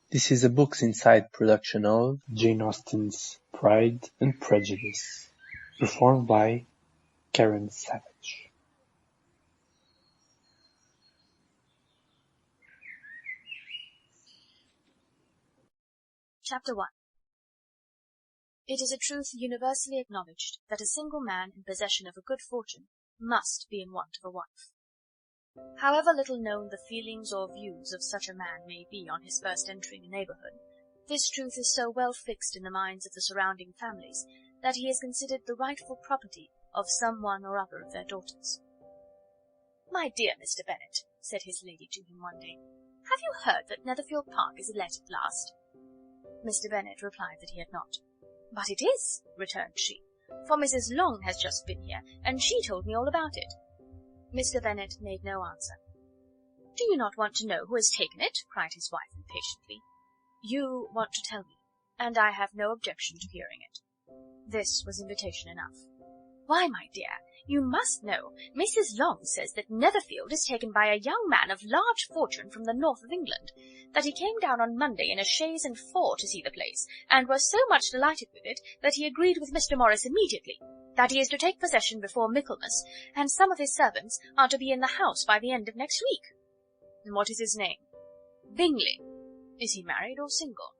This is a Books Inside production of Jane Austen's Pride and Prejudice, performed by Karen Savage. Chapter 1. It is a truth universally acknowledged that a single man in possession of a good fortune must be in want of a wife. However little known the feelings or views of such a man may be on his first entering a neighbourhood, this truth is so well fixed in the minds of the surrounding families that he is considered the rightful property of some one or other of their daughters. "My dear Mr. Bennet," said his lady to him one day, "have you heard that Netherfield Park is let at last?" Mr. Bennet replied that he had not. "But it is," returned she, "for Mrs. Long has just been here, and she told me all about it." Mr. Bennet made no answer. "Do you not want to know who has taken it?" cried his wife impatiently. "You want to tell me, and I have no objection to hearing it." This was invitation enough. "Why, my dear, you must know. Mrs. Long says that Netherfield is taken by a young man of large fortune from the north of England, that he came down on Monday in a chaise and four to see the place, and was so much delighted with it that he agreed with Mr. Morris immediately, that he is to take possession before Michaelmas, and some of his servants are to be in the house by the end of next week." "And what is his name?" "Bingley." "Is he married or single?"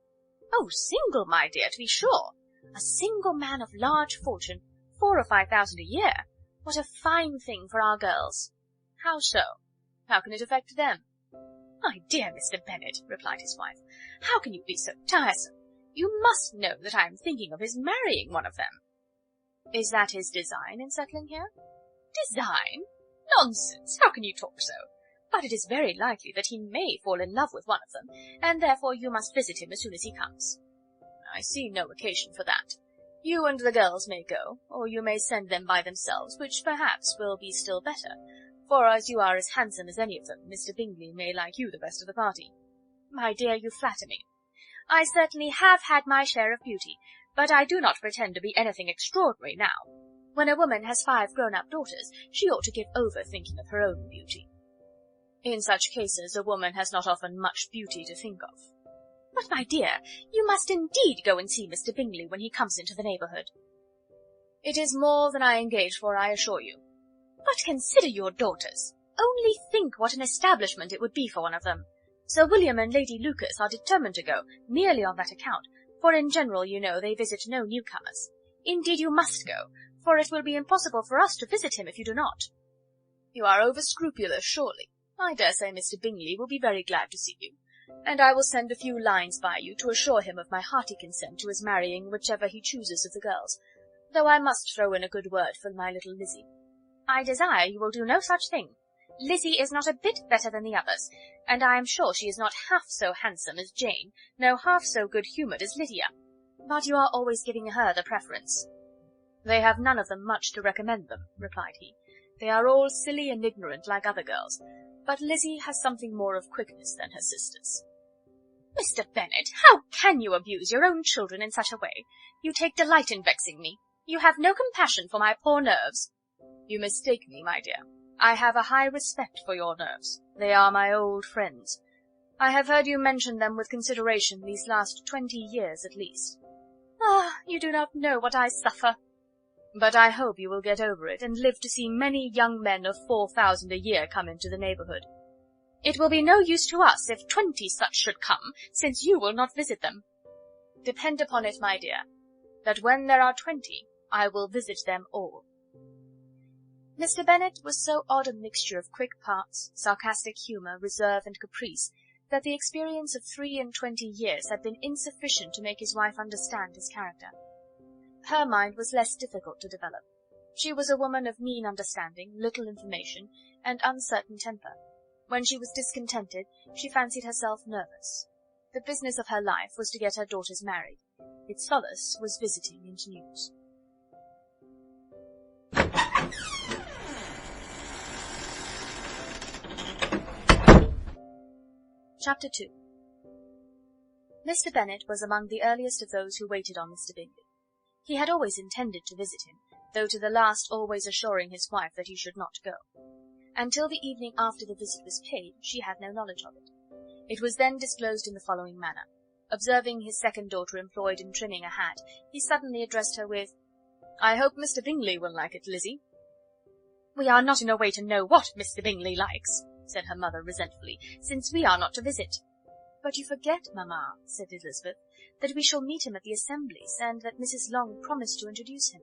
"Oh, single, my dear, to be sure. A single man of large fortune, 4,000 or 5,000 a year. What a fine thing for our girls!" "How so? How can it affect them?" "My dear Mr. Bennet," replied his wife, "how can you be so tiresome? You must know that I am thinking of his marrying one of them." "Is that his design in settling here?" "Design? Nonsense! How can you talk so? But it is very likely that he may fall in love with one of them, and therefore you must visit him as soon as he comes." "I see no occasion for that. You and the girls may go, or you may send them by themselves, which perhaps will be still better, for as you are as handsome as any of them, Mr. Bingley may like you the best of the party." "My dear, you flatter me. I certainly have had my share of beauty, but I do not pretend to be anything extraordinary now. When a woman has 5 grown-up daughters, she ought to give over thinking of her own beauty." "In such cases a woman has not often much beauty to think of." "But, my dear, you must indeed go and see Mr. Bingley when he comes into the neighbourhood." "It is more than I engage for, I assure you." "But consider your daughters. Only think what an establishment it would be for one of them. Sir William and Lady Lucas are determined to go, merely on that account, for in general, you know, they visit no newcomers. Indeed you must go, for it will be impossible for us to visit him if you do not." "You are over-scrupulous, surely. I dare say Mr. Bingley will be very glad to see you, and I will send a few lines by you to assure him of my hearty consent to his marrying whichever he chooses of the girls, though I must throw in a good word for my little Lizzie." "I desire you will do no such thing. Lizzie is not a bit better than the others, and I am sure she is not half so handsome as Jane, nor half so good-humoured as Lydia. But you are always giving her the preference." "They have none of them much to recommend them," replied he. "They are all silly and ignorant like other girls, but Lizzie has something more of quickness than her sisters." "Mr. Bennet, how can you abuse your own children in such a way? You take delight in vexing me. You have no compassion for my poor nerves." "You mistake me, my dear. I have a high respect for your nerves. They are my old friends. I have heard you mention them with consideration these last 20 years at least." "Ah, you do not know what I suffer." "But I hope you will get over it, and live to see many young men of 4,000 a year come into the neighbourhood." "It will be no use to us if 20 such should come, since you will not visit them." "Depend upon it, my dear, that when there are 20, I will visit them all." Mr. Bennet was so odd a mixture of quick parts, sarcastic humour, reserve, and caprice, that the experience of 23 years had been insufficient to make his wife understand his character. Her mind was less difficult to develop. She was a woman of mean understanding, little information, and uncertain temper. When she was discontented, she fancied herself nervous. The business of her life was to get her daughters married. Its solace was visiting and news. Chapter 2. Mr. Bennet was among the earliest of those who waited on Mr. Bingley. He had always intended to visit him, though to the last always assuring his wife that he should not go. Until the evening after the visit was paid, she had no knowledge of it. It was then disclosed in the following manner. Observing his second daughter employed in trimming a hat, he suddenly addressed her with, "I hope Mr. Bingley will like it, Lizzie." "We are not in a way to know what Mr. Bingley likes," said her mother resentfully, "since we are not to visit." "But you forget, mamma," said Elizabeth, "that we shall meet him at the assemblies, and that Mrs. Long promised to introduce him."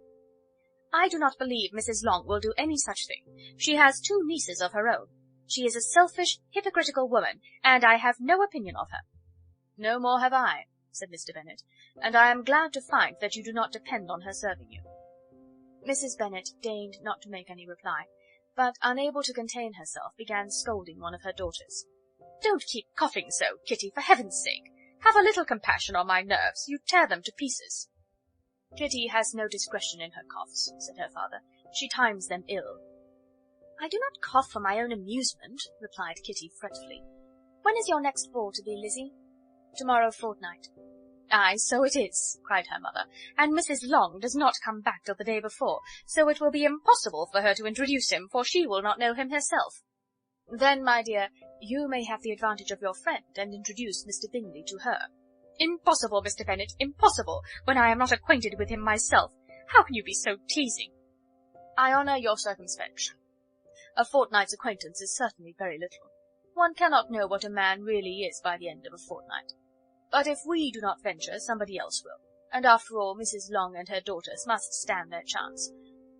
"I do not believe Mrs. Long will do any such thing. She has 2 nieces of her own. She is a selfish, hypocritical woman, and I have no opinion of her." "No more have I," said Mr. Bennet, "and I am glad to find that you do not depend on her serving you." Mrs. Bennet deigned not to make any reply, but, unable to contain herself, began scolding one of her daughters. "Don't keep coughing so, Kitty, for heaven's sake. Have a little compassion on my nerves. You tear them to pieces." "Kitty has no discretion in her coughs," said her father. "She times them ill." "I do not cough for my own amusement," replied Kitty fretfully. "When is your next ball to be, Lizzie?" "Tomorrow fortnight." "Aye, so it is," cried her mother, "and Mrs. Long does not come back till the day before, so it will be impossible for her to introduce him, for she will not know him herself." "Then, my dear, you may have the advantage of your friend, and introduce Mr. Bingley to her." "Impossible, Mr. Bennet, impossible, when I am not acquainted with him myself. How can you be so teasing?" "I honour your circumspection. A fortnight's acquaintance is certainly very little. One cannot know what a man really is by the end of a fortnight. But if we do not venture, somebody else will, and after all Mrs. Long and her daughters must stand their chance.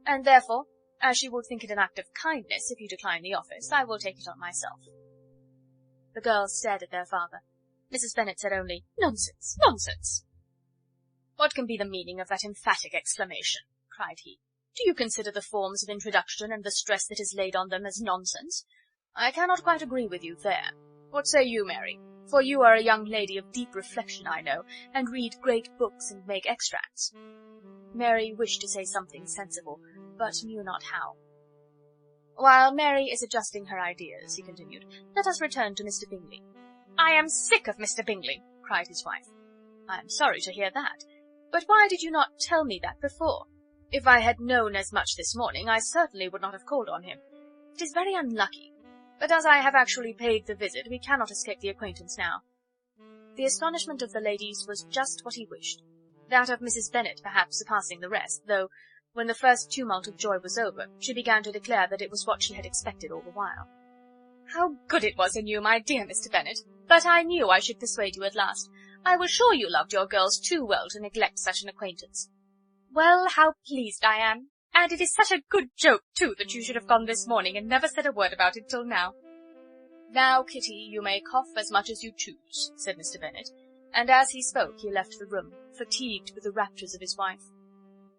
And therefore, as she will think it an act of kindness if you decline the office, I will take it on myself." The girls stared at their father. Mrs. Bennet said only, "Nonsense, nonsense." "What can be the meaning of that emphatic exclamation?" cried he. "Do you consider the forms of introduction and the stress that is laid on them as nonsense? I cannot quite agree with you there. What say you, Mary? For you are a young lady of deep reflection, I know, and read great books and make extracts." Mary wished to say something sensible, but knew not how. "While Mary is adjusting her ideas," he continued, "let us return to Mr. Bingley." "I am sick of Mr. Bingley," cried his wife. "I am sorry to hear that. But why did you not tell me that before? If I had known as much this morning, I certainly would not have called on him. It is very unlucky, but as I have actually paid the visit, we cannot escape the acquaintance now." The astonishment of the ladies was just what he wished, that of Mrs. Bennet perhaps surpassing the rest, though, when the first tumult of joy was over, she began to declare that it was what she had expected all the while. "How good it was in you, my dear Mr. Bennet! But I knew I should persuade you at last. I was sure you loved your girls too well to neglect such an acquaintance. Well, how pleased I am! And it is such a good joke, too, that you should have gone this morning and never said a word about it till now." "Now, Kitty, you may cough as much as you choose," said Mr. Bennet, and as he spoke he left the room, fatigued with the raptures of his wife.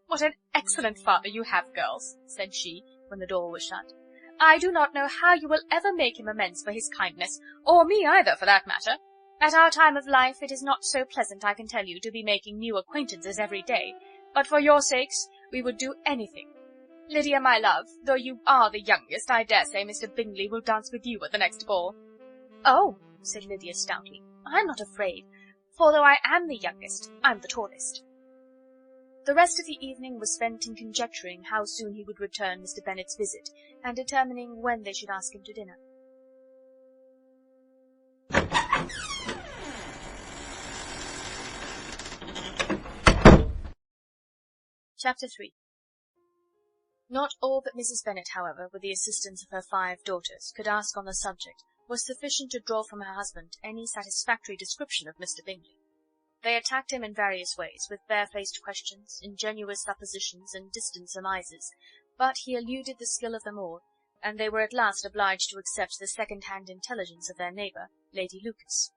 "What an excellent father you have, girls," said she, when the door was shut. "I do not know how you will ever make him amends for his kindness, or me either, for that matter. At our time of life it is not so pleasant, I can tell you, to be making new acquaintances every day, but for your sakes we would do anything. Lydia, my love, though you are the youngest, I dare say Mr. Bingley will dance with you at the next ball." "Oh," said Lydia stoutly, "I'm not afraid, for though I am the youngest, I'm the tallest." The rest of the evening was spent in conjecturing how soon he would return Mr. Bennet's visit, and determining when they should ask him to dinner. Chapter 3. Not all that Mrs. Bennet, however, with the assistance of her 5 daughters, could ask on the subject, was sufficient to draw from her husband any satisfactory description of Mr. Bingley. They attacked him in various ways, with barefaced questions, ingenuous suppositions, and distant surmises, but he eluded the skill of them all, and they were at last obliged to accept the second-hand intelligence of their neighbour, Lady Lucas.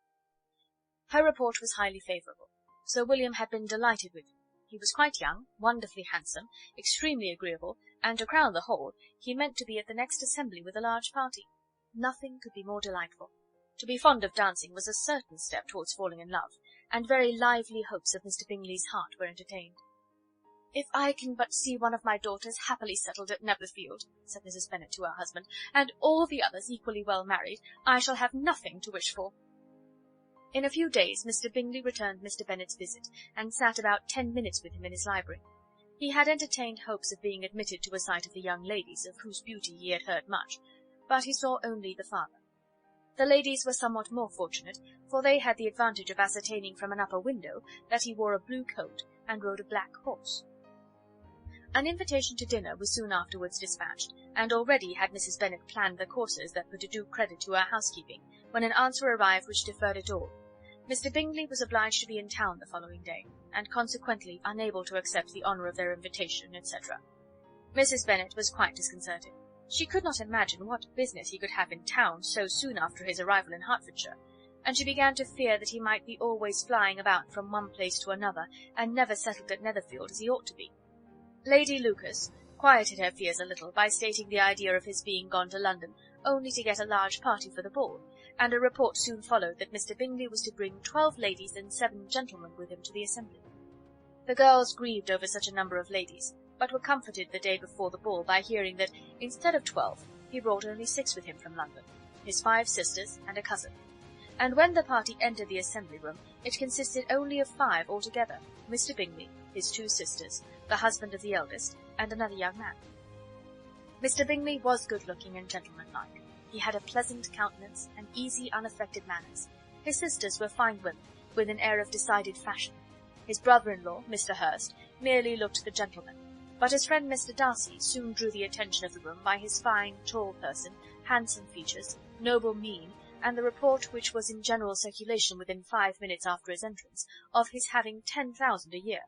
Her report was highly favourable. Sir William had been delighted with him. He was quite young, wonderfully handsome, extremely agreeable, and, to crown the whole, he meant to be at the next assembly with a large party. Nothing could be more delightful. To be fond of dancing was a certain step towards falling in love, and very lively hopes of Mr. Bingley's heart were entertained. "If I can but see one of my daughters happily settled at Netherfield," said Mrs. Bennet to her husband, "and all the others equally well married, I shall have nothing to wish for." In a few days Mr. Bingley returned Mr. Bennet's visit, and sat about 10 minutes with him in his library. He had entertained hopes of being admitted to a sight of the young ladies, of whose beauty he had heard much, but he saw only the father. The ladies were somewhat more fortunate, for they had the advantage of ascertaining from an upper window that he wore a blue coat and rode a black horse. An invitation to dinner was soon afterwards dispatched, and already had Mrs. Bennet planned the courses that were to do credit to her housekeeping, when an answer arrived which deferred it all. Mr. Bingley was obliged to be in town the following day, and consequently unable to accept the honour of their invitation, etc. Mrs. Bennet was quite disconcerted. She could not imagine what business he could have in town so soon after his arrival in Hertfordshire, and she began to fear that he might be always flying about from one place to another, and never settled at Netherfield as he ought to be. Lady Lucas quieted her fears a little by stating the idea of his being gone to London only to get a large party for the ball, and a report soon followed that Mr. Bingley was to bring 12 ladies and 7 gentlemen with him to the assembly. The girls grieved over such a number of ladies, but were comforted the day before the ball by hearing that, instead of 12, he brought only 6 with him from London, his 5 sisters and a cousin. And when the party entered the assembly-room, it consisted only of 5 altogether, Mr. Bingley, his 2 sisters, the husband of the eldest, and another young man. Mr. Bingley was good-looking and gentlemanlike. He had a pleasant countenance and easy, unaffected manners. His sisters were fine women, with an air of decided fashion. His brother-in-law, Mr. Hurst, merely looked the gentleman, but his friend Mr. Darcy soon drew the attention of the room by his fine, tall person, handsome features, noble mien, and the report which was in general circulation within 5 minutes after his entrance, of his having 10,000 a year.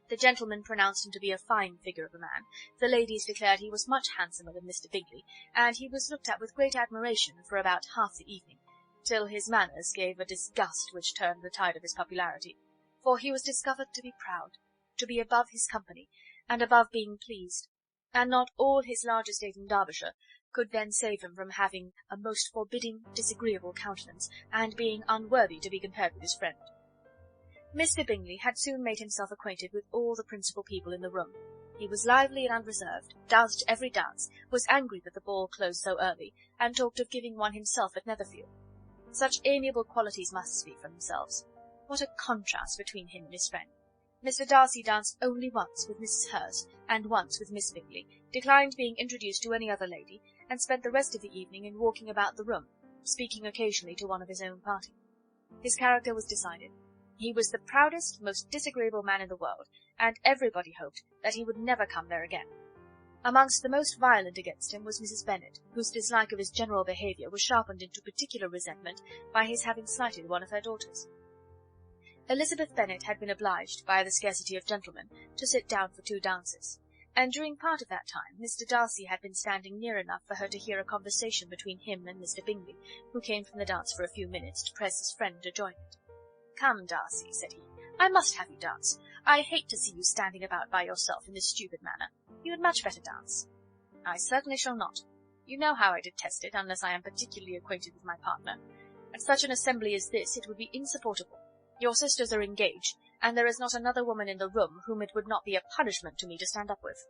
The gentlemen pronounced him to be a fine figure of a man, the ladies declared he was much handsomer than Mr. Bingley, and he was looked at with great admiration for about half the evening, till his manners gave a disgust which turned the tide of his popularity, for he was discovered to be proud, to be above his company, and above being pleased, and not all his large estate in Derbyshire could then save him from having a most forbidding, disagreeable countenance, and being unworthy to be compared with his friend. Mr. Bingley had soon made himself acquainted with all the principal people in the room. He was lively and unreserved, danced every dance, was angry that the ball closed so early, and talked of giving one himself at Netherfield. Such amiable qualities must speak for themselves. What a contrast between him and his friend! Mr. Darcy danced only once with Mrs. Hurst, and once with Miss Bingley, declined being introduced to any other lady, and spent the rest of the evening in walking about the room, speaking occasionally to one of his own party. His character was decided. He was the proudest, most disagreeable man in the world, and everybody hoped that he would never come there again. Amongst the most violent against him was Mrs. Bennet, whose dislike of his general behaviour was sharpened into particular resentment by his having slighted one of her daughters. Elizabeth Bennet had been obliged, by the scarcity of gentlemen, to sit down for 2 dances, and during part of that time Mr. Darcy had been standing near enough for her to hear a conversation between him and Mr. Bingley, who came from the dance for a few minutes to press his friend to join it. "Come, Darcy," said he, "I must have you dance. I hate to see you standing about by yourself in this stupid manner. You had much better dance." "I certainly shall not. You know how I detest it, unless I am particularly acquainted with my partner. At such an assembly as this it would be insupportable. Your sisters are engaged, and there is not another woman in the room whom it would not be a punishment to me to stand up with."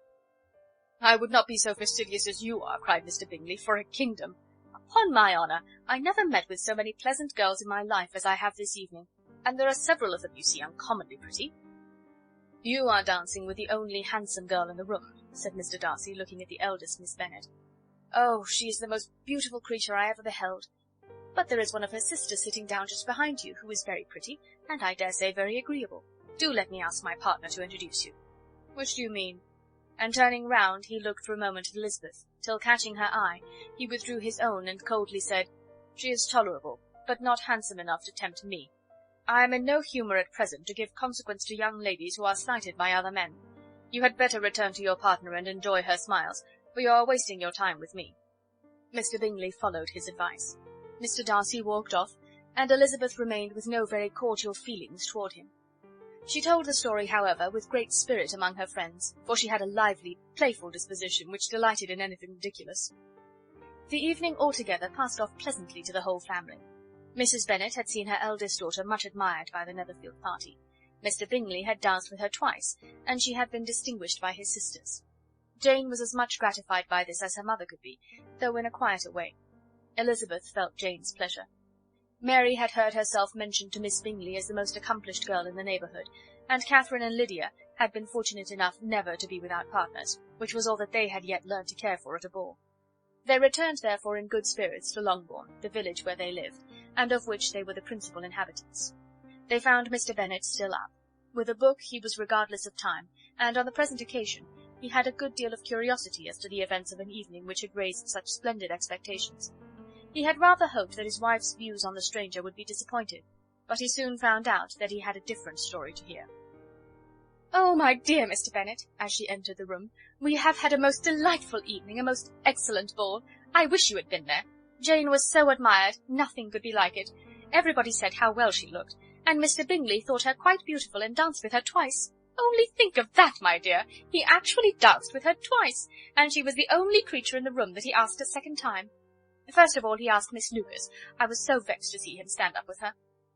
"I would not be so fastidious as you are," cried Mr. Bingley, "for a kingdom. Upon my honour, I never met with so many pleasant girls in my life as I have this evening, and there are several of them, you see, uncommonly pretty." "You are dancing with the only handsome girl in the room," said Mr. Darcy, looking at the eldest Miss Bennet. "Oh, she is the most beautiful creature I ever beheld. But there is one of her sisters sitting down just behind you, who is very pretty, and I dare say very agreeable. Do let me ask my partner to introduce you." "Which do you mean?" And turning round, he looked for a moment at Elizabeth, till, catching her eye, he withdrew his own and coldly said, "She is tolerable, but not handsome enough to tempt me. I am in no humour at present to give consequence to young ladies who are slighted by other men. You had better return to your partner and enjoy her smiles, for you are wasting your time with me." Mr. Bingley followed his advice. Mr. Darcy walked off, and Elizabeth remained with no very cordial feelings toward him. She told the story, however, with great spirit among her friends, for she had a lively, playful disposition, which delighted in anything ridiculous. The evening altogether passed off pleasantly to the whole family. Mrs. Bennet had seen her eldest daughter much admired by the Netherfield party. Mr. Bingley had danced with her twice, and she had been distinguished by his sisters. Jane was as much gratified by this as her mother could be, though in a quieter way. Elizabeth felt Jane's pleasure. Mary had heard herself mentioned to Miss Bingley as the most accomplished girl in the neighbourhood, and Catherine and Lydia had been fortunate enough never to be without partners, which was all that they had yet learned to care for at a ball. They returned therefore in good spirits to Longbourn, the village where they lived, and of which they were the principal inhabitants. They found Mr. Bennet still up. With a book he was regardless of time, and on the present occasion he had a good deal of curiosity as to the events of an evening which had raised such splendid expectations. He had rather hoped that his wife's views on the stranger would be disappointed, but he soon found out that he had a different story to hear. "Oh, my dear Mr. Bennet," as she entered the room, "we have had a most delightful evening, a most excellent ball. I wish you had been there. Jane was so admired, nothing could be like it. Everybody said how well she looked, and Mr. Bingley thought her quite beautiful and danced with her twice. Only think of that, my dear! He actually danced with her twice, and she was the only creature in the room that he asked a second time. First of all he asked Miss Lucas. I was so vexed to see him stand up with her.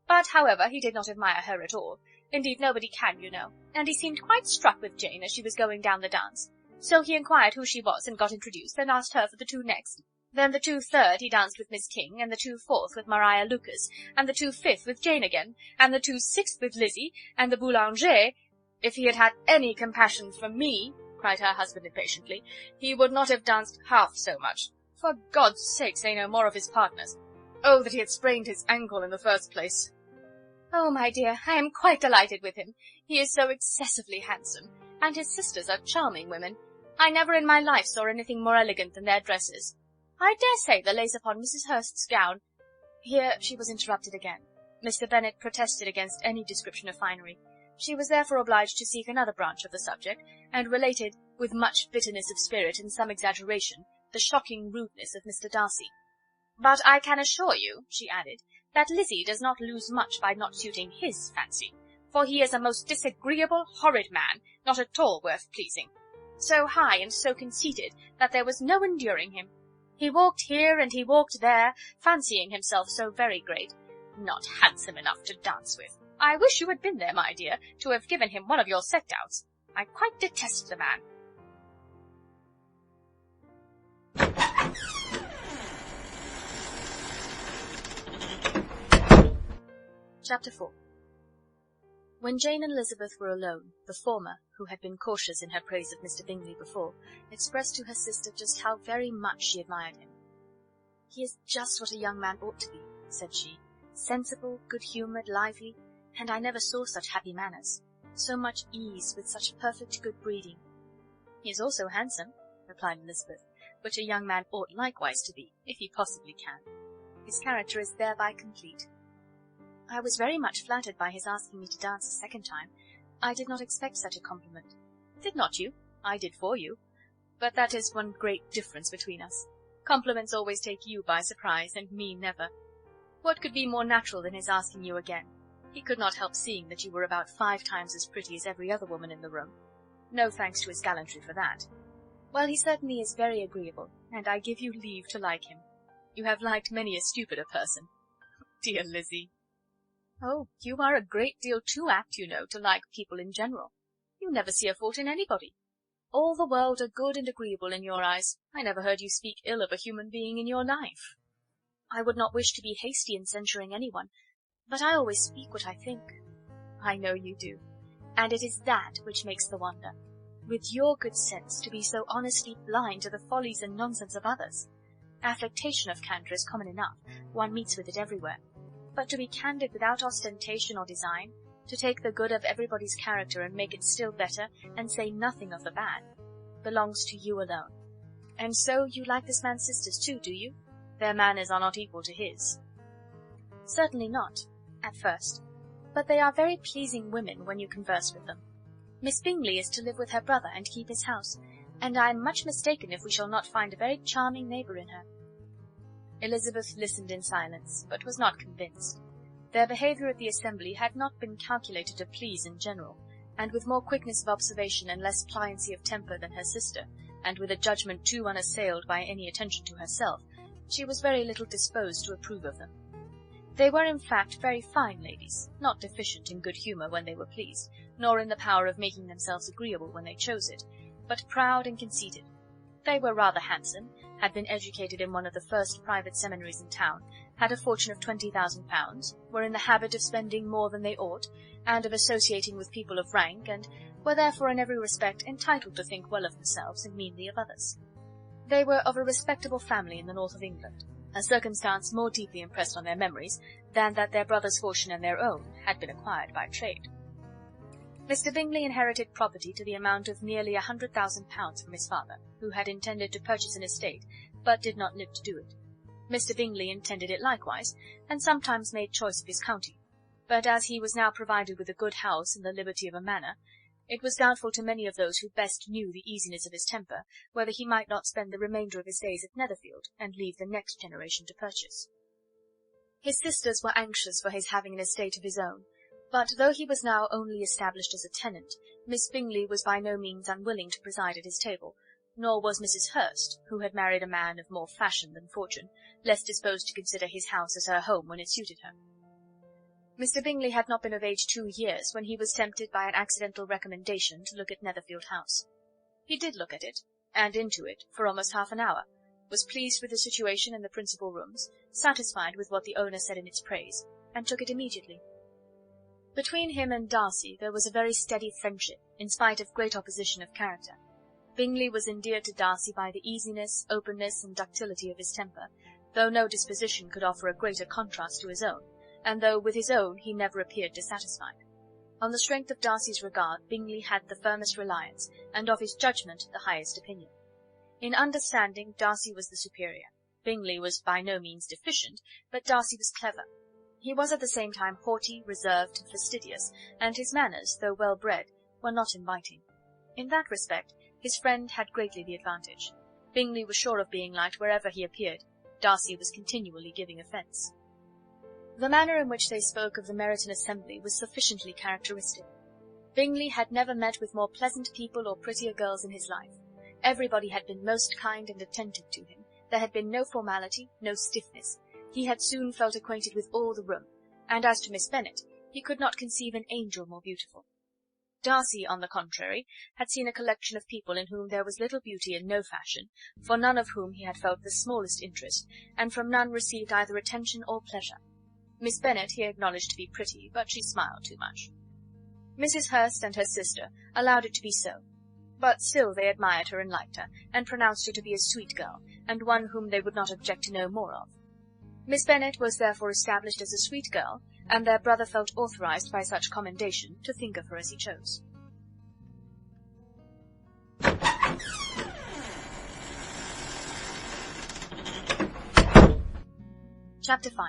But, however, he did not admire her at all. Indeed, nobody can, you know, and he seemed quite struck with Jane as she was going down the dance. So he inquired who she was, and got introduced, and asked her for the 2 next. Then the 2 third he danced with Miss King, and the 2 fourth with Maria Lucas, and the 2 fifth with Jane again, and the 2 sixth with Lizzie, and the boulanger— "If he had had any compassion for me," cried her husband impatiently, "he would not have danced half so much. For God's sake say no more of his partners. Oh, that he had sprained his ankle in the first place." "Oh, my dear, I am quite delighted with him. He is so excessively handsome, and his sisters are charming women. I never in my life saw anything more elegant than their dresses. I dare say the lace upon Mrs. Hurst's gown—" Here she was interrupted again. Mr. Bennet protested against any description of finery. She was therefore obliged to seek another branch of the subject, and related, with much bitterness of spirit and some exaggeration, the shocking rudeness of Mr. Darcy. "But I can assure you," she added, "that Lizzie does not lose much by not suiting his fancy, for he is a most disagreeable, horrid man, not at all worth pleasing. So high and so conceited that there was no enduring him. He walked here and he walked there, fancying himself so very great. Not handsome enough to dance with. I wish you had been there, my dear, to have given him one of your set-downs. I quite detest the man." Chapter 4. When Jane and Elizabeth were alone, the former, who had been cautious in her praise of Mr. Bingley before, expressed to her sister just how very much she admired him. "He is just what a young man ought to be," said she, "sensible, good-humoured, lively, and I never saw such happy manners, so much ease, with such perfect good breeding." "He is also handsome," replied Elizabeth, "which a young man ought likewise to be, if he possibly can. His character is thereby complete. I was very much flattered by his asking me to dance a second time. I did not expect such a compliment." "Did not you? I did for you. But that is one great difference between us. Compliments always take you by surprise, and me never. What could be more natural than his asking you again? He could not help seeing that you were about 5 times as pretty as every other woman in the room. No thanks to his gallantry for that. Well, he certainly is very agreeable, and I give you leave to like him. You have liked many a stupider person." "Dear Lizzie." "Oh, you are a great deal too apt, you know, to like people in general. You never see a fault in anybody. All the world are good and agreeable in your eyes. I never heard you speak ill of a human being in your life." "I would not wish to be hasty in censuring anyone, but I always speak what I think." "I know you do, and it is that which makes the wonder. With your good sense, to be so honestly blind to the follies and nonsense of others. Affectation of candour is common enough, one meets with it everywhere. But to be candid without ostentation or design, to take the good of everybody's character and make it still better, and say nothing of the bad, belongs to you alone. And so you like this man's sisters too, do you? Their manners are not equal to his." "Certainly not, at first, but they are very pleasing women when you converse with them. Miss Bingley is to live with her brother and keep his house, and I am much mistaken if we shall not find a very charming neighbour in her." Elizabeth listened in silence, but was not convinced. Their behaviour at the assembly had not been calculated to please in general, and with more quickness of observation and less pliancy of temper than her sister, and with a judgment too unassailed by any attention to herself, she was very little disposed to approve of them. They were in fact very fine ladies, not deficient in good humour when they were pleased, nor in the power of making themselves agreeable when they chose it, but proud and conceited. They were rather handsome, had been educated in one of the first private seminaries in town, had a fortune of £20,000, were in the habit of spending more than they ought, and of associating with people of rank, and were therefore in every respect entitled to think well of themselves and meanly of others. They were of a respectable family in the north of England, a circumstance more deeply impressed on their memories than that their brother's fortune and their own had been acquired by trade. Mr. Bingley inherited property to the amount of nearly £100,000 from his father, who had intended to purchase an estate, but did not live to do it. Mr. Bingley intended it likewise, and sometimes made choice of his county, but as he was now provided with a good house and the liberty of a manor, it was doubtful to many of those who best knew the easiness of his temper whether he might not spend the remainder of his days at Netherfield, and leave the next generation to purchase. His sisters were anxious for his having an estate of his own, but though he was now only established as a tenant, Miss Bingley was by no means unwilling to preside at his table, nor was Mrs. Hurst, who had married a man of more fashion than fortune, less disposed to consider his house as her home when it suited her. Mr. Bingley had not been of age 2 years when he was tempted by an accidental recommendation to look at Netherfield House. He did look at it, and into it, for almost half an hour, was pleased with the situation and the principal rooms, satisfied with what the owner said in its praise, and took it immediately. Between him and Darcy there was a very steady friendship, in spite of great opposition of character. Bingley was endeared to Darcy by the easiness, openness, and ductility of his temper, though no disposition could offer a greater contrast to his own, and though with his own he never appeared dissatisfied. On the strength of Darcy's regard, Bingley had the firmest reliance, and of his judgment the highest opinion. In understanding, Darcy was the superior. Bingley was by no means deficient, but Darcy was clever. He was at the same time haughty, reserved, and fastidious, and his manners, though well bred, were not inviting. In that respect his friend had greatly the advantage. Bingley was sure of being liked wherever he appeared. Darcy was continually giving offence. The manner in which they spoke of the Meryton assembly was sufficiently characteristic. Bingley had never met with more pleasant people or prettier girls in his life. Everybody had been most kind and attentive to him. There had been no formality, no stiffness. He had soon felt acquainted with all the room, and as to Miss Bennet, he could not conceive an angel more beautiful. Darcy, on the contrary, had seen a collection of people in whom there was little beauty and no fashion, for none of whom he had felt the smallest interest, and from none received either attention or pleasure. Miss Bennet he acknowledged to be pretty, but she smiled too much. Mrs. Hurst and her sister allowed it to be so, but still they admired her and liked her, and pronounced her to be a sweet girl, and one whom they would not object to know more of. Miss Bennet was therefore established as a sweet girl, and their brother felt authorized by such commendation to think of her as he chose. Chapter 5.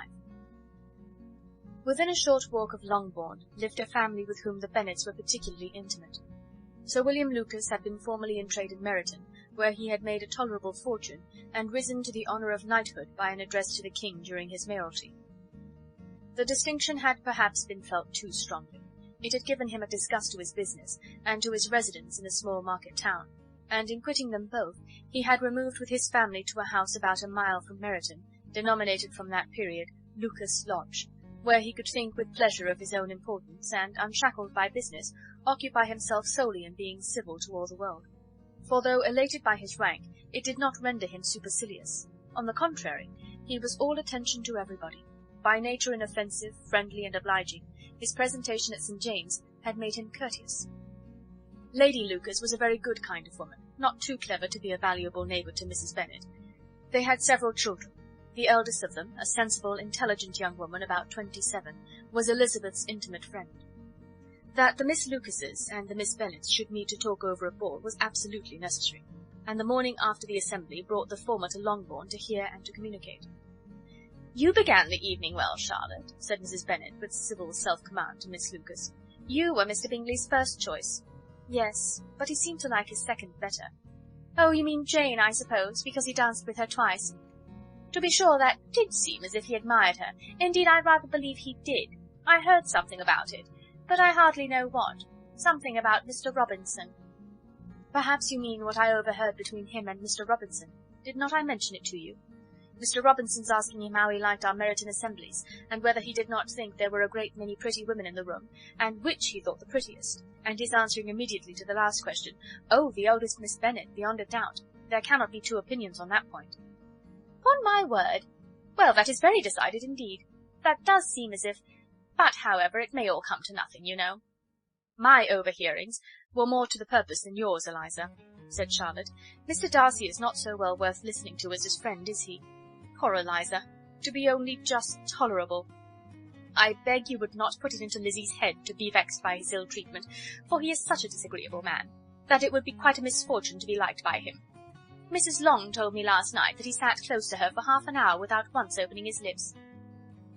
Within a short walk of Longbourn lived a family with whom the Bennets were particularly intimate. Sir William Lucas had been formerly in trade at Meryton, where he had made a tolerable fortune, and risen to the honour of knighthood by an address to the king during his mayoralty. The distinction had perhaps been felt too strongly. It had given him a disgust to his business, and to his residence in a small market town, and in quitting them both, he had removed with his family to a house about a mile from Meryton, denominated from that period Lucas Lodge, where he could think with pleasure of his own importance, and, unshackled by business, occupy himself solely in being civil to all the world. For though elated by his rank, it did not render him supercilious. On the contrary, he was all attention to everybody. By nature inoffensive, friendly, and obliging, his presentation at St. James's had made him courteous. Lady Lucas was a very good kind of woman, not too clever to be a valuable neighbour to Mrs. Bennet. They had several children. The eldest of them, a sensible, intelligent young woman about 27, was Elizabeth's intimate friend. That the Miss Lucases and the Miss Bennets should meet to talk over a ball was absolutely necessary, and the morning after the assembly brought the former to Longbourn to hear and to communicate. "You began the evening well, Charlotte," said Mrs. Bennet, with civil self-command, to Miss Lucas. "You were Mr. Bingley's first choice." "Yes, but he seemed to like his second better." "Oh, you mean Jane, I suppose, because he danced with her twice." "To be sure, that did seem as if he admired her. Indeed, I rather believe he did. I heard something about it, but I hardly know what. Something about Mr. Robinson." "Perhaps you mean what I overheard between him and Mr. Robinson. Did not I mention it to you? Mr. Robinson's asking him how he liked our Meryton assemblies, and whether he did not think there were a great many pretty women in the room, and which he thought the prettiest, and his answering immediately to the last question, 'Oh, the eldest Miss Bennet, beyond a doubt. There cannot be two opinions on that point.'" "'Pon my word! Well, that is very decided indeed. That does seem as if... But, however, it may all come to nothing, you know." "My overhearings were more to the purpose than yours, Eliza. said Charlotte. "Mr. Darcy is not so well worth listening to as his friend, is he? Poor Eliza, to be only just tolerable. I beg you would not put it into Lizzie's head to be vexed by his ill treatment, for he is such a disagreeable man, that it would be quite a misfortune to be liked by him. Mrs. Long told me last night that he sat close to her for half an hour without once opening his lips."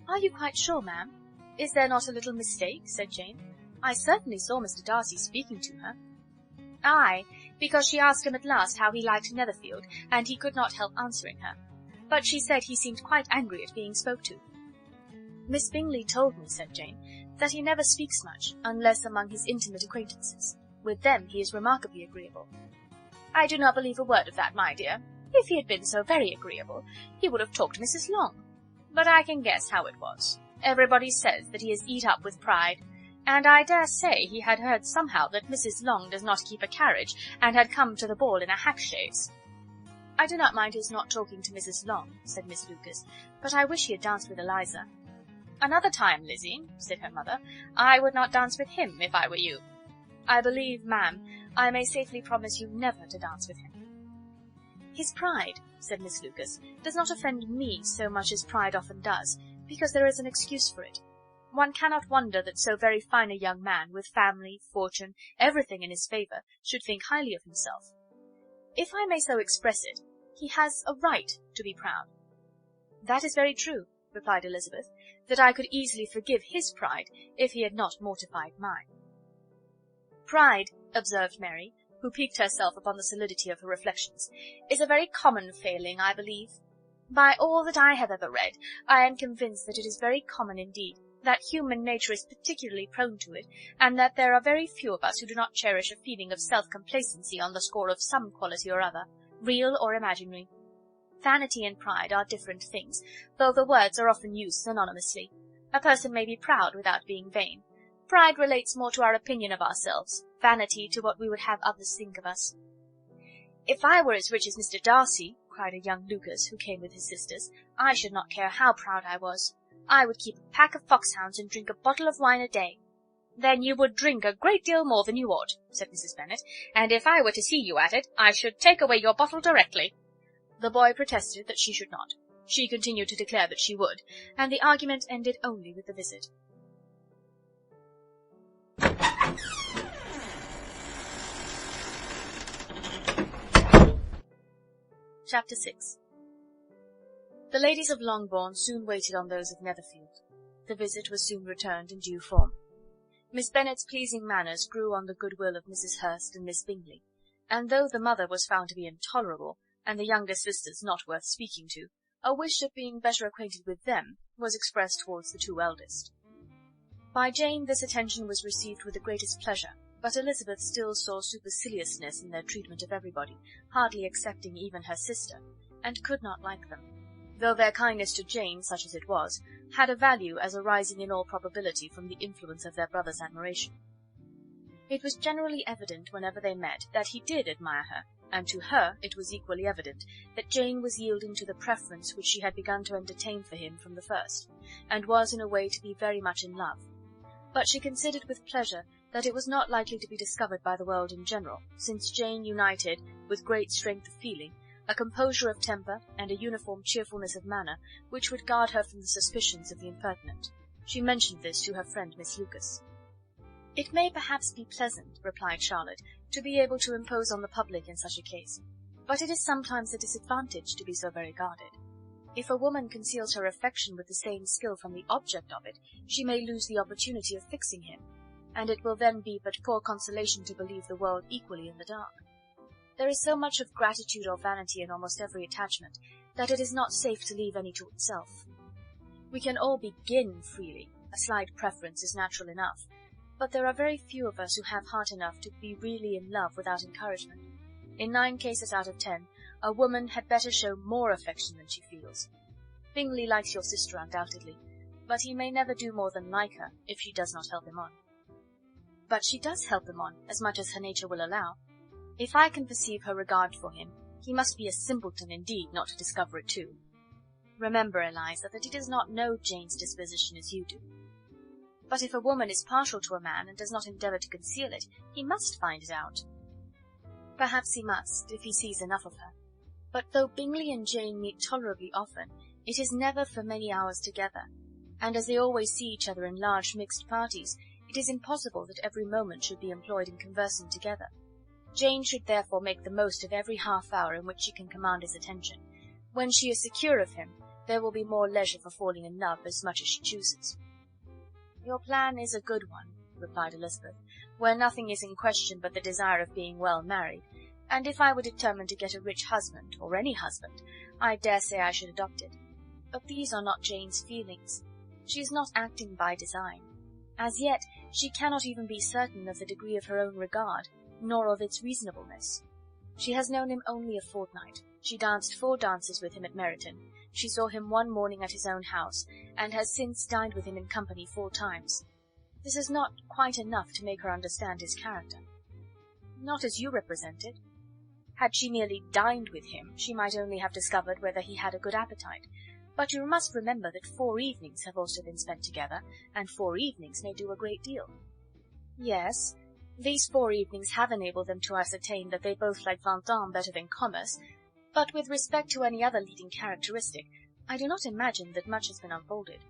"Are you quite sure, ma'am? Is there not a little mistake?" said Jane. "I certainly saw Mr. Darcy speaking to her." "Aye, because she asked him at last how he liked Netherfield, and he could not help answering her. But she said he seemed quite angry at being spoke to." "Miss Bingley told me," said Jane, "that he never speaks much, unless among his intimate acquaintances. With them he is remarkably agreeable." "I do not believe a word of that, my dear. If he had been so very agreeable, he would have talked to Mrs. Long. But I can guess how it was. Everybody says that he is eat up with pride, and I dare say he had heard somehow that Mrs. Long does not keep a carriage, and had come to the ball in a hack-chaise." "I do not mind his not talking to Mrs. Long," said Miss Lucas, "but I wish he had danced with Eliza." "Another time, Lizzie," said her mother, "I would not dance with him, if I were you." "I believe, ma'am, I may safely promise you never to dance with him." "His pride," said Miss Lucas, "does not offend me so much as pride often does, because there is an excuse for it. One cannot wonder that so very fine a young man, with family, fortune, everything in his favour, should think highly of himself. If I may so express it, he has a right to be proud." "That is very true," replied Elizabeth, "that I could easily forgive his pride if he had not mortified mine." "Pride," observed Mary, who piqued herself upon the solidity of her reflections, "is a very common failing, I believe. By all that I have ever read, I am convinced that it is very common indeed, that human nature is particularly prone to it, and that there are very few of us who do not cherish a feeling of self-complacency on the score of some quality or other, real or imaginary. Vanity and pride are different things, though the words are often used synonymously. A person may be proud without being vain. Pride relates more to our opinion of ourselves, vanity to what we would have others think of us." "If I were as rich as Mr. Darcy," cried a young Lucas, who came with his sisters, "I should not care how proud I was. I would keep a pack of foxhounds and drink a bottle of wine a day." "Then you would drink a great deal more than you ought," said Mrs. Bennet, "and if I were to see you at it, I should take away your bottle directly." The boy protested that she should not. She continued to declare that she would, and the argument ended only with the visit. Chapter 6. The ladies of Longbourn soon waited on those of Netherfield. The visit was soon returned in due form. Miss Bennet's pleasing manners grew on the goodwill of Mrs. Hurst and Miss Bingley, and though the mother was found to be intolerable, and the younger sisters not worth speaking to, a wish of being better acquainted with them was expressed towards the two eldest. By Jane this attention was received with the greatest pleasure, but Elizabeth still saw superciliousness in their treatment of everybody, hardly excepting even her sister, and could not like them, though their kindness to Jane, such as it was, had a value as arising in all probability from the influence of their brother's admiration. It was generally evident whenever they met that he did admire her, and to her it was equally evident that Jane was yielding to the preference which she had begun to entertain for him from the first, and was in a way to be very much in love. But she considered with pleasure that it was not likely to be discovered by the world in general, since Jane united, with great strength of feeling, a composure of temper and a uniform cheerfulness of manner which would guard her from the suspicions of the impertinent. She mentioned this to her friend Miss Lucas. "It may perhaps be pleasant," replied Charlotte, "to be able to impose on the public in such a case, but it is sometimes a disadvantage to be so very guarded. If a woman conceals her affection with the same skill from the object of it, she may lose the opportunity of fixing him, and it will then be but poor consolation to believe the world equally in the dark. There is so much of gratitude or vanity in almost every attachment, that it is not safe to leave any to itself. We can all begin freely, a slight preference is natural enough, but there are very few of us who have heart enough to be really in love without encouragement. In 9 cases out of 10, a woman had better show more affection than she feels. Bingley likes your sister undoubtedly, but he may never do more than like her if she does not help him on." "But she does help him on, as much as her nature will allow. If I can perceive her regard for him, he must be a simpleton indeed not to discover it too. Remember, Eliza, that he does not know Jane's disposition as you do. But if a woman is partial to a man and does not endeavour to conceal it, he must find it out." Perhaps he must, if he sees enough of her. But though Bingley and Jane meet tolerably often, it is never for many hours together, and as they always see each other in large mixed parties, it is impossible that every moment should be employed in conversing together. Jane should therefore make the most of every half-hour in which she can command his attention. When she is secure of him, there will be more leisure for falling in love as much as she chooses. "Your plan is a good one," replied Elizabeth, "where nothing is in question but the desire of being well married, and if I were determined to get a rich husband, or any husband, I dare say I should adopt it. But these are not Jane's feelings. She is not acting by design. As yet, she cannot even be certain of the degree of her own regard, nor of its reasonableness. She has known him only a fortnight. She danced 4 dances with him at Meryton. She saw him one morning at his own house, and has since dined with him in company 4 times. This is not quite enough to make her understand his character." "Not as you represent it. Had she merely dined with him, she might only have discovered whether he had a good appetite. But you must remember that 4 evenings have also been spent together, and 4 evenings may do a great deal." "Yes, these 4 evenings have enabled them to ascertain that they both like Vendôme better than commerce, but with respect to any other leading characteristic, I do not imagine that much has been unfolded."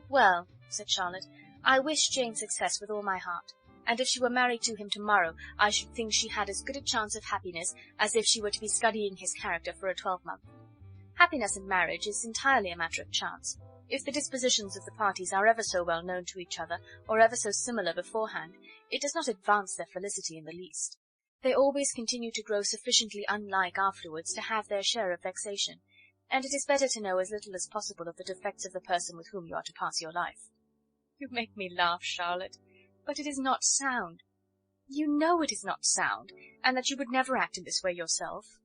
"Well," said Charlotte, "I wish Jane success with all my heart, and if she were married to him tomorrow, I should think she had as good a chance of happiness as if she were to be studying his character for a 12-month. Happiness in marriage is entirely a matter of chance. If the dispositions of the parties are ever so well known to each other, or ever so similar beforehand, it does not advance their felicity in the least. They always continue to grow sufficiently unlike afterwards to have their share of vexation, and it is better to know as little as possible of the defects of the person with whom you are to pass your life." "You make me laugh, Charlotte, but it is not sound. You know it is not sound, and that you would never act in this way yourself."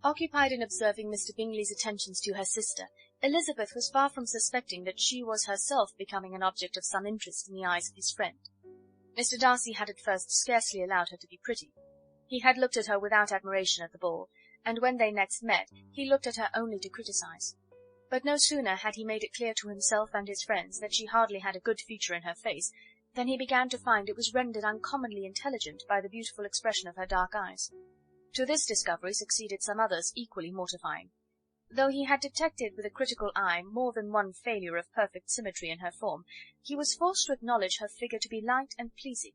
Occupied in observing Mr. Bingley's attentions to her sister, Elizabeth was far from suspecting that she was herself becoming an object of some interest in the eyes of his friend. Mr. Darcy had at first scarcely allowed her to be pretty. He had looked at her without admiration at the ball, and when they next met he looked at her only to criticise. But no sooner had he made it clear to himself and his friends that she hardly had a good feature in her face, than he began to find it was rendered uncommonly intelligent by the beautiful expression of her dark eyes. To this discovery succeeded some others equally mortifying. Though he had detected with a critical eye more than one failure of perfect symmetry in her form, he was forced to acknowledge her figure to be light and pleasing,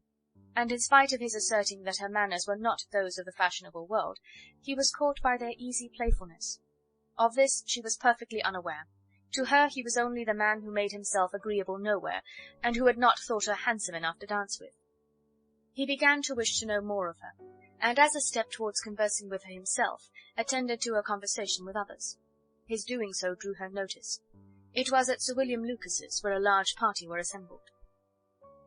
and in spite of his asserting that her manners were not those of the fashionable world, he was caught by their easy playfulness. Of this she was perfectly unaware. To her he was only the man who made himself agreeable nowhere, and who had not thought her handsome enough to dance with. He began to wish to know more of her, and as a step towards conversing with her himself, attended to her conversation with others. His doing so drew her notice. It was at Sir William Lucas's, where a large party were assembled.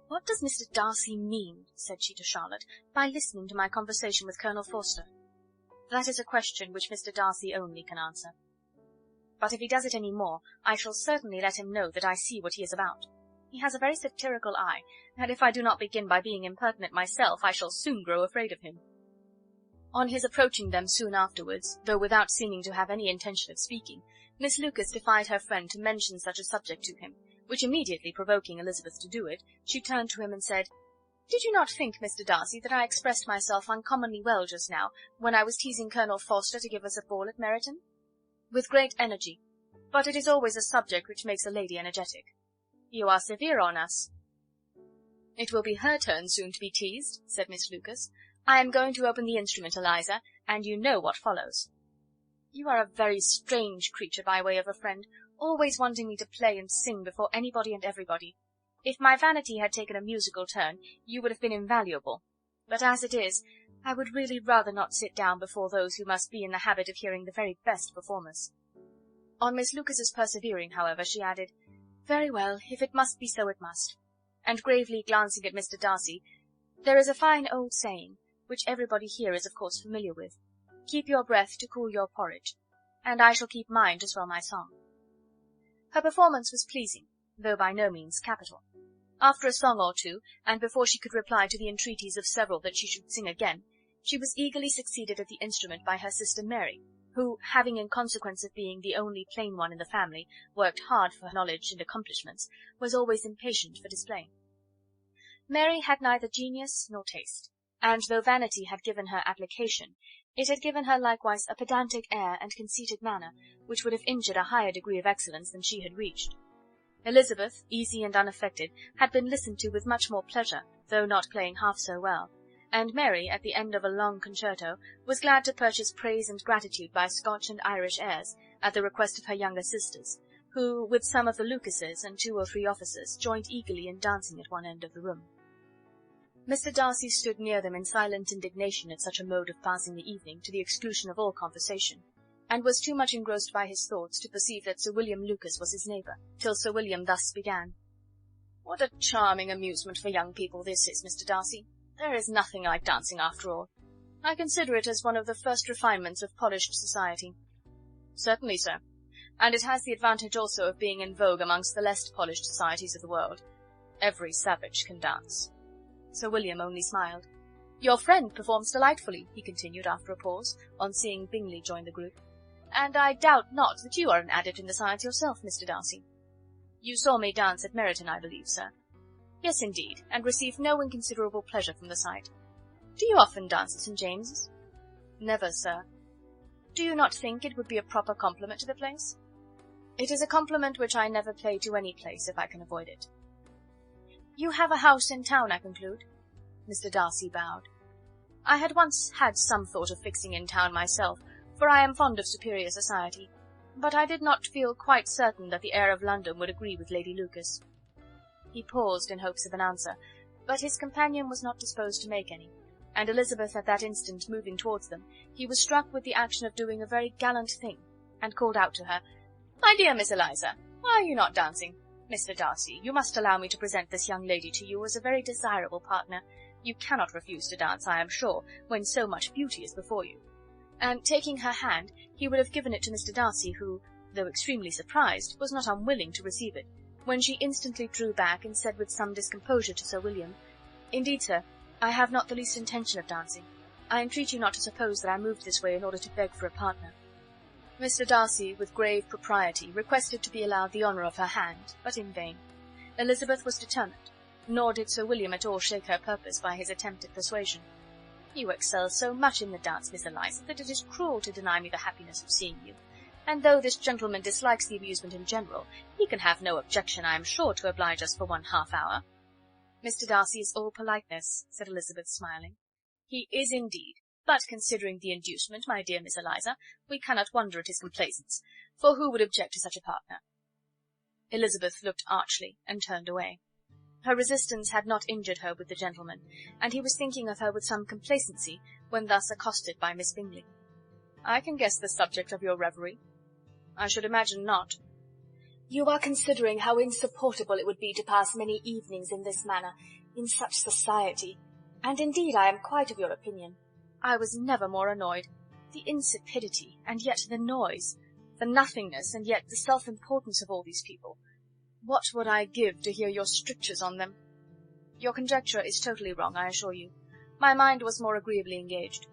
"What does Mr. Darcy mean," said she to Charlotte, "by listening to my conversation with Colonel Forster?" "That is a question which Mr. Darcy only can answer. But if he does it any more, I shall certainly let him know that I see what he is about. He has a very satirical eye, and if I do not begin by being impertinent myself, I shall soon grow afraid of him." On his approaching them soon afterwards, though without seeming to have any intention of speaking, Miss Lucas defied her friend to mention such a subject to him, which immediately provoking Elizabeth to do it, she turned to him and said, "Did you not think, Mr. Darcy, that I expressed myself uncommonly well just now, when I was teasing Colonel Forster to give us a ball at Meryton?" "With great energy, but it is always a subject which makes a lady energetic." "You are severe on us." "It will be her turn soon to be teased," said Miss Lucas. "I am going to open the instrument, Eliza, and you know what follows." "You are a very strange creature by way of a friend, always wanting me to play and sing before anybody and everybody. If my vanity had taken a musical turn, you would have been invaluable. But as it is, I would really rather not sit down before those who must be in the habit of hearing the very best performers." On Miss Lucas's persevering, however, she added, "Very well, if it must be so, it must." And gravely glancing at Mr. Darcy, "There is a fine old saying, which everybody here is of course familiar with, 'Keep your breath to cool your porridge,' and I shall keep mine to swell my song." Her performance was pleasing, though by no means capital. After a song or two, and before she could reply to the entreaties of several that she should sing again, she was eagerly succeeded at the instrument by her sister Mary, who, having in consequence of being the only plain one in the family, worked hard for knowledge and accomplishments, was always impatient for display. Mary had neither genius nor taste, and though vanity had given her application, it had given her likewise a pedantic air and conceited manner, which would have injured a higher degree of excellence than she had reached. Elizabeth, easy and unaffected, had been listened to with much more pleasure, though not playing half so well, and Mary, at the end of a long concerto, was glad to purchase praise and gratitude by Scotch and Irish airs, at the request of her younger sisters, who, with some of the Lucases and 2 or 3 officers, joined eagerly in dancing at one end of the room. Mr. Darcy stood near them in silent indignation at such a mode of passing the evening, to the exclusion of all conversation, and was too much engrossed by his thoughts to perceive that Sir William Lucas was his neighbour, till Sir William thus began. "What a charming amusement for young people this is, Mr. Darcy! There is nothing like dancing after all. I consider it as one of the first refinements of polished society." "Certainly, sir. And it has the advantage also of being in vogue amongst the less polished societies of the world. Every savage can dance." Sir William only smiled. "Your friend performs delightfully," he continued after a pause, on seeing Bingley join the group, "and I doubt not that you are an adept in the science yourself, Mr. Darcy." "You saw me dance at Meryton, I believe, sir?" "Yes, indeed, and received no inconsiderable pleasure from the sight. Do you often dance at St. James's?" "Never, sir." "Do you not think it would be a proper compliment to the place?" "It is a compliment which I never pay to any place, if I can avoid it." "You have a house in town, I conclude?" Mr. Darcy bowed. "I had once had some thought of fixing in town myself, for I am fond of superior society, but I did not feel quite certain that the air of London would agree with Lady Lucas." He paused in hopes of an answer, but his companion was not disposed to make any, and Elizabeth at that instant moving towards them, he was struck with the action of doing a very gallant thing, and called out to her, "My dear Miss Eliza, why are you not dancing? Mr. Darcy, you must allow me to present this young lady to you as a very desirable partner. You cannot refuse to dance, I am sure, when so much beauty is before you." And taking her hand, he would have given it to Mr. Darcy, who, though extremely surprised, was not unwilling to receive it, when she instantly drew back, and said with some discomposure to Sir William, "Indeed, sir, I have not the least intention of dancing. I entreat you not to suppose that I moved this way in order to beg for a partner." Mr. Darcy, with grave propriety, requested to be allowed the honour of her hand, but in vain. Elizabeth was determined, nor did Sir William at all shake her purpose by his attempt at persuasion. "You excel so much in the dance, Miss Eliza, that it is cruel to deny me the happiness of seeing you, and though this gentleman dislikes the amusement in general, he can have no objection, I am sure, to oblige us for 1/2 hour." "Mr. Darcy is all politeness," said Elizabeth, smiling. "He is indeed, but considering the inducement, my dear Miss Eliza, we cannot wonder at his complaisance, for who would object to such a partner?" Elizabeth looked archly, and turned away. Her resistance had not injured her with the gentleman, and he was thinking of her with some complacency, when thus accosted by Miss Bingley. "I can guess the subject of your reverie." "I should imagine not." "You are considering how insupportable it would be to pass many evenings in this manner, in such society, and indeed I am quite of your opinion. I was never more annoyed. The insipidity, and yet the noise, the nothingness, and yet the self-importance of all these people. What would I give to hear your strictures on them? Your conjecture is totally wrong, I assure you. My mind was more agreeably engaged.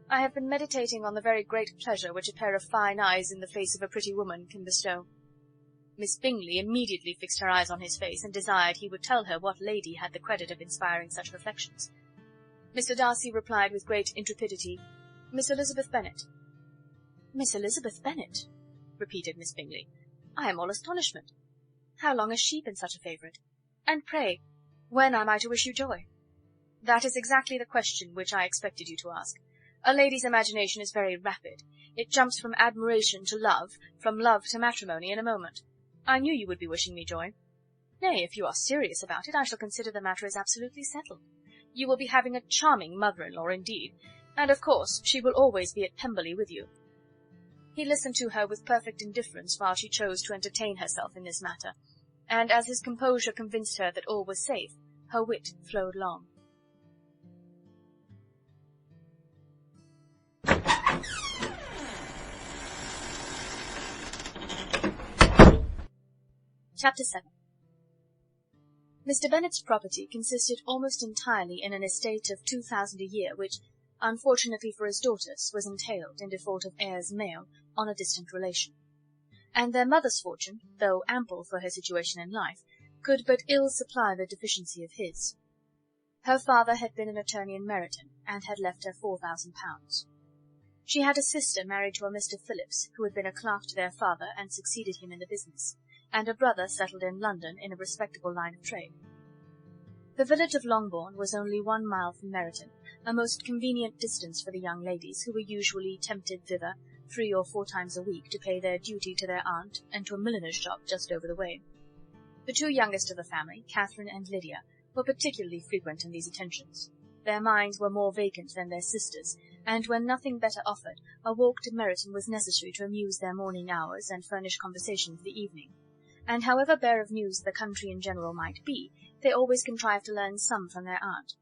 I have been meditating on the very great pleasure which a pair of fine eyes in the face of a pretty woman can bestow." Miss Bingley immediately fixed her eyes on his face, and desired he would tell her what lady had the credit of inspiring such reflections. Mr. Darcy replied with great intrepidity, "Miss Elizabeth Bennet." "Miss Elizabeth Bennet?" repeated Miss Bingley. "I am all astonishment. How long has she been such a favourite? And pray, when am I to wish you joy?" "That is exactly the question which I expected you to ask. A lady's imagination is very rapid. It jumps from admiration to love, from love to matrimony, in a moment. I knew you would be wishing me joy. Nay, if you are serious about it, I shall consider the matter as absolutely settled. You will be having a charming mother-in-law indeed, and of course she will always be at Pemberley with you." He listened to her with perfect indifference while she chose to entertain herself in this matter, and as his composure convinced her that all was safe, her wit flowed long. Chapter 7. Mr. Bennet's property consisted almost entirely in an estate of 2,000 a year, which, unfortunately for his daughters, was entailed, in default of heirs male, on a distant relation. And their mother's fortune, though ample for her situation in life, could but ill supply the deficiency of his. Her father had been an attorney in Meryton, and had left her £4,000. She had a sister married to a Mr. Phillips, who had been a clerk to their father and succeeded him in the business, and a brother settled in London in a respectable line of trade. The village of Longbourn was only 1 mile from Meryton, a most convenient distance for the young ladies, who were usually tempted thither 3 or 4 times a week to pay their duty to their aunt and to a milliner's shop just over the way. The 2 youngest of the family, Catherine and Lydia, were particularly frequent in these attentions. Their minds were more vacant than their sisters', and when nothing better offered, a walk to Meryton was necessary to amuse their morning hours and furnish conversation for the evening. And however bare of news the country in general might be, they always contrived to learn some from their aunt.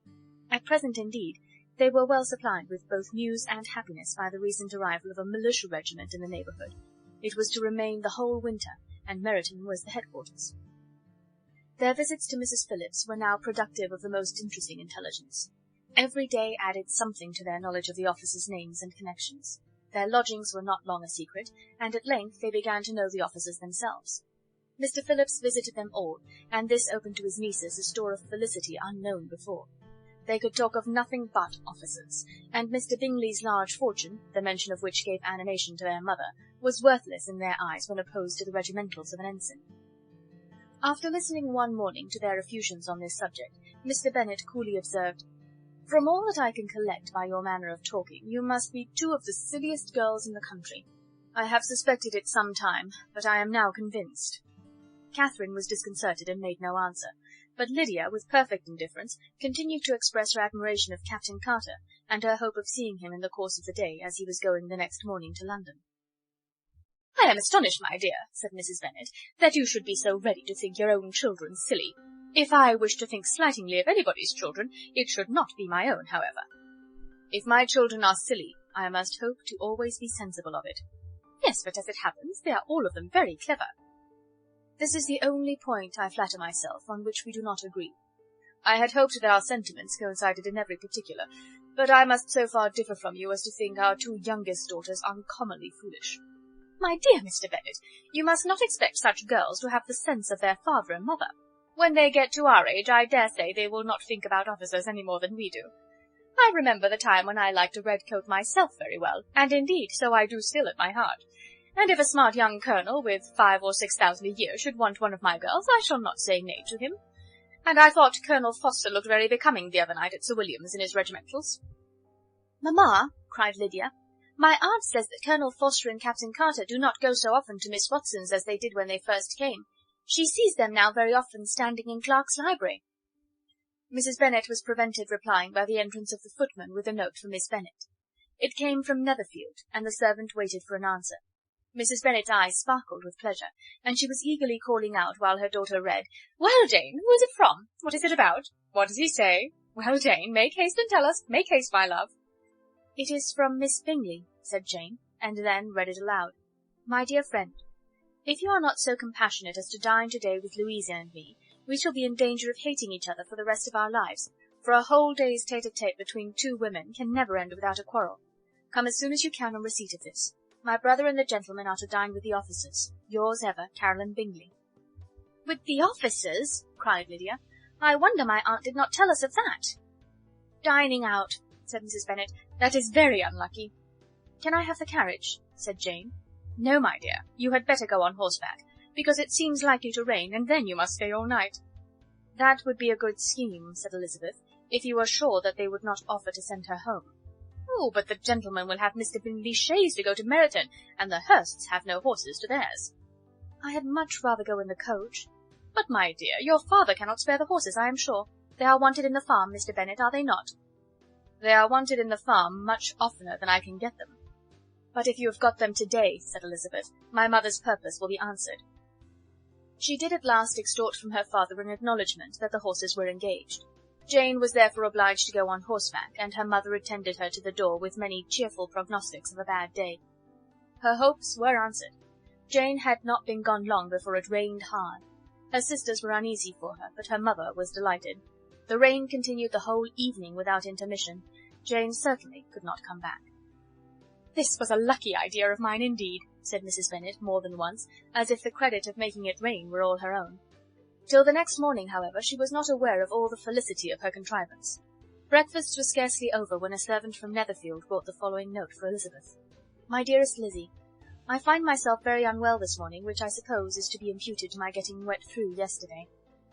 At present, indeed, they were well supplied with both news and happiness by the recent arrival of a militia regiment in the neighbourhood. It was to remain the whole winter, and Meryton was the headquarters. Their visits to Mrs. Phillips were now productive of the most interesting intelligence. Every day added something to their knowledge of the officers' names and connections. Their lodgings were not long a secret, and at length they began to know the officers themselves. Mr. Phillips visited them all, and this opened to his nieces a store of felicity unknown before. They could talk of nothing but officers, and Mr. Bingley's large fortune, the mention of which gave animation to their mother, was worthless in their eyes when opposed to the regimentals of an ensign. After listening one morning to their effusions on this subject, Mr. Bennet coolly observed, "From all that I can collect by your manner of talking, you must be 2 of the silliest girls in the country. I have suspected it some time, but I am now convinced." Catherine was disconcerted and made no answer, but Lydia, with perfect indifference, continued to express her admiration of Captain Carter, and her hope of seeing him in the course of the day, as he was going the next morning to London. "I am astonished, my dear," said Mrs. Bennet, "that you should be so ready to think your own children silly. If I wish to think slightingly of anybody's children, it should not be my own, however. If my children are silly, I must hope to always be sensible of it. Yes, but as it happens, they are all of them very clever. This is the only point, I flatter myself, on which we do not agree. I had hoped that our sentiments coincided in every particular, but I must so far differ from you as to think our 2 youngest daughters uncommonly foolish. My dear Mr. Bennet, you must not expect such girls to have the sense of their father and mother. When they get to our age, I dare say they will not think about officers any more than we do. I remember the time when I liked a red coat myself very well, and indeed so I do still at my heart. And if a smart young colonel with 5,000 or 6,000 a year should want one of my girls, I shall not say nay to him. And I thought Colonel Foster looked very becoming the other night at Sir William's in his regimentals." "Mamma," cried Lydia, "my aunt says that Colonel Foster and Captain Carter do not go so often to Miss Watson's as they did when they first came. She sees them now very often standing in Clark's library." Mrs. Bennet was prevented replying by the entrance of the footman with a note for Miss Bennet. It came from Netherfield, and the servant waited for an answer. Mrs. Bennet's eyes sparkled with pleasure, and she was eagerly calling out while her daughter read, "Well, Jane, who is it from? What is it about? What does he say? Well, Jane, make haste and tell us. Make haste, my love." "It is from Miss Bingley," said Jane, and then read it aloud. "My dear friend, if you are not so compassionate as to dine to-day with Louisa and me, we shall be in danger of hating each other for the rest of our lives, for a whole day's tete-a-tete between 2 women can never end without a quarrel. Come as soon as you can on receipt of this. My brother and the gentlemen are to dine with the officers. Yours ever, Caroline Bingley." "With the officers?" cried Lydia. "I wonder my aunt did not tell us of that." "Dining out," said Mrs. Bennet. "That is very unlucky." "Can I have the carriage?" said Jane. "No, my dear, you had better go on horseback, because it seems likely to rain, and then you must stay all night." "That would be a good scheme," said Elizabeth, "if you were sure that they would not offer to send her home." "Oh, but the gentlemen will have Mr. Bingley's chaise to go to Meryton, and the Hursts have no horses to theirs." "I had much rather go in the coach." "But, my dear, your father cannot spare the horses, I am sure. They are wanted in the farm, Mr. Bennet, are they not?" "They are wanted in the farm much oftener than I can get them." "But if you have got them to-day," said Elizabeth, "my mother's purpose will be answered." She did at last extort from her father an acknowledgment that the horses were engaged. Jane was therefore obliged to go on horseback, and her mother attended her to the door with many cheerful prognostics of a bad day. Her hopes were answered. Jane had not been gone long before it rained hard. Her sisters were uneasy for her, but her mother was delighted. The rain continued the whole evening without intermission. Jane certainly could not come back. "This was a lucky idea of mine, indeed," said Mrs. Bennet more than once, as if the credit of making it rain were all her own. Till the next morning, however, she was not aware of all the felicity of her contrivance. Breakfast was scarcely over when a servant from Netherfield brought the following note for Elizabeth. My dearest Lizzie, I find myself very unwell this morning, which I suppose is to be imputed to my getting wet through yesterday.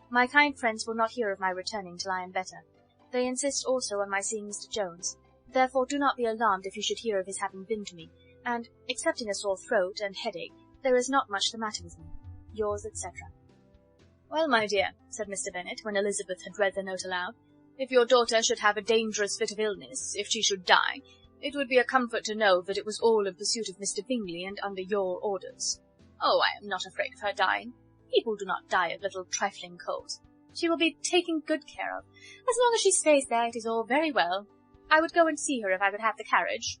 My kind friends will not hear of my returning till I am better. They insist also on my seeing Mr. Jones. Therefore do not be alarmed if you should hear of his having been to me, and, excepting a sore throat and headache, there is not much the matter with me. Yours, etc. Well, my dear, said Mr. Bennet, when Elizabeth had read the note aloud, if your daughter should have a dangerous fit of illness, if she should die, it would be a comfort to know that it was all in pursuit of Mr. Bingley and under your orders. Oh, I am not afraid of her dying. People do not die of little trifling colds. She will be taken good care of. As long as she stays there, it is all very well. I would go and see her if I could have the carriage.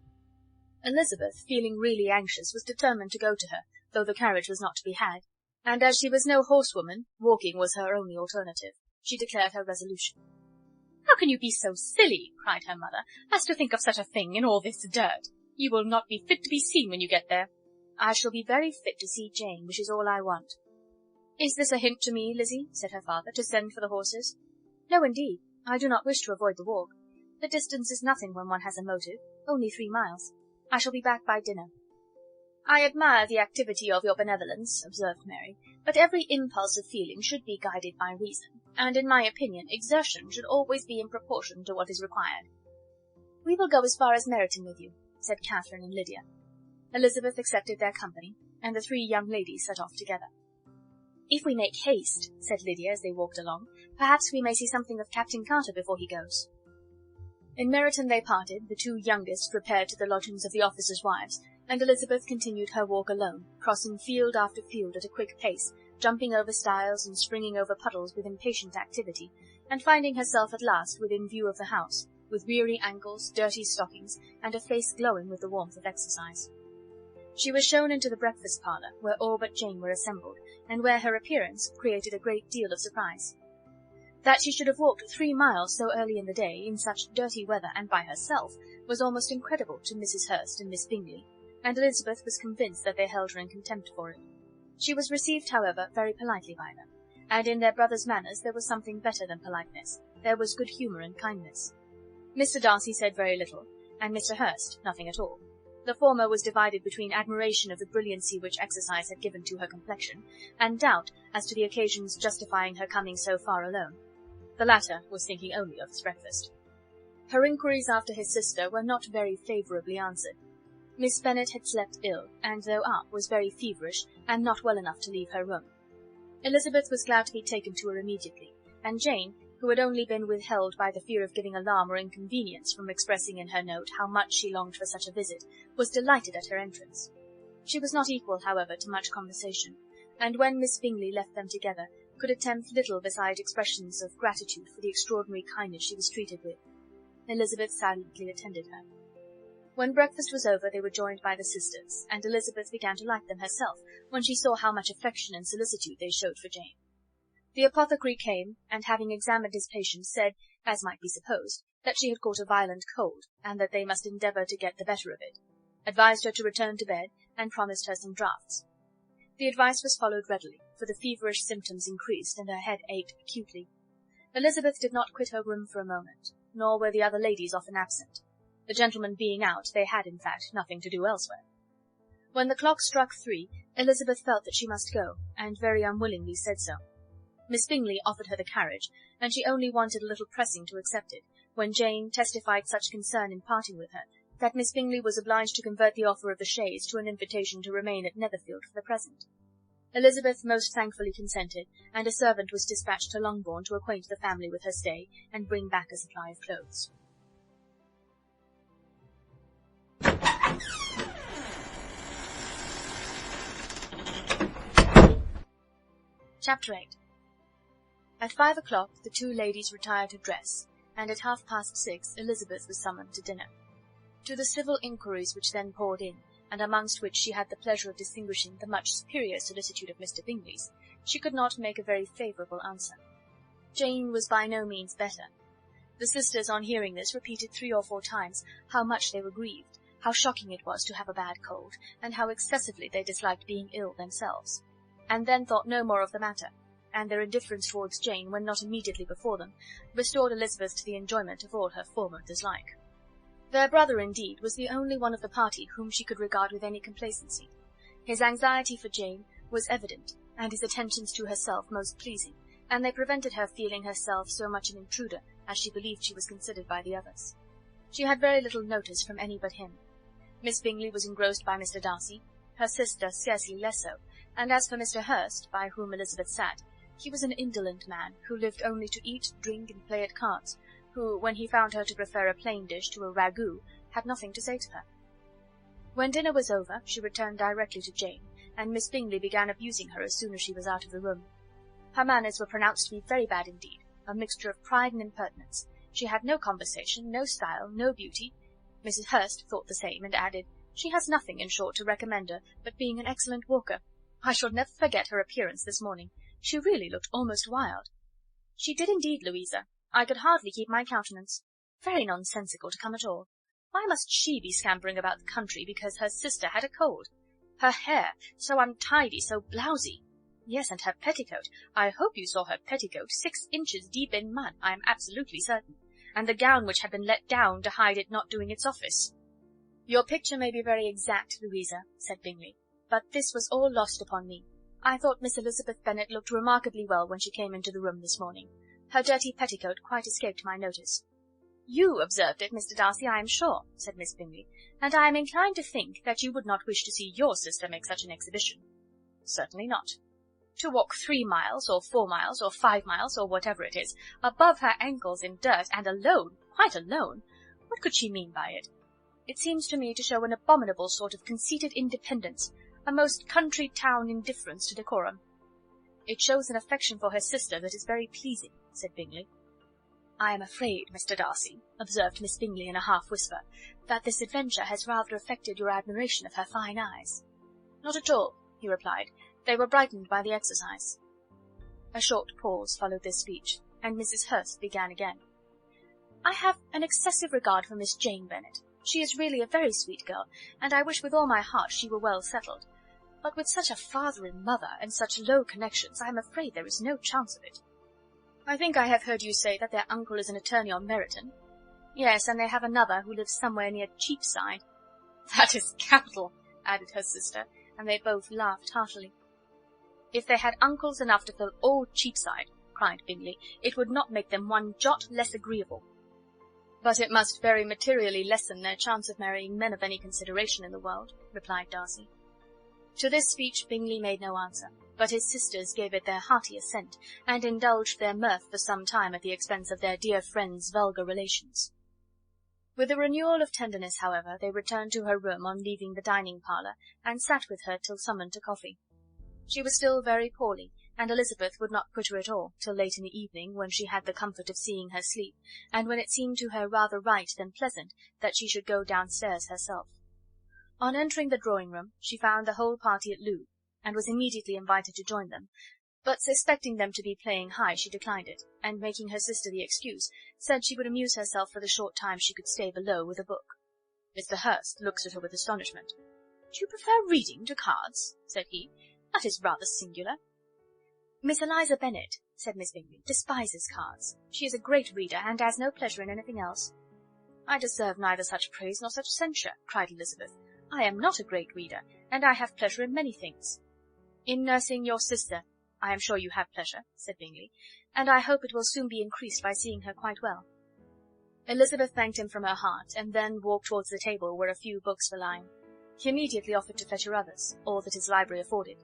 Elizabeth, feeling really anxious, was determined to go to her, though the carriage was not to be had, and as she was no horsewoman, walking was her only alternative. She declared her resolution. How can you be so silly, cried her mother, as to think of such a thing in all this dirt? You will not be fit to be seen when you get there. I shall be very fit to see Jane, which is all I want. Is this a hint to me, Lizzie, said her father, to send for the horses? No, indeed. I do not wish to avoid the walk. The distance is nothing when one has a motive, only 3 miles. I shall be back by dinner. I admire the activity of your benevolence, observed Mary, but every impulse of feeling should be guided by reason, and in my opinion exertion should always be in proportion to what is required. We will go as far as Meryton with you, said Catherine and Lydia. Elizabeth accepted their company, and the 3 young ladies set off together. If we make haste, said Lydia as they walked along, perhaps we may see something of Captain Carter before he goes. In Meryton they parted, the 2 youngest repaired to the lodgings of the officers' wives, and Elizabeth continued her walk alone, crossing field after field at a quick pace, jumping over stiles and springing over puddles with impatient activity, and finding herself at last within view of the house, with weary ankles, dirty stockings, and a face glowing with the warmth of exercise. She was shown into the breakfast parlour, where all but Jane were assembled, and where her appearance created a great deal of surprise. That she should have walked 3 miles so early in the day, in such dirty weather, and by herself, was almost incredible to Mrs. Hurst and Miss Bingley, and Elizabeth was convinced that they held her in contempt for it. She was received, however, very politely by them, and in their brother's manners there was something better than politeness. There was good humour and kindness. Mr. Darcy said very little, and Mr. Hurst nothing at all. The former was divided between admiration of the brilliancy which exercise had given to her complexion, and doubt as to the occasions justifying her coming so far alone. The latter was thinking only of his breakfast. Her inquiries after his sister were not very favourably answered. Miss Bennet had slept ill, and though up, was very feverish, and not well enough to leave her room. Elizabeth was glad to be taken to her immediately, and Jane, who had only been withheld by the fear of giving alarm or inconvenience from expressing in her note how much she longed for such a visit, was delighted at her entrance. She was not equal, however, to much conversation, and when Miss Bingley left them together, could attempt little beside expressions of gratitude for the extraordinary kindness she was treated with. Elizabeth silently attended her. When breakfast was over they were joined by the sisters, and Elizabeth began to like them herself, when she saw how much affection and solicitude they showed for Jane. The apothecary came, and having examined his patient, said, as might be supposed, that she had caught a violent cold, and that they must endeavour to get the better of it, advised her to return to bed, and promised her some draughts. The advice was followed readily, for the feverish symptoms increased, and her head ached acutely. Elizabeth did not quit her room for a moment, nor were the other ladies often absent. The gentlemen being out, they had, in fact, nothing to do elsewhere. When the clock struck 3, Elizabeth felt that she must go, and very unwillingly said so. Miss Bingley offered her the carriage, and she only wanted a little pressing to accept it, when Jane testified such concern in parting with her, that Miss Bingley was obliged to convert the offer of the chaise to an invitation to remain at Netherfield for the present. Elizabeth most thankfully consented, and a servant was dispatched to Longbourn to acquaint the family with her stay, and bring back a supply of clothes. Chapter 8. At 5 o'clock the 2 ladies retired to dress, and at 6:30 Elizabeth was summoned to dinner. To the civil inquiries which then poured in, and amongst which she had the pleasure of distinguishing the much superior solicitude of Mr. Bingley's, she could not make a very favourable answer. Jane was by no means better. The sisters, on hearing this, repeated 3 or 4 times how much they were grieved, how shocking it was to have a bad cold, and how excessively they disliked being ill themselves, and then thought no more of the matter. and their indifference towards Jane, when not immediately before them, restored Elizabeth to the enjoyment of all her former dislike. Their brother, indeed, was the only one of the party whom she could regard with any complacency. His anxiety for Jane was evident, and his attentions to herself most pleasing, and they prevented her feeling herself so much an intruder as she believed she was considered by the others. She had very little notice from any but him. Miss Bingley was engrossed by Mr. Darcy, her sister scarcely less so, and as for Mr. Hurst, by whom Elizabeth sat, he was an indolent man, who lived only to eat, drink, and play at cards, who, when he found her to prefer a plain dish to a ragout, had nothing to say to her. When dinner was over, she returned directly to Jane, and Miss Bingley began abusing her as soon as she was out of the room. Her manners were pronounced to be very bad indeed, a mixture of pride and impertinence. She had no conversation, no style, no beauty. Mrs. Hurst thought the same, and added, "She has nothing, in short, to recommend her, but being an excellent walker. I shall never forget her appearance this morning. She really looked almost wild." "She did indeed, Louisa. I could hardly keep my countenance. Very nonsensical to come at all. Why must she be scampering about the country because her sister had a cold? Her hair, so untidy, so blousy. Yes, and her petticoat. I hope you saw her petticoat, 6 inches deep in mud, I am absolutely certain, and the gown which had been let down to hide it not doing its office." "Your picture may be very exact, Louisa," said Bingley, "but this was all lost upon me. I thought Miss Elizabeth Bennet looked remarkably well when she came into the room this morning. Her dirty petticoat quite escaped my notice." "You observed it, Mr. Darcy, I am sure," said Miss Bingley, "and I am inclined to think that you would not wish to see your sister make such an exhibition." "Certainly not. To walk 3 miles, or 4 miles, or 5 miles, or whatever it is, above her ankles in dirt, and alone, quite alone, what could she mean by it? It seems to me to show an abominable sort of conceited independence, a most country-town indifference to decorum." "It shows an affection for her sister that is very pleasing," said Bingley. "I am afraid, Mr. Darcy," observed Miss Bingley in a half-whisper, "that this adventure has rather affected your admiration of her fine eyes." "Not at all," he replied. "They were brightened by the exercise." A short pause followed this speech, and Mrs. Hurst began again. "I have an excessive regard for Miss Jane Bennet. She is really a very sweet girl, and I wish with all my heart she were well settled. But with such a father and mother, and such low connections, I am afraid there is no chance of it." "I think I have heard you say that their uncle is an attorney on Meryton." "Yes, and they have another who lives somewhere near Cheapside." "That is capital," added her sister, and they both laughed heartily. "If they had uncles enough to fill all Cheapside," cried Bingley, "it would not make them one jot less agreeable." "But it must very materially lessen their chance of marrying men of any consideration in the world," replied Darcy. To this speech Bingley made no answer, but his sisters gave it their hearty assent, and indulged their mirth for some time at the expense of their dear friend's vulgar relations. With a renewal of tenderness, however, they returned to her room on leaving the dining-parlour, and sat with her till summoned to coffee. She was still very poorly, and Elizabeth would not put her at all till late in the evening, when she had the comfort of seeing her sleep, and when it seemed to her rather right than pleasant that she should go downstairs herself. On entering the drawing-room, she found the whole party at loo, and was immediately invited to join them, but suspecting them to be playing high, she declined it, and making her sister the excuse, said she would amuse herself for the short time she could stay below with a book. Mr. Hurst looked at her with astonishment. "Do you prefer reading to cards?" said he. "That is rather singular." "Miss Eliza Bennet," said Miss Bingley, "despises cards. She is a great reader, and has no pleasure in anything else." "I deserve neither such praise nor such censure," cried Elizabeth. "I am not a great reader, and I have pleasure in many things." "In nursing your sister, I am sure you have pleasure," said Bingley, "and I hope it will soon be increased by seeing her quite well." Elizabeth thanked him from her heart, and then walked towards the table where a few books were lying. He immediately offered to fetch her others, all that his library afforded.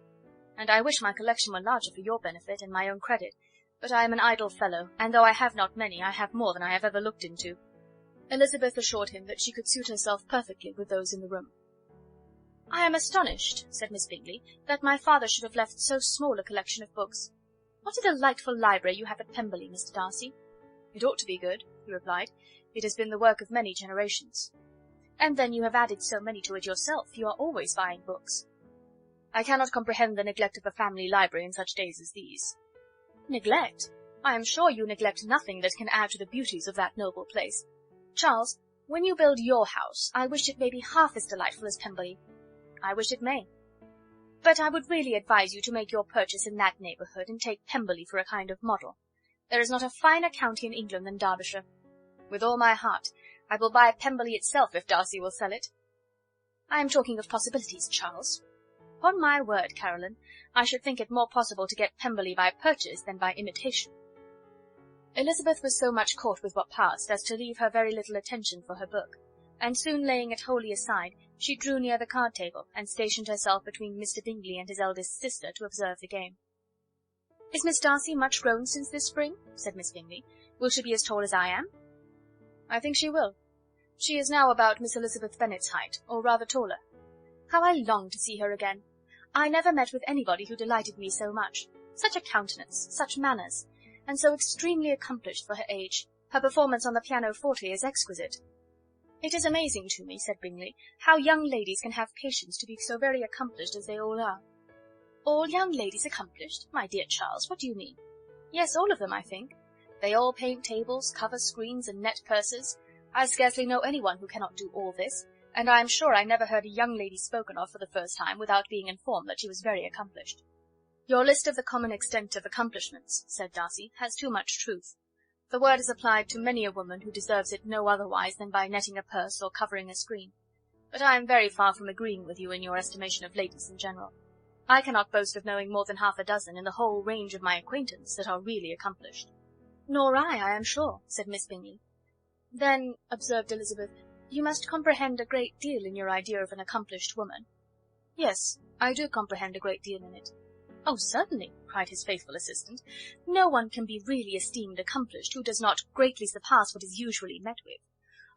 "And I wish my collection were larger for your benefit and my own credit, but I am an idle fellow, and though I have not many, I have more than I have ever looked into." Elizabeth assured him that she could suit herself perfectly with those in the room. "I am astonished," said Miss Bingley, "that my father should have left so small a collection of books. What a delightful library you have at Pemberley, Mr. Darcy." "It ought to be good," he replied. "It has been the work of many generations." "And then you have added so many to it yourself. You are always buying books." "I cannot comprehend the neglect of a family library in such days as these." "Neglect? I am sure you neglect nothing that can add to the beauties of that noble place. Charles, when you build your house, I wish it may be half as delightful as Pemberley." "I wish it may." But I would really advise you to make your purchase in that neighbourhood, and take Pemberley for a kind of model. There is not a finer county in England than Derbyshire. With all my heart. I will buy Pemberley itself if Darcy will sell it. I am talking of possibilities, Charles. Upon my word, Caroline, I should think it more possible to get Pemberley by purchase than by imitation. Elizabeth was so much caught with what passed as to leave her very little attention for her book, and soon laying it wholly aside, she drew near the card-table, and stationed herself between Mr. Bingley and his eldest sister to observe the game. "Is Miss Darcy much grown since this spring?" said Miss Bingley. "Will she be as tall as I am?" "I think she will. She is now about Miss Elizabeth Bennet's height, or rather taller. How I long to see her again! I never met with anybody who delighted me so much. Such a countenance, such manners, and so extremely accomplished for her age. Her performance on the pianoforte is exquisite." "It is amazing to me," said Bingley, "how young ladies can have patience to be so very accomplished as they all are." "All young ladies accomplished? My dear Charles, what do you mean?" "Yes, all of them, I think. They all paint tables, cover screens, and net purses. I scarcely know anyone who cannot do all this, and I am sure I never heard a young lady spoken of for the first time without being informed that she was very accomplished." "Your list of the common extent of accomplishments," said Darcy, "has too much truth. The word is applied to many a woman who deserves it no otherwise than by netting a purse or covering a screen. But I am very far from agreeing with you in your estimation of ladies in general. I cannot boast of knowing more than half a dozen in the whole range of my acquaintance that are really accomplished." "Nor I am sure," said Miss Bingley. "Then," observed Elizabeth, "you must comprehend a great deal in your idea of an accomplished woman." "Yes, I do comprehend a great deal in it." "Oh, certainly," cried his faithful assistant. "No one can be really esteemed accomplished who does not greatly surpass what is usually met with.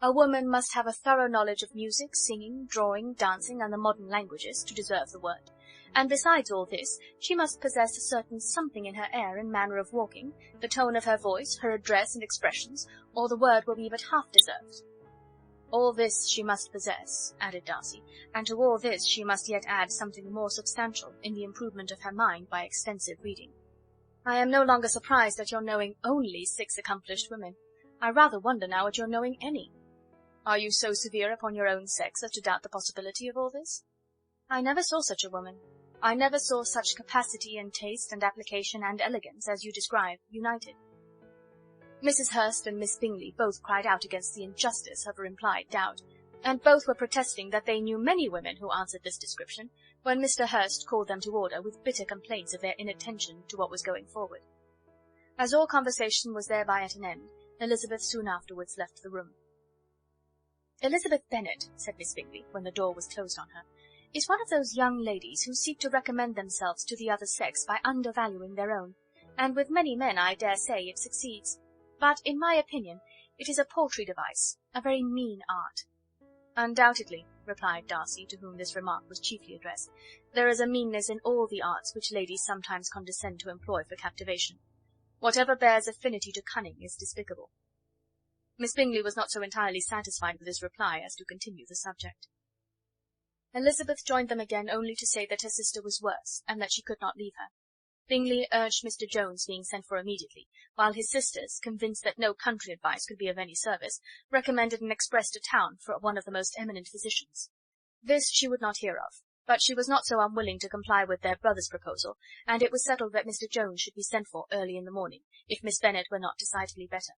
A woman must have a thorough knowledge of music, singing, drawing, dancing, and the modern languages, to deserve the word. And besides all this, she must possess a certain something in her air and manner of walking, the tone of her voice, her address and expressions, or the word will be but half deserved." "All this she must possess," added Darcy, "and to all this she must yet add something more substantial in the improvement of her mind by extensive reading. I am no longer surprised at your knowing only 6 accomplished women. I rather wonder now at your knowing any. Are you so severe upon your own sex as to doubt the possibility of all this?" "I never saw such a woman. I never saw such capacity and taste and application and elegance as you describe, united." Mrs. Hurst and Miss Bingley both cried out against the injustice of her implied doubt, and both were protesting that they knew many women who answered this description, when Mr. Hurst called them to order with bitter complaints of their inattention to what was going forward. As all conversation was thereby at an end, Elizabeth soon afterwards left the room. "Elizabeth Bennet," said Miss Bingley, when the door was closed on her, "is one of those young ladies who seek to recommend themselves to the other sex by undervaluing their own, and with many men, I dare say, it succeeds. But, in my opinion, it is a paltry device, a very mean art." "Undoubtedly," replied Darcy, to whom this remark was chiefly addressed, "there is a meanness in all the arts which ladies sometimes condescend to employ for captivation. Whatever bears affinity to cunning is despicable." Miss Bingley was not so entirely satisfied with this reply as to continue the subject. Elizabeth joined them again only to say that her sister was worse, and that she could not leave her. Bingley urged Mr. Jones being sent for immediately, while his sisters, convinced that no country advice could be of any service, recommended an express to town for one of the most eminent physicians. This she would not hear of, but she was not so unwilling to comply with their brother's proposal, and it was settled that Mr. Jones should be sent for early in the morning, if Miss Bennet were not decidedly better.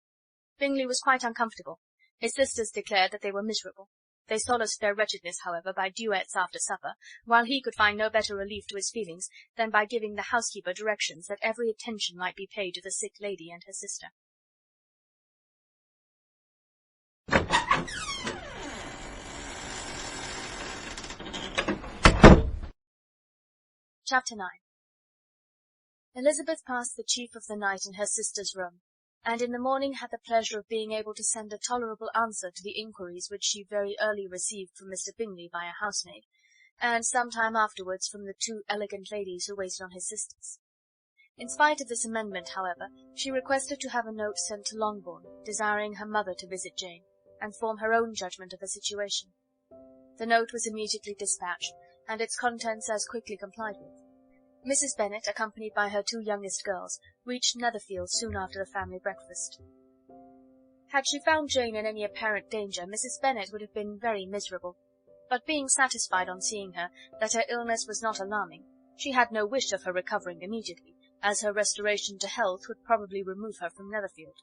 Bingley was quite uncomfortable. His sisters declared that they were miserable. They solaced their wretchedness, however, by duets after supper, while he could find no better relief to his feelings than by giving the housekeeper directions that every attention might be paid to the sick lady and her sister. Chapter 9. Elizabeth passed the chief of the night in her sister's room, and in the morning had the pleasure of being able to send a tolerable answer to the inquiries which she very early received from Mr. Bingley by a housemaid, and some time afterwards from the 2 elegant ladies who waited on his sisters. In spite of this amendment, however, she requested to have a note sent to Longbourn, desiring her mother to visit Jane, and form her own judgment of her situation. The note was immediately dispatched, and its contents as quickly complied with. Mrs. Bennet, accompanied by her 2 youngest girls, reached Netherfield soon after the family breakfast. Had she found Jane in any apparent danger, Mrs. Bennet would have been very miserable, but being satisfied on seeing her that her illness was not alarming, She had no wish of her recovering immediately, as her restoration to health would probably remove her from Netherfield.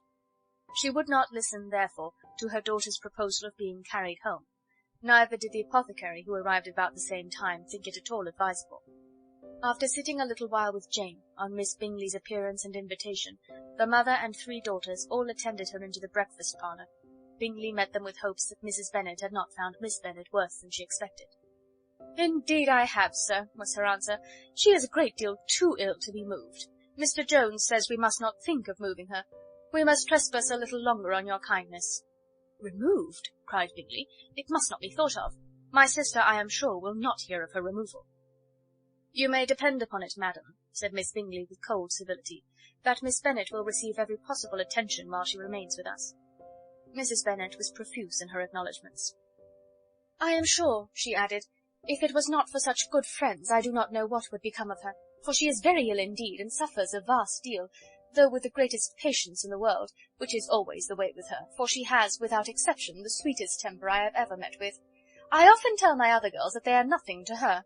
She would not listen, therefore, to her daughter's proposal of being carried home. Neither did the apothecary, who arrived about the same time, think it at all advisable. After sitting a little while with Jane, on Miss Bingley's appearance and invitation, the mother and 3 daughters all attended her into the breakfast parlour. Bingley met them with hopes that Mrs. Bennet had not found Miss Bennet worse than she expected. "Indeed I have, sir," was her answer. "She is a great deal too ill to be moved. Mr. Jones says we must not think of moving her. We must trespass a little longer on your kindness." "Removed?" cried Bingley. "It must not be thought of. My sister, I am sure, will not hear of her removal." "You may depend upon it, madam," said Miss Bingley with cold civility, "that Miss Bennet will receive every possible attention while she remains with us." Mrs. Bennet was profuse in her acknowledgments. "I am sure," she added, "if it was not for such good friends, I do not know what would become of her, for she is very ill indeed, and suffers a vast deal, though with the greatest patience in the world, which is always the way with her, for she has, without exception, the sweetest temper I have ever met with. I often tell my other girls that they are nothing to her.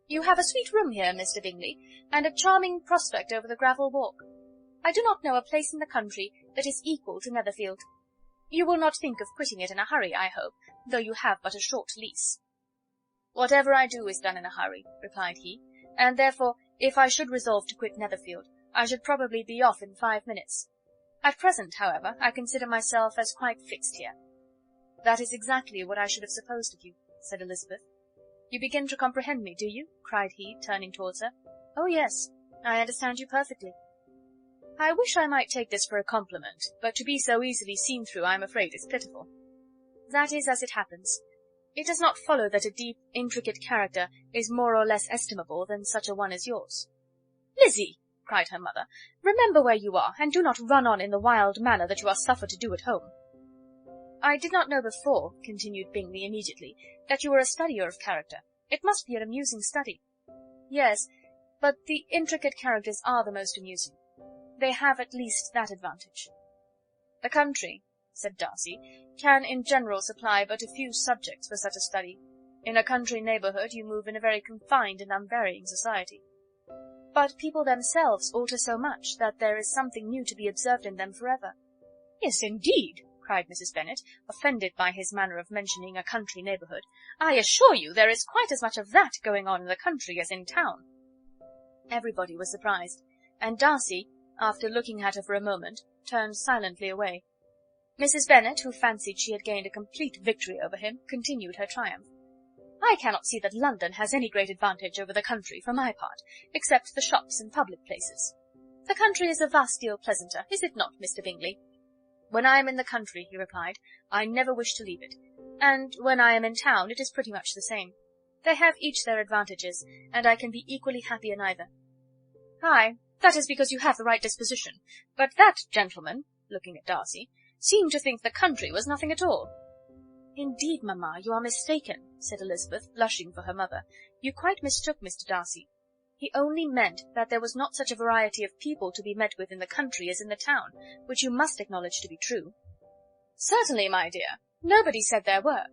You have a sweet room here, Mr. Bingley, and a charming prospect over the gravel walk. I do not know a place in the country that is equal to Netherfield. You will not think of quitting it in a hurry, I hope, though you have but a short lease." "Whatever I do is done in a hurry," replied he, "and therefore, if I should resolve to quit Netherfield, I should probably be off in 5 minutes. At present, however, I consider myself as quite fixed here." "That is exactly what I should have supposed of you," said Elizabeth. "You begin to comprehend me, do you?" cried he, turning towards her. "Oh, yes, I understand you perfectly." "I wish I might take this for a compliment, but to be so easily seen through I am afraid is pitiful. That is as it happens. It does not follow that a deep, intricate character is more or less estimable than such a one as yours." "Lizzie!" cried her mother, "remember where you are, and do not run on in the wild manner that you are suffered to do at home." "I did not know before," continued Bingley immediately, "that you were a studier of character. It must be an amusing study." "Yes, but the intricate characters are the most amusing. They have at least that advantage." "The country," said Darcy, "can in general supply but a few subjects for such a study. In a country neighbourhood you move in a very confined and unvarying society." "But people themselves alter so much that there is something new to be observed in them for ever." "Yes, indeed," cried Mrs. Bennet, offended by his manner of mentioning a country neighbourhood. "I assure you there is quite as much of that going on in the country as in town." Everybody was surprised, and Darcy, after looking at her for a moment, turned silently away. Mrs. Bennet, who fancied she had gained a complete victory over him, continued her triumph. "I cannot see that London has any great advantage over the country, for my part, except the shops and public places. The country is a vast deal pleasanter, is it not, Mr. Bingley?" "When I am in the country," he replied, "I never wish to leave it, and when I am in town it is pretty much the same. They have each their advantages, and I can be equally happy in either." "Ay, that is because you have the right disposition, but that gentleman," looking at Darcy, "seemed to think the country was nothing at all." "Indeed, mamma, you are mistaken," said Elizabeth, blushing for her mother. "You quite mistook Mr. Darcy. He only meant that there was not such a variety of people to be met with in the country as in the town, which you must acknowledge to be true." "Certainly, my dear, nobody said there were.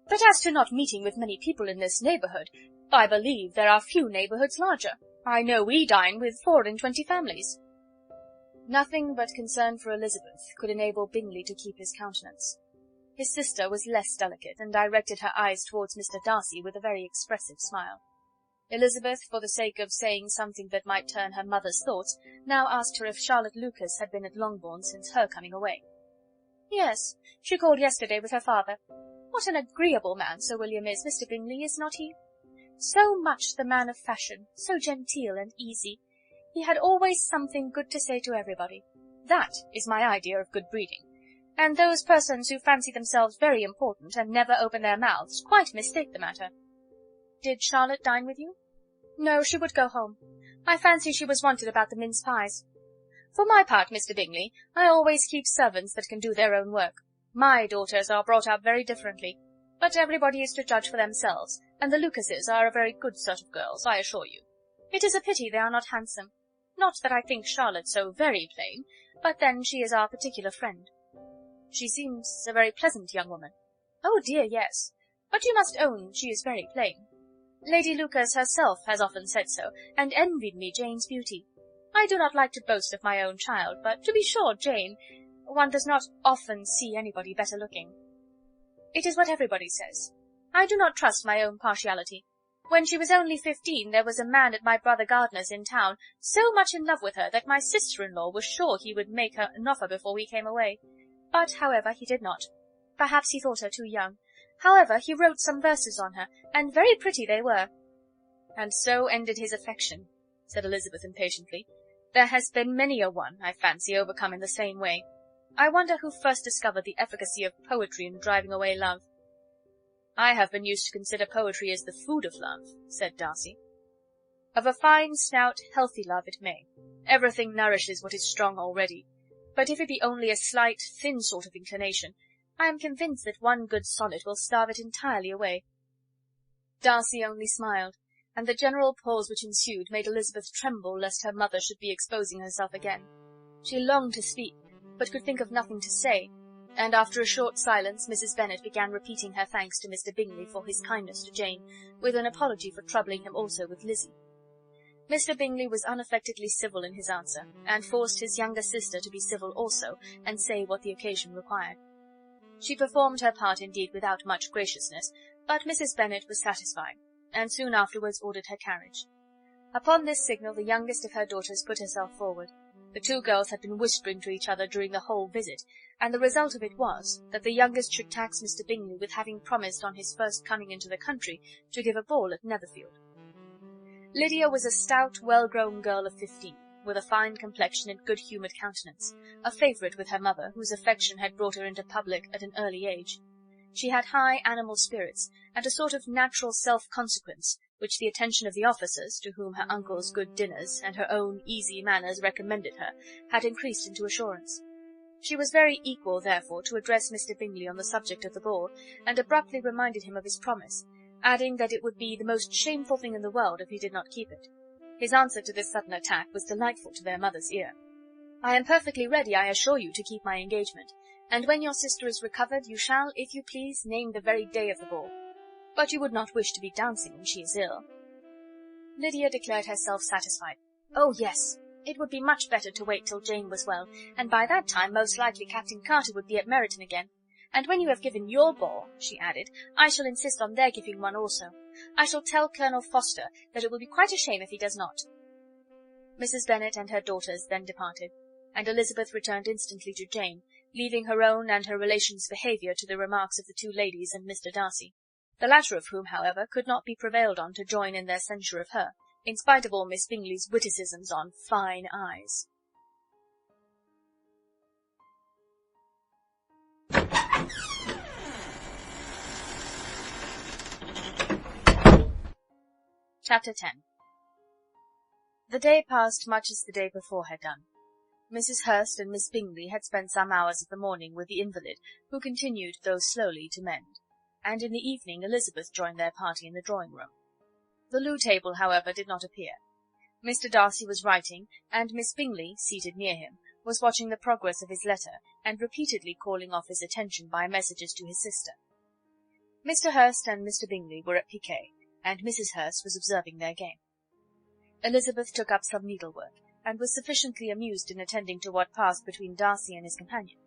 But as to not meeting with many people in this neighbourhood, I believe there are few neighbourhoods larger. I know we dine with 24 families." Nothing but concern for Elizabeth could enable Bingley to keep his countenance. His sister was less delicate, and directed her eyes towards Mr. Darcy with a very expressive smile. Elizabeth, for the sake of saying something that might turn her mother's thoughts, now asked her if Charlotte Lucas had been at Longbourn since her coming away. "Yes, she called yesterday with her father. What an agreeable man Sir William is, Mr. Bingley, is not he? So much the man of fashion, so genteel and easy. He had always something good to say to everybody. That is my idea of good breeding. And those persons who fancy themselves very important and never open their mouths quite mistake the matter." "Did Charlotte dine with you?" "No, she would go home. I fancy she was wanted about the mince pies. For my part, Mr. Bingley, I always keep servants that can do their own work. My daughters are brought up very differently. But everybody is to judge for themselves, and the Lucases are a very good sort of girls, I assure you. It is a pity they are not handsome. Not that I think Charlotte so very plain, but then she is our particular friend." "She seems a very pleasant young woman." "Oh dear, yes. But you must own she is very plain." Lady Lucas herself has often said so, and envied me Jane's beauty. I do not like to boast of my own child, but to be sure, Jane, one does not often see anybody better looking. It is what everybody says. I do not trust my own partiality. When she was only 15, there was a man at my brother Gardner's in town, so much in love with her that my sister-in-law was sure he would make her an offer before we came away. But, however, he did not. Perhaps he thought her too young. However, he wrote some verses on her, and very pretty they were. And so ended his affection, said Elizabeth impatiently. There has been many a one, I fancy, overcome in the same way. I wonder who first discovered the efficacy of poetry in driving away love. I have been used to consider poetry as the food of love, said Darcy. Of a fine, stout, healthy love it may. Everything nourishes what is strong already. But if it be only a slight, thin sort of inclination, I am convinced that one good sonnet will starve it entirely away. Darcy only smiled, and the general pause which ensued made Elizabeth tremble lest her mother should be exposing herself again. She longed to speak, but could think of nothing to say, and after a short silence Mrs. Bennet began repeating her thanks to Mr. Bingley for his kindness to Jane, with an apology for troubling him also with Lizzie. Mr. Bingley was unaffectedly civil in his answer, and forced his younger sister to be civil also, and say what the occasion required. She performed her part indeed without much graciousness, but Mrs. Bennet was satisfied, and soon afterwards ordered her carriage. Upon this signal the youngest of her daughters put herself forward. The two girls had been whispering to each other during the whole visit, and the result of it was that the youngest should tax Mr. Bingley with having promised on his first coming into the country to give a ball at Netherfield. Lydia was a stout, well-grown girl of 15, with a fine complexion and good-humoured countenance, a favourite with her mother, whose affection had brought her into public at an early age. She had high animal spirits, and a sort of natural self-consequence, which the attention of the officers, to whom her uncle's good dinners and her own easy manners recommended her, had increased into assurance. She was very equal, therefore, to address Mr. Bingley on the subject of the ball, and abruptly reminded him of his promise, adding that it would be the most shameful thing in the world if he did not keep it. His answer to this sudden attack was delightful to their mother's ear. "I am perfectly ready, I assure you, to keep my engagement, and when your sister is recovered you shall, if you please, name the very day of the ball. But you would not wish to be dancing when she is ill." Lydia declared herself satisfied. Oh, yes, it would be much better to wait till Jane was well, and by that time most likely Captain Carter would be at Meryton again. And when you have given your ball, she added, I shall insist on their giving one also. I shall tell Colonel Foster that it will be quite a shame if he does not. Mrs. Bennet and her daughters then departed, and Elizabeth returned instantly to Jane, leaving her own and her relations' behaviour to the remarks of the two ladies and Mr. Darcy, the latter of whom, however, could not be prevailed on to join in their censure of her, in spite of all Miss Bingley's witticisms on fine eyes. Chapter 10. The day passed much as the day before had done. Mrs. Hurst and Miss Bingley had spent some hours of the morning with the invalid, who continued, though slowly, to mend, and in the evening Elizabeth joined their party in the drawing-room. The loo table, however, did not appear. Mr. Darcy was writing, and Miss Bingley, seated near him, was watching the progress of his letter, and repeatedly calling off his attention by messages to his sister. Mr. Hurst and Mr. Bingley were at piquet, and Mrs. Hurst was observing their game. Elizabeth took up some needlework, and was sufficiently amused in attending to what passed between Darcy and his companion.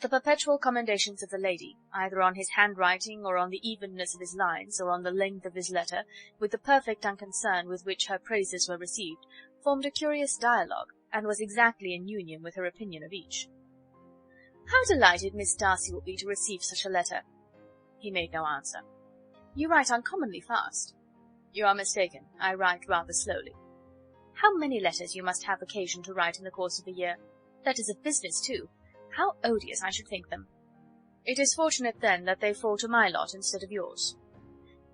The perpetual commendations of the lady, either on his handwriting, or on the evenness of his lines, or on the length of his letter, with the perfect unconcern with which her praises were received, formed a curious dialogue, and was exactly in union with her opinion of each. "How delighted Miss Darcy will be to receive such a letter." He made no answer. "You write uncommonly fast." "You are mistaken. I write rather slowly." "How many letters you must have occasion to write in the course of a year! Letters of business, too. How odious I should think them." "It is fortunate, then, that they fall to my lot instead of yours."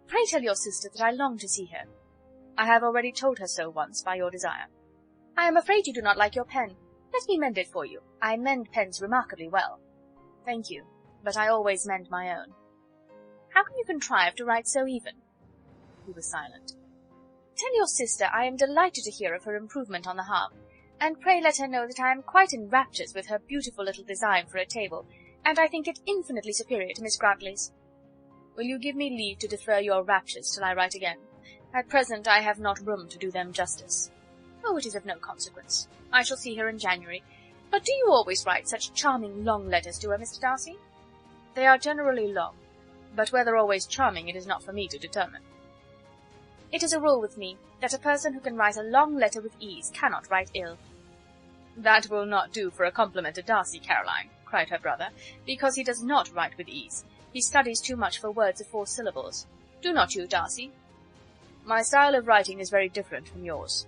"Pray tell your sister that I long to see her." "I have already told her so once, by your desire." "I am afraid you do not like your pen. Let me mend it for you. I mend pens remarkably well." "Thank you, but I always mend my own." "How can you contrive to write so even?" He was silent. "Tell your sister I am delighted to hear of her improvement on the harp, and pray let her know that I am quite in raptures with her beautiful little design for a table, and I think it infinitely superior to Miss Grantley's." will you give me leave to defer your raptures till I write again? At present I have not room to do them justice. Oh, it is of no consequence. I shall see her in January. But do you always write such charming long letters to her, Mr. Darcy? They are generally long, but whether always charming it is not for me to determine. It is a rule with me, that a person who can write a long letter with ease cannot write ill. That will not do for a compliment to Darcy, Caroline, cried her brother, because he does not write with ease. He studies too much for words of 4 syllables. Do not you, Darcy? My style of writing is very different from yours.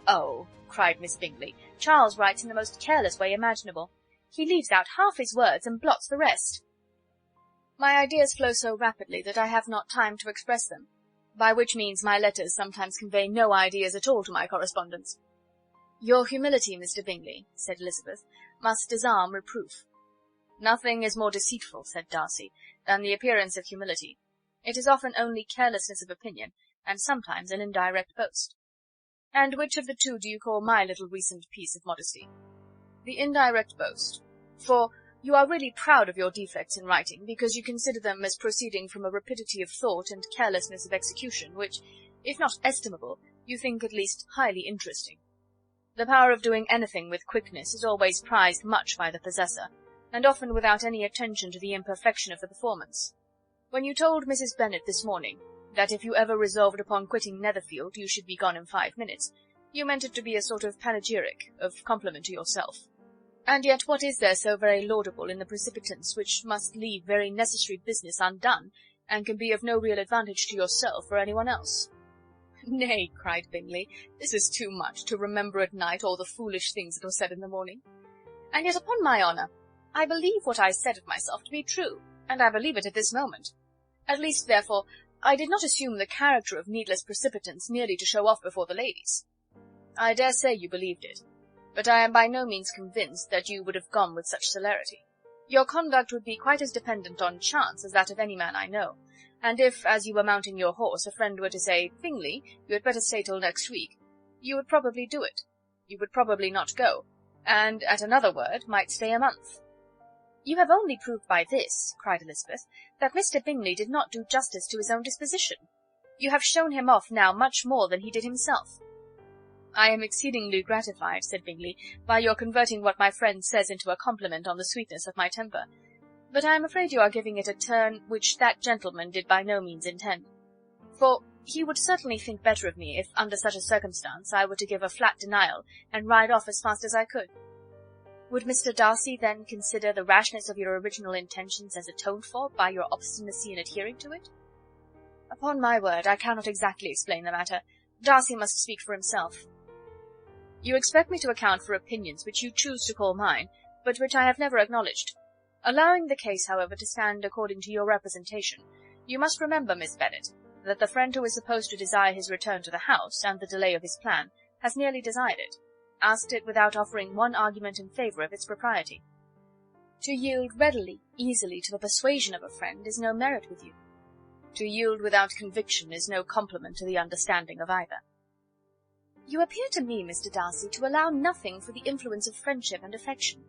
Oh, cried Miss Bingley, Charles writes in the most careless way imaginable. He leaves out half his words and blots the rest. My ideas flow so rapidly that I have not time to express them, by which means my letters sometimes convey no ideas at all to my correspondents. Your humility, Mr. Bingley, said Elizabeth, must disarm reproof. Nothing is more deceitful, said Darcy, than the appearance of humility. It is often only carelessness of opinion, and sometimes an indirect boast. And which of the two do you call my little recent piece of modesty? The indirect boast. For you are really proud of your defects in writing, because you consider them as proceeding from a rapidity of thought and carelessness of execution, which, if not estimable, you think at least highly interesting. The power of doing anything with quickness is always prized much by the possessor, and often without any attention to the imperfection of the performance. When you told Mrs. Bennet this morning that if you ever resolved upon quitting Netherfield you should be gone in 5 minutes, you meant it to be a sort of panegyric, of compliment to yourself. And yet what is there so very laudable in the precipitance which must leave very necessary business undone, and can be of no real advantage to yourself or any one else? Nay, cried Bingley, this is too much, to remember at night all the foolish things that were said in the morning. And yet, upon my honour, I believe what I said of myself to be true, and I believe it at this moment. At least, therefore, I did not assume the character of needless precipitance merely to show off before the ladies. I dare say you believed it, but I am by no means convinced that you would have gone with such celerity. Your conduct would be quite as dependent on chance as that of any man I know, and if, as you were mounting your horse, a friend were to say, Bingley, you had better stay till next week, you would probably do it. You would probably not go, and, at another word, might stay a month. You have only proved by this, cried Elizabeth, that Mr. Bingley did not do justice to his own disposition. You have shown him off now much more than he did himself. I am exceedingly gratified, said Bingley, by your converting what my friend says into a compliment on the sweetness of my temper. But I am afraid you are giving it a turn which that gentleman did by no means intend. For he would certainly think better of me if, under such a circumstance, I were to give a flat denial, and ride off as fast as I could. Would Mr. Darcy then consider the rashness of your original intentions as atoned for by your obstinacy in adhering to it? Upon my word, I cannot exactly explain the matter. Darcy must speak for himself. You expect me to account for opinions which you choose to call mine, but which I have never acknowledged. Allowing the case, however, to stand according to your representation, you must remember, Miss Bennet, that the friend who is supposed to desire his return to the house, and the delay of his plan, has nearly desired it, asked it without offering one argument in favour of its propriety. To yield readily, easily, to the persuasion of a friend is no merit with you. To yield without conviction is no compliment to the understanding of either. You appear to me, Mr. Darcy, to allow nothing for the influence of friendship and affection.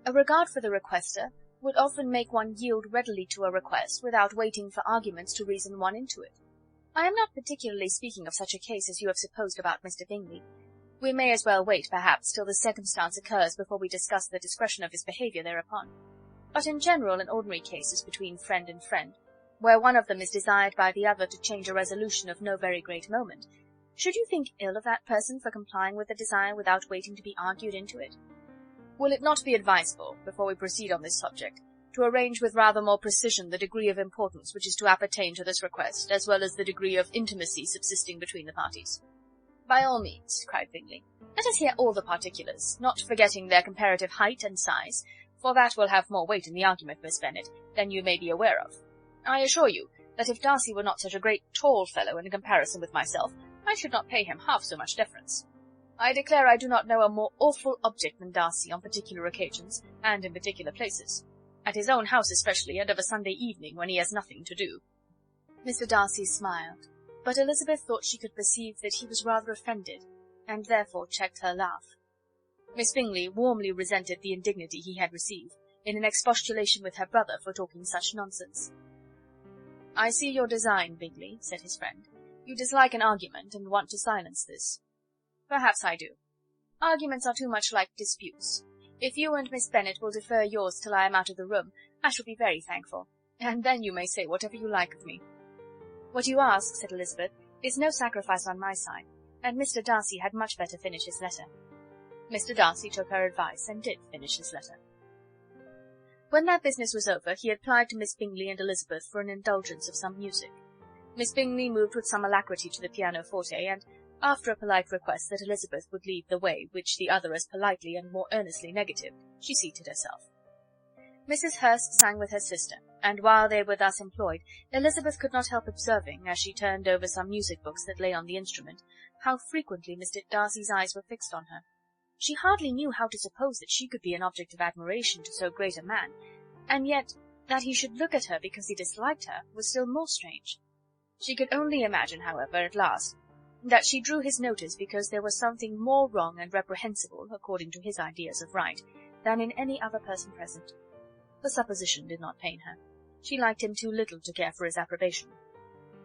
A regard for the requester would often make one yield readily to a request without waiting for arguments to reason one into it. I am not particularly speaking of such a case as you have supposed about Mr. Bingley. We may as well wait, perhaps, till the circumstance occurs before we discuss the discretion of his behaviour thereupon. But in general and ordinary cases between friend and friend, where one of them is desired by the other to change a resolution of no very great moment, should you think ill of that person for complying with the desire without waiting to be argued into it? Will it not be advisable, before we proceed on this subject, to arrange with rather more precision the degree of importance which is to appertain to this request, as well as the degree of intimacy subsisting between the parties? By all means, cried Bingley. Let us hear all the particulars, not forgetting their comparative height and size, for that will have more weight in the argument, Miss Bennet, than you may be aware of. I assure you that if Darcy were not such a great tall fellow in comparison with myself, I should not pay him half so much deference. I declare I do not know a more awful object than Darcy on particular occasions, and in particular places. At his own house especially, and of a Sunday evening, when he has nothing to do. Mr. Darcy smiled, but Elizabeth thought she could perceive that he was rather offended, and therefore checked her laugh. Miss Bingley warmly resented the indignity he had received, in an expostulation with her brother for talking such nonsense. "I see your design, Bingley," said his friend. "You dislike an argument, and want to silence this." "Perhaps I do. Arguments are too much like disputes. If you and Miss Bennet will defer yours till I am out of the room, I shall be very thankful, and then you may say whatever you like of me." "What you ask," said Elizabeth, "is no sacrifice on my side, and Mr. Darcy had much better finish his letter." Mr. Darcy took her advice, and did finish his letter. When that business was over, he applied to Miss Bingley and Elizabeth for an indulgence of some music. Miss Bingley moved with some alacrity to the pianoforte, and, after a polite request that Elizabeth would lead the way, which the other as politely and more earnestly negatived, she seated herself. Mrs. Hurst sang with her sister, and while they were thus employed, Elizabeth could not help observing, as she turned over some music books that lay on the instrument, how frequently Mr. Darcy's eyes were fixed on her. She hardly knew how to suppose that she could be an object of admiration to so great a man, and yet that he should look at her because he disliked her was still more strange. She could only imagine, however, at last, that she drew his notice because there was something more wrong and reprehensible, according to his ideas of right, than in any other person present. The supposition did not pain her. She liked him too little to care for his approbation.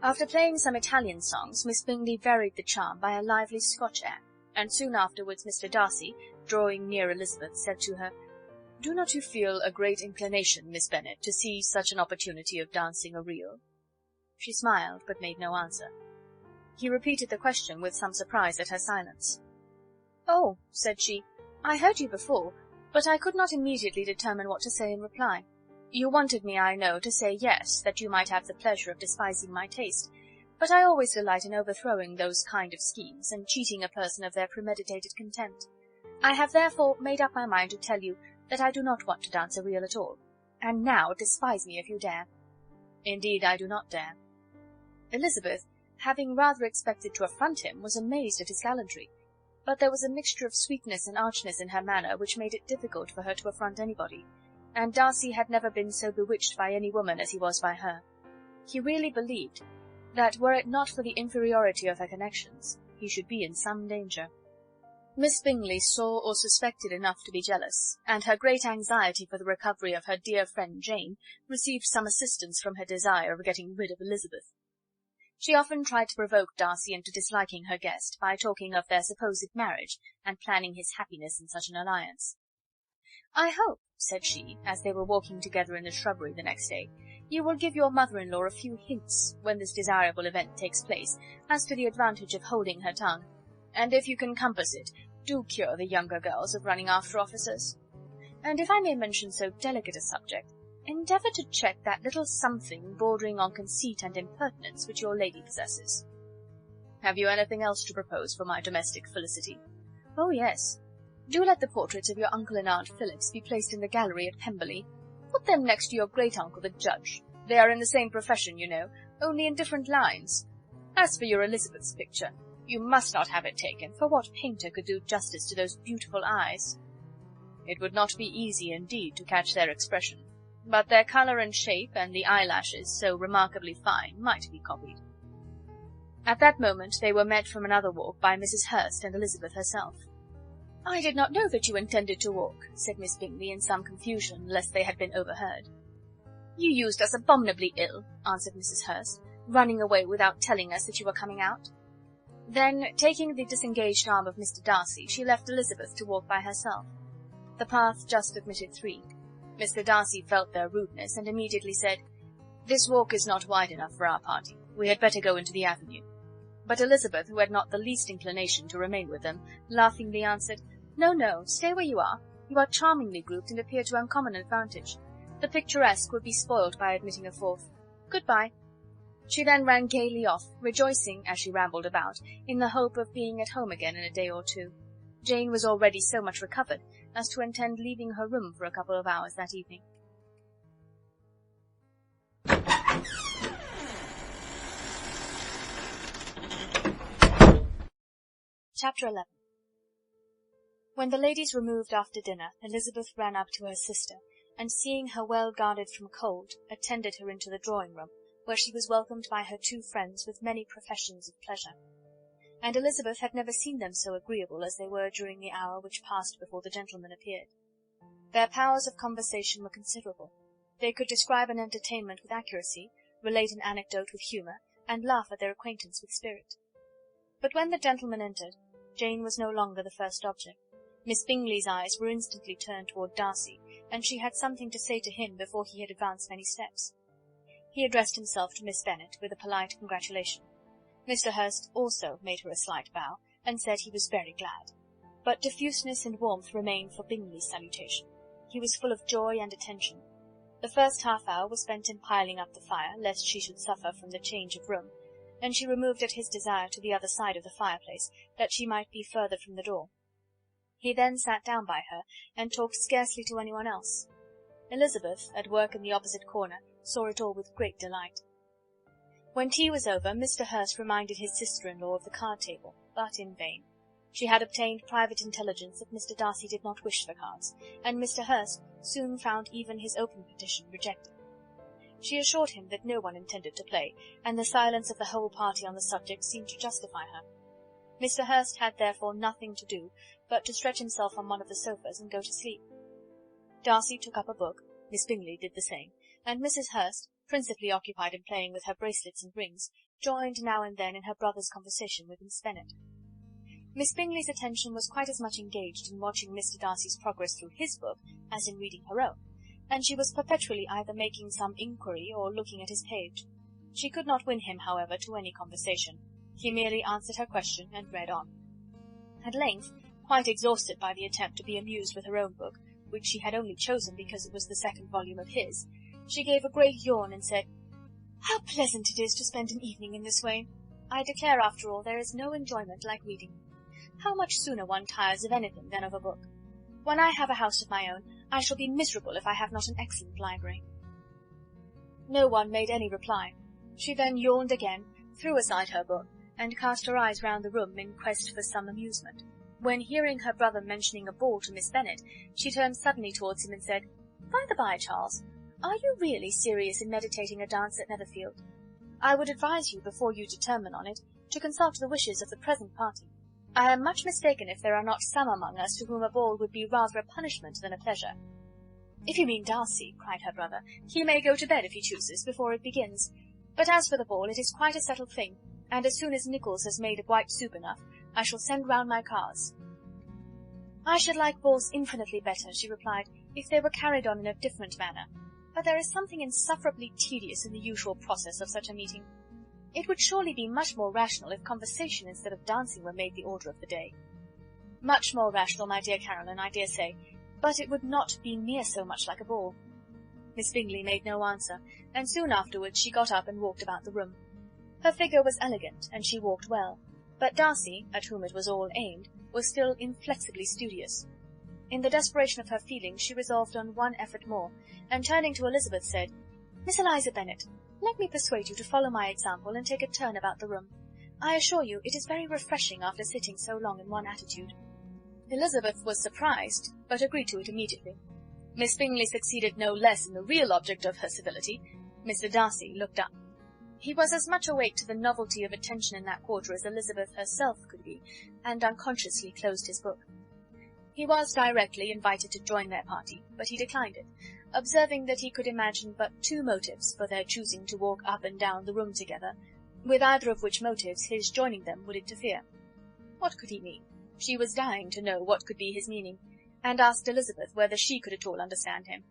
After playing some Italian songs, Miss Bingley varied the charm by a lively Scotch air, and soon afterwards Mr. Darcy, drawing near Elizabeth, said to her, "Do not you feel a great inclination, Miss Bennet, to seize such an opportunity of dancing a reel?" She smiled, but made no answer. He repeated the question with some surprise at her silence. "Oh," said she, "I heard you before, but I could not immediately determine what to say in reply. You wanted me, I know, to say yes, that you might have the pleasure of despising my taste, but I always delight in overthrowing those kind of schemes, and cheating a person of their premeditated contempt. I have therefore made up my mind to tell you that I do not want to dance a reel at all, and now despise me if you dare." "Indeed, I do not dare." Elizabeth, having rather expected to affront him, was amazed at his gallantry, but there was a mixture of sweetness and archness in her manner which made it difficult for her to affront anybody, and Darcy had never been so bewitched by any woman as he was by her. He really believed that, were it not for the inferiority of her connections, he should be in some danger. Miss Bingley saw or suspected enough to be jealous, and her great anxiety for the recovery of her dear friend Jane received some assistance from her desire of getting rid of Elizabeth. She often tried to provoke Darcy into disliking her guest by talking of their supposed marriage, and planning his happiness in such an alliance. "I hope," said she, as they were walking together in the shrubbery the next day, "you will give your mother-in-law a few hints, when this desirable event takes place, as to the advantage of holding her tongue, and if you can compass it, do cure the younger girls of running after officers. And if I may mention so delicate a subject, endeavour to check that little something bordering on conceit and impertinence which your lady possesses." "Have you anything else to propose for my domestic felicity?" "Oh, yes. Do let the portraits of your uncle and aunt Phillips be placed in the gallery at Pemberley. Put them next to your great-uncle the judge. They are in the same profession, you know, only in different lines. As for your Elizabeth's picture, you must not have it taken, for what painter could do justice to those beautiful eyes?" "It would not be easy, indeed, to catch their expression, but their colour and shape, and the eyelashes, so remarkably fine, might be copied." At that moment they were met from another walk by Mrs. Hurst and Elizabeth herself. "I did not know that you intended to walk," said Miss Bingley, in some confusion, lest they had been overheard. "You used us abominably ill," answered Mrs. Hurst, "running away without telling us that you were coming out." Then, taking the disengaged arm of Mr. Darcy, she left Elizabeth to walk by herself. The path just admitted three. Mr. Darcy felt their rudeness, and immediately said, "This walk is not wide enough for our party. We had better go into the avenue." But Elizabeth, who had not the least inclination to remain with them, laughingly answered, "No, no, stay where you are. You are charmingly grouped, and appear to uncommon advantage. The picturesque would be spoiled by admitting a fourth. Good-bye." She then ran gaily off, rejoicing, as she rambled about, in the hope of being at home again in a day or two. Jane was already so much recovered as to intend leaving her room for a couple of hours that evening. Chapter 11. When the ladies removed after dinner, Elizabeth ran up to her sister, and seeing her well guarded from cold, attended her into the drawing-room, where she was welcomed by her two friends with many professions of pleasure. And Elizabeth had never seen them so agreeable as they were during the hour which passed before the gentlemen appeared. Their powers of conversation were considerable. They could describe an entertainment with accuracy, relate an anecdote with humour, and laugh at their acquaintance with spirit. But when the gentleman entered, Jane was no longer the first object. Miss Bingley's eyes were instantly turned toward Darcy, and she had something to say to him before he had advanced many steps. He addressed himself to Miss Bennet with a polite congratulation. Mr. Hurst also made her a slight bow, and said he was very glad. But diffuseness and warmth remained for Bingley's salutation. He was full of joy and attention. The first half-hour was spent in piling up the fire, lest she should suffer from the change of room, and she removed at his desire to the other side of the fireplace, that she might be further from the door. He then sat down by her, and talked scarcely to anyone else. Elizabeth, at work in the opposite corner, saw it all with great delight. When tea was over, Mr. Hurst reminded his sister-in-law of the card-table, but in vain. She had obtained private intelligence that Mr. Darcy did not wish for cards, and Mr. Hurst soon found even his open petition rejected. She assured him that no one intended to play, and the silence of the whole party on the subject seemed to justify her. Mr. Hurst had therefore nothing to do but to stretch himself on one of the sofas and go to sleep. Darcy took up a book, Miss Bingley did the same, and Mrs. Hurst, principally occupied in playing with her bracelets and rings, joined now and then in her brother's conversation with Miss Bennet. Miss Bingley's attention was quite as much engaged in watching Mr. Darcy's progress through his book as in reading her own, and she was perpetually either making some inquiry or looking at his page. She could not win him, however, to any conversation. He merely answered her question and read on. At length, quite exhausted by the attempt to be amused with her own book, which she had only chosen because it was the second volume of his, she gave a great yawn and said, "How pleasant it is to spend an evening in this way! I declare, after all, there is no enjoyment like reading. How much sooner one tires of anything than of a book! When I have a house of my own, I shall be miserable if I have not an excellent library." No one made any reply. She then yawned again, threw aside her book, and cast her eyes round the room in quest for some amusement, when, hearing her brother mentioning a ball to Miss Bennet, she turned suddenly towards him and said, "By the by, Charles, are you really serious in meditating a dance at Netherfield? I would advise you, before you determine on it, to consult the wishes of the present party. I am much mistaken if there are not some among us to whom a ball would be rather a punishment than a pleasure." "If you mean Darcy," cried her brother, "he may go to bed, if he chooses, before it begins. But as for the ball, it is quite a settled thing, and as soon as Nichols has made a white soup enough, I shall send round my cards." "I should like balls infinitely better," she replied, "if they were carried on in a different manner. But there is something insufferably tedious in the usual process of such a meeting. It would surely be much more rational if conversation instead of dancing were made the order of the day." "Much more rational, my dear Caroline, I dare say, but it would not be near so much like a ball." Miss Bingley made no answer, and soon afterwards she got up and walked about the room. Her figure was elegant, and she walked well, but Darcy, at whom it was all aimed, was still inflexibly studious. In the desperation of her feelings she resolved on one effort more, and turning to Elizabeth said, "Miss Eliza Bennet, let me persuade you to follow my example and take a turn about the room. I assure you it is very refreshing after sitting so long in one attitude." Elizabeth was surprised, but agreed to it immediately. Miss Bingley succeeded no less in the real object of her civility. Mr. Darcy looked up. He was as much awake to the novelty of attention in that quarter as Elizabeth herself could be, and unconsciously closed his book. He was directly invited to join their party, but he declined it, observing that he could imagine but two motives for their choosing to walk up and down the room together, with either of which motives his joining them would interfere. What could he mean? She was dying to know what could be his meaning, and asked Elizabeth whether she could at all understand him.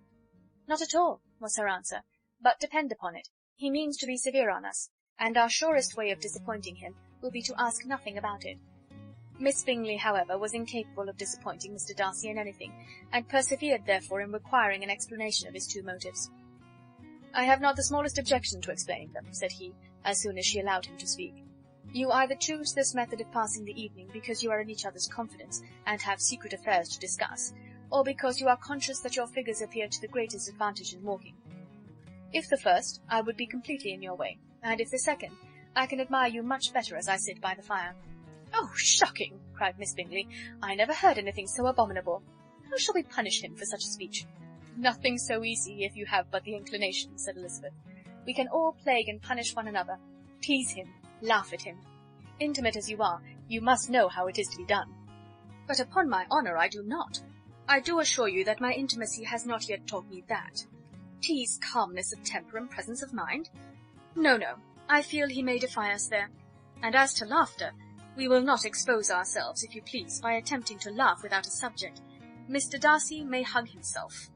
"Not at all," was her answer, "but depend upon it, he means to be severe on us, and our surest way of disappointing him will be to ask nothing about it." Miss Bingley, however, was incapable of disappointing Mr. Darcy in anything, and persevered therefore in requiring an explanation of his two motives. "I have not the smallest objection to explaining them," said he, as soon as she allowed him to speak. "You either choose this method of passing the evening because you are in each other's confidence, and have secret affairs to discuss, or because you are conscious that your figures appear to the greatest advantage in walking. If the first, I would be completely in your way, and if the second, I can admire you much better as I sit by the fire." "Oh, shocking!" cried Miss Bingley. "I never heard anything so abominable. How shall we punish him for such a speech?" "Nothing so easy, if you have but the inclination," said Elizabeth. "We can all plague and punish one another. Tease him, laugh at him. Intimate as you are, you must know how it is to be done." "But upon my honour I do not. I do assure you that my intimacy has not yet taught me that. Tease calmness of temper and presence of mind? No, no, I feel he may defy us there. And as to laughter, we will not expose ourselves, if you please, by attempting to laugh without a subject. Mr. Darcy may hug himself."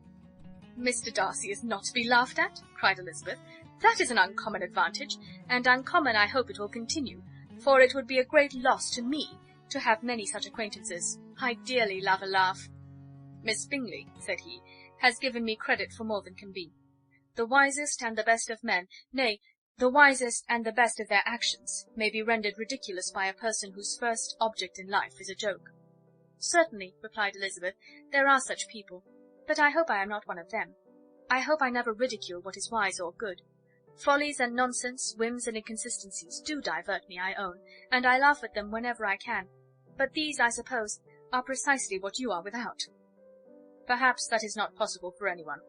"Mr. Darcy is not to be laughed at?" cried Elizabeth. "That is an uncommon advantage, and uncommon I hope it will continue, for it would be a great loss to me to have many such acquaintances. I dearly love a laugh." "Miss Bingley," said he, "has given me credit for more than can be. The wisest and the best of men, nay, the wisest and the best of their actions, may be rendered ridiculous by a person whose first object in life is a joke." "Certainly," replied Elizabeth, "there are such people, but I hope I am not one of them. I hope I never ridicule what is wise or good. Follies and nonsense, whims and inconsistencies do divert me, I own, and I laugh at them whenever I can. But these, I suppose, are precisely what you are without." "Perhaps that is not possible for anyone.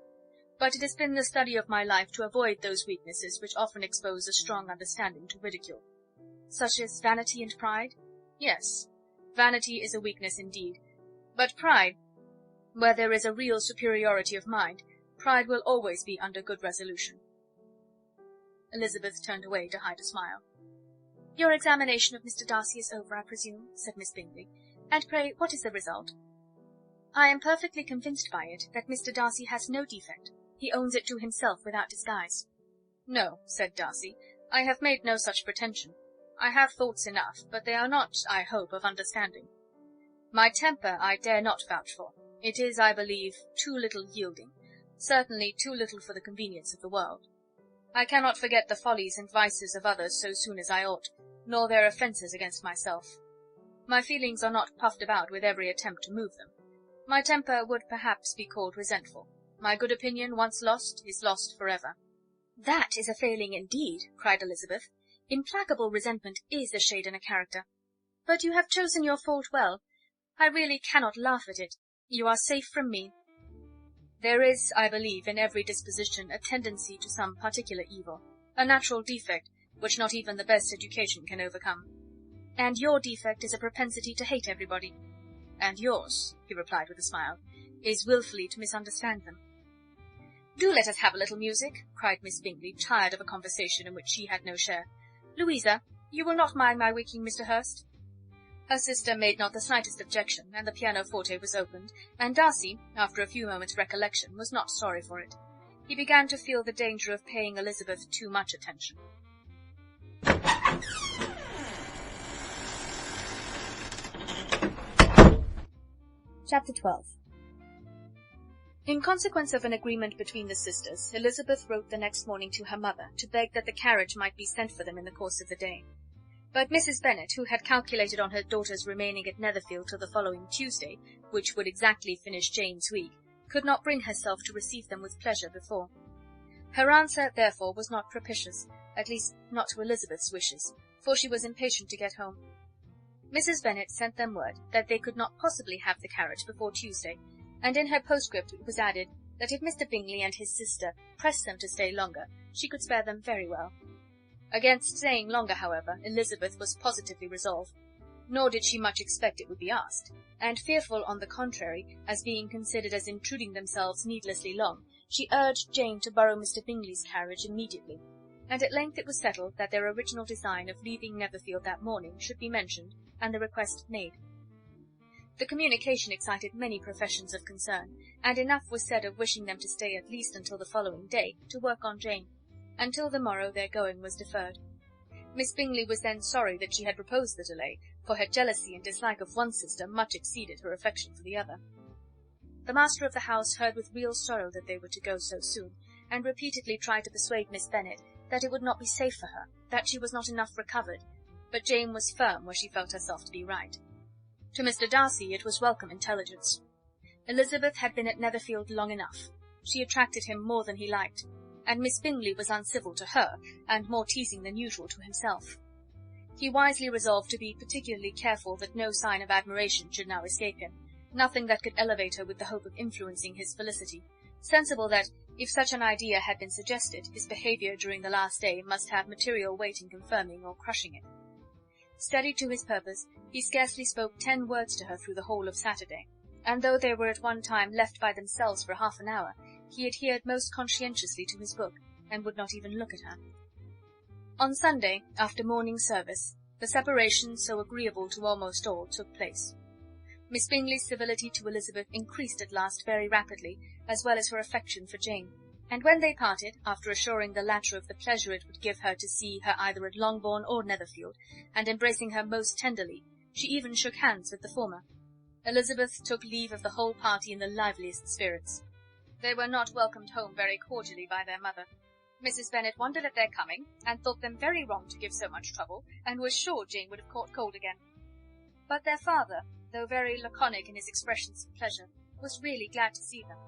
But it has been the study of my life to avoid those weaknesses which often expose a strong understanding to ridicule." "Such as vanity and pride?" "Yes, vanity is a weakness indeed. But pride, where there is a real superiority of mind, pride will always be under good resolution." Elizabeth turned away to hide a smile. "Your examination of Mr. Darcy is over, I presume," said Miss Bingley. "And pray, what is the result?" "I am perfectly convinced by it that Mr. Darcy has no defect. He owns it to himself without disguise." "No," said Darcy, "I have made no such pretension. I have thoughts enough, but they are not, I hope, of understanding. My temper I dare not vouch for. It is, I believe, too little yielding, certainly too little for the convenience of the world. I cannot forget the follies and vices of others so soon as I ought, nor their offences against myself. My feelings are not puffed about with every attempt to move them. My temper would perhaps be called resentful. My good opinion, once lost, is lost for ever." "That is a failing indeed," cried Elizabeth. "Implacable resentment is a shade in a character. But you have chosen your fault well. I really cannot laugh at it. You are safe from me." "There is, I believe, in every disposition a tendency to some particular evil, a natural defect, which not even the best education can overcome." "And your defect is a propensity to hate everybody." "And yours," he replied with a smile, "is wilfully to misunderstand them." "Do let us have a little music," cried Miss Bingley, tired of a conversation in which she had no share. "Louisa, you will not mind my waking Mr. Hurst?" Her sister made not the slightest objection, and the pianoforte was opened, and Darcy, after a few moments' recollection, was not sorry for it. He began to feel the danger of paying Elizabeth too much attention. Chapter 12. In consequence of an agreement between the sisters, Elizabeth wrote the next morning to her mother to beg that the carriage might be sent for them in the course of the day. But Mrs. Bennet, who had calculated on her daughters remaining at Netherfield till the following Tuesday, which would exactly finish Jane's week, could not bring herself to receive them with pleasure before. Her answer, therefore, was not propitious, at least not to Elizabeth's wishes, for she was impatient to get home. Mrs. Bennet sent them word that they could not possibly have the carriage before Tuesday, and in her postscript it was added that if Mr. Bingley and his sister pressed them to stay longer, she could spare them very well. Against staying longer, however, Elizabeth was positively resolved, nor did she much expect it would be asked, and fearful, on the contrary, as being considered as intruding themselves needlessly long, she urged Jane to borrow Mr. Bingley's carriage immediately, and at length it was settled that their original design of leaving Netherfield that morning should be mentioned, and the request made. The communication excited many professions of concern, and enough was said of wishing them to stay at least until the following day, to work on Jane. Until the morrow their going was deferred. Miss Bingley was then sorry that she had proposed the delay, for her jealousy and dislike of one sister much exceeded her affection for the other. The master of the house heard with real sorrow that they were to go so soon, and repeatedly tried to persuade Miss Bennet that it would not be safe for her, that she was not enough recovered, but Jane was firm where she felt herself to be right. To Mr. Darcy it was welcome intelligence. Elizabeth had been at Netherfield long enough. She attracted him more than he liked, and Miss Bingley was uncivil to her, and more teasing than usual to himself. He wisely resolved to be particularly careful that no sign of admiration should now escape him, nothing that could elevate her with the hope of influencing his felicity, sensible that, if such an idea had been suggested, his behaviour during the last day must have material weight in confirming or crushing it. Steady to his purpose, he scarcely spoke 10 words to her through the whole of Saturday, and though they were at one time left by themselves for half an hour, he adhered most conscientiously to his book, and would not even look at her. On Sunday, after morning service, the separation, so agreeable to almost all, took place. Miss Bingley's civility to Elizabeth increased at last very rapidly, as well as her affection for Jane, and when they parted, after assuring the latter of the pleasure it would give her to see her either at Longbourn or Netherfield, and embracing her most tenderly, she even shook hands with the former. Elizabeth took leave of the whole party in the liveliest spirits. They were not welcomed home very cordially by their mother. Mrs. Bennet wondered at their coming, and thought them very wrong to give so much trouble, and was sure Jane would have caught cold again. But their father, though very laconic in his expressions of pleasure, was really glad to see them.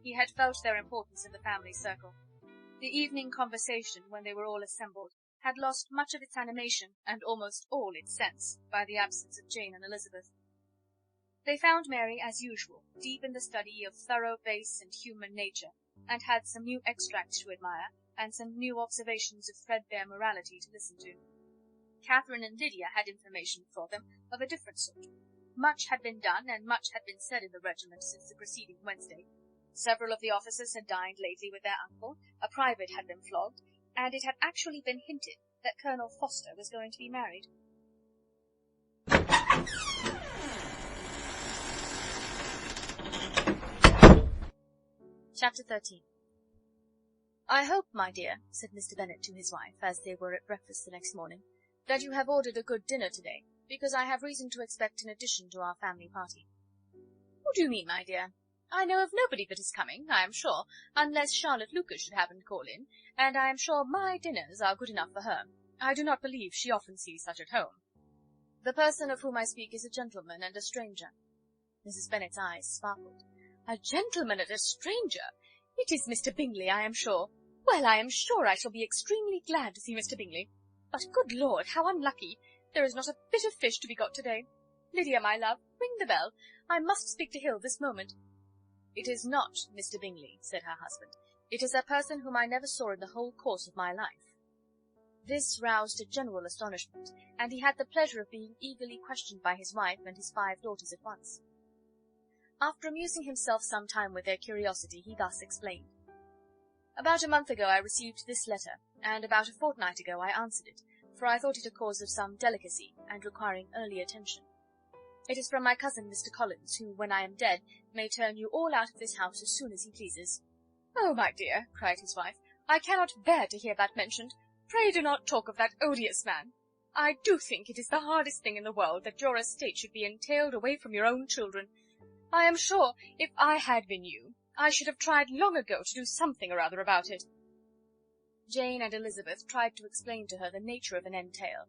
He had felt their importance in the family circle. The evening conversation, when they were all assembled, had lost much of its animation, and almost all its sense, by the absence of Jane and Elizabeth. They found Mary, as usual, deep in the study of thorough base and human nature, and had some new extracts to admire, and some new observations of threadbare morality to listen to. Catherine and Lydia had information for them of a different sort. Much had been done, and much had been said in the regiment since the preceding Wednesday. Several of the officers had dined lately with their uncle, a private had been flogged, and it had actually been hinted that Colonel Foster was going to be married. Chapter 13. "I hope, my dear," said Mr. Bennet to his wife, as they were at breakfast the next morning, "that you have ordered a good dinner to-day, because I have reason to expect an addition to our family party." "What do you mean, my dear? I know of nobody that is coming, I am sure, unless Charlotte Lucas should happen to call in, and I am sure my dinners are good enough for her. I do not believe she often sees such at home." "The person of whom I speak is a gentleman and a stranger." Mrs. Bennet's eyes sparkled. "A gentleman and a stranger! It is Mr. Bingley, I am sure. Well, I am sure I shall be extremely glad to see Mr. Bingley. But, good Lord, how unlucky! There is not a bit of fish to be got to-day. Lydia, my love, ring the bell. I must speak to Hill this moment." "It is not Mr. Bingley," said her husband. "It is a person whom I never saw in the whole course of my life." This roused a general astonishment, and he had the pleasure of being eagerly questioned by his wife and his 5 daughters at once. After amusing himself some time with their curiosity, he thus explained. "About a month ago I received this letter, and about a fortnight ago I answered it, for I thought it a cause of some delicacy, and requiring early attention. It is from my cousin Mr. Collins, who, when I am dead, may turn you all out of this house as soon as he pleases." "Oh, my dear," cried his wife, "I cannot bear to hear that mentioned. Pray do not talk of that odious man. I do think it is the hardest thing in the world that your estate should be entailed away from your own children. I am sure, if I had been you, I should have tried long ago to do something or other about it." Jane and Elizabeth tried to explain to her the nature of an entail.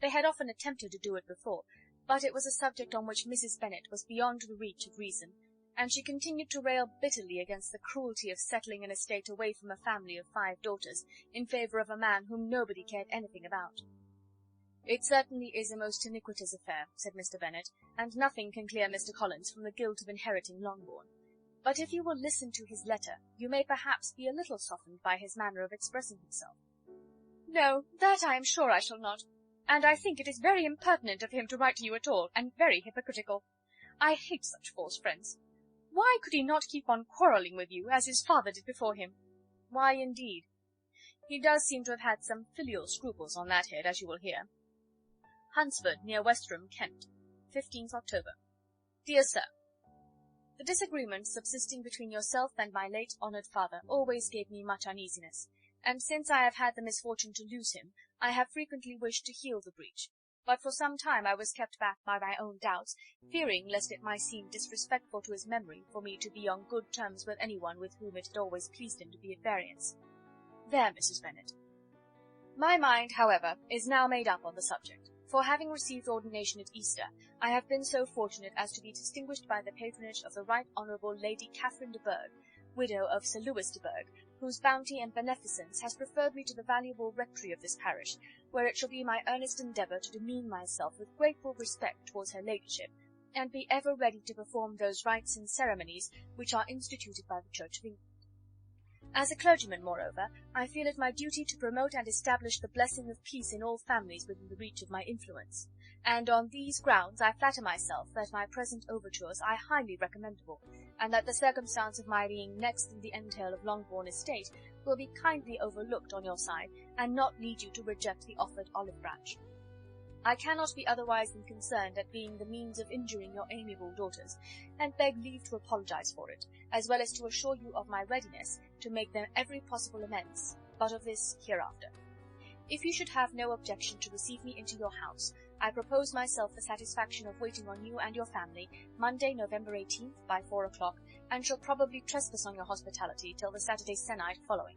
They had often attempted to do it before, but it was a subject on which Mrs. Bennet was beyond the reach of reason, and she continued to rail bitterly against the cruelty of settling an estate away from a family of 5 daughters, in favour of a man whom nobody cared anything about. "It certainly is a most iniquitous affair," said Mr. Bennet, "and nothing can clear Mr. Collins from the guilt of inheriting Longbourn. But if you will listen to his letter, you may perhaps be a little softened by his manner of expressing himself." "No, that I am sure I shall not. And I think it is very impertinent of him to write to you at all, and very hypocritical. I hate such false friends. Why could he not keep on quarrelling with you, as his father did before him?" "Why, indeed? He does seem to have had some filial scruples on that head, as you will hear." Hunsford, near Westerham, Kent, 15th October. "Dear Sir, the disagreement subsisting between yourself and my late honoured father always gave me much uneasiness, and since I have had the misfortune to lose him, I have frequently wished to heal the breach, but for some time I was kept back by my own doubts, fearing lest it might seem disrespectful to his memory for me to be on good terms with anyone with whom it had always pleased him to be at variance. There, Mrs. Bennet. My mind, however, is now made up on the subject, for having received ordination at Easter, I have been so fortunate as to be distinguished by the patronage of the Right Honourable Lady Catherine de Bourgh, widow of Sir Lewis de Bourgh, whose bounty and beneficence has preferred me to the valuable rectory of this parish, where it shall be my earnest endeavour to demean myself with grateful respect towards her ladyship, and be ever ready to perform those rites and ceremonies which are instituted by the Church of England. As a clergyman, moreover, I feel it my duty to promote and establish the blessing of peace in all families within the reach of my influence, and on these grounds I flatter myself that my present overtures are highly recommendable, and that the circumstance of my being next in the entail of Longbourn estate will be kindly overlooked on your side, and not lead you to reject the offered olive branch. I cannot be otherwise than concerned at being the means of injuring your amiable daughters, and beg leave to apologize for it, as well as to assure you of my readiness to make them every possible amends, but of this hereafter. If you should have no objection to receive me into your house, I propose myself the satisfaction of waiting on you and your family Monday, November 18th, by 4 o'clock, and shall probably trespass on your hospitality till the Saturday se'nnight following,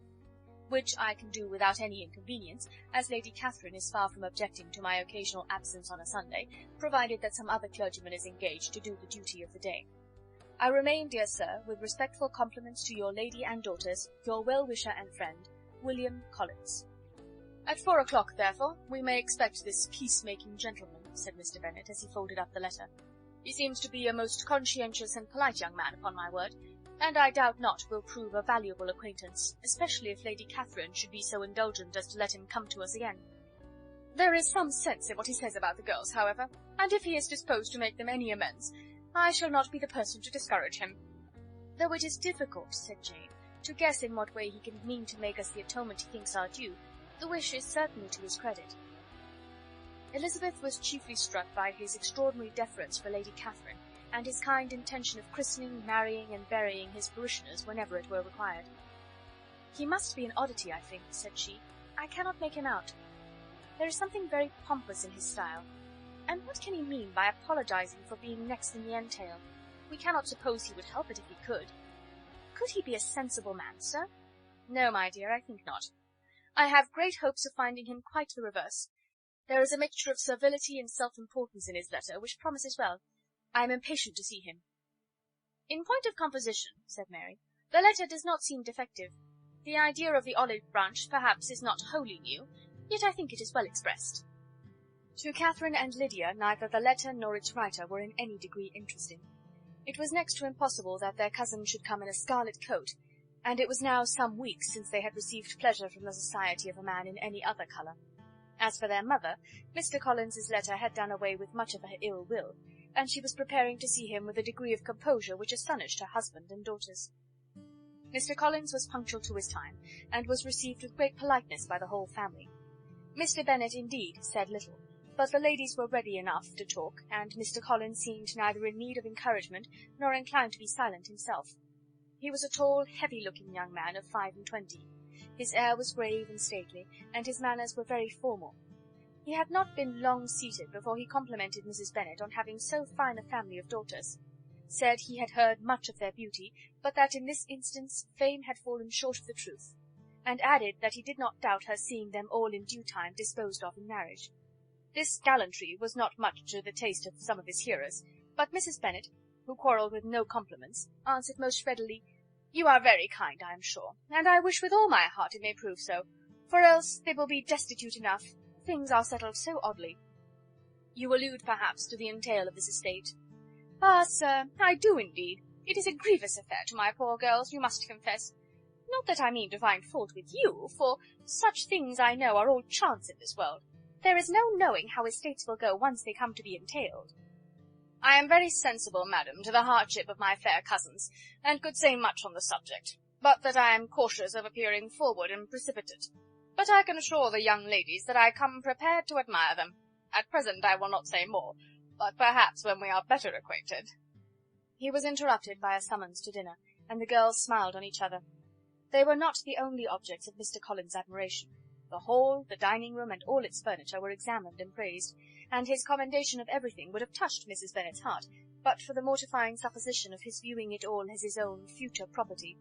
which I can do without any inconvenience, as Lady Catherine is far from objecting to my occasional absence on a Sunday, provided that some other clergyman is engaged to do the duty of the day. I remain, dear sir, with respectful compliments to your lady and daughters, your well-wisher and friend, William Collins. At 4 o'clock, therefore, we may expect this peace-making gentleman, said Mr. Bennet, as he folded up the letter. He seems to be a most conscientious and polite young man, upon my word, and I doubt not will prove a valuable acquaintance, especially if Lady Catherine should be so indulgent as to let him come to us again. There is some sense in what he says about the girls, however, and if he is disposed to make them any amends, I shall not be the person to discourage him. Though it is difficult, said Jane, to guess in what way he can mean to make us the atonement he thinks our due, the wish is certainly to his credit. Elizabeth was chiefly struck by his extraordinary deference for Lady Catherine, and his kind intention of christening, marrying, and burying his parishioners whenever it were required. He must be an oddity, I think, said she. I cannot make him out. There is something very pompous in his style. And what can he mean by apologizing for being next in the entail? We cannot suppose he would help it if he could. Could he be a sensible man, sir? No, my dear, I think not. I have great hopes of finding him quite the reverse. There is a mixture of servility and self-importance in his letter, which promises well. I am impatient to see him. In point of composition, said Mary, the letter does not seem defective. The idea of the olive branch, perhaps, is not wholly new, yet I think it is well expressed. To Catherine and Lydia neither the letter nor its writer were in any degree interesting. It was next to impossible that their cousin should come in a scarlet coat, and it was now some weeks since they had received pleasure from the society of a man in any other colour. As for their mother, Mr. Collins's letter had done away with much of her ill will, and she was preparing to see him with a degree of composure which astonished her husband and daughters. Mr. Collins was punctual to his time, and was received with great politeness by the whole family. Mr. Bennet, indeed, said little, but the ladies were ready enough to talk, and Mr. Collins seemed neither in need of encouragement nor inclined to be silent himself. He was a tall, heavy-looking young man of 25. His air was grave and stately, and his manners were very formal. He had not been long seated before he complimented Mrs. Bennet on having so fine a family of daughters, said he had heard much of their beauty, but that in this instance fame had fallen short of the truth, and added that he did not doubt her seeing them all in due time disposed of in marriage. This gallantry was not much to the taste of some of his hearers, but Mrs. Bennet, who quarrelled with no compliments, answered most readily, "You are very kind, I am sure, and I wish with all my heart it may prove so, for else they will be destitute enough. Things are settled so oddly." "You allude, perhaps, to the entail of this estate?" "Ah, sir, I do indeed. It is a grievous affair to my poor girls, you must confess. Not that I mean to find fault with you, for such things I know are all chance in this world. There is no knowing how estates will go once they come to be entailed. I am very sensible, madam, to the hardship of my fair cousins, and could say much on the subject, but that I am cautious of appearing forward and precipitate. But I can assure the young ladies that I come prepared to admire them. At present I will not say more, but perhaps when we are better acquainted—" He was interrupted by a summons to dinner, and the girls smiled on each other. They were not the only objects of Mr. Collins' admiration. The hall, the dining-room, and all its furniture were examined and praised, and his commendation of everything would have touched Mrs. Bennet's heart, but for the mortifying supposition of his viewing it all as his own future property.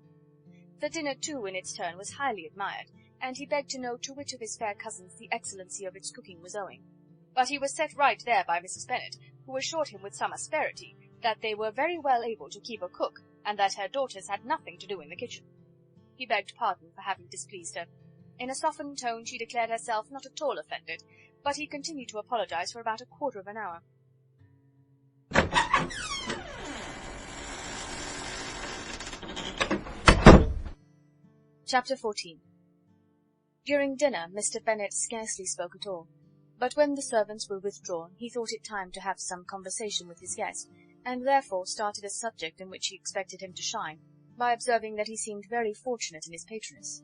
The dinner, too, in its turn, was highly admired, and he begged to know to which of his fair cousins the excellency of its cooking was owing. But he was set right there by Mrs. Bennet, who assured him with some asperity that they were very well able to keep a cook, and that her daughters had nothing to do in the kitchen. He begged pardon for having displeased her. In a softened tone she declared herself not at all offended, but he continued to apologize for about a quarter of an hour. Chapter 14. During dinner Mr. Bennet scarcely spoke at all, but when the servants were withdrawn he thought it time to have some conversation with his guest, and therefore started a subject in which he expected him to shine, by observing that he seemed very fortunate in his patroness.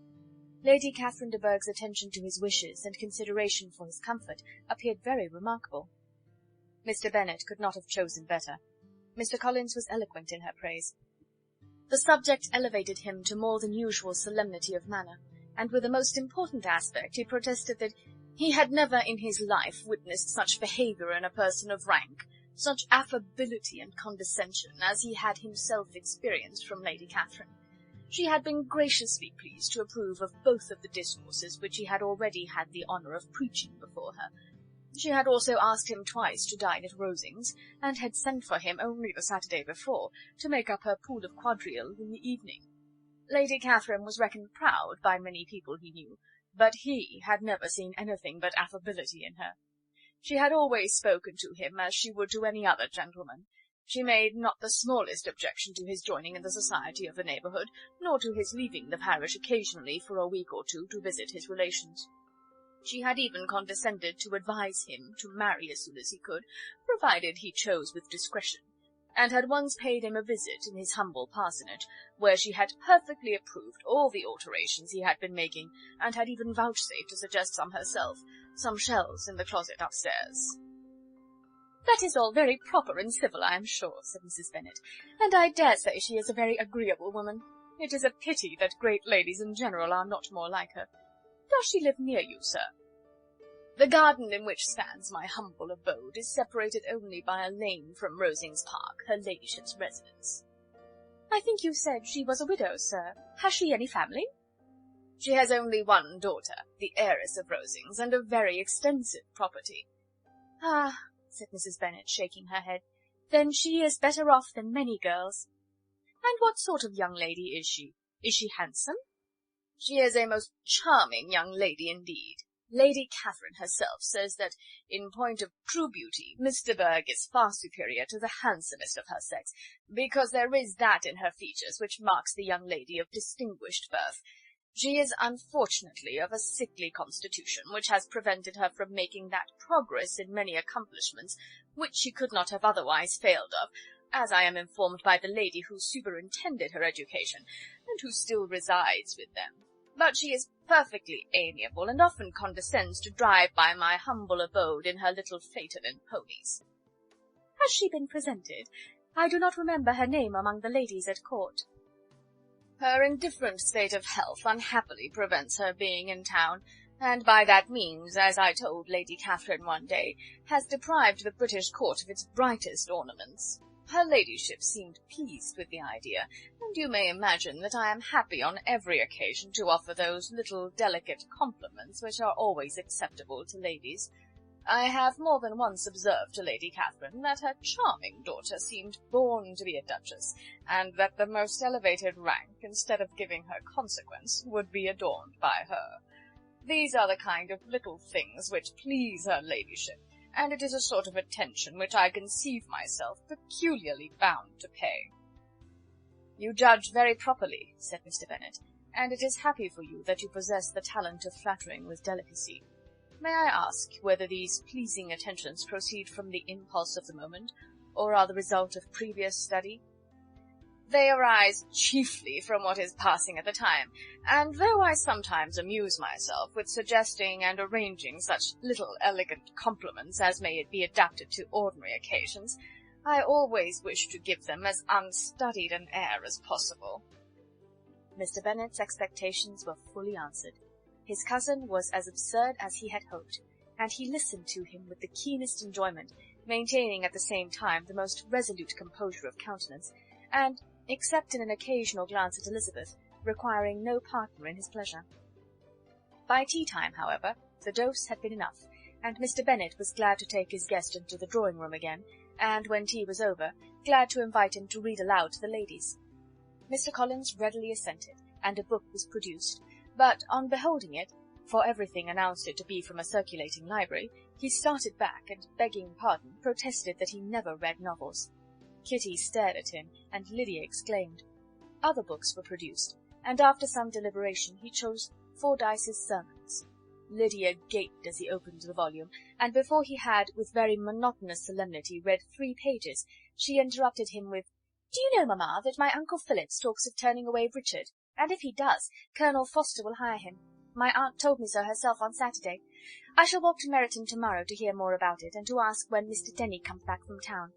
Lady Catherine de Bourgh's attention to his wishes and consideration for his comfort appeared very remarkable. Mr. Bennet could not have chosen better. Mr. Collins was eloquent in her praise. The subject elevated him to more than usual solemnity of manner, and with the most important aspect he protested that he had never in his life witnessed such behaviour in a person of rank, such affability and condescension, as he had himself experienced from Lady Catherine. She had been graciously pleased to approve of both of the discourses which he had already had the honour of preaching before her. She had also asked him twice to dine at Rosings, and had sent for him only the Saturday before, to make up her pool of quadrille in the evening. Lady Catherine was reckoned proud by many people he knew, but he had never seen anything but affability in her. She had always spoken to him as she would to any other gentleman. She made not the smallest objection to his joining in the society of the neighbourhood, nor to his leaving the parish occasionally for a week or two to visit his relations. She had even condescended to advise him to marry as soon as he could, provided he chose with discretion, and had once paid him a visit in his humble parsonage, where she had perfectly approved all the alterations he had been making, and had even vouchsafed to suggest some herself, some shelves in the closet upstairs. "That is all very proper and civil, I am sure," said Mrs. Bennet, "and I dare say she is a very agreeable woman. It is a pity that great ladies in general are not more like her. Does she live near you, sir?" "The garden in which stands my humble abode is separated only by a lane from Rosings Park, her ladyship's residence." "I think you said she was a widow, sir. Has she any family?" "She has only one daughter, the heiress of Rosings, and a very extensive property." "Ah," said Mrs. Bennet, shaking her head, "then she is better off than many girls. And what sort of young lady is she? Is she handsome?" "She is a most charming young lady indeed. Lady Catherine herself says that, in point of true beauty, Miss de Bourgh is far superior to the handsomest of her sex, because there is that in her features which marks the young lady of distinguished birth. She is unfortunately of a sickly constitution, which has prevented her from making that progress in many accomplishments which she could not have otherwise failed of, as I am informed by the lady who superintended her education, and who still resides with them. But she is perfectly amiable, and often condescends to drive by my humble abode in her little phaeton and ponies." "Has she been presented? I do not remember her name among the ladies at court." "Her indifferent state of health unhappily prevents her being in town, and by that means, as I told Lady Catherine one day, has deprived the British court of its brightest ornaments. Her ladyship seemed pleased with the idea, and you may imagine that I am happy on every occasion to offer those little delicate compliments which are always acceptable to ladies. I have more than once observed to Lady Catherine that her charming daughter seemed born to be a duchess, and that the most elevated rank, instead of giving her consequence, would be adorned by her. These are the kind of little things which please her ladyship, and it is a sort of attention which I conceive myself peculiarly bound to pay." "You judge very properly," said Mr. Bennet, "and it is happy for you that you possess the talent of flattering with delicacy. May I ask whether these pleasing attentions proceed from the impulse of the moment, or are the result of previous study?" "They arise chiefly from what is passing at the time, and though I sometimes amuse myself with suggesting and arranging such little elegant compliments as may be adapted to ordinary occasions, I always wish to give them as unstudied an air as possible." Mr. Bennet's expectations were fully answered. His cousin was as absurd as he had hoped, and he listened to him with the keenest enjoyment, maintaining at the same time the most resolute composure of countenance, and, except in an occasional glance at Elizabeth, requiring no partner in his pleasure. By tea-time, however, the dose had been enough, and Mr. Bennet was glad to take his guest into the drawing-room again, and, when tea was over, glad to invite him to read aloud to the ladies. Mr. Collins readily assented, and a book was produced, but, on beholding it, for everything announced it to be from a circulating library, he started back, and, begging pardon, protested that he never read novels. Kitty stared at him, and Lydia exclaimed. Other books were produced, and after some deliberation he chose Fordyce's Sermons. Lydia gaped as he opened the volume, and before he had, with very monotonous solemnity, read 3 pages, she interrupted him with, "Do you know, mamma, that my Uncle Philip talks of turning away Richard, and if he does, Colonel Forster will hire him. My aunt told me so herself on Saturday. I shall walk to Meryton tomorrow to hear more about it, and to ask when Mr. Denny comes back from town."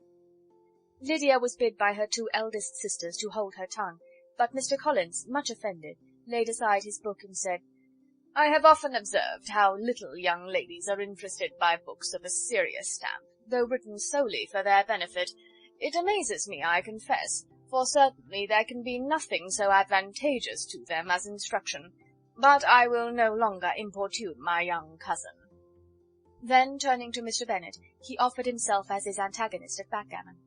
Lydia was bid by her 2 eldest sisters to hold her tongue, but Mr. Collins, much offended, laid aside his book and said, "I have often observed how little young ladies are interested by books of a serious stamp, though written solely for their benefit. It amazes me, I confess, for certainly there can be nothing so advantageous to them as instruction. But I will no longer importune my young cousin." Then, turning to Mr. Bennet, he offered himself as his antagonist at backgammon.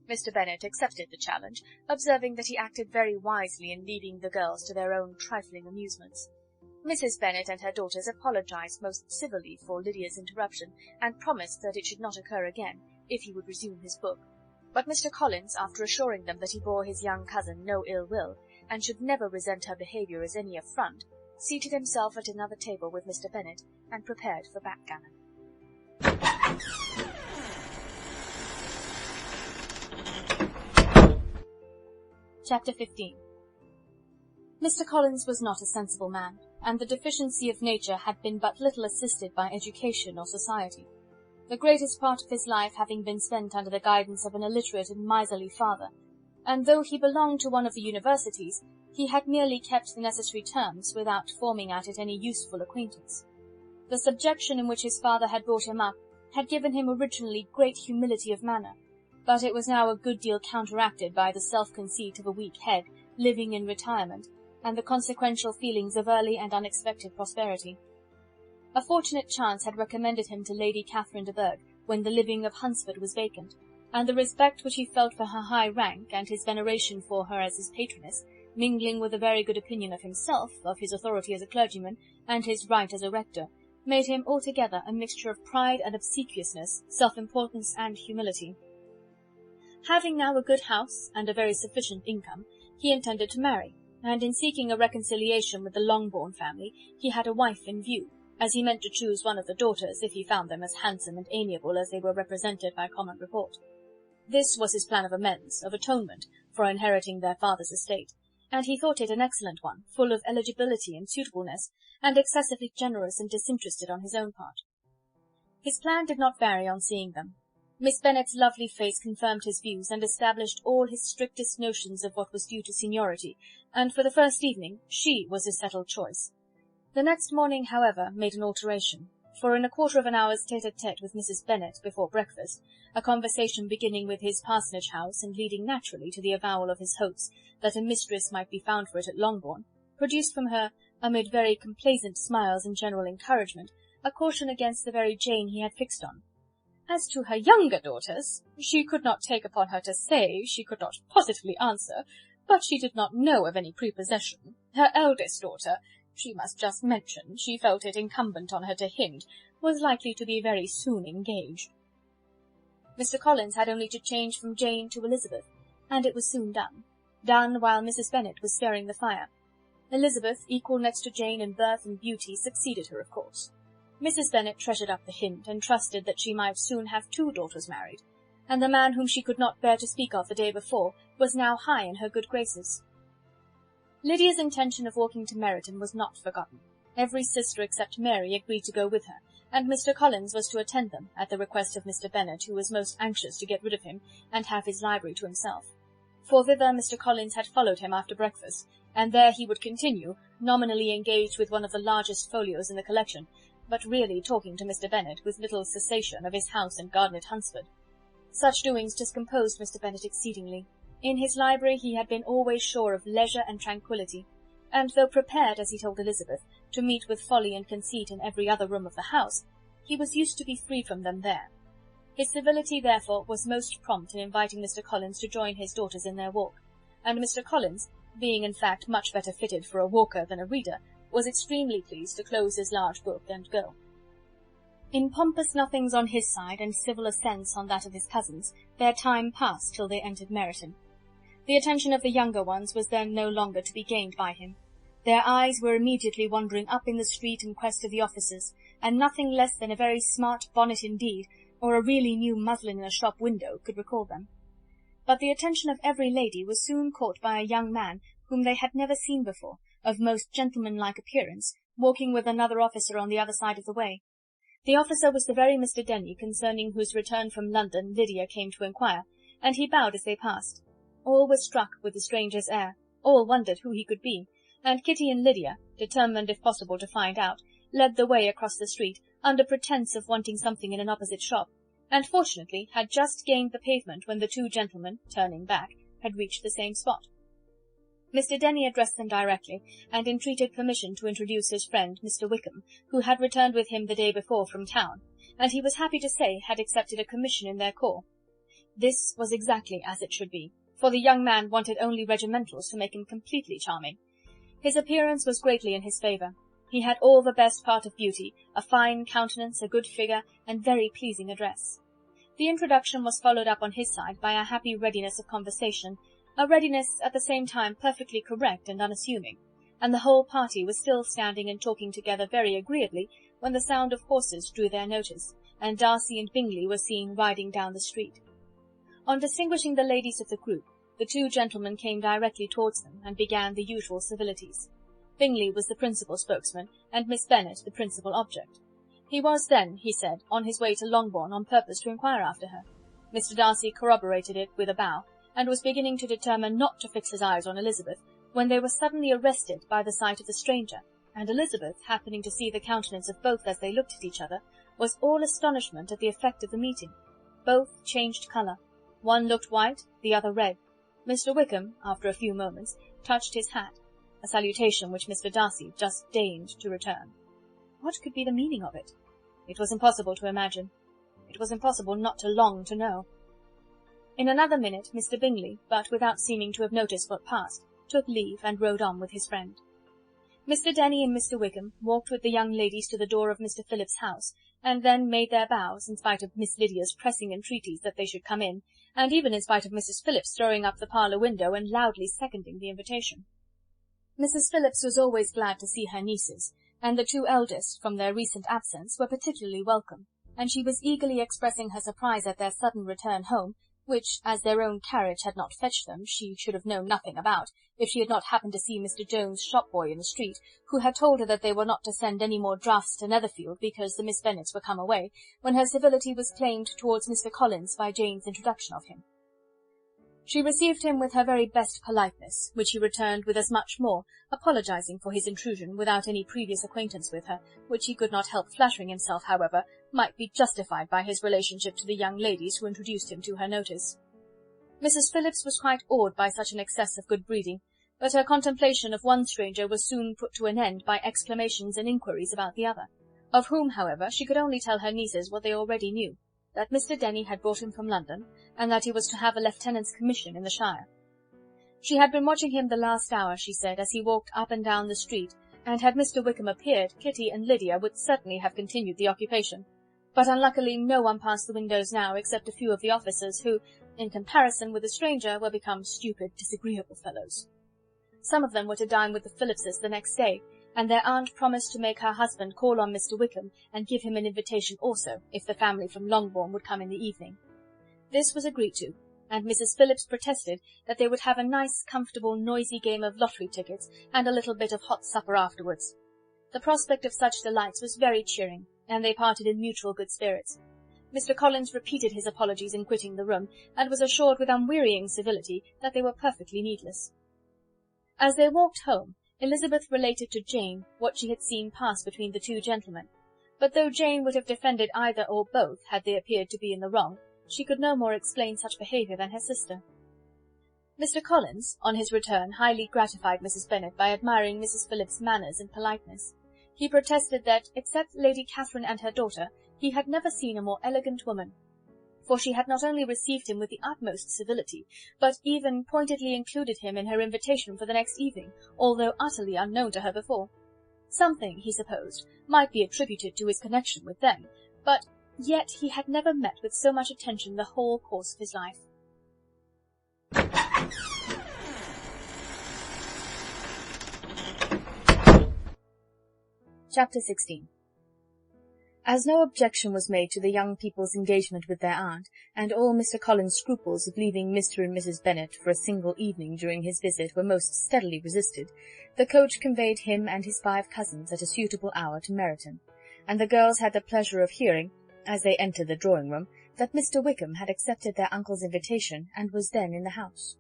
Mr. Bennet accepted the challenge, observing that he acted very wisely in leaving the girls to their own trifling amusements. Mrs. Bennet and her daughters apologized most civilly for Lydia's interruption, and promised that it should not occur again, if he would resume his book. But Mr. Collins, after assuring them that he bore his young cousin no ill will, and should never resent her behaviour as any affront, seated himself at another table with Mr. Bennet, and prepared for backgammon. Chapter 15. Mr. Collins was not a sensible man, and the deficiency of nature had been but little assisted by education or society, the greatest part of his life having been spent under the guidance of an illiterate and miserly father, and though he belonged to one of the universities, he had merely kept the necessary terms without forming at it any useful acquaintance. The subjection in which his father had brought him up had given him originally great humility of manner, but it was now a good deal counteracted by the self-conceit of a weak head, living in retirement, and the consequential feelings of early and unexpected prosperity. A fortunate chance had recommended him to Lady Catherine de Bourgh when the living of Hunsford was vacant, and the respect which he felt for her high rank, and his veneration for her as his patroness, mingling with a very good opinion of himself, of his authority as a clergyman, and his right as a rector, made him altogether a mixture of pride and obsequiousness, self-importance and humility. Having now a good house and a very sufficient income, he intended to marry, and in seeking a reconciliation with the Longbourn family, he had a wife in view, as he meant to choose one of the daughters if he found them as handsome and amiable as they were represented by common report. This was his plan of amends, of atonement, for inheriting their father's estate, and he thought it an excellent one, full of eligibility and suitableness, and excessively generous and disinterested on his own part. His plan did not vary on seeing them. Miss Bennet's lovely face confirmed his views, and established all his strictest notions of what was due to seniority, and for the first evening she was his settled choice. The next morning, however, made an alteration, for in a quarter of an hour's tete-a-tete with Mrs. Bennet before breakfast, a conversation beginning with his parsonage house and leading naturally to the avowal of his hopes that a mistress might be found for it at Longbourn, produced from her, amid very complaisant smiles and general encouragement, a caution against the very Jane he had fixed on. As to her younger daughters, she could not take upon her to say, she could not positively answer, but she did not know of any prepossession. Her eldest daughter, she must just mention, she felt it incumbent on her to hint, was likely to be very soon engaged. Mr. Collins had only to change from Jane to Elizabeth, and it was soon done while Mrs. Bennet was stirring the fire. Elizabeth, equal next to Jane in birth and beauty, succeeded her, of course. Mrs. Bennet treasured up the hint, and trusted that she might soon have 2 daughters married, and the man whom she could not bear to speak of the day before was now high in her good graces. Lydia's intention of walking to Meryton was not forgotten. Every sister except Mary agreed to go with her, and Mr. Collins was to attend them, at the request of Mr. Bennet, who was most anxious to get rid of him, and have his library to himself. For thither Mr. Collins had followed him after breakfast, and there he would continue, nominally engaged with one of the largest folios in the collection, but really talking to Mr. Bennet with little cessation of his house and garden at Hunsford. Such doings discomposed Mr. Bennet exceedingly. In his library he had been always sure of leisure and tranquillity, and though prepared, as he told Elizabeth, to meet with folly and conceit in every other room of the house, he was used to be free from them there. His civility, therefore, was most prompt in inviting Mr. Collins to join his daughters in their walk, and Mr. Collins, being in fact much better fitted for a walker than a reader, was extremely pleased to close his large book and go. In pompous nothings on his side, and civil assents on that of his cousins, their time passed till they entered Meryton. The attention of the younger ones was then no longer to be gained by him. Their eyes were immediately wandering up in the street in quest of the officers, and nothing less than a very smart bonnet indeed, or a really new muslin in a shop window, could recall them. But the attention of every lady was soon caught by a young man whom they had never seen before, of most gentlemanlike appearance, walking with another officer on the other side of the way. The officer was the very Mr. Denny concerning whose return from London Lydia came to inquire, and he bowed as they passed. All were struck with the stranger's air, all wondered who he could be, and Kitty and Lydia, determined if possible to find out, led the way across the street, under pretence of wanting something in an opposite shop, and fortunately had just gained the pavement when the two gentlemen, turning back, had reached the same spot. Mr. Denny addressed them directly, and entreated permission to introduce his friend Mr. Wickham, who had returned with him the day before from town, and he was happy to say had accepted a commission in their corps. This was exactly as it should be, for the young man wanted only regimentals to make him completely charming. His appearance was greatly in his favour. He had all the best part of beauty, a fine countenance, a good figure, and very pleasing address. The introduction was followed up on his side by a happy readiness of conversation, a readiness at the same time perfectly correct and unassuming, and the whole party was still standing and talking together very agreeably when the sound of horses drew their notice, and Darcy and Bingley were seen riding down the street. On distinguishing the ladies of the group, the two gentlemen came directly towards them, and began the usual civilities. Bingley was the principal spokesman, and Miss Bennet the principal object. He was then, he said, on his way to Longbourn on purpose to inquire after her. Mr. Darcy corroborated it with a bow, and was beginning to determine not to fix his eyes on Elizabeth, when they were suddenly arrested by the sight of the stranger, and Elizabeth, happening to see the countenance of both as they looked at each other, was all astonishment at the effect of the meeting. Both changed colour. One looked white, the other red. Mr. Wickham, after a few moments, touched his hat, a salutation which Mr. Darcy just deigned to return. What could be the meaning of it? It was impossible to imagine. It was impossible not to long to know. In another minute Mr. Bingley, but without seeming to have noticed what passed, took leave and rode on with his friend. Mr. Denny and Mr. Wickham walked with the young ladies to the door of Mr. Phillip's house, and then made their bows, in spite of Miss Lydia's pressing entreaties that they should come in, and even in spite of Mrs. Phillips throwing up the parlour window and loudly seconding the invitation. Mrs. Phillips was always glad to see her nieces, and the two eldest, from their recent absence, were particularly welcome, and she was eagerly expressing her surprise at their sudden return home, which, as their own carriage had not fetched them, she should have known nothing about, if she had not happened to see Mr. Jones's shop-boy in the street, who had told her that they were not to send any more drafts to Netherfield because the Miss Bennets were come away, when her civility was claimed towards Mr. Collins by Jane's introduction of him. She received him with her very best politeness, which he returned with as much more, apologizing for his intrusion without any previous acquaintance with her, which he could not help flattering himself, however, might be justified by his relationship to the young ladies who introduced him to her notice. Mrs. Phillips was quite awed by such an excess of good breeding, but her contemplation of one stranger was soon put to an end by exclamations and inquiries about the other, of whom, however, she could only tell her nieces what they already knew, that Mr. Denny had brought him from London, and that he was to have a lieutenant's commission in the shire. She had been watching him the last hour, she said, as he walked up and down the street, and had Mr. Wickham appeared, Kitty and Lydia would certainly have continued the occupation. But unluckily no one passed the windows now except a few of the officers who, in comparison with the stranger, were become stupid, disagreeable fellows. Some of them were to dine with the Phillipses the next day, and their aunt promised to make her husband call on Mr. Wickham and give him an invitation also, if the family from Longbourn would come in the evening. This was agreed to, and Mrs. Phillips protested that they would have a nice, comfortable, noisy game of lottery tickets, and a little bit of hot supper afterwards. The prospect of such delights was very cheering, and they parted in mutual good spirits. Mr. Collins repeated his apologies in quitting the room, and was assured with unwearying civility that they were perfectly needless. As they walked home, Elizabeth related to Jane what she had seen pass between the two gentlemen, but though Jane would have defended either or both had they appeared to be in the wrong, she could no more explain such behaviour than her sister. Mr. Collins, on his return, highly gratified Mrs. Bennet by admiring Mrs. Phillips's manners and politeness. He protested that, except Lady Catherine and her daughter, he had never seen a more elegant woman, for she had not only received him with the utmost civility, but even pointedly included him in her invitation for the next evening, although utterly unknown to her before. Something, he supposed, might be attributed to his connection with them, but yet he had never met with so much attention the whole course of his life. Chapter 16. As no objection was made to the young people's engagement with their aunt, and all Mr. Collins's scruples of leaving Mr. and Mrs. Bennet for a single evening during his visit were most steadily resisted, the coach conveyed him and his 5 cousins at a suitable hour to Meryton, and the girls had the pleasure of hearing, as they entered the drawing-room, that Mr. Wickham had accepted their uncle's invitation, and was then in the house.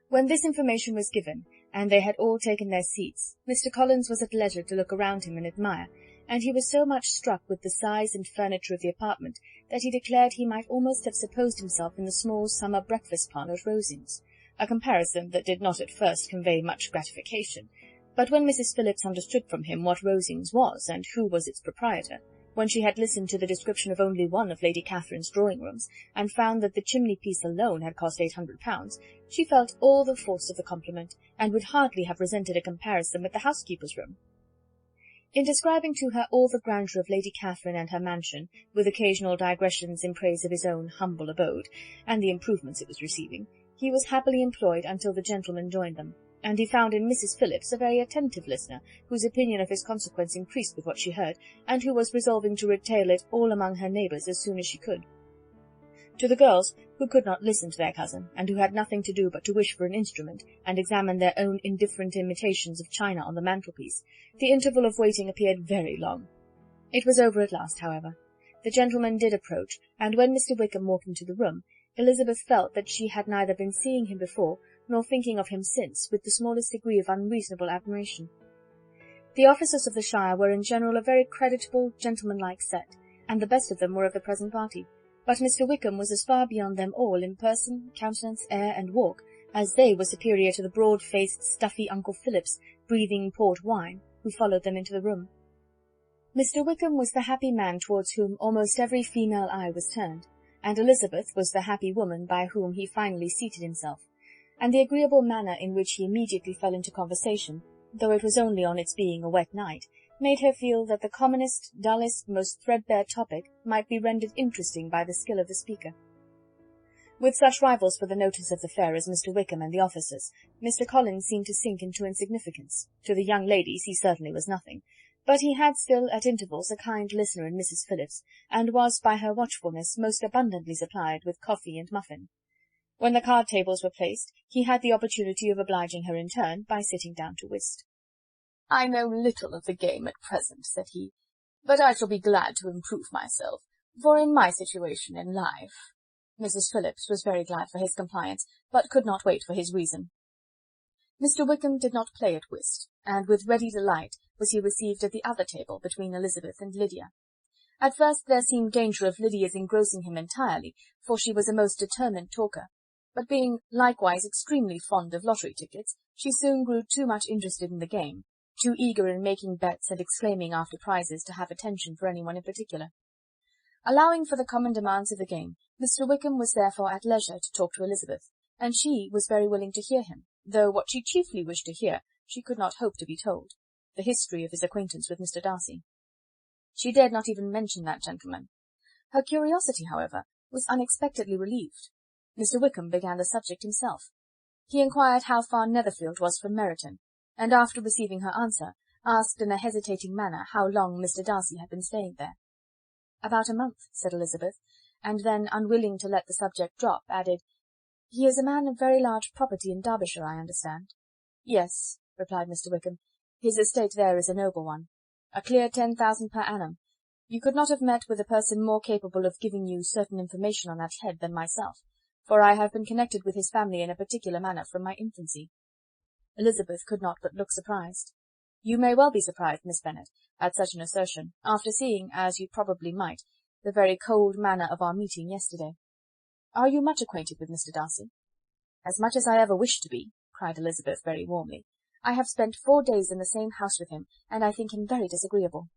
When this information was given, and they had all taken their seats, Mr. Collins was at leisure to look around him and admire, and he was so much struck with the size and furniture of the apartment that he declared he might almost have supposed himself in the small summer breakfast parlour at Rosings, a comparison that did not at first convey much gratification, but when Mrs. Phillips understood from him what Rosings was, and who was its proprietor, when she had listened to the description of only one of Lady Catherine's drawing-rooms, and found that the chimney-piece alone had cost £800, she felt all the force of the compliment, and would hardly have resented a comparison with the housekeeper's room. In describing to her all the grandeur of Lady Catherine and her mansion, with occasional digressions in praise of his own humble abode, and the improvements it was receiving, he was happily employed until the gentlemen joined them, and he found in Mrs. Phillips a very attentive listener, whose opinion of his consequence increased with what she heard, and who was resolving to retail it all among her neighbours as soon as she could. To the girls, who could not listen to their cousin, and who had nothing to do but to wish for an instrument, and examine their own indifferent imitations of china on the mantelpiece, the interval of waiting appeared very long. It was over at last, however. The gentlemen did approach, and when Mr. Wickham walked into the room, Elizabeth felt that she had neither been seeing him before, nor thinking of him since, with the smallest degree of unreasonable admiration. The officers of the shire were in general a very creditable, gentlemanlike set, and the best of them were of the present party, but Mr. Wickham was as far beyond them all in person, countenance, air, and walk, as they were superior to the broad-faced, stuffy Uncle Phillips, breathing port wine, who followed them into the room. Mr. Wickham was the happy man towards whom almost every female eye was turned, and Elizabeth was the happy woman by whom he finally seated himself, and the agreeable manner in which he immediately fell into conversation, though it was only on its being a wet night, made her feel that the commonest, dullest, most threadbare topic might be rendered interesting by the skill of the speaker. With such rivals for the notice of the fair as Mr. Wickham and the officers, Mr. Collins seemed to sink into insignificance. To the young ladies he certainly was nothing, but he had still at intervals a kind listener in Mrs. Phillips, and was by her watchfulness most abundantly supplied with coffee and muffin. When the card-tables were placed, he had the opportunity of obliging her in turn by sitting down to whist. "I know little of the game at present," said he, "but I shall be glad to improve myself, for in my situation in life—" Mrs. Phillips was very glad for his compliance, but could not wait for his reason. Mr. Wickham did not play at whist, and with ready delight was he received at the other table between Elizabeth and Lydia. At first there seemed danger of Lydia's engrossing him entirely, for she was a most determined talker, but being likewise extremely fond of lottery tickets, she soon grew too much interested in the game, too eager in making bets and exclaiming after prizes to have attention for anyone in particular. Allowing for the common demands of the game, Mr. Wickham was therefore at leisure to talk to Elizabeth, and she was very willing to hear him, though what she chiefly wished to hear she could not hope to be told, the history of his acquaintance with Mr. Darcy. She dared not even mention that gentleman. Her curiosity, however, was unexpectedly relieved. Mr. Wickham began the subject himself. He inquired how far Netherfield was from Meryton, and after receiving her answer, asked in a hesitating manner how long Mr. Darcy had been staying there. "About a month," said Elizabeth, and then, unwilling to let the subject drop, added, "He is a man of very large property in Derbyshire, I understand." "Yes," replied Mr. Wickham, "his estate there is a noble one. A clear 10,000 per annum. You could not have met with a person more capable of giving you certain information on that head than myself, for I have been connected with his family in a particular manner from my infancy." Elizabeth could not but look surprised. "You may well be surprised, Miss Bennet, at such an assertion, after seeing, as you probably might, the very cold manner of our meeting yesterday. Are you much acquainted with Mr. Darcy?" "As much as I ever wished to be," cried Elizabeth very warmly. "I have spent 4 days in the same house with him, and I think him very disagreeable."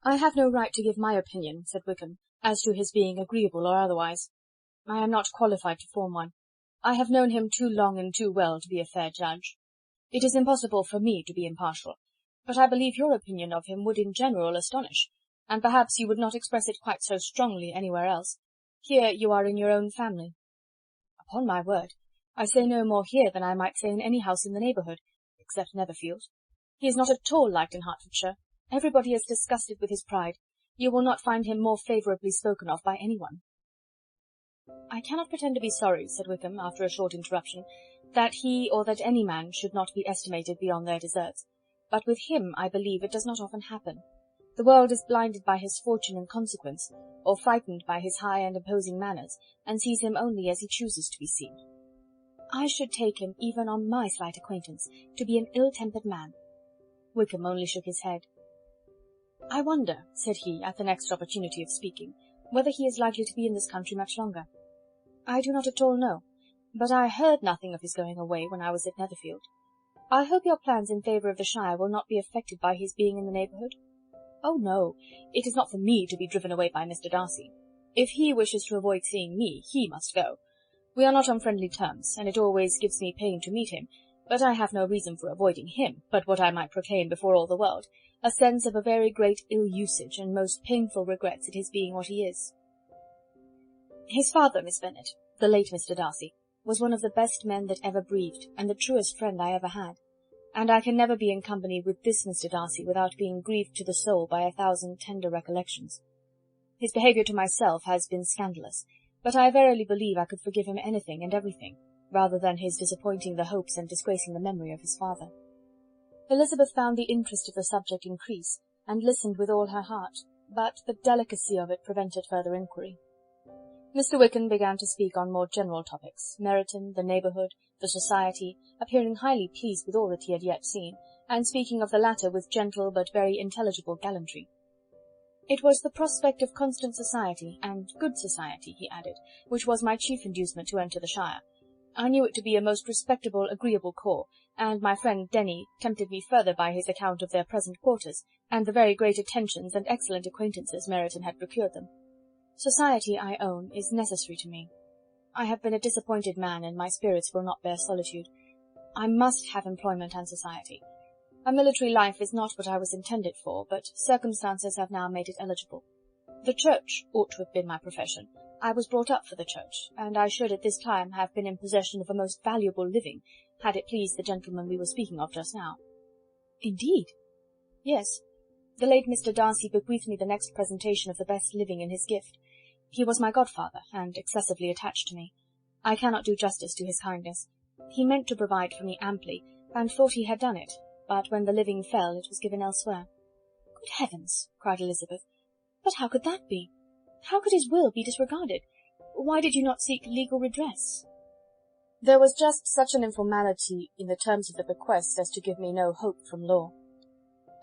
"I have no right to give my opinion," said Wickham, "as to his being agreeable or otherwise. I am not qualified to form one. I have known him too long and too well to be a fair judge. It is impossible for me to be impartial, but I believe your opinion of him would in general astonish, and perhaps you would not express it quite so strongly anywhere else. Here you are in your own family." "Upon my word, I say no more here than I might say in any house in the neighbourhood, except Netherfield. He is not at all liked in Hertfordshire. Everybody is disgusted with his pride. you will not find him more favourably spoken of by anyone." "I cannot pretend to be sorry," said Wickham, after a short interruption, "that he or that any man should not be estimated beyond their deserts. But with him, I believe, it does not often happen. The world is blinded by his fortune and consequence, or frightened by his high and imposing manners, and sees him only as he chooses to be seen. I should take him, even on my slight acquaintance, to be an ill-tempered man." Wickham only shook his head. "I wonder," said he, at the next opportunity of speaking, "whether he is likely to be in this country much longer. I do not at all know, but I heard nothing of his going away when I was at Netherfield. I hope your plans in favour of the Shire will not be affected by his being in the neighbourhood?" "Oh, no. It is not for me to be driven away by Mr. Darcy. If he wishes to avoid seeing me, he must go. We are not on friendly terms, and it always gives me pain to meet him, but I have no reason for avoiding him, but what I might proclaim before all the world, a sense of a very great ill-usage and most painful regrets at his being what he is. His father, Miss Bennet, the late Mr. Darcy, was one of the best men that ever breathed, and the truest friend I ever had, and I can never be in company with this Mr. Darcy without being grieved to the soul by 1,000 tender recollections. His behaviour to myself has been scandalous, but I verily believe I could forgive him anything and everything, rather than his disappointing the hopes and disgracing the memory of his father." Elizabeth found the interest of the subject increase, and listened with all her heart, but the delicacy of it prevented further inquiry. Mr. Wickham began to speak on more general topics, Meryton, the neighbourhood, the society, appearing highly pleased with all that he had yet seen, and speaking of the latter with gentle but very intelligible gallantry. "It was the prospect of constant society, and good society," he added, "which was my chief inducement to enter the Shire. I knew it to be a most respectable, agreeable corps, and my friend Denny tempted me further by his account of their present quarters, and the very great attentions and excellent acquaintances Meryton had procured them. Society, I own, is necessary to me. I have been a disappointed man, and my spirits will not bear solitude. I must have employment and society. A military life is not what I was intended for, but circumstances have now made it eligible. The Church ought to have been my profession. I was brought up for the Church, and I should at this time have been in possession of a most valuable living, had it pleased the gentleman we were speaking of just now." "Indeed?" "Yes. The late Mr. Darcy bequeathed me the next presentation of the best living in his gift. He was my godfather, and excessively attached to me. I cannot do justice to his kindness. He meant to provide for me amply, and thought he had done it, but when the living fell, it was given elsewhere." "Good heavens!" cried Elizabeth. "But how could that be? How could his will be disregarded? Why did you not seek legal redress?" "There was just such an informality in the terms of the bequest as to give me no hope from law.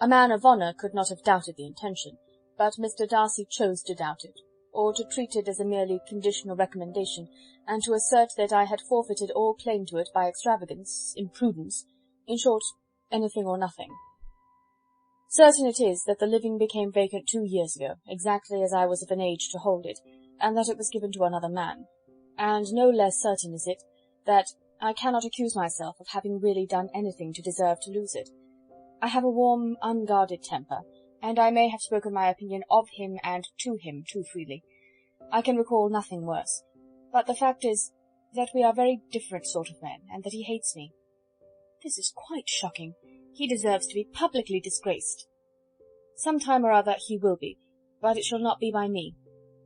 A man of honour could not have doubted the intention, but Mr. Darcy chose to doubt it, or to treat it as a merely conditional recommendation, and to assert that I had forfeited all claim to it by extravagance, imprudence, in short, anything or nothing. Certain it is that the living became vacant 2 years ago, exactly as I was of an age to hold it, and that it was given to another man. And no less certain is it, that I cannot accuse myself of having really done anything to deserve to lose it. I have a warm, unguarded temper, and I may have spoken my opinion of him and to him too freely. I can recall nothing worse. But the fact is, that we are very different sort of men, and that he hates me. This is quite shocking. He deserves to be publicly disgraced. Some time or other he will be, but it shall not be by me.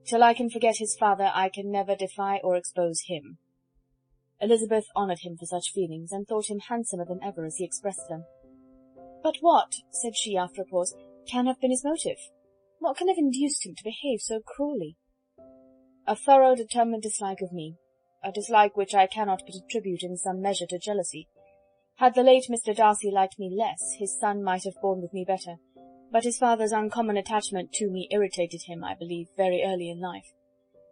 Till I can forget his father, I can never defy or expose him." Elizabeth honoured him for such feelings, and thought him handsomer than ever as he expressed them. "But what," said she after a pause, "can have been his motive? What can have induced him to behave so cruelly?" "A thorough determined dislike of me, a dislike which I cannot but attribute in some measure to jealousy. Had the late Mr. Darcy liked me less, his son might have borne with me better, but his father's uncommon attachment to me irritated him, I believe, very early in life.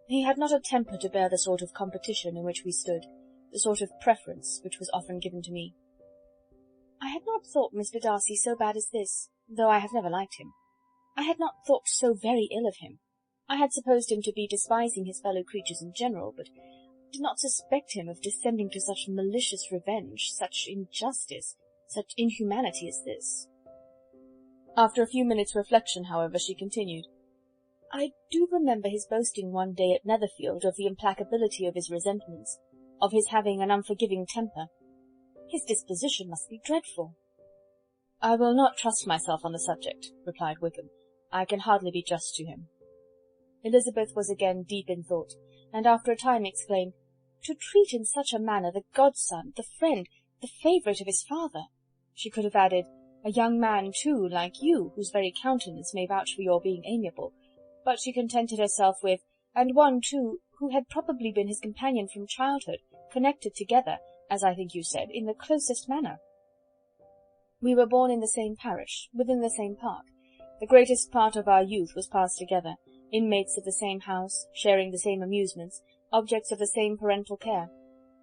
He had not a temper to bear the sort of competition in which we stood, the sort of preference which was often given to me. I had not thought Mr. Darcy so bad as this, though I have never liked him. I had not thought so very ill of him. I had supposed him to be despising his fellow creatures in general, but did not suspect him of descending to such malicious revenge, such injustice, such inhumanity as this." After a few minutes' reflection, however, she continued, "I do remember his boasting one day at Netherfield of the implacability of his resentments, of his having an unforgiving temper. His disposition must be dreadful." "I will not trust myself on the subject," replied Wickham. I can hardly be just to him." Elizabeth was again deep in thought, and after a time exclaimed, "To treat in such a manner the godson, the friend, the favourite of his father!" She could have added, "A young man, too, like you, whose very countenance may vouch for your being amiable," but she contented herself with, "and one, too, who had probably been his companion from childhood, connected together, as I think you said, in the closest manner. We were born in the same parish, within the same park. The greatest part of our youth was passed together, inmates of the same house, sharing the same amusements, objects of the same parental care.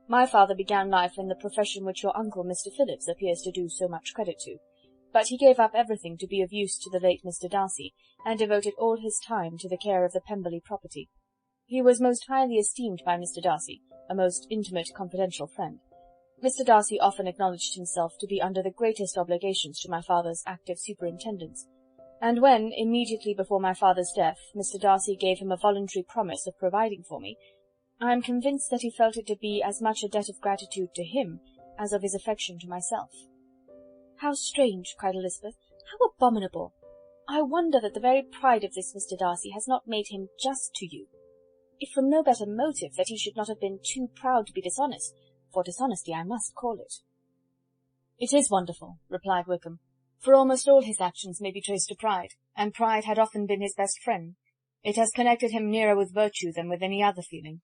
My father began life in the profession which your uncle, Mr. Phillips, appears to do so much credit to, but he gave up everything to be of use to the late Mr. Darcy, and devoted all his time to the care of the Pemberley property. He was most highly esteemed by Mr. Darcy, a most intimate confidential friend. Mr. Darcy often acknowledged himself to be under the greatest obligations to my father's active superintendence, and when, immediately before my father's death, Mr. Darcy gave him a voluntary promise of providing for me, I am convinced that he felt it to be as much a debt of gratitude to him as of his affection to myself." "How strange!" cried Elizabeth. "How abominable! I wonder that the very pride of this Mr. Darcy has not made him just to you. If from no better motive, that he should not have been too proud to be dishonest, for dishonesty I must call it." "It is wonderful," replied Wickham, "for almost all his actions may be traced to pride, and pride had often been his best friend. It has connected him nearer with virtue than with any other feeling.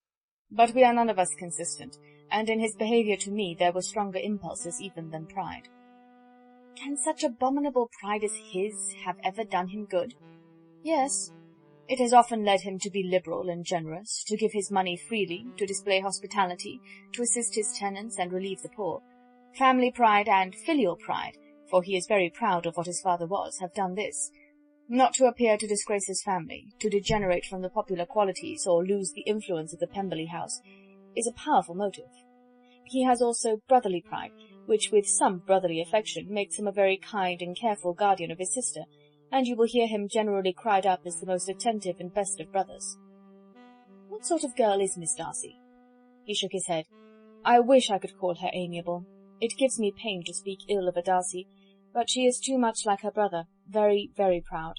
But we are none of us consistent, and in his behaviour to me there were stronger impulses even than pride." "Can such abominable pride as his have ever done him good?" "Yes. It has often led him to be liberal and generous, to give his money freely, to display hospitality, to assist his tenants and relieve the poor. Family pride and filial pride, for he is very proud of what his father was, have done this. Not to appear to disgrace his family, to degenerate from the popular qualities, or lose the influence of the Pemberley house, is a powerful motive. He has also brotherly pride, which with some brotherly affection makes him a very kind and careful guardian of his sister, and you will hear him generally cried up as the most attentive and best of brothers." "What sort of girl is Miss Darcy?" He shook his head. "I wish I could call her amiable. It gives me pain to speak ill of a Darcy, but she is too much like her brother, very, very proud.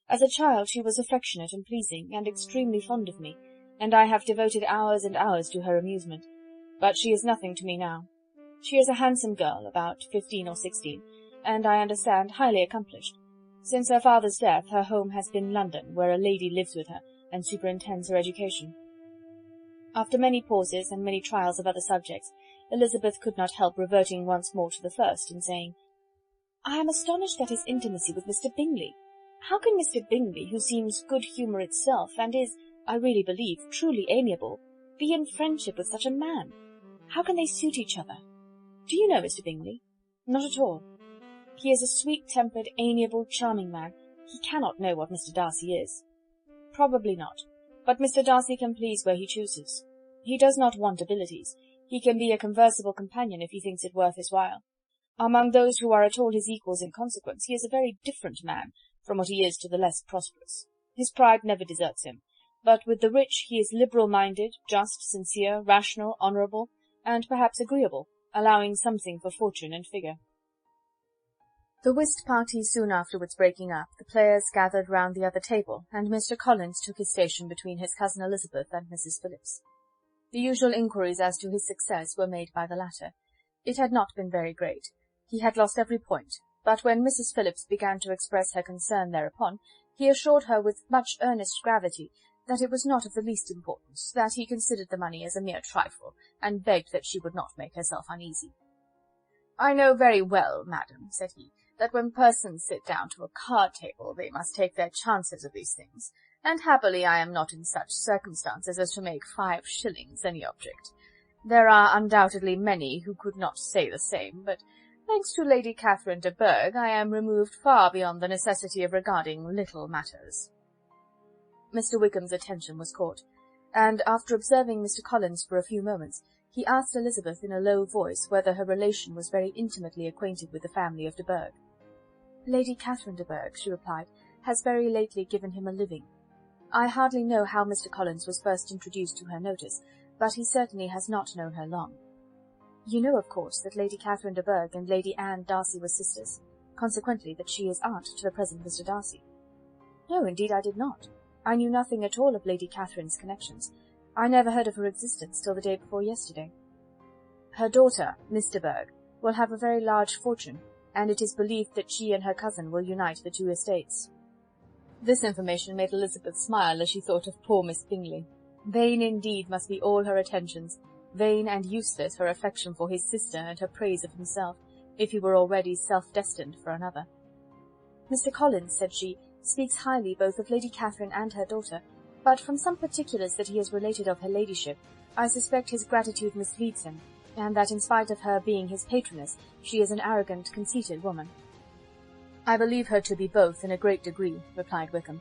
As a child she was affectionate and pleasing, and extremely fond of me, and I have devoted hours and hours to her amusement. But she is nothing to me now. She is a handsome girl, about 15 or 16, and, I understand, highly accomplished. Since her father's death, her home has been London, where a lady lives with her, and superintends her education." After many pauses, and many trials of other subjects, Elizabeth could not help reverting once more to the first, and saying, "I am astonished at his intimacy with Mr. Bingley. How can Mr. Bingley, who seems good humour itself, and is, I really believe, truly amiable, be in friendship with such a man? How can they suit each other? Do you know Mr. Bingley?" "Not at all." "He is a sweet-tempered, amiable, charming man. He cannot know what Mr. Darcy is." "Probably not. But Mr. Darcy can please where he chooses. He does not want abilities. He can be a conversable companion if he thinks it worth his while. Among those who are at all his equals in consequence, he is a very different man from what he is to the less prosperous. His pride never deserts him, but with the rich he is liberal-minded, just, sincere, rational, honourable, and perhaps agreeable, allowing something for fortune and figure." The whist party soon afterwards breaking up, the players gathered round the other table, and Mr. Collins took his station between his cousin Elizabeth and Mrs. Phillips. The usual inquiries as to his success were made by the latter. It had not been very great. He had lost every point, but when Mrs. Phillips began to express her concern thereupon, he assured her with much earnest gravity that it was not of the least importance, that he considered the money as a mere trifle, and begged that she would not make herself uneasy. "I know very well, madam," said he, "that when persons sit down to a card-table they must take their chances of these things, and happily I am not in such circumstances as to make 5 shillings any object. There are undoubtedly many who could not say the same, but, thanks to Lady Catherine de Bourgh, I am removed far beyond the necessity of regarding little matters." Mr. Wickham's attention was caught, and, after observing Mr. Collins for a few moments, he asked Elizabeth in a low voice whether her relation was very intimately acquainted with the family of de Bourgh. "Lady Catherine de Bourgh," she replied, "has very lately given him a living. I hardly know how Mr. Collins was first introduced to her notice, but he certainly has not known her long. You know, of course, that Lady Catherine de Bourgh and Lady Anne Darcy were sisters, consequently that she is aunt to the present Mr. Darcy." No, indeed I did not. I knew nothing at all of Lady Catherine's connections. I never heard of her existence till the day before yesterday. Her daughter, Miss de Bourgh, will have a very large fortune, and it is believed that she and her cousin will unite the two estates. This information made Elizabeth smile as she thought of poor Miss Bingley. Vain indeed must be all her attentions, vain and useless her affection for his sister and her praise of himself, if he were already self-destined for another. Mr. Collins, said she, speaks highly both of Lady Catherine and her daughter, but from some particulars that he has related of her ladyship, I suspect his gratitude misleads him, and that in spite of her being his patroness, she is an arrogant, conceited woman. I believe her to be both in a great degree, replied Wickham.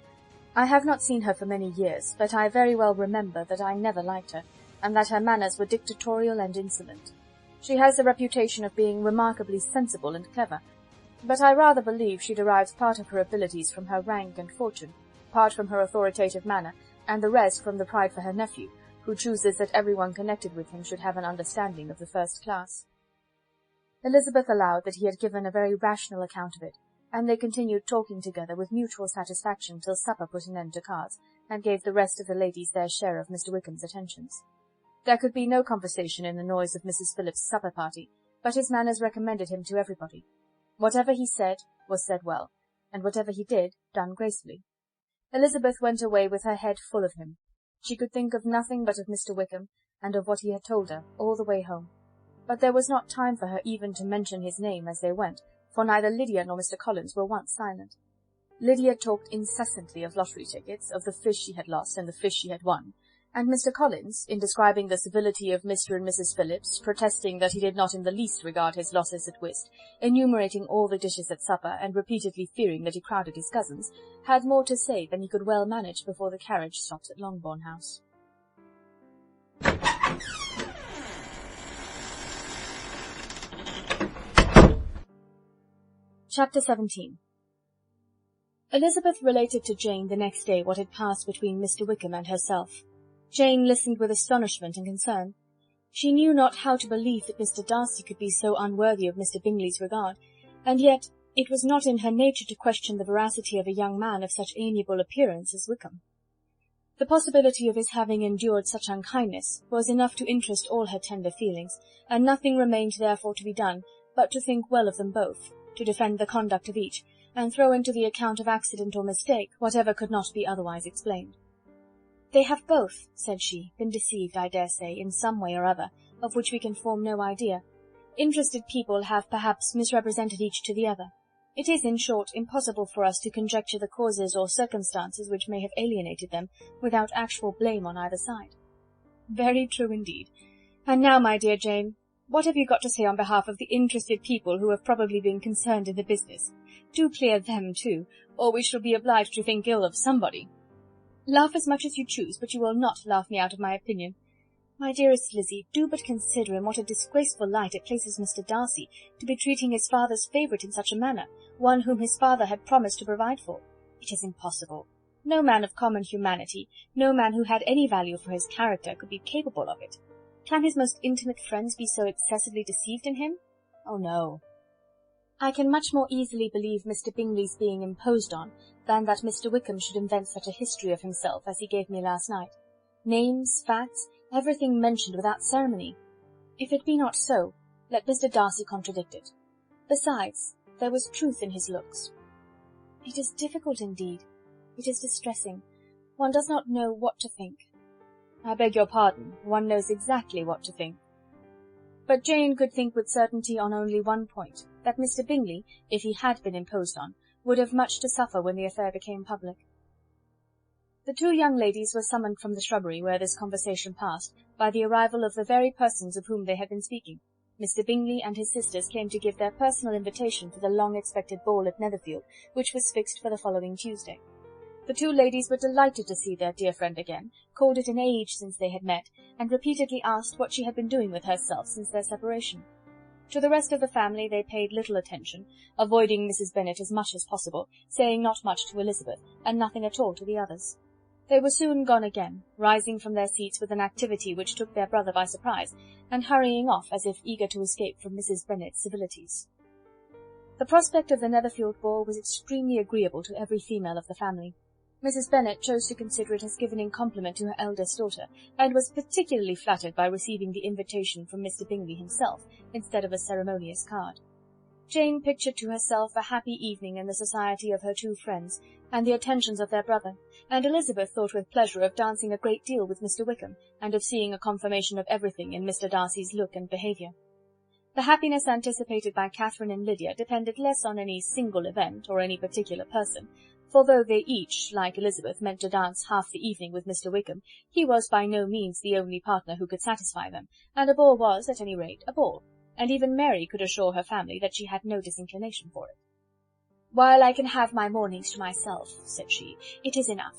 I have not seen her for many years, but I very well remember that I never liked her, and that her manners were dictatorial and insolent. She has the reputation of being remarkably sensible and clever, but I rather believe she derives part of her abilities from her rank and fortune, part from her authoritative manner, and the rest from the pride for her nephew, who chooses that everyone connected with him should have an understanding of the first class. Elizabeth allowed that he had given a very rational account of it, and they continued talking together with mutual satisfaction till supper put an end to cards, and gave the rest of the ladies their share of Mr. Wickham's attentions. There could be no conversation in the noise of Mrs. Phillips's supper party, but his manners recommended him to everybody. Whatever he said was said well, and whatever he did, done gracefully. Elizabeth went away with her head full of him. She could think of nothing but of Mr. Wickham, and of what he had told her, all the way home. But there was not time for her even to mention his name as they went, for neither Lydia nor Mr. Collins were once silent. Lydia talked incessantly of lottery tickets, of the fish she had lost and the fish she had won, and Mr. Collins, in describing the civility of Mr. and Mrs. Phillips, protesting that he did not in the least regard his losses at whist, enumerating all the dishes at supper, and repeatedly fearing that he crowded his cousins, had more to say than he could well manage before the carriage stopped at Longbourn House. Chapter 17. Elizabeth related to Jane the next day what had passed between Mr. Wickham and herself. Jane listened with astonishment and concern. She knew not how to believe that Mr. Darcy could be so unworthy of Mr. Bingley's regard, and yet it was not in her nature to question the veracity of a young man of such amiable appearance as Wickham. The possibility of his having endured such unkindness was enough to interest all her tender feelings, and nothing remained therefore to be done but to think well of them both, to defend the conduct of each, and throw into the account of accident or mistake whatever could not be otherwise explained. They have both, said she, been deceived, I dare say, in some way or other, of which we can form no idea. Interested people have perhaps misrepresented each to the other. It is, in short, impossible for us to conjecture the causes or circumstances which may have alienated them, without actual blame on either side. Very true indeed. And now, my dear Jane, what have you got to say on behalf of the interested people who have probably been concerned in the business? Do clear them too, or we shall be obliged to think ill of somebody. Laugh as much as you choose, but you will not laugh me out of my opinion. My dearest Lizzie, do but consider in what a disgraceful light it places Mr. Darcy to be treating his father's favourite in such a manner, one whom his father had promised to provide for. It is impossible. No man of common humanity, no man who had any value for his character, could be capable of it. Can his most intimate friends be so excessively deceived in him? Oh, no. I can much more easily believe Mr. Bingley's being imposed on, than that Mr. Wickham should invent such a history of himself as he gave me last night. Names, facts, everything mentioned without ceremony. If it be not so, let Mr. Darcy contradict it. Besides, there was truth in his looks. It is difficult indeed. It is distressing. One does not know what to think. I beg your pardon, one knows exactly what to think. But Jane could think with certainty on only one point, that Mr. Bingley, if he had been imposed on, would have much to suffer when the affair became public. The two young ladies were summoned from the shrubbery where this conversation passed, by the arrival of the very persons of whom they had been speaking. Mr. Bingley and his sisters came to give their personal invitation to the long-expected ball at Netherfield, which was fixed for the following Tuesday. The two ladies were delighted to see their dear friend again, called it an age since they had met, and repeatedly asked what she had been doing with herself since their separation. To the rest of the family they paid little attention, avoiding Mrs. Bennet as much as possible, saying not much to Elizabeth, and nothing at all to the others. They were soon gone again, rising from their seats with an activity which took their brother by surprise, and hurrying off as if eager to escape from Mrs. Bennet's civilities. The prospect of the Netherfield ball was extremely agreeable to every female of the family. Mrs. Bennet chose to consider it as given in compliment to her eldest daughter, and was particularly flattered by receiving the invitation from Mr. Bingley himself, instead of a ceremonious card. Jane pictured to herself a happy evening in the society of her two friends, and the attentions of their brother, and Elizabeth thought with pleasure of dancing a great deal with Mr. Wickham, and of seeing a confirmation of everything in Mr. Darcy's look and behaviour. The happiness anticipated by Catherine and Lydia depended less on any single event, or any particular person, for though they each, like Elizabeth, meant to dance half the evening with Mr. Wickham, he was by no means the only partner who could satisfy them, and a ball was, at any rate, a ball, and even Mary could assure her family that she had no disinclination for it. "While I can have my mornings to myself," said she, "it is enough.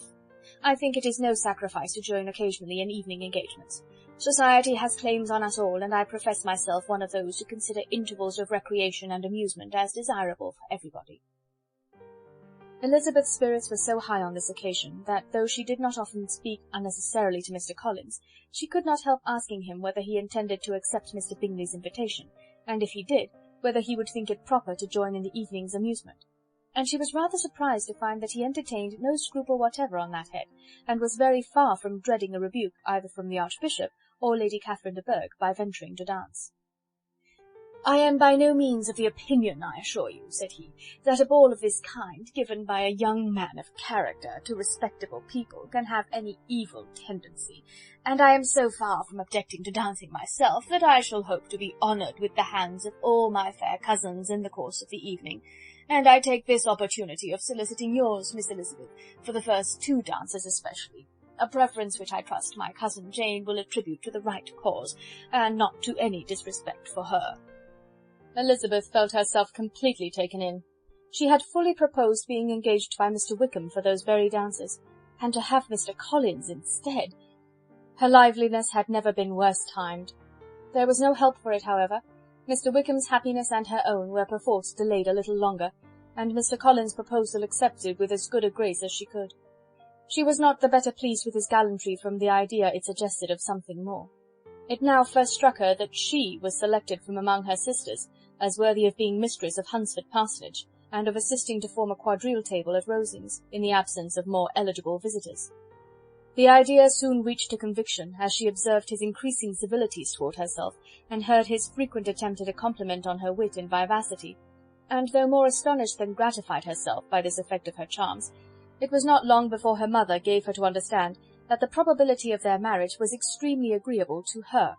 I think it is no sacrifice to join occasionally in evening engagements. Society has claims on us all, and I profess myself one of those who consider intervals of recreation and amusement as desirable for everybody." Elizabeth's spirits were so high on this occasion, that though she did not often speak unnecessarily to Mr. Collins, she could not help asking him whether he intended to accept Mr. Bingley's invitation, and if he did, whether he would think it proper to join in the evening's amusement. And she was rather surprised to find that he entertained no scruple whatever on that head, and was very far from dreading a rebuke either from the Archbishop or Lady Catherine de Bourgh by venturing to dance. "I am by no means of the opinion, I assure you," said he, "that a ball of this kind, given by a young man of character to respectable people, can have any evil tendency, and I am so far from objecting to dancing myself, that I shall hope to be honoured with the hands of all my fair cousins in the course of the evening, and I take this opportunity of soliciting yours, Miss Elizabeth, for the first 2 dances especially, a preference which I trust my cousin Jane will attribute to the right cause, and not to any disrespect for her." Elizabeth felt herself completely taken in. She had fully proposed being engaged by Mr. Wickham for those very dances, and to have Mr. Collins instead. Her liveliness had never been worse timed. There was no help for it, however. Mr. Wickham's happiness and her own were perforce delayed a little longer, and Mr. Collins' proposal accepted with as good a grace as she could. She was not the better pleased with his gallantry from the idea it suggested of something more. It now first struck her that she was selected from among her sisters as worthy of being mistress of Hunsford Parsonage, and of assisting to form a quadrille table at Rosings, in the absence of more eligible visitors. The idea soon reached a conviction, as she observed his increasing civilities toward herself, and heard his frequent attempt at a compliment on her wit and vivacity, and though more astonished than gratified herself by this effect of her charms, it was not long before her mother gave her to understand that the probability of their marriage was extremely agreeable to her.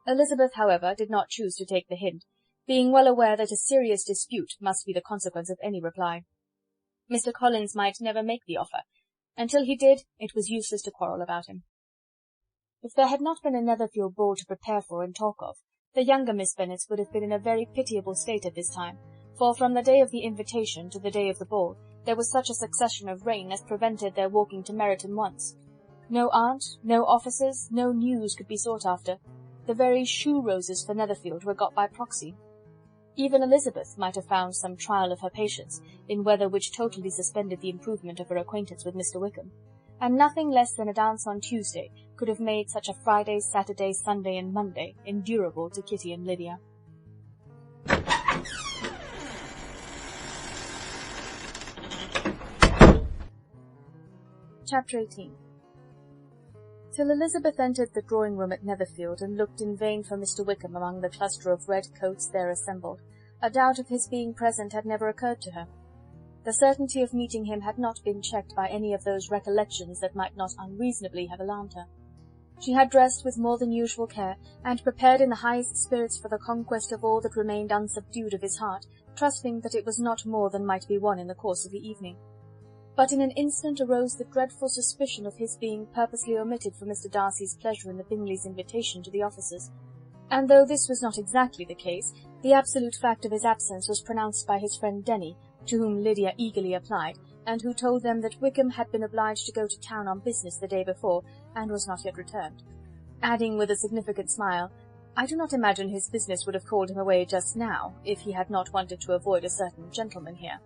Elizabeth, however, did not choose to take the hint, being well aware that a serious dispute must be the consequence of any reply. Mr. Collins might never make the offer. Until he did, it was useless to quarrel about him. If there had not been a Netherfield ball to prepare for and talk of, the younger Miss Bennets would have been in a very pitiable state at this time, for from the day of the invitation to the day of the ball, there was such a succession of rain as prevented their walking to Meryton once. No aunt, no officers, no news could be sought after. The very shoe-roses for Netherfield were got by proxy. Even Elizabeth might have found some trial of her patience in weather which totally suspended the improvement of her acquaintance with Mr. Wickham, and nothing less than a dance on Tuesday could have made such a Friday, Saturday, Sunday, and Monday endurable to Kitty and Lydia. Chapter 18. Till Elizabeth entered the drawing-room at Netherfield, and looked in vain for Mr. Wickham among the cluster of red coats there assembled, a doubt of his being present had never occurred to her. The certainty of meeting him had not been checked by any of those recollections that might not unreasonably have alarmed her. She had dressed with more than usual care, and prepared in the highest spirits for the conquest of all that remained unsubdued of his heart, trusting that it was not more than might be won in the course of the evening. But in an instant arose the dreadful suspicion of his being purposely omitted for Mr. Darcy's pleasure in the Bingleys' invitation to the officers, and though this was not exactly the case, the absolute fact of his absence was pronounced by his friend Denny, to whom Lydia eagerly applied, and who told them that Wickham had been obliged to go to town on business the day before, and was not yet returned, adding with a significant smile, "I do not imagine his business would have called him away just now, if he had not wanted to avoid a certain gentleman here."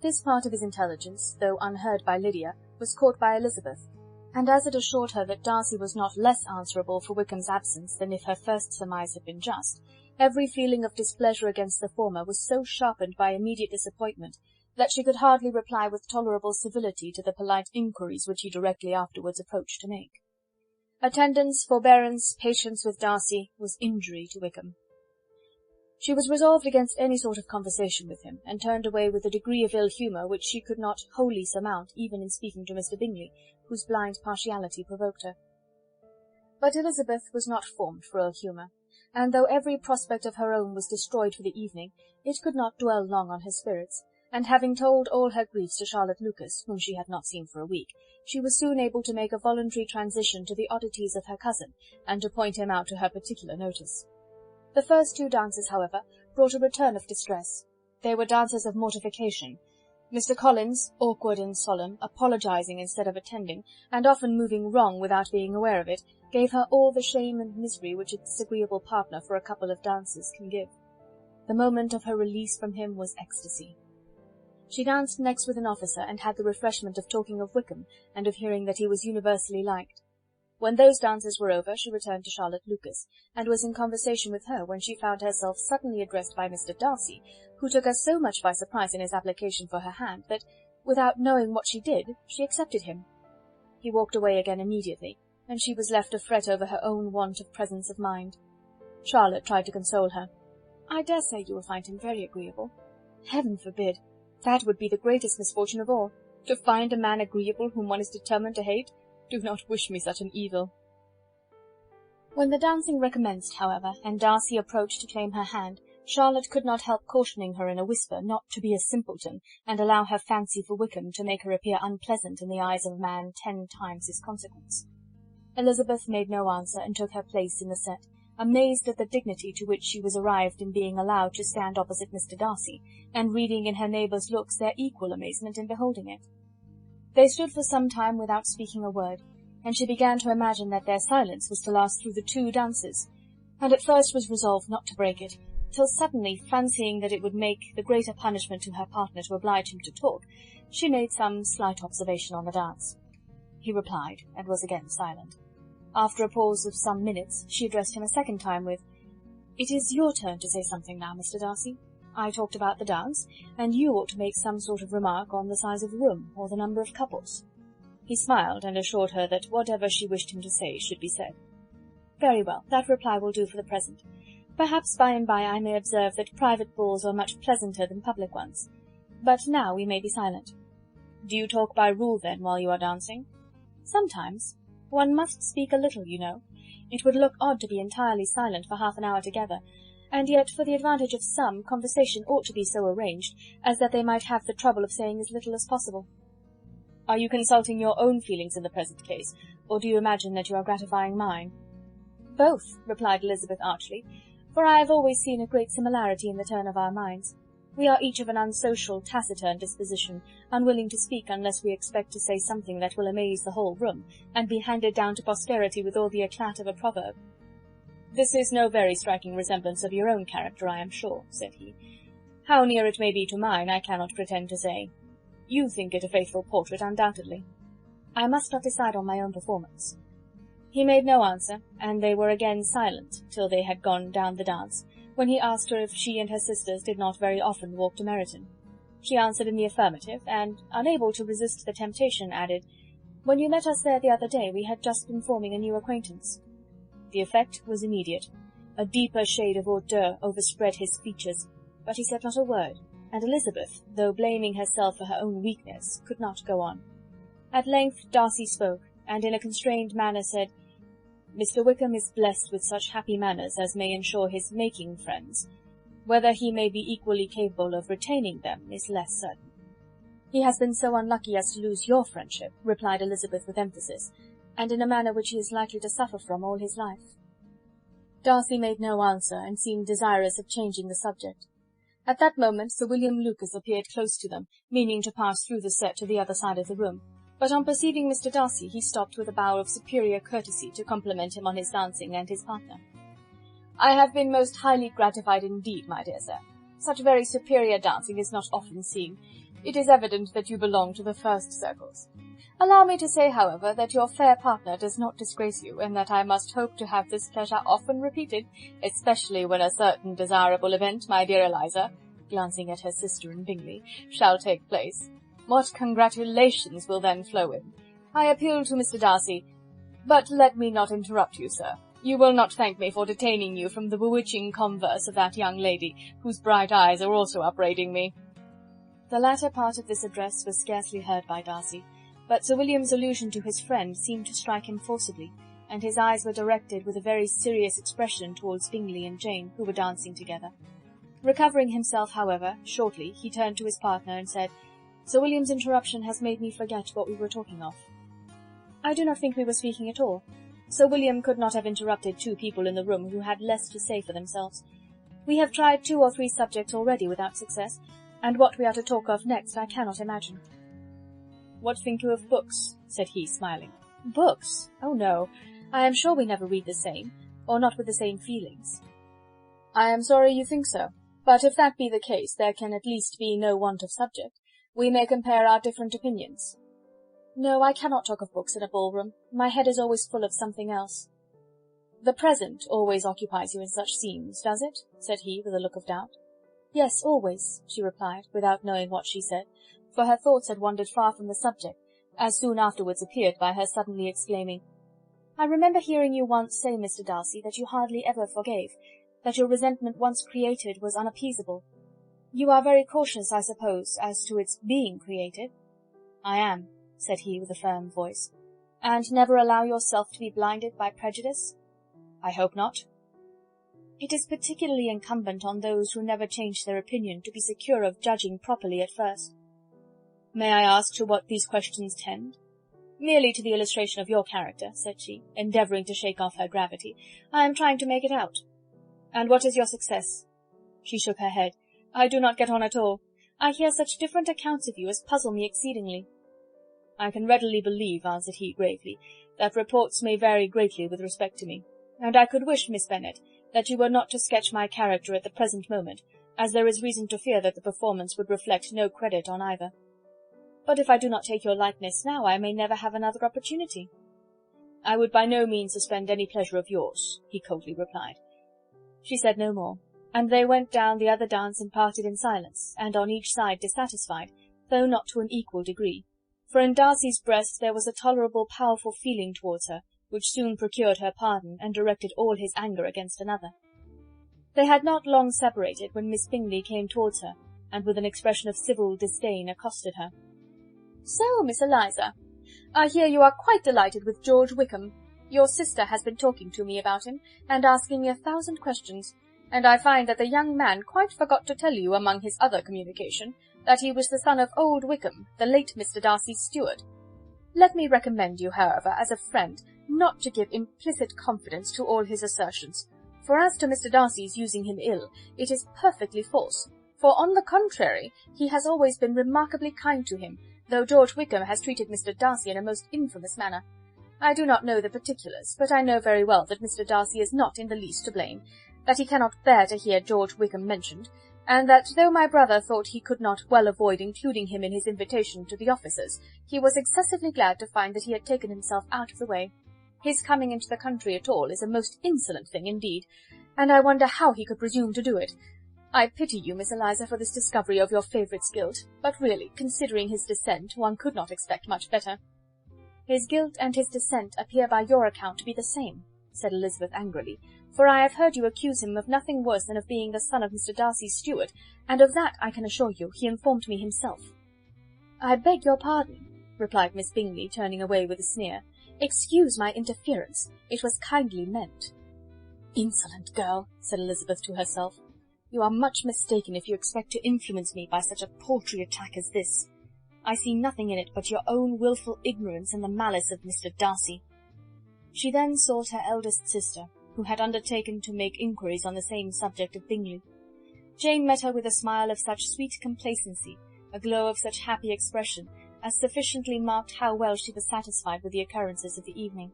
This part of his intelligence, though unheard by Lydia, was caught by Elizabeth, and as it assured her that Darcy was not less answerable for Wickham's absence than if her first surmise had been just, every feeling of displeasure against the former was so sharpened by immediate disappointment, that she could hardly reply with tolerable civility to the polite inquiries which he directly afterwards approached to make. Attendance, forbearance, patience with Darcy, was injury to Wickham. She was resolved against any sort of conversation with him, and turned away with a degree of ill-humour which she could not wholly surmount even in speaking to Mr. Bingley, whose blind partiality provoked her. But Elizabeth was not formed for ill-humour, and though every prospect of her own was destroyed for the evening, it could not dwell long on her spirits, and having told all her griefs to Charlotte Lucas, whom she had not seen for a week, she was soon able to make a voluntary transition to the oddities of her cousin, and to point him out to her particular notice. The first 2 dances, however, brought a return of distress. They were dances of mortification. Mr. Collins, awkward and solemn, apologizing instead of attending, and often moving wrong without being aware of it, gave her all the shame and misery which a disagreeable partner for a couple of dances can give. The moment of her release from him was ecstasy. She danced next with an officer, and had the refreshment of talking of Wickham, and of hearing that he was universally liked. When those dances were over, she returned to Charlotte Lucas, and was in conversation with her when she found herself suddenly addressed by Mr. Darcy, who took her so much by surprise in his application for her hand, that, without knowing what she did, she accepted him. He walked away again immediately, and she was left to fret over her own want of presence of mind. Charlotte tried to console her. "I dare say you will find him very agreeable." "Heaven forbid! That would be the greatest misfortune of all. To find a man agreeable whom one is determined to hate. Do not wish me such an evil." When the dancing recommenced, however, and Darcy approached to claim her hand, Charlotte could not help cautioning her in a whisper not to be a simpleton, and allow her fancy for Wickham to make her appear unpleasant in the eyes of a man 10 times his consequence. Elizabeth made no answer, and took her place in the set, amazed at the dignity to which she was arrived in being allowed to stand opposite Mr. Darcy, and reading in her neighbours' looks their equal amazement in beholding it. They stood for some time without speaking a word, and she began to imagine that their silence was to last through the 2 dances, and at first was resolved not to break it, till suddenly, fancying that it would make the greater punishment to her partner to oblige him to talk, she made some slight observation on the dance. He replied, and was again silent. After a pause of some minutes, she addressed him a second time with, "It is your turn to say something now, Mr. Darcy. I talked about the dance, and you ought to make some sort of remark on the size of the room, or the number of couples." He smiled, and assured her that whatever she wished him to say should be said. "Very well, that reply will do for the present. Perhaps by and by I may observe that private balls are much pleasanter than public ones. But now we may be silent." "Do you talk by rule, then, while you are dancing?" "Sometimes. One must speak a little, you know. It would look odd to be entirely silent for half an hour together, and yet, for the advantage of some, conversation ought to be so arranged as that they might have the trouble of saying as little as possible." "Are you consulting your own feelings in the present case, or do you imagine that you are gratifying mine?" "Both," replied Elizabeth archly, "for I have always seen a great similarity in the turn of our minds. We are each of an unsocial, taciturn disposition, unwilling to speak unless we expect to say something that will amaze the whole room, and be handed down to posterity with all the eclat of a proverb." "This is no very striking resemblance of your own character, I am sure," said he. "How near it may be to mine, I cannot pretend to say. You think it a faithful portrait, undoubtedly." "I must not decide on my own performance." He made no answer, and they were again silent till they had gone down the dance, when he asked her if she and her sisters did not very often walk to Meryton. She answered in the affirmative, and, unable to resist the temptation, added, "When you met us there the other day, we had just been forming a new acquaintance." The effect was immediate. A deeper shade of hauteur overspread his features, but he said not a word, and Elizabeth, though blaming herself for her own weakness, could not go on. At length Darcy spoke, and in a constrained manner said, "Mr. Wickham is blessed with such happy manners as may ensure his making friends. Whether he may be equally capable of retaining them is less certain." "He has been so unlucky as to lose your friendship," replied Elizabeth with emphasis, "and in a manner which he is likely to suffer from all his life." Darcy made no answer, and seemed desirous of changing the subject. At that moment Sir William Lucas appeared close to them, meaning to pass through the set to the other side of the room, but on perceiving Mr. Darcy he stopped with a bow of superior courtesy to compliment him on his dancing and his partner. "I have been most highly gratified indeed, my dear sir. Such very superior dancing is not often seen. It is evident that you belong to the first circles. Allow me to say, however, that your fair partner does not disgrace you, and that I must hope to have this pleasure often repeated, especially when a certain desirable event, my dear Eliza, glancing at her sister and Bingley, shall take place, what congratulations will then flow in! I appeal to Mr. Darcy. But let me not interrupt you, sir. You will not thank me for detaining you from the bewitching converse of that young lady, whose bright eyes are also upbraiding me." The latter part of this address was scarcely heard by Darcy, but Sir William's allusion to his friend seemed to strike him forcibly, and his eyes were directed with a very serious expression towards Bingley and Jane, who were dancing together. Recovering himself, however, shortly, he turned to his partner and said, "Sir William's interruption has made me forget what we were talking of." "I do not think we were speaking at all. Sir William could not have interrupted two people in the room who had less to say for themselves. We have tried 2 or 3 subjects already without success, and what we are to talk of next I cannot imagine." "What think you of books?" said he, smiling. "Books? Oh no, I am sure we never read the same, or not with the same feelings." "I am sorry you think so, but if that be the case, there can at least be no want of subject. We may compare our different opinions." "No, I cannot talk of books in a ballroom. My head is always full of something else." "The present always occupies you in such scenes, does it?" said he, with a look of doubt. "Yes, always," she replied, without knowing what she said, for her thoughts had wandered far from the subject, as soon afterwards appeared by her suddenly exclaiming, "I remember hearing you once say, Mr. Darcy, that you hardly ever forgave, that your resentment once created was unappeasable. You are very cautious, I suppose, as to its being created?" "I am," said he, with a firm voice. "And never allow yourself to be blinded by prejudice?" "I hope not." "It is particularly incumbent on those who never change their opinion to be secure of judging properly at first." "May I ask to what these questions tend?" "Merely to the illustration of your character," said she, endeavouring to shake off her gravity. "I am trying to make it out." "And what is your success?" She shook her head. "I do not get on at all. I hear such different accounts of you as puzzle me exceedingly." "I can readily believe," answered he, gravely, "that reports may vary greatly with respect to me, and I could wish, Miss Bennet, that you were not to sketch my character at the present moment, as there is reason to fear that the performance would reflect no credit on either." "But if I do not take your likeness now, I may never have another opportunity." "I would by no means suspend any pleasure of yours," he coldly replied. She said no more, and they went down the other dance and parted in silence, and on each side dissatisfied, though not to an equal degree, for in Darcy's breast there was a tolerable powerful feeling towards her, which soon procured her pardon, and directed all his anger against another. They had not long separated when Miss Bingley came towards her, and with an expression of civil disdain accosted her. "So, Miss Eliza, I hear you are quite delighted with George Wickham. Your sister has been talking to me about him, and asking me 1,000 questions, and I find that the young man quite forgot to tell you, among his other communication, that he was the son of old Wickham, the late Mr. Darcy's steward. Let me recommend you, however, as a friend, not to give implicit confidence to all his assertions, for as to Mr. Darcy's using him ill, it is perfectly false, for on the contrary, he has always been remarkably kind to him, though George Wickham has treated Mr. Darcy in a most infamous manner. I do not know the particulars, but I know very well that Mr. Darcy is not in the least to blame, that he cannot bear to hear George Wickham mentioned, and that though my brother thought he could not well avoid including him in his invitation to the officers, he was excessively glad to find that he had taken himself out of the way. His coming into the country at all is a most insolent thing indeed, and I wonder how he could presume to do it. I pity you, Miss Eliza, for this discovery of your favourite's guilt, but really, considering his descent, one could not expect much better." "His guilt and his descent appear by your account to be the same," said Elizabeth angrily, "for I have heard you accuse him of nothing worse than of being the son of Mr. Darcy's steward, and of that, I can assure you, he informed me himself." "I beg your pardon," replied Miss Bingley, turning away with a sneer. "Excuse my interference. It was kindly meant." "Insolent girl," said Elizabeth to herself. "You are much mistaken if you expect to influence me by such a paltry attack as this. I see nothing in it but your own wilful ignorance and the malice of Mr. Darcy." She then sought her eldest sister, who had undertaken to make inquiries on the same subject of Bingley. Jane met her with a smile of such sweet complacency, a glow of such happy expression, as sufficiently marked how well she was satisfied with the occurrences of the evening.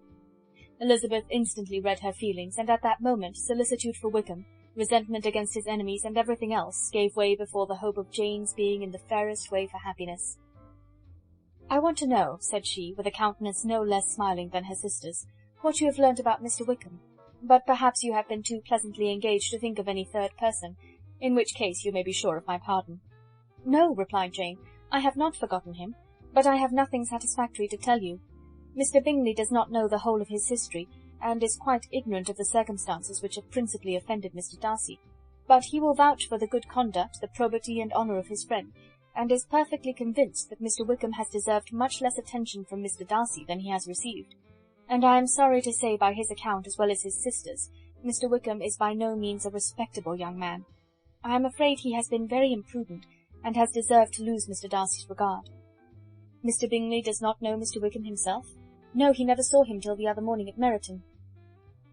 Elizabeth instantly read her feelings, and at that moment solicitude for Wickham, resentment against his enemies, and everything else, gave way before the hope of Jane's being in the fairest way for happiness. "I want to know," said she, with a countenance no less smiling than her sister's, "what you have learnt about Mr. Wickham. But perhaps you have been too pleasantly engaged to think of any third person. in which case you may be sure of my pardon." "No," replied Jane, "I have not forgotten him, but I have nothing satisfactory to tell you. Mr. Bingley does not know the whole of his history, and is quite ignorant of the circumstances which have principally offended Mr. Darcy. But he will vouch for the good conduct, the probity and honour of his friend, and is perfectly convinced that Mr. Wickham has deserved much less attention from Mr. Darcy than he has received. And I am sorry to say by his account as well as his sister's, Mr. Wickham is by no means a respectable young man. I am afraid he has been very imprudent, and has deserved to lose Mr. Darcy's regard." "Mr. Bingley does not know Mr. Wickham himself?" "No, he never saw him till the other morning at Meryton."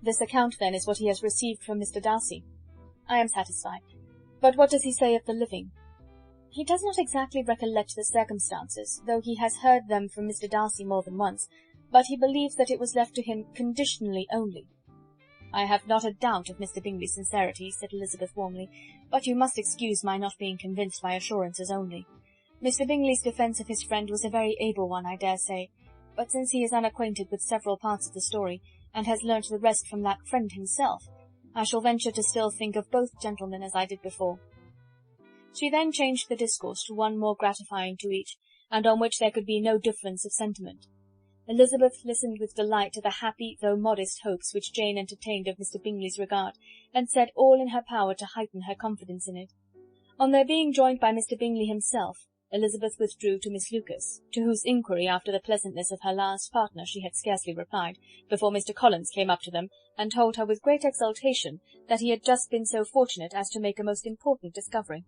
"This account, then, is what he has received from Mr. Darcy?" "I am satisfied. But what does he say of the living?" "He does not exactly recollect the circumstances, though he has heard them from Mr. Darcy more than once, but he believes that it was left to him conditionally only." "I have not a doubt of Mr. Bingley's sincerity," said Elizabeth warmly, "but you must excuse my not being convinced by assurances only. Mr. Bingley's defence of his friend was a very able one, I dare say, but since he is unacquainted with several parts of the story, and has learnt the rest from that friend himself, I shall venture to still think of both gentlemen as I did before." She then changed the discourse to one more gratifying to each, and on which there could be no difference of sentiment. Elizabeth listened with delight to the happy though modest hopes which Jane entertained of Mr. Bingley's regard, and said all in her power to heighten her confidence in it. On their being joined by Mr. Bingley himself, Elizabeth withdrew to Miss Lucas, to whose inquiry after the pleasantness of her last partner she had scarcely replied, before Mr. Collins came up to them, and told her with great exultation that he had just been so fortunate as to make a most important discovery.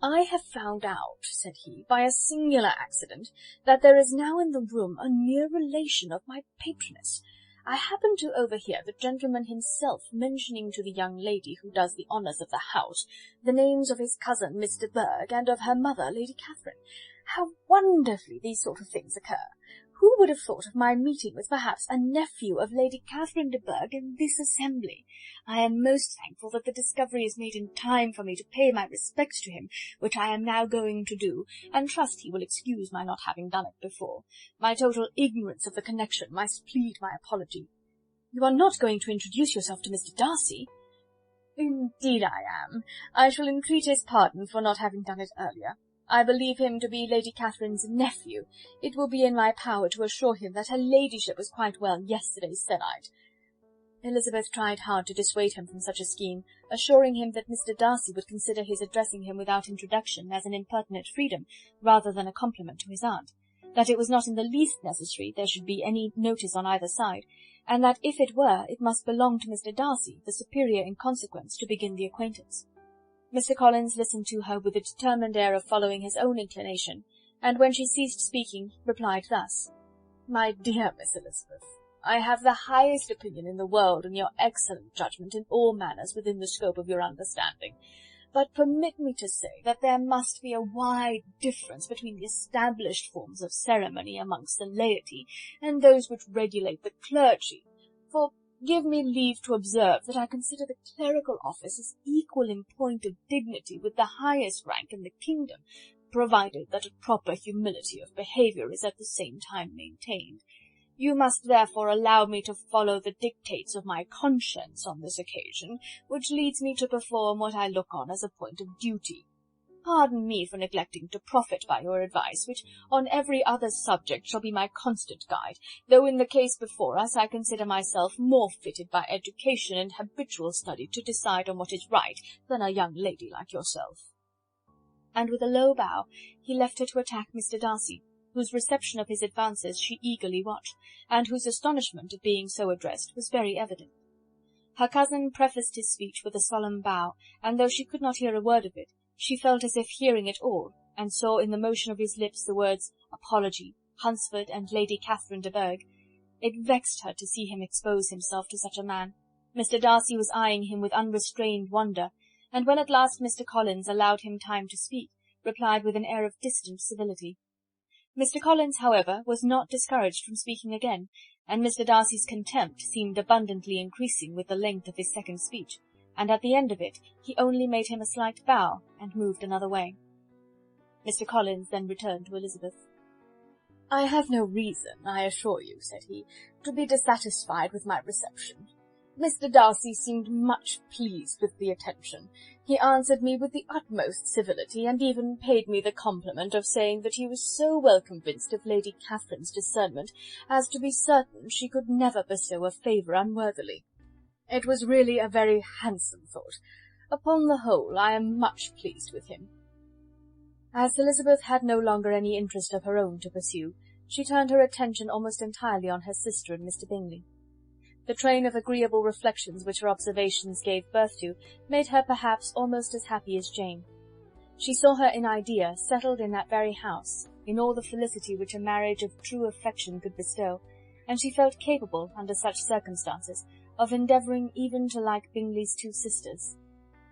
"I have found out," said he, "by a singular accident, that there is now in the room a near relation of my patroness. I happened to overhear the gentleman himself mentioning to the young lady who does the honours of the house the names of his cousin Miss de Bourgh and of her mother Lady Catherine. How wonderfully these sort of things occur! Who would have thought of my meeting with perhaps a nephew of Lady Catherine de Bourgh in this assembly? I am most thankful that the discovery is made in time for me to pay my respects to him, which I am now going to do, and trust he will excuse my not having done it before. My total ignorance of the connection must plead my apology." "You are not going to introduce yourself to Mr. Darcy?" "Indeed I am. I shall entreat his pardon for not having done it earlier. I believe him to be Lady Catherine's nephew. It will be in my power to assure him that her ladyship was quite well yesterday se'nnight." Elizabeth tried hard to dissuade him from such a scheme, assuring him that Mr. Darcy would consider his addressing him without introduction as an impertinent freedom, rather than a compliment to his aunt, that it was not in the least necessary there should be any notice on either side, and that if it were, it must belong to Mr. Darcy, the superior in consequence, to begin the acquaintance. Mr. Collins listened to her with a determined air of following his own inclination, and when she ceased speaking, replied thus: "My dear Miss Elizabeth, I have the highest opinion in the world in your excellent judgment in all matters within the scope of your understanding, but permit me to say that there must be a wide difference between the established forms of ceremony amongst the laity and those which regulate the clergy, for give me leave to observe that I consider the clerical office as equal in point of dignity with the highest rank in the kingdom, provided that a proper humility of behaviour is at the same time maintained. You must therefore allow me to follow the dictates of my conscience on this occasion, which leads me to perform what I look on as a point of duty. Pardon me for neglecting to profit by your advice, which on every other subject shall be my constant guide, though in the case before us I consider myself more fitted by education and habitual study to decide on what is right than a young lady like yourself." And with a low bow he left her to attack Mr. Darcy, whose reception of his advances she eagerly watched, and whose astonishment at being so addressed was very evident. Her cousin prefaced his speech with a solemn bow, and though she could not hear a word of it, she felt as if hearing it all, and saw in the motion of his lips the words apology, Hunsford, and Lady Catherine de Bourgh. It vexed her to see him expose himself to such a man. Mr. Darcy was eyeing him with unrestrained wonder, and when at last Mr. Collins allowed him time to speak, replied with an air of distant civility. Mr. Collins, however, was not discouraged from speaking again, and Mr. Darcy's contempt seemed abundantly increasing with the length of his second speech, and at the end of it he only made him a slight bow, and moved another way. Mr. Collins then returned to Elizabeth. "I have no reason, I assure you," said he, "to be dissatisfied with my reception. Mr. Darcy seemed much pleased with the attention. He answered me with the utmost civility, and even paid me the compliment of saying that he was so well convinced of Lady Catherine's discernment as to be certain she could never bestow a favour unworthily. It was really a very handsome thought. Upon the whole, I am much pleased with him." As Elizabeth had no longer any interest of her own to pursue, she turned her attention almost entirely on her sister and Mr. Bingley. The train of agreeable reflections which her observations gave birth to made her perhaps almost as happy as Jane. She saw her in idea settled in that very house, in all the felicity which a marriage of true affection could bestow, and she felt capable, under such circumstances, of endeavouring even to like Bingley's two sisters.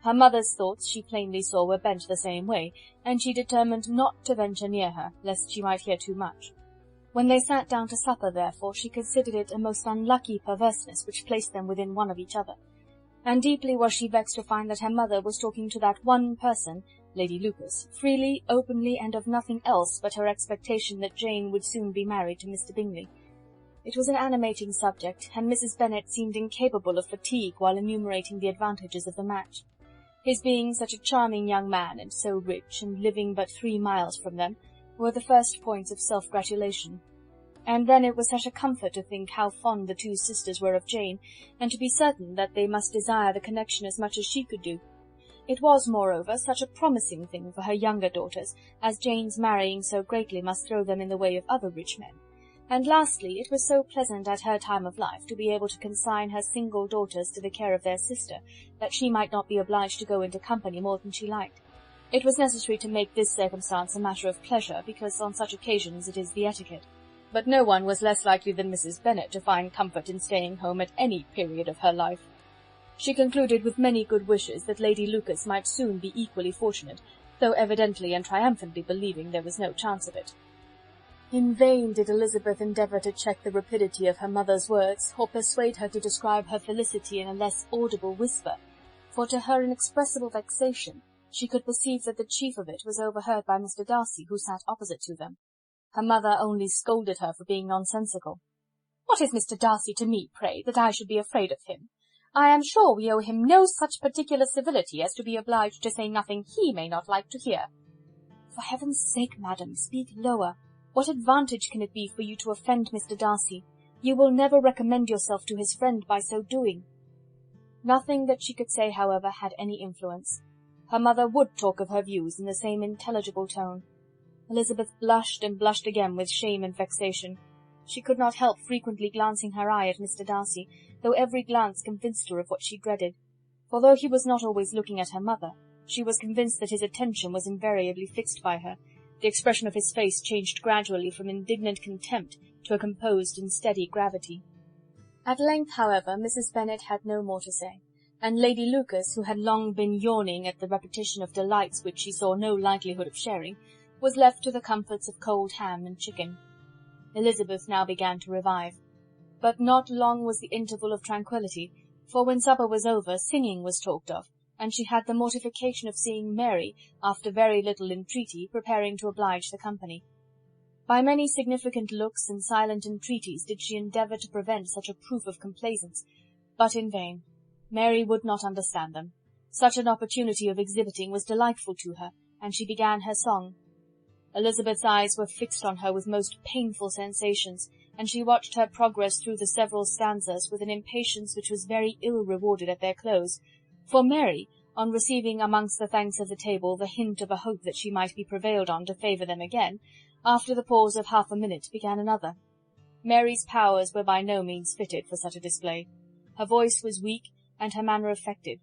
Her mother's thoughts she plainly saw were bent the same way, and she determined not to venture near her, lest she might hear too much. When they sat down to supper, therefore, she considered it a most unlucky perverseness which placed them within one of each other, and deeply was she vexed to find that her mother was talking to that one person, Lady Lucas, freely, openly, and of nothing else but her expectation that Jane would soon be married to Mr. Bingley. It was an animating subject, and Mrs. Bennet seemed incapable of fatigue while enumerating the advantages of the match. His being such a charming young man, and so rich, and living but 3 miles from them, were the first points of self-gratulation. And then it was such a comfort to think how fond the two sisters were of Jane, and to be certain that they must desire the connection as much as she could do. It was, moreover, such a promising thing for her younger daughters, as Jane's marrying so greatly must throw them in the way of other rich men. And lastly, it was so pleasant at her time of life to be able to consign her single daughters to the care of their sister, that she might not be obliged to go into company more than she liked. It was necessary to make this circumstance a matter of pleasure, because on such occasions it is the etiquette. But no one was less likely than Mrs. Bennet to find comfort in staying home at any period of her life. She concluded with many good wishes that Lady Lucas might soon be equally fortunate, though evidently and triumphantly believing there was no chance of it. In vain did Elizabeth endeavour to check the rapidity of her mother's words, or persuade her to describe her felicity in a less audible whisper, for to her inexpressible vexation she could perceive that the chief of it was overheard by Mr. Darcy, who sat opposite to them. Her mother only scolded her for being nonsensical. "What is Mr. Darcy to me, pray, that I should be afraid of him? I am sure we owe him no such particular civility as to be obliged to say nothing he may not like to hear." "For heaven's sake, madam, speak lower. What advantage can it be for you to offend Mr. Darcy? You will never recommend yourself to his friend by so doing." Nothing that she could say, however, had any influence. Her mother would talk of her views in the same intelligible tone. Elizabeth blushed and blushed again with shame and vexation. She could not help frequently glancing her eye at Mr. Darcy, though every glance convinced her of what she dreaded. For though he was not always looking at her mother, she was convinced that his attention was invariably fixed by her. The expression of his face changed gradually from indignant contempt to a composed and steady gravity. At length, however, Mrs. Bennet had no more to say, and Lady Lucas, who had long been yawning at the repetition of delights which she saw no likelihood of sharing, was left to the comforts of cold ham and chicken. Elizabeth now began to revive. But not long was the interval of tranquillity, for when supper was over, singing was talked of, and she had the mortification of seeing Mary, after very little entreaty, preparing to oblige the company. By many significant looks and silent entreaties did she endeavour to prevent such a proof of complaisance, but in vain. Mary would not understand them. Such an opportunity of exhibiting was delightful to her, and she began her song. Elizabeth's eyes were fixed on her with most painful sensations, and she watched her progress through the several stanzas with an impatience which was very ill rewarded at their close, for Mary, on receiving amongst the thanks of the table the hint of a hope that she might be prevailed on to favour them again, after the pause of half a minute began another. Mary's powers were by no means fitted for such a display. Her voice was weak, and her manner affected.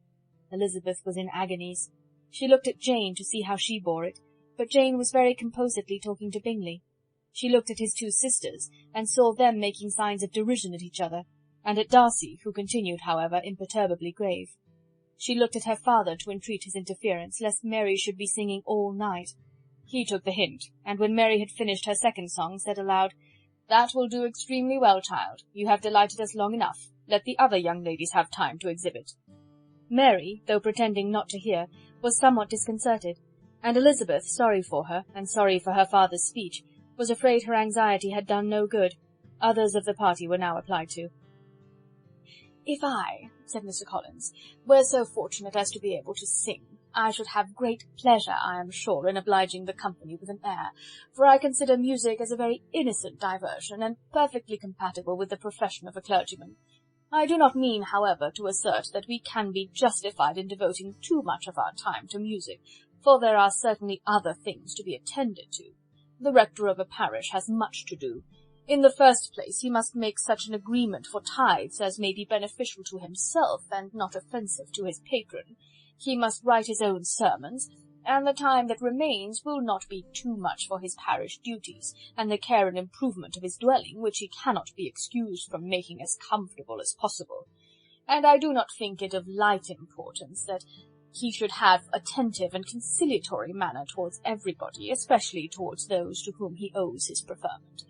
Elizabeth was in agonies. She looked at Jane to see how she bore it, but Jane was very composedly talking to Bingley. She looked at his two sisters, and saw them making signs of derision at each other, and at Darcy, who continued, however, imperturbably grave. She looked at her father to entreat his interference, lest Mary should be singing all night. He took the hint, and when Mary had finished her second song, said aloud, "That will do extremely well, child. You have delighted us long enough. Let the other young ladies have time to exhibit." Mary, though pretending not to hear, was somewhat disconcerted, and Elizabeth, sorry for her, and sorry for her father's speech, was afraid her anxiety had done no good. Others of the party were now applied to. "If I," said Mr. Collins, "were so fortunate as to be able to sing, I should have great pleasure, I am sure, in obliging the company with an air, for I consider music as a very innocent diversion, and perfectly compatible with the profession of a clergyman. I do not mean, however, to assert that we can be justified in devoting too much of our time to music, for there are certainly other things to be attended to. The rector of a parish has much to do. In the first place, he must make such an agreement for tithes as may be beneficial to himself, and not offensive to his patron. He must write his own sermons, and the time that remains will not be too much for his parish duties, and the care and improvement of his dwelling, which he cannot be excused from making as comfortable as possible. And I do not think it of light importance that he should have attentive and conciliatory manner towards everybody, especially towards those to whom he owes his preferment.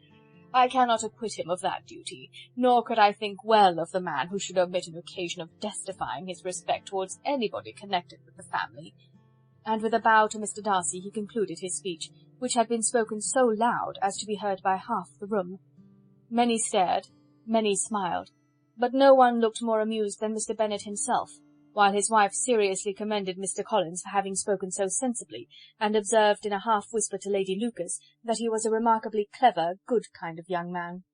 I cannot acquit him of that duty, nor could I think well of the man who should omit an occasion of testifying his respect towards anybody connected with the family." And with a bow to Mr. Darcy he concluded his speech, which had been spoken so loud as to be heard by half the room. Many stared, many smiled, but no one looked more amused than Mr. Bennet himself, while his wife seriously commended Mr. Collins for having spoken so sensibly, and observed in a half-whisper to Lady Lucas that he was a remarkably clever, good kind of young man.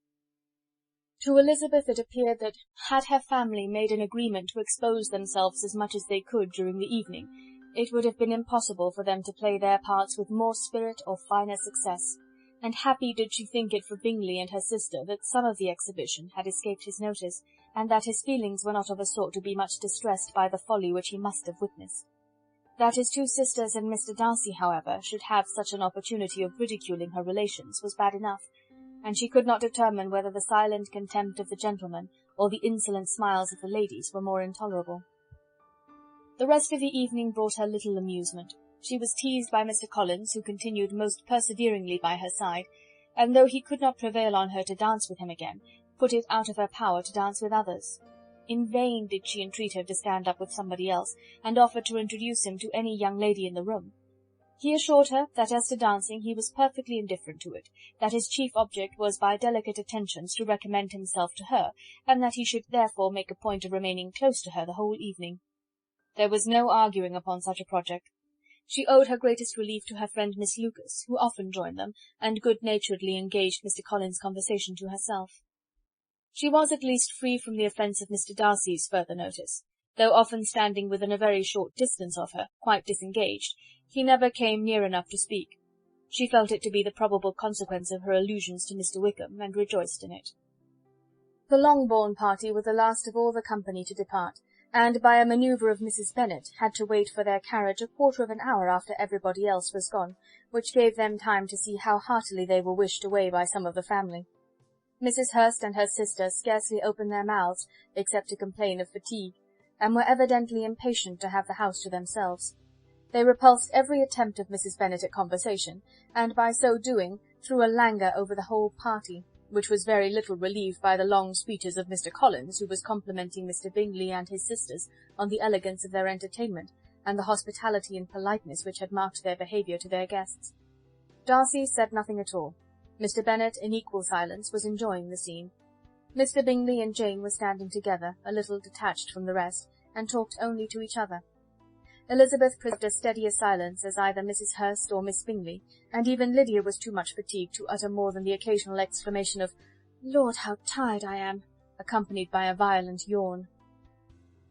To Elizabeth it appeared that, had her family made an agreement to expose themselves as much as they could during the evening, it would have been impossible for them to play their parts with more spirit or finer success, and happy did she think it for Bingley and her sister that some of the exhibition had escaped his notice, and that his feelings were not of a sort to be much distressed by the folly which he must have witnessed. That his two sisters and Mr. Darcy, however, should have such an opportunity of ridiculing her relations was bad enough, and she could not determine whether the silent contempt of the gentlemen or the insolent smiles of the ladies were more intolerable. The rest of the evening brought her little amusement. She was teased by Mr. Collins, who continued most perseveringly by her side, and though he could not prevail on her to dance with him again, put it out of her power to dance with others. In vain did she entreat her to stand up with somebody else, and offered to introduce him to any young lady in the room. He assured her that as to dancing he was perfectly indifferent to it, that his chief object was by delicate attentions to recommend himself to her, and that he should therefore make a point of remaining close to her the whole evening. There was no arguing upon such a project. She owed her greatest relief to her friend Miss Lucas, who often joined them, and good-naturedly engaged Mr. Collins' conversation to herself. She was at least free from the offence of Mr. Darcy's further notice. Though often standing within a very short distance of her, quite disengaged, he never came near enough to speak. She felt it to be the probable consequence of her allusions to Mr. Wickham, and rejoiced in it. The Longbourn party were the last of all the company to depart, and by a manoeuvre of Mrs. Bennet had to wait for their carriage a quarter of an hour after everybody else was gone, which gave them time to see how heartily they were wished away by some of the family. Mrs. Hurst and her sister scarcely opened their mouths, except to complain of fatigue, and were evidently impatient to have the house to themselves. They repulsed every attempt of Mrs. Bennet at conversation, and by so doing threw a languor over the whole party, which was very little relieved by the long speeches of Mr. Collins, who was complimenting Mr. Bingley and his sisters on the elegance of their entertainment, and the hospitality and politeness which had marked their behaviour to their guests. Darcy said nothing at all. Mr. Bennet, in equal silence, was enjoying the scene. Mr. Bingley and Jane were standing together, a little detached from the rest, and talked only to each other. Elizabeth preserved as steady a silence as either Mrs. Hurst or Miss Bingley, and even Lydia was too much fatigued to utter more than the occasional exclamation of "Lord, how tired I am!" accompanied by a violent yawn.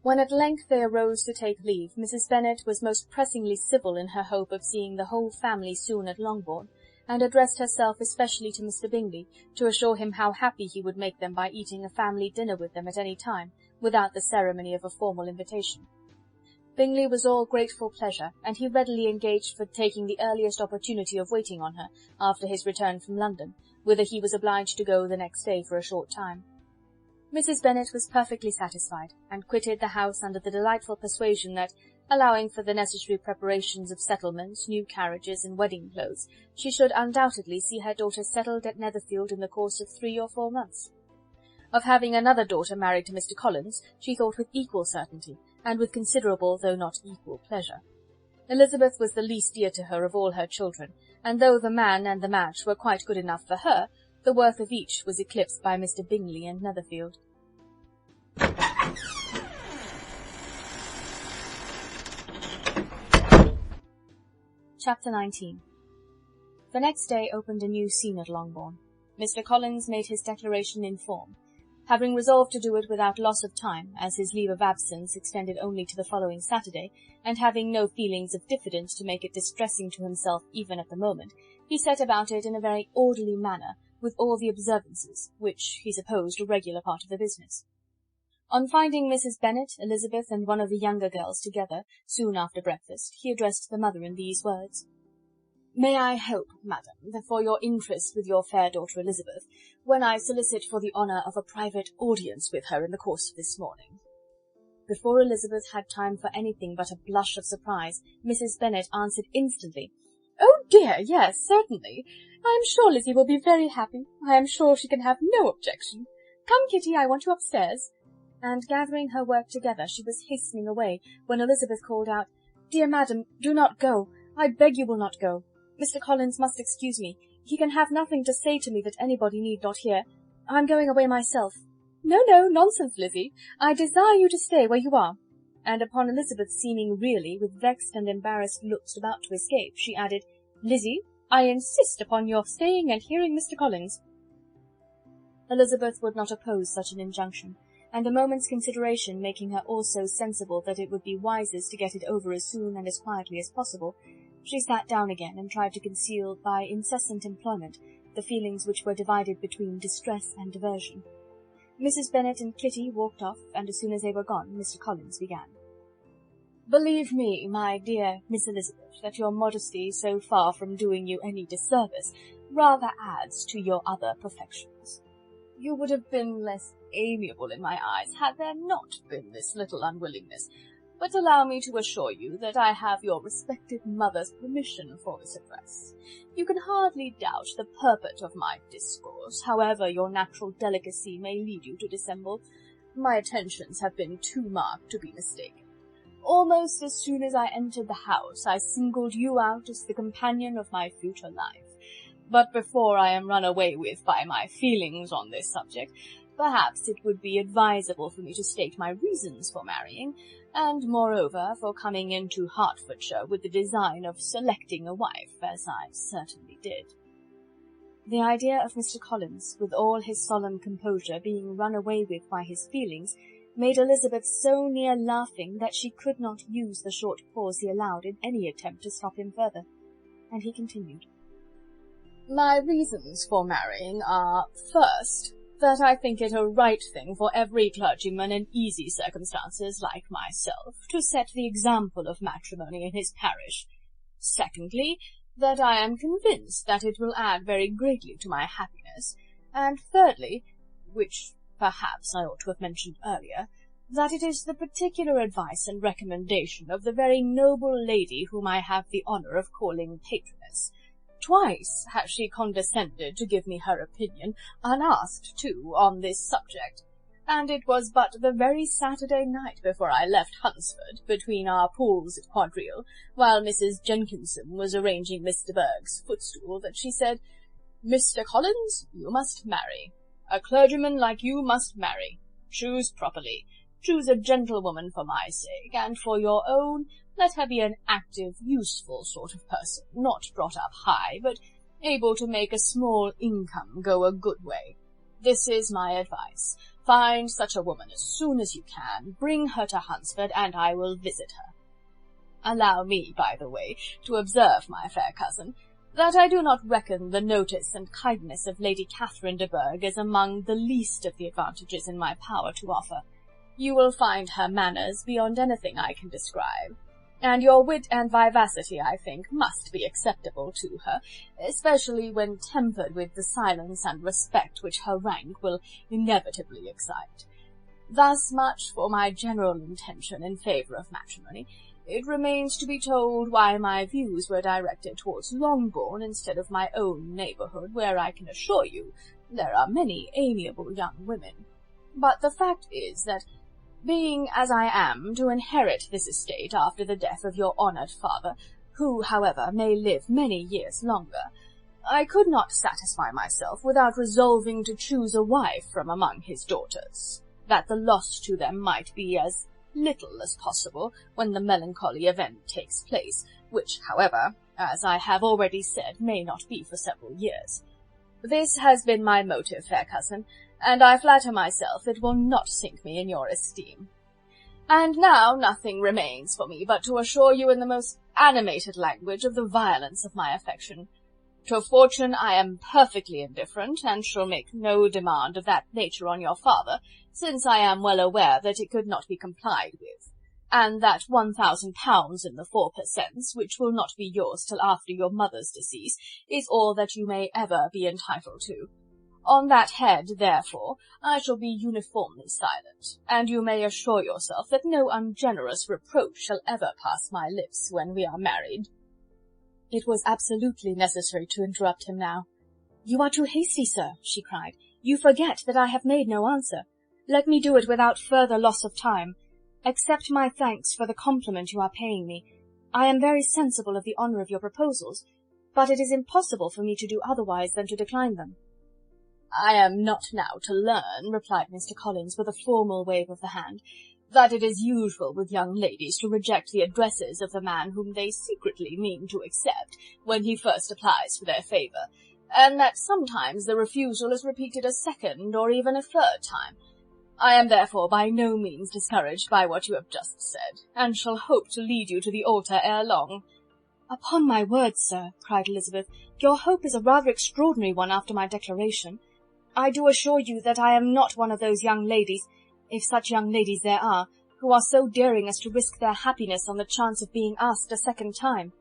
When at length they arose to take leave, Mrs. Bennet was most pressingly civil in her hope of seeing the whole family soon at Longbourn, and addressed herself especially to Mr. Bingley, to assure him how happy he would make them by eating a family dinner with them at any time, without the ceremony of a formal invitation. Bingley was all grateful pleasure, and he readily engaged for taking the earliest opportunity of waiting on her, after his return from London, whither he was obliged to go the next day for a short time. Mrs. Bennet was perfectly satisfied, and quitted the house under the delightful persuasion that, allowing for the necessary preparations of settlement, new carriages, and wedding clothes, she should undoubtedly see her daughter settled at Netherfield in the course of 3 or 4 months. Of having another daughter married to Mr. Collins, she thought with equal certainty, and with considerable though not equal pleasure. Elizabeth was the least dear to her of all her children, and though the man and the match were quite good enough for her, the worth of each was eclipsed by Mr. Bingley and Netherfield. Chapter 19. The next day opened a new scene at Longbourn. Mr. Collins made his declaration in form. Having resolved to do it without loss of time, as his leave of absence extended only to the following Saturday, and having no feelings of diffidence to make it distressing to himself even at the moment, he set about it in a very orderly manner, with all the observances, which he supposed a regular part of the business. On finding Mrs. Bennet, Elizabeth, and one of the younger girls together, soon after breakfast, he addressed the mother in these words: "May I hope, madam, that for your interest with your fair daughter Elizabeth, when I solicit for the honour of a private audience with her in the course of this morning?" Before Elizabeth had time for anything but a blush of surprise, Mrs. Bennet answered instantly, "Oh dear, yes, certainly. I am sure Lizzie will be very happy. I am sure she can have no objection. Come, Kitty, I want you upstairs." And gathering her work together, she was hastening away, when Elizabeth called out, "Dear madam, do not go. I beg you will not go. Mr. Collins must excuse me. He can have nothing to say to me that anybody need not hear. I am going away myself." "No, no, nonsense, Lizzie. I desire you to stay where you are." And upon Elizabeth seeming really, with vexed and embarrassed looks about to escape, she added, "Lizzie, I insist upon your staying and hearing Mr. Collins." Elizabeth would not oppose such an injunction, and a moment's consideration making her also sensible that it would be wisest to get it over as soon and as quietly as possible, she sat down again and tried to conceal by incessant employment the feelings which were divided between distress and diversion. Mrs. Bennet and Kitty walked off, and as soon as they were gone, Mr. Collins began. "Believe me, my dear Miss Elizabeth, that your modesty, so far from doing you any disservice, rather adds to your other perfections. You would have been less amiable in my eyes had there not been this little unwillingness, but allow me to assure you that I have your respected mother's permission for this address. You can hardly doubt the purport of my discourse, however your natural delicacy may lead you to dissemble. My attentions have been too marked to be mistaken. Almost as soon as I entered the house, I singled you out as the companion of my future life. But before I am run away with by my feelings on this subject, perhaps it would be advisable for me to state my reasons for marrying, and moreover for coming into Hertfordshire with the design of selecting a wife, as I certainly did." The idea of Mr. Collins, with all his solemn composure, being run away with by his feelings, made Elizabeth so near laughing that she could not use the short pause he allowed in any attempt to stop him further, and he continued: "My reasons for marrying are, first, that I think it a right thing for every clergyman in easy circumstances like myself to set the example of matrimony in his parish. Secondly, that I am convinced that it will add very greatly to my happiness. And thirdly, which perhaps I ought to have mentioned earlier, that it is the particular advice and recommendation of the very noble lady whom I have the honour of calling patroness. Twice has she condescended to give me her opinion, unasked too, on this subject, and it was but the very Saturday night before I left Hunsford, between our pools at quadrille, while Mrs. Jenkinson was arranging Miss de Bourgh's footstool, that she said, 'Mr. Collins, you must marry. A clergyman like you must marry. Choose properly. Choose a gentlewoman for my sake, and for your own, let her be an active, useful sort of person, not brought up high, but able to make a small income go a good way. This is my advice. Find such a woman as soon as you can, bring her to Hunsford, and I will visit her. Allow me, by the way, to observe, my fair cousin, that I do not reckon the notice and kindness of Lady Catherine de Bourgh as among the least of the advantages in my power to offer. You will find her manners beyond anything I can describe, and your wit and vivacity, I think, must be acceptable to her, especially when tempered with the silence and respect which her rank will inevitably excite. Thus much for my general intention in favour of matrimony. It remains to be told why my views were directed towards Longbourn instead of my own neighbourhood, where I can assure you there are many amiable young women. But the fact is that, being as I am to inherit this estate after the death of your honoured father, who, however, may live many years longer, I could not satisfy myself without resolving to choose a wife from among his daughters, that the loss to them might be as little as possible when the melancholy event takes place, which, however, as I have already said, may not be for several years. This has been my motive, fair cousin, and I flatter myself it will not sink me in your esteem. And now nothing remains for me but to assure you in the most animated language of the violence of my affection. To fortune I am perfectly indifferent, and shall make no demand of that nature on your father, since I am well aware that it could not be complied with, and that £1,000 in the 4 per cents, which will not be yours till after your mother's decease, is all that you may ever be entitled to. On that head, therefore, I shall be uniformly silent, and you may assure yourself that no ungenerous reproach shall ever pass my lips when we are married." It was absolutely necessary to interrupt him now. "You are too hasty, sir," she cried. "You forget that I have made no answer. Let me do it without further loss of time. Accept my thanks for the compliment you are paying me. I am very sensible of the honour of your proposals, but it is impossible for me to do otherwise than to decline them." "I am not now to learn," replied Mr. Collins, with a formal wave of the hand, "that it is usual with young ladies to reject the addresses of the man whom they secretly mean to accept, when he first applies for their favour, and that sometimes the refusal is repeated a second or even a third time. I am therefore by no means discouraged by what you have just said, and shall hope to lead you to the altar ere long." "Upon my word, sir," cried Elizabeth, "your hope is a rather extraordinary one after my declaration. I do assure you that I am not one of those young ladies, if such young ladies there are, who are so daring as to risk their happiness on the chance of being asked a second time.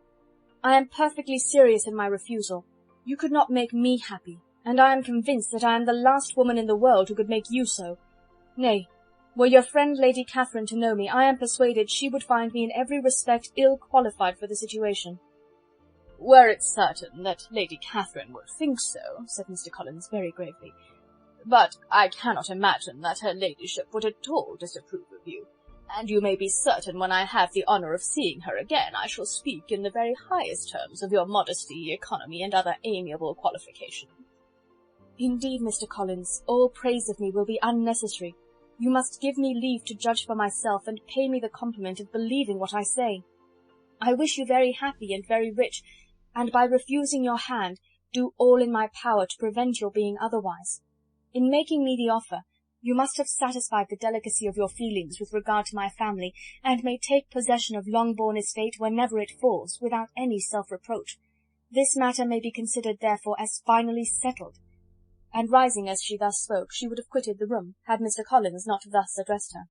I am perfectly serious in my refusal. You could not make me happy, and I am convinced that I am the last woman in the world who could make you so. Nay, were your friend Lady Catherine to know me, I am persuaded she would find me in every respect ill qualified for the situation." "Were it certain that Lady Catherine would think so," said Mr. Collins very gravely, "but I cannot imagine that her ladyship would at all disapprove of you, and you may be certain when I have the honour of seeing her again I shall speak in the very highest terms of your modesty, economy, and other amiable qualifications." "Indeed, Mr. Collins, all praise of me will be unnecessary. You must give me leave to judge for myself, and pay me the compliment of believing what I say. I wish you very happy and very rich, and by refusing your hand, do all in my power to prevent your being otherwise. In making me the offer, you must have satisfied the delicacy of your feelings with regard to my family, and may take possession of Longbourn estate whenever it falls, without any self-reproach. This matter may be considered, therefore, as finally settled." And rising as she thus spoke, she would have quitted the room, had Mr. Collins not thus addressed her.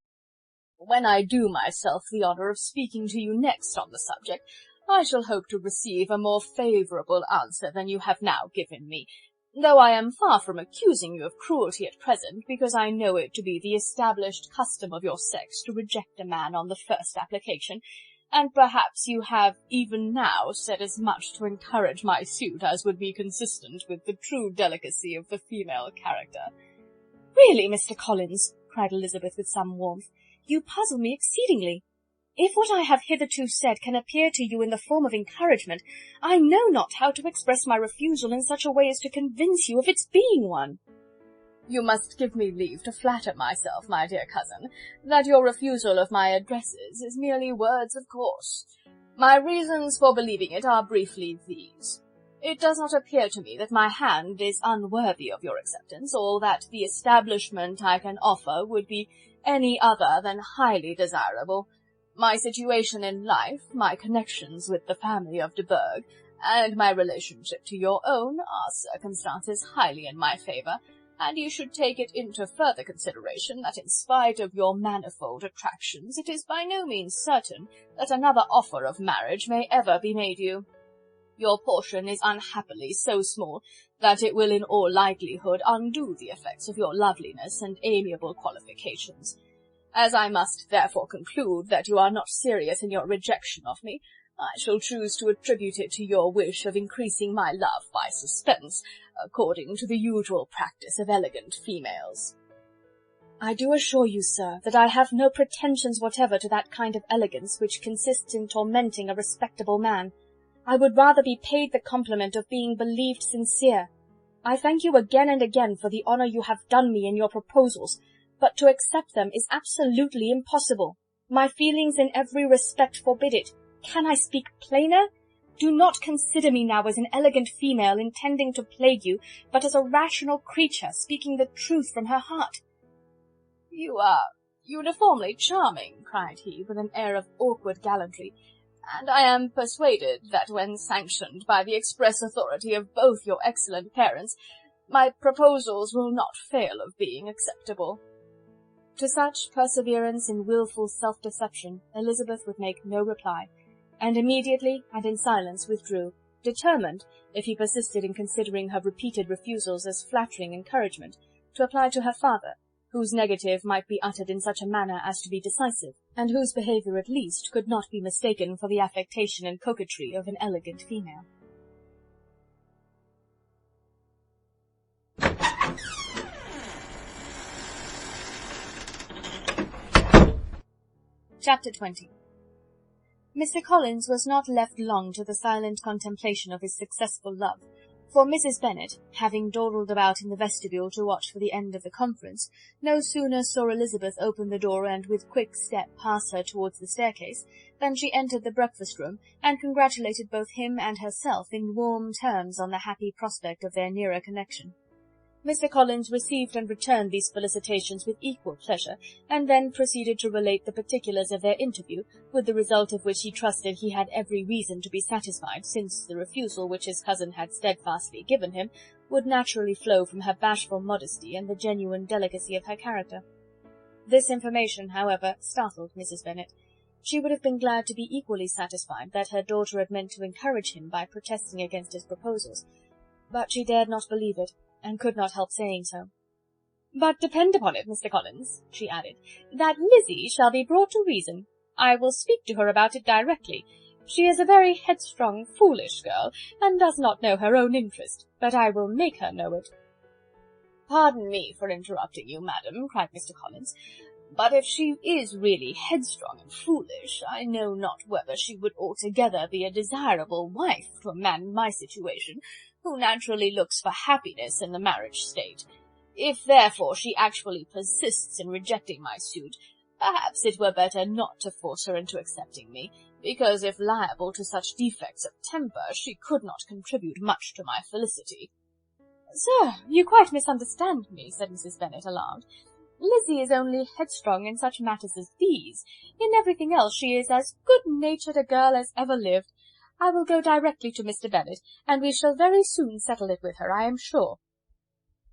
"When I do myself the honour of speaking to you next on the subject, I shall hope to receive a more favourable answer than you have now given me, though I am far from accusing you of cruelty at present, because I know it to be the established custom of your sex to reject a man on the first application, and perhaps you have even now said as much to encourage my suit as would be consistent with the true delicacy of the female character." "Really, Mr. Collins," cried Elizabeth with some warmth, "you puzzle me exceedingly. If what I have hitherto said can appear to you in the form of encouragement, I know not how to express my refusal in such a way as to convince you of its being one." "You must give me leave to flatter myself, my dear cousin, that your refusal of my addresses is merely words of course. My reasons for believing it are briefly these. It does not appear to me that my hand is unworthy of your acceptance, or that the establishment I can offer would be any other than highly desirable. My situation in life, my connections with the family of de Bourgh, and my relationship to your own are circumstances highly in my favour, and you should take it into further consideration that in spite of your manifold attractions, it is by no means certain that another offer of marriage may ever be made you. Your portion is unhappily so small that it will in all likelihood undo the effects of your loveliness and amiable qualifications. As I must therefore conclude that you are not serious in your rejection of me, I shall choose to attribute it to your wish of increasing my love by suspense, according to the usual practice of elegant females." "I do assure you, sir, that I have no pretensions whatever to that kind of elegance which consists in tormenting a respectable man. I would rather be paid the compliment of being believed sincere. I thank you again and again for the honour you have done me in your proposals, but to accept them is absolutely impossible. My feelings in every respect forbid it. Can I speak plainer? Do not consider me now as an elegant female intending to plague you, but as a rational creature speaking the truth from her heart." "You are uniformly charming," cried he, with an air of awkward gallantry, "and I am persuaded that when sanctioned by the express authority of both your excellent parents, my proposals will not fail of being acceptable." To such perseverance in wilful self-deception Elizabeth would make no reply, and immediately and in silence withdrew, determined, if he persisted in considering her repeated refusals as flattering encouragement, to apply to her father, whose negative might be uttered in such a manner as to be decisive, and whose behaviour at least could not be mistaken for the affectation and coquetry of an elegant female. Chapter 20. Mr. Collins was not left long to the silent contemplation of his successful love, for Mrs. Bennet, having dawdled about in the vestibule to watch for the end of the conference, no sooner saw Elizabeth open the door and with quick step pass her towards the staircase, than she entered the breakfast-room, and congratulated both him and herself in warm terms on the happy prospect of their nearer connection. Mr. Collins received and returned these felicitations with equal pleasure, and then proceeded to relate the particulars of their interview, with the result of which he trusted he had every reason to be satisfied, since the refusal which his cousin had steadfastly given him would naturally flow from her bashful modesty and the genuine delicacy of her character. This information, however, startled Mrs. Bennet. She would have been glad to be equally satisfied that her daughter had meant to encourage him by protesting against his proposals, but she dared not believe it, and could not help saying so. "But depend upon it, Mr. Collins," she added, "that Lizzie shall be brought to reason. I will speak to her about it directly. She is a very headstrong, foolish girl, and does not know her own interest, but I will make her know it." "Pardon me for interrupting you, madam," cried Mr. Collins, "but if she is really headstrong and foolish, I know not whether she would altogether be a desirable wife to a man in my situation, who naturally looks for happiness in the marriage state. If therefore she actually persists in rejecting my suit, perhaps it were better not to force her into accepting me, because if liable to such defects of temper, she could not contribute much to my felicity." "Sir, you quite misunderstand me," said Mrs. Bennet, alarmed. "Lizzie is only headstrong in such matters as these. In everything else she is as good-natured a girl as ever lived. I will go directly to Mr. Bennet, and we shall very soon settle it with her, I am sure."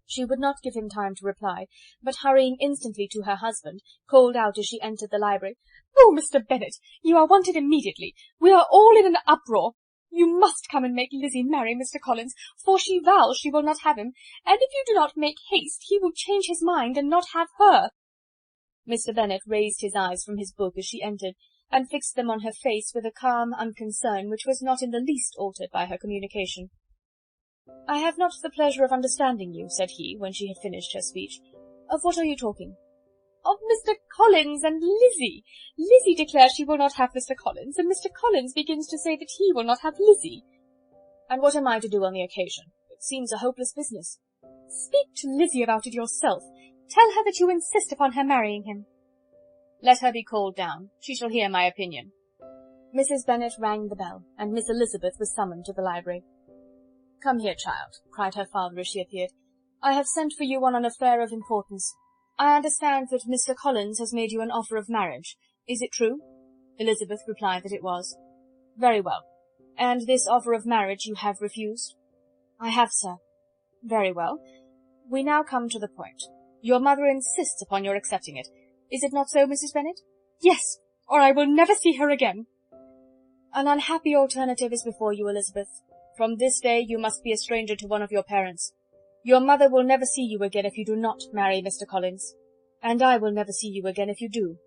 She would not give him time to reply, but hurrying instantly to her husband, called out as she entered the library, "Oh, Mr. Bennet, you are wanted immediately. We are all in an uproar. You must come and make Lizzie marry Mr. Collins, for she vows she will not have him, and if you do not make haste, he will change his mind and not have her." Mr. Bennet raised his eyes from his book as she entered, and fixed them on her face with a calm unconcern which was not in the least altered by her communication. "I have not the pleasure of understanding you," said he, when she had finished her speech. "Of what are you talking?" "Of Mr. Collins and Lizzie. Lizzie declares she will not have Mr. Collins, and Mr. Collins begins to say that he will not have Lizzie." "And what am I to do on the occasion? It seems a hopeless business." "Speak to Lizzie about it yourself. Tell her that you insist upon her marrying him." "Let her be called down. She shall hear my opinion." Mrs. Bennet rang the bell, and Miss Elizabeth was summoned to the library. "Come here, child," cried her father as she appeared. "I have sent for you on an affair of importance. I understand that Mr. Collins has made you an offer of marriage. Is it true?" Elizabeth replied that it was. "Very well. And this offer of marriage you have refused?" "I have, sir." "Very well. We now come to the point. Your mother insists upon your accepting it. Is it not so, Mrs. Bennet?" "Yes, or I will never see her again." "An unhappy alternative is before you, Elizabeth. From this day you must be a stranger to one of your parents. Your mother will never see you again if you do not marry Mr. Collins, and I will never see you again if you do."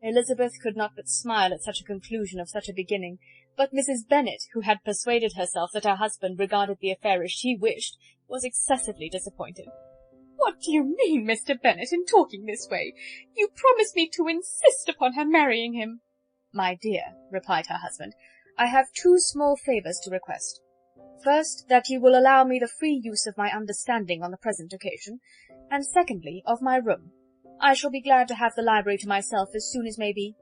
Elizabeth could not but smile at such a conclusion of such a beginning, but Mrs. Bennet, who had persuaded herself that her husband regarded the affair as she wished, was excessively disappointed. "What do you mean, Mr. Bennet, in talking this way? You promised me to insist upon her marrying him." "My dear," replied her husband, "I have two small favours to request. First, that you will allow me the free use of my understanding on the present occasion, and secondly, of my room. I shall be glad to have the library to myself as soon as may be."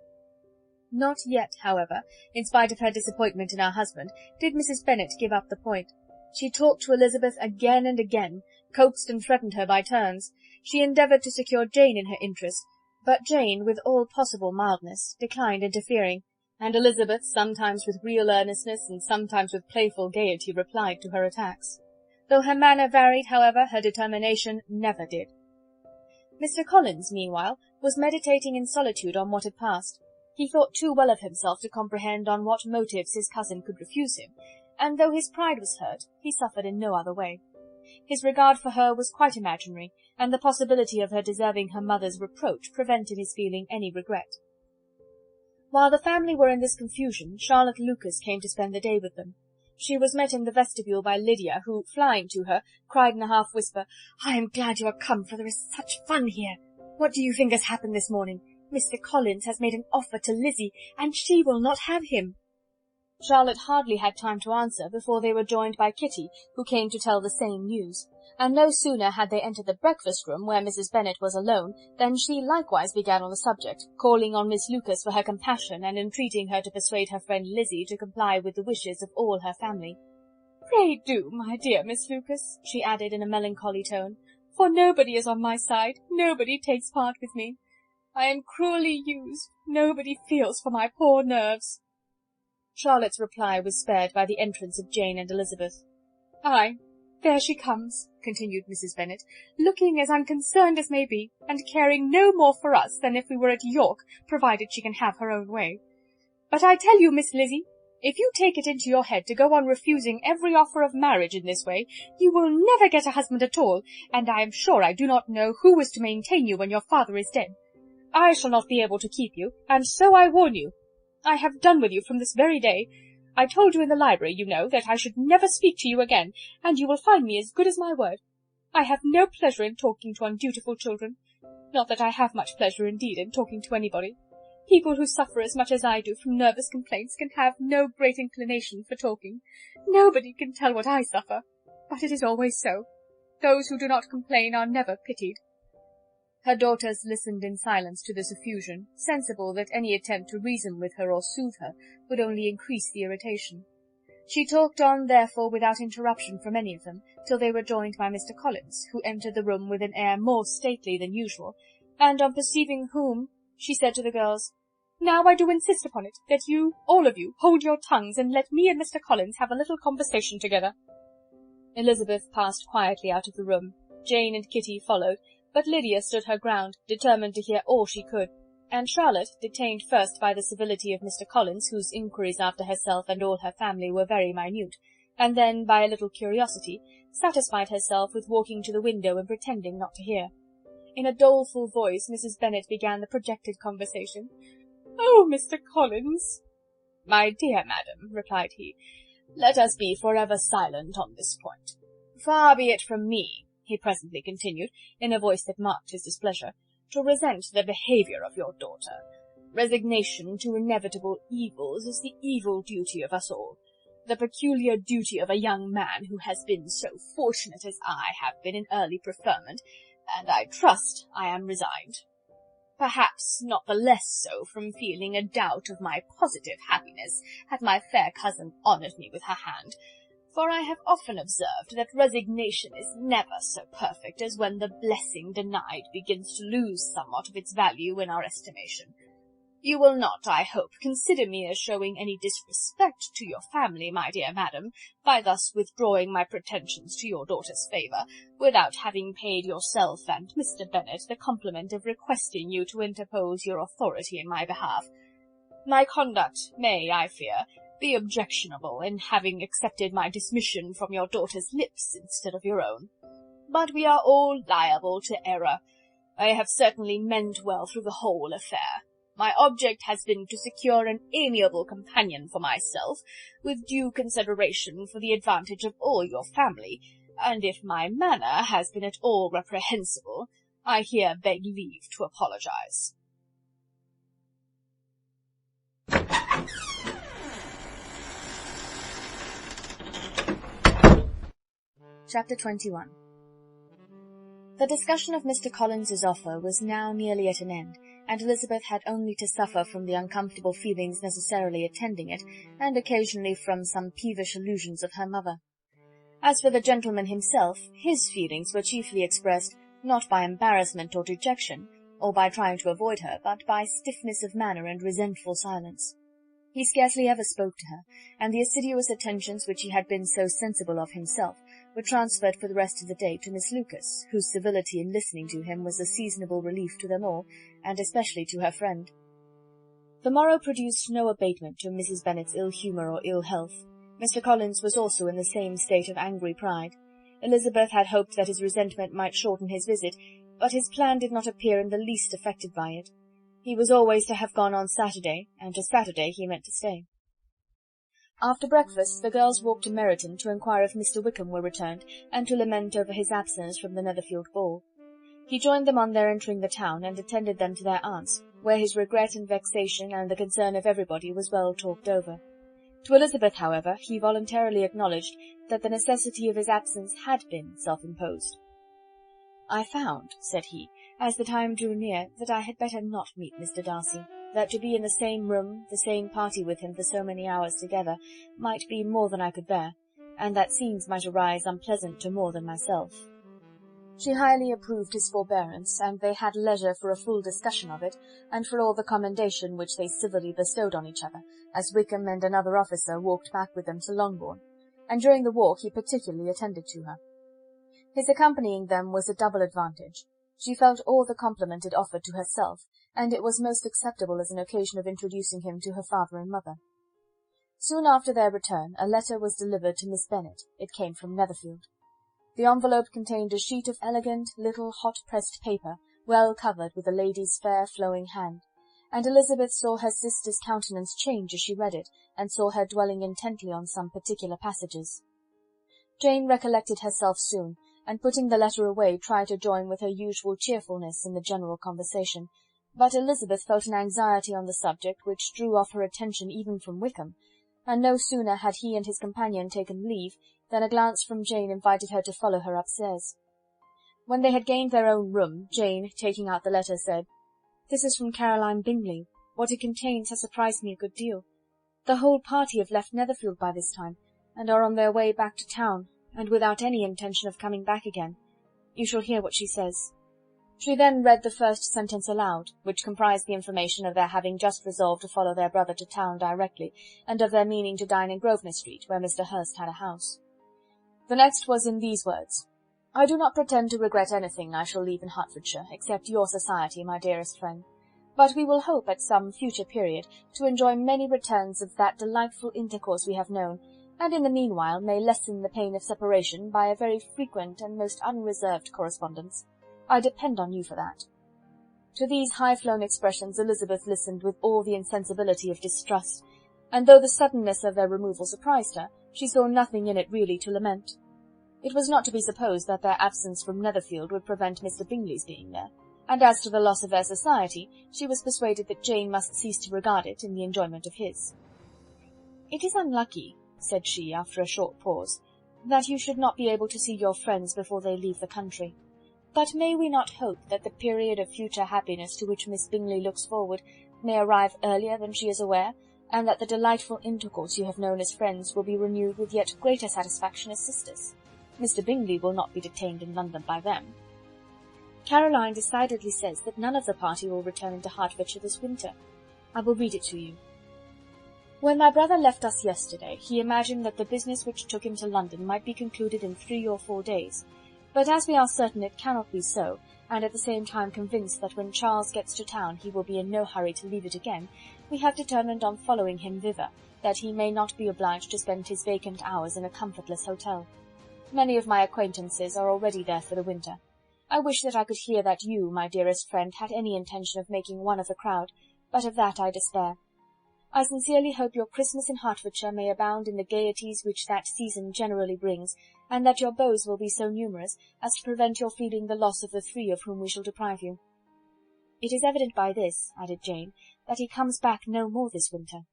Not yet, however, in spite of her disappointment in her husband, did Mrs. Bennet give up the point. She talked to Elizabeth again and again, coaxed and threatened her by turns. She endeavoured to secure Jane in her interest, but Jane, with all possible mildness, declined interfering, and Elizabeth, sometimes with real earnestness and sometimes with playful gaiety, replied to her attacks. Though her manner varied, however, her determination never did. Mr. Collins, meanwhile, was meditating in solitude on what had passed. He thought too well of himself to comprehend on what motives his cousin could refuse him, and though his pride was hurt, he suffered in no other way. His regard for her was quite imaginary, and the possibility of her deserving her mother's reproach prevented his feeling any regret. While the family were in this confusion, Charlotte Lucas came to spend the day with them. She was met in the vestibule by Lydia, who, flying to her, cried in a half-whisper, "I am glad you are come, for there is such fun here. What do you think has happened this morning? Mr. Collins has made an offer to Lizzie, and she will not have him." Charlotte hardly had time to answer before they were joined by Kitty, who came to tell the same news, and no sooner had they entered the breakfast-room, where Mrs. Bennet was alone, than she likewise began on the subject, calling on Miss Lucas for her compassion, and entreating her to persuade her friend Lizzie to comply with the wishes of all her family. "Pray do, my dear Miss Lucas," she added in a melancholy tone, "for nobody is on my side, nobody takes part with me. I am cruelly used, nobody feels for my poor nerves." Charlotte's reply was spared by the entrance of Jane and Elizabeth. "Ay, there she comes," continued Mrs. Bennet, "looking as unconcerned as may be, and caring no more for us than if we were at York, provided she can have her own way. But I tell you, Miss Lizzie, if you take it into your head to go on refusing every offer of marriage in this way, you will never get a husband at all, and I am sure I do not know who is to maintain you when your father is dead. I shall not be able to keep you, and so I warn you. I have done with you from this very day. I told you in the library, you know, that I should never speak to you again, and you will find me as good as my word. I have no pleasure in talking to undutiful children. Not that I have much pleasure, indeed, in talking to anybody. People who suffer as much as I do from nervous complaints can have no great inclination for talking. Nobody can tell what I suffer, but it is always so. Those who do not complain are never pitied." Her daughters listened in silence to this effusion, sensible that any attempt to reason with her or soothe her would only increase the irritation. She talked on, therefore, without interruption from any of them, till they were joined by Mr. Collins, who entered the room with an air more stately than usual, and on perceiving whom, she said to the girls, "Now I do insist upon it, that you, all of you, hold your tongues, and let me and Mr. Collins have a little conversation together." Elizabeth passed quietly out of the room. Jane and Kitty followed, but Lydia stood her ground, determined to hear all she could, and Charlotte, detained first by the civility of Mr. Collins, whose inquiries after herself and all her family were very minute, and then, by a little curiosity, satisfied herself with walking to the window and pretending not to hear. In a doleful voice Mrs. Bennet began the projected conversation. "Oh, Mr. Collins!" "My dear madam," replied he, "let us be for ever silent on this point. Far be it from me," he presently continued, in a voice that marked his displeasure, "to resent the behaviour of your daughter. Resignation to inevitable evils is the evil duty of us all, the peculiar duty of a young man who has been so fortunate as I have been in early preferment, and I trust I am resigned. Perhaps not the less so from feeling a doubt of my positive happiness had my fair cousin honoured me with her hand, for I have often observed that resignation is never so perfect as when the blessing denied begins to lose somewhat of its value in our estimation. You will not, I hope, consider me as showing any disrespect to your family, my dear madam, by thus withdrawing my pretensions to your daughter's favour, without having paid yourself and Mr. Bennet the compliment of requesting you to interpose your authority in my behalf. My conduct may, I fear, be objectionable in having accepted my dismission from your daughter's lips instead of your own. But we are all liable to error. I have certainly meant well through the whole affair. My object has been to secure an amiable companion for myself, with due consideration for the advantage of all your family, and if my manner has been at all reprehensible, I here beg leave to apologize." Chapter 21. The discussion of Mr. Collins's offer was now nearly at an end, and Elizabeth had only to suffer from the uncomfortable feelings necessarily attending it, and occasionally from some peevish allusions of her mother. As for the gentleman himself, his feelings were chiefly expressed, not by embarrassment or dejection, or by trying to avoid her, but by stiffness of manner and resentful silence. He scarcely ever spoke to her, and the assiduous attentions which he had been so sensible of himself were transferred for the rest of the day to Miss Lucas, whose civility in listening to him was a seasonable relief to them all, and especially to her friend. The morrow produced no abatement to Mrs. Bennet's ill-humour or ill-health. Mr. Collins was also in the same state of angry pride. Elizabeth had hoped that his resentment might shorten his visit, but his plan did not appear in the least affected by it. He was always to have gone on Saturday, and to Saturday he meant to stay. After breakfast, the girls walked to Meryton to inquire if Mr. Wickham were returned, and to lament over his absence from the Netherfield ball. He joined them on their entering the town, and attended them to their aunt's, where his regret and vexation and the concern of everybody was well talked over. To Elizabeth, however, he voluntarily acknowledged that the necessity of his absence had been self-imposed. "I found," said he, as the time drew near, "that I had better not meet Mr. Darcy, that to be in the same room, the same party with him for so many hours together, might be more than I could bear, and that scenes might arise unpleasant to more than myself." She highly approved his forbearance, and they had leisure for a full discussion of it, and for all the commendation which they civilly bestowed on each other, as Wickham and another officer walked back with them to Longbourn, and during the walk he particularly attended to her. His accompanying them was a double advantage. She felt all the compliment it offered to herself, and it was most acceptable as an occasion of introducing him to her father and mother. Soon after their return, a letter was delivered to Miss Bennet. It came from Netherfield. The envelope contained a sheet of elegant, little, hot-pressed paper, well covered with a lady's fair, flowing hand, and Elizabeth saw her sister's countenance change as she read it, and saw her dwelling intently on some particular passages. Jane recollected herself soon, and putting the letter away, tried to join with her usual cheerfulness in the general conversation, but Elizabeth felt an anxiety on the subject which drew off her attention even from Wickham, and no sooner had he and his companion taken leave than a glance from Jane invited her to follow her upstairs. When they had gained their own room, Jane, taking out the letter, said, "This is from Caroline Bingley. What it contains has surprised me a good deal. The whole party have left Netherfield by this time, and are on their way back to town, and without any intention of coming back again. You shall hear what she says." She then read the first sentence aloud, which comprised the information of their having just resolved to follow their brother to town directly, and of their meaning to dine in Grosvenor Street, where Mr. Hurst had a house. The next was in these words: "I do not pretend to regret anything I shall leave in Hertfordshire, except your society, my dearest friend. But we will hope, at some future period, to enjoy many returns of that delightful intercourse we have known, and in the meanwhile may lessen the pain of separation by a very frequent and most unreserved correspondence. I depend on you for that." To these high-flown expressions Elizabeth listened with all the insensibility of distrust, and though the suddenness of their removal surprised her, she saw nothing in it really to lament. It was not to be supposed that their absence from Netherfield would prevent Mr. Bingley's being there, and as to the loss of their society, she was persuaded that Jane must cease to regard it in the enjoyment of his. "It is unlucky," said she, after a short pause, "that you should not be able to see your friends before they leave the country. But may we not hope that the period of future happiness to which Miss Bingley looks forward may arrive earlier than she is aware, and that the delightful intercourse you have known as friends will be renewed with yet greater satisfaction as sisters? Mr. Bingley will not be detained in London by them. Caroline decidedly says that none of the party will return into Hertfordshire this winter. I will read it to you. When my brother left us yesterday, he imagined that the business which took him to London might be concluded in 3 or 4 days, but as we are certain it cannot be so, and at the same time convinced that when Charles gets to town he will be in no hurry to leave it again, we have determined on following him thither, that he may not be obliged to spend his vacant hours in a comfortless hotel. Many of my acquaintances are already there for the winter. I wish that I could hear that you, my dearest friend, had any intention of making one of the crowd, but of that I despair. I sincerely hope your Christmas in Hertfordshire may abound in the gaieties which that season generally brings, and that your beaux will be so numerous as to prevent your feeling the loss of the 3 of whom we shall deprive you. It is evident by this, added Jane, that he comes back no more this winter.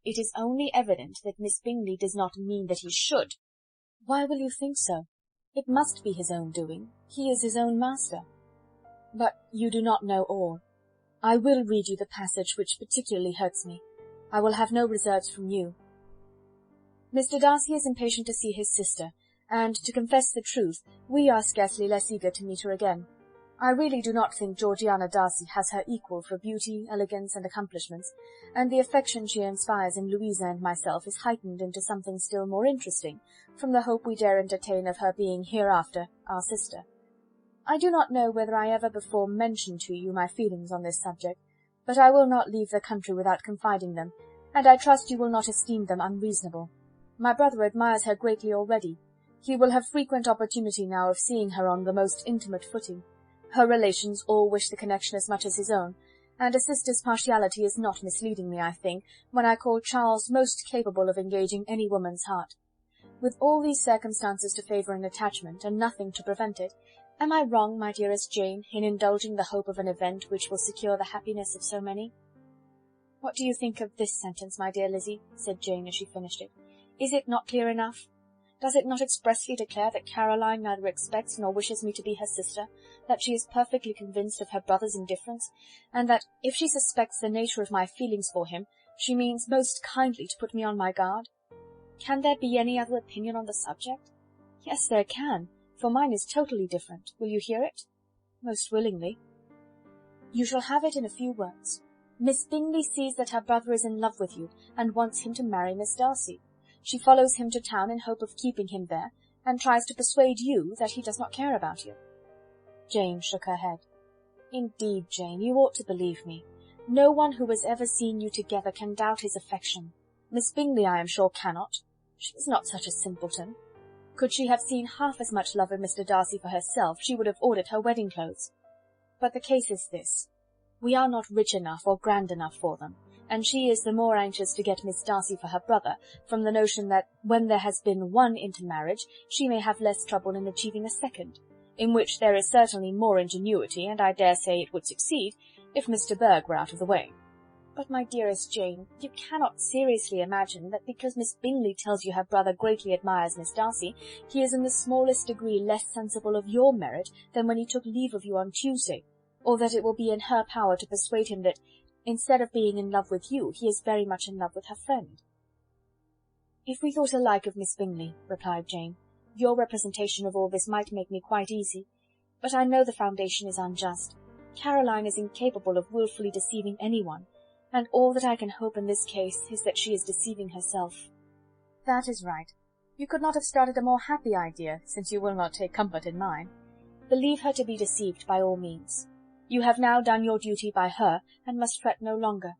It is only evident that Miss Bingley does not mean that he should. Why will you think so? It must be his own doing. He is his own master. But you do not know all. I will read you the passage which particularly hurts me. I will have no reserves from you. Mr. Darcy is impatient to see his sister, and, to confess the truth, we are scarcely less eager to meet her again. I really do not think Georgiana Darcy has her equal for beauty, elegance, and accomplishments, and the affection she inspires in Louisa and myself is heightened into something still more interesting, from the hope we dare entertain of her being hereafter our sister. I do not know whether I ever before mentioned to you my feelings on this subject, but I will not leave the country without confiding them, and I trust you will not esteem them unreasonable. My brother admires her greatly already. He will have frequent opportunity now of seeing her on the most intimate footing. Her relations all wish the connection as much as his own, and a sister's partiality is not misleading me, I think, when I call Charles most capable of engaging any woman's heart. With all these circumstances to favour an attachment, and nothing to prevent it, am I wrong, my dearest Jane, in indulging the hope of an event which will secure the happiness of so many? What do you think of this sentence, my dear Lizzie? Said Jane as she finished it. Is it not clear enough? Does it not expressly declare that Caroline neither expects nor wishes me to be her sister, that she is perfectly convinced of her brother's indifference, and that, if she suspects the nature of my feelings for him, she means most kindly to put me on my guard? Can there be any other opinion on the subject? Yes, there can, for mine is totally different. Will you hear it? Most willingly. You shall have it in a few words. Miss Bingley sees that her brother is in love with you, and wants him to marry Miss Darcy. She follows him to town in hope of keeping him there, and tries to persuade you that he does not care about you. Jane shook her head. Indeed, Jane, you ought to believe me. No one who has ever seen you together can doubt his affection. Miss Bingley, I am sure, cannot. She is not such a simpleton. Could she have seen half as much love in Mr. Darcy for herself, she would have ordered her wedding clothes. But the case is this. We are not rich enough or grand enough for them, and she is the more anxious to get Miss Darcy for her brother, from the notion that when there has been one intermarriage, she may have less trouble in achieving a second, in which there is certainly more ingenuity, and I dare say it would succeed, if Mr. Berg were out of the way. But, my dearest Jane, you cannot seriously imagine that because Miss Bingley tells you her brother greatly admires Miss Darcy, he is in the smallest degree less sensible of your merit than when he took leave of you on Tuesday, or that it will be in her power to persuade him that, instead of being in love with you, he is very much in love with her friend. If we thought alike of Miss Bingley, replied Jane, your representation of all this might make me quite easy, but I know the foundation is unjust. Caroline is incapable of wilfully deceiving anyone, and all that I can hope in this case is that she is deceiving herself. That is right. You could not have started a more happy idea, since you will not take comfort in mine. Believe her to be deceived by all means. You have now done your duty by her, and must fret no longer.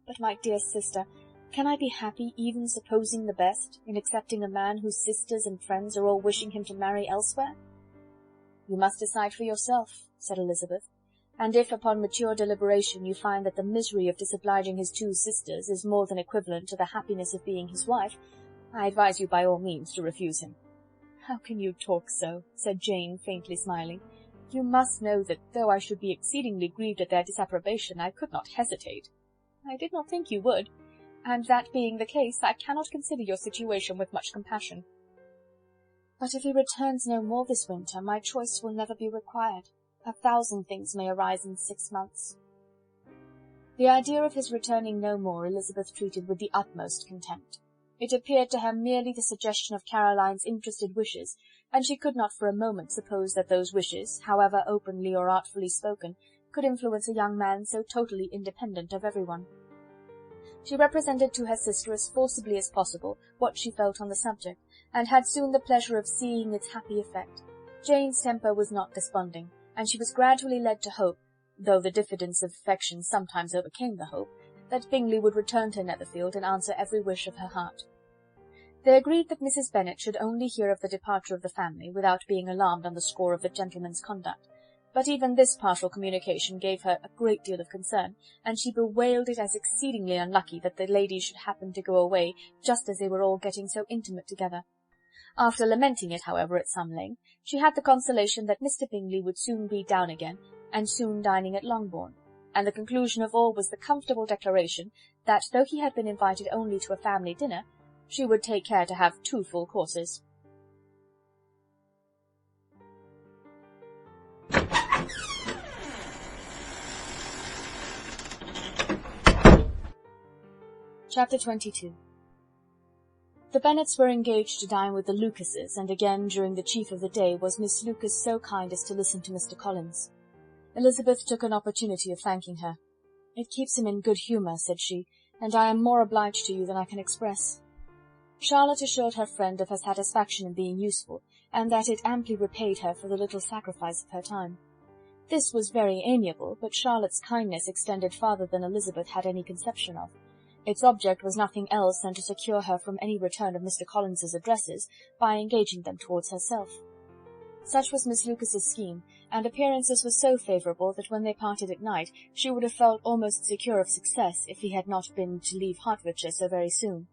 But, my dear sister, can I be happy, even supposing the best, in accepting a man whose sisters and friends are all wishing him to marry elsewhere? You must decide for yourself, said Elizabeth, and if upon mature deliberation you find that the misery of disobliging his two sisters is more than equivalent to the happiness of being his wife, I advise you by all means to refuse him. How can you talk so? Said Jane, faintly smiling. You must know that, though I should be exceedingly grieved at their disapprobation, I could not hesitate. I did not think you would, and that being the case, I cannot consider your situation with much compassion. But if he returns no more this winter, my choice will never be required. 1,000 things may arise in 6 months. The idea of his returning no more Elizabeth treated with the utmost contempt. It appeared to her merely the suggestion of Caroline's interested wishes, and she could not for a moment suppose that those wishes, however openly or artfully spoken, could influence a young man so totally independent of everyone. She represented to her sister as forcibly as possible what she felt on the subject, and had soon the pleasure of seeing its happy effect. Jane's temper was not desponding, and she was gradually led to hope, though the diffidence of affection sometimes overcame the hope, that Bingley would return to Netherfield and answer every wish of her heart. They agreed that Mrs. Bennet should only hear of the departure of the family, without being alarmed on the score of the gentleman's conduct, but even this partial communication gave her a great deal of concern, and she bewailed it as exceedingly unlucky that the ladies should happen to go away just as they were all getting so intimate together. After lamenting it, however, at some length, she had the consolation that Mr. Bingley would soon be down again, and soon dining at Longbourn, and the conclusion of all was the comfortable declaration that, though he had been invited only to a family dinner, she would take care to have 2 full courses. Chapter 22. The Bennets were engaged to dine with the Lucases, and again during the chief of the day was Miss Lucas so kind as to listen to Mr. Collins. Elizabeth took an opportunity of thanking her. "It keeps him in good humour," said she, "and I am more obliged to you than I can express." Charlotte assured her friend of her satisfaction in being useful, and that it amply repaid her for the little sacrifice of her time. This was very amiable, but Charlotte's kindness extended farther than Elizabeth had any conception of. Its object was nothing else than to secure her from any return of Mr. Collins's addresses by engaging them towards herself. Such was Miss Lucas's scheme, and appearances were so favourable that when they parted at night she would have felt almost secure of success if he had not been to leave Hertfordshire so very soon.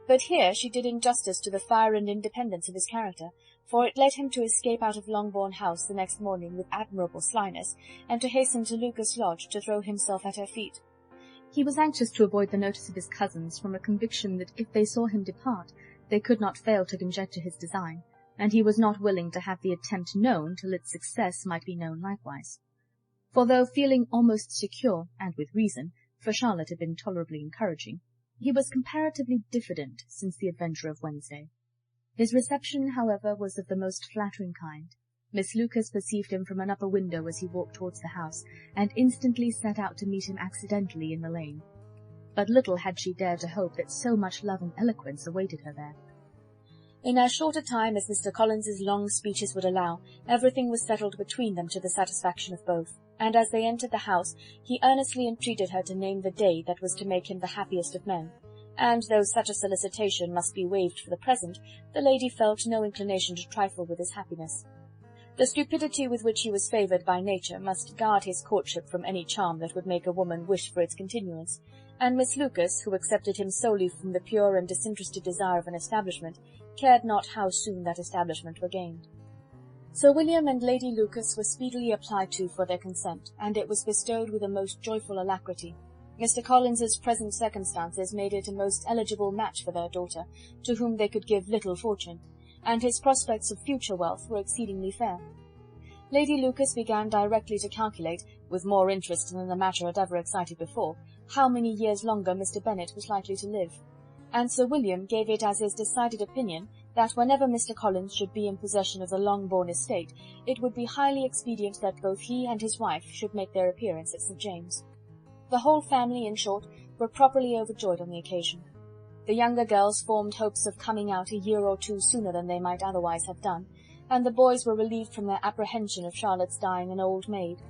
But here she did injustice to the fire and independence of his character, for it led him to escape out of Longbourn House the next morning with admirable slyness, and to hasten to Lucas Lodge to throw himself at her feet. He was anxious to avoid the notice of his cousins, from a conviction that if they saw him depart, they could not fail to conjecture his design, and he was not willing to have the attempt known till its success might be known likewise. For though feeling almost secure, and with reason, for Charlotte had been tolerably encouraging, he was comparatively diffident since the adventure of Wednesday. His reception, however, was of the most flattering kind. Miss Lucas perceived him from an upper window as he walked towards the house, and instantly set out to meet him accidentally in the lane. But little had she dared to hope that so much love and eloquence awaited her there. In as short a time as Mr. Collins's long speeches would allow, everything was settled between them to the satisfaction of both, and as they entered the house, he earnestly entreated her to name the day that was to make him the happiest of men, and though such a solicitation must be waived for the present, the lady felt no inclination to trifle with his happiness. The stupidity with which he was favoured by nature must guard his courtship from any charm that would make a woman wish for its continuance, and Miss Lucas, who accepted him solely from the pure and disinterested desire of an establishment, cared not how soon that establishment were gained. Sir William and Lady Lucas were speedily applied to for their consent, and it was bestowed with a most joyful alacrity. Mr. Collins's present circumstances made it a most eligible match for their daughter, to whom they could give little fortune, and his prospects of future wealth were exceedingly fair. Lady Lucas began directly to calculate, with more interest than the matter had ever excited before, how many years longer Mr. Bennet was likely to live, and Sir William gave it as his decided opinion that whenever Mr. Collins should be in possession of the Longbourn estate, it would be highly expedient that both he and his wife should make their appearance at St. James's. The whole family, in short, were properly overjoyed on the occasion. The younger girls formed hopes of coming out a year or two sooner than they might otherwise have done, and the boys were relieved from their apprehension of Charlotte's dying an old maid.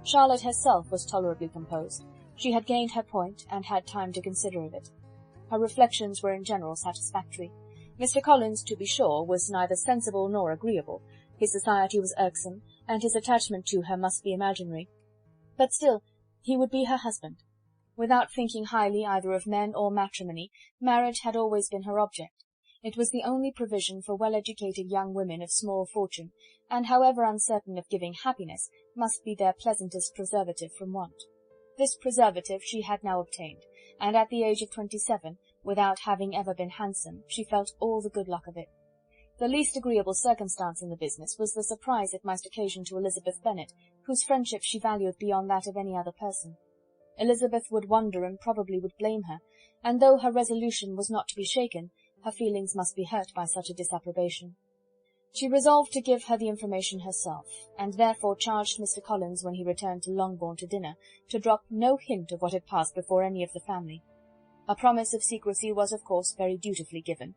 Charlotte herself was tolerably composed. She had gained her point, and had time to consider of it. Her reflections were in general satisfactory. Mr. Collins, to be sure, was neither sensible nor agreeable. His society was irksome, and his attachment to her must be imaginary. But still, he would be her husband. Without thinking highly either of men or matrimony, marriage had always been her object. It was the only provision for well-educated young women of small fortune, and however uncertain of giving happiness, must be their pleasantest preservative from want. This preservative she had now obtained, and at the age of 27, without having ever been handsome, she felt all the good luck of it. The least agreeable circumstance in the business was the surprise it might occasion to Elizabeth Bennet, whose friendship she valued beyond that of any other person. Elizabeth would wonder and probably would blame her, and though her resolution was not to be shaken, her feelings must be hurt by such a disapprobation. She resolved to give her the information herself, and therefore charged Mr. Collins, when he returned to Longbourn to dinner, to drop no hint of what had passed before any of the family. A promise of secrecy was of course very dutifully given,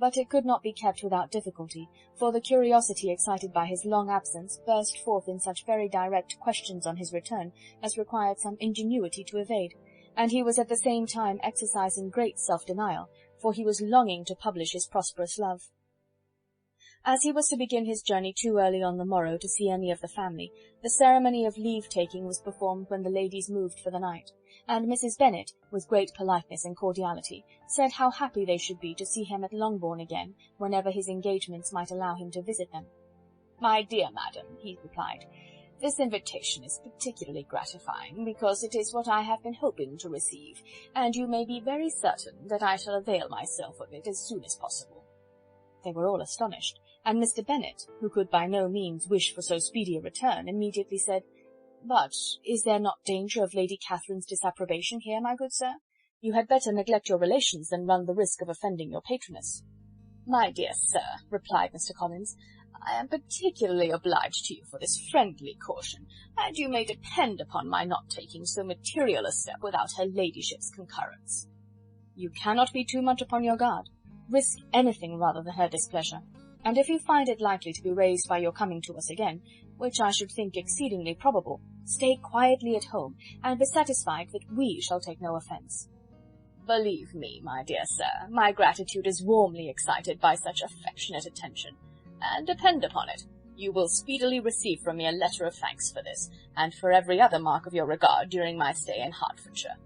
but it could not be kept without difficulty, for the curiosity excited by his long absence burst forth in such very direct questions on his return as required some ingenuity to evade, and he was at the same time exercising great self-denial, for he was longing to publish his prosperous love. As he was to begin his journey too early on the morrow to see any of the family, the ceremony of leave-taking was performed when the ladies moved for the night, and Mrs. Bennet, with great politeness and cordiality, said how happy they should be to see him at Longbourn again, whenever his engagements might allow him to visit them. "My dear madam," he replied, "this invitation is particularly gratifying, because it is what I have been hoping to receive, and you may be very certain that I shall avail myself of it as soon as possible." They were all astonished, and Mr. Bennet, who could by no means wish for so speedy a return, immediately said, "But is there not danger of Lady Catherine's disapprobation here, my good sir? You had better neglect your relations than run the risk of offending your patroness." "My dear sir," replied Mr. Collins, "I am particularly obliged to you for this friendly caution, and you may depend upon my not taking so material a step without her ladyship's concurrence." "You cannot be too much upon your guard. Risk anything rather than her displeasure, and if you find it likely to be raised by your coming to us again, which I should think exceedingly probable, stay quietly at home, and be satisfied that we shall take no offence." "Believe me, my dear sir, my gratitude is warmly excited by such affectionate attention, and depend upon it, you will speedily receive from me a letter of thanks for this, and for every other mark of your regard during my stay in Hertfordshire.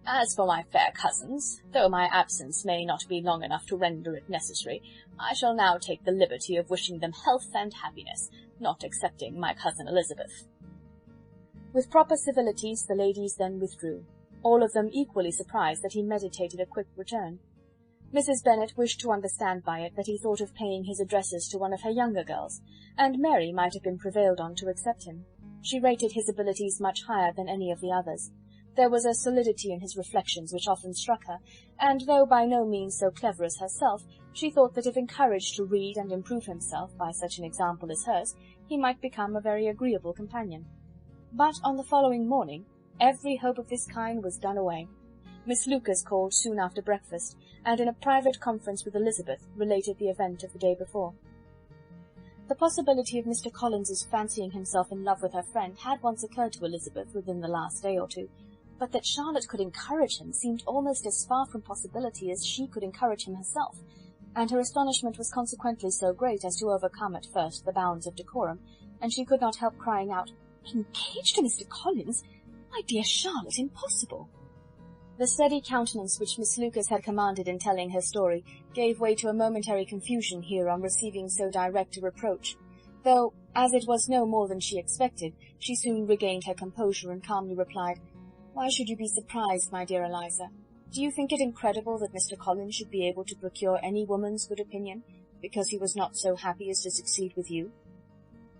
As for my fair cousins, though my absence may not be long enough to render it necessary, I shall now take the liberty of wishing them health and happiness, not excepting my cousin Elizabeth." With proper civilities the ladies then withdrew, all of them equally surprised that he meditated a quick return. Mrs. Bennet wished to understand by it that he thought of paying his addresses to one of her younger girls, and Mary might have been prevailed on to accept him. She rated his abilities much higher than any of the others. There was a solidity in his reflections which often struck her, and though by no means so clever as herself, she thought that if encouraged to read and improve himself by such an example as hers, he might become a very agreeable companion. But on the following morning every hope of this kind was done away. Miss Lucas called soon after breakfast, and in a private conference with Elizabeth related the event of the day before. The possibility of Mr. Collins's fancying himself in love with her friend had once occurred to Elizabeth within the last day or two, but that Charlotte could encourage him seemed almost as far from possibility as she could encourage him herself, and her astonishment was consequently so great as to overcome at first the bounds of decorum, and she could not help crying out, "Engaged to Mr. Collins? My dear Charlotte, impossible!" The steady countenance which Miss Lucas had commanded in telling her story gave way to a momentary confusion here on receiving so direct a reproach, though, as it was no more than she expected, she soon regained her composure and calmly replied, "Why should you be surprised, my dear Eliza? Do you think it incredible that Mr. Collins should be able to procure any woman's good opinion, because he was not so happy as to succeed with you?"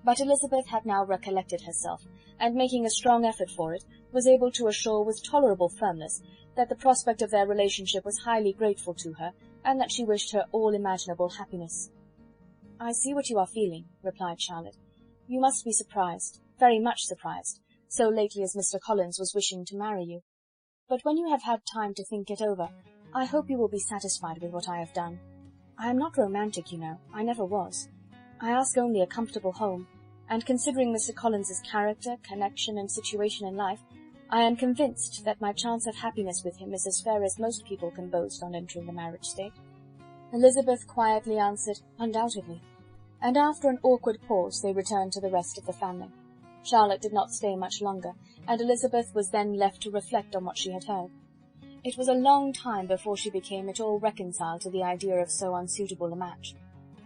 But Elizabeth had now recollected herself, and making a strong effort for it, was able to assure with tolerable firmness that the prospect of their relationship was highly grateful to her, and that she wished her all imaginable happiness. "I see what you are feeling," replied Charlotte. "You must be surprised, very much surprised, so lately as Mr. Collins was wishing to marry you. But when you have had time to think it over, I hope you will be satisfied with what I have done. I am not romantic, you know, I never was. I ask only a comfortable home, and considering Mr. Collins's character, connection, and situation in life, I am convinced that my chance of happiness with him is as fair as most people can boast on entering the marriage state." Elizabeth quietly answered, "Undoubtedly," and after an awkward pause they returned to the rest of the family. Charlotte did not stay much longer, and Elizabeth was then left to reflect on what she had heard. It was a long time before she became at all reconciled to the idea of so unsuitable a match.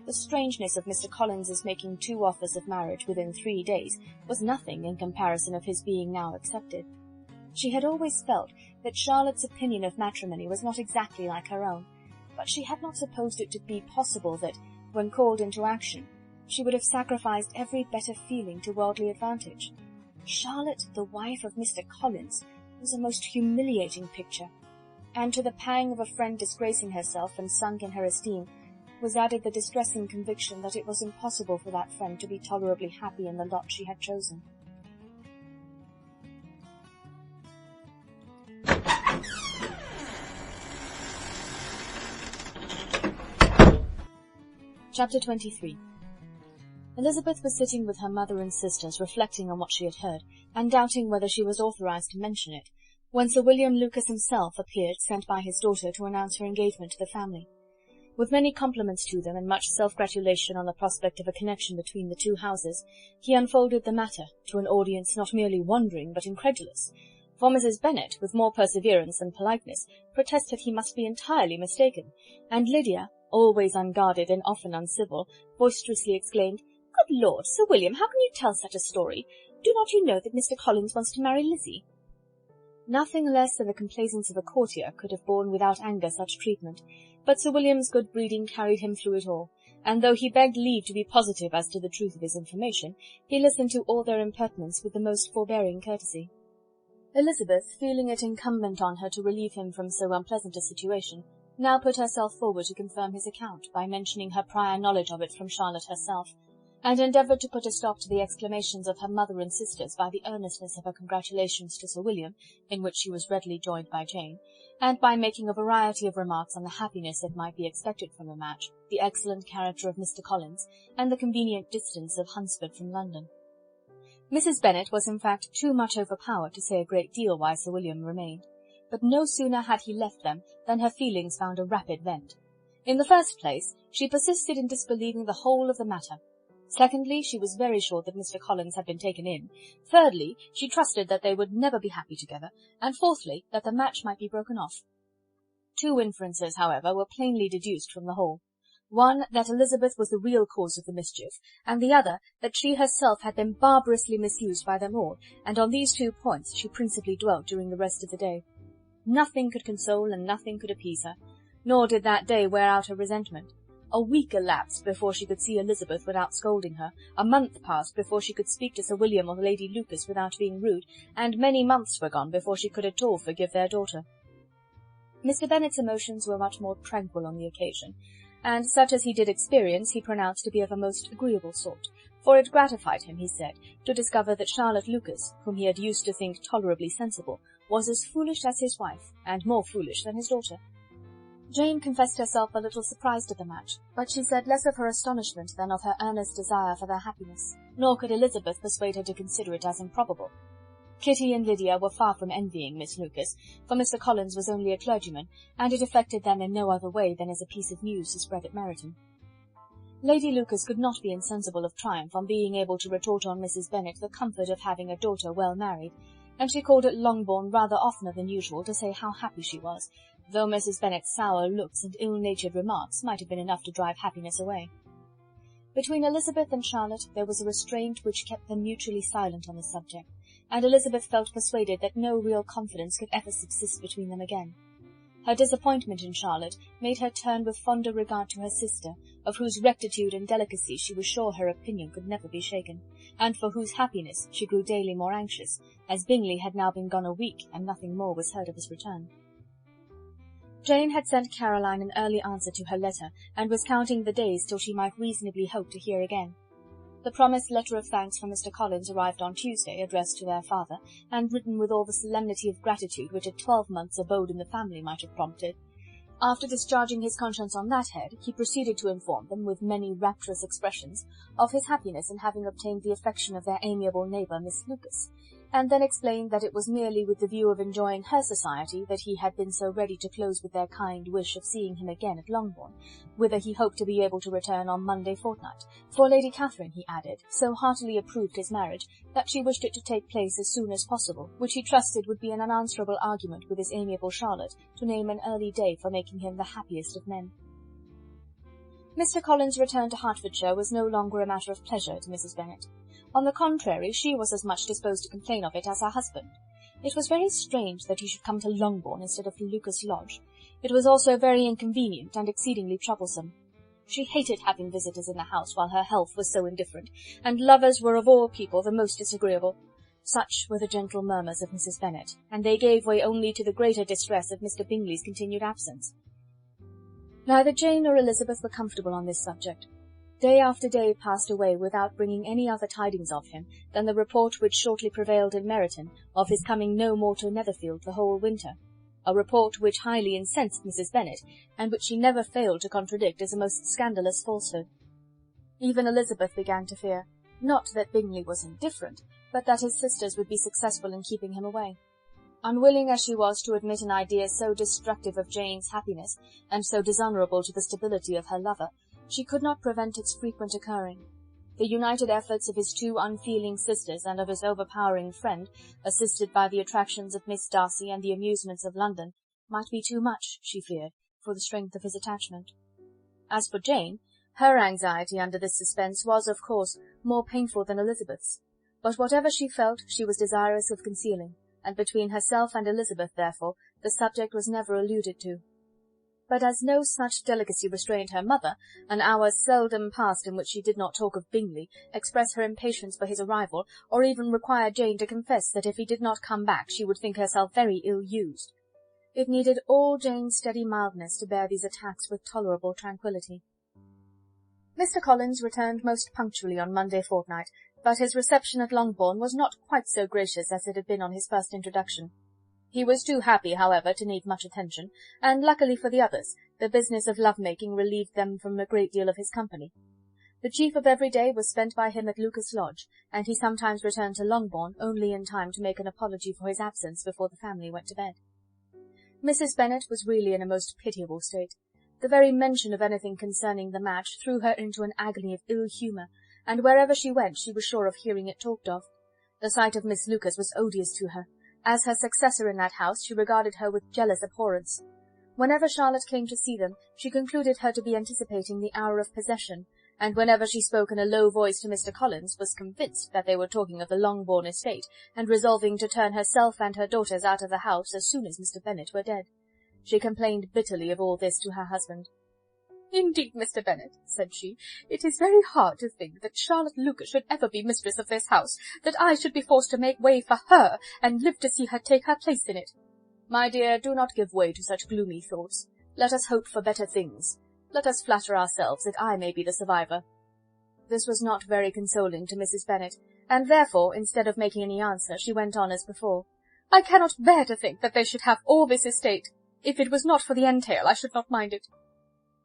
The strangeness of Mr. Collins's making 2 offers of marriage within 3 days was nothing in comparison of his being now accepted. She had always felt that Charlotte's opinion of matrimony was not exactly like her own, but she had not supposed it to be possible that, when called into action, she would have sacrificed every better feeling to worldly advantage. Charlotte, the wife of Mr. Collins, was a most humiliating picture, and to the pang of a friend disgracing herself and sunk in her esteem, was added the distressing conviction that it was impossible for that friend to be tolerably happy in the lot she had chosen. Chapter 23. Elizabeth was sitting with her mother and sisters, reflecting on what she had heard, and doubting whether she was authorized to mention it, when Sir William Lucas himself appeared, sent by his daughter to announce her engagement to the family. With many compliments to them, and much self-gratulation on the prospect of a connection between the 2 houses, he unfolded the matter to an audience not merely wondering but incredulous, for Mrs. Bennet, with more perseverance than politeness, protested he must be entirely mistaken, and Lydia, always unguarded and often uncivil, boisterously exclaimed, "Good Lord, Sir William, how can you tell such a story? Do not you know that Mr. Collins wants to marry Lizzie?" Nothing less than the complaisance of a courtier could have borne without anger such treatment, but Sir William's good breeding carried him through it all, and though he begged leave to be positive as to the truth of his information, he listened to all their impertinence with the most forbearing courtesy. Elizabeth, feeling it incumbent on her to relieve him from so unpleasant a situation, now put herself forward to confirm his account by mentioning her prior knowledge of it from Charlotte herself, and endeavoured to put a stop to the exclamations of her mother and sisters by the earnestness of her congratulations to Sir William, in which she was readily joined by Jane, and by making a variety of remarks on the happiness that might be expected from the match, the excellent character of Mr. Collins, and the convenient distance of Hunsford from London. Mrs. Bennet was in fact too much overpowered to say a great deal while Sir William remained, but no sooner had he left them than her feelings found a rapid vent. In the first place, she persisted in disbelieving the whole of the matter. Secondly, she was very sure that Mr. Collins had been taken in. Thirdly, she trusted that they would never be happy together, and fourthly, that the match might be broken off. Two inferences, however, were plainly deduced from the whole. One, that Elizabeth was the real cause of the mischief, and the other, that she herself had been barbarously misused by them all, and on these 2 points she principally dwelt during the rest of the day. Nothing could console and nothing could appease her, nor did that day wear out her resentment. A week elapsed before she could see Elizabeth without scolding her, a month passed before she could speak to Sir William or Lady Lucas without being rude, and many months were gone before she could at all forgive their daughter. Mr. Bennet's emotions were much more tranquil on the occasion, and such as he did experience he pronounced to be of a most agreeable sort, for it gratified him, he said, to discover that Charlotte Lucas, whom he had used to think tolerably sensible, was as foolish as his wife, and more foolish than his daughter. Jane confessed herself a little surprised at the match, but she said less of her astonishment than of her earnest desire for their happiness, nor could Elizabeth persuade her to consider it as improbable. Kitty and Lydia were far from envying Miss Lucas, for Mr. Collins was only a clergyman, and it affected them in no other way than as a piece of news to spread at Meryton. Lady Lucas could not be insensible of triumph on being able to retort on Mrs. Bennet the comfort of having a daughter well married, and she called at Longbourn rather oftener than usual to say how happy she was, though Mrs. Bennet's sour looks and ill-natured remarks might have been enough to drive happiness away. Between Elizabeth and Charlotte there was a restraint which kept them mutually silent on the subject, and Elizabeth felt persuaded that no real confidence could ever subsist between them again. Her disappointment in Charlotte made her turn with fonder regard to her sister, of whose rectitude and delicacy she was sure her opinion could never be shaken, and for whose happiness she grew daily more anxious, as Bingley had now been gone a week, and nothing more was heard of his return. Jane had sent Caroline an early answer to her letter, and was counting the days till she might reasonably hope to hear again. The promised letter of thanks from Mr. Collins arrived on Tuesday, addressed to their father, and written with all the solemnity of gratitude which a 12-month's abode in the family might have prompted. After discharging his conscience on that head, he proceeded to inform them, with many rapturous expressions, of his happiness in having obtained the affection of their amiable neighbour, Miss Lucas, and then explained that it was merely with the view of enjoying her society that he had been so ready to close with their kind wish of seeing him again at Longbourn, whither he hoped to be able to return on Monday fortnight, for Lady Catherine, he added, so heartily approved his marriage, that she wished it to take place as soon as possible, which he trusted would be an unanswerable argument with his amiable Charlotte to name an early day for making him the happiest of men. Mr. Collins' return to Hertfordshire was no longer a matter of pleasure to Mrs. Bennet. On the contrary, she was as much disposed to complain of it as her husband. It was very strange that he should come to Longbourn instead of to Lucas Lodge. It was also very inconvenient and exceedingly troublesome. She hated having visitors in the house while her health was so indifferent, and lovers were of all people the most disagreeable. Such were the gentle murmurs of Mrs. Bennet, and they gave way only to the greater distress of Mr. Bingley's continued absence. Neither Jane nor Elizabeth were comfortable on this subject. Day after day passed away without bringing any other tidings of him than the report which shortly prevailed in Meryton of his coming no more to Netherfield the whole winter, a report which highly incensed Mrs. Bennet, and which she never failed to contradict as a most scandalous falsehood. Even Elizabeth began to fear, not that Bingley was indifferent, but that his sisters would be successful in keeping him away. Unwilling as she was to admit an idea so destructive of Jane's happiness, and so dishonourable to the stability of her lover, she could not prevent its frequent occurring. The united efforts of his two unfeeling sisters and of his overpowering friend, assisted by the attractions of Miss Darcy and the amusements of London, might be too much, she feared, for the strength of his attachment. As for Jane, her anxiety under this suspense was, of course, more painful than Elizabeth's, but whatever she felt she was desirous of concealing, and between herself and Elizabeth, therefore, the subject was never alluded to. But as no such delicacy restrained her mother, an hour seldom passed in which she did not talk of Bingley, express her impatience for his arrival, or even require Jane to confess that if he did not come back she would think herself very ill-used. It needed all Jane's steady mildness to bear these attacks with tolerable tranquillity. Mr. Collins returned most punctually on Monday fortnight, but his reception at Longbourn was not quite so gracious as it had been on his first introduction. He was too happy, however, to need much attention, and luckily for the others, the business of love-making relieved them from a great deal of his company. The chief of every day was spent by him at Lucas Lodge, and he sometimes returned to Longbourn only in time to make an apology for his absence before the family went to bed. Mrs. Bennet was really in a most pitiable state. The very mention of anything concerning the match threw her into an agony of ill-humour, and wherever she went she was sure of hearing it talked of. The sight of Miss Lucas was odious to her. As her successor in that house, she regarded her with jealous abhorrence. Whenever Charlotte came to see them, she concluded her to be anticipating the hour of possession, and whenever she spoke in a low voice to Mr. Collins, was convinced that they were talking of the Longbourn estate, and resolving to turn herself and her daughters out of the house as soon as Mr. Bennet were dead. She complained bitterly of all this to her husband. "Indeed, Mr. Bennet," said she, "it is very hard to think that Charlotte Lucas should ever be mistress of this house, that I should be forced to make way for her, and live to see her take her place in it." "My dear, do not give way to such gloomy thoughts. Let us hope for better things. Let us flatter ourselves that I may be the survivor." This was not very consoling to Mrs. Bennet, and therefore, instead of making any answer, she went on as before. "I cannot bear to think that they should have all this estate. If it was not for the entail, I should not mind it."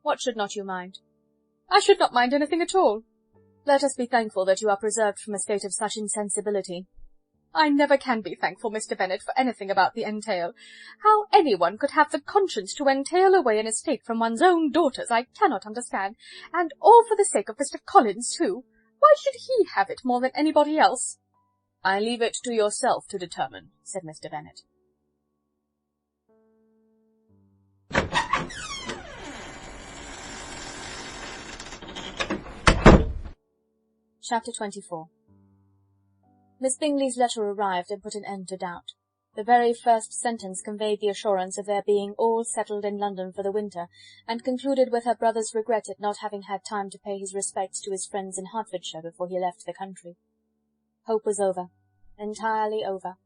"What should not you mind?" "I should not mind anything at all." "Let us be thankful that you are preserved from a state of such insensibility." "I never can be thankful, Mr. Bennet, for anything about the entail. How anyone could have the conscience to entail away an estate from one's own daughters I cannot understand, and all for the sake of Mr. Collins, too. Why should he have it more than anybody else?" "I leave it to yourself to determine," said Mr. Bennet. Chapter 24. Miss Bingley's letter arrived and put an end to doubt. The very first sentence conveyed the assurance of their being all settled in London for the winter, and concluded with her brother's regret at not having had time to pay his respects to his friends in Hertfordshire before he left the country. Hope was over, entirely over,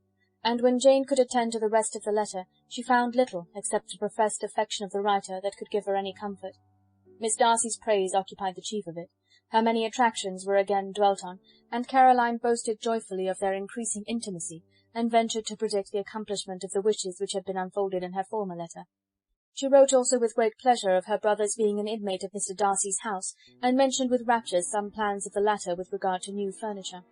and when Jane could attend to the rest of the letter, she found little, except the professed affection of the writer, that could give her any comfort. Miss Darcy's praise occupied the chief of it. Her many attractions were again dwelt on, and Caroline boasted joyfully of their increasing intimacy, and ventured to predict the accomplishment of the wishes which had been unfolded in her former letter. She wrote also with great pleasure of her brother's being an inmate of Mr. Darcy's house, and mentioned with rapture some plans of the latter with regard to new furniture.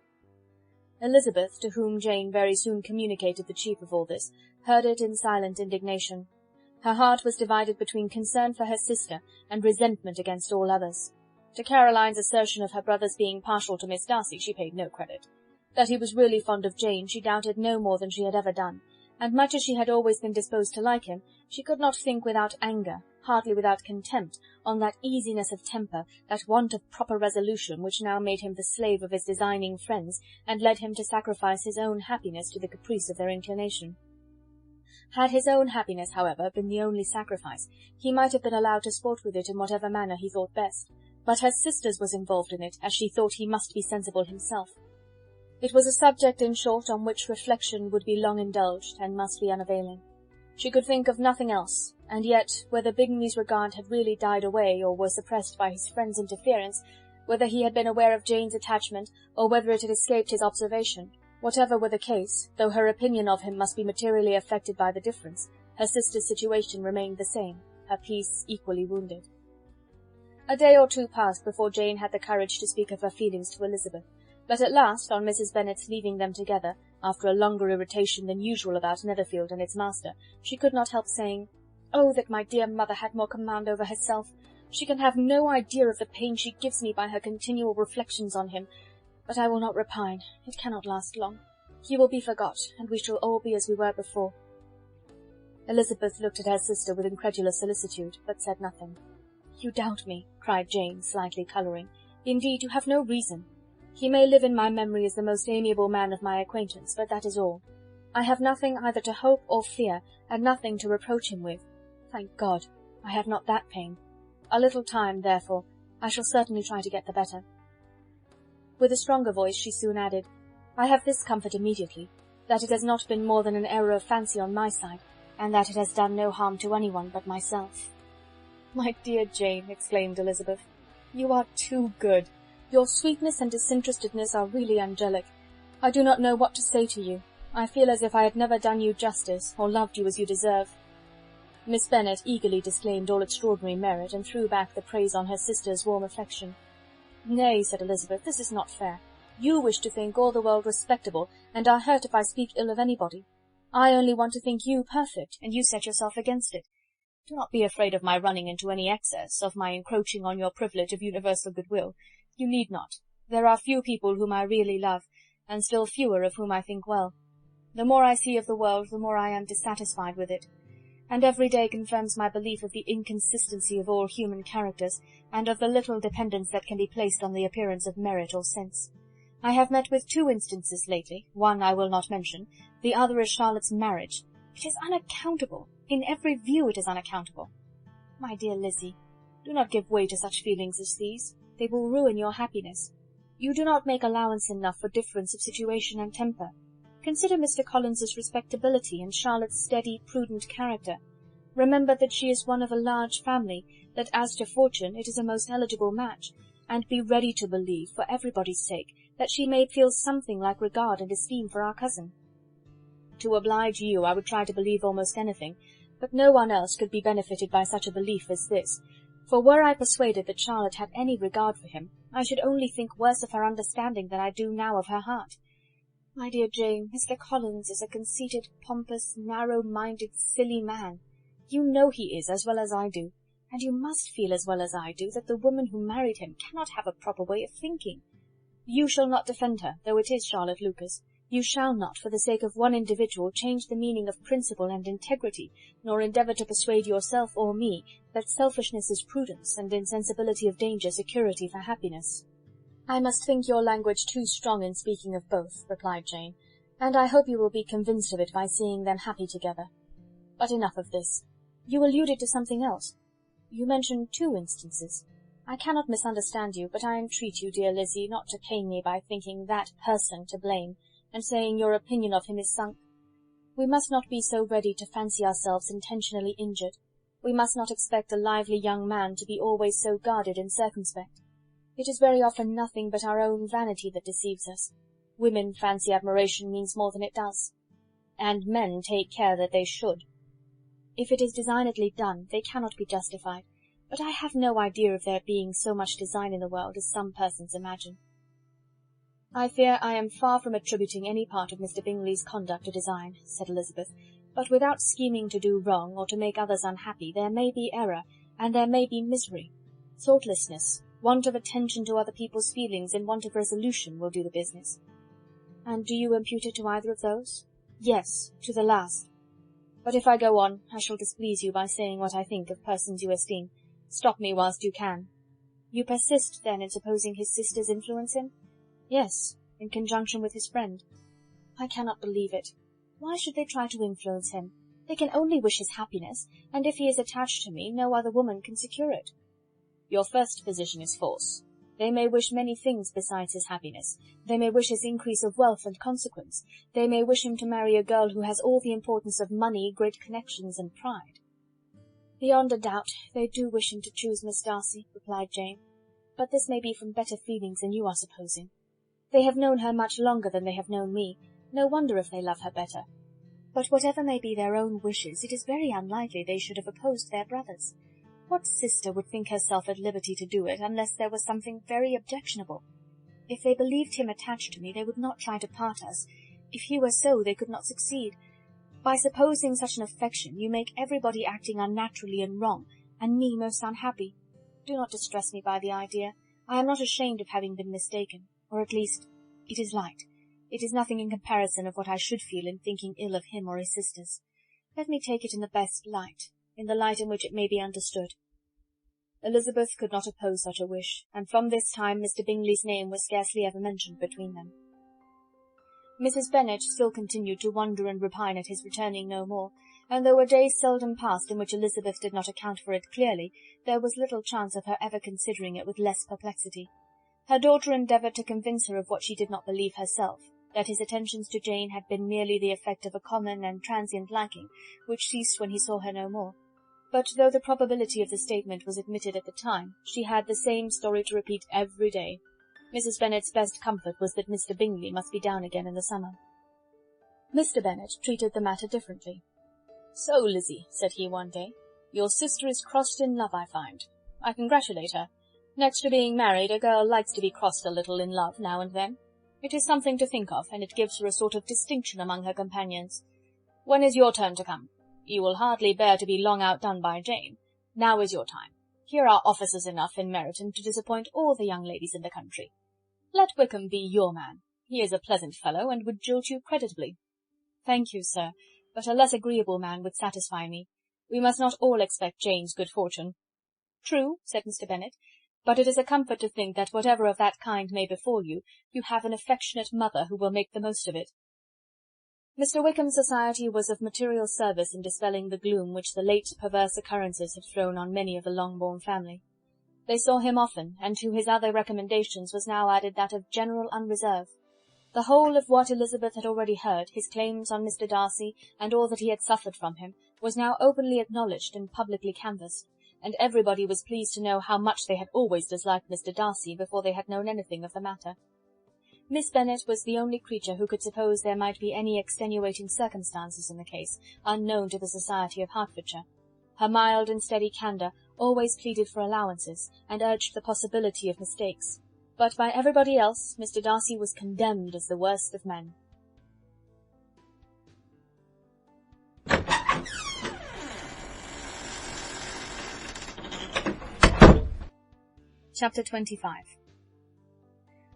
Elizabeth, to whom Jane very soon communicated the chief of all this, heard it in silent indignation. Her heart was divided between concern for her sister and resentment against all others. To Caroline's assertion of her brother's being partial to Miss Darcy she paid no credit. That he was really fond of Jane she doubted no more than she had ever done, and much as she had always been disposed to like him, she could not think without anger, hardly without contempt, on that easiness of temper, that want of proper resolution which now made him the slave of his designing friends, and led him to sacrifice his own happiness to the caprice of their inclination. Had his own happiness, however, been the only sacrifice, he might have been allowed to sport with it in whatever manner he thought best, but her sister's was involved in it, as she thought he must be sensible himself. It was a subject, in short, on which reflection would be long indulged, and must be unavailing. She could think of nothing else, and yet, whether Bingley's regard had really died away, or were suppressed by his friend's interference, whether he had been aware of Jane's attachment, or whether it had escaped his observation, whatever were the case, though her opinion of him must be materially affected by the difference, her sister's situation remained the same, her peace equally wounded. A day or two passed before Jane had the courage to speak of her feelings to Elizabeth, but at last, on Mrs. Bennet's leaving them together, after a longer irritation than usual about Netherfield and its master, she could not help saying, "Oh, that my dear mother had more command over herself! She can have no idea of the pain she gives me by her continual reflections on him. But I will not repine, it cannot last long. He will be forgot, and we shall all be as we were before." Elizabeth looked at her sister with incredulous solicitude, but said nothing. "You doubt me," cried Jane, slightly colouring. "Indeed, you have no reason. He may live in my memory as the most amiable man of my acquaintance, but that is all. I have nothing either to hope or fear, and nothing to reproach him with. Thank God! I have not that pain. A little time, therefore. I shall certainly try to get the better." With a stronger voice she soon added, "I have this comfort immediately, that it has not been more than an error of fancy on my side, and that it has done no harm to anyone but myself." "My dear Jane," exclaimed Elizabeth, "you are too good. Your sweetness and disinterestedness are really angelic. I do not know what to say to you. I feel as if I had never done you justice, or loved you as you deserve." Miss Bennet eagerly disclaimed all extraordinary merit, and threw back the praise on her sister's warm affection. "Nay," said Elizabeth, "this is not fair. You wish to think all the world respectable, and are hurt if I speak ill of anybody. I only want to think you perfect, and you set yourself against it. Do not be afraid of my running into any excess, of my encroaching on your privilege of universal goodwill. You need not. There are few people whom I really love, and still fewer of whom I think well. The more I see of the world, the more I am dissatisfied with it, and every day confirms my belief of the inconsistency of all human characters, and of the little dependence that can be placed on the appearance of merit or sense. I have met with 2 instances lately, one I will not mention, the other is Charlotte's marriage. It is unaccountable. In every view it is unaccountable. My dear Lizzie, do not give way to such feelings as these. They will ruin your happiness. You do not make allowance enough for difference of situation and temper. Consider Mr. Collins's respectability and Charlotte's steady, prudent character. Remember that she is one of a large family, that as to fortune it is a most eligible match, and be ready to believe, for everybody's sake, that she may feel something like regard and esteem for our cousin. To oblige you, I would try to believe almost anything, but no one else could be benefited by such a belief as this, for were I persuaded that Charlotte had any regard for him, I should only think worse of her understanding than I do now of her heart. My dear Jane, Mr. Collins is a conceited, pompous, narrow-minded, silly man. You know he is as well as I do, and you must feel as well as I do that the woman who married him cannot have a proper way of thinking. You shall not defend her, though it is Charlotte Lucas. You shall not, for the sake of one individual, change the meaning of principle and integrity, nor endeavour to persuade yourself or me that selfishness is prudence, and insensibility of danger security for happiness." "I must think your language too strong in speaking of both," replied Jane, "and I hope you will be convinced of it by seeing them happy together. But enough of this. You alluded to something else. You mentioned 2 instances. I cannot misunderstand you, but I entreat you, dear Lizzie, not to pain me by thinking that person to blame, and saying your opinion of him is sunk. We must not be so ready to fancy ourselves intentionally injured. We must not expect a lively young man to be always so guarded and circumspect. It is very often nothing but our own vanity that deceives us. Women fancy admiration means more than it does, and men take care that they should. If it is designedly done, they cannot be justified, but I have no idea of there being so much design in the world as some persons imagine." "I fear I am far from attributing any part of Mr. Bingley's conduct to design," said Elizabeth, "but without scheming to do wrong, or to make others unhappy, there may be error, and there may be misery. Thoughtlessness, want of attention to other people's feelings, and want of resolution will do the business." "And do you impute it to either of those?" "Yes, to the last. But if I go on, I shall displease you by saying what I think of persons you esteem. Stop me whilst you can." "You persist, then, in supposing his sisters influence him?" "Yes, in conjunction with his friend." "I cannot believe it. Why should they try to influence him? They can only wish his happiness, and if he is attached to me, no other woman can secure it." "Your first position is false. They may wish many things besides his happiness. They may wish his increase of wealth and consequence. They may wish him to marry a girl who has all the importance of money, great connections, and pride." "Beyond a doubt, they do wish him to choose Miss Darcy," replied Jane, "but this may be from better feelings than you are supposing. They have known her much longer than they have known me. No wonder if they love her better. But whatever may be their own wishes, it is very unlikely they should have opposed their brother's. What sister would think herself at liberty to do it, unless there was something very objectionable? If they believed him attached to me, they would not try to part us. If he were so, they could not succeed. By supposing such an affection, you make everybody acting unnaturally and wrong, and me most unhappy. Do not distress me by the idea. I am not ashamed of having been mistaken, or at least, it is light. It is nothing in comparison of what I should feel in thinking ill of him or his sisters. Let me take it in the best light, in the light in which it may be understood." Elizabeth could not oppose such a wish, and from this time Mr. Bingley's name was scarcely ever mentioned between them. Mrs. Bennet still continued to wonder and repine at his returning no more, and though a day seldom passed in which Elizabeth did not account for it clearly, there was little chance of her ever considering it with less perplexity. Her daughter endeavoured to convince her of what she did not believe herself, that his attentions to Jane had been merely the effect of a common and transient liking, which ceased when he saw her no more. But though the probability of the statement was admitted at the time, she had the same story to repeat every day. Mrs. Bennet's best comfort was that Mr. Bingley must be down again in the summer. Mr. Bennet treated the matter differently. "So, Lizzie," said he one day, "your sister is crossed in love, I find. I congratulate her. Next to being married, a girl likes to be crossed a little in love now and then. It is something to think of, and it gives her a sort of distinction among her companions. When is your turn to come? You will hardly bear to be long outdone by Jane. Now is your time. Here are officers enough in Meryton to disappoint all the young ladies in the country. Let Wickham be your man. He is a pleasant fellow, and would jilt you creditably." "Thank you, sir, but a less agreeable man would satisfy me. We must not all expect Jane's good fortune." "True," said Mr. Bennet, "but it is a comfort to think that whatever of that kind may befall you, you have an affectionate mother who will make the most of it." Mr. Wickham's society was of material service in dispelling the gloom which the late perverse occurrences had thrown on many of the Longbourn family. They saw him often, and to his other recommendations was now added that of general unreserve. The whole of what Elizabeth had already heard, his claims on Mr. Darcy, and all that he had suffered from him, was now openly acknowledged and publicly canvassed, and everybody was pleased to know how much they had always disliked Mr. Darcy before they had known anything of the matter. Miss Bennet was the only creature who could suppose there might be any extenuating circumstances in the case, unknown to the society of Hertfordshire. Her mild and steady candour always pleaded for allowances, and urged the possibility of mistakes. But by everybody else, Mr. Darcy was condemned as the worst of men. Chapter 25.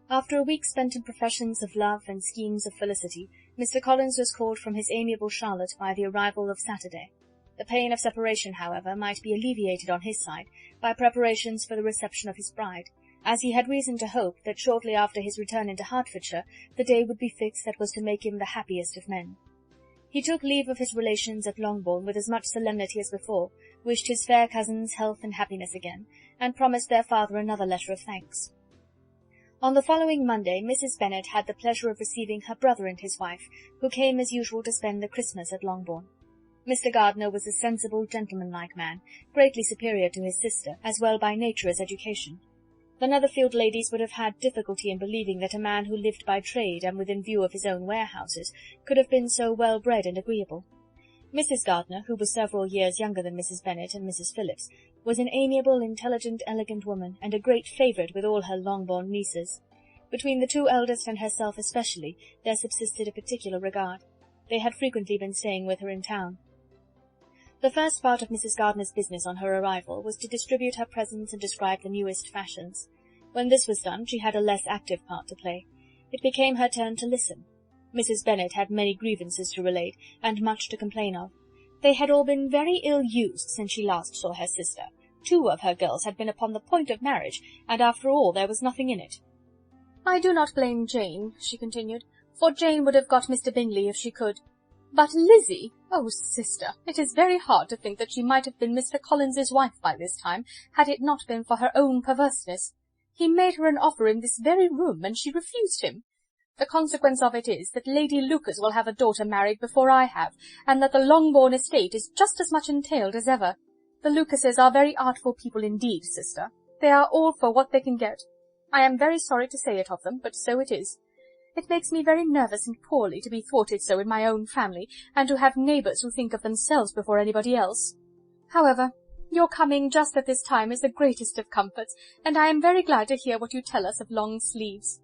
After a week spent in professions of love and schemes of felicity, Mr. Collins was called from his amiable Charlotte by the arrival of Saturday. The pain of separation, however, might be alleviated on his side by preparations for the reception of his bride, as he had reason to hope that shortly after his return into Hertfordshire the day would be fixed that was to make him the happiest of men. He took leave of his relations at Longbourn with as much solemnity as before, wished his fair cousins health and happiness again, and promised their father another letter of thanks. On the following Monday, Mrs. Bennet had the pleasure of receiving her brother and his wife, who came as usual to spend the Christmas at Longbourn. Mr. Gardiner was a sensible, gentlemanlike man, greatly superior to his sister, as well by nature as education. The Netherfield ladies would have had difficulty in believing that a man who lived by trade and within view of his own warehouses could have been so well bred and agreeable. Mrs. Gardiner, who was several years younger than Mrs. Bennet and Mrs. Phillips, was an amiable, intelligent, elegant woman, and a great favourite with all her Longbourn nieces. Between the two eldest and herself especially, there subsisted a particular regard. They had frequently been staying with her in town. The first part of Mrs. Gardiner's business on her arrival was to distribute her presents and describe the newest fashions. When this was done, she had a less active part to play. It became her turn to listen. Mrs. Bennet had many grievances to relate, and much to complain of. They had all been very ill-used since she last saw her sister. 2 of her girls had been upon the point of marriage, and after all there was nothing in it. "I do not blame Jane," she continued, "for Jane would have got Mr. Bingley if she could. But Lizzie, oh, sister, it is very hard to think that she might have been Mr. Collins's wife by this time, had it not been for her own perverseness. He made her an offer in this very room, and she refused him. The consequence of it is that Lady Lucas will have a daughter married before I have, and that the Longbourn estate is just as much entailed as ever. The Lucases are very artful people indeed, sister. They are all for what they can get. I am very sorry to say it of them, but so it is. It makes me very nervous and poorly to be thwarted so in my own family, and to have neighbours who think of themselves before anybody else. However, your coming just at this time is the greatest of comforts, and I am very glad to hear what you tell us of long sleeves."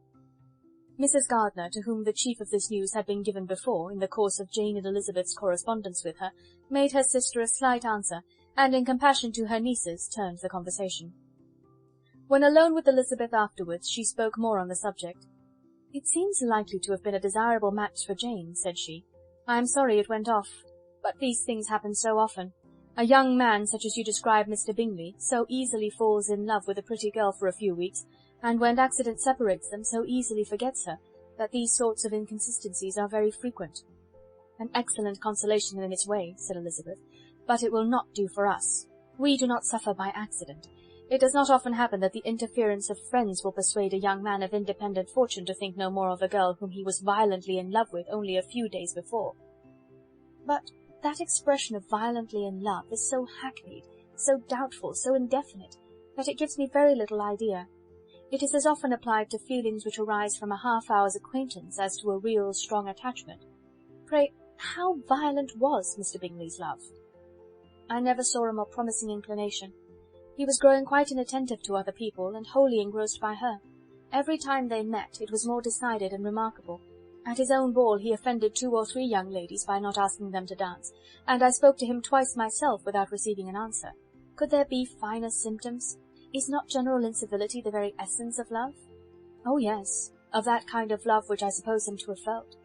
Mrs. Gardiner, to whom the chief of this news had been given before, in the course of Jane and Elizabeth's correspondence with her, made her sister a slight answer, and in compassion to her nieces turned the conversation. When alone with Elizabeth afterwards, she spoke more on the subject. "It seems likely to have been a desirable match for Jane," said she. "I am sorry it went off, but these things happen so often. A young man, such as you describe Mr. Bingley, so easily falls in love with a pretty girl for a few weeks, and when accident separates them, so easily forgets her, that these sorts of inconsistencies are very frequent." "An excellent consolation in its way," said Elizabeth, "but it will not do for us. We do not suffer by accident. It does not often happen that the interference of friends will persuade a young man of independent fortune to think no more of a girl whom he was violently in love with only a few days before." "But that expression of violently in love is so hackneyed, so doubtful, so indefinite, that it gives me very little idea. It is as often applied to feelings which arise from a half-hour's acquaintance as to a real strong attachment. Pray, how violent was Mr. Bingley's love?" "I never saw a more promising inclination. He was growing quite inattentive to other people, and wholly engrossed by her. Every time they met, it was more decided and remarkable. At his own ball he offended 2 or 3 young ladies by not asking them to dance, and I spoke to him twice myself without receiving an answer. Could there be finer symptoms? Is not general incivility the very essence of love?" "Oh yes, of that kind of love which I suppose him to have felt.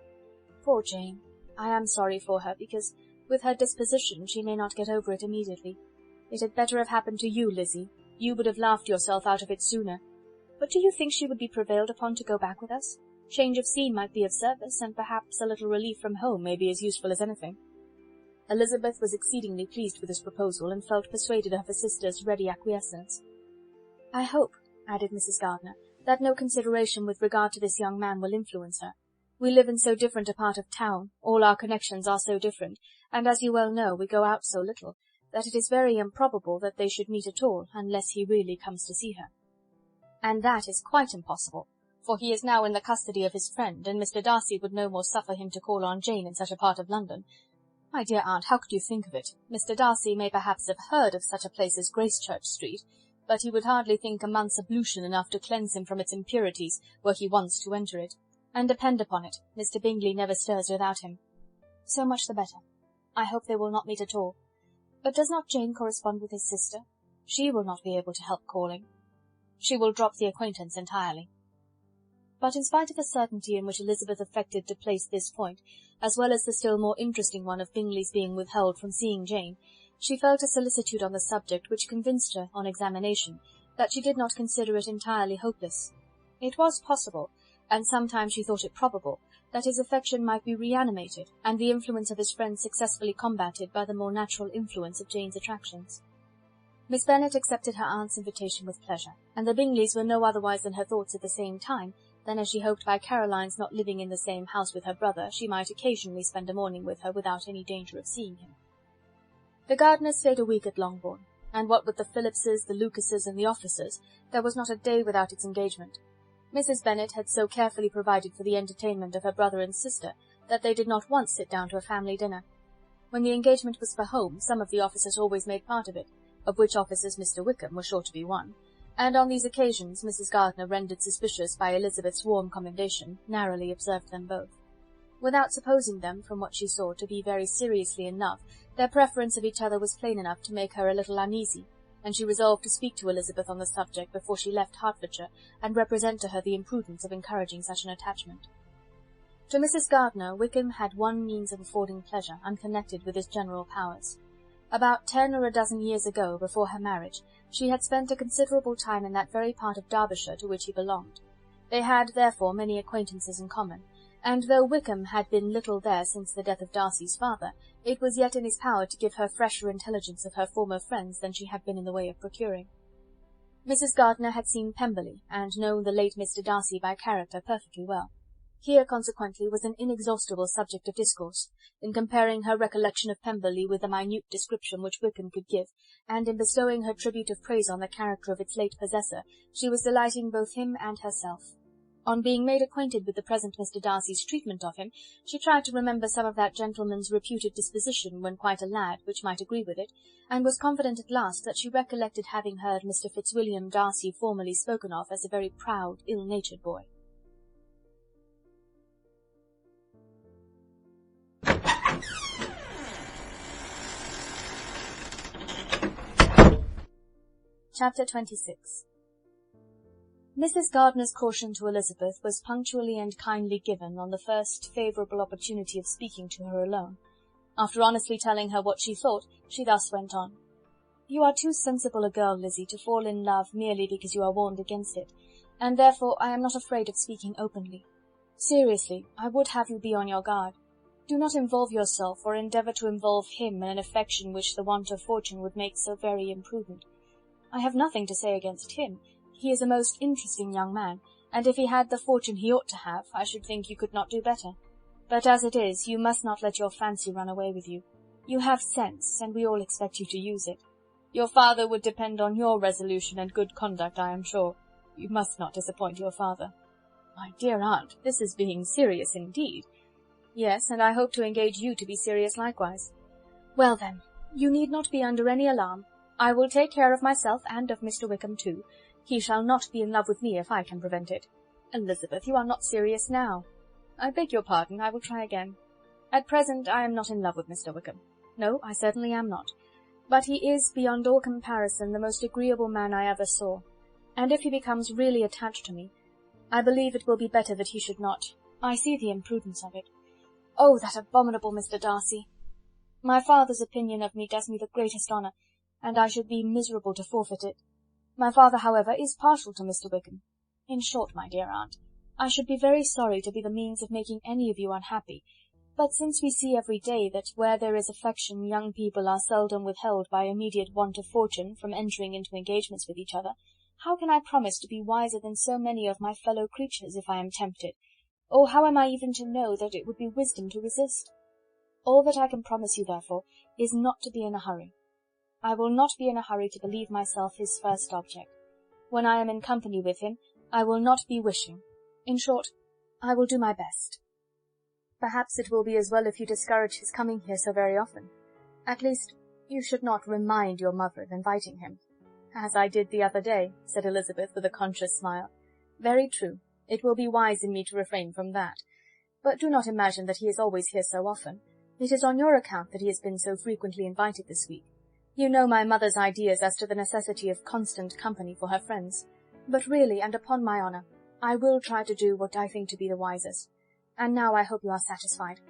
Poor Jane! I am sorry for her, because, with her disposition, she may not get over it immediately. It had better have happened to you, Lizzie. You would have laughed yourself out of it sooner. But do you think she would be prevailed upon to go back with us? Change of scene might be of service, and perhaps a little relief from home may be as useful as anything." Elizabeth was exceedingly pleased with this proposal, and felt persuaded of her sister's ready acquiescence. "I hope," added Mrs. Gardiner, "that no consideration with regard to this young man will influence her. We live in so different a part of town, all our connections are so different, and, as you well know, we go out so little, that it is very improbable that they should meet at all, unless he really comes to see her." "And that is quite impossible, for he is now in the custody of his friend, and Mr. Darcy would no more suffer him to call on Jane in such a part of London. My dear aunt, how could you think of it? Mr. Darcy may perhaps have heard of such a place as Gracechurch Street, but he would hardly think a month's ablution enough to cleanse him from its impurities, were he once to enter it. And depend upon it, Mr. Bingley never stirs without him." "So much the better. I hope they will not meet at all. But does not Jane correspond with his sister? She will not be able to help calling." "She will drop the acquaintance entirely." But in spite of the certainty in which Elizabeth affected to place this point, as well as the still more interesting one of Bingley's being withheld from seeing Jane, she felt a solicitude on the subject which convinced her, on examination, that she did not consider it entirely hopeless. It was possible, and sometimes she thought it probable, that his affection might be reanimated, and the influence of his friends successfully combated by the more natural influence of Jane's attractions. Miss Bennet accepted her aunt's invitation with pleasure, and the Bingleys were no otherwise in her thoughts at the same time than as she hoped by Caroline's not living in the same house with her brother, she might occasionally spend a morning with her without any danger of seeing him. The Gardiners stayed a week at Longbourn, and what with the Phillipses, the Lucases, and the officers, there was not a day without its engagement. Mrs. Bennet had so carefully provided for the entertainment of her brother and sister that they did not once sit down to a family dinner. When the engagement was for home, some of the officers always made part of it, of which officers Mr. Wickham was sure to be one, and on these occasions Mrs. Gardiner, rendered suspicious by Elizabeth's warm commendation, narrowly observed them both. Without supposing them, from what she saw, to be very seriously in love, their preference of each other was plain enough to make her a little uneasy, and she resolved to speak to Elizabeth on the subject before she left Hertfordshire, and represent to her the imprudence of encouraging such an attachment. To Mrs. Gardiner, Wickham had one means of affording pleasure, unconnected with his general powers. About 10 or a dozen years ago, before her marriage, she had spent a considerable time in that very part of Derbyshire to which he belonged. They had, therefore, many acquaintances in common, and though Wickham had been little there since the death of Darcy's father, it was yet in his power to give her fresher intelligence of her former friends than she had been in the way of procuring. Mrs. Gardiner had seen Pemberley, and known the late Mr. Darcy by character perfectly well. Here, consequently, was an inexhaustible subject of discourse, in comparing her recollection of Pemberley with the minute description which Wickham could give, and in bestowing her tribute of praise on the character of its late possessor, she was delighting both him and herself. On being made acquainted with the present Mr. Darcy's treatment of him, she tried to remember some of that gentleman's reputed disposition when quite a lad, which might agree with it, and was confident at last that she recollected having heard Mr. Fitzwilliam Darcy formerly spoken of as a very proud, ill-natured boy. Chapter 26. Mrs. Gardiner's caution to Elizabeth was punctually and kindly given on the first favourable opportunity of speaking to her alone. After honestly telling her what she thought, she thus went on. "You are too sensible a girl, Lizzie, to fall in love merely because you are warned against it, and therefore I am not afraid of speaking openly. Seriously, I would have you be on your guard. Do not involve yourself, or endeavour to involve him, in an affection which the want of fortune would make so very imprudent. I have nothing to say against him. He is a most interesting young man, and if he had the fortune he ought to have, I should think you could not do better. But as it is, you must not let your fancy run away with you. You have sense, and we all expect you to use it. Your father would depend on your resolution and good conduct, I am sure. You must not disappoint your father." "My dear aunt, this is being serious indeed." "Yes, and I hope to engage you to be serious likewise." "Well then, you need not be under any alarm. I will take care of myself and of Mr. Wickham too. He shall not be in love with me if I can prevent it." "Elizabeth, you are not serious now." "I beg your pardon, I will try again. At present I am not in love with Mr. Wickham. No, I certainly am not. But he is, beyond all comparison, the most agreeable man I ever saw, and if he becomes really attached to me, I believe it will be better that he should not. I see the imprudence of it. Oh, that abominable Mr. Darcy! My father's opinion of me does me the greatest honour, and I should be miserable to forfeit it. My father, however, is partial to Mr. Wickham. In short, my dear aunt, I should be very sorry to be the means of making any of you unhappy, but since we see every day that where there is affection young people are seldom withheld by immediate want of fortune from entering into engagements with each other, how can I promise to be wiser than so many of my fellow creatures if I am tempted? Or how am I even to know that it would be wisdom to resist? All that I can promise you, therefore, is not to be in a hurry. I will not be in a hurry to believe myself his first object. When I am in company with him, I will not be wishing. In short, I will do my best. Perhaps it will be as well if you discourage his coming here so very often. At least, you should not remind your mother of inviting him." "As I did the other day," said Elizabeth with a conscious smile. "Very true. It will be wise in me to refrain from that. But do not imagine that he is always here so often. It is on your account that he has been so frequently invited this week. You know my mother's ideas as to the necessity of constant company for her friends. But really, and upon my honour, I will try to do what I think to be the wisest. And now I hope you are satisfied."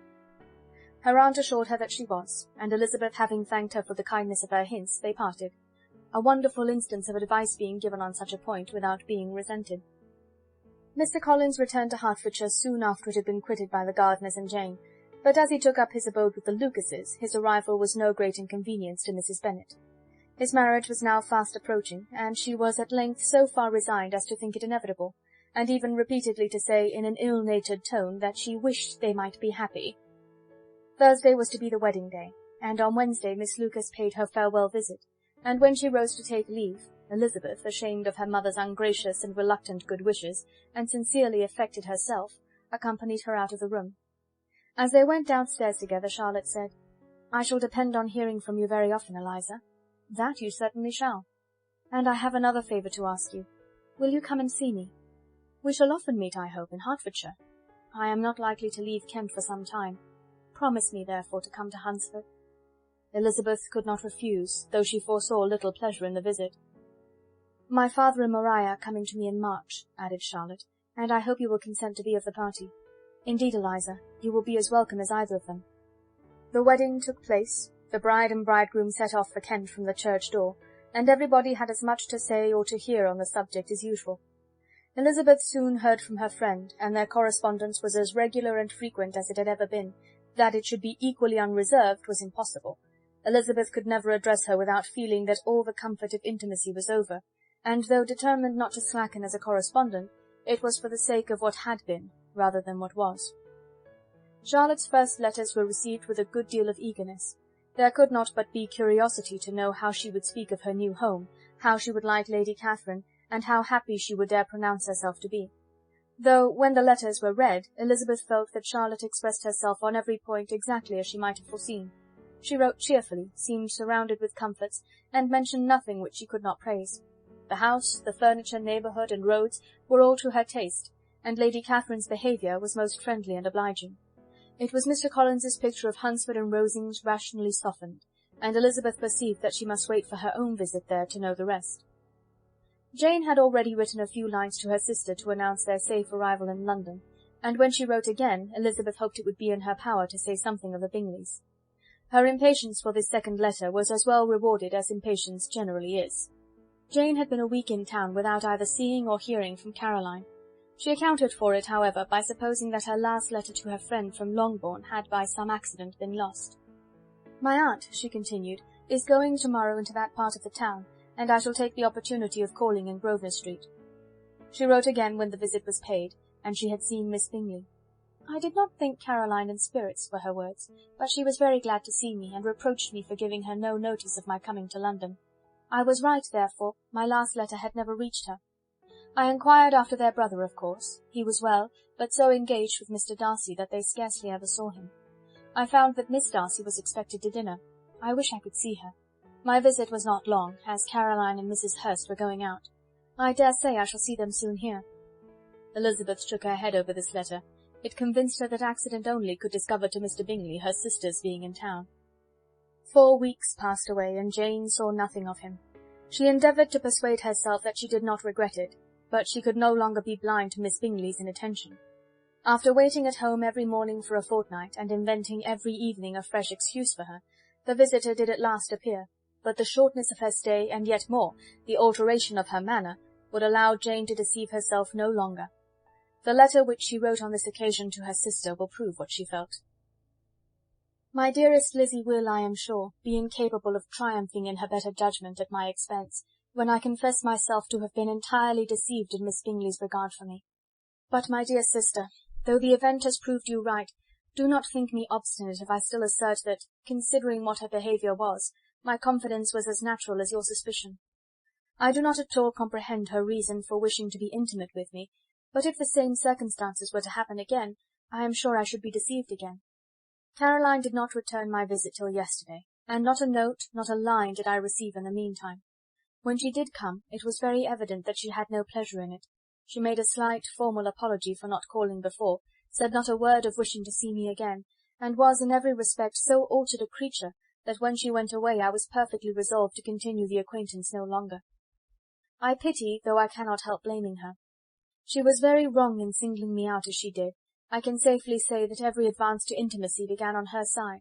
Her aunt assured her that she was, and Elizabeth having thanked her for the kindness of her hints, they parted. A wonderful instance of advice being given on such a point without being resented. Mr. Collins returned to Hertfordshire soon after it had been quitted by the Gardiners and Jane, but as he took up his abode with the Lucases, his arrival was no great inconvenience to Mrs. Bennet. His marriage was now fast approaching, and she was at length so far resigned as to think it inevitable, and even repeatedly to say in an ill-natured tone that she wished they might be happy. Thursday was to be the wedding day, and on Wednesday Miss Lucas paid her farewell visit, and when she rose to take leave, Elizabeth, ashamed of her mother's ungracious and reluctant good wishes, and sincerely affected herself, accompanied her out of the room. As they went downstairs together, Charlotte said, "I shall depend on hearing from you very often, Eliza." "That you certainly shall. And I have another favour to ask you. Will you come and see me? We shall often meet, I hope, in Hertfordshire. I am not likely to leave Kent for some time. Promise me, therefore, to come to Hunsford." Elizabeth could not refuse, though she foresaw little pleasure in the visit. "My father and Maria are coming to me in March," added Charlotte, "and I hope you will consent to be of the party. Indeed, Eliza, you will be as welcome as either of them." The wedding took place, the bride and bridegroom set off for Kent from the church door, and everybody had as much to say or to hear on the subject as usual. Elizabeth soon heard from her friend, and their correspondence was as regular and frequent as it had ever been. That it should be equally unreserved was impossible. Elizabeth could never address her without feeling that all the comfort of intimacy was over, and though determined not to slacken as a correspondent, it was for the sake of what had been, rather than what was. Charlotte's first letters were received with a good deal of eagerness. There could not but be curiosity to know how she would speak of her new home, how she would like Lady Catherine, and how happy she would dare pronounce herself to be. Though, when the letters were read, Elizabeth felt that Charlotte expressed herself on every point exactly as she might have foreseen. She wrote cheerfully, seemed surrounded with comforts, and mentioned nothing which she could not praise. The house, the furniture, neighbourhood, and roads were all to her taste, and Lady Catherine's behaviour was most friendly and obliging. It was Mr. Collins's picture of Hunsford and Rosings rationally softened, and Elizabeth perceived that she must wait for her own visit there to know the rest. Jane had already written a few lines to her sister to announce their safe arrival in London, and when she wrote again, Elizabeth hoped it would be in her power to say something of the Bingleys. Her impatience for this second letter was as well rewarded as impatience generally is. Jane had been a week in town without either seeing or hearing from Caroline. She accounted for it, however, by supposing that her last letter to her friend from Longbourn had by some accident been lost. "My aunt," she continued, "is going tomorrow into that part of the town, and I shall take the opportunity of calling in Grosvenor Street." She wrote again when the visit was paid, and she had seen Miss Bingley. "I did not think Caroline in spirits," were her words, "but she was very glad to see me, and reproached me for giving her no notice of my coming to London. I was right, therefore, my last letter had never reached her. I inquired after their brother, of course. He was well, but so engaged with Mr. Darcy that they scarcely ever saw him. I found that Miss Darcy was expected to dinner. I wish I could see her. My visit was not long, as Caroline and Mrs. Hurst were going out. I dare say I shall see them soon here." Elizabeth shook her head over this letter. It convinced her that accident only could discover to Mr. Bingley her sister's being in town. 4 weeks passed away, and Jane saw nothing of him. She endeavoured to persuade herself that she did not regret it, but she could no longer be blind to Miss Bingley's inattention. After waiting at home every morning for a fortnight, and inventing every evening a fresh excuse for her, the visitor did at last appear, but the shortness of her stay, and yet more, the alteration of her manner, would allow Jane to deceive herself no longer. The letter which she wrote on this occasion to her sister will prove what she felt. "My dearest Lizzie will, I am sure, be incapable of triumphing in her better judgment at my expense, when I confess myself to have been entirely deceived in Miss Bingley's regard for me. But, my dear sister, though the event has proved you right, do not think me obstinate if I still assert that, considering what her behaviour was, my confidence was as natural as your suspicion. I do not at all comprehend her reason for wishing to be intimate with me, but if the same circumstances were to happen again, I am sure I should be deceived again. Caroline did not return my visit till yesterday, and not a note, not a line did I receive in the meantime. When she did come, it was very evident that she had no pleasure in it. She made a slight, formal apology for not calling before, said not a word of wishing to see me again, and was in every respect so altered a creature that when she went away I was perfectly resolved to continue the acquaintance no longer. I pity, though I cannot help blaming her. She was very wrong in singling me out as she did. I can safely say that every advance to intimacy began on her side.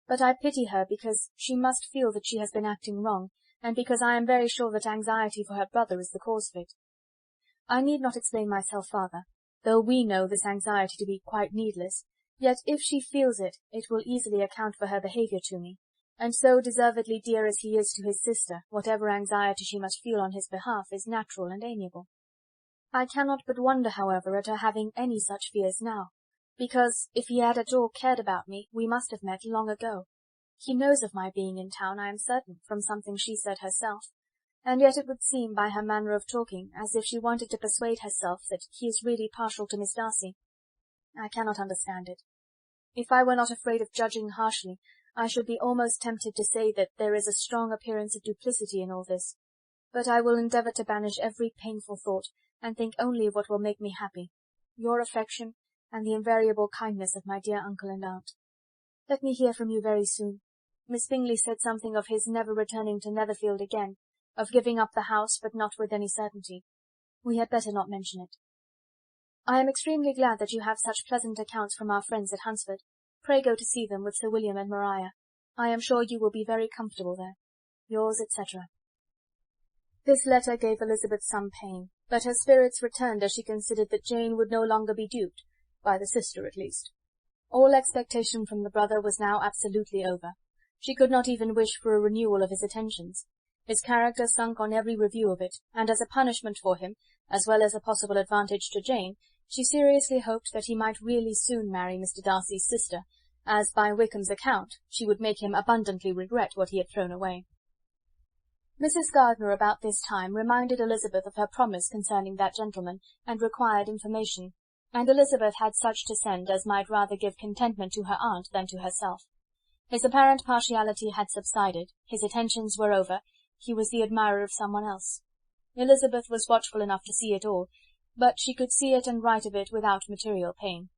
But I pity her because she must feel that she has been acting wrong, and because I am very sure that anxiety for her brother is the cause of it. I need not explain myself farther. Though we know this anxiety to be quite needless, yet if she feels it, it will easily account for her behaviour to me, and so deservedly dear as he is to his sister, whatever anxiety she must feel on his behalf is natural and amiable. I cannot but wonder, however, at her having any such fears now, because, if he had at all cared about me, we must have met long ago. He knows of my being in town, I am certain, from something she said herself, and yet it would seem, by her manner of talking, as if she wanted to persuade herself that he is really partial to Miss Darcy. I cannot understand it. If I were not afraid of judging harshly, I should be almost tempted to say that there is a strong appearance of duplicity in all this, but I will endeavour to banish every painful thought, and think only of what will make me happy, your affection, and the invariable kindness of my dear uncle and aunt. Let me hear from you very soon. Miss Bingley said something of his never returning to Netherfield again, of giving up the house, but not with any certainty. We had better not mention it. I am extremely glad that you have such pleasant accounts from our friends at Hunsford. Pray go to see them with Sir William and Maria. I am sure you will be very comfortable there. Yours, etc. This letter gave Elizabeth some pain, but her spirits returned as she considered that Jane would no longer be duped, by the sister at least. All expectation from the brother was now absolutely over. She could not even wish for a renewal of his attentions. His character sunk on every review of it, and as a punishment for him, as well as a possible advantage to Jane, she seriously hoped that he might really soon marry Mr. Darcy's sister, as, by Wickham's account, she would make him abundantly regret what he had thrown away. Mrs. Gardiner about this time reminded Elizabeth of her promise concerning that gentleman, and required information, and Elizabeth had such to send as might rather give contentment to her aunt than to herself. His apparent partiality had subsided, his attentions were over, he was the admirer of someone else. Elizabeth was watchful enough to see it all, but she could see it and write of it without material pain.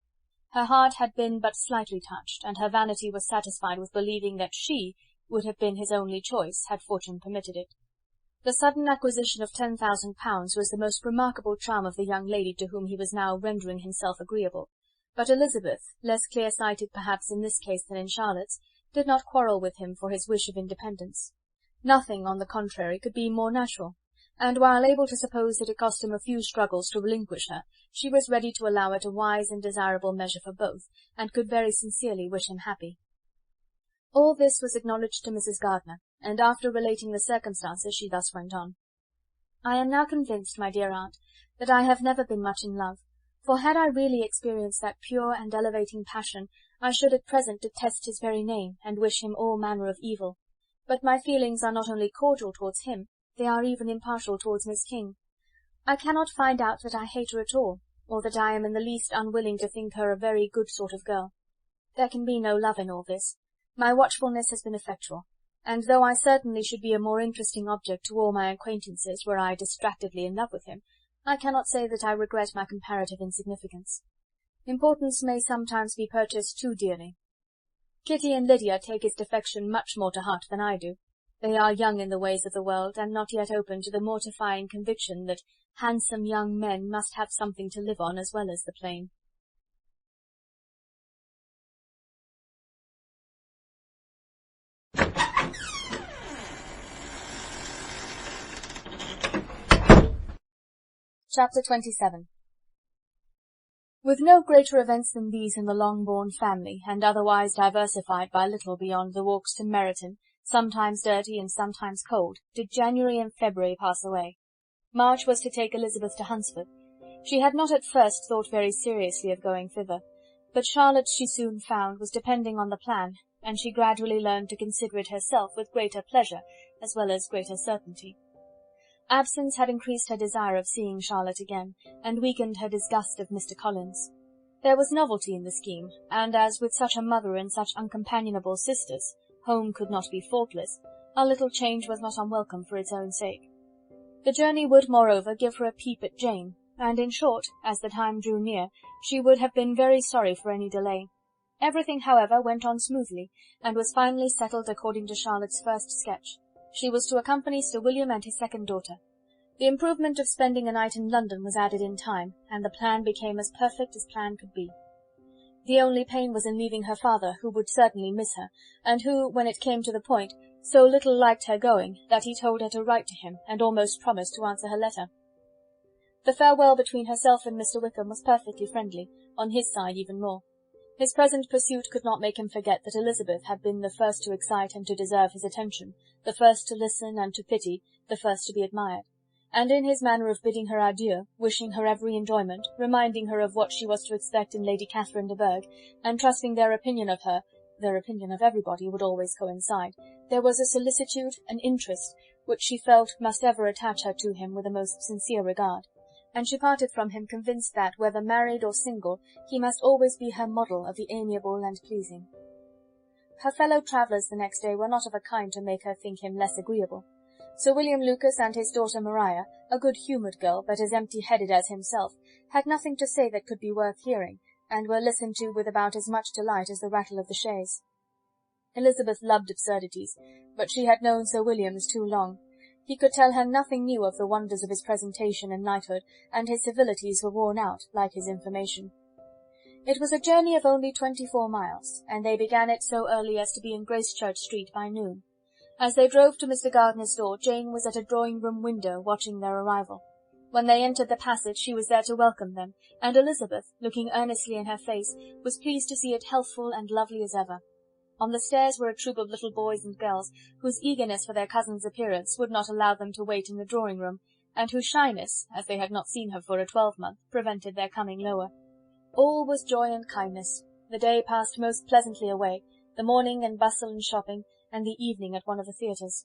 Her heart had been but slightly touched, and her vanity was satisfied with believing that she would have been his only choice, had fortune permitted it. The sudden acquisition of £10,000 was the most remarkable charm of the young lady to whom he was now rendering himself agreeable, but Elizabeth, less clear-sighted perhaps in this case than in Charlotte's, did not quarrel with him for his wish of independence. Nothing, on the contrary, could be more natural, and while able to suppose that it cost him a few struggles to relinquish her, she was ready to allow it a wise and desirable measure for both, and could very sincerely wish him happy. All this was acknowledged to Mrs. Gardiner, and after relating the circumstances she thus went on. I am now convinced, my dear aunt, that I have never been much in love, for had I really experienced that pure and elevating passion, I should at present detest his very name, and wish him all manner of evil. But my feelings are not only cordial towards him, they are even impartial towards Miss King. I cannot find out that I hate her at all, or that I am in the least unwilling to think her a very good sort of girl. There can be no love in all this. My watchfulness has been effectual, and though I certainly should be a more interesting object to all my acquaintances were I distractedly in love with him, I cannot say that I regret my comparative insignificance. Importance may sometimes be purchased too dearly. Kitty and Lydia take his defection much more to heart than I do. They are young in the ways of the world, and not yet open to the mortifying conviction that handsome young men must have something to live on as well as the plain. Chapter 27. With no greater events than these in the Longbourn family, and otherwise diversified by little beyond the walks to Meryton, sometimes dirty and sometimes cold, did January and February pass away. March was to take Elizabeth to Hunsford. She had not at first thought very seriously of going thither, but Charlotte, she soon found, was depending on the plan, and she gradually learned to consider it herself with greater pleasure, as well as greater certainty. Absence had increased her desire of seeing Charlotte again, and weakened her disgust of Mr. Collins. There was novelty in the scheme, and as with such a mother and such uncompanionable sisters, home could not be faultless, a little change was not unwelcome for its own sake. The journey would, moreover, give her a peep at Jane, and in short, as the time drew near, she would have been very sorry for any delay. Everything, however, went on smoothly, and was finally settled according to Charlotte's first sketch. She was to accompany Sir William and his second daughter. The improvement of spending a night in London was added in time, and the plan became as perfect as plan could be. The only pain was in leaving her father, who would certainly miss her, and who, when it came to the point, so little liked her going, that he told her to write to him, and almost promised to answer her letter. The farewell between herself and Mr. Wickham was perfectly friendly, on his side even more. His present pursuit could not make him forget that Elizabeth had been the first to excite and to deserve his attention, the first to listen and to pity, the first to be admired. And in his manner of bidding her adieu, wishing her every enjoyment, reminding her of what she was to expect in Lady Catherine de Bourgh, and trusting their opinion of her, their opinion of everybody would always coincide, there was a solicitude, an interest, which she felt must ever attach her to him with a most sincere regard, and she parted from him convinced that, whether married or single, he must always be her model of the amiable and pleasing. Her fellow-travellers the next day were not of a kind to make her think him less agreeable. Sir William Lucas and his daughter Maria, a good-humoured girl, but as empty-headed as himself, had nothing to say that could be worth hearing, and were listened to with about as much delight as the rattle of the chaise. Elizabeth loved absurdities, but she had known Sir William's too long. He could tell her nothing new of the wonders of his presentation and knighthood, and his civilities were worn out, like his information. It was a journey of only 24 miles, and they began it so early as to be in Gracechurch Street by noon. As they drove to Mr. Gardiner's door, Jane was at a drawing-room window watching their arrival. When they entered the passage, she was there to welcome them, and Elizabeth, looking earnestly in her face, was pleased to see it healthful and lovely as ever. On the stairs were a troop of little boys and girls, whose eagerness for their cousin's appearance would not allow them to wait in the drawing-room, and whose shyness, as they had not seen her for a 12-month, prevented their coming lower. All was joy and kindness. The day passed most pleasantly away, the morning in bustle and shopping, and the evening at one of the theatres.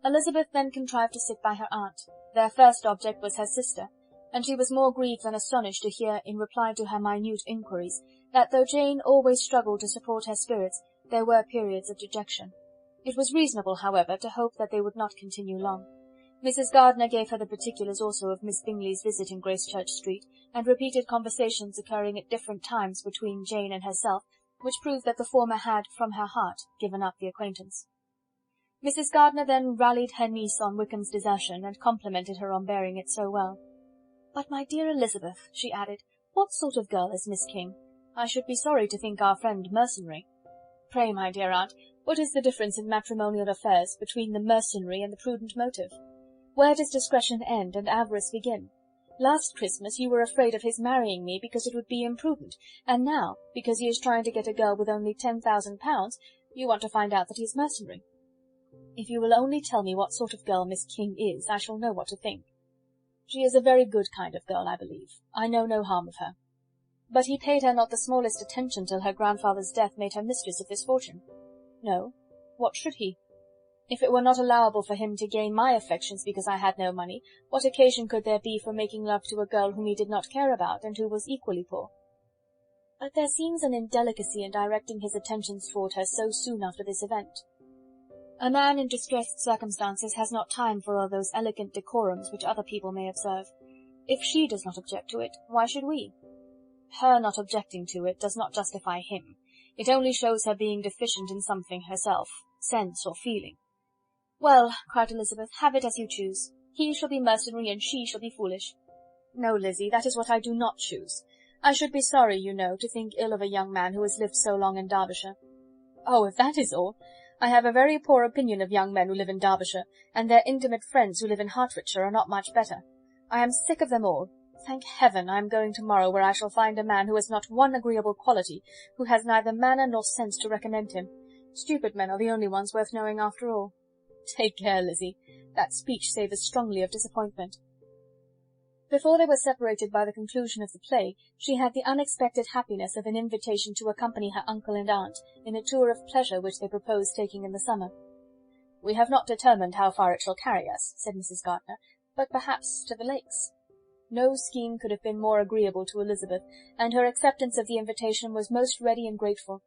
Elizabeth then contrived to sit by her aunt. Their first object was her sister, and she was more grieved than astonished to hear, in reply to her minute inquiries, that though Jane always struggled to support her spirits, there were periods of dejection. It was reasonable, however, to hope that they would not continue long. Mrs. Gardiner gave her the particulars also of Miss Bingley's visit in Gracechurch Street, and repeated conversations occurring at different times between Jane and herself, which proved that the former had, from her heart, given up the acquaintance. Mrs. Gardiner then rallied her niece on Wickham's desertion, and complimented her on bearing it so well. "But, my dear Elizabeth," she added, "what sort of girl is Miss King? I should be sorry to think our friend mercenary." "Pray, my dear aunt, what is the difference in matrimonial affairs between the mercenary and the prudent motive? Where does discretion end and avarice begin? Last Christmas you were afraid of his marrying me because it would be imprudent, and now, because he is trying to get a girl with only £10,000, you want to find out that he is mercenary. If you will only tell me what sort of girl Miss King is, I shall know what to think. She is a very good kind of girl, I believe. I know no harm of her. But he paid her not the smallest attention till her grandfather's death made her mistress of his fortune. No, what should he? If it were not allowable for him to gain my affections because I had no money, what occasion could there be for making love to a girl whom he did not care about, and who was equally poor? But there seems an indelicacy in directing his attentions toward her so soon after this event. A man in distressed circumstances has not time for all those elegant decorums which other people may observe. If she does not object to it, why should we? Her not objecting to it does not justify him. It only shows her being deficient in something herself, sense or feeling. "Well," cried Elizabeth, "have it as you choose. He shall be mercenary and she shall be foolish." "No, Lizzie, that is what I do not choose. I should be sorry, you know, to think ill of a young man who has lived so long in Derbyshire." "Oh, if that is all, I have a very poor opinion of young men who live in Derbyshire, and their intimate friends who live in Hertfordshire are not much better. I am sick of them all. Thank heaven I am going tomorrow where I shall find a man who has not one agreeable quality, who has neither manner nor sense to recommend him. Stupid men are the only ones worth knowing after all." "Take care, Lizzie. That speech savours strongly of disappointment." Before they were separated by the conclusion of the play, she had the unexpected happiness of an invitation to accompany her uncle and aunt in a tour of pleasure which they proposed taking in the summer. "We have not determined how far it shall carry us," said Mrs. Gardiner, "but perhaps to the lakes." No scheme could have been more agreeable to Elizabeth, and her acceptance of the invitation was most ready and grateful.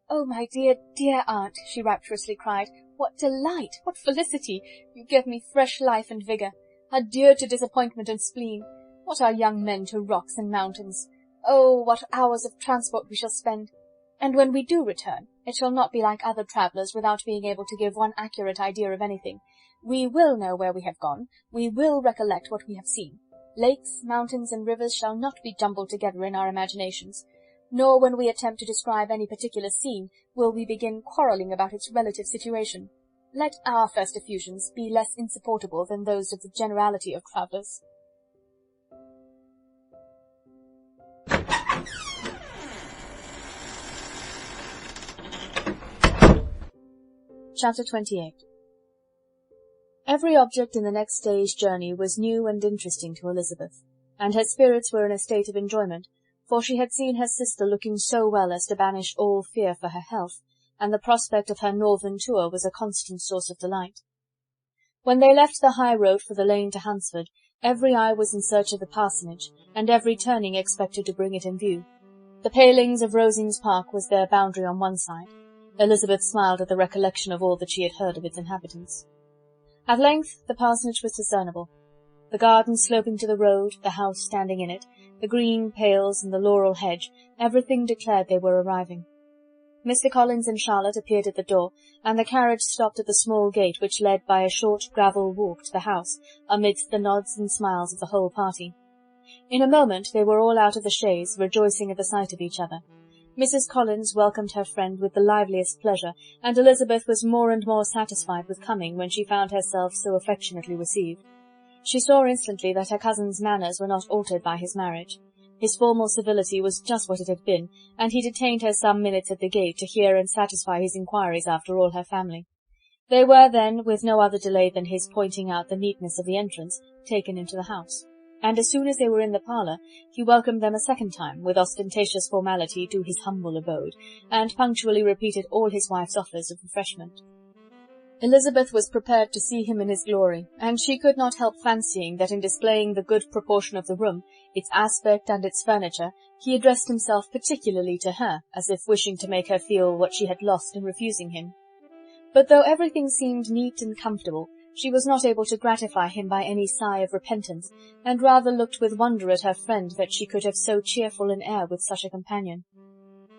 "Oh, my dear, dear aunt," she rapturously cried, "what delight! What felicity! You give me fresh life and vigour. Adieu to disappointment and spleen. What are young men to rocks and mountains? Oh, what hours of transport we shall spend! And when we do return, it shall not be like other travellers without being able to give one accurate idea of anything. We will know where we have gone, we will recollect what we have seen. Lakes, mountains, and rivers shall not be jumbled together in our imaginations, nor when we attempt to describe any particular scene will we begin quarrelling about its relative situation. Let our first effusions be less insupportable than those of the generality of travellers." Chapter 28. Every object in the next day's journey was new and interesting to Elizabeth, and her spirits were in a state of enjoyment, for she had seen her sister looking so well as to banish all fear for her health, and the prospect of her northern tour was a constant source of delight. When they left the high road for the lane to Hunsford, every eye was in search of the parsonage, and every turning expected to bring it in view. The palings of Rosings Park was their boundary on one side. Elizabeth smiled at the recollection of all that she had heard of its inhabitants. At length the parsonage was discernible. The garden sloping to the road, the house standing in it, the green pales and the laurel hedge, everything declared they were arriving. Mr. Collins and Charlotte appeared at the door, and the carriage stopped at the small gate which led by a short gravel walk to the house, amidst the nods and smiles of the whole party. In a moment they were all out of the chaise, rejoicing at the sight of each other. Mrs. Collins welcomed her friend with the liveliest pleasure, and Elizabeth was more and more satisfied with coming when she found herself so affectionately received. She saw instantly that her cousin's manners were not altered by his marriage. His formal civility was just what it had been, and he detained her some minutes at the gate to hear and satisfy his inquiries after all her family. They were then, with no other delay than his pointing out the neatness of the entrance, taken into the house, and as soon as they were in the parlour, he welcomed them a second time, with ostentatious formality, to his humble abode, and punctually repeated all his wife's offers of refreshment. Elizabeth was prepared to see him in his glory, and she could not help fancying that in displaying the good proportion of the room, its aspect and its furniture, he addressed himself particularly to her, as if wishing to make her feel what she had lost in refusing him. But though everything seemed neat and comfortable, she was not able to gratify him by any sigh of repentance, and rather looked with wonder at her friend that she could have so cheerful an air with such a companion.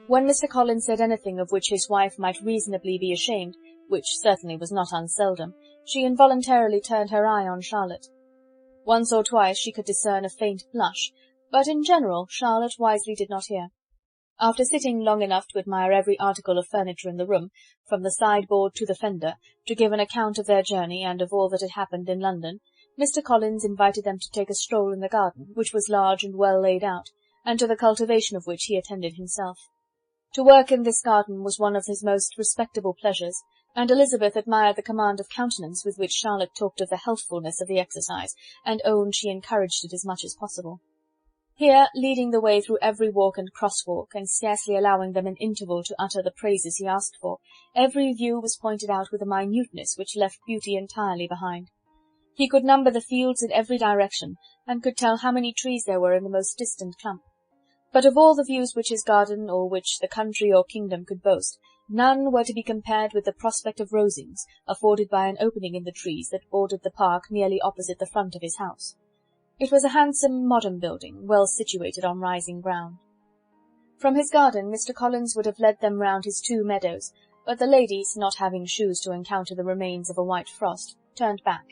When Mr. Collins said anything of which his wife might reasonably be ashamed, which certainly was not unseldom, she involuntarily turned her eye on Charlotte. Once or twice she could discern a faint blush, but in general Charlotte wisely did not hear. After sitting long enough to admire every article of furniture in the room, from the sideboard to the fender, to give an account of their journey and of all that had happened in London, Mr. Collins invited them to take a stroll in the garden, which was large and well laid out, and to the cultivation of which he attended himself. To work in this garden was one of his most respectable pleasures, and Elizabeth admired the command of countenance with which Charlotte talked of the healthfulness of the exercise, and owned she encouraged it as much as possible. Here, leading the way through every walk and cross-walk, and scarcely allowing them an interval to utter the praises he asked for, every view was pointed out with a minuteness which left beauty entirely behind. He could number the fields in every direction, and could tell how many trees there were in the most distant clump. But of all the views which his garden, or which the country or kingdom could boast, none were to be compared with the prospect of Rosings, afforded by an opening in the trees that bordered the park nearly opposite the front of his house. It was a handsome, modern building, well situated on rising ground. From his garden Mr. Collins would have led them round his 2 meadows, but the ladies, not having shoes to encounter the remains of a white frost, turned back,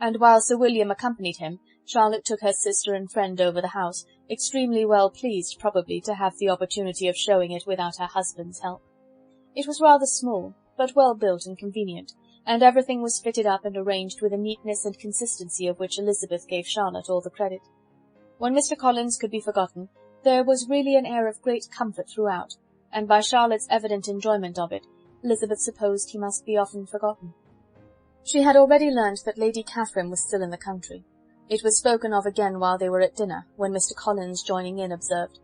and while Sir William accompanied him, Charlotte took her sister and friend over the house, extremely well pleased, probably, to have the opportunity of showing it without her husband's help. It was rather small, but well built and convenient, and everything was fitted up and arranged with a neatness and consistency of which Elizabeth gave Charlotte all the credit. When Mr. Collins could be forgotten, there was really an air of great comfort throughout, and by Charlotte's evident enjoyment of it, Elizabeth supposed he must be often forgotten. She had already learnt that Lady Catherine was still in the country. It was spoken of again while they were at dinner, when Mr. Collins, joining in, observed,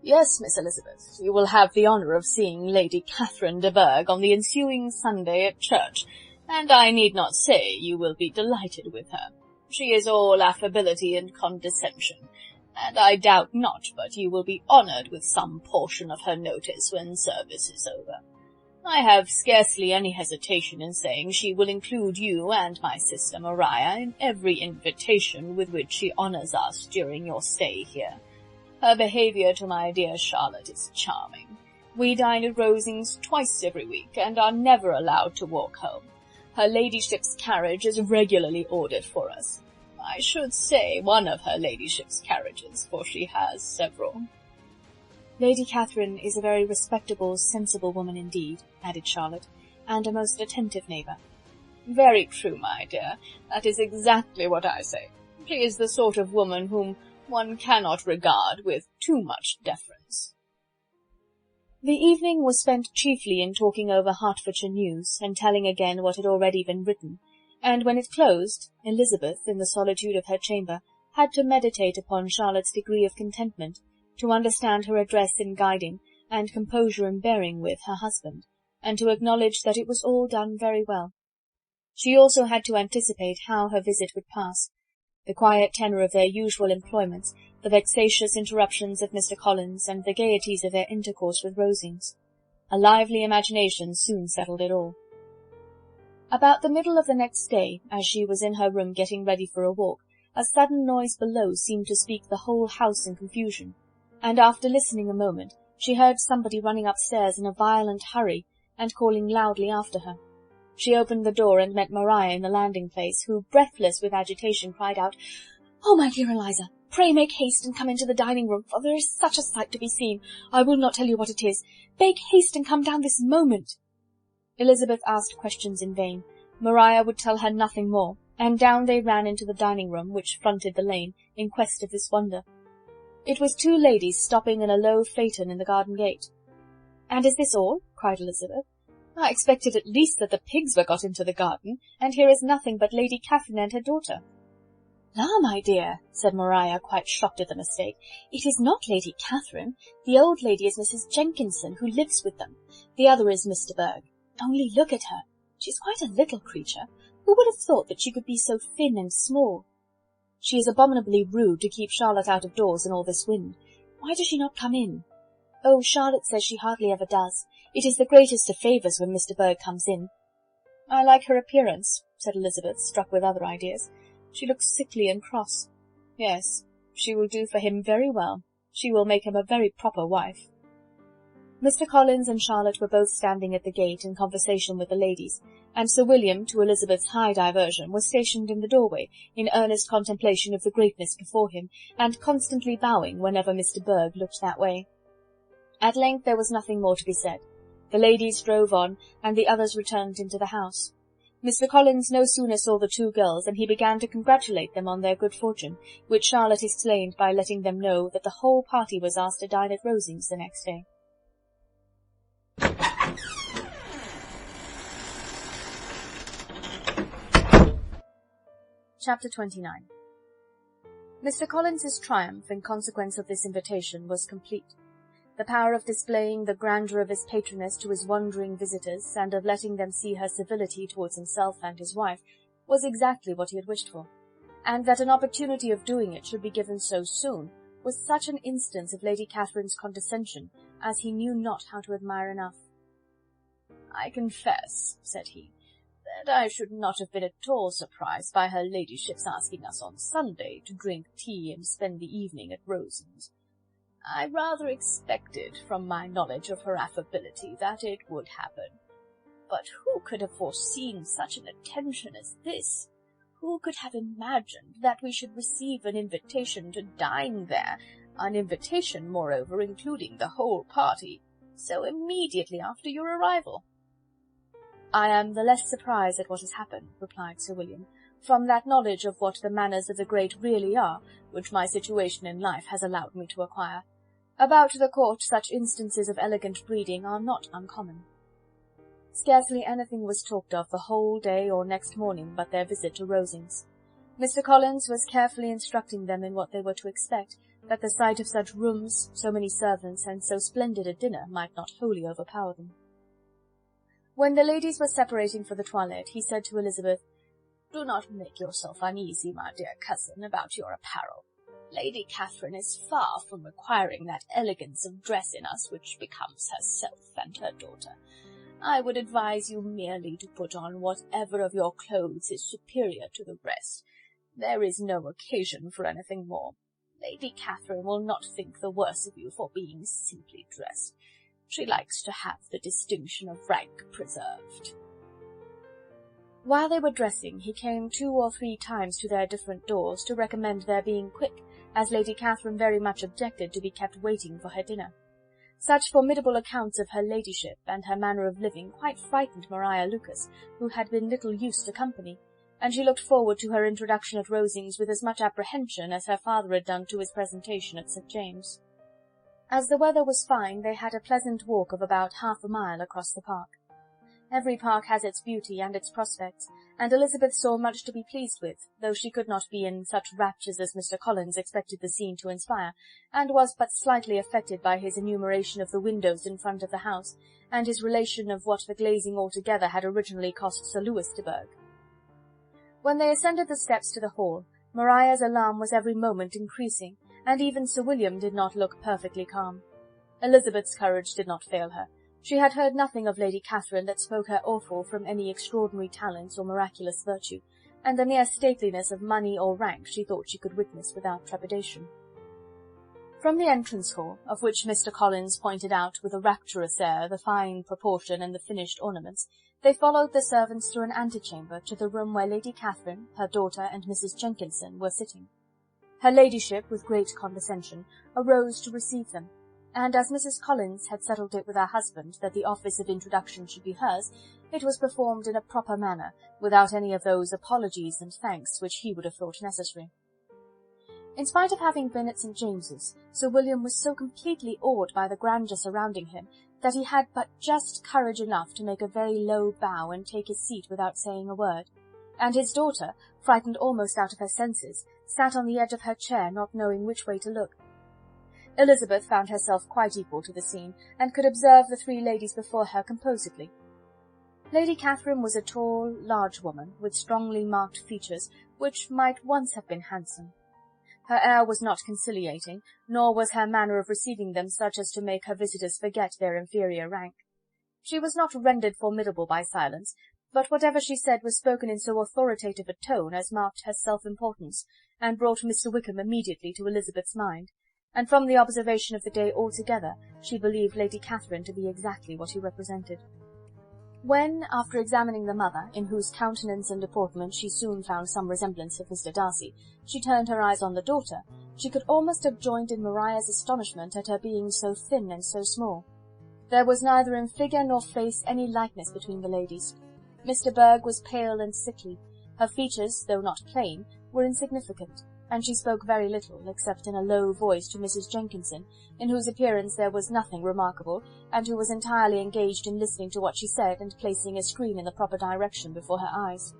"Yes, Miss Elizabeth, you will have the honour of seeing Lady Catherine de Bourgh on the ensuing Sunday at church, and I need not say you will be delighted with her. She is all affability and condescension, and I doubt not but you will be honoured with some portion of her notice when service is over. I have scarcely any hesitation in saying she will include you and my sister Maria in every invitation with which she honours us during your stay here. Her behaviour to my dear Charlotte is charming. We dine at Rosings twice every week, and are never allowed to walk home. Her ladyship's carriage is regularly ordered for us. I should say one of her ladyship's carriages, for she has several." "Lady Catherine is a very respectable, sensible woman indeed," added Charlotte, "and a most attentive neighbour." "Very true, my dear. That is exactly what I say. She is the sort of woman whom one cannot regard with too much deference." The evening was spent chiefly in talking over Hertfordshire news, and telling again what had already been written, and when it closed, Elizabeth, in the solitude of her chamber, had to meditate upon Charlotte's degree of contentment, to understand her address in guiding, and composure in bearing with, her husband, and to acknowledge that it was all done very well. She also had to anticipate how her visit would pass, the quiet tenor of their usual employments, the vexatious interruptions of Mr. Collins, and the gaieties of their intercourse with Rosings. A lively imagination soon settled it all. About the middle of the next day, as she was in her room getting ready for a walk, a sudden noise below seemed to speak the whole house in confusion, and after listening a moment, she heard somebody running upstairs in a violent hurry, and calling loudly after her. She opened the door and met Maria in the landing-place, who, breathless with agitation, cried out, "Oh, my dear Eliza, pray make haste and come into the dining-room, for there is such a sight to be seen. I will not tell you what it is. Make haste and come down this moment." Elizabeth asked questions in vain. Maria would tell her nothing more, and down they ran into the dining-room, which fronted the lane, in quest of this wonder. It was 2 ladies stopping in a low phaeton in the garden gate. "And is this all?" cried Elizabeth. "I expected at least that the pigs were got into the garden, and here is nothing but Lady Catherine and her daughter." "La, my dear," said Maria, quite shocked at the mistake, "it is not Lady Catherine. The old lady is Mrs. Jenkinson, who lives with them. The other is Miss de Bourgh. Only look at her. She is quite a little creature. Who would have thought that she could be so thin and small? She is abominably rude to keep Charlotte out of doors in all this wind. Why does she not come in?" "Oh, Charlotte says she hardly ever does. It is the greatest of favours when Mr. Bourgh comes in." "I like her appearance," said Elizabeth, struck with other ideas. "She looks sickly and cross. Yes, she will do for him very well. She will make him a very proper wife." Mr. Collins and Charlotte were both standing at the gate in conversation with the ladies, and Sir William, to Elizabeth's high diversion, was stationed in the doorway, in earnest contemplation of the greatness before him, and constantly bowing whenever Mr. Bourgh looked that way. At length there was nothing more to be said. The ladies drove on, and the others returned into the house. Mr. Collins no sooner saw the two girls than he began to congratulate them on their good fortune, which Charlotte explained by letting them know that the whole party was asked to dine at Rosings the next day. Chapter 29. Mr. Collins's triumph in consequence of this invitation was complete. The power of displaying the grandeur of his patroness to his wondering visitors, and of letting them see her civility towards himself and his wife, was exactly what he had wished for, and that an opportunity of doing it should be given so soon was such an instance of Lady Catherine's condescension as he knew not how to admire enough. "I confess," said he, "that I should not have been at all surprised by her ladyship's asking us on Sunday to drink tea and spend the evening at Rosings. I rather expected, from my knowledge of her affability, that it would happen. But who could have foreseen such an attention as this? Who could have imagined that we should receive an invitation to dine there, an invitation, moreover, including the whole party, so immediately after your arrival?" "I am the less surprised at what has happened," replied Sir William, "from that knowledge of what the manners of the great really are, which my situation in life has allowed me to acquire. About the court such instances of elegant breeding are not uncommon." Scarcely anything was talked of the whole day or next morning but their visit to Rosings. Mr. Collins was carefully instructing them in what they were to expect, that the sight of such rooms, so many servants, and so splendid a dinner might not wholly overpower them. When the ladies were separating for the toilette, he said to Elizabeth, "Do not make yourself uneasy, my dear cousin, about your apparel. Lady Catherine is far from requiring that elegance of dress in us which becomes herself and her daughter. I would advise you merely to put on whatever of your clothes is superior to the rest. There is no occasion for anything more. Lady Catherine will not think the worse of you for being simply dressed. She likes to have the distinction of rank preserved." While they were dressing, he came 2 or 3 times to their different doors to recommend their being quick, as Lady Catherine very much objected to be kept waiting for her dinner. Such formidable accounts of her ladyship and her manner of living quite frightened Maria Lucas, who had been little used to company, and she looked forward to her introduction at Rosings with as much apprehension as her father had done to his presentation at St. James'. As the weather was fine, they had a pleasant walk of about half a mile across the park. Every park has its beauty and its prospects, and Elizabeth saw much to be pleased with, though she could not be in such raptures as Mr. Collins expected the scene to inspire, and was but slightly affected by his enumeration of the windows in front of the house, and his relation of what the glazing altogether had originally cost Sir Louis de Bourgh. When they ascended the steps to the hall, Maria's alarm was every moment increasing, and even Sir William did not look perfectly calm. Elizabeth's courage did not fail her. She had heard nothing of Lady Catherine that spoke her awful from any extraordinary talents or miraculous virtue, and the mere stateliness of money or rank she thought she could witness without trepidation. From the entrance hall, of which Mr. Collins pointed out with a rapturous air the fine proportion and the finished ornaments, they followed the servants through an antechamber to the room where Lady Catherine, her daughter, and Mrs. Jenkinson were sitting. Her ladyship, with great condescension, arose to receive them, and as Mrs. Collins had settled it with her husband that the office of introduction should be hers, it was performed in a proper manner, without any of those apologies and thanks which he would have thought necessary. In spite of having been at St. James's, Sir William was so completely awed by the grandeur surrounding him that he had but just courage enough to make a very low bow and take his seat without saying a word, and his daughter, frightened almost out of her senses, sat on the edge of her chair, not knowing which way to look. Elizabeth found herself quite equal to the scene, and could observe the 3 ladies before her composedly. Lady Catherine was a tall, large woman, with strongly marked features, which might once have been handsome. Her air was not conciliating, nor was her manner of receiving them such as to make her visitors forget their inferior rank. She was not rendered formidable by silence, but whatever she said was spoken in so authoritative a tone as marked her self-importance, and brought Mr. Wickham immediately to Elizabeth's mind, and from the observation of the day altogether, she believed Lady Catherine to be exactly what he represented. When, after examining the mother, in whose countenance and deportment she soon found some resemblance of Mr. Darcy, she turned her eyes on the daughter, she could almost have joined in Maria's astonishment at her being so thin and so small. There was neither in figure nor face any likeness between the ladies. Mr. Berg was pale and sickly. Her features, though not plain, were insignificant, and she spoke very little, except in a low voice to Mrs. Jenkinson, in whose appearance there was nothing remarkable, and who was entirely engaged in listening to what she said and placing a screen in the proper direction before her eyes.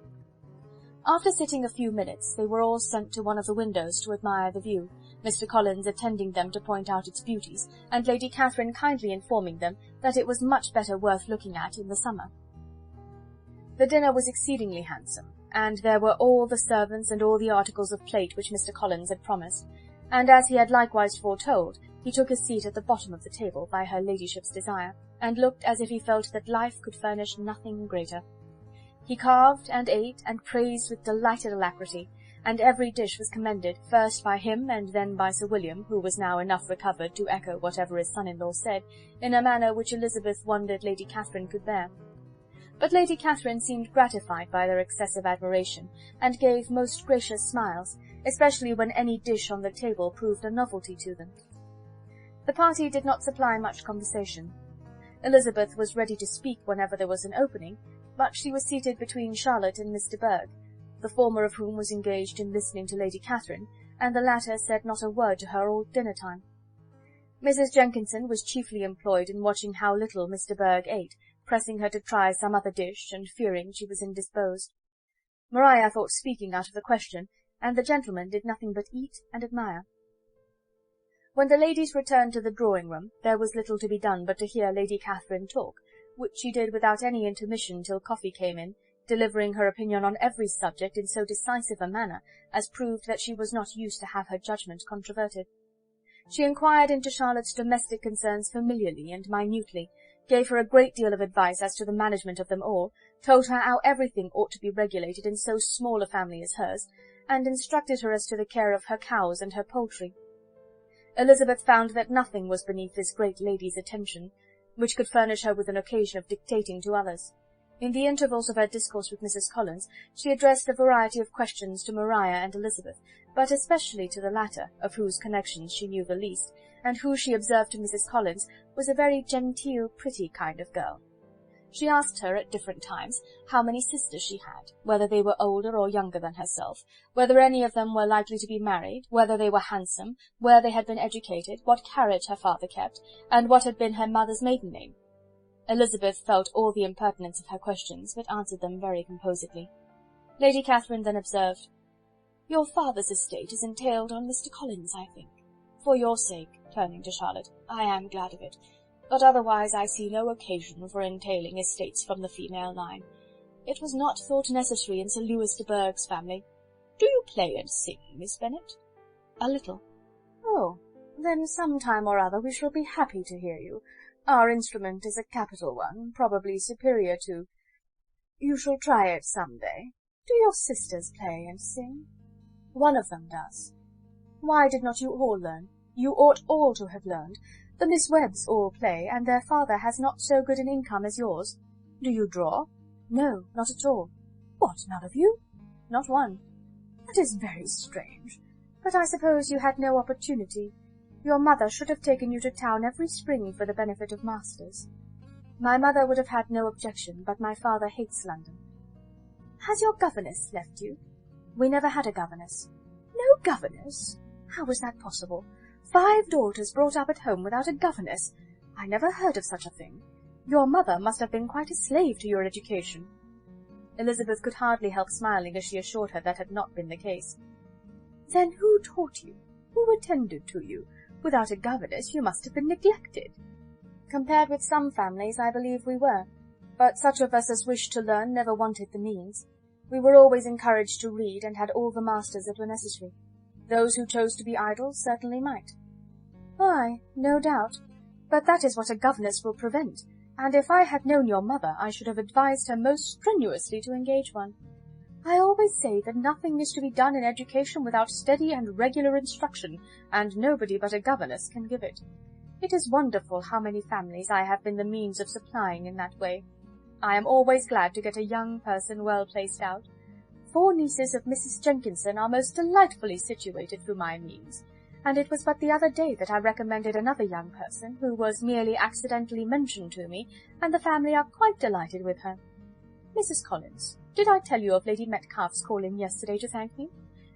After sitting a few minutes, they were all sent to one of the windows to admire the view, Mr. Collins attending them to point out its beauties, and Lady Catherine kindly informing them that it was much better worth looking at in the summer. The dinner was exceedingly handsome, and there were all the servants and all the articles of plate which Mr. Collins had promised, and as he had likewise foretold, he took his seat at the bottom of the table, by her ladyship's desire, and looked as if he felt that life could furnish nothing greater. He carved, and ate, and praised with delighted alacrity, and every dish was commended, first by him and then by Sir William, who was now enough recovered to echo whatever his son-in-law said, in a manner which Elizabeth wondered Lady Catherine could bear. But Lady Catherine seemed gratified by their excessive admiration, and gave most gracious smiles, especially when any dish on the table proved a novelty to them. The party did not supply much conversation. Elizabeth was ready to speak whenever there was an opening, but she was seated between Charlotte and Mr. Berg, the former of whom was engaged in listening to Lady Catherine, and the latter said not a word to her all dinner-time. Mrs. Jenkinson was chiefly employed in watching how little Mr. Berg ate, pressing her to try some other dish, and fearing she was indisposed. Maria thought speaking out of the question, and the gentlemen did nothing but eat and admire. When the ladies returned to the drawing-room, there was little to be done but to hear Lady Catherine talk, which she did without any intermission till coffee came in, delivering her opinion on every subject in so decisive a manner as proved that she was not used to have her judgment controverted. She inquired into Charlotte's domestic concerns familiarly and minutely, gave her a great deal of advice as to the management of them all, told her how everything ought to be regulated in so small a family as hers, and instructed her as to the care of her cows and her poultry. Elizabeth found that nothing was beneath this great lady's attention, which could furnish her with an occasion of dictating to others. In the intervals of her discourse with Mrs. Collins, she addressed a variety of questions to Maria and Elizabeth, but especially to the latter, of whose connections she knew the least, and who, she observed to Mrs. Collins, was a very genteel, pretty kind of girl. She asked her, at different times, how many sisters she had, whether they were older or younger than herself, whether any of them were likely to be married, whether they were handsome, where they had been educated, what carriage her father kept, and what had been her mother's maiden name. Elizabeth felt all the impertinence of her questions, but answered them very composedly. Lady Catherine then observed, "Your father's estate is entailed on Mr. Collins, I think. For your sake," turning to Charlotte, "I am glad of it. But otherwise I see no occasion for entailing estates from the female line. It was not thought necessary in Sir Lewis de Bourgh's family. Do you play and sing, Miss Bennet?" "A little." "Oh, then some time or other we shall be happy to hear you. Our instrument is a capital one, probably superior to— You shall try it some day. Do your sisters play and sing?" "One of them does." "Why did not you all learn? You ought all to have learned. The Miss Webbs all play, and their father has not so good an income as yours. Do you draw?" "No, not at all." "What, none of you?" "Not one." "That is very strange. But I suppose you had no opportunity. Your mother should have taken you to town every spring for the benefit of masters." "My mother would have had no objection, but my father hates London." "Has your governess left you?" "We never had a governess." "No governess? How was that possible? 5 daughters brought up at home without a governess! I never heard of such a thing. Your mother must have been quite a slave to your education." Elizabeth could hardly help smiling as she assured her that had not been the case. "Then who taught you? Who attended to you? Without a governess you must have been neglected." "Compared with some families, I believe we were. But such of us as wished to learn never wanted the means. We were always encouraged to read, and had all the masters that were necessary. Those who chose to be idle certainly might." "Ay, no doubt. But that is what a governess will prevent, and if I had known your mother, I should have advised her most strenuously to engage one. I always say that nothing is to be done in education without steady and regular instruction, and nobody but a governess can give it. It is wonderful how many families I have been the means of supplying in that way. I am always glad to get a young person well placed out. 4 nieces of Mrs. Jenkinson are most delightfully situated through my means, and it was but the other day that I recommended another young person, who was merely accidentally mentioned to me, and the family are quite delighted with her." Mrs. Collins, did I tell you of Lady Metcalfe's calling yesterday to thank me?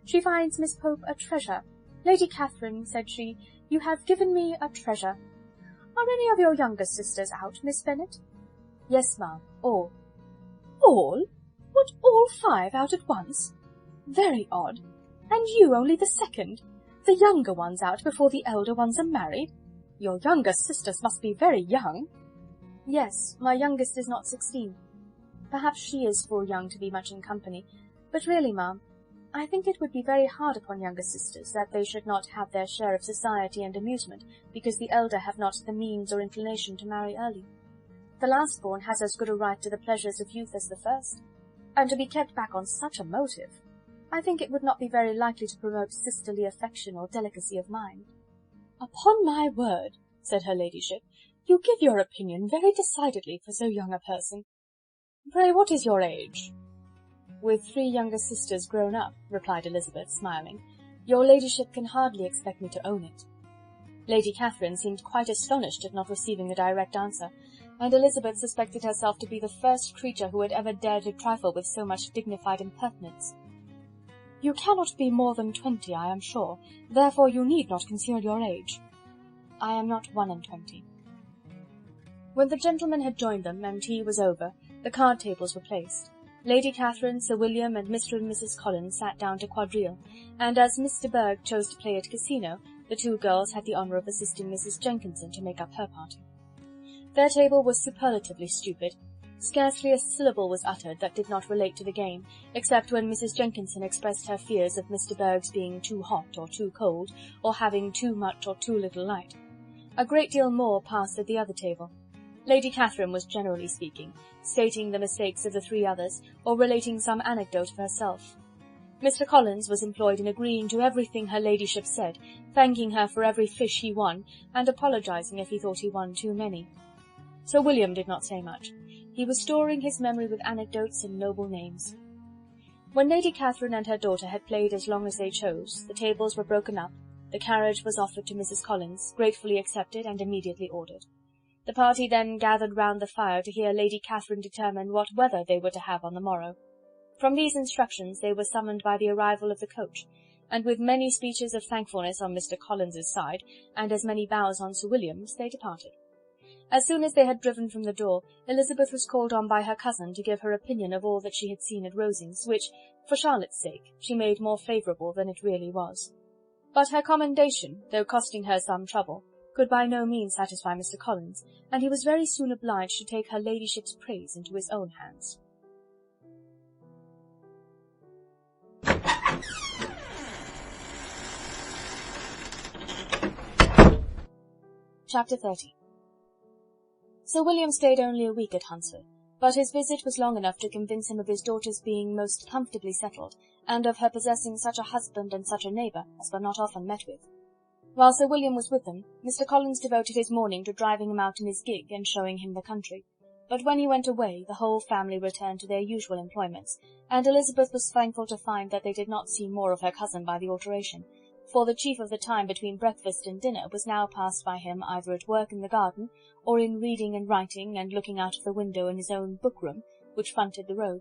She finds Miss Pope a treasure. Lady Catherine, said she, you have given me a treasure. Are any of your younger sisters out, Miss Bennet? Yes, ma'am, all. All? What, all 5 out at once? Very odd. And you only the second? The younger ones out before the elder ones are married? Your younger sisters must be very young. Yes, my youngest is not 16. Perhaps she is full young to be much in company, but really, ma'am, I think it would be very hard upon younger sisters that they should not have their share of society and amusement, because the elder have not the means or inclination to marry early. The last-born has as good a right to the pleasures of youth as the first, and to be kept back on such a motive, I think it would not be very likely to promote sisterly affection or delicacy of mind. Upon my word, said her ladyship, you give your opinion very decidedly for so young a person. Pray, what is your age? With 3 younger sisters grown up, replied Elizabeth, smiling, your ladyship can hardly expect me to own it. Lady Catherine seemed quite astonished at not receiving a direct answer, and Elizabeth suspected herself to be the first creature who had ever dared to trifle with so much dignified impertinence. You cannot be more than 20, I am sure, therefore you need not conceal your age. I am not 21. When the gentlemen had joined them, and tea was over, the card tables were placed. Lady Catherine, Sir William, and Mr. and Mrs. Collins sat down to quadrille, and as Miss de Bourgh chose to play at casino, the 2 girls had the honour of assisting Mrs. Jenkinson to make up her party. Their table was superlatively stupid. Scarcely a syllable was uttered that did not relate to the game, except when Mrs. Jenkinson expressed her fears of Miss de Bourgh's being too hot or too cold, or having too much or too little light. A great deal more passed at the other table. Lady Catherine was generally speaking, stating the mistakes of the 3 others, or relating some anecdote of herself. Mr. Collins was employed in agreeing to everything her ladyship said, thanking her for every fish he won, and apologizing if he thought he won too many. Sir William did not say much. He was storing his memory with anecdotes and noble names. When Lady Catherine and her daughter had played as long as they chose, the tables were broken up, the carriage was offered to Mrs. Collins, gratefully accepted and immediately ordered. The party then gathered round the fire to hear Lady Catherine determine what weather they were to have on the morrow. From these instructions they were summoned by the arrival of the coach, and with many speeches of thankfulness on Mr. Collins's side, and as many bows on Sir William's, they departed. As soon as they had driven from the door, Elizabeth was called on by her cousin to give her opinion of all that she had seen at Rosings, which, for Charlotte's sake, she made more favourable than it really was. But her commendation, though costing her some trouble, could by no means satisfy Mr. Collins, and he was very soon obliged to take her ladyship's praise into his own hands. Chapter 30. Sir William stayed only a week at Hunsford, but his visit was long enough to convince him of his daughter's being most comfortably settled, and of her possessing such a husband and such a neighbour as were not often met with. While Sir William was with them, Mr. Collins devoted his morning to driving him out in his gig and showing him the country. But when he went away, the whole family returned to their usual employments, and Elizabeth was thankful to find that they did not see more of her cousin by the alteration, for the chief of the time between breakfast and dinner was now passed by him either at work in the garden, or in reading and writing and looking out of the window in his own book-room, which fronted the road.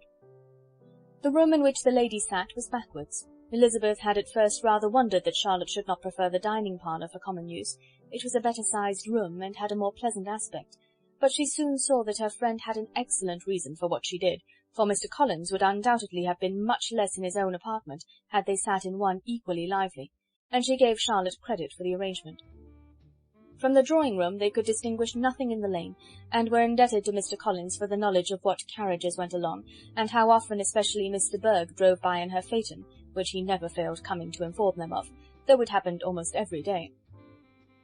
The room in which the ladies sat was backwards. Elizabeth had at first rather wondered that Charlotte should not prefer the dining parlour for common use. It was a better-sized room, and had a more pleasant aspect, but she soon saw that her friend had an excellent reason for what she did, for Mr. Collins would undoubtedly have been much less in his own apartment had they sat in one equally lively, and she gave Charlotte credit for the arrangement. From the drawing-room they could distinguish nothing in the lane, and were indebted to Mr. Collins for the knowledge of what carriages went along, and how often especially Miss de Bourgh drove by in her phaeton, which he never failed coming to inform them of, though it happened almost every day.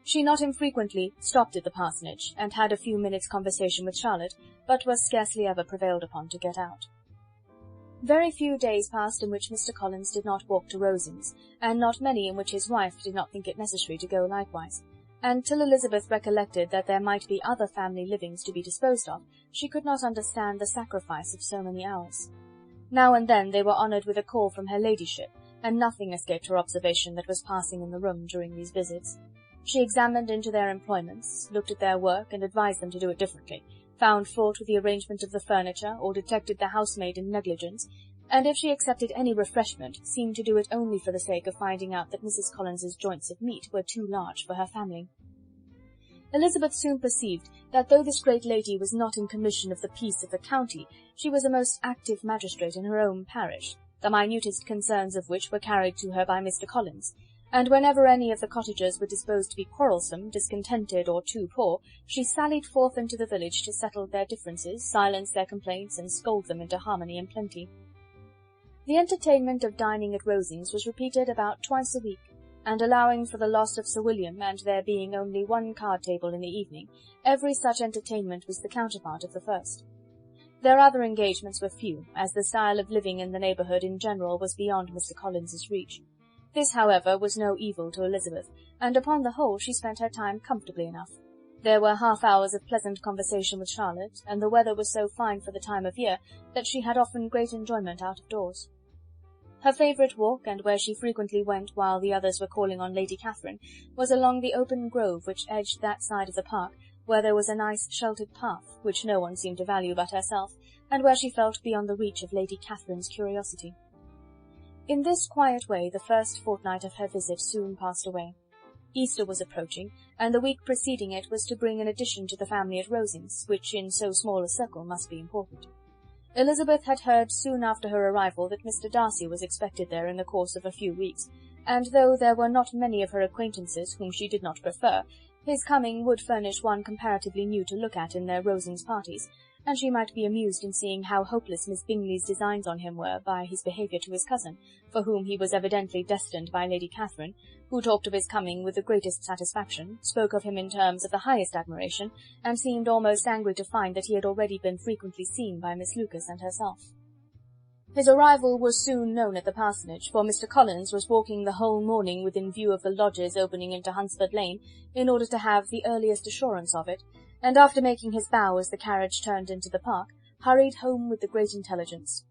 She not infrequently stopped at the parsonage, and had a few minutes' conversation with Charlotte, but was scarcely ever prevailed upon to get out. Very few days passed in which Mr. Collins did not walk to Rosings, and not many in which his wife did not think it necessary to go likewise, and till Elizabeth recollected that there might be other family livings to be disposed of, she could not understand the sacrifice of so many hours. Now and then they were honoured with a call from her ladyship, and nothing escaped her observation that was passing in the room during these visits. She examined into their employments, looked at their work, and advised them to do it differently, found fault with the arrangement of the furniture, or detected the housemaid in negligence, and if she accepted any refreshment, seemed to do it only for the sake of finding out that Mrs. Collins's joints of meat were too large for her family. Elizabeth soon perceived that though this great lady was not in commission of the peace of the county, she was a most active magistrate in her own parish, the minutest concerns of which were carried to her by Mr. Collins, and whenever any of the cottagers were disposed to be quarrelsome, discontented, or too poor, she sallied forth into the village to settle their differences, silence their complaints, and scold them into harmony and plenty. The entertainment of dining at Rosings was repeated about twice a week, and allowing for the loss of Sir William, and there being only one card-table in the evening, every such entertainment was the counterpart of the first. Their other engagements were few, as the style of living in the neighbourhood in general was beyond Mr. Collins's reach. This, however, was no evil to Elizabeth, and upon the whole she spent her time comfortably enough. There were half-hours of pleasant conversation with Charlotte, and the weather was so fine for the time of year that she had often great enjoyment out of doors. Her favourite walk, and where she frequently went while the others were calling on Lady Catherine, was along the open grove which edged that side of the park, where there was a nice sheltered path, which no one seemed to value but herself, and where she felt beyond the reach of Lady Catherine's curiosity. In this quiet way the first fortnight of her visit soon passed away. Easter was approaching, and the week preceding it was to bring an addition to the family at Rosings, which in so small a circle must be important. Elizabeth had heard soon after her arrival that Mr. Darcy was expected there in the course of a few weeks, and though there were not many of her acquaintances whom she did not prefer, his coming would furnish one comparatively new to look at in their Rosings parties, and she might be amused in seeing how hopeless Miss Bingley's designs on him were by his behaviour to his cousin, for whom he was evidently destined by Lady Catherine, who talked of his coming with the greatest satisfaction, spoke of him in terms of the highest admiration, and seemed almost angry to find that he had already been frequently seen by Miss Lucas and herself. His arrival was soon known at the parsonage, for Mr. Collins was walking the whole morning within view of the lodges opening into Hunsford Lane, in order to have the earliest assurance of it, and after making his bow as the carriage turned into the park, hurried home with the great intelligence.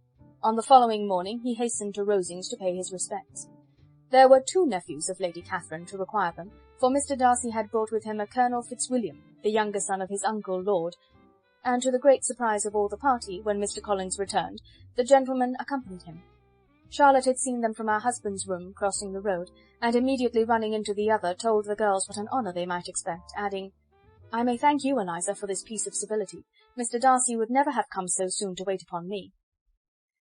On the following morning he hastened to Rosings to pay his respects. There were 2 nephews of Lady Catherine to require them, for Mr. Darcy had brought with him a Colonel Fitzwilliam, the younger son of his uncle Lord, and to the great surprise of all the party, when Mr. Collins returned, the gentleman accompanied him. Charlotte had seen them from her husband's room, crossing the road, and immediately running into the other, told the girls what an honour they might expect, adding, "I may thank you, Eliza, for this piece of civility. Mr. Darcy would never have come so soon to wait upon me."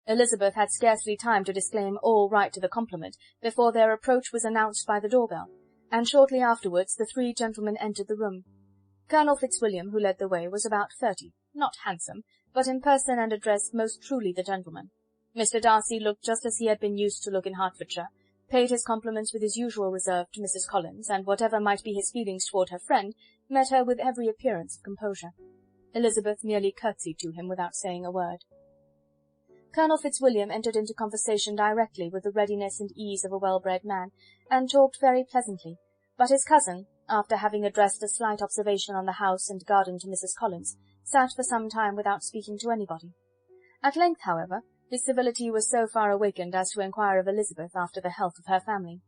Elizabeth had scarcely time to disclaim all right to the compliment, before their approach was announced by the door-bell, and shortly afterwards the 3 gentlemen entered the room. Colonel Fitzwilliam, who led the way, was about 30, not handsome, but in person and address most truly the gentleman. Mr. Darcy looked just as he had been used to look in Hertfordshire, paid his compliments with his usual reserve to Mrs. Collins, and whatever might be his feelings toward her friend, met her with every appearance of composure. Elizabeth merely curtsied to him without saying a word. Colonel Fitzwilliam entered into conversation directly with the readiness and ease of a well-bred man, and talked very pleasantly, but his cousin, after having addressed a slight observation on the house and garden to Mrs. Collins, sat for some time without speaking to anybody. At length, however, his civility was so far awakened as to inquire of Elizabeth after the health of her family.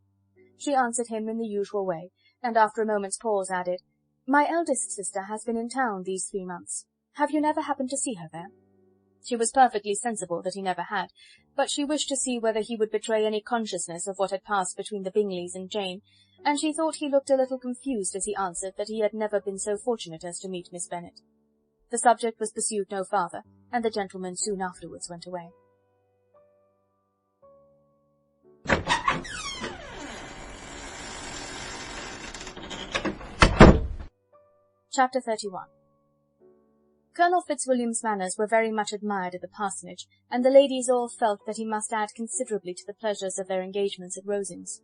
She answered him in the usual way, and after a moment's pause added, "My eldest sister has been in town these 3 months. Have you never happened to see her there?" She was perfectly sensible that he never had, but she wished to see whether he would betray any consciousness of what had passed between the Bingleys and Jane, and she thought he looked a little confused as he answered that he had never been so fortunate as to meet Miss Bennet. The subject was pursued no farther, and the gentleman soon afterwards went away. Chapter 31. Colonel Fitzwilliam's manners were very much admired at the parsonage, and the ladies all felt that he must add considerably to the pleasures of their engagements at Rosings.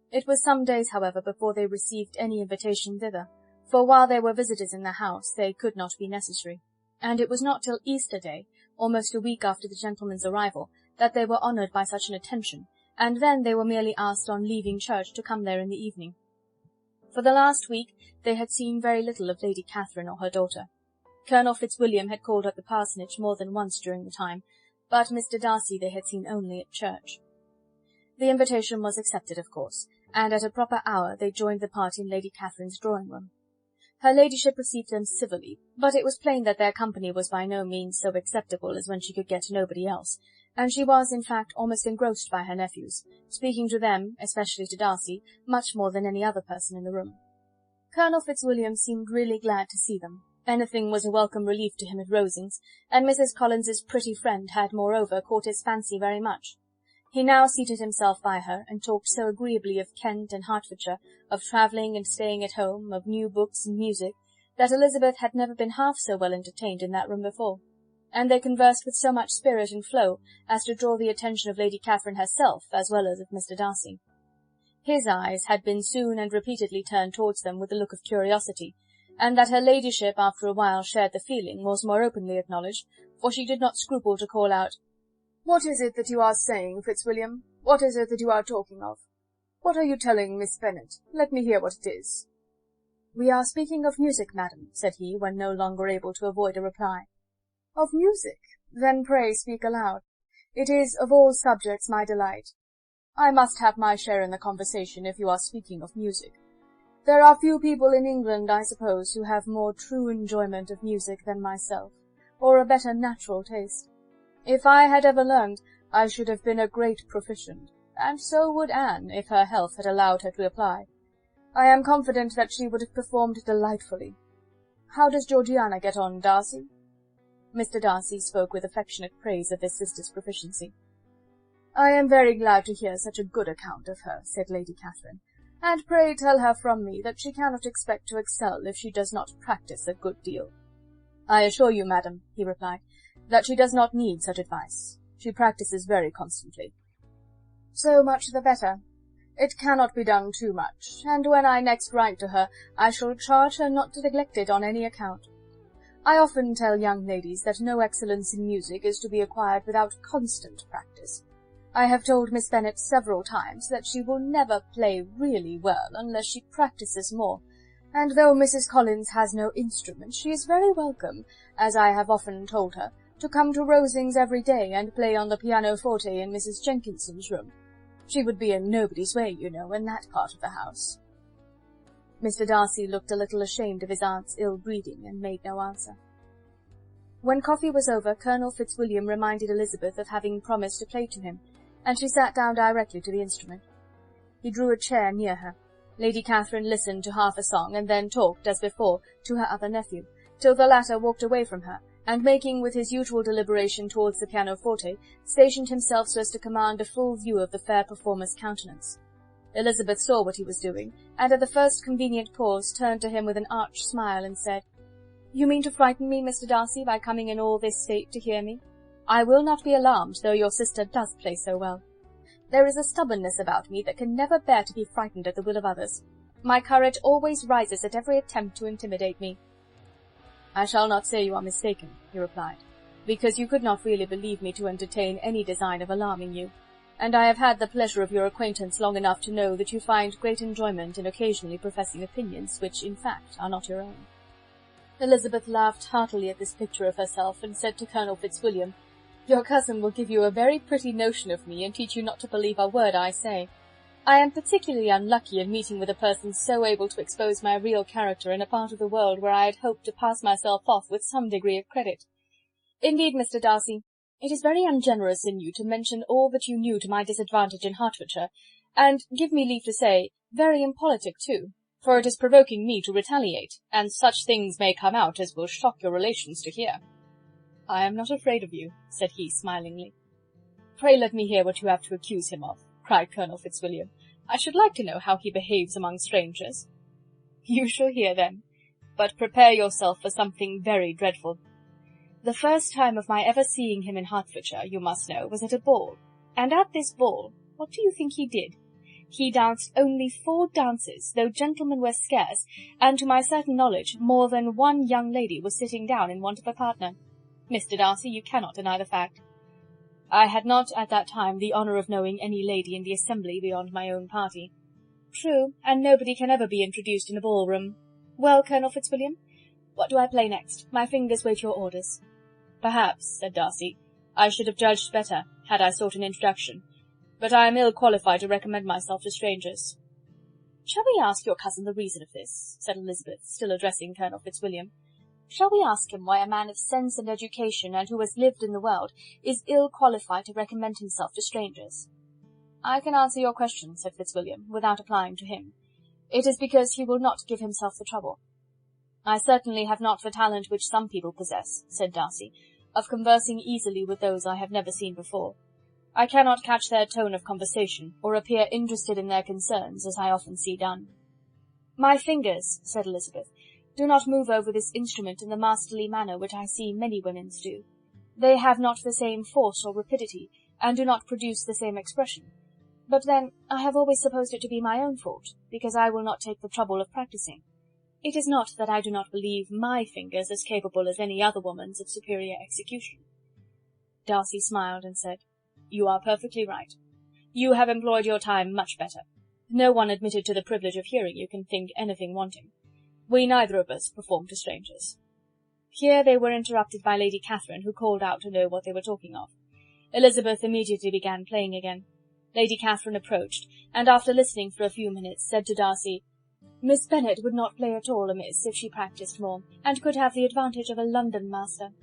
It was some days, however, before they received any invitation thither, for while there were visitors in the house, they could not be necessary, and it was not till Easter Day, almost a week after the gentleman's arrival, that they were honoured by such an attention, and then they were merely asked on leaving church to come there in the evening. For the last week they had seen very little of Lady Catherine or her daughter. Colonel Fitzwilliam had called at the parsonage more than once during the time, but Mr. Darcy they had seen only at church. The invitation was accepted, of course, and at a proper hour they joined the party in Lady Catherine's drawing-room. Her ladyship received them civilly, but it was plain that their company was by no means so acceptable as when she could get nobody else, and she was, in fact, almost engrossed by her nephews, speaking to them, especially to Darcy, much more than any other person in the room. Colonel Fitzwilliam seemed really glad to see them. Anything was a welcome relief to him at Rosings, and Mrs. Collins's pretty friend had, moreover, caught his fancy very much. He now seated himself by her, and talked so agreeably of Kent and Hertfordshire, of travelling and staying at home, of new books and music, that Elizabeth had never been half so well entertained in that room before, and they conversed with so much spirit and flow as to draw the attention of Lady Catherine herself as well as of Mr. Darcy. His eyes had been soon and repeatedly turned towards them with a look of curiosity, and that her ladyship after a while shared the feeling was more openly acknowledged, for she did not scruple to call out, "What is it that you are saying, Fitzwilliam? What is it that you are talking of? What are you telling Miss Bennet? Let me hear what it is." "We are speaking of music, madam," said he, when no longer able to avoid a reply. "Of music? Then pray speak aloud. It is of all subjects my delight. I must have my share in the conversation if you are speaking of music. There are few people in England, I suppose, who have more true enjoyment of music than myself, or a better natural taste. If I had ever learned, I should have been a great proficient, and so would Anne, if her health had allowed her to apply. I am confident that she would have performed delightfully. How does Georgiana get on, Darcy?" Mr. Darcy spoke with affectionate praise of his sister's proficiency. "I am very glad to hear such a good account of her," said Lady Catherine, "and pray tell her from me that she cannot expect to excel if she does not practise a good deal." "I assure you, madam," he replied, "that she does not need such advice. She practises very constantly." "So much the better. It cannot be done too much, and when I next write to her, I shall charge her not to neglect it on any account. I often tell young ladies that no excellence in music is to be acquired without constant practice. I have told Miss Bennet several times that she will never play really well unless she practises more, and though Mrs. Collins has no instrument, she is very welcome, as I have often told her, to come to Rosings every day and play on the pianoforte in Mrs. Jenkinson's room. She would be in nobody's way, you know, in that part of the house." Mr. Darcy looked a little ashamed of his aunt's ill-breeding, and made no answer. When coffee was over, Colonel Fitzwilliam reminded Elizabeth of having promised to play to him, and she sat down directly to the instrument. He drew a chair near her. Lady Catherine listened to half a song, and then talked, as before, to her other nephew, till the latter walked away from her, and making with his usual deliberation towards the pianoforte, stationed himself so as to command a full view of the fair performer's countenance. Elizabeth saw what he was doing, and at the first convenient pause turned to him with an arch smile, and said, "You mean to frighten me, Mr. Darcy, by coming in all this state to hear me? I will not be alarmed, though your sister does play so well. There is a stubbornness about me that can never bear to be frightened at the will of others. My courage always rises at every attempt to intimidate me." "I shall not say you are mistaken," he replied, "because you could not really believe me to entertain any design of alarming you, and I have had the pleasure of your acquaintance long enough to know that you find great enjoyment in occasionally professing opinions which, in fact, are not your own." Elizabeth laughed heartily at this picture of herself, and said to Colonel Fitzwilliam, "Your cousin will give you a very pretty notion of me, and teach you not to believe a word I say. I am particularly unlucky in meeting with a person so able to expose my real character in a part of the world where I had hoped to pass myself off with some degree of credit. Indeed, Mr. Darcy, it is very ungenerous in you to mention all that you knew to my disadvantage in Hertfordshire, and, give me leave to say, very impolitic too, for it is provoking me to retaliate, and such things may come out as will shock your relations to hear." "I am not afraid of you," said he smilingly. "Pray let me hear what you have to accuse him of," cried Colonel Fitzwilliam. "I should like to know how he behaves among strangers." "You shall hear then, but prepare yourself for something very dreadful. The first time of my ever seeing him in Hertfordshire, you must know, was at a ball, and at this ball, what do you think he did? He danced only 4 dances, though gentlemen were scarce, and to my certain knowledge more than one young lady was sitting down in want of a partner. Mr. Darcy, you cannot deny the fact. I had not at that time the honour of knowing any lady in the assembly beyond my own party." "True, and nobody can ever be introduced in a ball-room. Well, Colonel Fitzwilliam, what do I play next? My fingers wait your orders." "Perhaps," said Darcy, "I should have judged better, had I sought an introduction, but I am ill qualified to recommend myself to strangers." "Shall we ask your cousin the reason of this?" said Elizabeth, still addressing Colonel Fitzwilliam. "Shall we ask him why a man of sense and education, and who has lived in the world, is ill qualified to recommend himself to strangers?" "I can answer your question," said Fitzwilliam, without applying to him. "It is because he will not give himself the trouble." "I certainly have not the talent which some people possess," said Darcy, "of conversing easily with those I have never seen before. I cannot catch their tone of conversation, or appear interested in their concerns, as I often see done." "My fingers," said Elizabeth, "do not move over this instrument in the masterly manner which I see many women's do. They have not the same force or rapidity, and do not produce the same expression. But then, I have always supposed it to be my own fault, because I will not take the trouble of practising. It is not that I do not believe my fingers as capable as any other woman's of superior execution." Darcy smiled and said, "You are perfectly right. You have employed your time much better. No one admitted to the privilege of hearing you can think anything wanting. We neither of us perform to strangers." Here they were interrupted by Lady Catherine, who called out to know what they were talking of. Elizabeth immediately began playing again. Lady Catherine approached, and after listening for a few minutes, said to Darcy, "Miss Bennet would not play at all amiss if she practised more, and could have the advantage of a London master.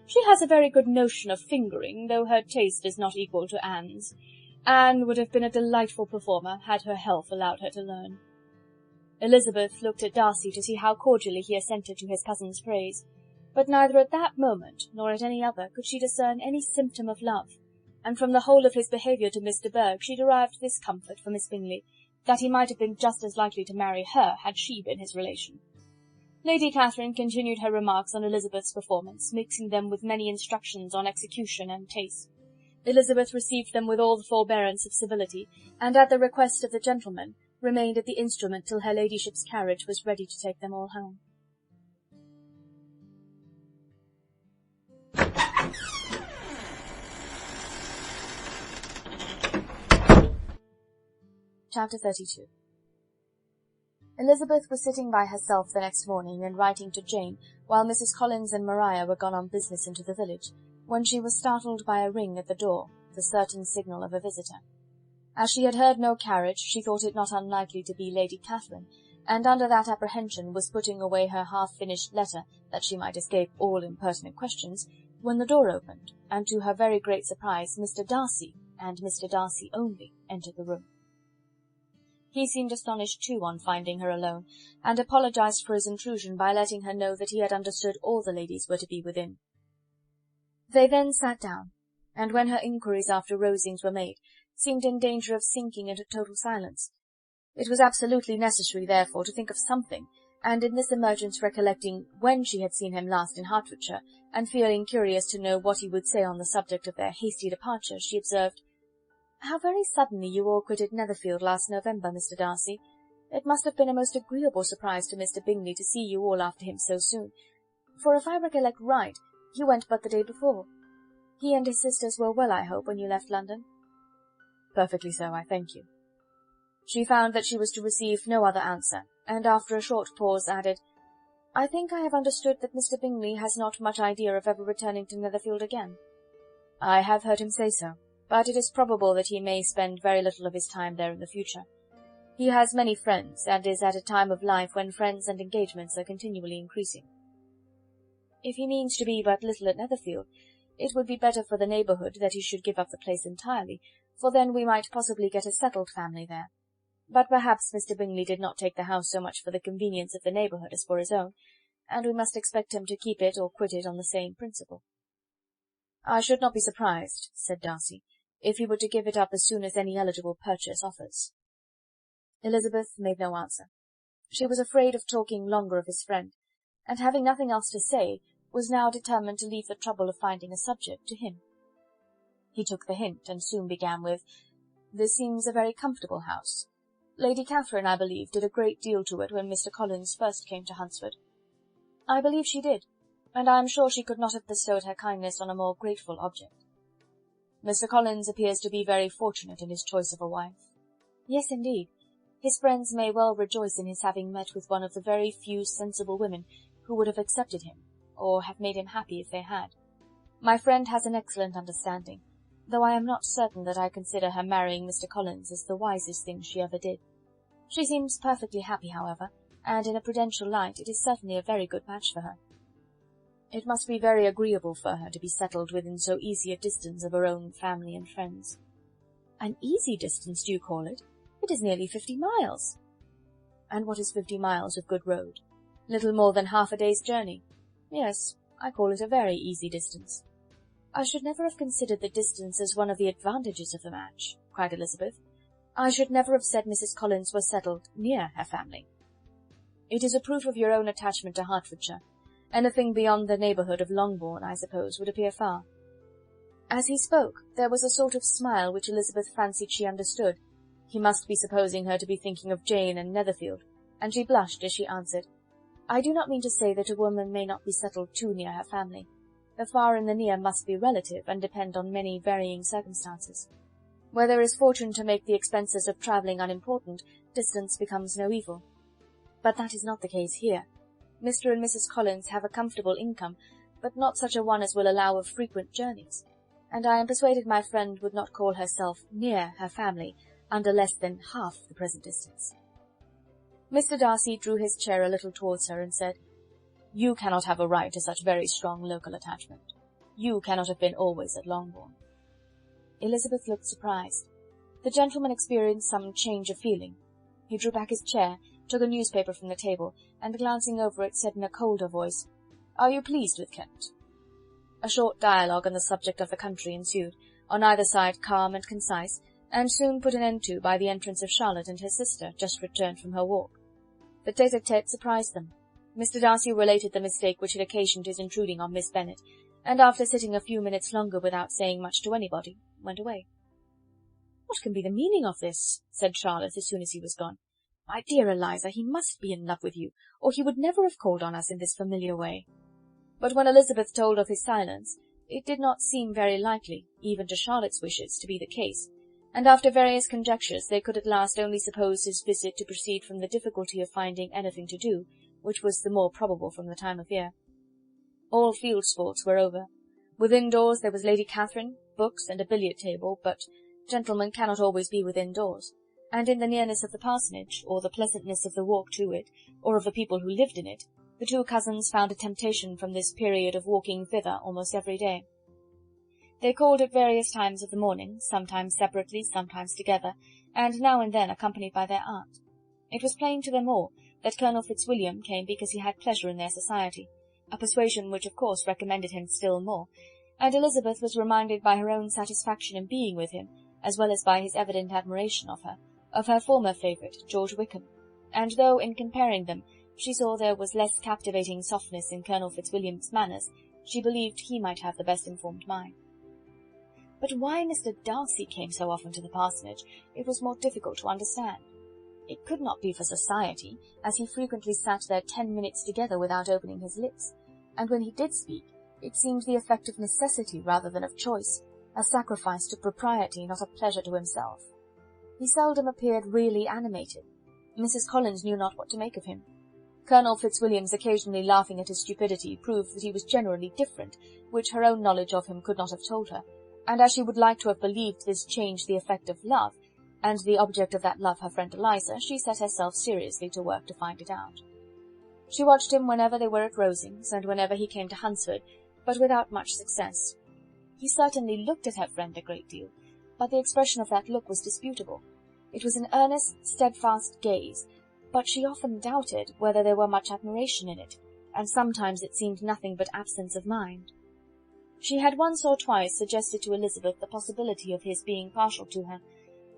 She has a very good notion of fingering, though her taste is not equal to Anne's. Anne would have been a delightful performer, had her health allowed her to learn." Elizabeth looked at Darcy to see how cordially he assented to his cousin's praise, but neither at that moment, nor at any other, could she discern any symptom of love, and from the whole of his behaviour to Miss de Bourgh she derived this comfort for Miss Bingley, that he might have been just as likely to marry her had she been his relation. Lady Catherine continued her remarks on Elizabeth's performance, mixing them with many instructions on execution and taste. Elizabeth received them with all the forbearance of civility, and at the request of the gentleman, remained at the instrument till her ladyship's carriage was ready to take them all home. Chapter 32. Elizabeth was sitting by herself the next morning and writing to Jane, while Mrs. Collins and Maria were gone on business into the village, when she was startled by a ring at the door, the certain signal of a visitor. As she had heard no carriage, she thought it not unlikely to be Lady Catherine, and under that apprehension was putting away her half-finished letter, that she might escape all impertinent questions, when the door opened, and to her very great surprise Mr. Darcy, and Mr. Darcy only, entered the room. He seemed astonished too on finding her alone, and apologized for his intrusion by letting her know that he had understood all the ladies were to be within. They then sat down, and when her inquiries after Rosings were made, seemed in danger of sinking into total silence. It was absolutely necessary, therefore, to think of something, and in this emergence recollecting when she had seen him last in Hertfordshire, and feeling curious to know what he would say on the subject of their hasty departure, she observed, "How very suddenly you all quitted Netherfield last November, Mr. Darcy. It must have been a most agreeable surprise to Mr. Bingley to see you all after him so soon, for if I recollect right, he went but the day before. He and his sisters were well, I hope, when you left London?" "Perfectly so, I thank you." She found that she was to receive no other answer, and after a short pause added, "I think I have understood that Mr. Bingley has not much idea of ever returning to Netherfield again." "I have heard him say so, but it is probable that he may spend very little of his time there in the future. He has many friends, and is at a time of life when friends and engagements are continually increasing." "If he means to be but little at Netherfield, it would be better for the neighbourhood that he should give up the place entirely, for then we might possibly get a settled family there. But perhaps Mr. Bingley did not take the house so much for the convenience of the neighbourhood as for his own, and we must expect him to keep it or quit it on the same principle." "I should not be surprised," said Darcy, "if he were to give it up as soon as any eligible purchase offers." Elizabeth made no answer. She was afraid of talking longer of his friend, and having nothing else to say, was now determined to leave the trouble of finding a subject to him. He took the hint, and soon began with, "This seems a very comfortable house. Lady Catherine, I believe, did a great deal to it when Mr. Collins first came to Hunsford." "I believe she did, and I am sure she could not have bestowed her kindness on a more grateful object." "Mr. Collins appears to be very fortunate in his choice of a wife." "Yes, indeed. His friends may well rejoice in his having met with one of the very few sensible women who would have accepted him, or have made him happy if they had. My friend has an excellent understanding, though I am not certain that I consider her marrying Mr. Collins as the wisest thing she ever did." She seems perfectly happy, however, and in a prudential light it is certainly a very good match for her. It must be very agreeable for her to be settled within so easy a distance of her own family and friends." "An easy distance, do you call it? It is nearly 50 miles. "And what is 50 miles of good road? Little more than half a day's journey. Yes, I call it a very easy distance." "I should never have considered the distance as one of the advantages of the match," cried Elizabeth. "I should never have said Mrs. Collins was settled near her family." "It is a proof of your own attachment to Hertfordshire. Anything beyond the neighbourhood of Longbourn, I suppose, would appear far." As he spoke, there was a sort of smile which Elizabeth fancied she understood. He must be supposing her to be thinking of Jane and Netherfield, and she blushed as she answered, "I do not mean to say that a woman may not be settled too near her family. The far and the near must be relative, and depend on many varying circumstances. Where there is fortune to make the expenses of travelling unimportant, distance becomes no evil. But that is not the case here. Mr. and Mrs. Collins have a comfortable income, but not such a one as will allow of frequent journeys, and I am persuaded my friend would not call herself near her family under less than half the present distance." Mr. Darcy drew his chair a little towards her and said, "You cannot have a right to such very strong local attachment. You cannot have been always at Longbourn." Elizabeth looked surprised. The gentleman experienced some change of feeling. He drew back his chair, took a newspaper from the table, and glancing over it, said in a colder voice, "Are you pleased with Kent?" A short dialogue on the subject of the country ensued, on either side calm and concise, and soon put an end to by the entrance of Charlotte and her sister, just returned from her walk. The tete-a-tete surprised them. Mr. Darcy related the mistake which had occasioned his intruding on Miss Bennet, and after sitting a few minutes longer without saying much to anybody, went away. "What can be the meaning of this?" said Charlotte as soon as he was gone. "My dear Eliza, he must be in love with you, or he would never have called on us in this familiar way." But when Elizabeth told of his silence, it did not seem very likely, even to Charlotte's wishes, to be the case, and after various conjectures they could at last only suppose his visit to proceed from the difficulty of finding anything to do, which was the more probable from the time of year. All field sports were over. Within doors there was Lady Catherine, books, and a billiard-table, but gentlemen cannot always be within doors, and in the nearness of the parsonage, or the pleasantness of the walk to it, or of the people who lived in it, the two cousins found a temptation from this period of walking thither almost every day. They called at various times of the morning, sometimes separately, sometimes together, and now and then accompanied by their aunt. It was plain to them all that Colonel Fitzwilliam came because he had pleasure in their society, a persuasion which of course recommended him still more, and Elizabeth was reminded by her own satisfaction in being with him, as well as by his evident admiration of her former favourite, George Wickham, and though, in comparing them, she saw there was less captivating softness in Colonel Fitzwilliam's manners, she believed he might have the best informed mind. But why Mr. Darcy came so often to the parsonage, it was more difficult to understand. It could not be for society, as he frequently sat there 10 minutes together without opening his lips, and when he did speak, it seemed the effect of necessity rather than of choice, a sacrifice to propriety, not a pleasure to himself. He seldom appeared really animated. Mrs. Collins knew not what to make of him. Colonel Fitzwilliam's occasionally laughing at his stupidity proved that he was generally different, which her own knowledge of him could not have told her, and as she would like to have believed this changed the effect of love, and the object of that love her friend Eliza, she set herself seriously to work to find it out. She watched him whenever they were at Rosings, and whenever he came to Hunsford, but without much success. He certainly looked at her friend a great deal, but the expression of that look was disputable. It was an earnest, steadfast gaze, but she often doubted whether there were much admiration in it, and sometimes it seemed nothing but absence of mind. She had once or twice suggested to Elizabeth the possibility of his being partial to her,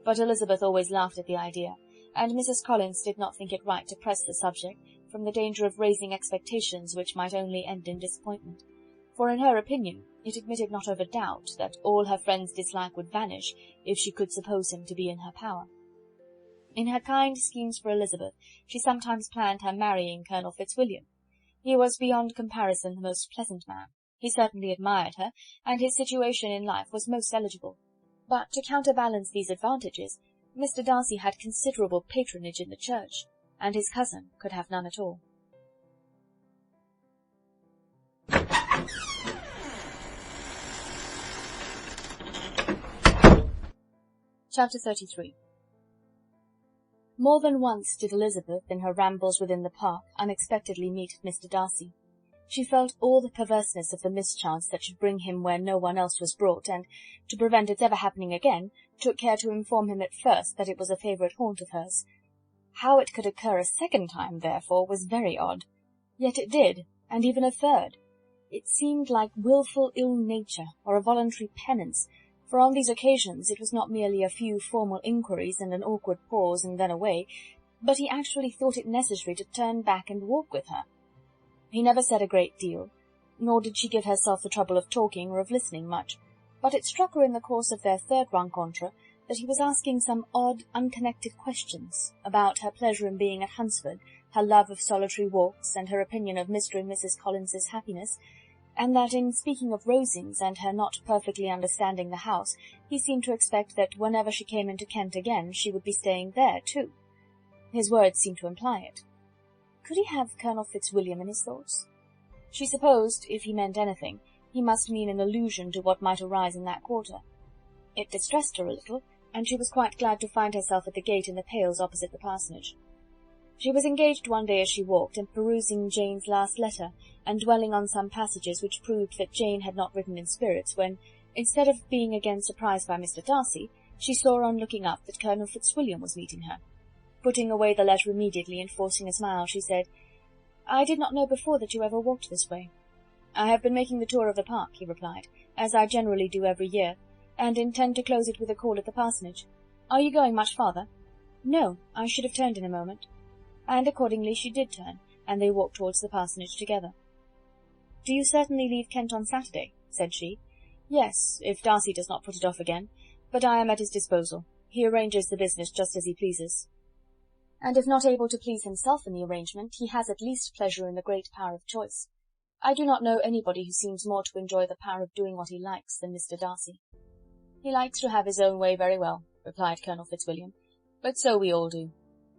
but Elizabeth always laughed at the idea, and Mrs. Collins did not think it right to press the subject, from the danger of raising expectations which might only end in disappointment, for in her opinion it admitted not of a doubt that all her friend's dislike would vanish if she could suppose him to be in her power. In her kind schemes for Elizabeth, she sometimes planned her marrying Colonel Fitzwilliam. He was beyond comparison the most pleasant man. He certainly admired her, and his situation in life was most eligible. But to counterbalance these advantages, Mr. Darcy had considerable patronage in the church, and his cousin could have none at all. Chapter 33. More than once did Elizabeth, in her rambles within the park, unexpectedly meet Mr. Darcy. She felt all the perverseness of the mischance that should bring him where no one else was brought, and, to prevent its ever happening again, took care to inform him at first that it was a favourite haunt of hers. How it could occur a second time, therefore, was very odd. Yet it did, and even a third. It seemed like wilful ill-nature, or a voluntary penance, for on these occasions it was not merely a few formal inquiries and an awkward pause and then away, but he actually thought it necessary to turn back and walk with her. He never said a great deal, nor did she give herself the trouble of talking or of listening much, but it struck her in the course of their third rencontre that he was asking some odd, unconnected questions about her pleasure in being at Hunsford, her love of solitary walks, and her opinion of Mr. and Mrs. Collins's happiness, and that in speaking of Rosings and her not perfectly understanding the house, he seemed to expect that whenever she came into Kent again she would be staying there too. His words seemed to imply it. Could he have Colonel Fitzwilliam in his thoughts? She supposed, if he meant anything, he must mean an allusion to what might arise in that quarter. It distressed her a little, and she was quite glad to find herself at the gate in the pales opposite the parsonage. She was engaged one day as she walked in perusing Jane's last letter, and dwelling on some passages which proved that Jane had not written in spirits, when, instead of being again surprised by Mr. Darcy, she saw on looking up that Colonel Fitzwilliam was meeting her. Putting away the letter immediately and forcing a smile, she said, "I did not know before that you ever walked this way." "I have been making the tour of the park," he replied, "as I generally do every year, and intend to close it with a call at the parsonage. Are you going much farther?" "No, I should have turned in a moment." And accordingly she did turn, and they walked towards the parsonage together. "Do you certainly leave Kent on Saturday?" said she. "Yes, if Darcy does not put it off again, but I am at his disposal. He arranges the business just as he pleases." "And if not able to please himself in the arrangement, he has at least pleasure in the great power of choice. I do not know anybody who seems more to enjoy the power of doing what he likes than Mr. Darcy." "He likes to have his own way very well," replied Colonel Fitzwilliam, "but so we all do.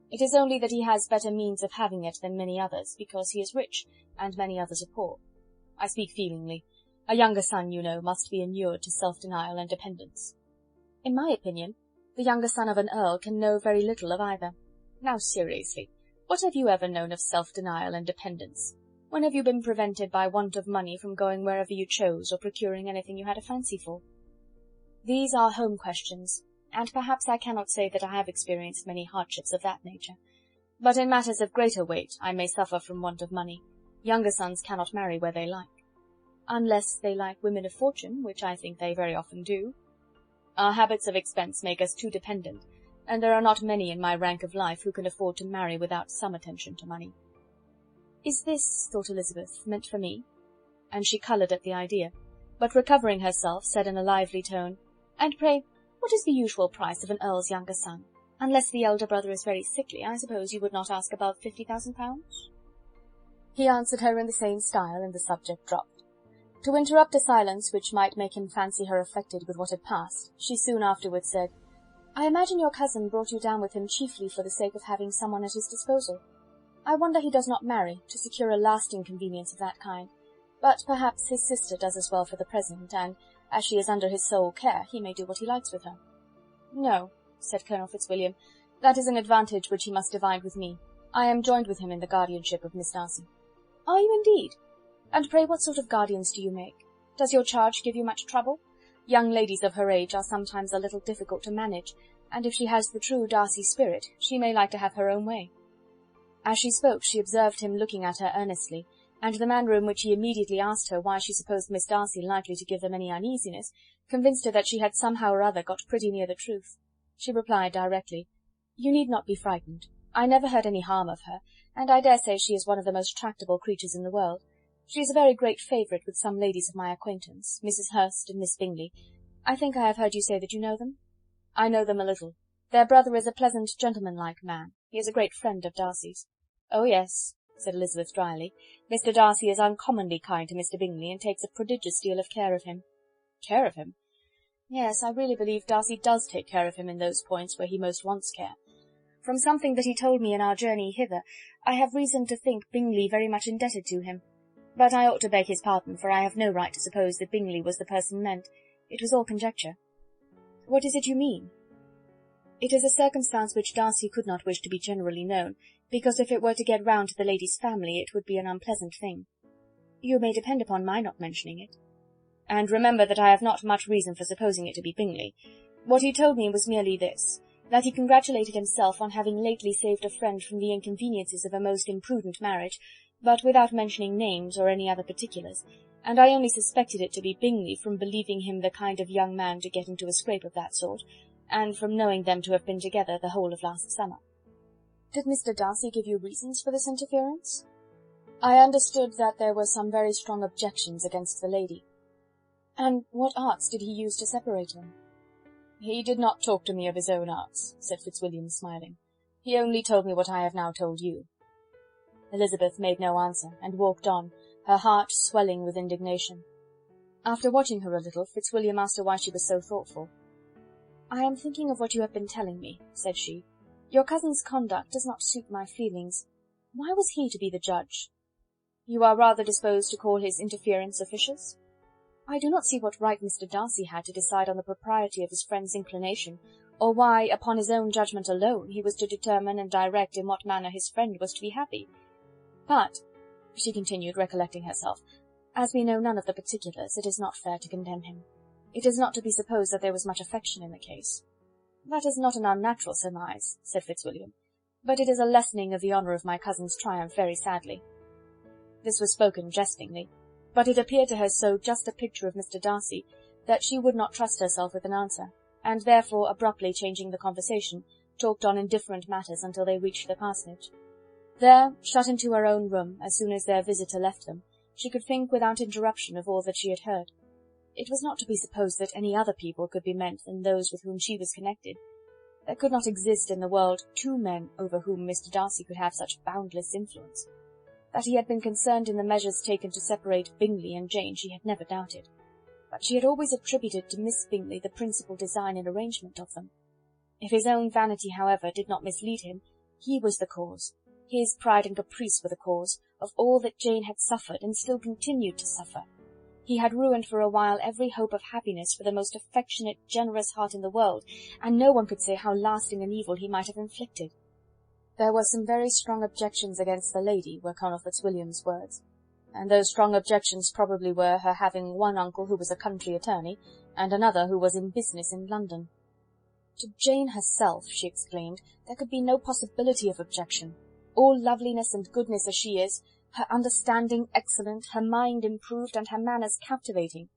It is only that he has better means of having it than many others, because he is rich, and many others are poor. I speak feelingly. A younger son, you know, must be inured to self-denial and dependence." "In my opinion, the younger son of an earl can know very little of either. Now, seriously, what have you ever known of self-denial and dependence? When have you been prevented by want of money from going wherever you chose, or procuring anything you had a fancy for? These are home questions, and perhaps I cannot say that I have experienced many hardships of that nature. But in matters of greater weight I may suffer from want of money. Younger sons cannot marry where they like. Unless they like women of fortune, which I think they very often do. Our habits of expense make us too dependent, and there are not many in my rank of life who can afford to marry without some attention to money." "Is this," thought Elizabeth, "meant for me?" And she coloured at the idea, but recovering herself, said in a lively tone, "And pray, what is the usual price of an earl's younger son? Unless the elder brother is very sickly, I suppose you would not ask above £50,000? He answered her in the same style, and the subject dropped. To interrupt a silence which might make him fancy her affected with what had passed, she soon afterwards said, "I imagine your cousin brought you down with him chiefly for the sake of having someone at his disposal. I wonder he does not marry, to secure a lasting convenience of that kind, but perhaps his sister does as well for the present, and, as she is under his sole care, he may do what he likes with her." "No," said Colonel Fitzwilliam, "that is an advantage which he must divide with me. I am joined with him in the guardianship of Miss Darcy." "Are you indeed? And pray what sort of guardians do you make? Does your charge give you much trouble? Young ladies of her age are sometimes a little difficult to manage, and if she has the true Darcy spirit, she may like to have her own way." As she spoke she observed him looking at her earnestly, and the manner in which he immediately asked her why she supposed Miss Darcy likely to give them any uneasiness, convinced her that she had somehow or other got pretty near the truth. She replied directly, "You need not be frightened. I never heard any harm of her, and I dare say she is one of the most tractable creatures in the world. She is a very great favourite with some ladies of my acquaintance, Mrs. Hurst and Miss Bingley. I think I have heard you say that you know them?" "I know them a little. Their brother is a pleasant, gentlemanlike man. He is a great friend of Darcy's." "Oh, yes," said Elizabeth dryly. "Mr. Darcy is uncommonly kind to Mr. Bingley, and takes a prodigious deal of care of him." "Care of him?" "Yes, I really believe Darcy does take care of him in those points where he most wants care. From something that he told me in our journey hither, I have reason to think Bingley very much indebted to him. But I ought to beg his pardon, for I have no right to suppose that Bingley was the person meant. It was all conjecture." "What is it you mean?" It is a circumstance which Darcy could not wish to be generally known, because if it were to get round to the lady's family it would be an unpleasant thing. You may depend upon my not mentioning it. And remember that I have not much reason for supposing it to be Bingley. What he told me was merely this, that he congratulated himself on having lately saved a friend from the inconveniences of a most imprudent marriage, but without mentioning names or any other particulars, and I only suspected it to be Bingley from believing him the kind of young man to get into a scrape of that sort, and from knowing them to have been together the whole of last summer. Did Mr. Darcy give you reasons for this interference? I understood that there were some very strong objections against the lady. And what arts did he use to separate them? He did not talk to me of his own arts, said Fitzwilliam, smiling. He only told me what I have now told you. Elizabeth made no answer, and walked on, her heart swelling with indignation. After watching her a little, Fitzwilliam asked her why she was so thoughtful. "I am thinking of what you have been telling me," said she. "Your cousin's conduct does not suit my feelings. Why was he to be the judge?" "You are rather disposed to call his interference officious?" "I do not see what right Mr. Darcy had to decide on the propriety of his friend's inclination, or why, upon his own judgment alone, he was to determine and direct in what manner his friend was to be happy. But," she continued, recollecting herself, "as we know none of the particulars, it is not fair to condemn him. It is not to be supposed that there was much affection in the case." "That is not an unnatural surmise," said Fitzwilliam, "but it is a lessening of the honour of my cousin's triumph very sadly." This was spoken jestingly, but it appeared to her so just a picture of Mr. Darcy that she would not trust herself with an answer, and therefore, abruptly changing the conversation, talked on indifferent matters until they reached the parsonage. There, shut into her own room, as soon as their visitor left them, she could think without interruption of all that she had heard. It was not to be supposed that any other people could be meant than those with whom she was connected. There could not exist in the world two men over whom Mr. Darcy could have such boundless influence. That he had been concerned in the measures taken to separate Bingley and Jane she had never doubted, but she had always attributed to Miss Bingley the principal design and arrangement of them. If his own vanity, however, did not mislead him, he was the cause, his pride and caprice were the cause, of all that Jane had suffered and still continued to suffer. He had ruined for a while every hope of happiness for the most affectionate, generous heart in the world, and no one could say how lasting an evil he might have inflicted. There were some very strong objections against the lady, were Colonel Fitzwilliam's words, and those strong objections probably were her having one uncle who was a country attorney, and another who was in business in London. To Jane herself, she exclaimed, there could be no possibility of objection. All loveliness and goodness as she is, her understanding excellent, her mind improved, and her manners captivating.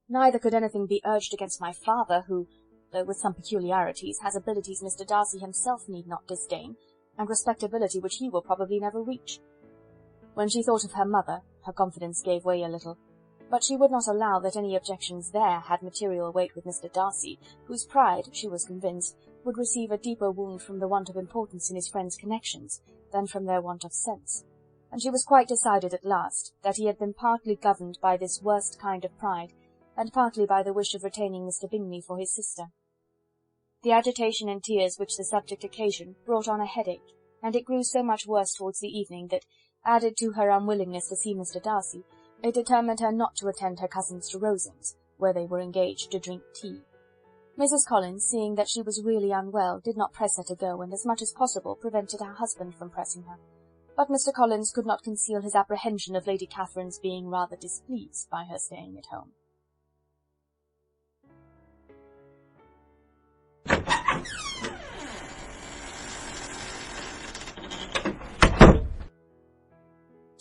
Neither could anything be urged against my father, who, though with some peculiarities, has abilities Mr. Darcy himself need not disdain, and respectability which he will probably never reach. When she thought of her mother, her confidence gave way a little, but she would not allow that any objections there had material weight with Mr. Darcy, whose pride, she was convinced, would receive a deeper wound from the want of importance in his friend's connections than from their want of sense, and she was quite decided at last that he had been partly governed by this worst kind of pride, and partly by the wish of retaining Mr. Bingley for his sister. The agitation and tears which the subject occasioned brought on a headache, and it grew so much worse towards the evening that, added to her unwillingness to see Mr. Darcy, it determined her not to attend her cousins to Rosings, where they were engaged to drink tea. Mrs. Collins, seeing that she was really unwell, did not press her to go, and as much as possible prevented her husband from pressing her. But Mr. Collins could not conceal his apprehension of Lady Catherine's being rather displeased by her staying at home.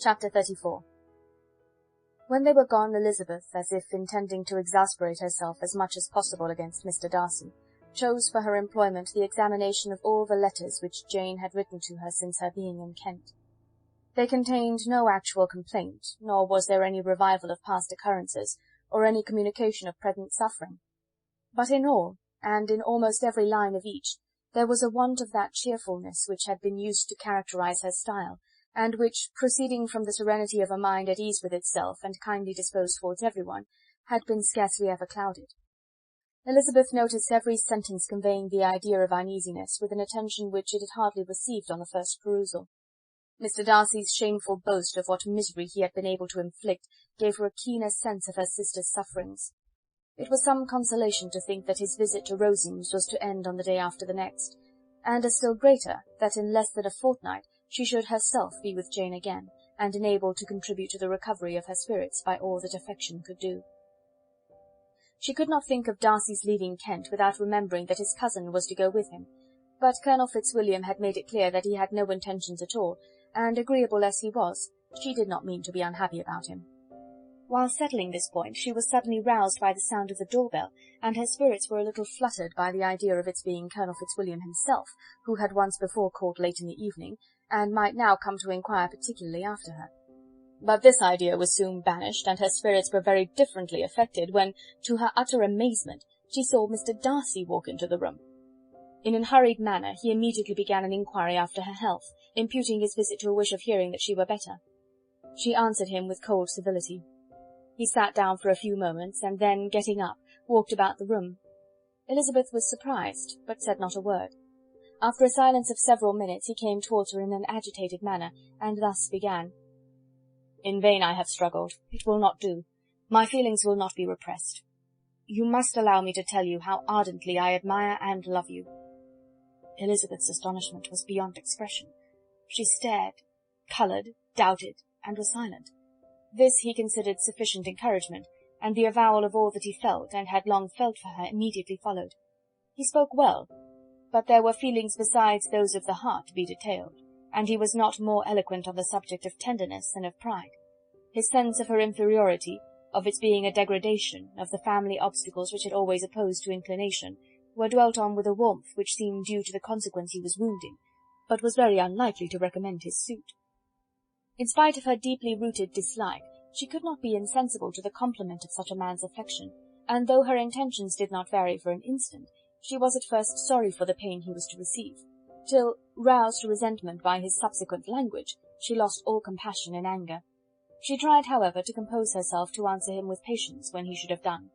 Chapter 34. When they were gone, Elizabeth, as if intending to exasperate herself as much as possible against Mr. Darcy, chose for her employment the examination of all the letters which Jane had written to her since her being in Kent. They contained no actual complaint, nor was there any revival of past occurrences, or any communication of present suffering. But in all, and in almost every line of each, there was a want of that cheerfulness which had been used to characterize her style, and which, proceeding from the serenity of a mind at ease with itself and kindly disposed towards everyone, had been scarcely ever clouded. Elizabeth noticed every sentence conveying the idea of uneasiness with an attention which it had hardly received on the first perusal. Mr. Darcy's shameful boast of what misery he had been able to inflict gave her a keener sense of her sister's sufferings. It was some consolation to think that his visit to Rosings was to end on the day after the next, and a still greater, that in less than a fortnight she should herself be with Jane again, and enabled to contribute to the recovery of her spirits by all that affection could do. She could not think of Darcy's leaving Kent without remembering that his cousin was to go with him, but Colonel Fitzwilliam had made it clear that he had no intentions at all, and, agreeable as he was, she did not mean to be unhappy about him. While settling this point, she was suddenly roused by the sound of the door-bell, and her spirits were a little fluttered by the idea of its being Colonel Fitzwilliam himself, who had once before called late in the evening, and might now come to inquire particularly after her. But this idea was soon banished, and her spirits were very differently affected when, to her utter amazement, she saw Mr. Darcy walk into the room. In a hurried manner he immediately began an inquiry after her health, imputing his visit to a wish of hearing that she were better. She answered him with cold civility. He sat down for a few moments, and then, getting up, walked about the room. Elizabeth was surprised, but said not a word. After a silence of several minutes he came towards her in an agitated manner, and thus began. "In vain I have struggled. It will not do. My feelings will not be repressed. You must allow me to tell you how ardently I admire and love you." Elizabeth's astonishment was beyond expression. She stared, coloured, doubted, and was silent. This he considered sufficient encouragement, and the avowal of all that he felt, and had long felt for her, immediately followed. He spoke well, but there were feelings besides those of the heart to be detailed, and he was not more eloquent on the subject of tenderness than of pride. His sense of her inferiority, of its being a degradation, of the family obstacles which had always opposed to inclination, were dwelt on with a warmth which seemed due to the consequence he was wounding, but was very unlikely to recommend his suit. In spite of her deeply rooted dislike, she could not be insensible to the compliment of such a man's affection, and though her intentions did not vary for an instant, she was at first sorry for the pain he was to receive, till, roused to resentment by his subsequent language, she lost all compassion in anger. She tried, however, to compose herself to answer him with patience when he should have done.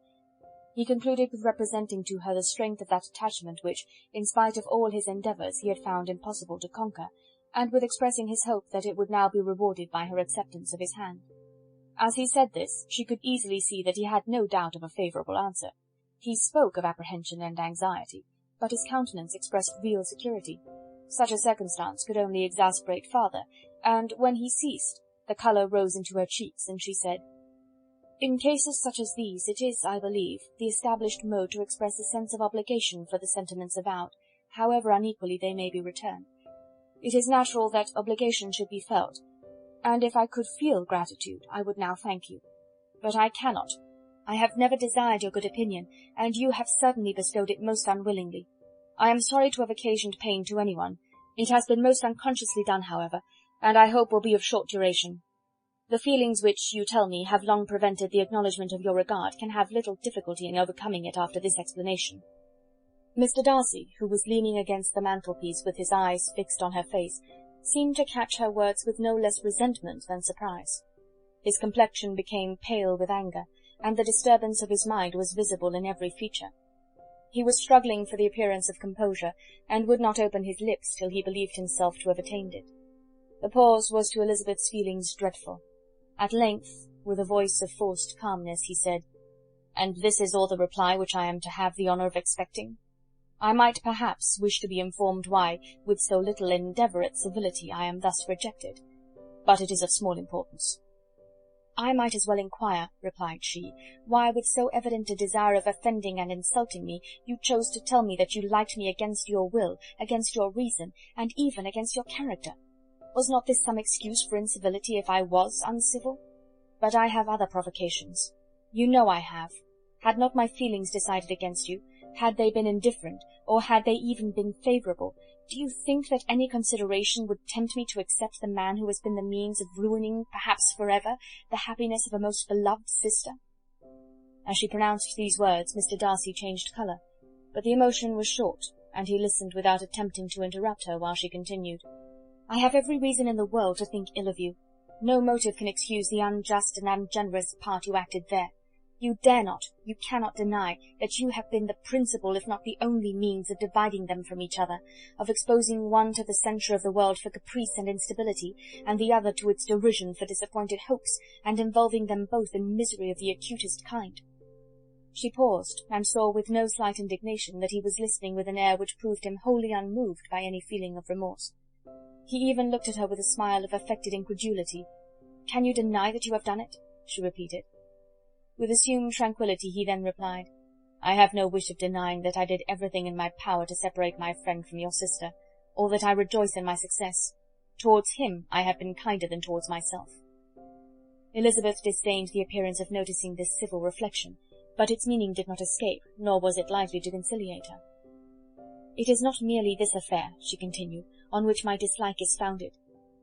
He concluded with representing to her the strength of that attachment which, in spite of all his endeavours, he had found impossible to conquer, and with expressing his hope that it would now be rewarded by her acceptance of his hand. As he said this, she could easily see that he had no doubt of a favourable answer. He spoke of apprehension and anxiety, but his countenance expressed real security. Such a circumstance could only exasperate farther, and, when he ceased, the colour rose into her cheeks, and she said, "In cases such as these, it is, I believe, the established mode to express a sense of obligation for the sentiments avowed, however unequally they may be returned. It is natural that obligation should be felt, and if I could feel gratitude, I would now thank you. But I cannot. I have never desired your good opinion, and you have certainly bestowed it most unwillingly. I am sorry to have occasioned pain to anyone. It has been most unconsciously done, however, and I hope will be of short duration. The feelings which, you tell me, have long prevented the acknowledgment of your regard can have little difficulty in overcoming it after this explanation." Mr. Darcy, who was leaning against the mantelpiece with his eyes fixed on her face, seemed to catch her words with no less resentment than surprise. His complexion became pale with anger, and the disturbance of his mind was visible in every feature. He was struggling for the appearance of composure, and would not open his lips till he believed himself to have attained it. The pause was to Elizabeth's feelings dreadful. At length, with a voice of forced calmness, he said, "And this is all the reply which I am to have the honour of expecting? I might, perhaps, wish to be informed why, with so little endeavour at civility, I am thus rejected. But it is of small importance." "I might as well inquire," replied she, "why, with so evident a desire of offending and insulting me, you chose to tell me that you liked me against your will, against your reason, and even against your character. Was not this some excuse for incivility if I was uncivil? But I have other provocations. You know I have. Had not my feelings decided against you, had they been indifferent, or had they even been favourable, do you think that any consideration would tempt me to accept the man who has been the means of ruining, perhaps for ever, the happiness of a most beloved sister?" As she pronounced these words, Mr. Darcy changed colour, but the emotion was short, and he listened without attempting to interrupt her while she continued. "I have every reason in the world to think ill of you. No motive can excuse the unjust and ungenerous part you acted there. You dare not, you cannot deny, that you have been the principal, if not the only means of dividing them from each other, of exposing one to the censure of the world for caprice and instability, and the other to its derision for disappointed hopes, and involving them both in misery of the acutest kind." She paused, and saw with no slight indignation that he was listening with an air which proved him wholly unmoved by any feeling of remorse. He even looked at her with a smile of affected incredulity. "Can you deny that you have done it?" she repeated. With assumed tranquillity he then replied, "I have no wish of denying that I did everything in my power to separate my friend from your sister, or that I rejoice in my success. Towards him I have been kinder than towards myself." Elizabeth disdained the appearance of noticing this civil reflection, but its meaning did not escape, nor was it likely to conciliate her. "It is not merely this affair," she continued, "on which my dislike is founded.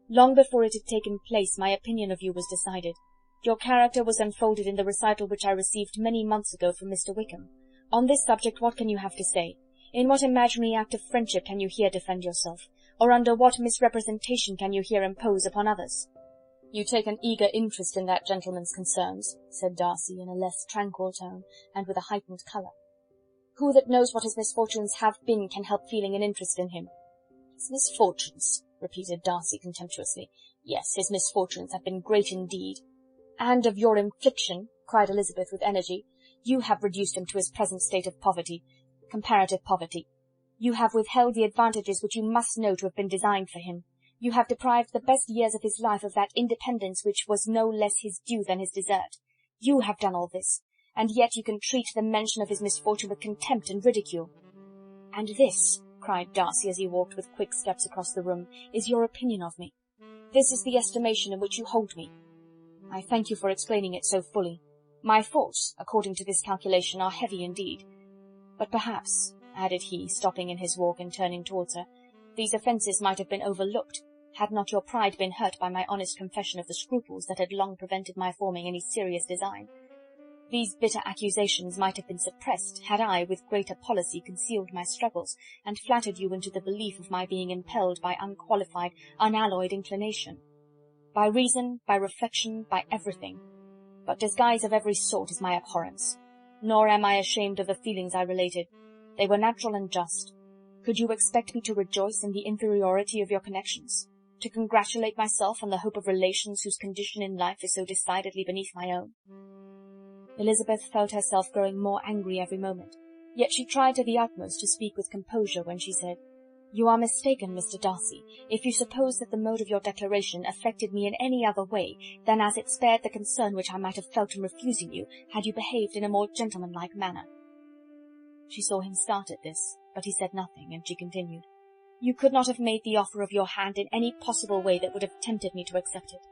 Long before it had taken place my opinion of you was decided. Your character was unfolded in the recital which I received many months ago from Mr. Wickham. On this subject what can you have to say? In what imaginary act of friendship can you here defend yourself? Or under what misrepresentation can you here impose upon others?" "You take an eager interest in that gentleman's concerns," said Darcy, in a less tranquil tone, and with a heightened colour. "Who that knows what his misfortunes have been can help feeling an interest in him?" "His misfortunes," repeated Darcy contemptuously. "Yes, his misfortunes have been great indeed." "And of your infliction," cried Elizabeth with energy, "you have reduced him to his present state of poverty, comparative poverty. You have withheld the advantages which you must know to have been designed for him. You have deprived the best years of his life of that independence which was no less his due than his desert. You have done all this, and yet you can treat the mention of his misfortune with contempt and ridicule." "And this," cried Darcy as he walked with quick steps across the room, "is your opinion of me. This is the estimation in which you hold me. I thank you for explaining it so fully. My faults, according to this calculation, are heavy indeed. But perhaps," added he, stopping in his walk and turning towards her, "these offences might have been overlooked, had not your pride been hurt by my honest confession of the scruples that had long prevented my forming any serious design. These bitter accusations might have been suppressed, had I, with greater policy, concealed my struggles, and flattered you into the belief of my being impelled by unqualified, unalloyed inclination. By reason, by reflection, by everything. But disguise of every sort is my abhorrence. Nor am I ashamed of the feelings I related. They were natural and just. Could you expect me to rejoice in the inferiority of your connections? To congratulate myself on the hope of relations whose condition in life is so decidedly beneath my own?" Elizabeth felt herself growing more angry every moment, yet she tried to the utmost to speak with composure when she said, "You are mistaken, Mr. Darcy, if you suppose that the mode of your declaration affected me in any other way than as it spared the concern which I might have felt in refusing you, had you behaved in a more gentlemanlike manner." She saw him start at this, but he said nothing, and she continued, "You could not have made the offer of your hand in any possible way that would have tempted me to accept it."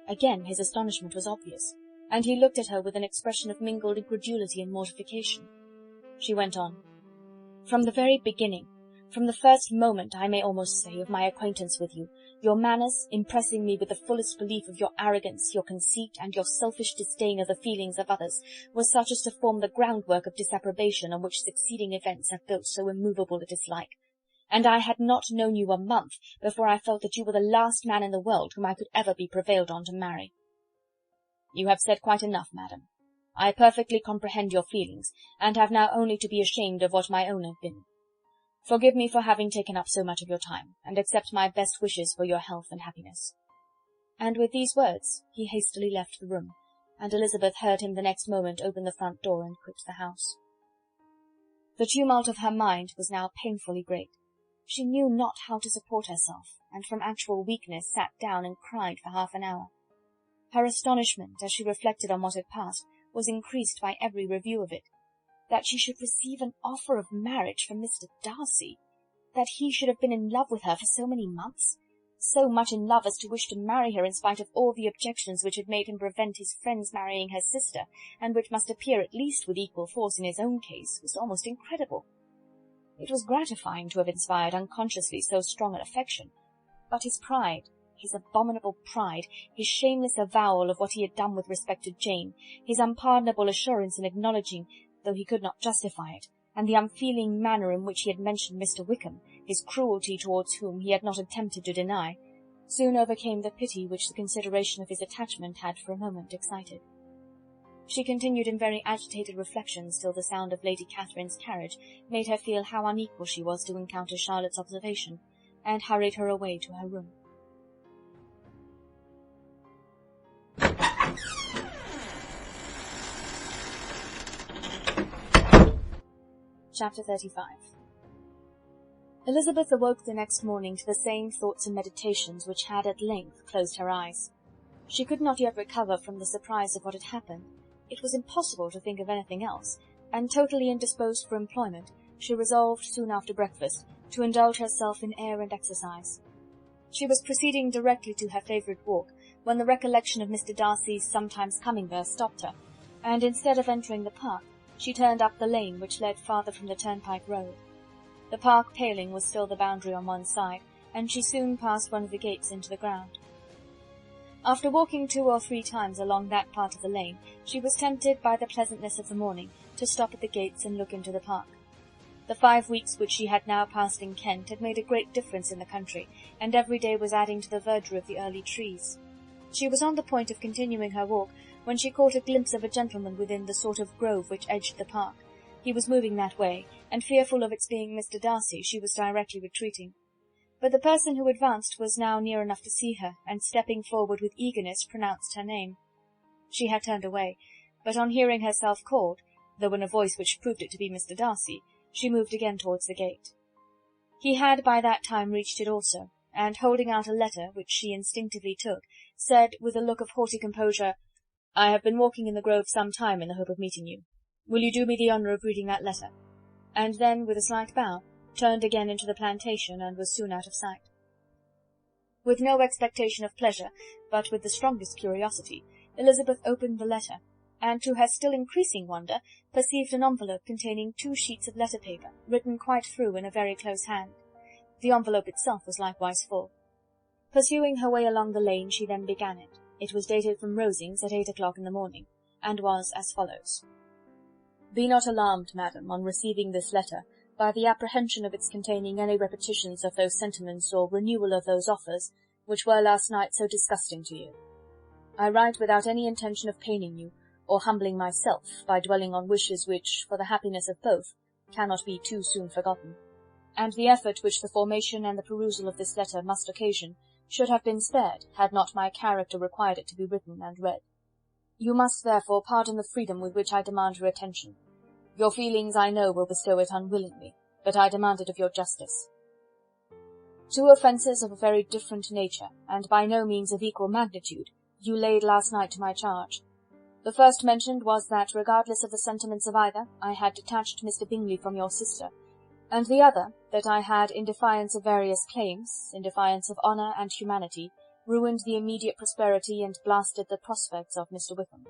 Again his astonishment was obvious, and he looked at her with an expression of mingled incredulity and mortification. She went on, "From the very beginning, from the first moment, I may almost say, of my acquaintance with you, your manners, impressing me with the fullest belief of your arrogance, your conceit, and your selfish disdain of the feelings of others, was such as to form the groundwork of disapprobation on which succeeding events have built so immovable a dislike. And I had not known you a month before I felt that you were the last man in the world whom I could ever be prevailed on to marry." "You have said quite enough, madam. I perfectly comprehend your feelings, and have now only to be ashamed of what my own have been. Forgive me for having taken up so much of your time, and accept my best wishes for your health and happiness." And with these words he hastily left the room, and Elizabeth heard him the next moment open the front door and quit the house. The tumult of her mind was now painfully great. She knew not how to support herself, and from actual weakness sat down and cried for half an hour. Her astonishment, as she reflected on what had passed, was increased by every review of it. That she should receive an offer of marriage from Mr. Darcy, that he should have been in love with her for so many months, so much in love as to wish to marry her in spite of all the objections which had made him prevent his friends marrying her sister, and which must appear at least with equal force in his own case, was almost incredible. It was gratifying to have inspired unconsciously so strong an affection, but his pride, his abominable pride, his shameless avowal of what he had done with respect to Jane, his unpardonable assurance in acknowledging, though he could not justify it, and the unfeeling manner in which he had mentioned Mr. Wickham, his cruelty towards whom he had not attempted to deny, soon overcame the pity which the consideration of his attachment had for a moment excited. She continued in very agitated reflections till the sound of Lady Catherine's carriage made her feel how unequal she was to encounter Charlotte's observation, and hurried her away to her room. Chapter 35. Elizabeth awoke the next morning to the same thoughts and meditations which had at length closed her eyes. She could not yet recover from the surprise of what had happened. It was impossible to think of anything else, and totally indisposed for employment, she resolved soon after breakfast to indulge herself in air and exercise. She was proceeding directly to her favourite walk, when the recollection of Mr. Darcy's sometimes coming there stopped her, and instead of entering the park, she turned up the lane which led farther from the turnpike road. The park paling was still the boundary on one side, and she soon passed one of the gates into the ground. After walking 2 or 3 times along that part of the lane, she was tempted by the pleasantness of the morning to stop at the gates and look into the park. The 5 weeks which she had now passed in Kent had made a great difference in the country, and every day was adding to the verdure of the early trees. She was on the point of continuing her walk, when she caught a glimpse of a gentleman within the sort of grove which edged the park. He was moving that way, and fearful of its being Mr. Darcy, she was directly retreating. But the person who advanced was now near enough to see her, and stepping forward with eagerness, pronounced her name. She had turned away, but on hearing herself called, though in a voice which proved it to be Mr. Darcy, she moved again towards the gate. He had by that time reached it also, and holding out a letter, which she instinctively took, said, with a look of haughty composure, "I have been walking in the grove some time in the hope of meeting you. Will you do me the honour of reading that letter?" And then, with a slight bow, turned again into the plantation, and was soon out of sight. With no expectation of pleasure, but with the strongest curiosity, Elizabeth opened the letter, and to her still increasing wonder, perceived an envelope containing 2 sheets of letter paper, written quite through in a very close hand. The envelope itself was likewise full. Pursuing her way along the lane, she then began it. It was dated from Rosings at 8 o'clock in the morning, and was as follows. "Be not alarmed, madam, on receiving this letter, by the apprehension of its containing any repetitions of those sentiments or renewal of those offers, which were last night so disgusting to you. I write without any intention of paining you, or humbling myself, by dwelling on wishes which, for the happiness of both, cannot be too soon forgotten, and the effort which the formation and the perusal of this letter must occasion, should have been spared, had not my character required it to be written and read. You must therefore pardon the freedom with which I demand your attention. Your feelings, I know, will bestow it unwillingly, but I demand it of your justice. 2 offences of a very different nature, and by no means of equal magnitude, you laid last night to my charge. The first mentioned was that, regardless of the sentiments of either, I had detached Mr. Bingley from your sister, and the other, that I had, in defiance of various claims, in defiance of honour and humanity, ruined the immediate prosperity and blasted the prospects of Mr. Wickham.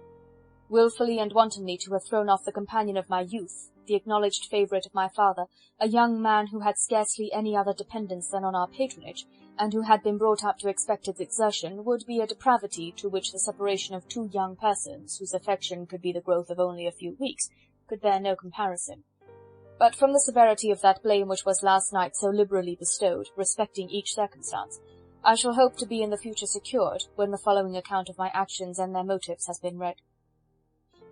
Wilfully and wantonly to have thrown off the companion of my youth, the acknowledged favourite of my father, a young man who had scarcely any other dependence than on our patronage, and who had been brought up to expect its exertion, would be a depravity to which the separation of 2 young persons, whose affection could be the growth of only a few weeks, could bear no comparison. But from the severity of that blame which was last night so liberally bestowed, respecting each circumstance, I shall hope to be in the future secured, when the following account of my actions and their motives has been read.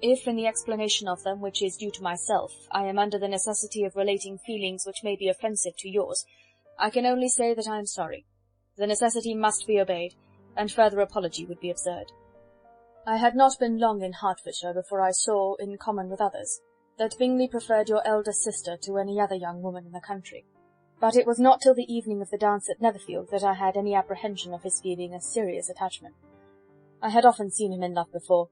If, in the explanation of them, which is due to myself, I am under the necessity of relating feelings which may be offensive to yours, I can only say that I am sorry. The necessity must be obeyed, and further apology would be absurd. I had not been long in Hertfordshire before I saw, in common with others, that Bingley preferred your elder sister to any other young woman in the country. But it was not till the evening of the dance at Netherfield that I had any apprehension of his feeling a serious attachment. I had often seen him in love before.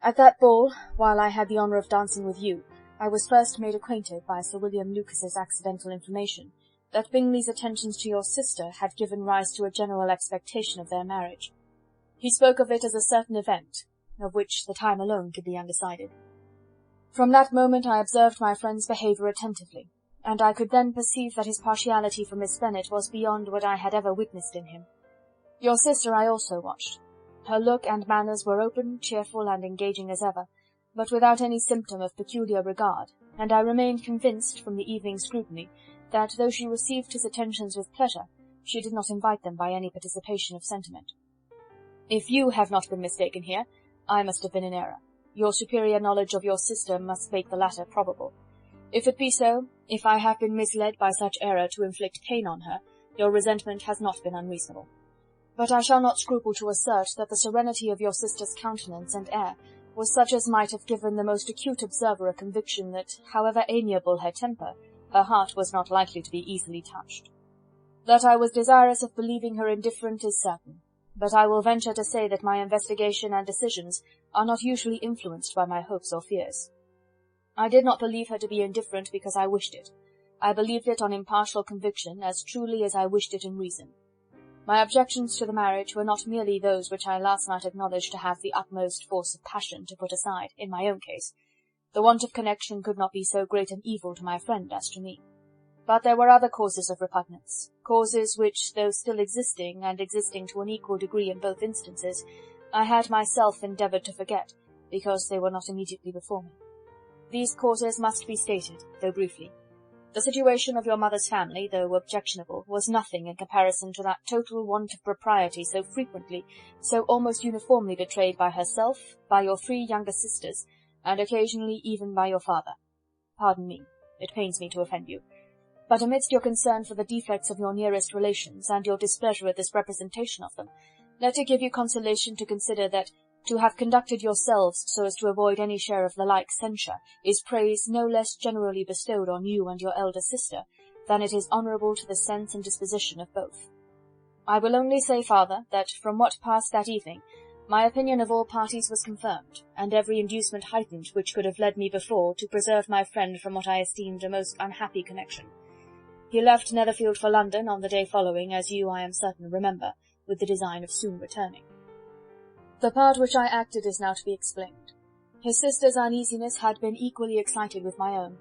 At that ball, while I had the honour of dancing with you, I was first made acquainted by Sir William Lucas's accidental information that Bingley's attentions to your sister had given rise to a general expectation of their marriage. He spoke of it as a certain event, of which the time alone could be undecided. From that moment I observed my friend's behaviour attentively, and I could then perceive that his partiality for Miss Bennet was beyond what I had ever witnessed in him. Your sister I also watched. Her look and manners were open, cheerful, and engaging as ever, but without any symptom of peculiar regard, and I remained convinced from the evening's scrutiny that, though she received his attentions with pleasure, she did not invite them by any participation of sentiment. If you have not been mistaken here, I must have been in error. Your superior knowledge of your sister must make the latter probable. If it be so, if I have been misled by such error to inflict pain on her, your resentment has not been unreasonable. But I shall not scruple to assert that the serenity of your sister's countenance and air was such as might have given the most acute observer a conviction that, however amiable her temper, her heart was not likely to be easily touched. That I was desirous of believing her indifferent is certain, but I will venture to say that my investigation and decisions are not usually influenced by my hopes or fears. I did not believe her to be indifferent because I wished it. I believed it on impartial conviction as truly as I wished it in reason. My objections to the marriage were not merely those which I last night acknowledged to have the utmost force of passion to put aside, in my own case. The want of connection could not be so great an evil to my friend as to me. But there were other causes of repugnance, causes which, though still existing, and existing to an equal degree in both instances, I had myself endeavoured to forget, because they were not immediately before me. These causes must be stated, though briefly. The situation of your mother's family, though objectionable, was nothing in comparison to that total want of propriety so frequently, so almost uniformly betrayed by herself, by your 3 younger sisters, and occasionally even by your father. Pardon me, it pains me to offend you. But amidst your concern for the defects of your nearest relations, and your displeasure at this representation of them, let it give you consolation to consider that to have conducted yourselves so as to avoid any share of the like censure is praise no less generally bestowed on you and your elder sister than it is honourable to the sense and disposition of both. I will only say, farther, that from what passed that evening, my opinion of all parties was confirmed, and every inducement heightened which could have led me before to preserve my friend from what I esteemed a most unhappy connection. He left Netherfield for London on the day following, as you, I am certain, remember, with the design of soon returning. The part which I acted is now to be explained. His sister's uneasiness had been equally excited with my own.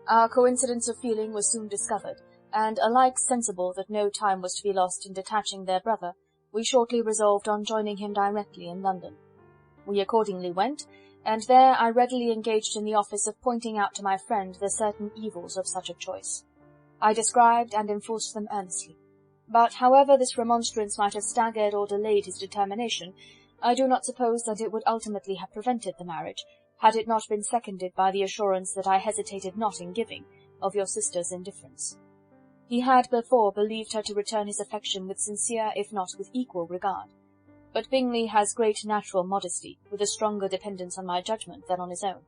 Our coincidence of feeling was soon discovered, and, alike sensible that no time was to be lost in detaching their brother, we shortly resolved on joining him directly in London. We accordingly went, and there I readily engaged in the office of pointing out to my friend the certain evils of such a choice. I described and enforced them earnestly. But however this remonstrance might have staggered or delayed his determination, I do not suppose that it would ultimately have prevented the marriage, had it not been seconded by the assurance that I hesitated not in giving, of your sister's indifference. He had before believed her to return his affection with sincere, if not with equal, regard. But Bingley has great natural modesty, with a stronger dependence on my judgment than on his own.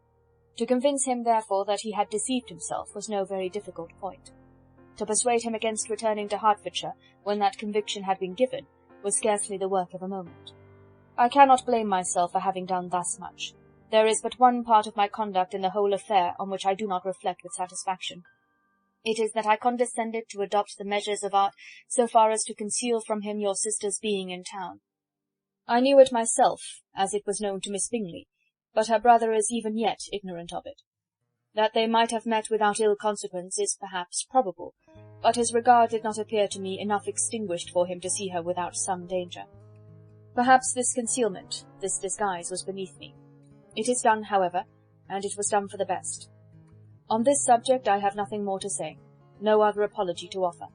To convince him, therefore, that he had deceived himself was no very difficult point. To persuade him against returning to Hertfordshire, when that conviction had been given, was scarcely the work of a moment. I cannot blame myself for having done thus much. There is but one part of my conduct in the whole affair on which I do not reflect with satisfaction. It is that I condescended to adopt the measures of art so far as to conceal from him your sister's being in town. I knew it myself, as it was known to Miss Bingley, but her brother is even yet ignorant of it. That they might have met without ill consequence is perhaps probable, but his regard did not appear to me enough extinguished for him to see her without some danger. Perhaps this concealment, this disguise, was beneath me. It is done, however, and it was done for the best. On this subject I have nothing more to say, no other apology to offer.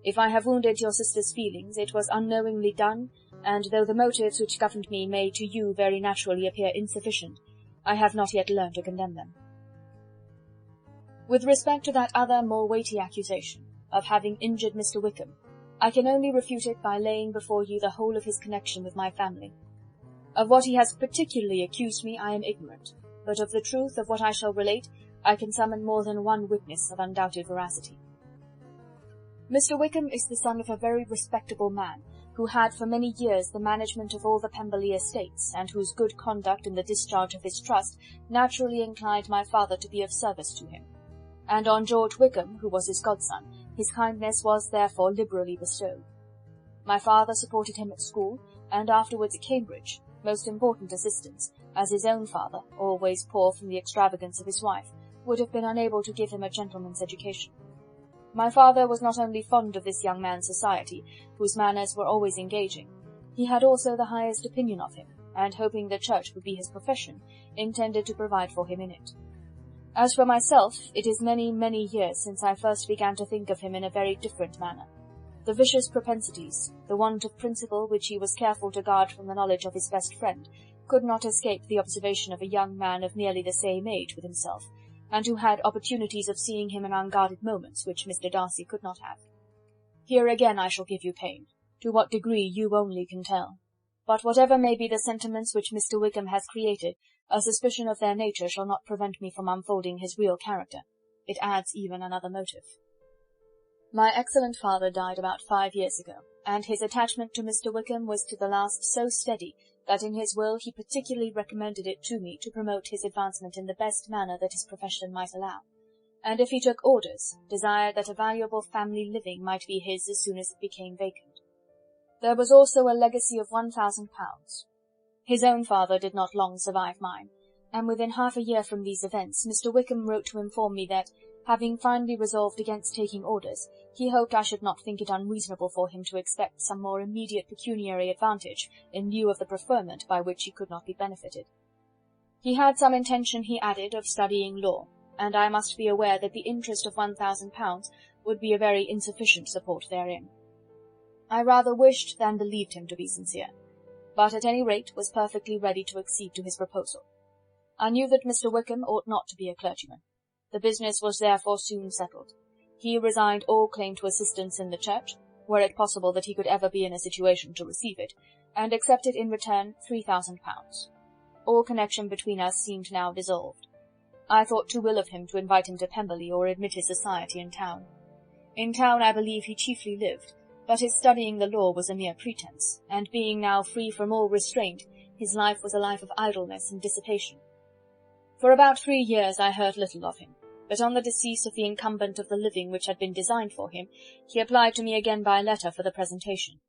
If I have wounded your sister's feelings, it was unknowingly done, and though the motives which governed me may to you very naturally appear insufficient, I have not yet learned to condemn them. With respect to that other more weighty accusation, of having injured Mr. Wickham, I can only refute it by laying before you the whole of his connection with my family. Of what he has particularly accused me I am ignorant, but of the truth of what I shall relate I can summon more than one witness of undoubted veracity. Mr. Wickham is the son of a very respectable man, who had for many years the management of all the Pemberley estates, and whose good conduct in the discharge of his trust naturally inclined my father to be of service to him. And on George Wickham, who was his godson, his kindness was therefore liberally bestowed. My father supported him at school, and afterwards at Cambridge, most important assistance, as his own father, always poor from the extravagance of his wife, would have been unable to give him a gentleman's education. My father was not only fond of this young man's society, whose manners were always engaging, he had also the highest opinion of him, and hoping the church would be his profession, intended to provide for him in it. As for myself, it is many, many years since I first began to think of him in a very different manner. The vicious propensities, the want of principle which he was careful to guard from the knowledge of his best friend, could not escape the observation of a young man of nearly the same age with himself, and who had opportunities of seeing him in unguarded moments which Mr. Darcy could not have. Here again I shall give you pain, to what degree you only can tell. But whatever may be the sentiments which Mr. Wickham has created, a suspicion of their nature shall not prevent me from unfolding his real character. It adds even another motive. My excellent father died about 5 years ago, and his attachment to Mr. Wickham was to the last so steady that in his will he particularly recommended it to me to promote his advancement in the best manner that his profession might allow, and if he took orders, desired that a valuable family living might be his as soon as it became vacant. There was also a legacy of £1,000. His own father did not long survive mine, and within half a year from these events Mr. Wickham wrote to inform me that, having finally resolved against taking orders, he hoped I should not think it unreasonable for him to expect some more immediate pecuniary advantage in lieu of the preferment by which he could not be benefited. He had some intention, he added, of studying law, and I must be aware that the interest of £1,000 would be a very insufficient support therein. I rather wished than believed him to be sincere, but at any rate was perfectly ready to accede to his proposal. I knew that Mr. Wickham ought not to be a clergyman. The business was therefore soon settled. He resigned all claim to assistance in the church, were it possible that he could ever be in a situation to receive it, and accepted in return £3,000. All connection between us seemed now dissolved. I thought too ill of him to invite him to Pemberley or admit his society in town. In town I believe he chiefly lived, but his studying the law was a mere pretence, and being now free from all restraint, his life was a life of idleness and dissipation. For about 3 years I heard little of him, but on the decease of the incumbent of the living which had been designed for him, he applied to me again by letter for the presentation.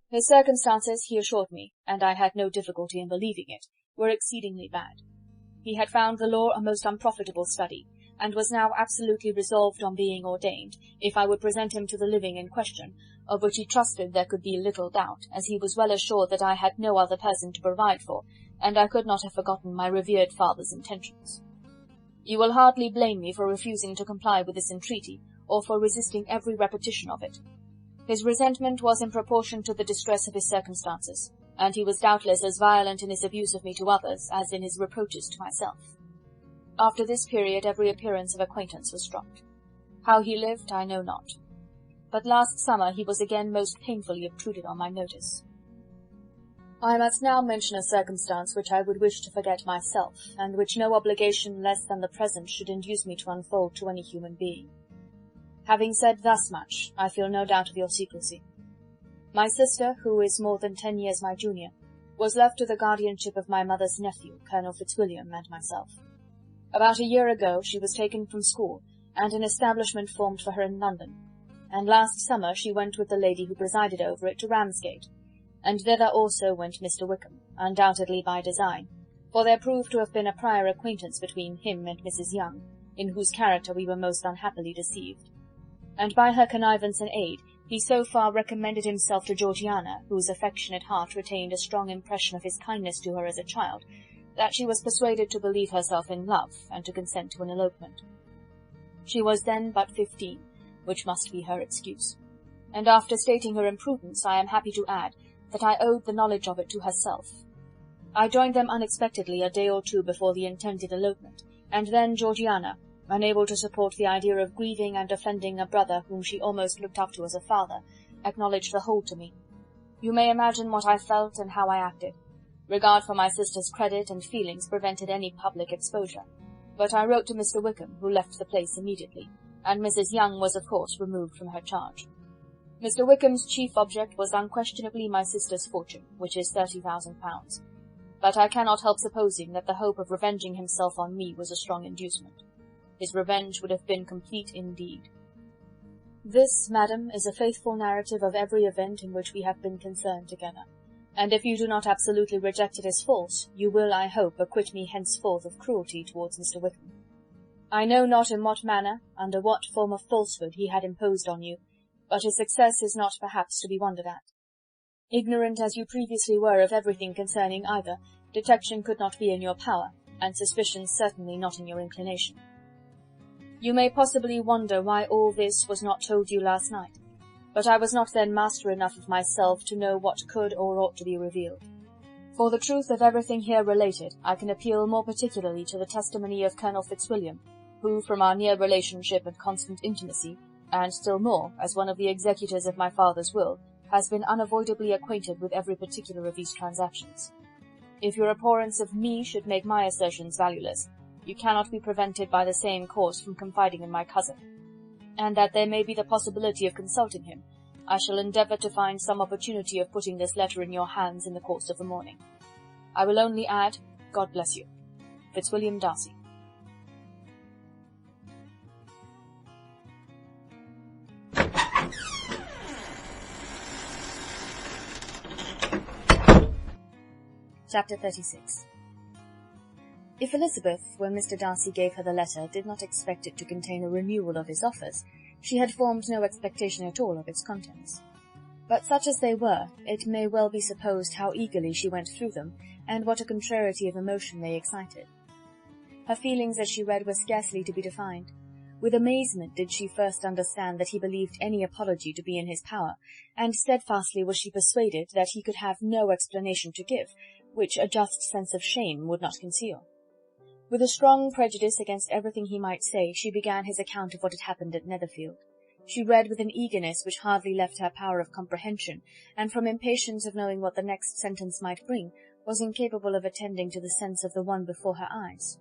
His circumstances, he assured me, and I had no difficulty in believing it, were exceedingly bad. He had found the law a most unprofitable study, and was now absolutely resolved on being ordained, if I would present him to the living in question, of which he trusted there could be little doubt, as he was well assured that I had no other person to provide for, and I could not have forgotten my revered father's intentions. You will hardly blame me for refusing to comply with this entreaty, or for resisting every repetition of it. His resentment was in proportion to the distress of his circumstances, and he was doubtless as violent in his abuse of me to others as in his reproaches to myself. After this period every appearance of acquaintance was dropped. How he lived I know not, but last summer he was again most painfully obtruded on my notice. I must now mention a circumstance which I would wish to forget myself, and which no obligation less than the present should induce me to unfold to any human being. Having said thus much, I feel no doubt of your secrecy. My sister, who is more than 10 years my junior, was left to the guardianship of my mother's nephew, Colonel Fitzwilliam, and myself. About a year ago she was taken from school, and an establishment formed for her in London, and last summer she went with the lady who presided over it to Ramsgate, and thither also went Mr. Wickham, undoubtedly by design, for there proved to have been a prior acquaintance between him and Mrs. Young, in whose character we were most unhappily deceived. And by her connivance and aid, he so far recommended himself to Georgiana, whose affectionate heart retained a strong impression of his kindness to her as a child, that she was persuaded to believe herself in love, and to consent to an elopement. She was then but 15, which must be her excuse, and after stating her imprudence, I am happy to add that I owed the knowledge of it to herself. I joined them unexpectedly a day or two before the intended elopement, and then Georgiana, unable to support the idea of grieving and offending a brother whom she almost looked up to as a father, acknowledged the whole to me. You may imagine what I felt and how I acted. Regard for my sister's credit and feelings prevented any public exposure, but I wrote to Mr. Wickham, who left the place immediately, and Mrs. Young was of course removed from her charge. Mr. Wickham's chief object was unquestionably my sister's fortune, which is £30,000, but I cannot help supposing that the hope of revenging himself on me was a strong inducement. His revenge would have been complete indeed. This, madam, is a faithful narrative of every event in which we have been concerned together, and if you do not absolutely reject it as false, you will, I hope, acquit me henceforth of cruelty towards Mr. Wickham. I know not in what manner, under what form of falsehood he had imposed on you, but his success is not perhaps to be wondered at. Ignorant as you previously were of everything concerning either, detection could not be in your power, and suspicion certainly not in your inclination. You may possibly wonder why all this was not told you last night, but I was not then master enough of myself to know what could or ought to be revealed. For the truth of everything here related, I can appeal more particularly to the testimony of Colonel Fitzwilliam, who, from our near relationship and constant intimacy, and still more, as one of the executors of my father's will, has been unavoidably acquainted with every particular of these transactions. If your abhorrence of me should make my assertions valueless, you cannot be prevented by the same cause from confiding in my cousin, and that there may be the possibility of consulting him, I shall endeavour to find some opportunity of putting this letter in your hands in the course of the morning. I will only add, God bless you. Fitzwilliam Darcy. Chapter 36. If Elizabeth, when Mr. Darcy gave her the letter, did not expect it to contain a renewal of his offers, she had formed no expectation at all of its contents. But such as they were, it may well be supposed how eagerly she went through them, and what a contrariety of emotion they excited. Her feelings as she read were scarcely to be defined. With amazement did she first understand that he believed any apology to be in his power, and steadfastly was she persuaded that he could have no explanation to give, which a just sense of shame would not conceal. With a strong prejudice against everything he might say, she began his account of what had happened at Netherfield. She read with an eagerness which hardly left her power of comprehension, and from impatience of knowing what the next sentence might bring, was incapable of attending to the sense of the one before her eyes.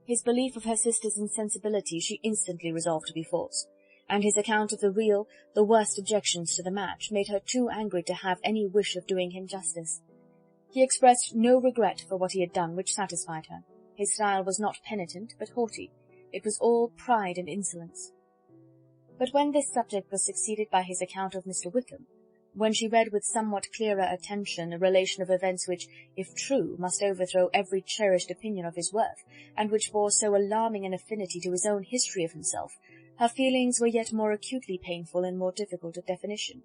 His belief of her sister's insensibility she instantly resolved to be false, and his account of the real, the worst objections to the match, made her too angry to have any wish of doing him justice. He expressed no regret for what he had done which satisfied her. His style was not penitent, but haughty. It was all pride and insolence. But when this subject was succeeded by his account of Mr. Wickham, when she read with somewhat clearer attention a relation of events which, if true, must overthrow every cherished opinion of his worth, and which bore so alarming an affinity to his own history of himself, her feelings were yet more acutely painful and more difficult of definition.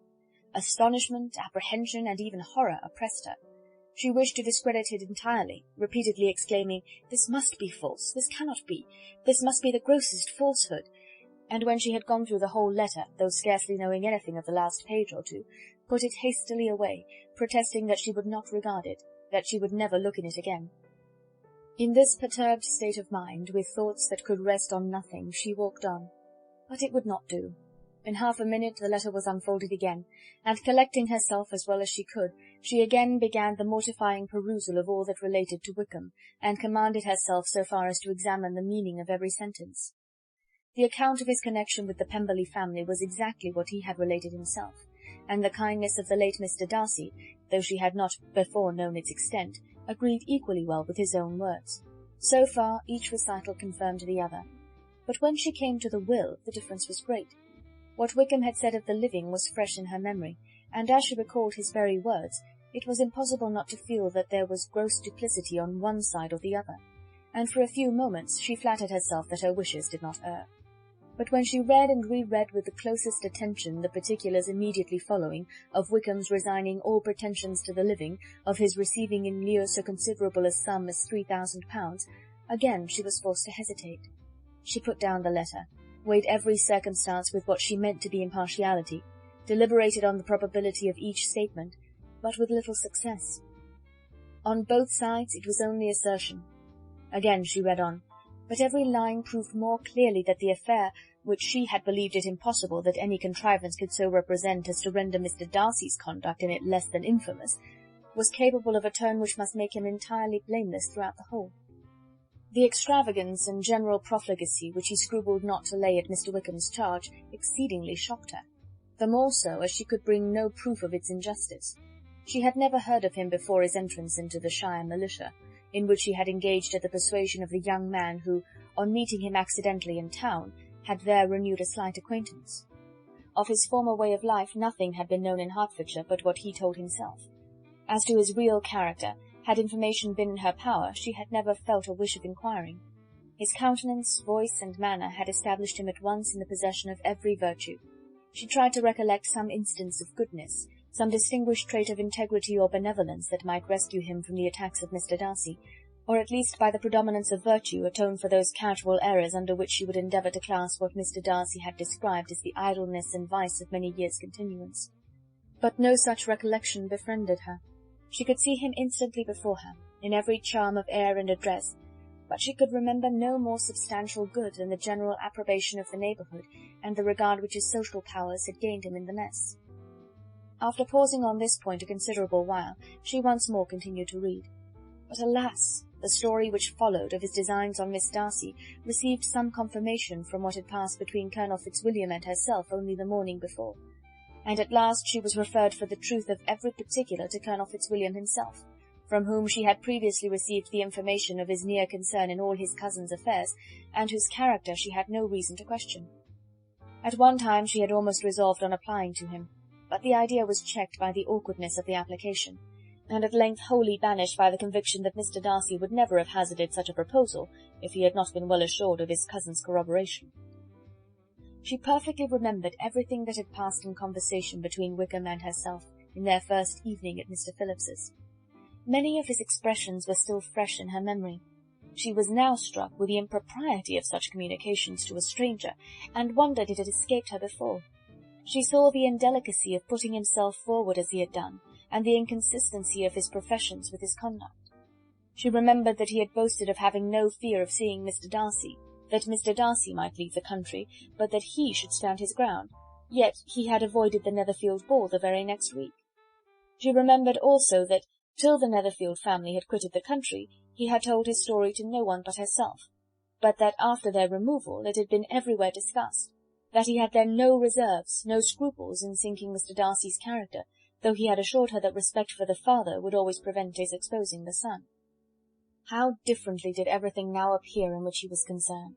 Astonishment, apprehension, and even horror oppressed her. She wished to discredit it entirely, repeatedly exclaiming, "This must be false, this cannot be, this must be the grossest falsehood," and when she had gone through the whole letter, though scarcely knowing anything of the last page or two, put it hastily away, protesting that she would not regard it, that she would never look in it again. In this perturbed state of mind, with thoughts that could rest on nothing, she walked on. But it would not do. In half a minute the letter was unfolded again, and collecting herself as well as she could, she again began the mortifying perusal of all that related to Wickham, and commanded herself so far as to examine the meaning of every sentence. The account of his connection with the Pemberley family was exactly what he had related himself, and the kindness of the late Mr. Darcy, though she had not before known its extent, agreed equally well with his own words. So far each recital confirmed the other. But when she came to the will, the difference was great. What Wickham had said of the living was fresh in her memory, and as she recalled his very words, it was impossible not to feel that there was gross duplicity on one side or the other, and for a few moments she flattered herself that her wishes did not err. But when she read and re-read with the closest attention the particulars immediately following, of Wickham's resigning all pretensions to the living, of his receiving in lieu so considerable a sum as £3,000, again she was forced to hesitate. She put down the letter, weighed every circumstance with what she meant to be impartiality, deliberated on the probability of each statement, but with little success. On both sides it was only assertion. Again she read on, but every line proved more clearly that the affair, which she had believed it impossible that any contrivance could so represent as to render Mr. Darcy's conduct in it less than infamous, was capable of a turn which must make him entirely blameless throughout the whole. The extravagance and general profligacy which he scrupled not to lay at Mr. Wickham's charge exceedingly shocked her, the more so as she could bring no proof of its injustice. She had never heard of him before his entrance into the shire militia, in which he had engaged at the persuasion of the young man who, on meeting him accidentally in town, had there renewed a slight acquaintance. Of his former way of life nothing had been known in Hertfordshire but what he told himself. As to his real character, had information been in her power, she had never felt a wish of inquiring. His countenance, voice, and manner had established him at once in the possession of every virtue. She tried to recollect some instance of goodness, some distinguished trait of integrity or benevolence that might rescue him from the attacks of Mr. Darcy, or at least by the predominance of virtue atone for those casual errors under which she would endeavour to class what Mr. Darcy had described as the idleness and vice of many years' continuance. But no such recollection befriended her. She could see him instantly before her, in every charm of air and address, but she could remember no more substantial good than the general approbation of the neighbourhood, and the regard which his social powers had gained him in the mess. After pausing on this point a considerable while, she once more continued to read. But alas! The story which followed of his designs on Miss Darcy received some confirmation from what had passed between Colonel Fitzwilliam and herself only the morning before, and at last she was referred for the truth of every particular to Colonel Fitzwilliam himself, from whom she had previously received the information of his near concern in all his cousin's affairs, and whose character she had no reason to question. At one time she had almost resolved on applying to him, but the idea was checked by the awkwardness of the application, and at length wholly banished by the conviction that Mr. Darcy would never have hazarded such a proposal if he had not been well assured of his cousin's corroboration. She perfectly remembered everything that had passed in conversation between Wickham and herself in their first evening at Mr. Phillips's. Many of his expressions were still fresh in her memory. She was now struck with the impropriety of such communications to a stranger, and wondered it had escaped her before. She saw the indelicacy of putting himself forward as he had done, and the inconsistency of his professions with his conduct. She remembered that he had boasted of having no fear of seeing Mr. Darcy, that Mr. Darcy might leave the country, but that he should stand his ground, yet he had avoided the Netherfield ball the very next week. She remembered also that, till the Netherfield family had quitted the country, he had told his story to no one but herself, but that after their removal it had been everywhere discussed, that he had then no reserves, no scruples in sinking Mr. Darcy's character, though he had assured her that respect for the father would always prevent his exposing the son. How differently did everything now appear in which he was concerned!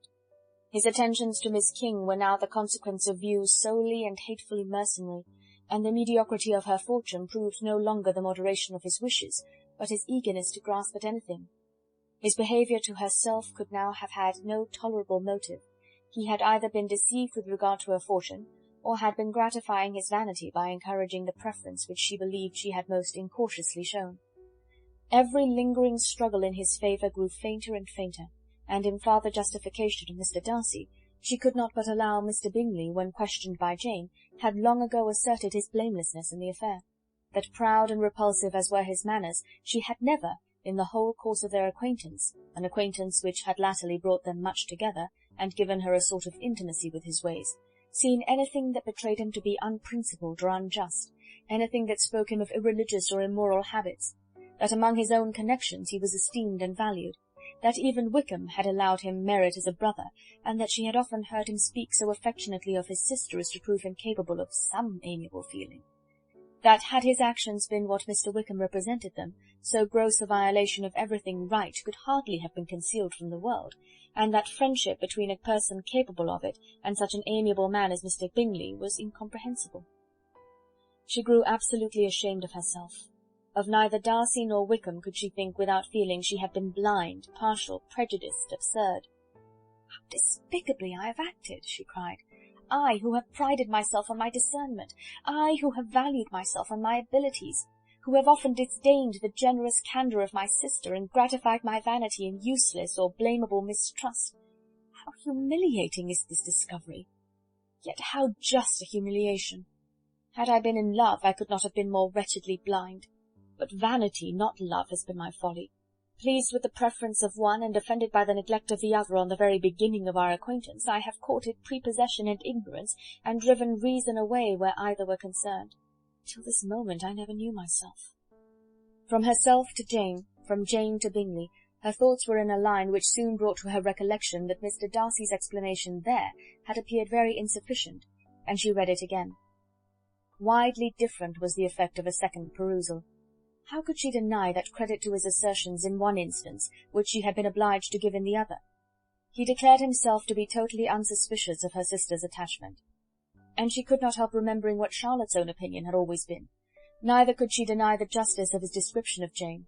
His attentions to Miss King were now the consequence of views solely and hatefully mercenary, and the mediocrity of her fortune proved no longer the moderation of his wishes, but his eagerness to grasp at anything. His behaviour to herself could now have had no tolerable motive. He had either been deceived with regard to her fortune, or had been gratifying his vanity by encouraging the preference which she believed she had most incautiously shown. Every lingering struggle in his favour grew fainter and fainter, and in farther justification of Mr. Darcy, she could not but allow Mr. Bingley, when questioned by Jane, had long ago asserted his blamelessness in the affair, that proud and repulsive as were his manners, she had never, in the whole course of their acquaintance, an acquaintance which had latterly brought them much together, and given her a sort of intimacy with his ways, seen anything that betrayed him to be unprincipled or unjust, anything that spoke him of irreligious or immoral habits, that among his own connections he was esteemed and valued, that even Wickham had allowed him merit as a brother, and that she had often heard him speak so affectionately of his sister as to prove him capable of some amiable feeling, that had his actions been what Mr. Wickham represented them, so gross a violation of everything right could hardly have been concealed from the world, and that friendship between a person capable of it and such an amiable man as Mr. Bingley was incomprehensible. She grew absolutely ashamed of herself. Of neither Darcy nor Wickham could she think without feeling she had been blind, partial, prejudiced, absurd. "How despicably I have acted!" she cried. "I, who have prided myself on my discernment, I, who have valued myself on my abilities, who have often disdained the generous candour of my sister, and gratified my vanity in useless or blameable mistrust. How humiliating is this discovery! Yet how just a humiliation! Had I been in love, I could not have been more wretchedly blind. But vanity, not love, has been my folly. Pleased with the preference of one, and offended by the neglect of the other on the very beginning of our acquaintance, I have courted prepossession and ignorance, and driven reason away where either were concerned. Till this moment I never knew myself." From herself to Jane, from Jane to Bingley, her thoughts were in a line which soon brought to her recollection that Mr. Darcy's explanation there had appeared very insufficient, and she read it again. Widely different was the effect of a second perusal. How could she deny that credit to his assertions in one instance, which she had been obliged to give in the other? He declared himself to be totally unsuspicious of her sister's attachment, and she could not help remembering what Charlotte's own opinion had always been. Neither could she deny the justice of his description of Jane.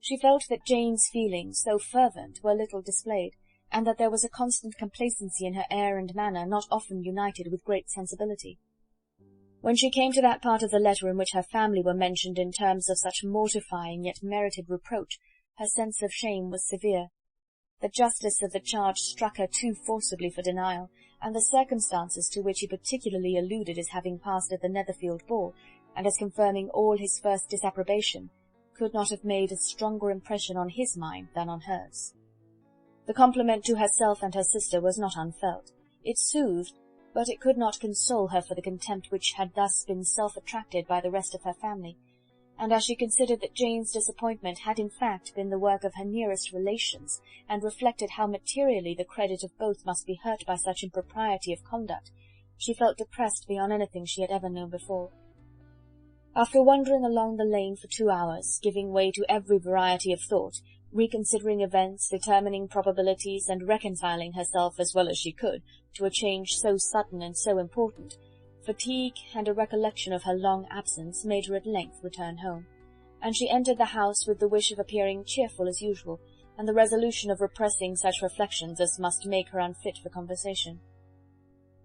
She felt that Jane's feelings, though fervent, were little displayed, and that there was a constant complacency in her air and manner not often united with great sensibility. When she came to that part of the letter in which her family were mentioned in terms of such mortifying yet merited reproach, her sense of shame was severe. The justice of the charge struck her too forcibly for denial, and the circumstances to which he particularly alluded as having passed at the Netherfield ball, and as confirming all his first disapprobation, could not have made a stronger impression on his mind than on hers. The compliment to herself and her sister was not unfelt. It soothed, but it could not console her for the contempt which had thus been self-attracted by the rest of her family, and as she considered that Jane's disappointment had in fact been the work of her nearest relations, and reflected how materially the credit of both must be hurt by such impropriety of conduct, she felt depressed beyond anything she had ever known before. After wandering along the lane for 2 hours, giving way to every variety of thought, reconsidering events, determining probabilities, and reconciling herself as well as she could to a change so sudden and so important, fatigue and a recollection of her long absence made her at length return home, and she entered the house with the wish of appearing cheerful as usual, and the resolution of repressing such reflections as must make her unfit for conversation.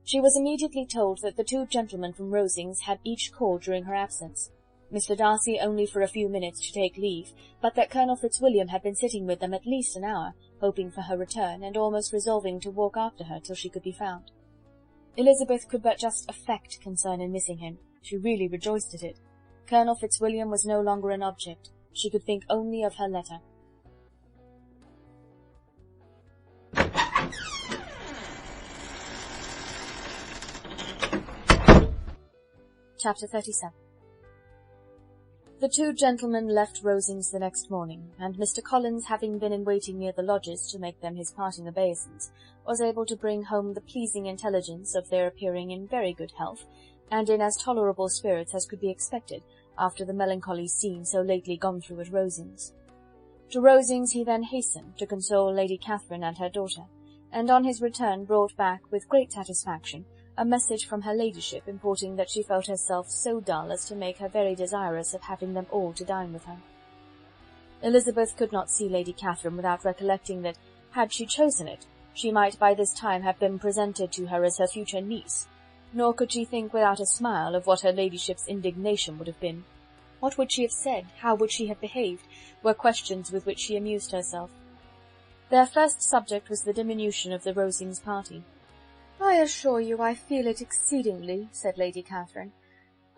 She was immediately told that the 2 gentlemen from Rosings had each called during her absence, Mr. Darcy only for a few minutes to take leave, but that Colonel Fitzwilliam had been sitting with them at least an hour, hoping for her return, and almost resolving to walk after her till she could be found. Elizabeth could but just affect concern in missing him. She really rejoiced at it. Colonel Fitzwilliam was no longer an object. She could think only of her letter. Chapter 37. The 2 gentlemen left Rosings the next morning, and Mr. Collins, having been in waiting near the lodges to make them his parting obeisance, was able to bring home the pleasing intelligence of their appearing in very good health, and in as tolerable spirits as could be expected, after the melancholy scene so lately gone through at Rosings. To Rosings he then hastened, to console Lady Catherine and her daughter, and on his return brought back, with great satisfaction, a message from her ladyship, importing that she felt herself so dull as to make her very desirous of having them all to dine with her. Elizabeth could not see Lady Catherine without recollecting that, had she chosen it, she might by this time have been presented to her as her future niece, nor could she think without a smile of what her ladyship's indignation would have been. What would she have said, how would she have behaved, were questions with which she amused herself. Their first subject was the diminution of the Rosings party. "I assure you I feel it exceedingly," said Lady Catherine.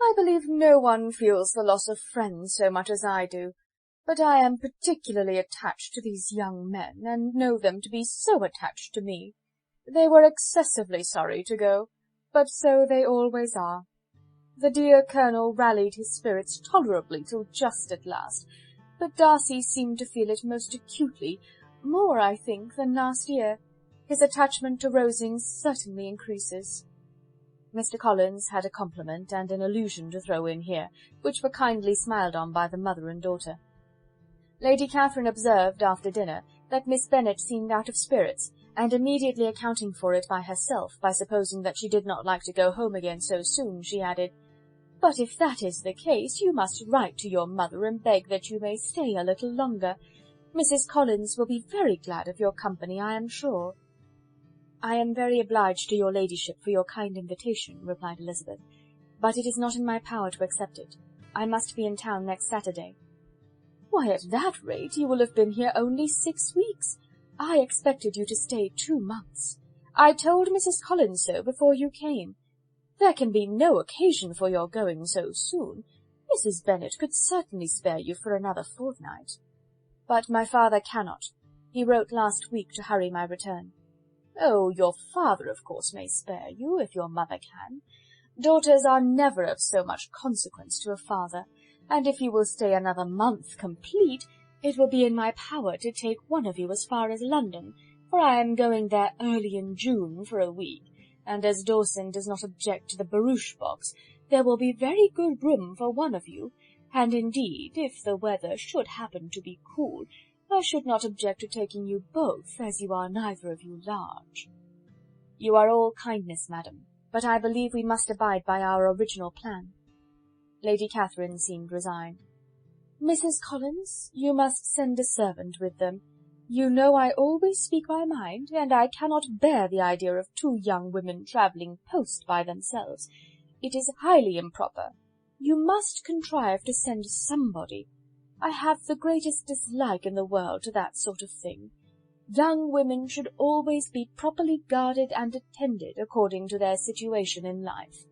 "I believe no one feels the loss of friends so much as I do, but I am particularly attached to these young men, and know them to be so attached to me. They were excessively sorry to go, but so they always are. The dear Colonel rallied his spirits tolerably till just at last, but Darcy seemed to feel it most acutely, more, I think, than last year. His attachment to Rosings certainly increases." Mr. Collins had a compliment and an allusion to throw in here, which were kindly smiled on by the mother and daughter. Lady Catherine observed, after dinner, that Miss Bennet seemed out of spirits, and immediately accounting for it by herself, by supposing that she did not like to go home again so soon, she added, "But if that is the case, you must write to your mother and beg that you may stay a little longer. Mrs. Collins will be very glad of your company, I am sure." "I am very obliged to your ladyship for your kind invitation," replied Elizabeth, "but it is not in my power to accept it. I must be in town next Saturday." "Why, at that rate you will have been here only 6 weeks. I expected you to stay 2 months. I told Mrs. Collins so before you came. There can be no occasion for your going so soon. Mrs. Bennet could certainly spare you for another fortnight." "But my father cannot. He wrote last week to hurry my return." "Oh, your father, of course, may spare you, if your mother can. Daughters are never of so much consequence to a father, and if you will stay another month complete, it will be in my power to take one of you as far as London, for I am going there early in June for a week, and as Dawson does not object to the barouche box, there will be very good room for one of you, and indeed, if the weather should happen to be cool, I should not object to taking you both, as you are neither of you large." "You are all kindness, madam, but I believe we must abide by our original plan." Lady Catherine seemed resigned. "Mrs. Collins, you must send a servant with them. You know I always speak my mind, and I cannot bear the idea of 2 young women travelling post by themselves. It is highly improper. You must contrive to send somebody. I have the greatest dislike in the world to that sort of thing. Young women should always be properly guarded and attended according to their situation in life.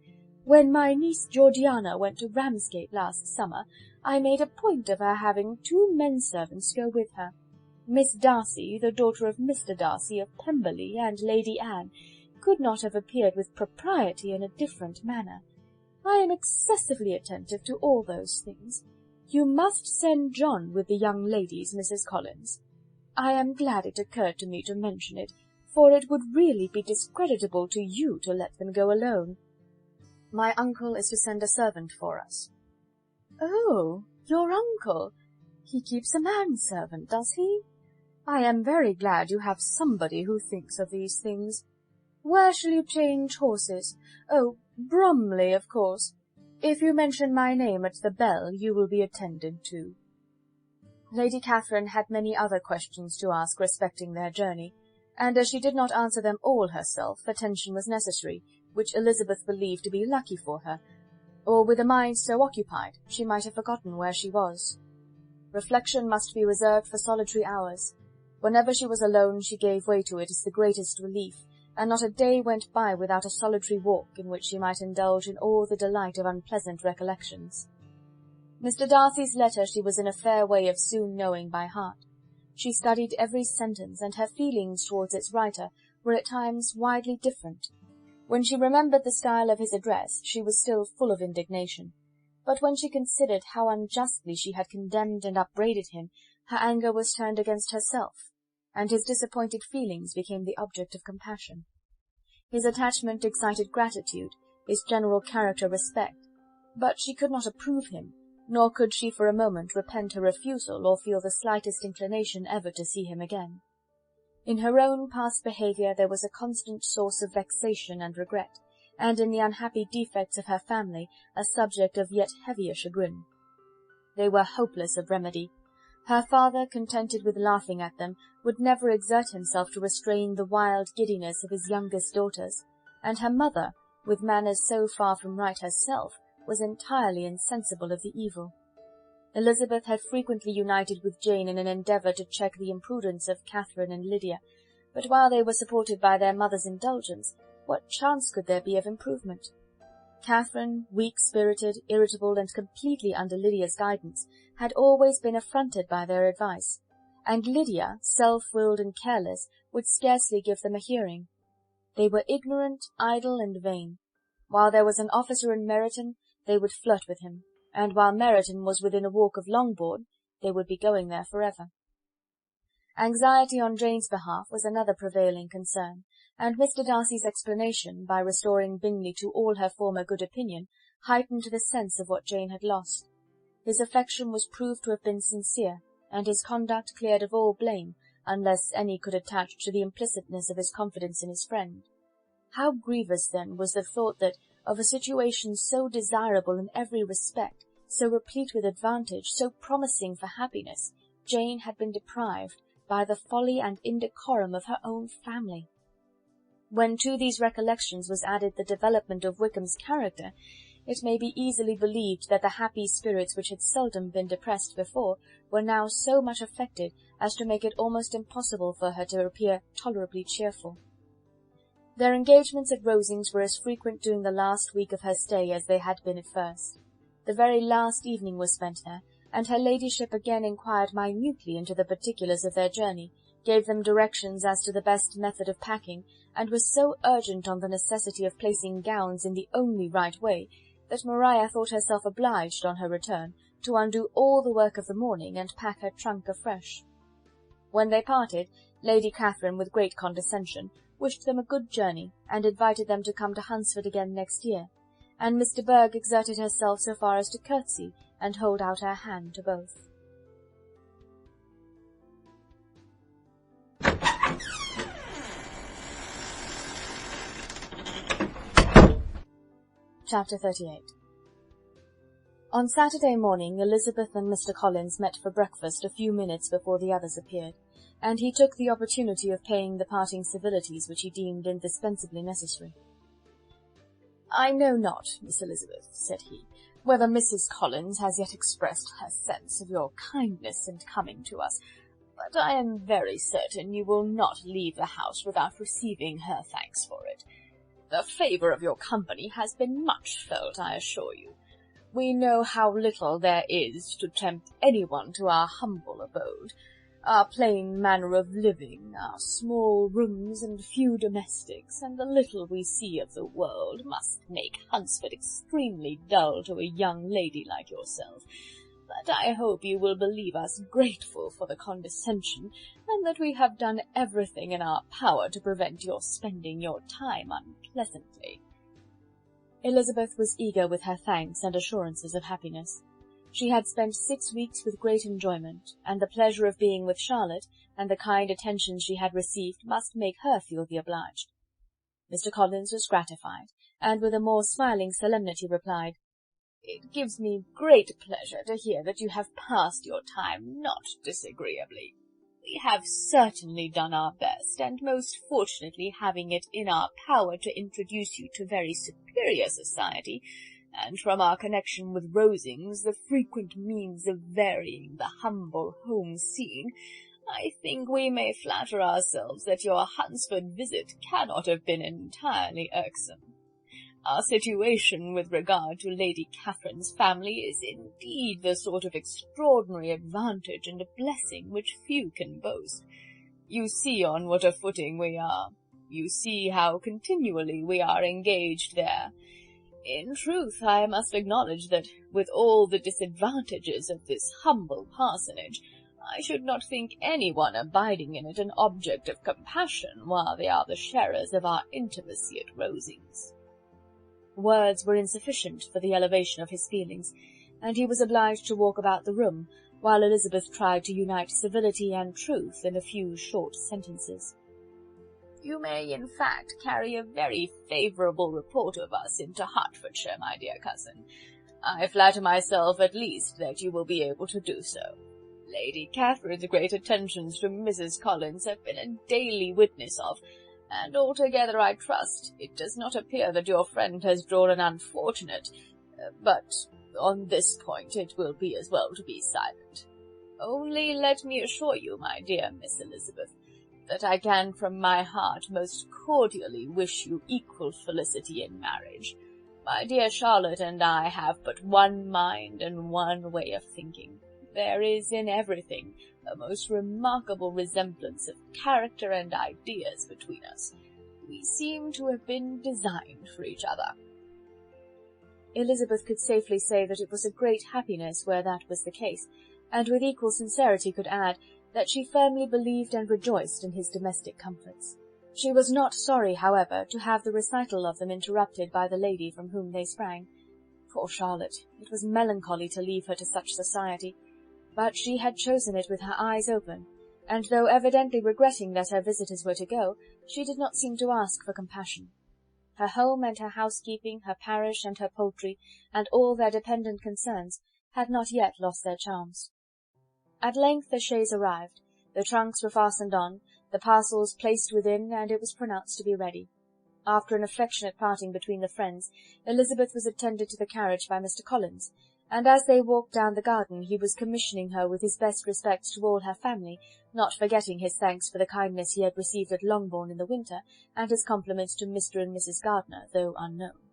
When my niece Georgiana went to Ramsgate last summer, I made a point of her having 2 men-servants go with her. Miss Darcy, the daughter of Mr. Darcy of Pemberley, and Lady Anne, could not have appeared with propriety in a different manner. I am excessively attentive to all those things. You must send John with the young ladies, Mrs. Collins. I am glad it occurred to me to mention it, for it would really be discreditable to you to let them go alone. My uncle is to send a servant for us. Oh, your uncle! He keeps a manservant, does he? I am very glad you have somebody who thinks of these things. Where shall you change horses? Oh, Bromley, of course. If you mention my name at the bell, you will be attended to. Lady Catherine had many other questions to ask respecting their journey, and as she did not answer them all herself, attention was necessary, which Elizabeth believed to be lucky for her, or with a mind so occupied she might have forgotten where she was. Reflection must be reserved for solitary hours. Whenever she was alone she gave way to it as the greatest relief, and not a day went by without a solitary walk in which she might indulge in all the delight of unpleasant recollections. Mr. Darcy's letter she was in a fair way of soon knowing by heart. She studied every sentence, and her feelings towards its writer were at times widely different. When she remembered the style of his address, she was still full of indignation, but when she considered how unjustly she had condemned and upbraided him, her anger was turned against herself, and his disappointed feelings became the object of compassion. His attachment excited gratitude, his general character respect, but she could not approve him, nor could she for a moment repent her refusal or feel the slightest inclination ever to see him again. In her own past behaviour there was a constant source of vexation and regret, and in the unhappy defects of her family a subject of yet heavier chagrin. They were hopeless of remedy. Her father, contented with laughing at them, would never exert himself to restrain the wild giddiness of his youngest daughters, and her mother, with manners so far from right herself, was entirely insensible of the evil. Elizabeth had frequently united with Jane in an endeavour to check the imprudence of Catherine and Lydia, but while they were supported by their mother's indulgence, what chance could there be of improvement? Catherine, weak-spirited, irritable, and completely under Lydia's guidance, had always been affronted by their advice, and Lydia, self-willed and careless, would scarcely give them a hearing. They were ignorant, idle, and vain. While there was an officer in Meryton, they would flirt with him, and while Meryton was within a walk of Longbourn, they would be going there forever. Anxiety on Jane's behalf was another prevailing concern, and Mr. Darcy's explanation, by restoring Bingley to all her former good opinion, heightened the sense of what Jane had lost. His affection was proved to have been sincere, and his conduct cleared of all blame, unless any could attach to the implicitness of his confidence in his friend. How grievous, then, was the thought that, of a situation so desirable in every respect, so replete with advantage, so promising for happiness, Jane had been deprived by the folly and indecorum of her own family. When to these recollections was added the development of Wickham's character, it may be easily believed that the happy spirits which had seldom been depressed before were now so much affected as to make it almost impossible for her to appear tolerably cheerful. Their engagements at Rosings were as frequent during the last week of her stay as they had been at first. The very last evening was spent there, and her ladyship again inquired minutely into the particulars of their journey, gave them directions as to the best method of packing, and was so urgent on the necessity of placing gowns in the only right way, that Maria thought herself obliged, on her return, to undo all the work of the morning, and pack her trunk afresh. When they parted, Lady Catherine, with great condescension, wished them a good journey, and invited them to come to Hunsford again next year, and Miss de Bourgh exerted herself so far as to curtsy and hold out her hand to both. Chapter 38. On Saturday morning Elizabeth and Mr. Collins met for breakfast a few minutes before the others appeared, and he took the opportunity of paying the parting civilities which he deemed indispensably necessary. "I know not, Miss Elizabeth," said he, "whether Mrs. Collins has yet expressed her sense of your kindness in coming to us, but I am very certain you will not leave the house without receiving her thanks for it. The favour of your company has been much felt, I assure you. We know how little there is to tempt anyone to our humble abode. Our plain manner of living, our small rooms and few domestics, and the little we see of the world, must make Hunsford extremely dull to a young lady like yourself. But I hope you will believe us grateful for the condescension, and that we have done everything in our power to prevent your spending your time unpleasantly." Elizabeth was eager with her thanks and assurances of happiness. She had spent 6 weeks with great enjoyment, and the pleasure of being with Charlotte, and the kind attention she had received, must make her feel the obliged. Mr. Collins was gratified, and with a more smiling solemnity replied, "It gives me great pleasure to hear that you have passed your time not disagreeably. We have certainly done our best, and most fortunately having it in our power to introduce you to very superior society, and from our connection with Rosings, the frequent means of varying the humble home scene, I think we may flatter ourselves that your Hunsford visit cannot have been entirely irksome. Our situation with regard to Lady Catherine's family is indeed the sort of extraordinary advantage and blessing which few can boast. You see on what a footing we are. You see how continually we are engaged there. In truth, I must acknowledge that, with all the disadvantages of this humble parsonage, I should not think any one abiding in it an object of compassion, while they are the sharers of our intimacy at Rosings." Words were insufficient for the elevation of his feelings, and he was obliged to walk about the room, while Elizabeth tried to unite civility and truth in a few short sentences. "You may, in fact, carry a very favourable report of us into Hertfordshire, my dear cousin. I flatter myself, at least, that you will be able to do so. Lady Catherine's great attentions to Mrs. Collins have been a daily witness of, and altogether, I trust, it does not appear that your friend has drawn an unfortunate, but on this point it will be as well to be silent. Only let me assure you, my dear Miss Elizabeth, that I can from my heart most cordially wish you equal felicity in marriage. My dear Charlotte and I have but one mind and one way of thinking. There is in everything a most remarkable resemblance of character and ideas between us. We seem to have been designed for each other." Elizabeth could safely say that it was a great happiness where that was the case, and with equal sincerity could add that she firmly believed and rejoiced in his domestic comforts. She was not sorry, however, to have the recital of them interrupted by the lady from whom they sprang. Poor Charlotte! It was melancholy to leave her to such society, but she had chosen it with her eyes open, and though evidently regretting that her visitors were to go, she did not seem to ask for compassion. Her home and her housekeeping, her parish and her poultry, and all their dependent concerns, had not yet lost their charms. At length the chaise arrived, the trunks were fastened on, the parcels placed within, and it was pronounced to be ready. After an affectionate parting between the friends, Elizabeth was attended to the carriage by Mr. Collins, and as they walked down the garden he was commissioning her with his best respects to all her family, not forgetting his thanks for the kindness he had received at Longbourn in the winter, and his compliments to Mr. and Mrs. Gardiner, though unknown.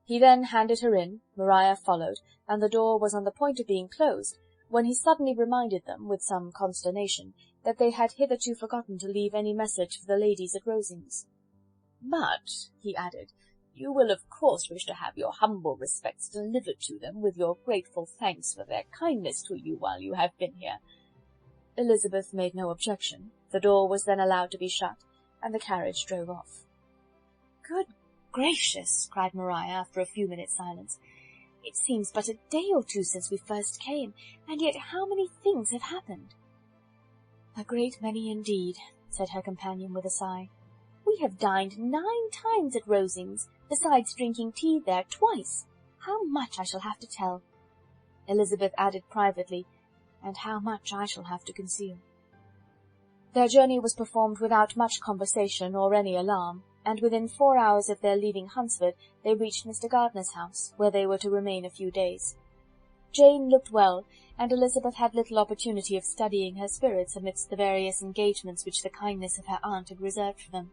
He then handed her in, Maria followed, and the door was on the point of being closed, when he suddenly reminded them, with some consternation, that they had hitherto forgotten to leave any message for the ladies at Rosings. "But," he added, "you will of course wish to have your humble respects delivered to them, with your grateful thanks for their kindness to you while you have been here." Elizabeth made no objection. The door was then allowed to be shut, and the carriage drove off. "Good gracious!" cried Maria, after a few minutes' silence. "It seems but a day or two since we first came, and yet how many things have happened!" "A great many indeed," said her companion with a sigh. "We have dined 9 times at Rosings, besides drinking tea there twice. How much I shall have to tell!" Elizabeth added privately, "and how much I shall have to conceal." Their journey was performed without much conversation or any alarm, and within 4 hours of their leaving Hunsford they reached Mr. Gardiner's house, where they were to remain a few days. Jane looked well, and Elizabeth had little opportunity of studying her spirits amidst the various engagements which the kindness of her aunt had reserved for them.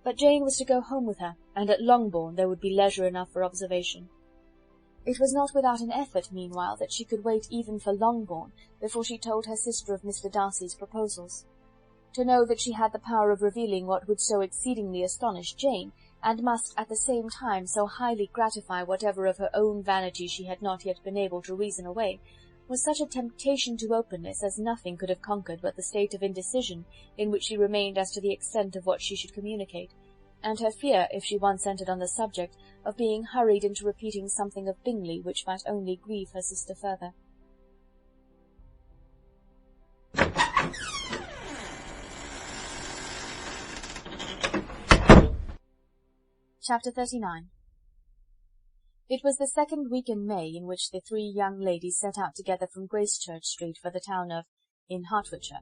But Jane was to go home with her, and at Longbourn there would be leisure enough for observation. It was not without an effort, meanwhile, that she could wait even for Longbourn before she told her sister of Mr. Darcy's proposals. To know that she had the power of revealing what would so exceedingly astonish Jane, and must at the same time so highly gratify whatever of her own vanity she had not yet been able to reason away, was such a temptation to openness as nothing could have conquered but the state of indecision in which she remained as to the extent of what she should communicate, and her fear, if she once entered on the subject, of being hurried into repeating something of Bingley which might only grieve her sister further. Chapter 39. It was the second week in May in which the three young ladies set out together from Gracechurch Street for the town of in Hertfordshire,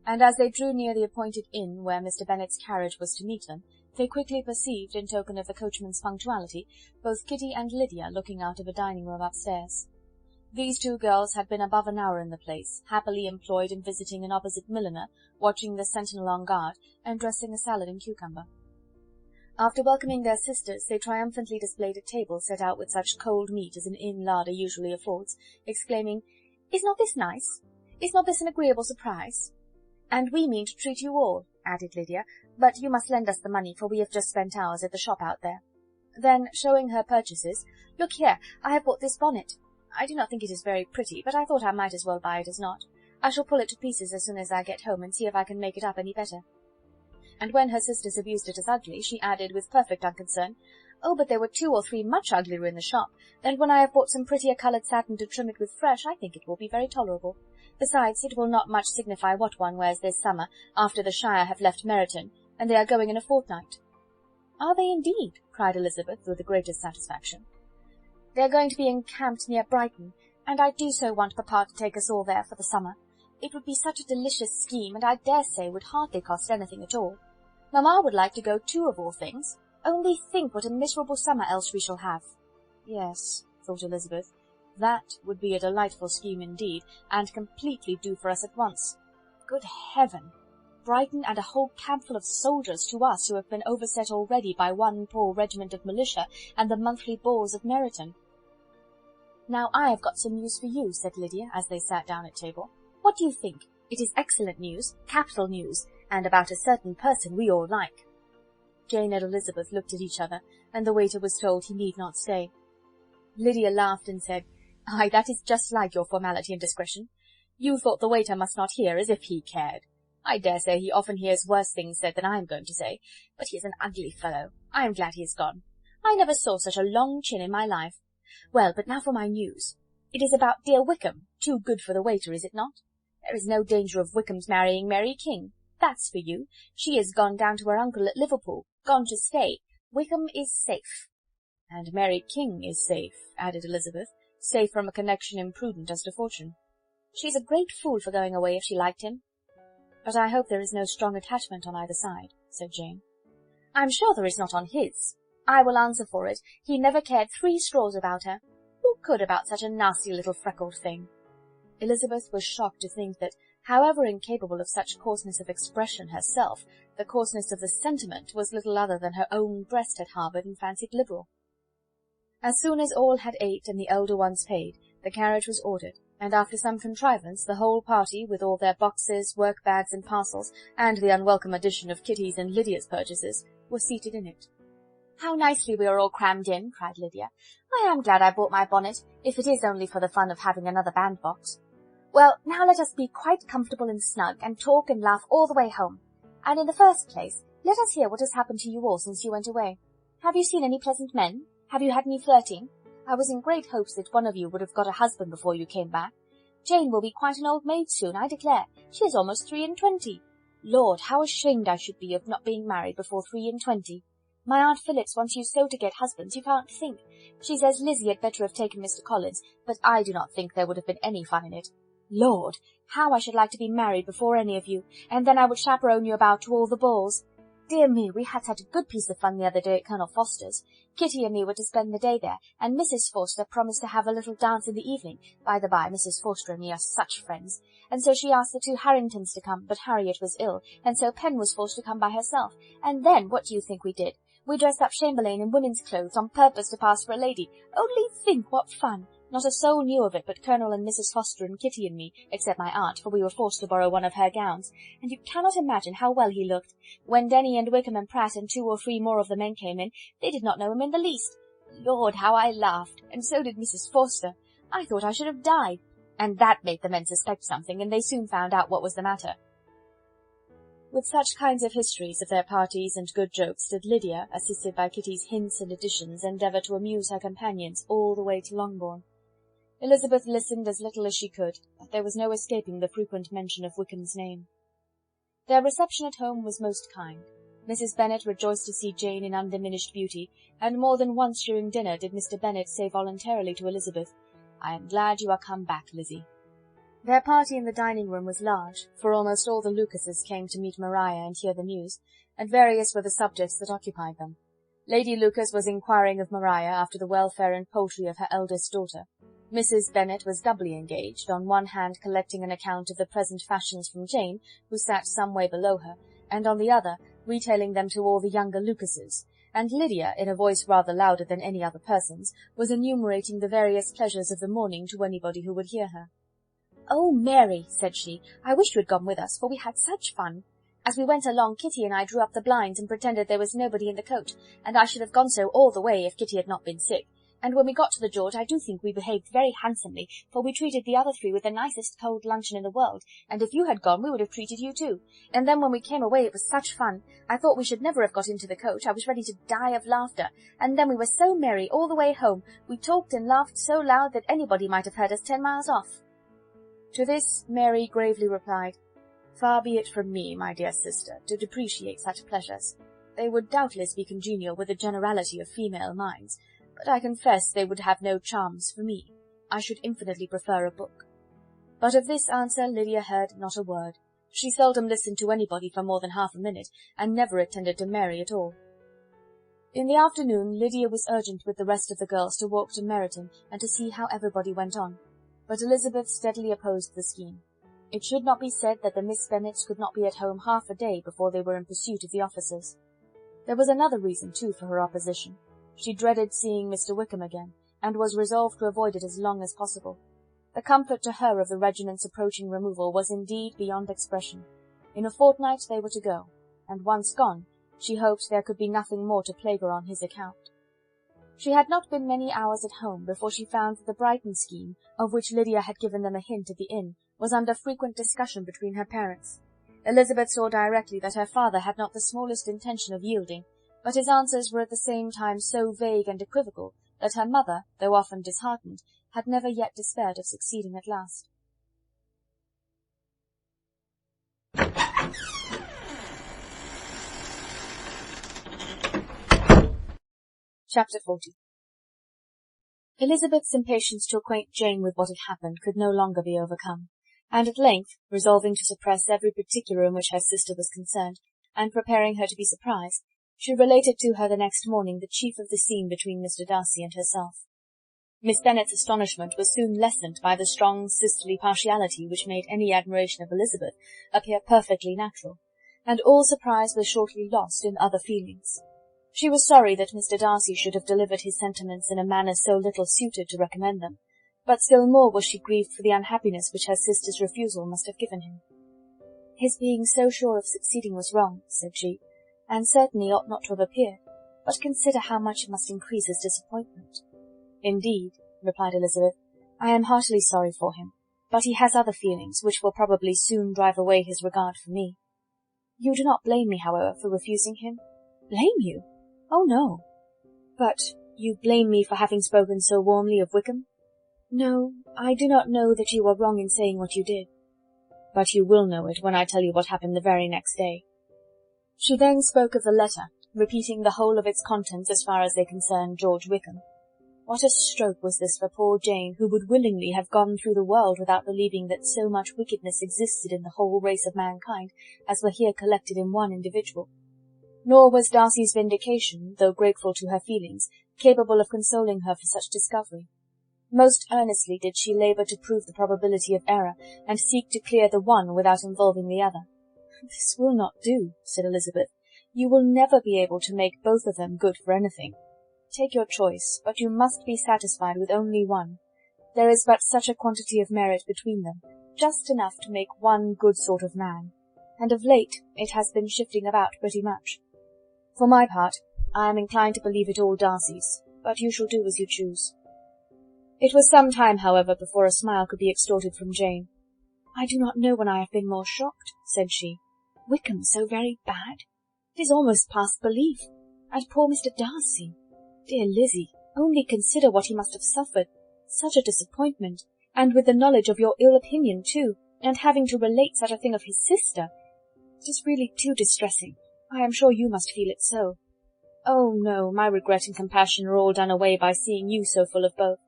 and as they drew near the appointed inn where Mr. Bennet's carriage was to meet them, they quickly perceived, in token of the coachman's punctuality, both Kitty and Lydia looking out of a dining-room upstairs. These two girls had been above an hour in the place, happily employed in visiting an opposite milliner, watching the sentinel on guard, and dressing a salad and cucumber. After welcoming their sisters, they triumphantly displayed a table set out with such cold meat as an inn larder usually affords, exclaiming, "Is not this nice? Is not this an agreeable surprise? And we mean to treat you all," added Lydia, "but you must lend us the money, for we have just spent ours at the shop out there." Then, showing her purchases, "Look here, I have bought this bonnet. I do not think it is very pretty, but I thought I might as well buy it as not. I shall pull it to pieces as soon as I get home, and see if I can make it up any better." And when her sisters abused it as ugly, she added, with perfect unconcern, "Oh, but there were 2 or 3 much uglier in the shop, and when I have bought some prettier coloured satin to trim it with fresh, I think it will be very tolerable. Besides, it will not much signify what one wears this summer, after the Shire have left Meryton, and they are going in a fortnight." "Are they indeed?" cried Elizabeth, with the greatest satisfaction. "They are going to be encamped near Brighton, and I do so want papa to take us all there for the summer. It would be such a delicious scheme, and I dare say would hardly cost anything at all. Mamma would like to go too, of all things. Only think what a miserable summer else we shall have." "Yes," thought Elizabeth, "that would be a delightful scheme indeed, and completely do for us at once. Good heaven! Brighton and a whole campful of soldiers to us who have been overset already by one poor regiment of militia and the monthly balls of Meryton." "Now I have got some news for you," said Lydia, as they sat down at table. "What do you think? It is excellent news, capital news, and about a certain person we all like." Jane and Elizabeth looked at each other, and the waiter was told he need not stay. Lydia laughed and said, "Aye, that is just like your formality and discretion. You thought the waiter must not hear, as if he cared. I dare say he often hears worse things said than I am going to say, but he is an ugly fellow. I am glad he is gone. I never saw such a long chin in my life. Well, but now for my news. It is about dear Wickham, too good for the waiter, is it not? There is no danger of Wickham's marrying Mary King. That's for you. She is gone down to her uncle at Liverpool, gone to stay. Wickham is safe." "And Mary King is safe," added Elizabeth, "safe from a connection imprudent as to fortune." "She's a great fool for going away if she liked him." "But I hope there is no strong attachment on either side," said Jane. "I'm sure there is not on his. I will answer for it, he never cared 3 straws about her. Who could about such a nasty little freckled thing?" Elizabeth was shocked to think that, however incapable of such coarseness of expression herself, the coarseness of the sentiment was little other than her own breast had harboured and fancied liberal. As soon as all had ate and the elder ones paid, the carriage was ordered, and after some contrivance the whole party, with all their boxes, work-bags, and parcels, and the unwelcome addition of Kitty's and Lydia's purchases, were seated in it. "How nicely we are all crammed in," cried Lydia. "I am glad I bought my bonnet, if it is only for the fun of having another bandbox. Well, now let us be quite comfortable and snug, and talk and laugh all the way home. And in the first place, let us hear what has happened to you all since you went away. Have you seen any pleasant men? Have you had any flirting? I was in great hopes that one of you would have got a husband before you came back. Jane will be quite an old maid soon, I declare. She is almost 23. Lord, how ashamed I should be of not being married before 23. My Aunt Phillips wants you so to get husbands, you can't think. She says Lizzie had better have taken Mr. Collins, but I do not think there would have been any fun in it. Lord, how I should like to be married before any of you, and then I would chaperone you about to all the balls. Dear me, we had such a good piece of fun the other day at Colonel Foster's. Kitty and me were to spend the day there, and Mrs. Forster promised to have a little dance in the evening. By the by, Mrs. Forster and me are such friends. And so she asked the 2 Harringtons to come, but Harriet was ill, and so Pen was forced to come by herself. And then, what do you think we did? We dressed up Chamberlain in women's clothes on purpose to pass for a lady. Only think what fun! Not a soul knew of it but Colonel and Mrs. Foster and Kitty and me, except my aunt, for we were forced to borrow one of her gowns, and you cannot imagine how well he looked. When Denny and Wickham and Pratt and 2 or 3 more of the men came in, they did not know him in the least. Lord, how I laughed, and so did Mrs. Forster. I thought I should have died, and that made the men suspect something, and they soon found out what was the matter. With such kinds of histories of their parties and good jokes did Lydia, assisted by Kitty's hints and additions, endeavour to amuse her companions all the way to Longbourn. Elizabeth listened as little as she could, but there was no escaping the frequent mention of Wickham's name. Their reception at home was most kind. Mrs. Bennet rejoiced to see Jane in undiminished beauty, and more than once during dinner did Mr. Bennet say voluntarily to Elizabeth, "I am glad you are come back, Lizzie." Their party in the dining-room was large, for almost all the Lucases came to meet Maria and hear the news, and various were the subjects that occupied them. Lady Lucas was inquiring of Maria after the welfare and poultry of her eldest daughter. Mrs. Bennet was doubly engaged, on one hand collecting an account of the present fashions from Jane, who sat some way below her, and on the other retailing them to all the younger Lucases, and Lydia, in a voice rather louder than any other person's, was enumerating the various pleasures of the morning to anybody who would hear her. "Oh, Mary," said she, "I wish you had gone with us, for we had such fun. As we went along, Kitty and I drew up the blinds and pretended there was nobody in the coach, and I should have gone so all the way if Kitty had not been sick. And when we got to the George, I do think we behaved very handsomely, for we treated the other 3 with the nicest cold luncheon in the world, and if you had gone we would have treated you too. And then when we came away it was such fun. I thought we should never have got into the coach. I was ready to die of laughter. And then we were so merry all the way home. We talked and laughed so loud that anybody might have heard us 10 miles off." To this Mary gravely replied, "Far be it from me, my dear sister, to depreciate such pleasures. They would doubtless be congenial with the generality of female minds, but I confess they would have no charms for me. I should infinitely prefer a book." But of this answer Lydia heard not a word. She seldom listened to anybody for more than half a minute, and never attended to Mary at all. In the afternoon Lydia was urgent with the rest of the girls to walk to Meryton and to see how everybody went on, but Elizabeth steadily opposed the scheme. It should not be said that the Miss Bennets could not be at home half a day before they were in pursuit of the officers. There was another reason, too, for her opposition. She dreaded seeing Mr. Wickham again, and was resolved to avoid it as long as possible. The comfort to her of the regiment's approaching removal was indeed beyond expression. In a fortnight they were to go, and once gone, she hoped there could be nothing more to plague her on his account. She had not been many hours at home before she found that the Brighton scheme, of which Lydia had given them a hint at the inn, was under frequent discussion between her parents. Elizabeth saw directly that her father had not the smallest intention of yielding, but his answers were at the same time so vague and equivocal that her mother, though often disheartened, had never yet despaired of succeeding at last. Chapter 40. Elizabeth's impatience to acquaint Jane with what had happened could no longer be overcome, and at length, resolving to suppress every particular in which her sister was concerned, and preparing her to be surprised, she related to her the next morning the chief of the scene between Mr. Darcy and herself. Miss Bennet's astonishment was soon lessened by the strong sisterly partiality which made any admiration of Elizabeth appear perfectly natural, and all surprise was shortly lost in other feelings. She was sorry that Mr. Darcy should have delivered his sentiments in a manner so little suited to recommend them, but still more was she grieved for the unhappiness which her sister's refusal must have given him. "His being so sure of succeeding was wrong," said she, "and certainly ought not to have appeared, but consider how much it must increase his disappointment." "Indeed," replied Elizabeth, "I am heartily sorry for him, but he has other feelings, which will probably soon drive away his regard for me. You do not blame me, however, for refusing him?" "Blame you? Oh, no." "But you blame me for having spoken so warmly of Wickham?" "No, I do not know that you are wrong in saying what you did." "But you will know it when I tell you what happened the very next day." She then spoke of the letter, repeating the whole of its contents as far as they concerned George Wickham. What a stroke was this for poor Jane, who would willingly have gone through the world without believing that so much wickedness existed in the whole race of mankind as were here collected in one individual. Nor was Darcy's vindication, though grateful to her feelings, capable of consoling her for such discovery. Most earnestly did she labour to prove the probability of error, and seek to clear the one without involving the other. "This will not do," said Elizabeth. You will never be able to make both of them good for anything. Take your choice, but you must be satisfied with only one. There is but such a quantity of merit between them, just enough to make one good sort of man, and of late it has been shifting about pretty much. For my part, I am inclined to believe it all Darcy's, but you shall do as you choose." It was some time, however, before a smile could be extorted from Jane. "I do not know when I have been more shocked," said she. "Wickham so very bad? It is almost past belief. And poor Mr. Darcy! Dear Lizzie, only consider what he must have suffered. Such a disappointment, and with the knowledge of your ill opinion too, and having to relate such a thing of his sister. It is really too distressing. I am sure you must feel it so. Oh no, my regret and compassion are all done away by seeing you so full of both.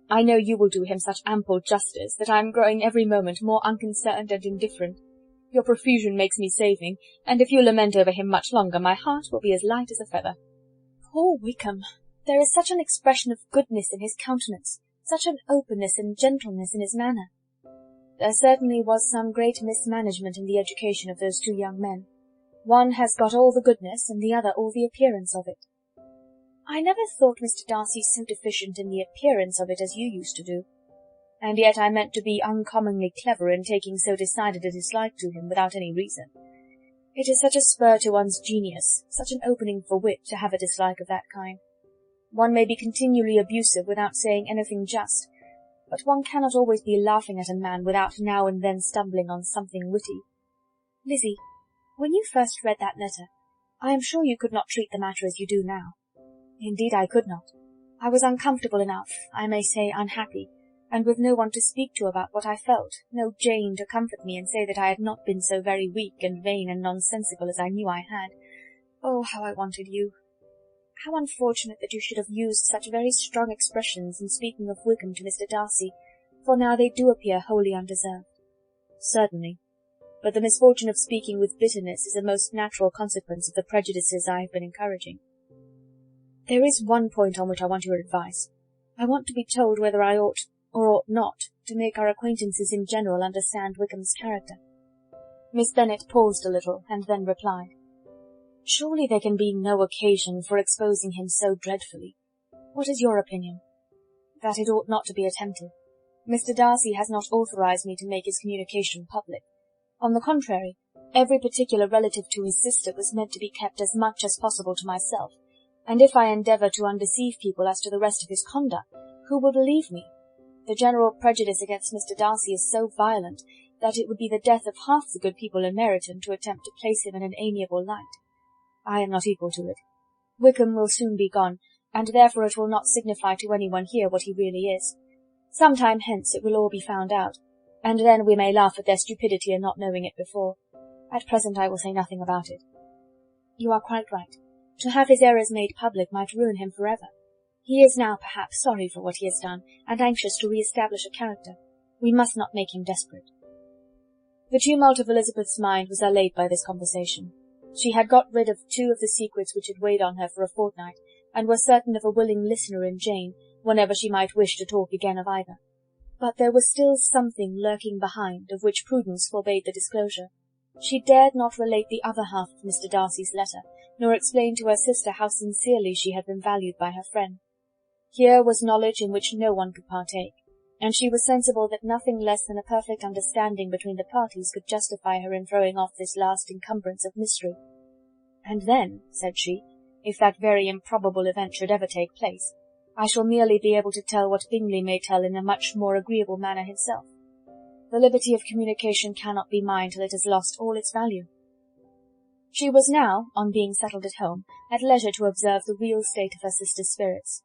I know you will do him such ample justice that I am growing every moment more unconcerned and indifferent. Your profusion makes me saving, and if you lament over him much longer, my heart will be as light as a feather." "Poor Wickham! There is such an expression of goodness in his countenance, such an openness and gentleness in his manner." "There certainly was some great mismanagement in the education of those two young men. One has got all the goodness, and the other all the appearance of it." "I never thought Mr. Darcy so deficient in the appearance of it as you used to do. And yet I meant to be uncommonly clever in taking so decided a dislike to him without any reason. It is such a spur to one's genius, such an opening for wit, to have a dislike of that kind. One may be continually abusive without saying anything just, but one cannot always be laughing at a man without now and then stumbling on something witty. Lizzie, when you first read that letter, I am sure you could not treat the matter as you do now." "Indeed I could not. I was uncomfortable enough, I may say unhappy, and with no one to speak to about what I felt, no Jane to comfort me and say that I had not been so very weak and vain and nonsensical as I knew I had. Oh, how I wanted you! How unfortunate that you should have used such very strong expressions in speaking of Wickham to Mr. Darcy, for now they do appear wholly undeserved." "Certainly, but the misfortune of speaking with bitterness is a most natural consequence of the prejudices I have been encouraging. There is one point on which I want your advice. I want to be told whether I ought or ought not to make our acquaintances in general understand Wickham's character." Miss Bennet paused a little, and then replied, "Surely there can be no occasion for exposing him so dreadfully. What is your opinion?" "That it ought not to be attempted. Mr. Darcy has not authorized me to make his communication public. On the contrary, every particular relative to his sister was meant to be kept as much as possible to myself, and if I endeavour to undeceive people as to the rest of his conduct, who will believe me? The general prejudice against Mr. Darcy is so violent that it would be the death of half the good people in Meryton to attempt to place him in an amiable light. I am not equal to it. Wickham will soon be gone, and therefore it will not signify to any one here what he really is. Some time hence it will all be found out, and then we may laugh at their stupidity in not knowing it before. At present I will say nothing about it." "You are quite right. To have his errors made public might ruin him for ever. He is now, perhaps, sorry for what he has done, and anxious to re-establish a character. We must not make him desperate." The tumult of Elizabeth's mind was allayed by this conversation. She had got rid of two of the secrets which had weighed on her for a fortnight, and was certain of a willing listener in Jane, whenever she might wish to talk again of either. But there was still something lurking behind, of which prudence forbade the disclosure. She dared not relate the other half of Mr. Darcy's letter, nor explain to her sister how sincerely she had been valued by her friend. Here was knowledge in which no one could partake, and she was sensible that nothing less than a perfect understanding between the parties could justify her in throwing off this last encumbrance of mystery. "And then," said she, "if that very improbable event should ever take place, I shall merely be able to tell what Bingley may tell in a much more agreeable manner himself. The liberty of communication cannot be mine till it has lost all its value." She was now, on being settled at home, at leisure to observe the real state of her sister's spirits.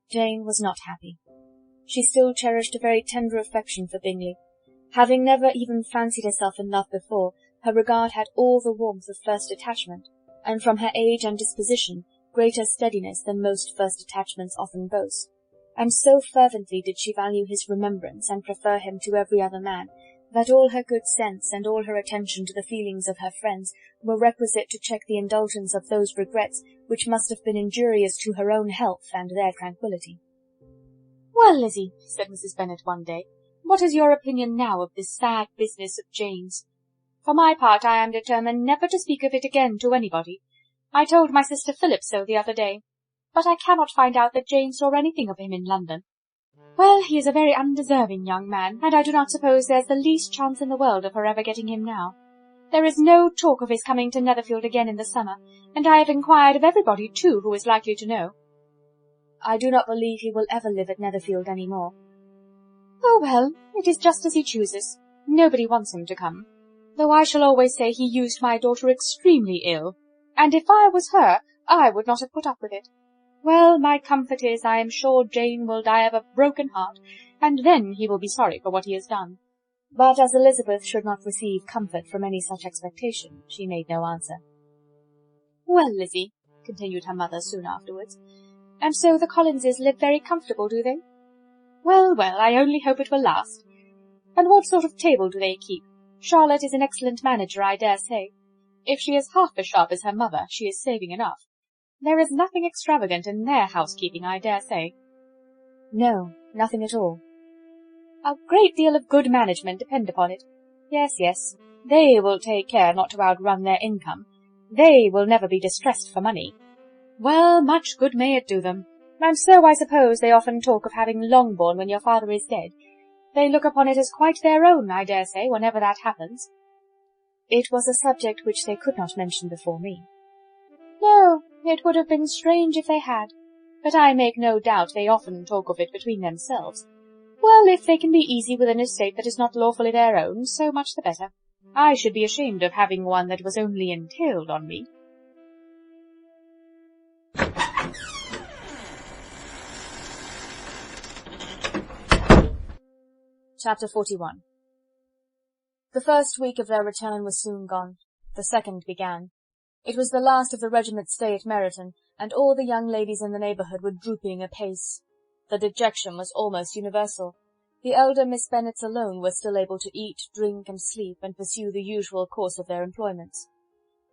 Jane was not happy. She still cherished a very tender affection for Bingley. Having never even fancied herself in love before, her regard had all the warmth of first attachment, and from her age and disposition, greater steadiness than most first attachments often boast, and so fervently did she value his remembrance and prefer him to every other man, that all her good sense and all her attention to the feelings of her friends were requisite to check the indulgence of those regrets which must have been injurious to her own health and their tranquillity. "Well, Lizzie," said Mrs. Bennet one day, "what is your opinion now of this sad business of Jane's? For my part, I am determined never to speak of it again to anybody. I told my sister Philip so the other day. But I cannot find out that Jane saw anything of him in London. Well, he is a very undeserving young man, and I do not suppose there's the least chance in the world of her ever getting him now. There is no talk of his coming to Netherfield again in the summer, and I have inquired of everybody, too, who is likely to know. I do not believe he will ever live at Netherfield any more. Oh, well, it is just as he chooses. Nobody wants him to come, though I shall always say he used my daughter extremely ill, and if I was her, I would not have put up with it. Well, my comfort is, I am sure Jane will die of a broken heart, and then he will be sorry for what he has done. But as Elizabeth should not receive comfort from any such expectation, she made no answer. Well, Lizzie, continued her mother soon afterwards, and so the Collinses live very comfortable, do they? Well, well, I only hope it will last. And what sort of table do they keep? Charlotte is an excellent manager, I dare say. If she is half as sharp as her mother, she is saving enough. There is nothing extravagant in their housekeeping, I dare say. No, nothing at all. A great deal of good management, depend upon it. Yes, yes, they will take care not to outrun their income. They will never be distressed for money. Well, much good may it do them. And so I suppose they often talk of having Longbourn when your father is dead. They look upon it as quite their own, I dare say, whenever that happens. It was a subject which they could not mention before me. No, it would have been strange if they had, but I make no doubt they often talk of it between themselves. Well, if they can be easy with an estate that is not lawfully their own, so much the better. I should be ashamed of having one that was only entailed on me. Chapter 41. The first week of their return was soon gone. The second began. It was the last of the regiment's stay at Meryton, and all the young ladies in the neighbourhood were drooping apace. The dejection was almost universal. The elder Miss Bennets alone were still able to eat, drink, and sleep, and pursue the usual course of their employments.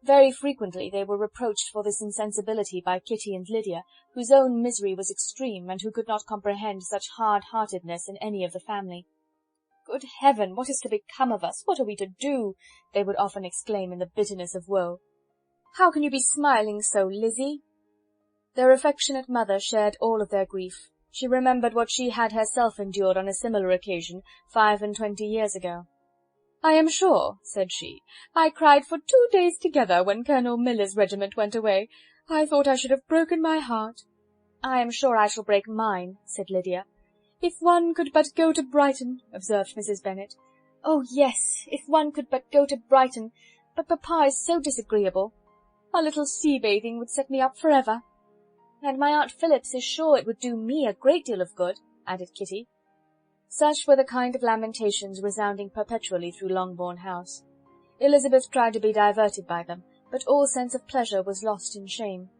Very frequently they were reproached for this insensibility by Kitty and Lydia, whose own misery was extreme, and who could not comprehend such hard-heartedness in any of the family. "Good heaven, what is to become of us? What are we to do?" they would often exclaim in the bitterness of woe. "How can you be smiling so, Lizzie?" Their affectionate mother shared all of their grief. She remembered what she had herself endured on a similar occasion 25 years ago. "I am sure," said she, "I cried for 2 days together when Colonel Miller's regiment went away. I thought I should have broken my heart." "I am sure I shall break mine," said Lydia. "If one could but go to Brighton," observed Mrs. Bennet. "Oh, yes, if one could but go to Brighton, but papa is so disagreeable. A little sea-bathing would set me up for ever." "And my Aunt Phillips is sure it would do me a great deal of good," added Kitty. Such were the kind of lamentations resounding perpetually through Longbourn House. Elizabeth tried to be diverted by them, but all sense of pleasure was lost in shame.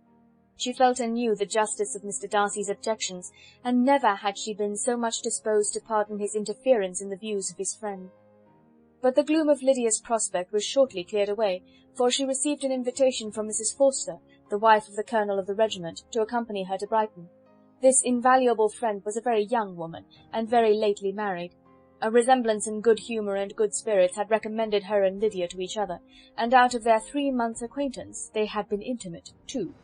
She felt anew the justice of Mr. Darcy's objections, and never had she been so much disposed to pardon his interference in the views of his friend. But the gloom of Lydia's prospect was shortly cleared away, for she received an invitation from Mrs. Forster, the wife of the colonel of the regiment, to accompany her to Brighton. This invaluable friend was a very young woman, and very lately married. A resemblance in good humour and good spirits had recommended her and Lydia to each other, and out of their 3 months' acquaintance they had been intimate too.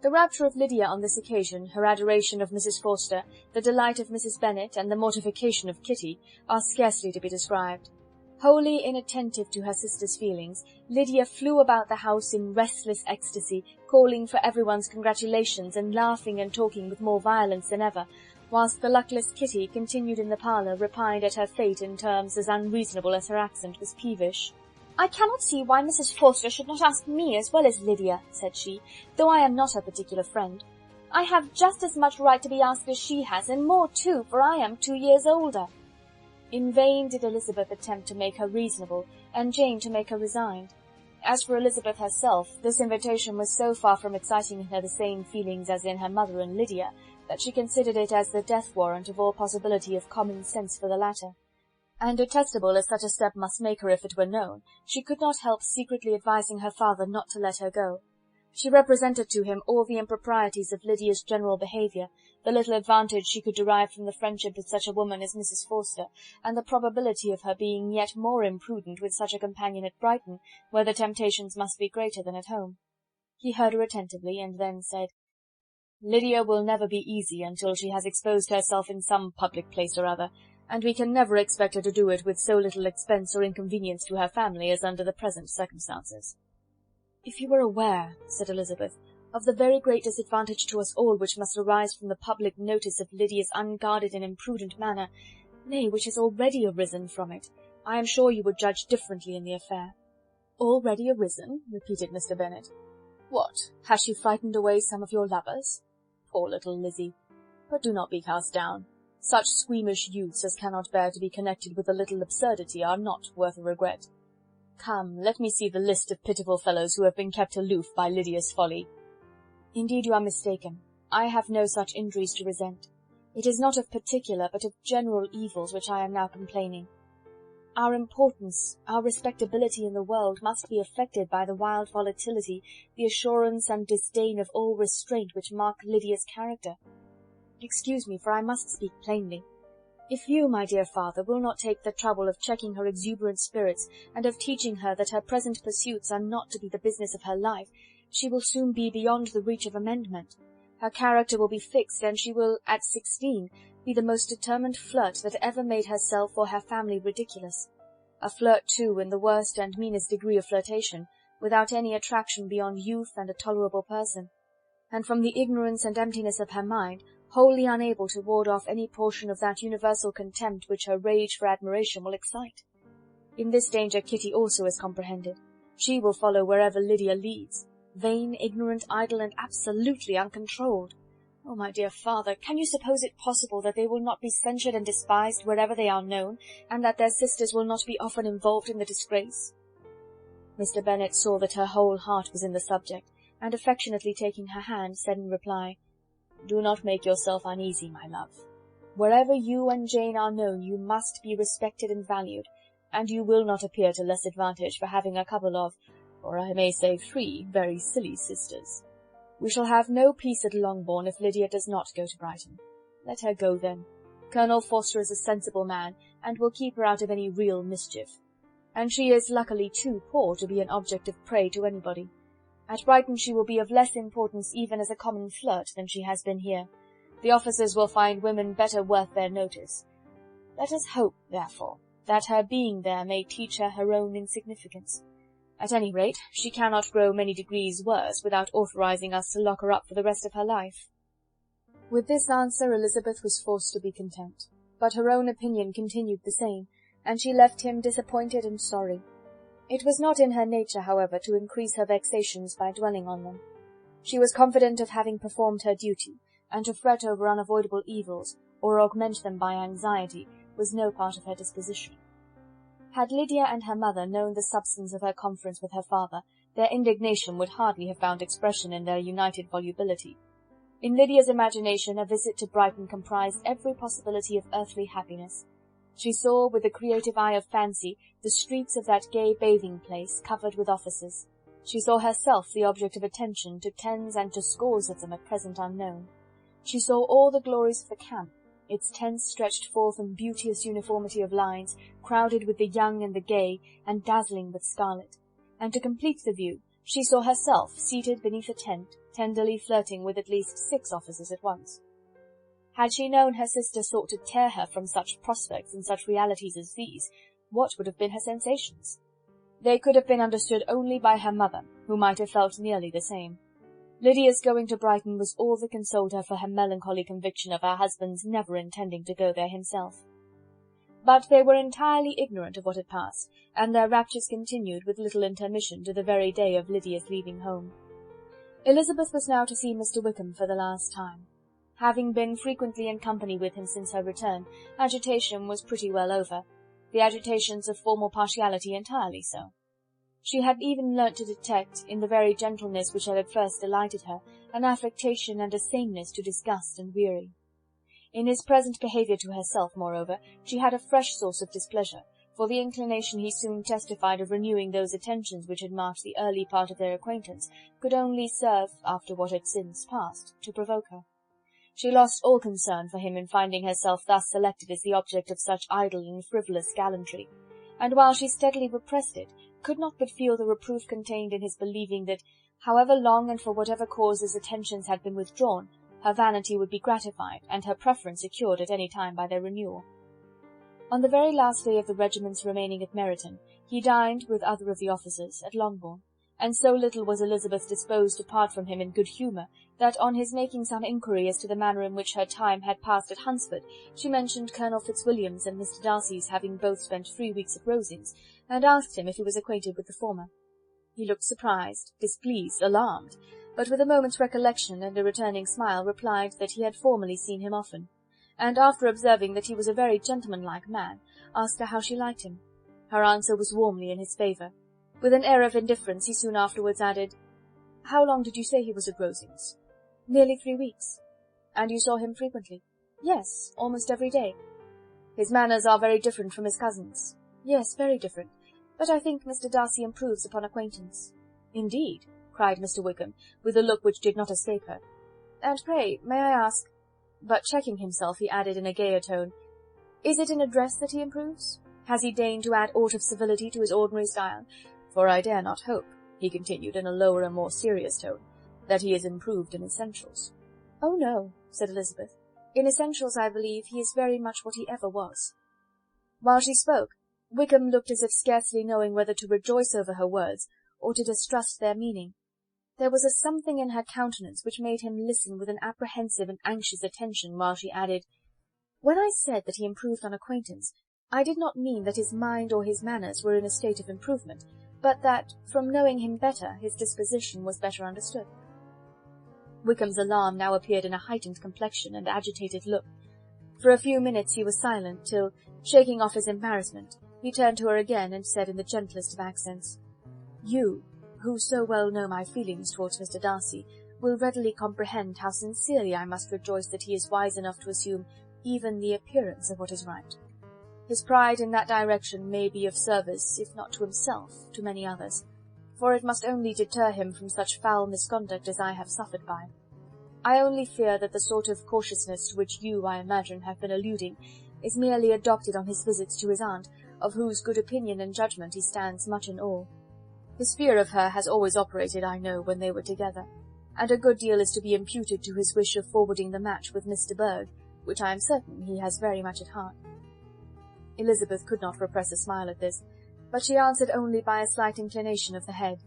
The rapture of Lydia on this occasion, her adoration of Mrs. Forster, the delight of Mrs. Bennet, and the mortification of Kitty, are scarcely to be described. Wholly inattentive to her sister's feelings, Lydia flew about the house in restless ecstasy, calling for everyone's congratulations, and laughing and talking with more violence than ever, whilst the luckless Kitty continued in the parlour, repined at her fate in terms as unreasonable as her accent was peevish. "I cannot see why Mrs. Forster should not ask me as well as Lydia," said she, "though I am not her particular friend. I have just as much right to be asked as she has, and more too, for I am 2 years older." In vain did Elizabeth attempt to make her reasonable, and Jane to make her resigned. As for Elizabeth herself, this invitation was so far from exciting in her the same feelings as in her mother and Lydia, that she considered it as the death warrant of all possibility of common sense for the latter. And detestable as such a step must make her if it were known, she could not help secretly advising her father not to let her go. She represented to him all the improprieties of Lydia's general behaviour, the little advantage she could derive from the friendship with such a woman as Mrs. Forster, and the probability of her being yet more imprudent with such a companion at Brighton, where the temptations must be greater than at home. He heard her attentively, and then said, "Lydia will never be easy until she has exposed herself in some public place or other, and we can never expect her to do it with so little expense or inconvenience to her family as under the present circumstances." "If you were aware," said Elizabeth, "of the very great disadvantage to us all which must arise from the public notice of Lydia's unguarded and imprudent manner, nay, which has already arisen from it, I am sure you would judge differently in the affair." "Already arisen?" repeated Mr. Bennet. "What, has she frightened away some of your lovers? Poor little Lizzie! But do not be cast down. Such squeamish youths as cannot bear to be connected with a little absurdity are not worth a regret. Come, let me see the list of pitiful fellows who have been kept aloof by Lydia's folly." "Indeed you are mistaken. I have no such injuries to resent. It is not of particular, but of general evils which I am now complaining. Our importance, our respectability in the world, must be affected by the wild volatility, the assurance and disdain of all restraint which mark Lydia's character. Excuse me, for I must speak plainly. If you, my dear father, will not take the trouble of checking her exuberant spirits, and of teaching her that her present pursuits are not to be the business of her life, she will soon be beyond the reach of amendment. Her character will be fixed, and she will, at 16, be the most determined flirt that ever made herself or her family ridiculous. A flirt, too, in the worst and meanest degree of flirtation, without any attraction beyond youth and a tolerable person, and from the ignorance and emptiness of her mind, wholly unable to ward off any portion of that universal contempt which her rage for admiration will excite. In this danger Kitty also is comprehended. She will follow wherever Lydia leads, vain, ignorant, idle, and absolutely uncontrolled. Oh, my dear father, can you suppose it possible that they will not be censured and despised wherever they are known, and that their sisters will not be often involved in the disgrace?" Mr. Bennet saw that her whole heart was in the subject, and affectionately taking her hand, said in reply, "Do not make yourself uneasy, my love. Wherever you and Jane are known, you must be respected and valued, and you will not appear to less advantage for having a couple of, or I may say 3, very silly sisters. We shall have no peace at Longbourn if Lydia does not go to Brighton. Let her go then. Colonel Forster is a sensible man, and will keep her out of any real mischief. And she is luckily too poor to be an object of prey to anybody. At Brighton she will be of less importance even as a common flirt than she has been here. The officers will find women better worth their notice. Let us hope, therefore, that her being there may teach her her own insignificance. At any rate, she cannot grow many degrees worse without authorizing us to lock her up for the rest of her life." With this answer Elizabeth was forced to be content, but her own opinion continued the same, and she left him disappointed and sorry. It was not in her nature, however, to increase her vexations by dwelling on them. She was confident of having performed her duty, and to fret over unavoidable evils, or augment them by anxiety, was no part of her disposition. Had Lydia and her mother known the substance of her conference with her father, their indignation would hardly have found expression in their united volubility. In Lydia's imagination a visit to Brighton comprised every possibility of earthly happiness. She saw, with the creative eye of fancy, the streets of that gay bathing-place covered with officers. She saw herself the object of attention to tens and to scores of them at present unknown. She saw all the glories of the camp, its tents stretched forth in beauteous uniformity of lines, crowded with the young and the gay, and dazzling with scarlet. And to complete the view, she saw herself seated beneath a tent, tenderly flirting with at least 6 officers at once. Had she known her sister sought to tear her from such prospects and such realities as these, what would have been her sensations? They could have been understood only by her mother, who might have felt nearly the same. Lydia's going to Brighton was all that consoled her for her melancholy conviction of her husband's never intending to go there himself. But they were entirely ignorant of what had passed, and their raptures continued with little intermission to the very day of Lydia's leaving home. Elizabeth was now to see Mr. Wickham for the last time. Having been frequently in company with him since her return, agitation was pretty well over, the agitations of formal partiality entirely so. She had even learnt to detect, in the very gentleness which had at first delighted her, an affectation and a sameness to disgust and weary. In his present behaviour to herself, moreover, she had a fresh source of displeasure, for the inclination he soon testified of renewing those attentions which had marked the early part of their acquaintance could only serve, after what had since passed, to provoke her. She lost all concern for him in finding herself thus selected as the object of such idle and frivolous gallantry, and while she steadily repressed it, could not but feel the reproof contained in his believing that, however long and for whatever cause his attentions had been withdrawn, her vanity would be gratified, and her preference secured at any time by their renewal. On the very last day of the regiment's remaining at Meryton, he dined, with other of the officers, at Longbourn, and so little was Elizabeth disposed to part from him in good humour, that on his making some inquiry as to the manner in which her time had passed at Hunsford, she mentioned Colonel Fitzwilliam's and Mr. Darcy's having both spent 3 weeks at Rosings, and asked him if he was acquainted with the former. He looked surprised, displeased, alarmed, but with a moment's recollection and a returning smile replied that he had formerly seen him often, and after observing that he was a very gentlemanlike man, asked her how she liked him. Her answer was warmly in his favour. With an air of indifference he soon afterwards added, "How long did you say he was at Rosings?" "Nearly 3 weeks." "And you saw him frequently?" "Yes, almost every day." "His manners are very different from his cousin's." "Yes, very different. But I think Mr. Darcy improves upon acquaintance." "Indeed!" cried Mr. Wickham, with a look which did not escape her. "And pray, may I ask—" But checking himself, he added in a gayer tone, "Is it in address that he improves? Has he deigned to add aught of civility to his ordinary style? For I dare not hope," he continued in a lower and more serious tone, "that he is improved in essentials." "Oh, no," said Elizabeth. "In essentials, I believe, he is very much what he ever was." While she spoke, Wickham looked as if scarcely knowing whether to rejoice over her words, or to distrust their meaning. There was a something in her countenance which made him listen with an apprehensive and anxious attention, while she added, "When I said that he improved on acquaintance, I did not mean that his mind or his manners were in a state of improvement, but that, from knowing him better, his disposition was better understood." Wickham's alarm now appeared in a heightened complexion and agitated look. For a few minutes he was silent, till, shaking off his embarrassment, he turned to her again and said in the gentlest of accents, "You, who so well know my feelings towards Mr. Darcy, will readily comprehend how sincerely I must rejoice that he is wise enough to assume even the appearance of what is right. His pride in that direction may be of service, if not to himself, to many others, for it must only deter him from such foul misconduct as I have suffered by. I only fear that the sort of cautiousness to which you, I imagine, have been alluding, is merely adopted on his visits to his aunt, of whose good opinion and judgment he stands much in awe. His fear of her has always operated, I know, when they were together, and a good deal is to be imputed to his wish of forwarding the match with Miss de Bourgh, which I am certain he has very much at heart." Elizabeth could not repress a smile at this, but she answered only by a slight inclination of the head.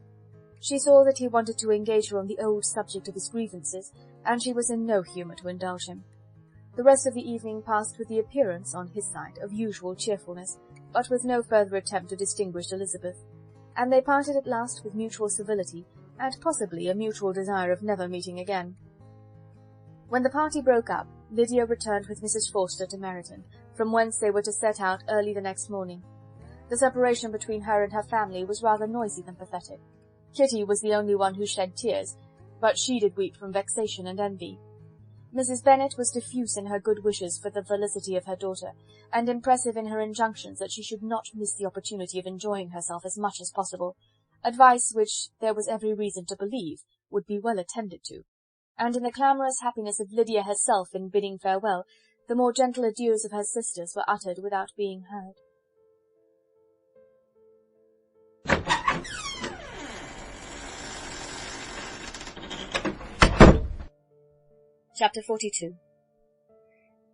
She saw that he wanted to engage her on the old subject of his grievances, and she was in no humour to indulge him. The rest of the evening passed with the appearance, on his side, of usual cheerfulness, but with no further attempt to distinguish Elizabeth, and they parted at last with mutual civility, and possibly a mutual desire of never meeting again. When the party broke up, Lydia returned with Mrs. Forster to Meryton, from whence they were to set out early the next morning. The separation between her and her family was rather noisy than pathetic. Kitty was the only one who shed tears, but she did weep from vexation and envy. Mrs. Bennet was diffuse in her good wishes for the felicity of her daughter, and impressive in her injunctions that she should not miss the opportunity of enjoying herself as much as possible, advice which, there was every reason to believe, would be well attended to. And in the clamorous happiness of Lydia herself in bidding farewell, the more gentle adieus of her sisters were uttered without being heard. Chapter 42.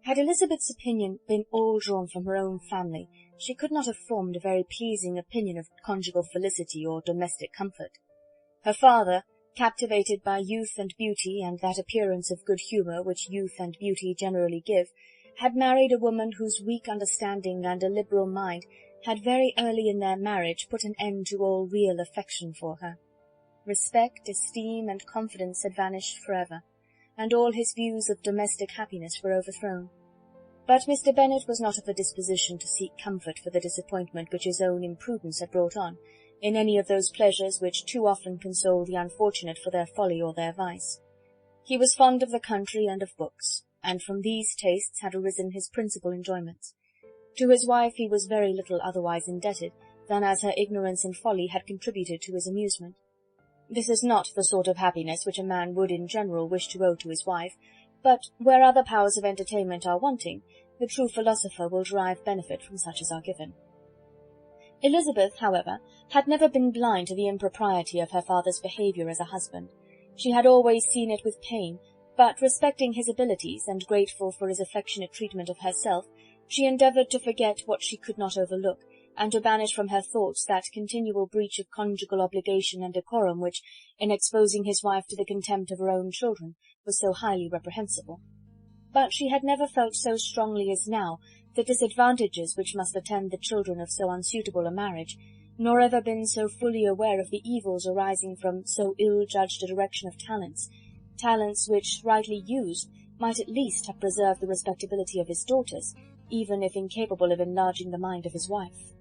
Had Elizabeth's opinion been all drawn from her own family, she could not have formed a very pleasing opinion of conjugal felicity or domestic comfort. Her father, captivated by youth and beauty and that appearance of good humour which youth and beauty generally give, had married a woman whose weak understanding and illiberal mind had very early in their marriage put an end to all real affection for her. Respect, esteem, and confidence had vanished for ever, and all his views of domestic happiness were overthrown. But Mr. Bennet was not of a disposition to seek comfort for the disappointment which his own imprudence had brought on, in any of those pleasures which too often console the unfortunate for their folly or their vice. He was fond of the country and of books, and from these tastes had arisen his principal enjoyments. To his wife he was very little otherwise indebted than as her ignorance and folly had contributed to his amusement. This is not the sort of happiness which a man would in general wish to owe to his wife, But where other powers of entertainment are wanting, the true philosopher will derive benefit from such as are given. Elizabeth, however, had never been blind to the impropriety of her father's behaviour as a husband. She had always seen it with pain, but respecting his abilities, and grateful for his affectionate treatment of herself, she endeavoured to forget what she could not overlook, and to banish from her thoughts that continual breach of conjugal obligation and decorum which, in exposing his wife to the contempt of her own children, was so highly reprehensible. But she had never felt so strongly as now the disadvantages which must attend the children of so unsuitable a marriage, nor ever been so fully aware of the evils arising from so ill-judged a direction of talents, which, rightly used, might at least have preserved the respectability of his daughters, even if incapable of enlarging the mind of his wife.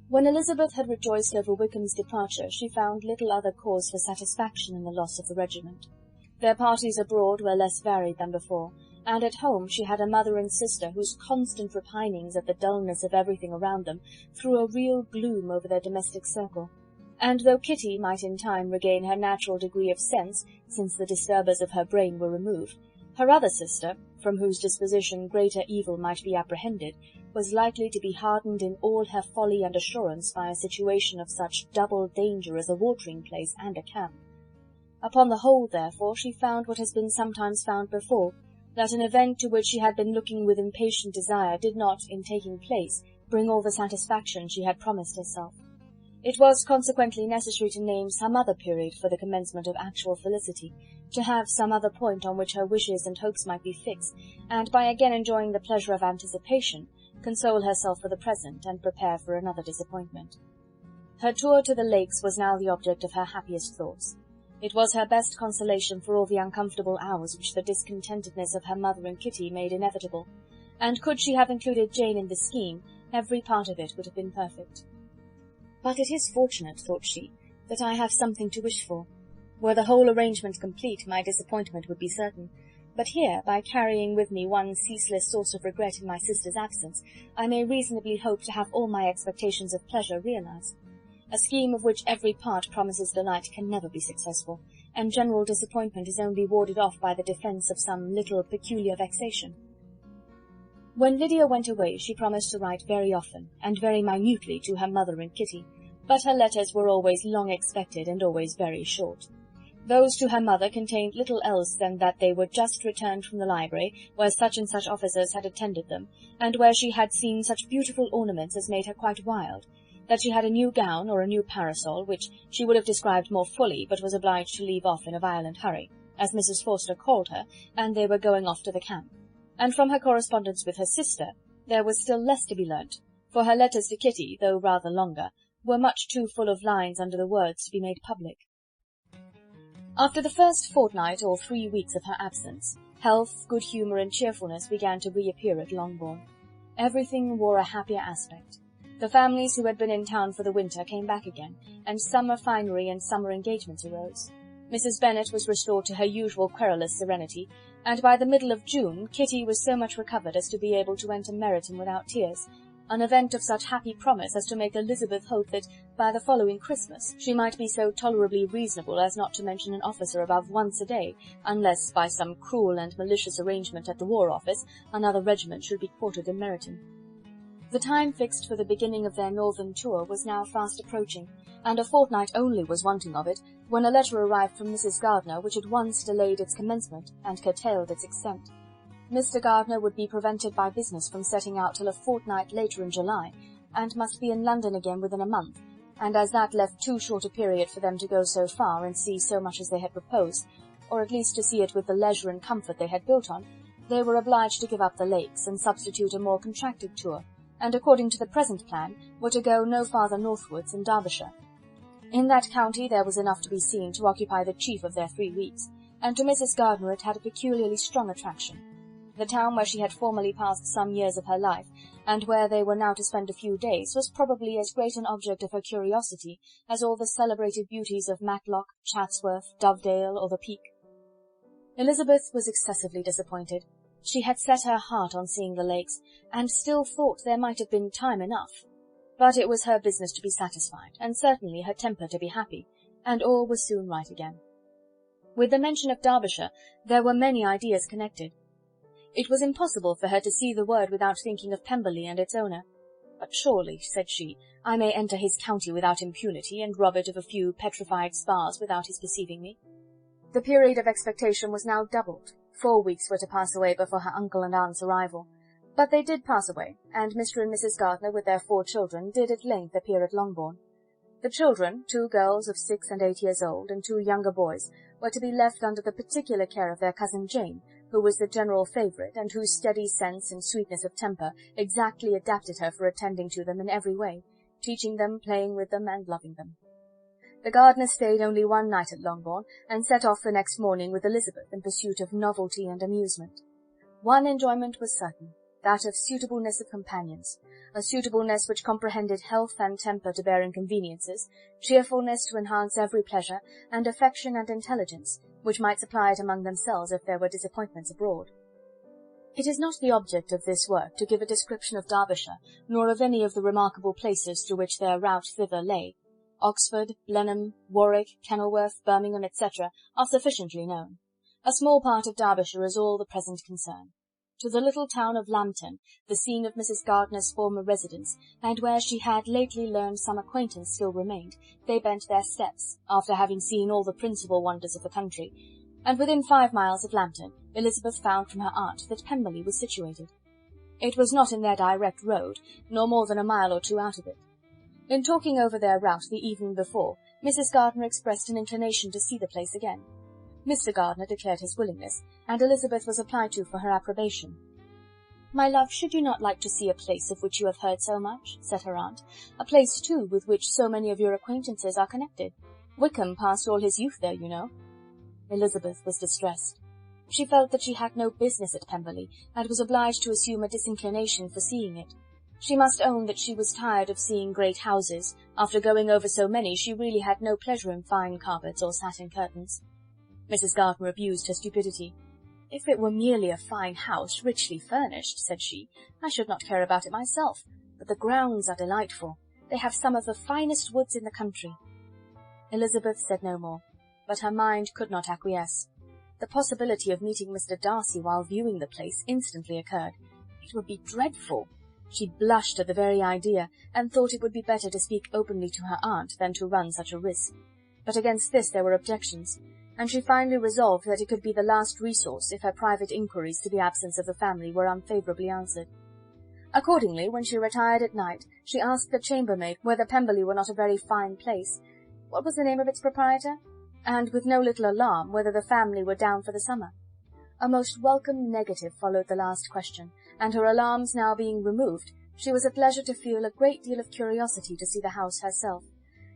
When Elizabeth had rejoiced over Wickham's departure, she found little other cause for satisfaction in the loss of the regiment. Their parties abroad were less varied than before, and at home she had a mother and sister whose constant repinings at the dullness of everything around them threw a real gloom over their domestic circle. And though Kitty might in time regain her natural degree of sense, since the disturbers of her brain were removed, her other sister, from whose disposition greater evil might be apprehended, was likely to be hardened in all her folly and assurance by a situation of such double danger as a watering-place and a camp. Upon the whole, therefore, she found what has been sometimes found before, that an event to which she had been looking with impatient desire did not, in taking place, bring all the satisfaction she had promised herself. It was consequently necessary to name some other period for the commencement of actual felicity, to have some other point on which her wishes and hopes might be fixed, and by again enjoying the pleasure of anticipation, console herself for the present, and prepare for another disappointment. Her tour to the lakes was now the object of her happiest thoughts. It was her best consolation for all the uncomfortable hours which the discontentedness of her mother and Kitty made inevitable, and could she have included Jane in the scheme, every part of it would have been perfect. But it is fortunate, thought she, that I have something to wish for. Were the whole arrangement complete, my disappointment would be certain. But here, by carrying with me one ceaseless source of regret in my sister's absence, I may reasonably hope to have all my expectations of pleasure realized. A scheme of which every part promises delight can never be successful, and general disappointment is only warded off by the defence of some little peculiar vexation. When Lydia went away, she promised to write very often, and very minutely, to her mother and Kitty, but her letters were always long expected and always very short. Those to her mother contained little else than that they were just returned from the library, where such and such officers had attended them, and where she had seen such beautiful ornaments as made her quite wild, that she had a new gown or a new parasol, which she would have described more fully, but was obliged to leave off in a violent hurry, as Mrs. Forster called her, and they were going off to the camp. And from her correspondence with her sister, there was still less to be learnt, for her letters to Kitty, though rather longer, were much too full of lines under the words to be made public. After the first fortnight or 3 weeks of her absence, health, good humour, and cheerfulness began to reappear at Longbourn. Everything wore a happier aspect. The families who had been in town for the winter came back again, and summer finery and summer engagements arose. Mrs. Bennet was restored to her usual querulous serenity, and by the middle of June Kitty was so much recovered as to be able to enter Meryton without tears, an event of such happy promise as to make Elizabeth hope that, by the following Christmas, she might be so tolerably reasonable as not to mention an officer above once a day, unless, by some cruel and malicious arrangement at the War Office, another regiment should be quartered in Meryton. The time fixed for the beginning of their northern tour was now fast approaching, and a fortnight only was wanting of it, when a letter arrived from Mrs. Gardiner which at once delayed its commencement, and curtailed its extent. Mr. Gardiner would be prevented by business from setting out till a fortnight later in July, and must be in London again within a month, and as that left too short a period for them to go so far and see so much as they had proposed, or at least to see it with the leisure and comfort they had built on, they were obliged to give up the lakes, and substitute a more contracted tour, and according to the present plan, were to go no farther northwards in Derbyshire. In that county there was enough to be seen to occupy the chief of their 3 weeks, and to Mrs. Gardiner it had a peculiarly strong attraction. The town where she had formerly passed some years of her life, and where they were now to spend a few days, was probably as great an object of her curiosity as all the celebrated beauties of Matlock, Chatsworth, Dovedale, or the Peak. Elizabeth was excessively disappointed. She had set her heart on seeing the lakes, and still thought there might have been time enough. But it was her business to be satisfied, and certainly her temper to be happy, and all was soon right again. With the mention of Derbyshire, there were many ideas connected. It was impossible for her to see the word without thinking of Pemberley and its owner. "But surely," said she, "I may enter his county without impunity, and rob it of a few petrified spars without his perceiving me." The period of expectation was now doubled. 4 weeks were to pass away before her uncle and aunt's arrival. But they did pass away, and Mr. and Mrs. Gardiner, with their 4 children, did at length appear at Longbourn. The children, 2 girls of 6 and 8 years old, and 2 younger boys, were to be left under the particular care of their cousin Jane, who was the general favourite, and whose steady sense and sweetness of temper exactly adapted her for attending to them in every way, teaching them, playing with them, and loving them. The Gardiners stayed only 1 night at Longbourn, and set off the next morning with Elizabeth in pursuit of novelty and amusement. One enjoyment was certain, that of suitableness of companions, a suitableness which comprehended health and temper to bear inconveniences, cheerfulness to enhance every pleasure, and affection and intelligence, which might supply it among themselves if there were disappointments abroad. It is not the object of this work to give a description of Derbyshire, nor of any of the remarkable places through which their route thither lay. Oxford, Blenheim, Warwick, Kenilworth, Birmingham, etc., are sufficiently known. A small part of Derbyshire is all the present concern. To the little town of Lambton, the scene of Mrs. Gardiner's former residence, and where she had lately learned some acquaintance still remained, they bent their steps, after having seen all the principal wonders of the country, and within 5 miles of Lambton, Elizabeth found from her aunt that Pemberley was situated. It was not in their direct road, nor more than a mile or 2 out of it. In talking over their route the evening before, Mrs. Gardiner expressed an inclination to see the place again. Mr. Gardiner declared his willingness, and Elizabeth was applied to for her approbation. "My love, should you not like to see a place of which you have heard so much?" said her aunt. "A place, too, with which so many of your acquaintances are connected. Wickham passed all his youth there, you know." Elizabeth was distressed. She felt that she had no business at Pemberley, and was obliged to assume a disinclination for seeing it. She must own that she was tired of seeing great houses. After going over so many, she really had no pleasure in fine carpets or satin curtains. Mrs. Gardiner abused her stupidity. "If it were merely a fine house, richly furnished," said she, "I should not care about it myself, but the grounds are delightful. They have some of the finest woods in the country." Elizabeth said no more, but her mind could not acquiesce. The possibility of meeting Mr. Darcy while viewing the place instantly occurred. It would be dreadful. She blushed at the very idea, and thought it would be better to speak openly to her aunt than to run such a risk. But against this there were objections, and she finally resolved that it could be the last resource if her private inquiries to the absence of the family were unfavourably answered. Accordingly, when she retired at night, she asked the chambermaid whether Pemberley were not a very fine place. What was the name of its proprietor? And, with no little alarm, whether the family were down for the summer. A most welcome negative followed the last question, and her alarms now being removed, she was at leisure to feel a great deal of curiosity to see the house herself,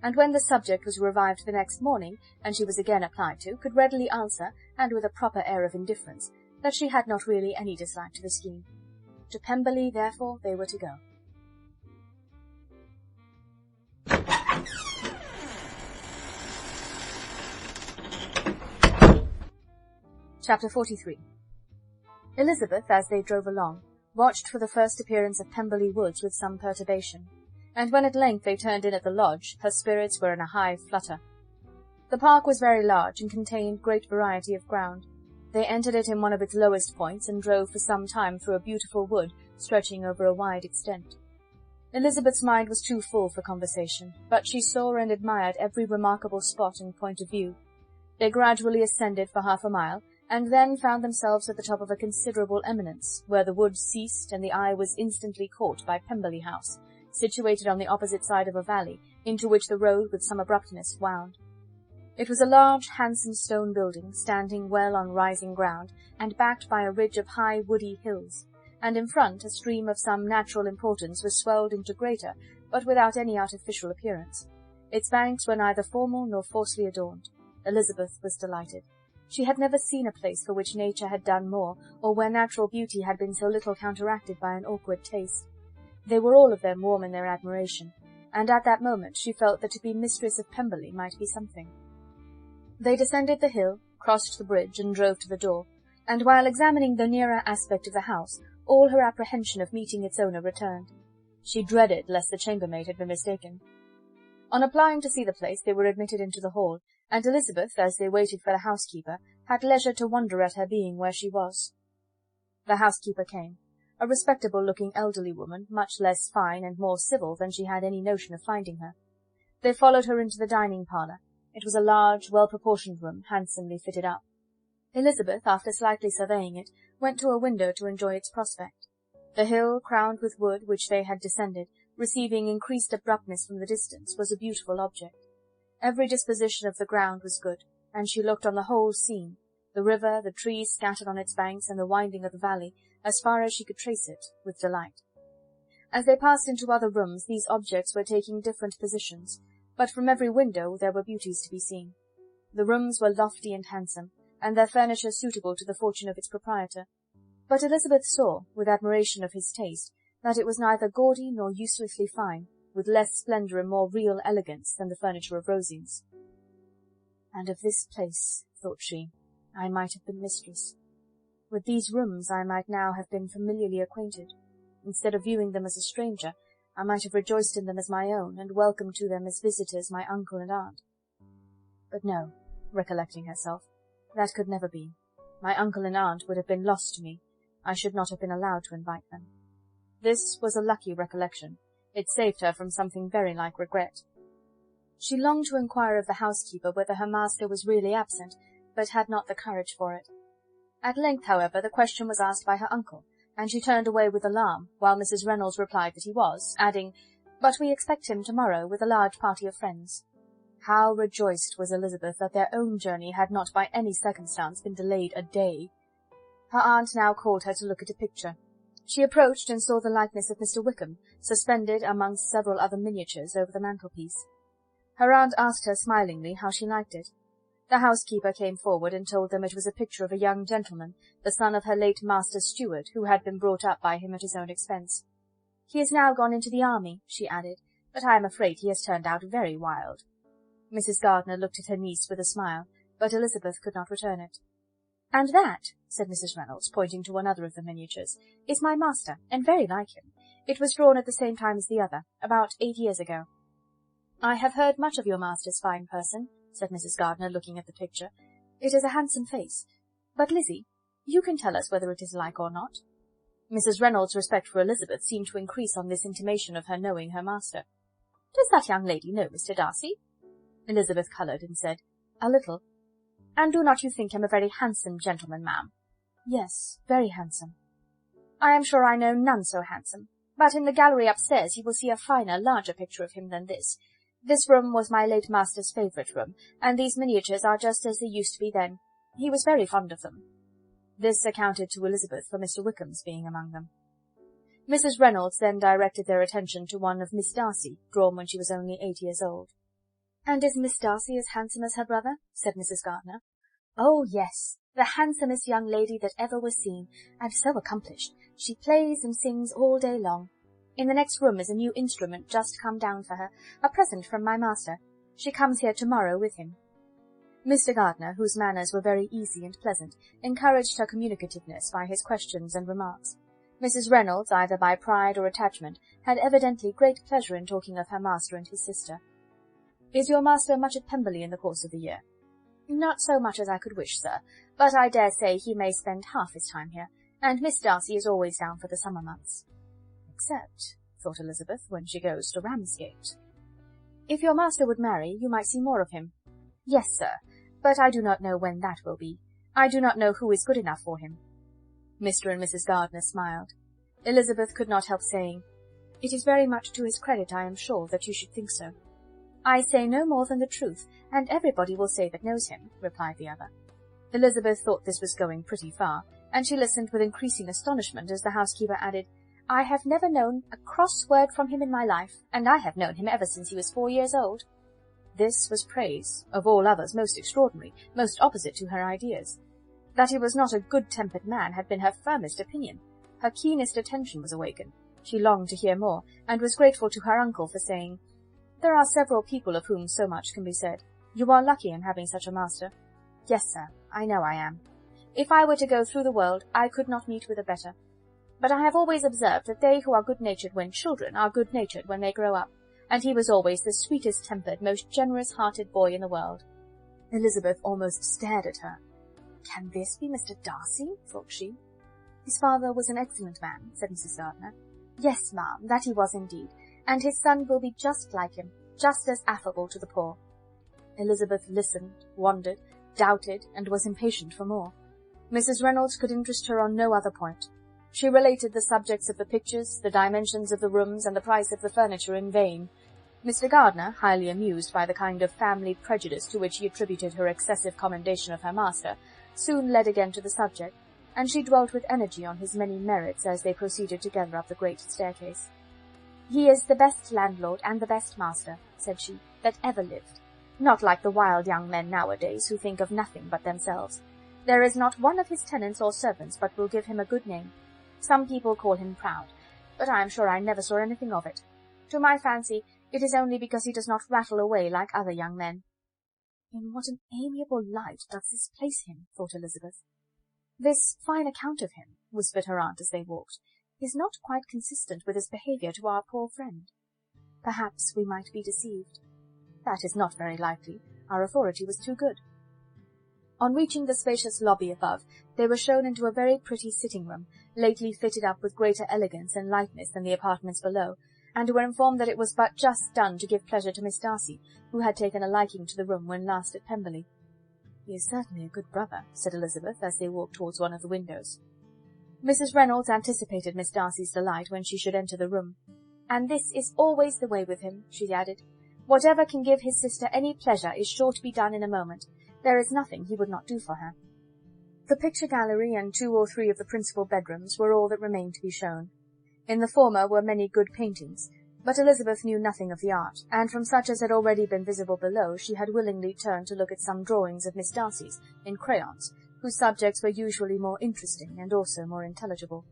and when the subject was revived the next morning, and she was again applied to, could readily answer, and with a proper air of indifference, that she had not really any dislike to the scheme. To Pemberley, therefore, they were to go. Chapter 43. Elizabeth, as they drove along, watched for the first appearance of Pemberley Woods with some perturbation, and when at length they turned in at the lodge, her spirits were in a high flutter. The park was very large, and contained great variety of ground. They entered it in one of its lowest points, and drove for some time through a beautiful wood, stretching over a wide extent. Elizabeth's mind was too full for conversation, but she saw and admired every remarkable spot and point of view. They gradually ascended for half a mile, and then found themselves at the top of a considerable eminence, where the wood ceased, and the eye was instantly caught by Pemberley House, situated on the opposite side of a valley, into which the road with some abruptness wound. It was a large, handsome stone building, standing well on rising ground, and backed by a ridge of high woody hills, and in front a stream of some natural importance was swelled into greater, but without any artificial appearance. Its banks were neither formal nor falsely adorned. Elizabeth was delighted. She had never seen a place for which nature had done more, or where natural beauty had been so little counteracted by an awkward taste. They were all of them warm in their admiration, and at that moment she felt that to be mistress of Pemberley might be something. They descended the hill, crossed the bridge, and drove to the door, and while examining the nearer aspect of the house, all her apprehension of meeting its owner returned. She dreaded lest the chambermaid had been mistaken. On applying to see the place, they were admitted into the hall, and Elizabeth, as they waited for the housekeeper, had leisure to wonder at her being where she was. The housekeeper came, a respectable-looking elderly woman, much less fine and more civil than she had any notion of finding her. They followed her into the dining-parlour. It was a large, well-proportioned room, handsomely fitted up. Elizabeth, after slightly surveying it, went to a window to enjoy its prospect. The hill, crowned with wood, which they had descended, receiving increased abruptness from the distance, was a beautiful object. Every disposition of the ground was good, and she looked on the whole scene, the river, the trees scattered on its banks, and the winding of the valley, as far as she could trace it, with delight. As they passed into other rooms, these objects were taking different positions, but from every window there were beauties to be seen. The rooms were lofty and handsome, and their furniture suitable to the fortune of its proprietor. But Elizabeth saw, with admiration of his taste, that it was neither gaudy nor uselessly fine, with less splendour and more real elegance than the furniture of Rosings. "And of this place," thought she, "I might have been mistress. With these rooms I might now have been familiarly acquainted. Instead of viewing them as a stranger, I might have rejoiced in them as my own, and welcomed to them as visitors my uncle and aunt. But no," recollecting herself, "that could never be. My uncle and aunt would have been lost to me. I should not have been allowed to invite them." This was a lucky recollection. It saved her from something very like regret. She longed to inquire of the housekeeper whether her master was really absent, but had not the courage for it. At length, however, the question was asked by her uncle, and she turned away with alarm, while Mrs. Reynolds replied that he was, adding, "But we expect him tomorrow with a large party of friends." How rejoiced was Elizabeth that their own journey had not by any circumstance been delayed a day! Her aunt now called her to look at a picture. She approached and saw the likeness of Mr. Wickham, suspended amongst several other miniatures over the mantelpiece. Her aunt asked her smilingly how she liked it. The housekeeper came forward and told them it was a picture of a young gentleman, the son of her late master's steward, who had been brought up by him at his own expense. "He is now gone into the army," she added, "but I am afraid he has turned out very wild." Mrs. Gardiner looked at her niece with a smile, but Elizabeth could not return it. "And that," said Mrs. Reynolds, pointing to another of the miniatures, "is my master, and very like him. It was drawn at the same time as the other, about 8 years ago." "I have heard much of your master's fine person," said Mrs. Gardiner, looking at the picture. "It is a handsome face. But, Lizzie, you can tell us whether it is like or not." Mrs. Reynolds' respect for Elizabeth seemed to increase on this intimation of her knowing her master. "Does that young lady know Mr. Darcy?" Elizabeth coloured and said, "A little." "And do not you think him a very handsome gentleman, ma'am?" "Yes, very handsome." "I am sure I know none so handsome. But in the gallery upstairs you will see a finer, larger picture of him than this. This room was my late master's favourite room, and these miniatures are just as they used to be then. He was very fond of them." This accounted to Elizabeth for Mr. Wickham's being among them. Mrs. Reynolds then directed their attention to one of Miss Darcy, drawn when she was only 8 years old. "And is Miss Darcy as handsome as her brother?" said Mrs. Gardiner. "Oh, yes, the handsomest young lady that ever was seen, and so accomplished. She plays and sings all day long. In the next room is a new instrument just come down for her, a present from my master. She comes here tomorrow with him." Mr. Gardiner, whose manners were very easy and pleasant, encouraged her communicativeness by his questions and remarks. Mrs. Reynolds, either by pride or attachment, had evidently great pleasure in talking of her master and his sister. "Is your master much at Pemberley in the course of the year?" "Not so much as I could wish, sir, but I dare say he may spend half his time here, and Miss Darcy is always down for the summer months." "Except," thought Elizabeth, "when she goes to Ramsgate." "If your master would marry, you might see more of him." "Yes, sir, but I do not know when that will be. I do not know who is good enough for him." Mr. and Mrs. Gardiner smiled. Elizabeth could not help saying, "It is very much to his credit, I am sure, that you should think so." "I say no more than the truth, and everybody will say that knows him," replied the other. Elizabeth thought this was going pretty far, and she listened with increasing astonishment as the housekeeper added, "I have never known a cross word from him in my life, and I have known him ever since he was 4 years old." This was praise, of all others most extraordinary, most opposite to her ideas. That he was not a good-tempered man had been her firmest opinion. Her keenest attention was awakened. She longed to hear more, and was grateful to her uncle for saying, "There are several people of whom so much can be said. You are lucky in having such a master." "Yes, sir, I know I am. If I were to go through the world, I could not meet with a better. But I have always observed that they who are good-natured when children are good-natured when they grow up. and he was always the sweetest-tempered, most generous-hearted boy in the world. Elizabeth almost stared at her. "Can this be Mr. Darcy?" thought she. "His father was an excellent man," said Mrs. Gardiner. "Yes, ma'am, that he was indeed, and his son will be just like him, just as affable to the poor." Elizabeth listened, wondered, doubted, and was impatient for more. Mrs. Reynolds could interest her on no other point. She related the subjects of the pictures, the dimensions of the rooms, and the price of the furniture in vain. Mr. Gardiner, highly amused by the kind of family prejudice to which he attributed her excessive commendation of her master, soon led again to the subject, and she dwelt with energy on his many merits as they proceeded together up the great staircase. "He is the best landlord and the best master," said she, "that ever lived. Not like the wild young men nowadays, who think of nothing but themselves. There is not one of his tenants or servants but will give him a good name. Some people call him proud, but I am sure I never saw anything of it. To my fancy, it is only because he does not rattle away like other young men." "In what an amiable light does this place him," thought Elizabeth. "This fine account of him," whispered her aunt as they walked, "is not quite consistent with his behaviour to our poor friend. Perhaps we might be deceived. That is not very likely. Our authority was too good." On reaching the spacious lobby above, they were shown into a very pretty sitting-room, lately fitted up with greater elegance and lightness than the apartments below, and were informed that it was but just done to give pleasure to Miss Darcy, who had taken a liking to the room when last at Pemberley. "He is certainly a good brother," said Elizabeth, as they walked towards one of the windows. Mrs. Reynolds anticipated Miss Darcy's delight when she should enter the room. "And this is always the way with him," she added. "Whatever can give his sister any pleasure is sure to be done in a moment. There is nothing he would not do for her." The picture gallery and 2 or 3 of the principal bedrooms were all that remained to be shown. In the former were many good paintings, but Elizabeth knew nothing of the art, and from such as had already been visible below she had willingly turned to look at some drawings of Miss Darcy's, in crayons, whose subjects were usually more interesting and also more intelligible.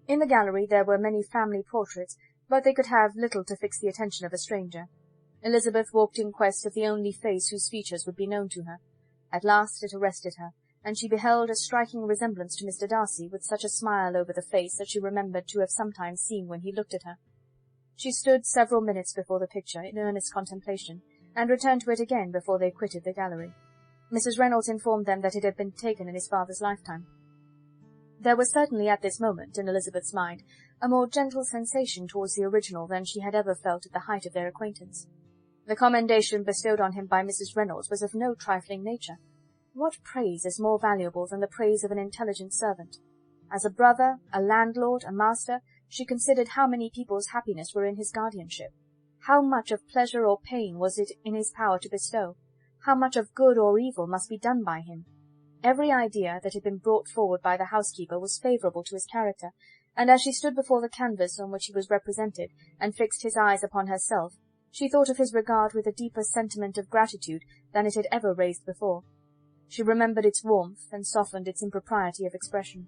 In the gallery there were many family portraits, but they could have little to fix the attention of a stranger. Elizabeth walked in quest of the only face whose features would be known to her. At last it arrested her, and she beheld a striking resemblance to Mr. Darcy, with such a smile over the face that she remembered to have sometimes seen when he looked at her. She stood several minutes before the picture in earnest contemplation, and returned to it again before they quitted the gallery. Mrs. Reynolds informed them that it had been taken in his father's lifetime. There was certainly at this moment, in Elizabeth's mind, a more gentle sensation towards the original than she had ever felt at the height of their acquaintance. The commendation bestowed on him by Mrs. Reynolds was of no trifling nature. What praise is more valuable than the praise of an intelligent servant? As a brother, a landlord, a master, she considered how many people's happiness were in his guardianship. How much of pleasure or pain was it in his power to bestow? How much of good or evil must be done by him? Every idea that had been brought forward by the housekeeper was favourable to his character, and as she stood before the canvas on which he was represented, and fixed his eyes upon herself, she thought of his regard with a deeper sentiment of gratitude than it had ever raised before. She remembered its warmth, and softened its impropriety of expression.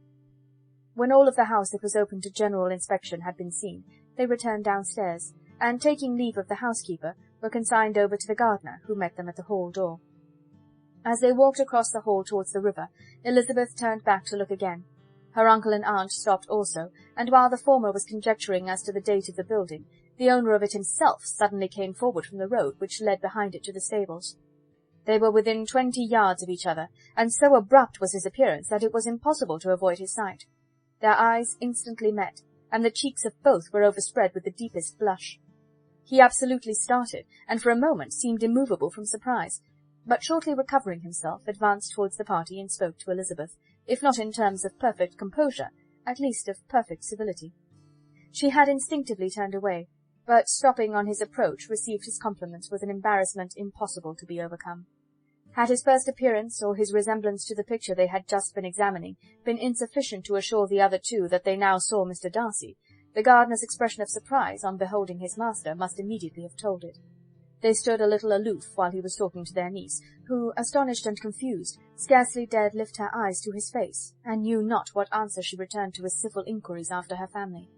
When all of the house that was open to general inspection had been seen, they returned downstairs, and, taking leave of the housekeeper, were consigned over to the gardener, who met them at the hall door. As they walked across the hall towards the river, Elizabeth turned back to look again. Her uncle and aunt stopped also, and while the former was conjecturing as to the date of the building, the owner of it himself suddenly came forward from the road which led behind it to the stables. They were within 20 yards of each other, and so abrupt was his appearance that it was impossible to avoid his sight. Their eyes instantly met, and the cheeks of both were overspread with the deepest blush. He absolutely started, and for a moment seemed immovable from surprise, but shortly recovering himself, advanced towards the party and spoke to Elizabeth, if not in terms of perfect composure, at least of perfect civility. She had instinctively turned away, but, stopping on his approach, received his compliments with an embarrassment impossible to be overcome. Had his first appearance, or his resemblance to the picture they had just been examining, been insufficient to assure the other two that they now saw Mr. Darcy, the gardener's expression of surprise on beholding his master must immediately have told it. They stood a little aloof while he was talking to their niece, who, astonished and confused, scarcely dared lift her eyes to his face, and knew not what answer she returned to his civil inquiries after her family.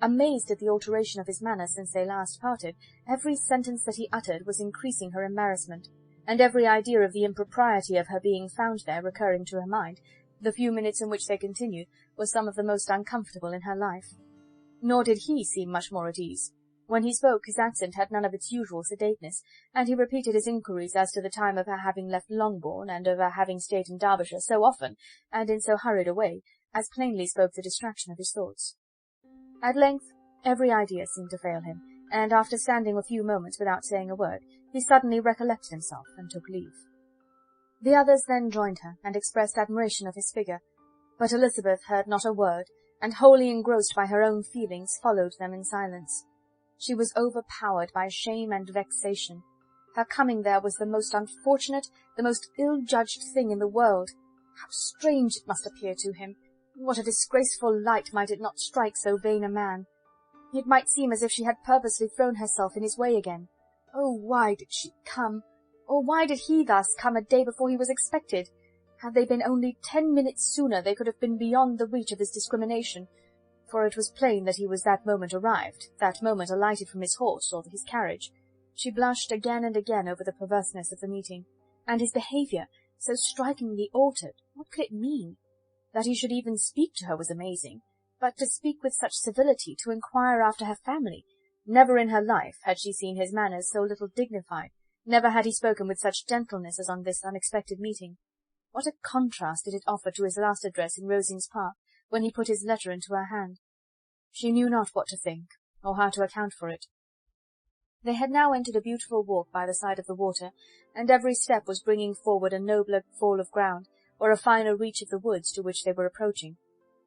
Amazed at the alteration of his manner since they last parted, every sentence that he uttered was increasing her embarrassment, and every idea of the impropriety of her being found there recurring to her mind, the few minutes in which they continued were some of the most uncomfortable in her life. Nor did he seem much more at ease. When he spoke, his accent had none of its usual sedateness, and he repeated his inquiries as to the time of her having left Longbourn, and of her having stayed in Derbyshire so often, and in so hurried a way, as plainly spoke the distraction of his thoughts. At length every idea seemed to fail him, and after standing a few moments without saying a word, he suddenly recollected himself, and took leave. The others then joined her, and expressed admiration of his figure, but Elizabeth heard not a word, and wholly engrossed by her own feelings, followed them in silence. She was overpowered by shame and vexation. Her coming there was the most unfortunate, the most ill-judged thing in the world. How strange it must appear to him! What a disgraceful light might it not strike so vain a man! It might seem as if she had purposely thrown herself in his way again. Oh, why did she come? Or why did he thus come a day before he was expected? Had they been only 10 minutes sooner, they could have been beyond the reach of his discrimination, for it was plain that he was that moment arrived, that moment alighted from his horse or his carriage. She blushed again and again over the perverseness of the meeting, and his behaviour, so strikingly altered, what could it mean? That he should even speak to her was amazing, but to speak with such civility, to inquire after her family, never in her life had she seen his manners so little dignified, never had he spoken with such gentleness as on this unexpected meeting. What a contrast did it offer to his last address in Rosings Park, when he put his letter into her hand. She knew not what to think, or how to account for it. They had now entered a beautiful walk by the side of the water, and every step was bringing forward a nobler fall of ground, or a finer reach of the woods to which they were approaching.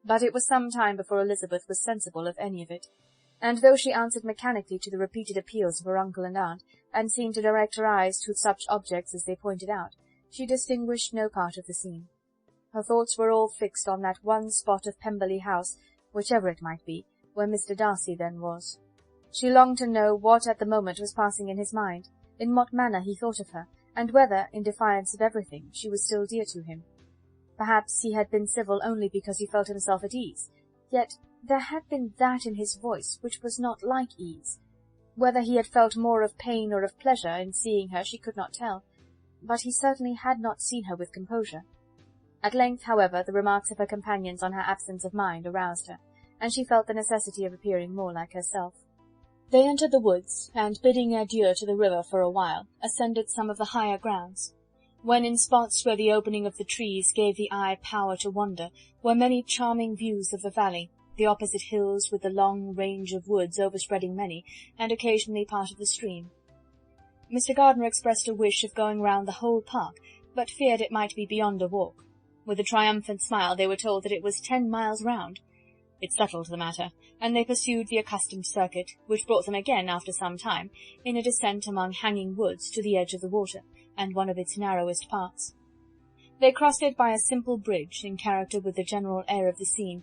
But it was some time before Elizabeth was sensible of any of it, and though she answered mechanically to the repeated appeals of her uncle and aunt, and seemed to direct her eyes to such objects as they pointed out, she distinguished no part of the scene. Her thoughts were all fixed on that one spot of Pemberley House, whichever it might be, where Mr. Darcy then was. She longed to know what at the moment was passing in his mind, in what manner he thought of her, and whether, in defiance of everything, she was still dear to him. Perhaps he had been civil only because he felt himself at ease, yet there had been that in his voice which was not like ease. Whether he had felt more of pain or of pleasure in seeing her she could not tell, but he certainly had not seen her with composure. At length, however, the remarks of her companions on her absence of mind aroused her, and she felt the necessity of appearing more like herself. They entered the woods, and bidding adieu to the river for a while, ascended some of the higher grounds. When in spots where the opening of the trees gave the eye power to wander, were many charming views of the valley, the opposite hills with the long range of woods overspreading many, and occasionally part of the stream. Mr. Gardiner expressed a wish of going round the whole park, but feared it might be beyond a walk. With a triumphant smile they were told that it was 10 miles round. It settled the matter, and they pursued the accustomed circuit, which brought them again, after some time, in a descent among hanging woods to the edge of the water, and one of its narrowest parts. They crossed it by a simple bridge, in character with the general air of the scene.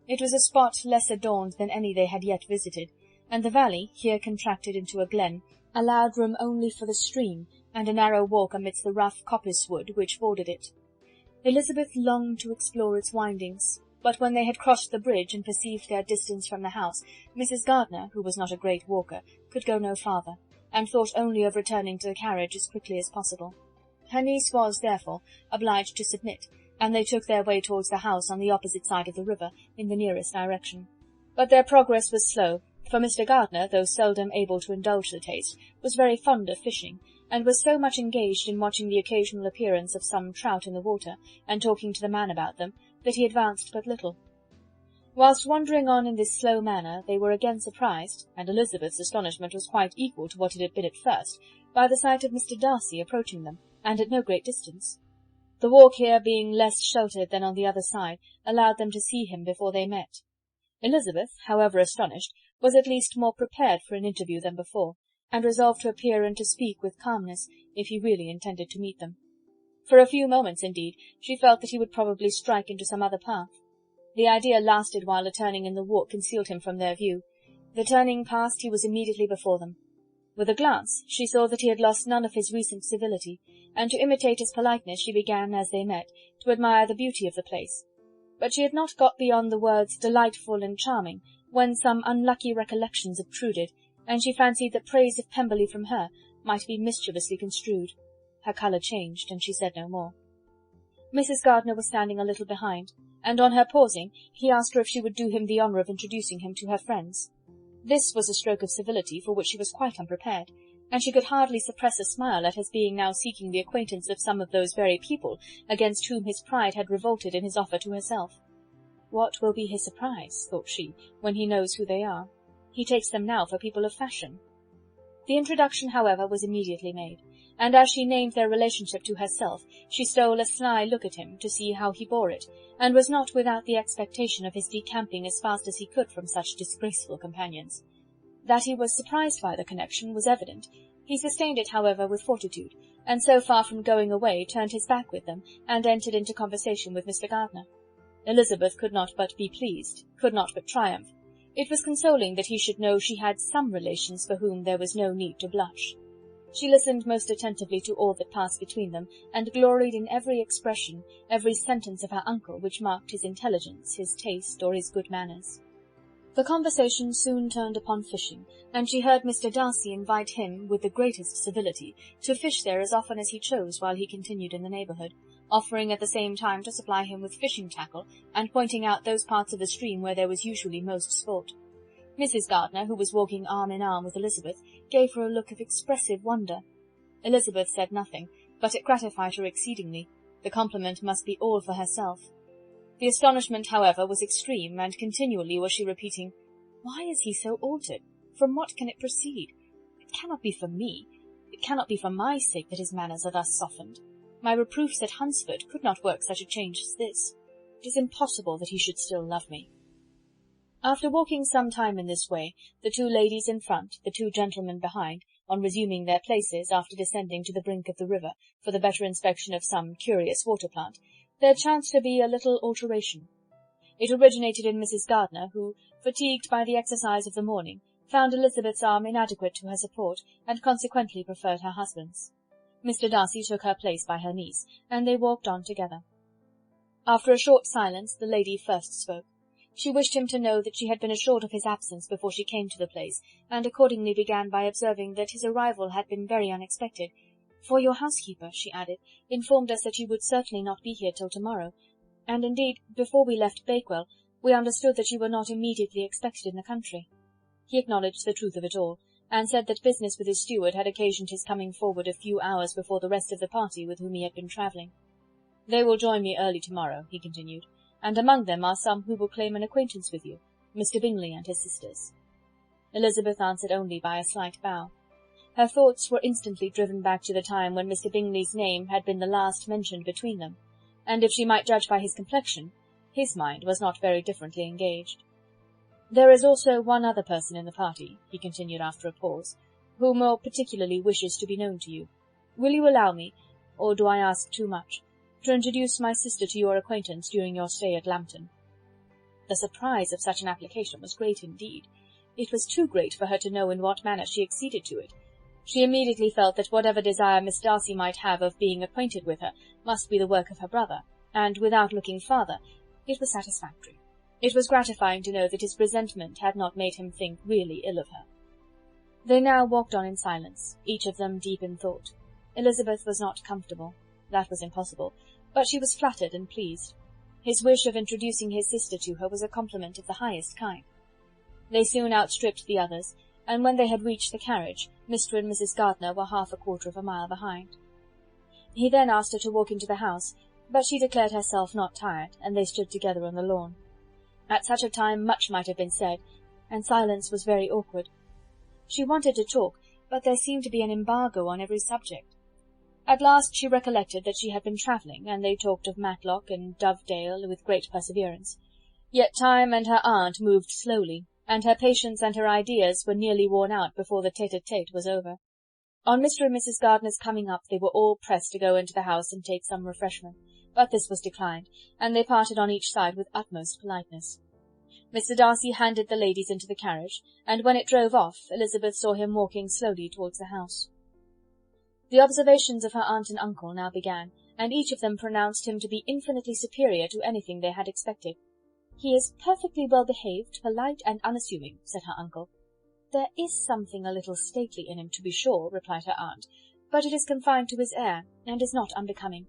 It was a spot less adorned than any they had yet visited, and the valley, here contracted into a glen, allowed room only for the stream, and a narrow walk amidst the rough coppice-wood which bordered it. Elizabeth longed to explore its windings, but when they had crossed the bridge and perceived their distance from the house, Mrs. Gardiner, who was not a great walker, could go no farther, and thought only of returning to the carriage as quickly as possible. Her niece was, therefore, obliged to submit, and they took their way towards the house on the opposite side of the river, in the nearest direction. But their progress was slow, for Mr. Gardiner, though seldom able to indulge the taste, was very fond of fishing, and was so much engaged in watching the occasional appearance of some trout in the water, and talking to the man about them, that he advanced but little. Whilst wandering on in this slow manner, they were again surprised, and Elizabeth's astonishment was quite equal to what it had been at first, by the sight of Mr. Darcy approaching them, and at no great distance. The walk here being less sheltered than on the other side, allowed them to see him before they met. Elizabeth, however astonished, was at least more prepared for an interview than before, and resolved to appear and to speak with calmness, if he really intended to meet them. For a few moments, indeed, she felt that he would probably strike into some other path. The idea lasted while a turning in the walk concealed him from their view. The turning past, he was immediately before them. With a glance, she saw that he had lost none of his recent civility, and to imitate his politeness she began, as they met, to admire the beauty of the place. But she had not got beyond the words delightful and charming, when some unlucky recollections obtruded, and she fancied that praise of Pemberley from her might be mischievously construed. Her colour changed, and she said no more. Mrs. Gardiner was standing a little behind, and on her pausing, he asked her if she would do him the honour of introducing him to her friends. This was a stroke of civility for which she was quite unprepared, and she could hardly suppress a smile at his being now seeking the acquaintance of some of those very people against whom his pride had revolted in his offer to herself. What will be his surprise, thought she, when he knows who they are? He takes them now for people of fashion. The introduction, however, was immediately made, and as she named their relationship to herself, she stole a sly look at him to see how he bore it, and was not without the expectation of his decamping as fast as he could from such disgraceful companions. That he was surprised by the connection was evident. He sustained it, however, with fortitude, and so far from going away, turned his back with them, and entered into conversation with Mr. Gardiner. Elizabeth could not but be pleased, could not but triumph. It was consoling that he should know she had some relations for whom there was no need to blush. She listened most attentively to all that passed between them, and gloried in every expression, every sentence of her uncle which marked his intelligence, his taste, or his good manners. The conversation soon turned upon fishing, and she heard Mr. Darcy invite him, with the greatest civility, to fish there as often as he chose while he continued in the neighbourhood, offering at the same time to supply him with fishing tackle, and pointing out those parts of the stream where there was usually most sport. Mrs. Gardiner, who was walking arm in arm with Elizabeth, gave her a look of expressive wonder. Elizabeth said nothing, but it gratified her exceedingly. The compliment must be all for herself. The astonishment, however, was extreme, and continually was she repeating, "Why is he so altered? From what can it proceed? It cannot be for me. It cannot be for my sake that his manners are thus softened. My reproofs at Hunsford could not work such a change as this. It is impossible that he should still love me." After walking some time in this way, the two ladies in front, the two gentlemen behind, on resuming their places after descending to the brink of the river for the better inspection of some curious water-plant, there chanced to be a little alteration. It originated in Mrs. Gardiner, who, fatigued by the exercise of the morning, found Elizabeth's arm inadequate to her support, and consequently preferred her husband's. Mr. Darcy took her place by her niece, and they walked on together. After a short silence, the lady first spoke. She wished him to know that she had been assured of his absence before she came to the place, and accordingly began by observing that his arrival had been very unexpected. "For your housekeeper," she added, "informed us that you would certainly not be here till tomorrow, and indeed, before we left Bakewell, we understood that you were not immediately expected in the country." He acknowledged the truth of it all, and said that business with his steward had occasioned his coming forward a few hours before the rest of the party with whom he had been travelling. "They will join me early tomorrow," he continued, "and among them are some who will claim an acquaintance with you, Mr. Bingley and his sisters." Elizabeth answered only by a slight bow. Her thoughts were instantly driven back to the time when Mr. Bingley's name had been the last mentioned between them, and if she might judge by his complexion, his mind was not very differently engaged. "There is also one other person in the party," he continued after a pause, "who more particularly wishes to be known to you. Will you allow me, or do I ask too much, to introduce my sister to your acquaintance during your stay at Lambton?" The surprise of such an application was great indeed. It was too great for her to know in what manner she acceded to it. She immediately felt that whatever desire Miss Darcy might have of being acquainted with her must be the work of her brother, and, without looking farther, it was satisfactory. It was gratifying to know that his resentment had not made him think really ill of her. They now walked on in silence, each of them deep in thought. Elizabeth was not comfortable. That was impossible, but she was flattered and pleased. His wish of introducing his sister to her was a compliment of the highest kind. They soon outstripped the others, and when they had reached the carriage, Mr. and Mrs. Gardiner were half a quarter of a mile behind. He then asked her to walk into the house, but she declared herself not tired, and they stood together on the lawn. At such a time much might have been said, and silence was very awkward. She wanted to talk, but there seemed to be an embargo on every subject. At last she recollected that she had been travelling, and they talked of Matlock and Dovedale with great perseverance. Yet time and her aunt moved slowly, and her patience and her ideas were nearly worn out before the tete-a-tete was over. On Mr. and Mrs. Gardiner's coming up, they were all pressed to go into the house and take some refreshment, but this was declined, and they parted on each side with utmost politeness. Mr. Darcy handed the ladies into the carriage, and when it drove off, Elizabeth saw him walking slowly towards the house. The observations of her aunt and uncle now began, and each of them pronounced him to be infinitely superior to anything they had expected. "He is perfectly well behaved, polite, and unassuming," said her uncle. "There is something a little stately in him, to be sure," replied her aunt, "but it is confined to his air, and is not unbecoming.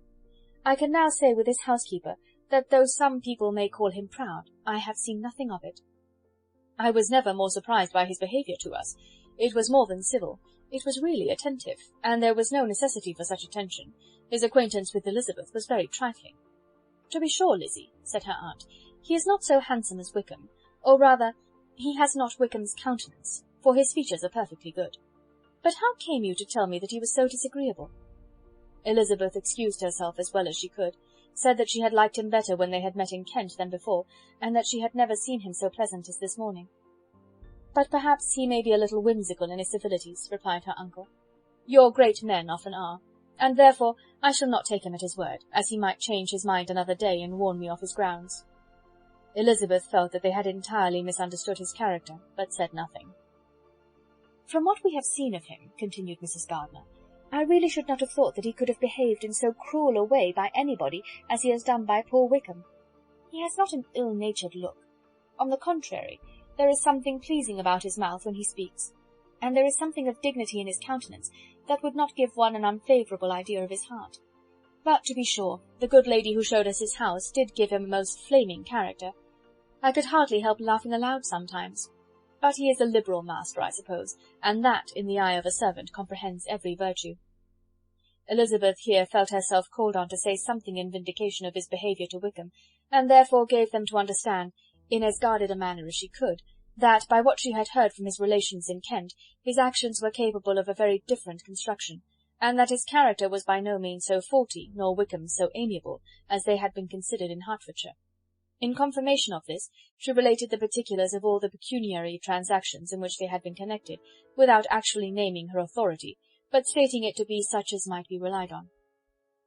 I can now say with this housekeeper, that though some people may call him proud, I have seen nothing of it." I was never more surprised by his behaviour to us. It was more than civil. It was really attentive, and there was no necessity for such attention. His acquaintance with Elizabeth was very trifling. "To be sure, Lizzie," said her aunt, "he is not so handsome as Wickham, or rather, he has not Wickham's countenance, for his features are perfectly good. But how came you to tell me that he was so disagreeable?" Elizabeth excused herself as well as she could, said that she had liked him better when they had met in Kent than before, and that she had never seen him so pleasant as this morning. "But perhaps he may be a little whimsical in his civilities," replied her uncle. "Your great men often are, and therefore I shall not take him at his word, as he might change his mind another day and warn me off his grounds." Elizabeth felt that they had entirely misunderstood his character, but said nothing. "From what we have seen of him," continued Mrs. Gardiner, "I really should not have thought that he could have behaved in so cruel a way by anybody as he has done by poor Wickham. He has not an ill-natured look. On the contrary, there is something pleasing about his mouth when he speaks, and there is something of dignity in his countenance that would not give one an unfavourable idea of his heart. But, to be sure, the good lady who showed us his house did give him a most flaming character. I could hardly help laughing aloud sometimes. But he is a liberal master, I suppose, and that, in the eye of a servant, comprehends every virtue." Elizabeth here felt herself called on to say something in vindication of his behaviour to Wickham, and therefore gave them to understand, in as guarded a manner as she could, that, by what she had heard from his relations in Kent, his actions were capable of a very different construction, and that his character was by no means so faulty, nor Wickham's so amiable, as they had been considered in Hertfordshire. In confirmation of this, she related the particulars of all the pecuniary transactions in which they had been connected, without actually naming her authority, but stating it to be such as might be relied on.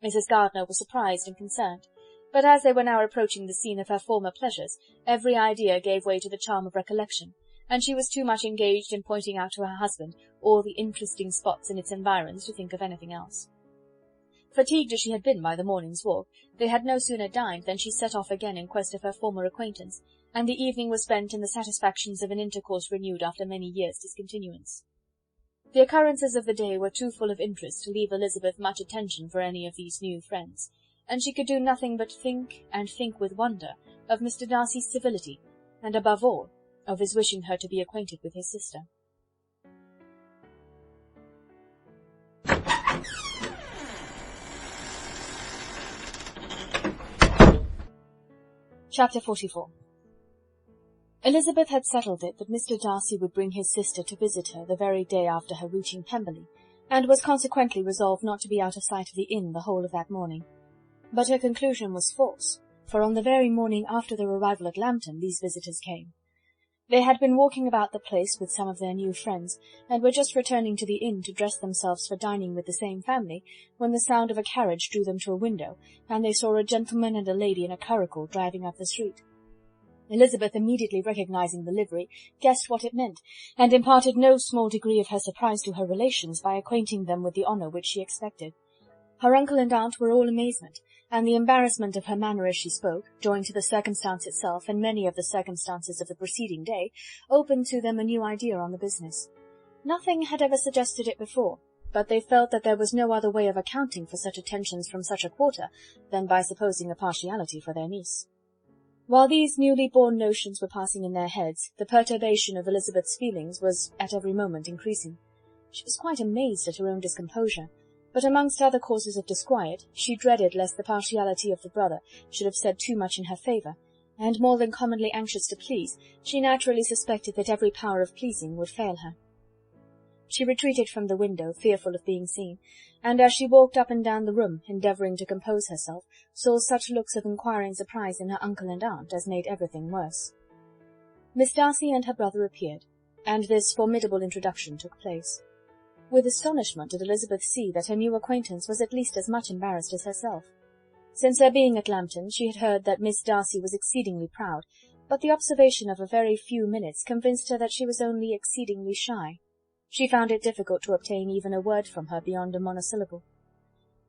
Mrs. Gardiner was surprised and concerned, but as they were now approaching the scene of her former pleasures, every idea gave way to the charm of recollection, and she was too much engaged in pointing out to her husband all the interesting spots in its environs to think of anything else. Fatigued as she had been by the morning's walk, they had no sooner dined than she set off again in quest of her former acquaintance, and the evening was spent in the satisfactions of an intercourse renewed after many years' discontinuance. The occurrences of the day were too full of interest to leave Elizabeth much attention for any of these new friends, and she could do nothing but think, and think with wonder, of Mr. Darcy's civility, and above all, of his wishing her to be acquainted with his sister. Chapter 44. Elizabeth had settled it that Mr. Darcy would bring his sister to visit her the very day after her reaching Pemberley, and was consequently resolved not to be out of sight of the inn the whole of that morning. But her conclusion was false, for on the very morning after their arrival at Lambton these visitors came. They had been walking about the place with some of their new friends, and were just returning to the inn to dress themselves for dining with the same family, when the sound of a carriage drew them to a window, and they saw a gentleman and a lady in a curricle driving up the street. Elizabeth, immediately recognizing the livery, guessed what it meant, and imparted no small degree of her surprise to her relations by acquainting them with the honour which she expected. Her uncle and aunt were all amazement, and the embarrassment of her manner as she spoke, joined to the circumstance itself and many of the circumstances of the preceding day, opened to them a new idea on the business. Nothing had ever suggested it before, but they felt that there was no other way of accounting for such attentions from such a quarter than by supposing a partiality for their niece. While these newly born notions were passing in their heads, the perturbation of Elizabeth's feelings was at every moment increasing. She was quite amazed at her own discomposure, but amongst other causes of disquiet, she dreaded lest the partiality of the brother should have said too much in her favour, and more than commonly anxious to please, she naturally suspected that every power of pleasing would fail her. She retreated from the window, fearful of being seen, and as she walked up and down the room, endeavouring to compose herself, saw such looks of inquiring surprise in her uncle and aunt as made everything worse. Miss Darcy and her brother appeared, and this formidable introduction took place. With astonishment did Elizabeth see that her new acquaintance was at least as much embarrassed as herself. Since her being at Lambton, she had heard that Miss Darcy was exceedingly proud, but the observation of a very few minutes convinced her that she was only exceedingly shy. She found it difficult to obtain even a word from her beyond a monosyllable.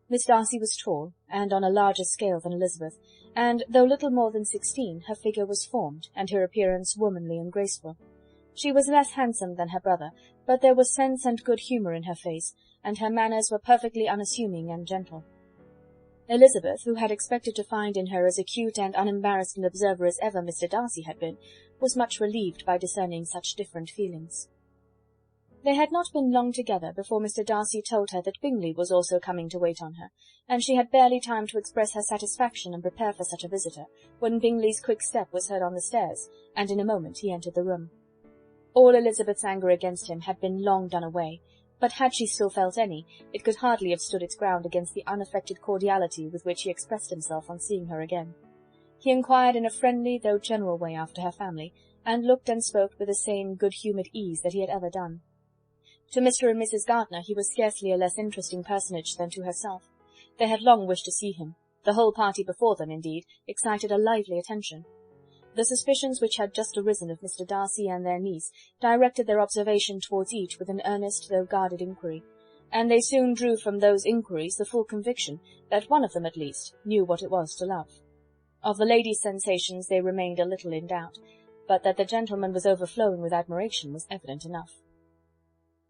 Miss Darcy was tall, and on a larger scale than Elizabeth, and, though little more than 16, her figure was formed, and her appearance womanly and graceful. She was less handsome than her brother, but there was sense and good humour in her face, and her manners were perfectly unassuming and gentle. Elizabeth, who had expected to find in her as acute and unembarrassed an observer as ever Mr. Darcy had been, was much relieved by discerning such different feelings. They had not been long together before Mr. Darcy told her that Bingley was also coming to wait on her, and she had barely time to express her satisfaction and prepare for such a visitor, when Bingley's quick step was heard on the stairs, and in a moment he entered the room. All Elizabeth's anger against him had been long done away, but had she still felt any, it could hardly have stood its ground against the unaffected cordiality with which he expressed himself on seeing her again. He inquired in a friendly though general way after her family, and looked and spoke with the same good-humoured ease that he had ever done. To Mr. and Mrs. Gardiner he was scarcely a less interesting personage than to herself. They had long wished to see him. The whole party before them, indeed, excited a lively attention. The suspicions which had just arisen of Mr. Darcy and their niece directed their observation towards each with an earnest though guarded inquiry, and they soon drew from those inquiries the full conviction that one of them at least knew what it was to love. Of the lady's sensations they remained a little in doubt, but that the gentleman was overflowing with admiration was evident enough.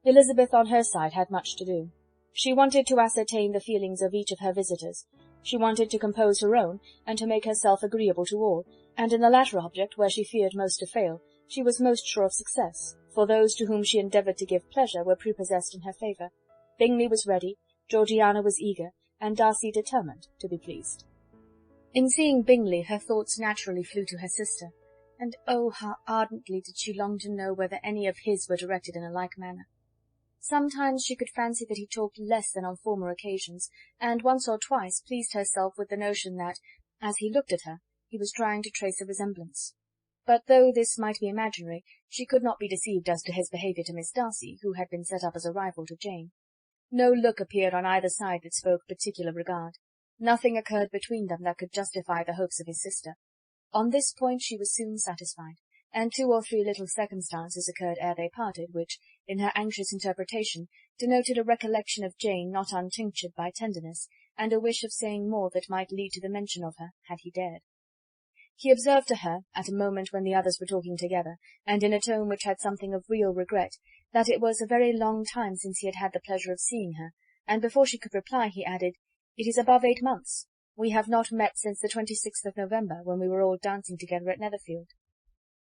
Elizabeth on her side had much to do. She wanted to ascertain the feelings of each of her visitors. She wanted to compose her own, and to make herself agreeable to all, and in the latter object, where she feared most to fail, she was most sure of success, for those to whom she endeavoured to give pleasure were prepossessed in her favour. Bingley was ready, Georgiana was eager, and Darcy determined to be pleased. In seeing Bingley her thoughts naturally flew to her sister, and oh, how ardently did she long to know whether any of his were directed in a like manner. Sometimes she could fancy that he talked less than on former occasions, and once or twice pleased herself with the notion that, as he looked at her, he was trying to trace a resemblance. But though this might be imaginary, she could not be deceived as to his behaviour to Miss Darcy, who had been set up as a rival to Jane. No look appeared on either side that spoke particular regard. Nothing occurred between them that could justify the hopes of his sister. On this point she was soon satisfied, and 2 or 3 little circumstances occurred ere they parted, which, in her anxious interpretation, denoted a recollection of Jane not untinctured by tenderness, and a wish of saying more that might lead to the mention of her, had he dared. He observed to her, at a moment when the others were talking together, and in a tone which had something of real regret, that it was a very long time since he had had the pleasure of seeing her, and before she could reply he added, "It is above 8 months. We have not met since the 26th of November, when we were all dancing together at Netherfield."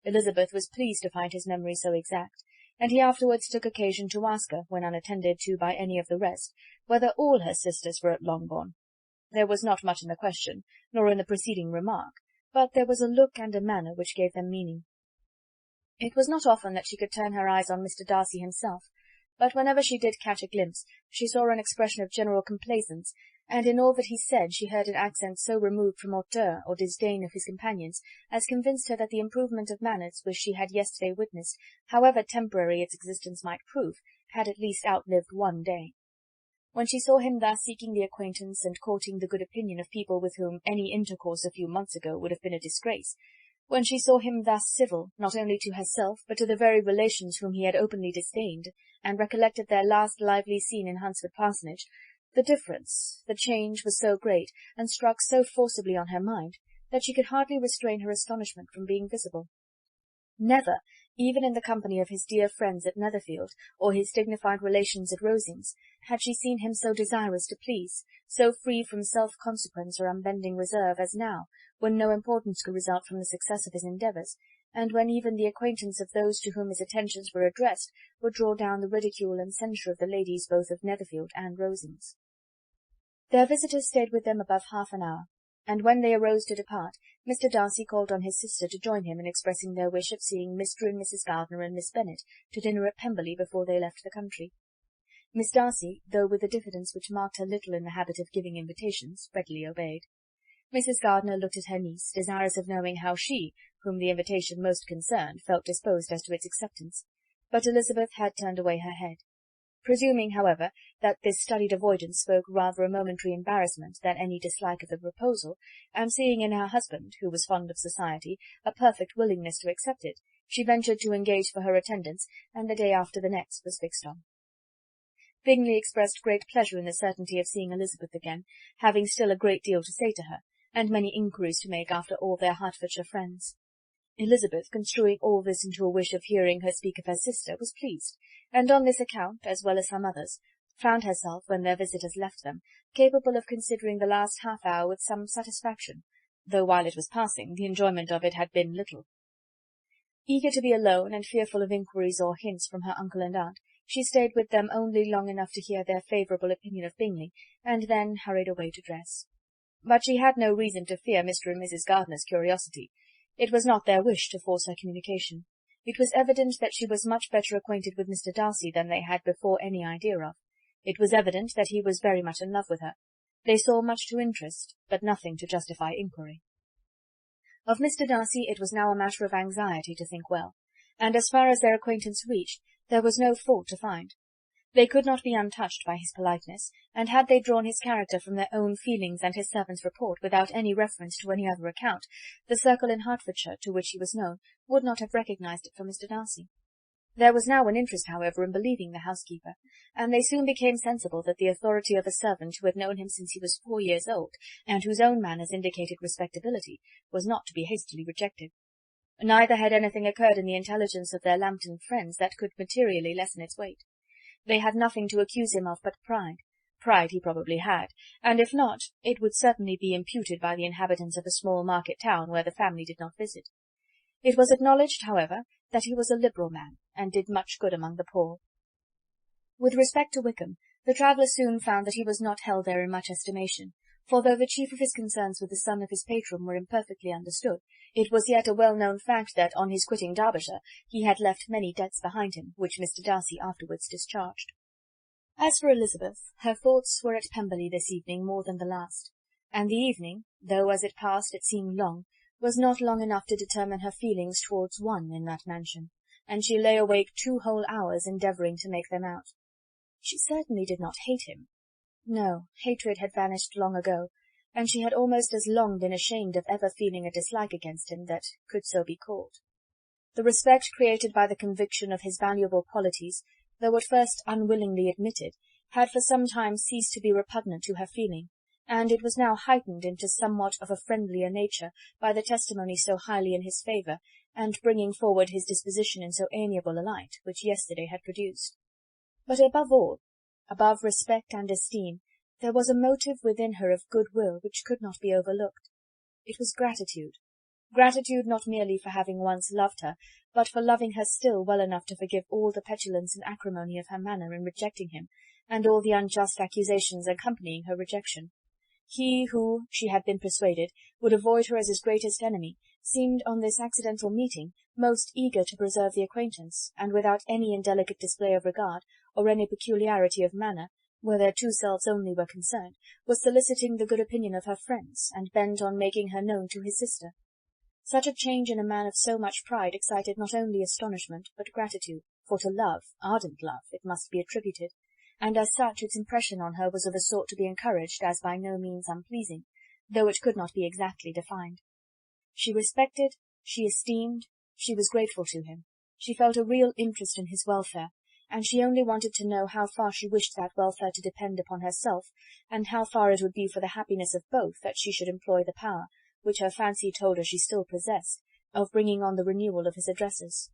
Elizabeth was pleased to find his memory so exact, and he afterwards took occasion to ask her, when unattended to by any of the rest, whether all her sisters were at Longbourn. There was not much in the question, nor in the preceding remark, but there was a look and a manner which gave them meaning. It was not often that she could turn her eyes on Mr. Darcy himself, but whenever she did catch a glimpse, she saw an expression of general complaisance, and in all that he said she heard an accent so removed from hauteur or disdain of his companions as convinced her that the improvement of manners which she had yesterday witnessed, however temporary its existence might prove, had at least outlived one day. When she saw him thus seeking the acquaintance and courting the good opinion of people with whom any intercourse a few months ago would have been a disgrace, when she saw him thus civil, not only to herself, but to the very relations whom he had openly disdained, and recollected their last lively scene in Hunsford Parsonage, the difference, the change was so great, and struck so forcibly on her mind, that she could hardly restrain her astonishment from being visible. Never, even in the company of his dear friends at Netherfield, or his dignified relations at Rosings, had she seen him so desirous to please, so free from self-consequence or unbending reserve as now, when no importance could result from the success of his endeavours, and when even the acquaintance of those to whom his attentions were addressed would draw down the ridicule and censure of the ladies both of Netherfield and Rosings. Their visitors stayed with them above half an hour, and when they arose to depart, Mr. Darcy called on his sister to join him in expressing their wish of seeing Mr. and Mrs. Gardiner and Miss Bennet to dinner at Pemberley before they left the country. Miss Darcy, though with a diffidence which marked her little in the habit of giving invitations, readily obeyed. Mrs. Gardiner looked at her niece, desirous of knowing how she, whom the invitation most concerned, felt disposed as to its acceptance, but Elizabeth had turned away her head. Presuming, however, that this studied avoidance spoke rather a momentary embarrassment than any dislike of the proposal, and seeing in her husband, who was fond of society, a perfect willingness to accept it, she ventured to engage for her attendance, and the day after the next was fixed on. Bingley expressed great pleasure in the certainty of seeing Elizabeth again, having still a great deal to say to her, and many inquiries to make after all their Hertfordshire friends. Elizabeth, construing all this into a wish of hearing her speak of her sister, was pleased, and on this account, as well as some others, found herself, when their visitors left them, capable of considering the last half-hour with some satisfaction, though while it was passing the enjoyment of it had been little. Eager to be alone, and fearful of inquiries or hints from her uncle and aunt, she stayed with them only long enough to hear their favourable opinion of Bingley, and then hurried away to dress. But she had no reason to fear Mr. and Mrs. Gardiner's curiosity. It was not their wish to force her communication. It was evident that she was much better acquainted with Mr. Darcy than they had before any idea of. It was evident that he was very much in love with her. They saw much to interest, but nothing to justify inquiry. Of Mr. Darcy it was now a matter of anxiety to think well, and as far as their acquaintance reached, there was no fault to find. They could not be untouched by his politeness, and had they drawn his character from their own feelings and his servant's report without any reference to any other account, the circle in Hertfordshire to which he was known would not have recognised it for Mr. Darcy. There was now an interest, however, in believing the housekeeper, and they soon became sensible that the authority of a servant who had known him since he was 4 years old, and whose own manners indicated respectability, was not to be hastily rejected. Neither had anything occurred in the intelligence of their Lambton friends that could materially lessen its weight. They had nothing to accuse him of but pride. Pride he probably had, and if not, it would certainly be imputed by the inhabitants of a small market town where the family did not visit. It was acknowledged, however, that he was a liberal man, and did much good among the poor. With respect to Wickham, the traveller soon found that he was not held there in much estimation, for though the chief of his concerns with the son of his patron were imperfectly understood, it was yet a well-known fact that, on his quitting Derbyshire, he had left many debts behind him, which Mr. Darcy afterwards discharged. As for Elizabeth, her thoughts were at Pemberley this evening more than the last, and the evening, though as it passed it seemed long, was not long enough to determine her feelings towards one in that mansion, and she lay awake 2 whole hours endeavouring to make them out. She certainly did not hate him. No, hatred had vanished long ago, and she had almost as long been ashamed of ever feeling a dislike against him that could so be called. The respect created by the conviction of his valuable qualities, though at first unwillingly admitted, had for some time ceased to be repugnant to her feeling, and it was now heightened into somewhat of a friendlier nature by the testimony so highly in his favour, and bringing forward his disposition in so amiable a light, which yesterday had produced. But above all, above respect and esteem, there was a motive within her of good-will which could not be overlooked. It was gratitude. Gratitude not merely for having once loved her, but for loving her still well enough to forgive all the petulance and acrimony of her manner in rejecting him, and all the unjust accusations accompanying her rejection. He who, she had been persuaded, would avoid her as his greatest enemy, seemed on this accidental meeting most eager to preserve the acquaintance, and without any indelicate display of regard, or any peculiarity of manner, where their 2 selves only were concerned, was soliciting the good opinion of her friends, and bent on making her known to his sister. Such a change in a man of so much pride excited not only astonishment, but gratitude, for to love, ardent love, it must be attributed, and as such its impression on her was of a sort to be encouraged as by no means unpleasing, though it could not be exactly defined. She respected, she esteemed, she was grateful to him, she felt a real interest in his welfare, and she only wanted to know how far she wished that welfare to depend upon herself, and how far it would be for the happiness of both that she should employ the power, which her fancy told her she still possessed, of bringing on the renewal of his addresses.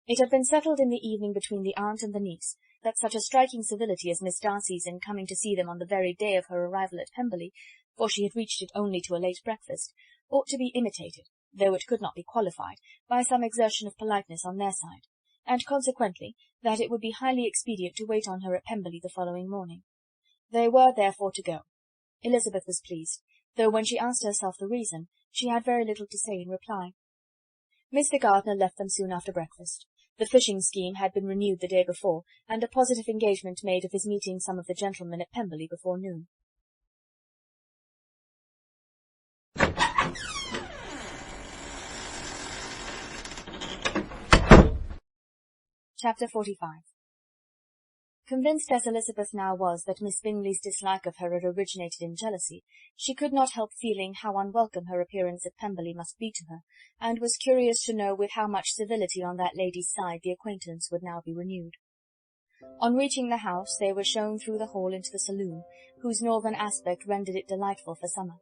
It had been settled in the evening between the aunt and the niece that such a striking civility as Miss Darcy's in coming to see them on the very day of her arrival at Pemberley, for she had reached it only to a late breakfast, ought to be imitated, though it could not be qualified, by some exertion of politeness on their side, and consequently that it would be highly expedient to wait on her at Pemberley the following morning. They were therefore to go. Elizabeth was pleased, though when she asked herself the reason, she had very little to say in reply. Mr. Gardiner left them soon after breakfast. The fishing scheme had been renewed the day before, and a positive engagement made of his meeting some of the gentlemen at Pemberley before noon. Chapter 45. Convinced as Elizabeth now was that Miss Bingley's dislike of her had originated in jealousy, she could not help feeling how unwelcome her appearance at Pemberley must be to her, and was curious to know with how much civility on that lady's side the acquaintance would now be renewed. On reaching the house, they were shown through the hall into the saloon, whose northern aspect rendered it delightful for summer.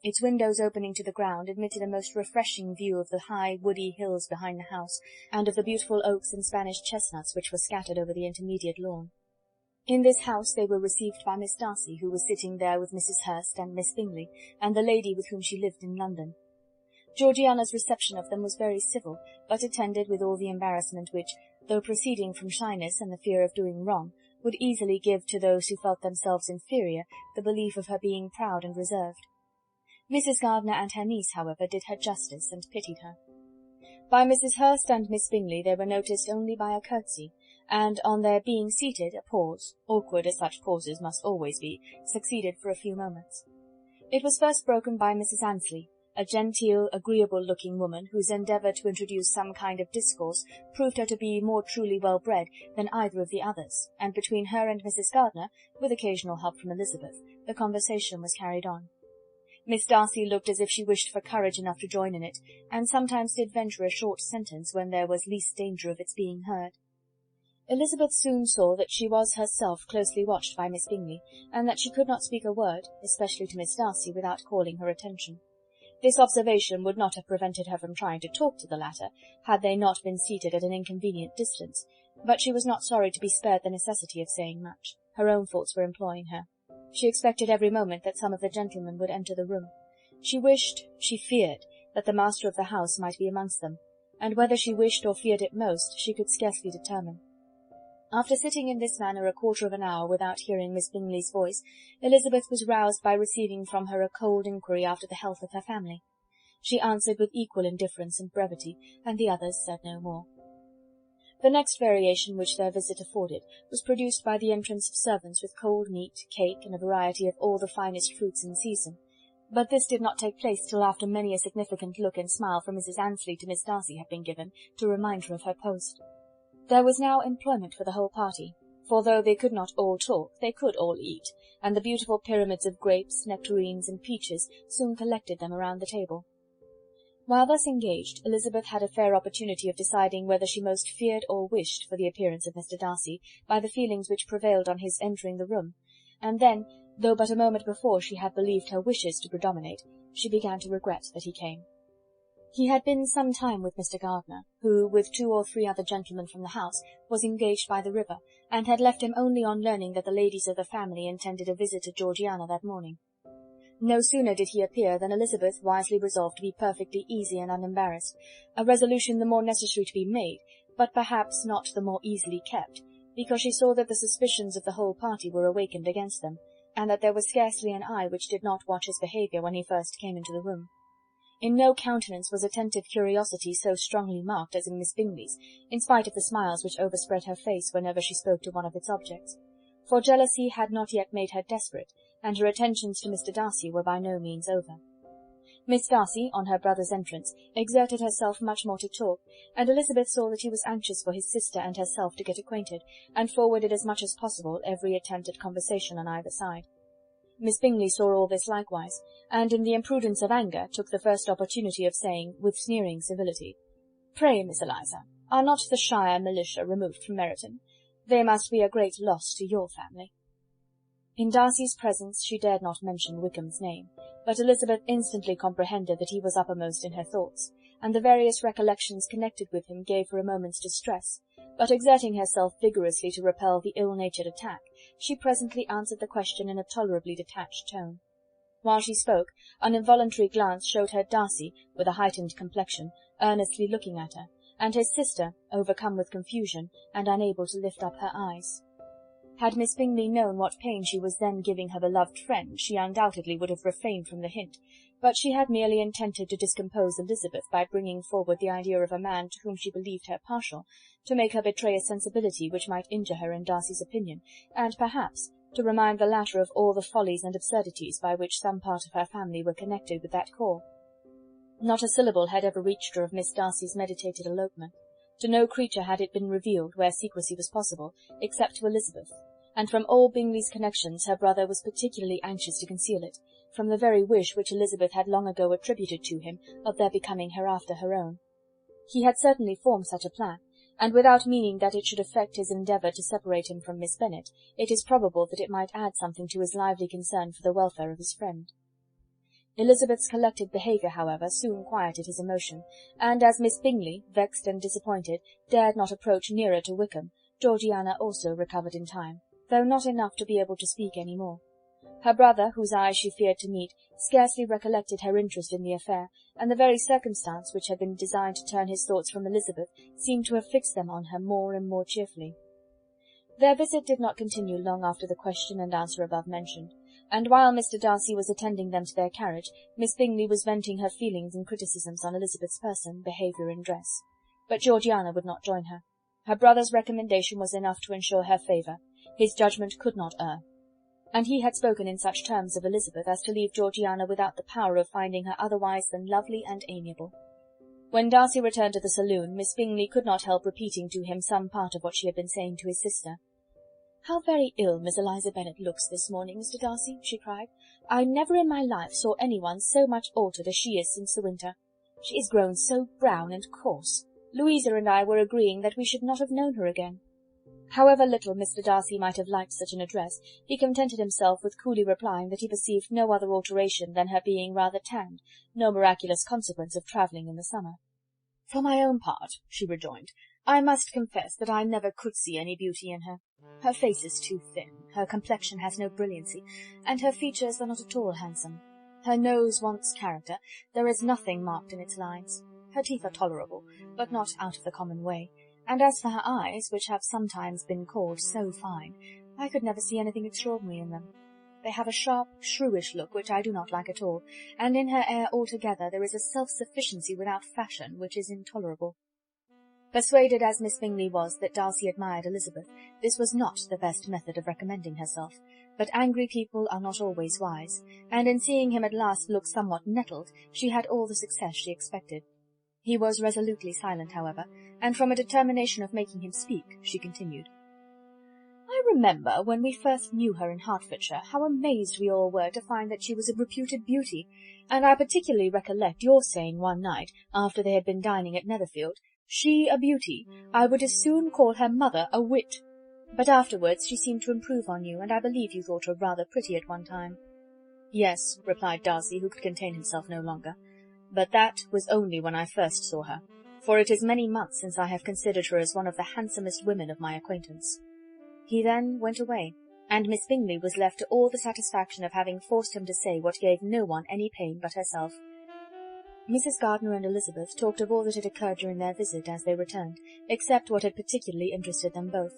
Its windows opening to the ground admitted a most refreshing view of the high woody hills behind the house, and of the beautiful oaks and Spanish chestnuts which were scattered over the intermediate lawn. In this house they were received by Miss Darcy, who was sitting there with Mrs. Hurst and Miss Bingley, and the lady with whom she lived in London. Georgiana's reception of them was very civil, but attended with all the embarrassment which, though proceeding from shyness and the fear of doing wrong, would easily give to those who felt themselves inferior the belief of her being proud and reserved. Mrs. Gardiner and her niece, however, did her justice, and pitied her. By Mrs. Hurst and Miss Bingley they were noticed only by a curtsy, and on their being seated a pause, awkward as such pauses must always be, succeeded for a few moments. It was first broken by Mrs. Annesley, a genteel, agreeable-looking woman, whose endeavour to introduce some kind of discourse proved her to be more truly well-bred than either of the others, and between her and Mrs. Gardiner, with occasional help from Elizabeth, the conversation was carried on. Miss Darcy looked as if she wished for courage enough to join in it, and sometimes did venture a short sentence when there was least danger of its being heard. Elizabeth soon saw that she was herself closely watched by Miss Bingley, and that she could not speak a word, especially to Miss Darcy, without calling her attention. This observation would not have prevented her from trying to talk to the latter, had they not been seated at an inconvenient distance, but she was not sorry to be spared the necessity of saying much. Her own thoughts were employing her. She expected every moment that some of the gentlemen would enter the room. She wished, she feared, that the master of the house might be amongst them, and whether she wished or feared it most, she could scarcely determine. After sitting in this manner a quarter of an hour without hearing Miss Bingley's voice, Elizabeth was roused by receiving from her a cold inquiry after the health of her family. She answered with equal indifference and brevity, and the others said no more. The next variation which their visit afforded was produced by the entrance of servants with cold meat, cake, and a variety of all the finest fruits in season. But this did not take place till after many a significant look and smile from Mrs. Annesley to Miss Darcy had been given, to remind her of her post. There was now employment for the whole party, for though they could not all talk, they could all eat, and the beautiful pyramids of grapes, nectarines, and peaches soon collected them around the table. While thus engaged, Elizabeth had a fair opportunity of deciding whether she most feared or wished for the appearance of Mr. Darcy, by the feelings which prevailed on his entering the room, and then, though but a moment before she had believed her wishes to predominate, she began to regret that he came. He had been some time with Mr. Gardiner, who, with 2 or 3 other gentlemen from the house, was engaged by the river, and had left him only on learning that the ladies of the family intended a visit to Georgiana that morning. No sooner did he appear than Elizabeth wisely resolved to be perfectly easy and unembarrassed, a resolution the more necessary to be made, but perhaps not the more easily kept, because she saw that the suspicions of the whole party were awakened against them, and that there was scarcely an eye which did not watch his behaviour when he first came into the room. In no countenance was attentive curiosity so strongly marked as in Miss Bingley's, in spite of the smiles which overspread her face whenever she spoke to one of its objects. For jealousy had not yet made her desperate, and her attentions to Mr. Darcy were by no means over. Miss Darcy, on her brother's entrance, exerted herself much more to talk, and Elizabeth saw that he was anxious for his sister and herself to get acquainted, and forwarded as much as possible every attempt at conversation on either side. Miss Bingley saw all this likewise, and in the imprudence of anger took the first opportunity of saying, with sneering civility, "Pray, Miss Eliza, are not the shire militia removed from Meryton? They must be a great loss to your family." In Darcy's presence she dared not mention Wickham's name, but Elizabeth instantly comprehended that he was uppermost in her thoughts, and the various recollections connected with him gave her a moment's distress, but exerting herself vigorously to repel the ill-natured attack, she presently answered the question in a tolerably detached tone. While she spoke, an involuntary glance showed her Darcy, with a heightened complexion, earnestly looking at her, and his sister, overcome with confusion, and unable to lift up her eyes. Had Miss Bingley known what pain she was then giving her beloved friend, she undoubtedly would have refrained from the hint, but she had merely intended to discompose Elizabeth by bringing forward the idea of a man to whom she believed her partial, to make her betray a sensibility which might injure her in Darcy's opinion, and perhaps to remind the latter of all the follies and absurdities by which some part of her family were connected with that corps. Not a syllable had ever reached her of Miss Darcy's meditated elopement. To no creature had it been revealed, where secrecy was possible, except to Elizabeth, and from all Bingley's connections her brother was particularly anxious to conceal it, from the very wish which Elizabeth had long ago attributed to him of their becoming hereafter her own. He had certainly formed such a plan, and without meaning that it should affect his endeavour to separate him from Miss Bennet, it is probable that it might add something to his lively concern for the welfare of his friend. Elizabeth's collected behaviour, however, soon quieted his emotion, and as Miss Bingley, vexed and disappointed, dared not approach nearer to Wickham, Georgiana also recovered in time, though not enough to be able to speak any more. Her brother, whose eyes she feared to meet, scarcely recollected her interest in the affair, and the very circumstance which had been designed to turn his thoughts from Elizabeth seemed to have fixed them on her more and more cheerfully. Their visit did not continue long after the question and answer above mentioned, and while Mr. Darcy was attending them to their carriage, Miss Bingley was venting her feelings and criticisms on Elizabeth's person, behaviour, and dress. But Georgiana would not join her. Her brother's recommendation was enough to ensure her favour. His judgment could not err, and he had spoken in such terms of Elizabeth as to leave Georgiana without the power of finding her otherwise than lovely and amiable. When Darcy returned to the saloon, Miss Bingley could not help repeating to him some part of what she had been saying to his sister. "How very ill Miss Eliza Bennet looks this morning, Mr. Darcy," she cried. "I never in my life saw anyone so much altered as she is since the winter. She is grown so brown and coarse. Louisa and I were agreeing that we should not have known her again." However little Mr. Darcy might have liked such an address, he contented himself with coolly replying that he perceived no other alteration than her being rather tanned, no miraculous consequence of travelling in the summer. "For my own part," she rejoined, "I must confess that I never could see any beauty in her. Her face is too thin, her complexion has no brilliancy, and her features are not at all handsome. Her nose wants character, there is nothing marked in its lines. Her teeth are tolerable, but not out of the common way, and as for her eyes, which have sometimes been called so fine, I could never see anything extraordinary in them. They have a sharp, shrewish look which I do not like at all, and in her air altogether there is a self-sufficiency without fashion which is intolerable." Persuaded as Miss Bingley was that Darcy admired Elizabeth, this was not the best method of recommending herself, but angry people are not always wise, and in seeing him at last look somewhat nettled, she had all the success she expected. He was resolutely silent, however, and from a determination of making him speak, she continued. "I remember, when we first knew her in Hertfordshire, how amazed we all were to find that she was a reputed beauty, and I particularly recollect your saying one night, after they had been dining at Netherfield, 'She a beauty, I would as soon call her mother a wit.' But afterwards she seemed to improve on you, and I believe you thought her rather pretty at one time." "Yes," replied Darcy, who could contain himself no longer, "but that was only when I first saw her, for it is many months since I have considered her as one of the handsomest women of my acquaintance." He then went away, and Miss Bingley was left to all the satisfaction of having forced him to say what gave no one any pain but herself. Mrs. Gardiner and Elizabeth talked of all that had occurred during their visit as they returned, except what had particularly interested them both.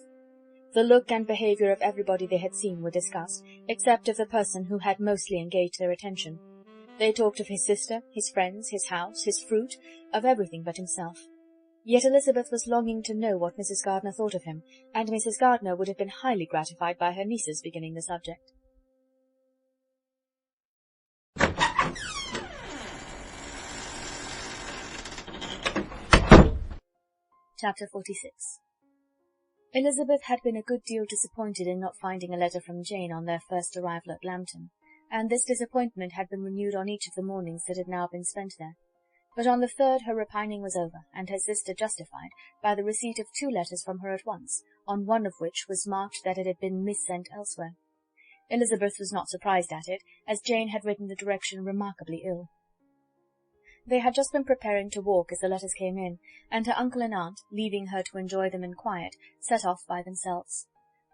The look and behaviour of everybody they had seen were discussed, except of the person who had mostly engaged their attention. They talked of his sister, his friends, his house, his fruit, of everything but himself. Yet Elizabeth was longing to know what Mrs. Gardiner thought of him, and Mrs. Gardiner would have been highly gratified by her niece's beginning the subject. Chapter 46. Elizabeth had been a good deal disappointed in not finding a letter from Jane on their first arrival at Lambton, and this disappointment had been renewed on each of the mornings that had now been spent there. But on the third her repining was over, and her sister justified by the receipt of 2 letters from her at once, on one of which was marked that it had been missent elsewhere. Elizabeth was not surprised at it, as Jane had written the direction remarkably ill. They had just been preparing to walk as the letters came in, and her uncle and aunt, leaving her to enjoy them in quiet, set off by themselves.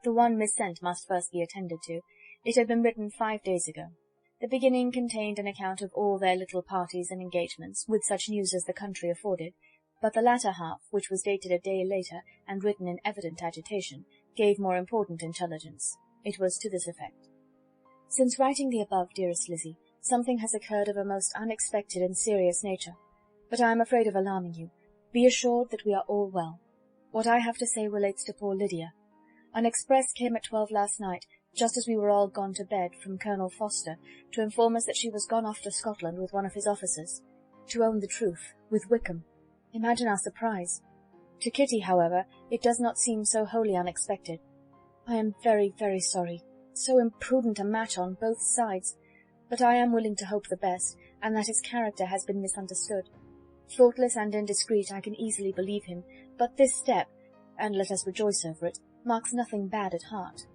The one missent must first be attended to. It had been written 5 days ago. The beginning contained an account of all their little parties and engagements, with such news as the country afforded, but the latter half, which was dated a day later, and written in evident agitation, gave more important intelligence. It was to this effect. "Since writing the above, dearest Lizzie, something has occurred of a most unexpected and serious nature, but I am afraid of alarming you. Be assured that we are all well. What I have to say relates to poor Lydia. An express came at 12 last night, just as we were all gone to bed, from Colonel Foster, to inform us that she was gone off to Scotland with one of his officers. To own the truth, with Wickham. Imagine our surprise. To Kitty, however, it does not seem so wholly unexpected. I am very, very sorry. So imprudent a match on both sides. But I am willing to hope the best, and that his character has been misunderstood. Thoughtless and indiscreet, I can easily believe him, but this step, and let us rejoice over it, marks nothing bad at heart.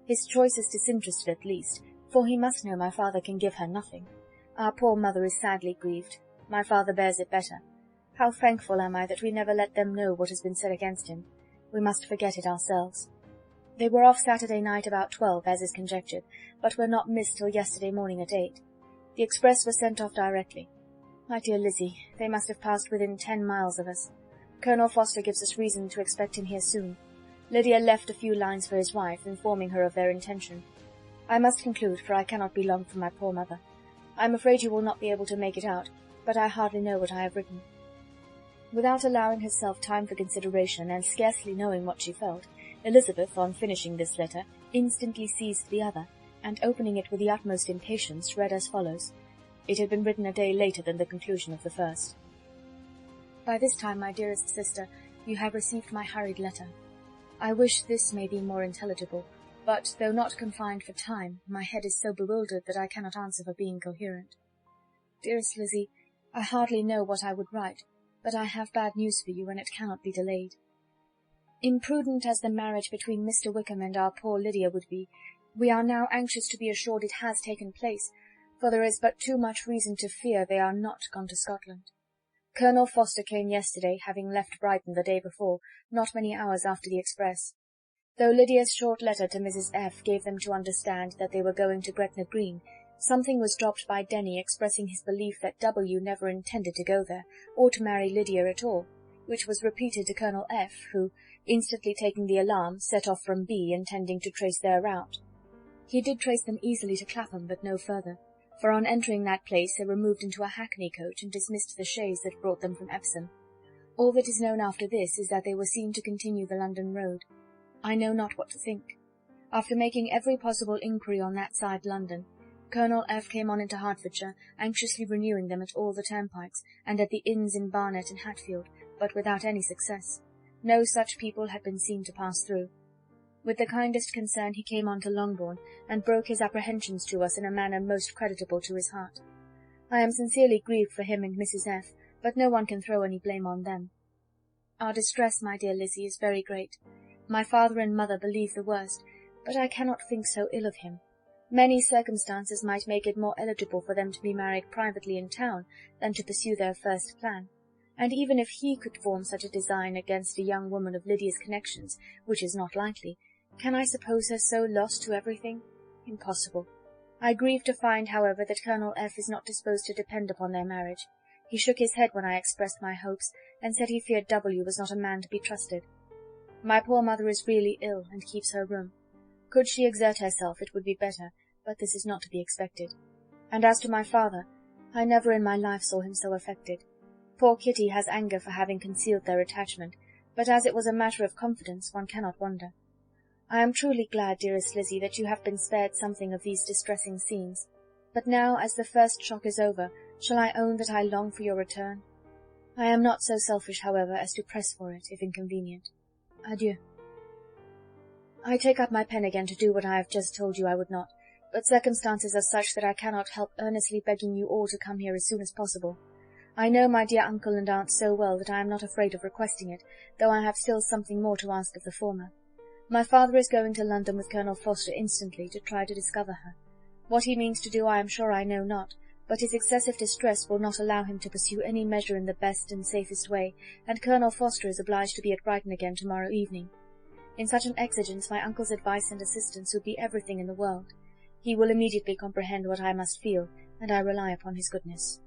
His choice is disinterested at least, for he must know my father can give her nothing. Our poor mother is sadly grieved. My father bears it better. How thankful am I that we never let them know what has been said against him. We must forget it ourselves. They were off Saturday night about 12, as is conjectured, but were not missed till yesterday morning at 8. The express was sent off directly. My dear Lizzie, they must have passed within 10 miles of us. Colonel Forster gives us reason to expect him here soon. Lydia left a few lines for his wife, informing her of their intention. I must conclude, for I cannot be long from my poor mother. I am afraid you will not be able to make it out, but I hardly know what I have written. Without allowing herself time for consideration, and scarcely knowing what she felt, Elizabeth, on finishing this letter, instantly seized the other, and opening it with the utmost impatience, read as follows. It had been written a day later than the conclusion of the first. By this time, my dearest sister, you have received my hurried letter. I wish this may be more intelligible, but, though not confined for time, my head is so bewildered that I cannot answer for being coherent. Dearest Lizzie, I hardly know what I would write, but I have bad news for you, and it cannot be delayed. Imprudent as the marriage between Mr. Wickham and our poor Lydia would be, we are now anxious to be assured it has taken place, for there is but too much reason to fear they are not gone to Scotland. Colonel Forster came yesterday, having left Brighton the day before, not many hours after the express. Though Lydia's short letter to Mrs. F. gave them to understand that they were going to Gretna Green, something was dropped by Denny expressing his belief that W. never intended to go there, or to marry Lydia at all, which was repeated to Colonel F., who, instantly taking the alarm, set off from B., intending to trace their route. He did trace them easily to Clapham, but no further, for on entering that place they were moved into a hackney coach and dismissed the chaise that brought them from Epsom. All that is known after this is that they were seen to continue the London road. I know not what to think. After making every possible inquiry on that side London, Colonel F. came on into Hertfordshire, anxiously renewing them at all the turnpikes, and at the inns in Barnet and Hatfield, but without any success. No such people had been seen to pass through. With the kindest concern he came on to Longbourn, and broke his apprehensions to us in a manner most creditable to his heart. I am sincerely grieved for him and Mrs. F., but no one can throw any blame on them. Our distress, my dear Lizzie, is very great. My father and mother believe the worst, but I cannot think so ill of him. Many circumstances might make it more eligible for them to be married privately in town than to pursue their first plan, and even if he could form such a design against a young woman of Lydia's connections, which is not likely, can I suppose her so lost to everything? Impossible. I grieve to find, however, that Colonel F. is not disposed to depend upon their marriage. He shook his head when I expressed my hopes, and said he feared W. was not a man to be trusted. My poor mother is really ill, and keeps her room. Could she exert herself, it would be better, but this is not to be expected. And as to my father, I never in my life saw him so affected. Poor Kitty has anger for having concealed their attachment, but as it was a matter of confidence, one cannot wonder. I am truly glad, dearest Lizzie, that you have been spared something of these distressing scenes. But now, as the first shock is over, shall I own that I long for your return? I am not so selfish, however, as to press for it, if inconvenient. Adieu. I take up my pen again to do what I have just told you I would not, but circumstances are such that I cannot help earnestly begging you all to come here as soon as possible. I know my dear uncle and aunt so well that I am not afraid of requesting it, though I have still something more to ask of the former. My father is going to London with Colonel Forster instantly to try to discover her. What he means to do I am sure I know not, but his excessive distress will not allow him to pursue any measure in the best and safest way, and Colonel Forster is obliged to be at Brighton again tomorrow evening. In such an exigence my uncle's advice and assistance would be everything in the world. He will immediately comprehend what I must feel, and I rely upon his goodness.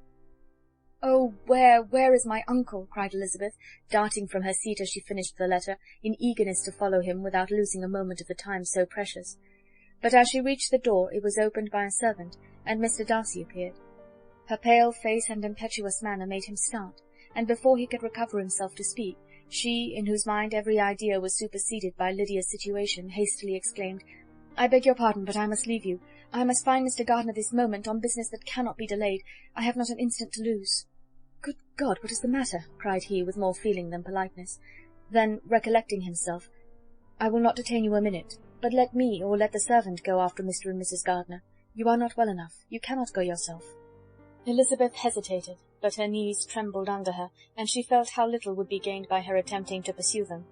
"Oh, where is my uncle?" cried Elizabeth, darting from her seat as she finished the letter, in eagerness to follow him without losing a moment of the time so precious. But as she reached the door it was opened by a servant, and Mr. Darcy appeared. Her pale face and impetuous manner made him start, and before he could recover himself to speak, she, in whose mind every idea was superseded by Lydia's situation, hastily exclaimed, "I beg your pardon, but I must leave you. I must find Mr. Gardiner this moment, on business that cannot be delayed. I have not an instant to lose." "Good God, what is the matter?" cried he, with more feeling than politeness. Then, recollecting himself, "I will not detain you a minute, but let me or let the servant go after Mr. and Mrs. Gardiner. You are not well enough. You cannot go yourself." Elizabeth hesitated, but her knees trembled under her, and she felt how little would be gained by her attempting to pursue them.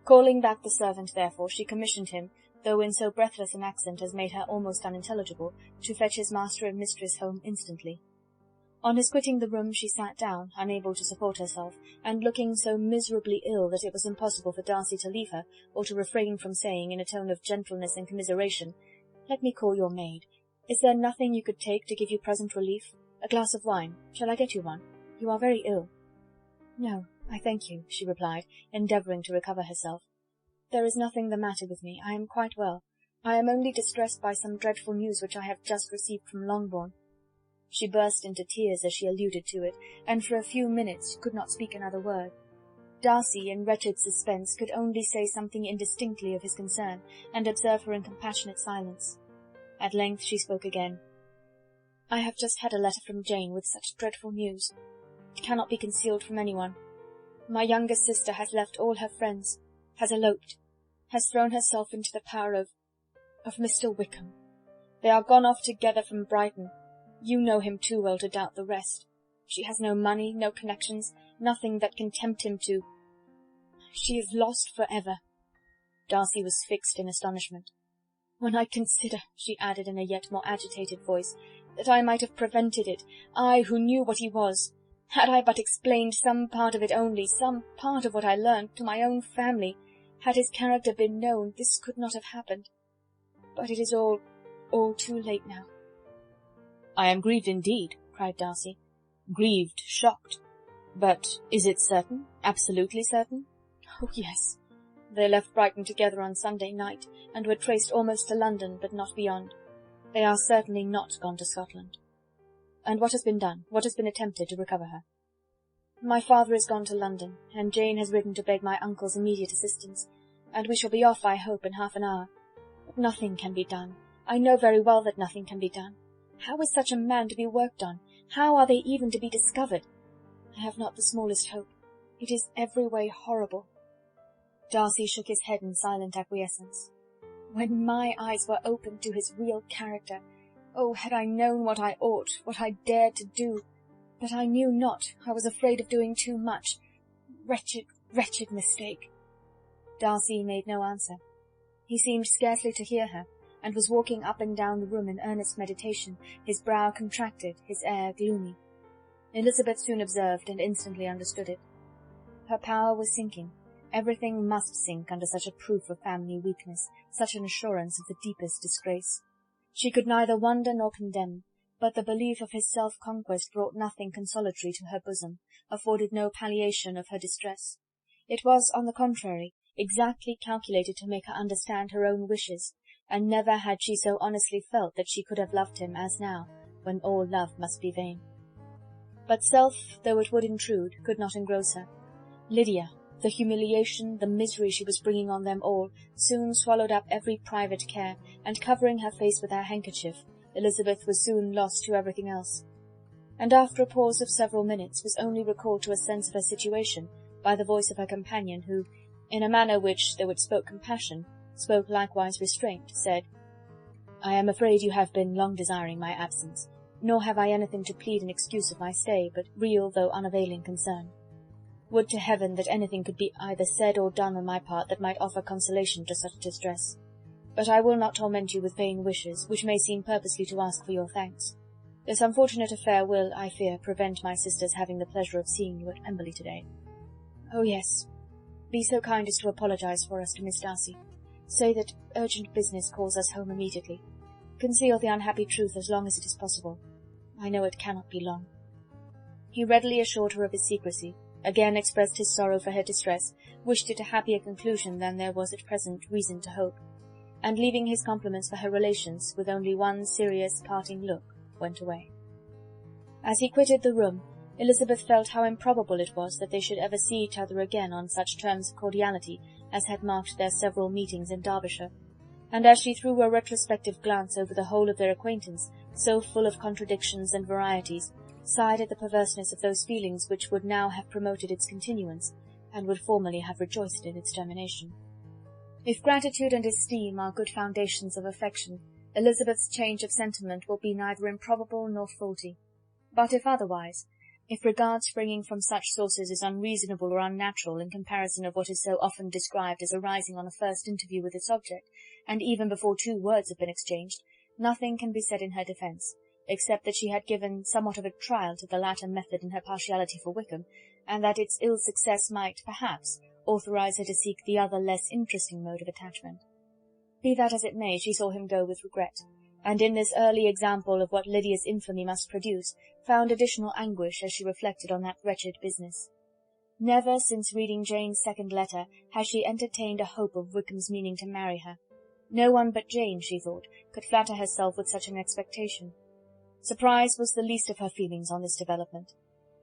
Calling back the servant, therefore, she commissioned him, though in so breathless an accent as made her almost unintelligible, to fetch his master and mistress home instantly. On his quitting the room she sat down, unable to support herself, and looking so miserably ill that it was impossible for Darcy to leave her, or to refrain from saying, in a tone of gentleness and commiseration, "Let me call your maid. Is there nothing you could take to give you present relief? A glass of wine. Shall I get you one? You are very ill." "No, I thank you," she replied, endeavouring to recover herself. "There is nothing the matter with me. I am quite well. I am only distressed by some dreadful news which I have just received from Longbourn." She burst into tears as she alluded to it, and for a few minutes could not speak another word. Darcy, in wretched suspense, could only say something indistinctly of his concern, and observe her in compassionate silence. At length she spoke again. "I have just had a letter from Jane with such dreadful news. It cannot be concealed from anyone. My younger sister has left all her friends, has eloped, has thrown herself into the power of Mr. Wickham. They are gone off together from Brighton. You know him too well to doubt the rest. She has no money, no connections, nothing that can tempt him to... She is lost for ever." Darcy was fixed in astonishment. "When I consider," she added in a yet more agitated voice, "that I might have prevented it, I who knew what he was. Had I but explained some part of it only, some part of what I learned, to my own family, had his character been known, this could not have happened. But it is all too late now." "I am grieved indeed," cried Darcy. "Grieved, shocked. But is it certain, absolutely certain?" "Oh, yes. They left Brighton together on Sunday night, and were traced almost to London, but not beyond. They are certainly not gone to Scotland." "And what has been done? What has been attempted to recover her?" "My father is gone to London, and Jane has written to beg my uncle's immediate assistance, and we shall be off, I hope, in half an hour. But nothing can be done. I know very well that nothing can be done. How is such a man to be worked on? How are they even to be discovered? I have not the smallest hope. It is every way horrible." Darcy shook his head in silent acquiescence. "When my eyes were opened to his real character, oh, had I known what I ought, what I dared to do! But I knew not. I was afraid of doing too much. Wretched, wretched mistake." Darcy made no answer. He seemed scarcely to hear her, and was walking up and down the room in earnest meditation, his brow contracted, his air gloomy. Elizabeth soon observed, and instantly understood it. Her power was sinking. Everything must sink under such a proof of family weakness, such an assurance of the deepest disgrace. She could neither wonder nor condemn, but the belief of his self-conquest brought nothing consolatory to her bosom, afforded no palliation of her distress. It was, on the contrary, exactly calculated to make her understand her own wishes, and never had she so honestly felt that she could have loved him as now, when all love must be vain. But self, though it would intrude, could not engross her. Lydia, the humiliation, the misery she was bringing on them all, soon swallowed up every private care, and covering her face with her handkerchief, Elizabeth was soon lost to everything else, and after a pause of several minutes was only recalled to a sense of her situation by the voice of her companion, who, in a manner which, though it spoke compassion, spoke likewise restraint, said, "I am afraid you have been long desiring my absence, nor have I anything to plead in excuse of my stay but real though unavailing concern. Would to heaven that anything could be either said or done on my part that might offer consolation to such distress. But I will not torment you with vain wishes, which may seem purposely to ask for your thanks. This unfortunate affair will, I fear, prevent my sister's having the pleasure of seeing you at Pemberley today. Oh, yes. Be so kind as to apologize for us to Miss Darcy. Say that urgent business calls us home immediately. Conceal the unhappy truth as long as it is possible. I know it cannot be long." He readily assured her of his secrecy, again expressed his sorrow for her distress, wished it a happier conclusion than there was at present reason to hope, and leaving his compliments for her relations, with only one serious parting look, went away. As he quitted the room, Elizabeth felt how improbable it was that they should ever see each other again on such terms of cordiality as had marked their several meetings in Derbyshire, and as she threw a retrospective glance over the whole of their acquaintance, so full of contradictions and varieties, sighed at the perverseness of those feelings which would now have promoted its continuance, and would formerly have rejoiced in its termination. If gratitude and esteem are good foundations of affection, Elizabeth's change of sentiment will be neither improbable nor faulty. But if otherwise, if regard springing from such sources is unreasonable or unnatural in comparison of what is so often described as arising on a first interview with its object, and even before 2 words have been exchanged, nothing can be said in her defence, except that she had given somewhat of a trial to the latter method in her partiality for Wickham, and that its ill success might, perhaps, authorize her to seek the other less interesting mode of attachment. Be that as it may, she saw him go with regret, and in this early example of what Lydia's infamy must produce, found additional anguish as she reflected on that wretched business. Never since reading Jane's second letter had she entertained a hope of Wickham's meaning to marry her. No one but Jane, she thought, could flatter herself with such an expectation. Surprise was the least of her feelings on this development.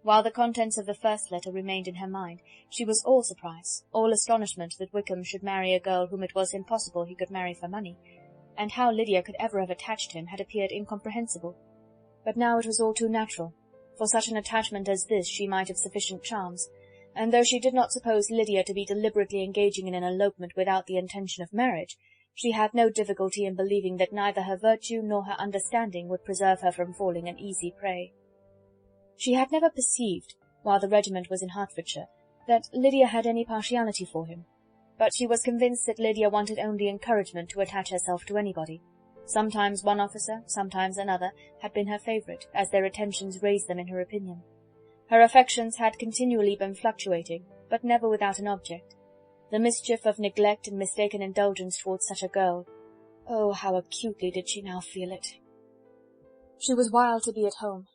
While the contents of the first letter remained in her mind, she was all surprise, all astonishment that Wickham should marry a girl whom it was impossible he could marry for money, and how Lydia could ever have attached him had appeared incomprehensible. But now it was all too natural. For such an attachment as this she might have sufficient charms, and though she did not suppose Lydia to be deliberately engaging in an elopement without the intention of marriage, she had no difficulty in believing that neither her virtue nor her understanding would preserve her from falling an easy prey. She had never perceived, while the regiment was in Hertfordshire, that Lydia had any partiality for him, but she was convinced that Lydia wanted only encouragement to attach herself to anybody. Sometimes one officer, sometimes another, had been her favourite, as their attentions raised them in her opinion. Her affections had continually been fluctuating, but never without an object. The mischief of neglect and mistaken indulgence towards such a girl, oh, how acutely did she now feel it! She was wild to be at home,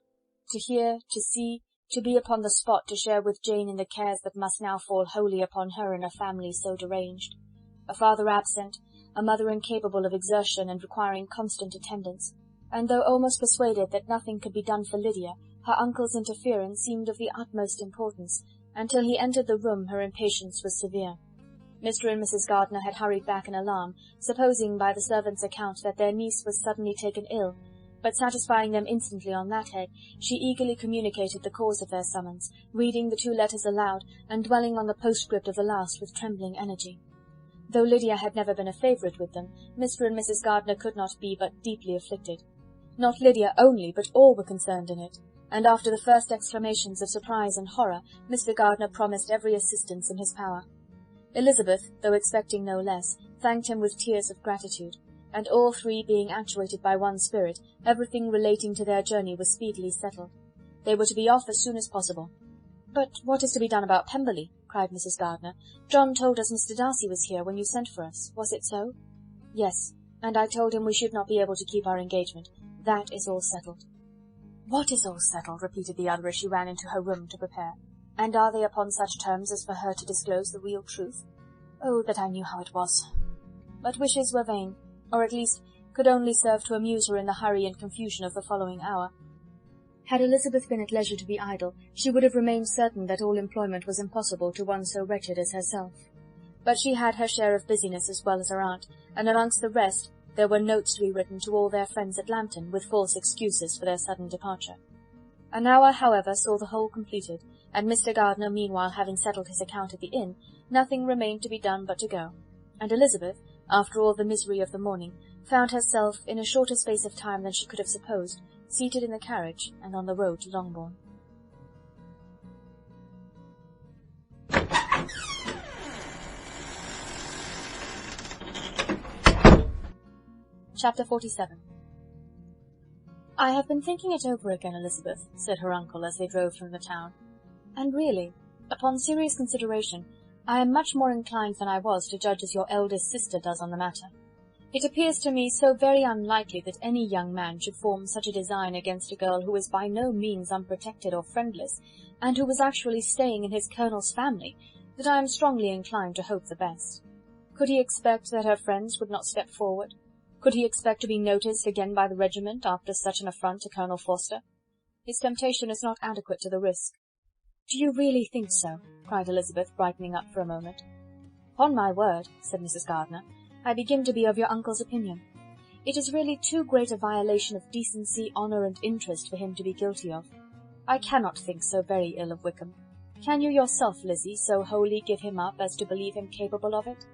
to hear, to see, to be upon the spot to share with Jane in the cares that must now fall wholly upon her in a family so deranged. A father absent, a mother incapable of exertion and requiring constant attendance, and though almost persuaded that nothing could be done for Lydia, her uncle's interference seemed of the utmost importance. Until he entered the room her impatience was severe. Mr. and Mrs. Gardiner had hurried back in alarm, supposing by the servant's account that their niece was suddenly taken ill, but satisfying them instantly on that head, she eagerly communicated the cause of their summons, reading the 2 letters aloud, and dwelling on the postscript of the last with trembling energy. Though Lydia had never been a favourite with them, Mr. and Mrs. Gardiner could not be but deeply afflicted. Not Lydia only, but all were concerned in it, and after the first exclamations of surprise and horror, Mr. Gardiner promised every assistance in his power. Elizabeth, though expecting no less, thanked him with tears of gratitude, and all three being actuated by one spirit, everything relating to their journey was speedily settled. They were to be off as soon as possible. "But what is to be done about Pemberley?" cried Mrs. Gardiner. "John told us Mr. Darcy was here when you sent for us. Was it so?" "Yes, and I told him we should not be able to keep our engagement. That is all settled." "What is all settled?" repeated the other as she ran into her room to prepare. "And are they upon such terms as for her to disclose the real truth? Oh, that I knew how it was!" But wishes were vain, or at least could only serve to amuse her in the hurry and confusion of the following hour. Had Elizabeth been at leisure to be idle, she would have remained certain that all employment was impossible to one so wretched as herself. But she had her share of busyness as well as her aunt, and amongst the rest there were notes to be written to all their friends at Lambton, with false excuses for their sudden departure. An hour, however, saw the whole completed, and Mr. Gardiner meanwhile having settled his account at the inn, nothing remained to be done but to go, and Elizabeth, after all the misery of the morning, found herself, in a shorter space of time than she could have supposed, seated in the carriage and on the road to Longbourn. Chapter 47. "I have been thinking it over again, Elizabeth," said her uncle as they drove from the town, "and really, upon serious consideration, I am much more inclined than I was to judge as your eldest sister does on the matter. It appears to me so very unlikely that any young man should form such a design against a girl who is by no means unprotected or friendless, and who was actually staying in his colonel's family, that I am strongly inclined to hope the best. Could he expect that her friends would not step forward? Could he expect to be noticed again by the regiment after such an affront to Colonel Forster? His temptation is not adequate to the risk." "Do you really think so?" cried Elizabeth, brightening up for a moment. "Upon my word," said Mrs. Gardiner, "I begin to be of your uncle's opinion. It is really too great a violation of decency, honour, and interest for him to be guilty of. I cannot think so very ill of Wickham. Can you yourself, Lizzie, so wholly give him up as to believe him capable of it?"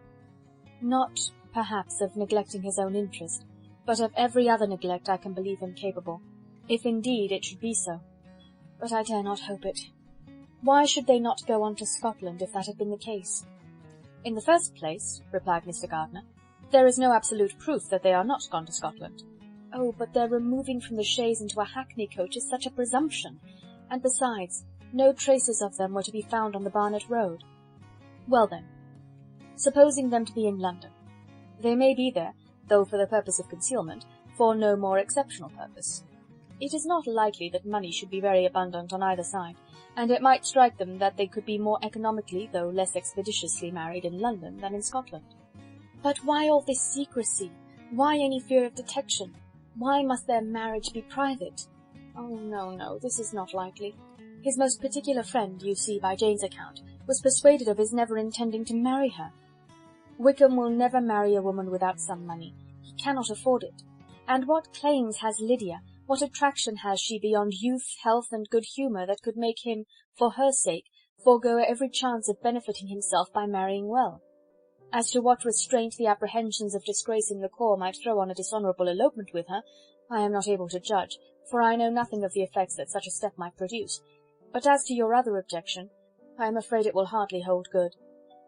"Not, perhaps, of neglecting his own interest, but of every other neglect I can believe him capable, if indeed it should be so. But I dare not hope it. Why should they not go on to Scotland if that had been the case?" "In the first place," replied Mr. Gardiner, "there is no absolute proof that they are not gone to Scotland." "Oh, but their removing from the chaise into a hackney coach is such a presumption! And besides, no traces of them were to be found on the Barnet Road." "Well then, supposing them to be in London. They may be there, though for the purpose of concealment, for no more exceptional purpose. It is not likely that money should be very abundant on either side, and it might strike them that they could be more economically, though less expeditiously, married in London than in Scotland." "But why all this secrecy? Why any fear of detection? Why must their marriage be private?" "Oh, no, this is not likely. His most particular friend, you see by Jane's account, was persuaded of his never intending to marry her. Wickham will never marry a woman without some money. He cannot afford it. And what claims has Lydia, what attraction has she beyond youth, health, and good humour that could make him, for her sake, forego every chance of benefiting himself by marrying well? As to what restraint the apprehensions of disgrace in the corps might throw on a dishonourable elopement with her, I am not able to judge, for I know nothing of the effects that such a step might produce. But as to your other objection, I am afraid it will hardly hold good.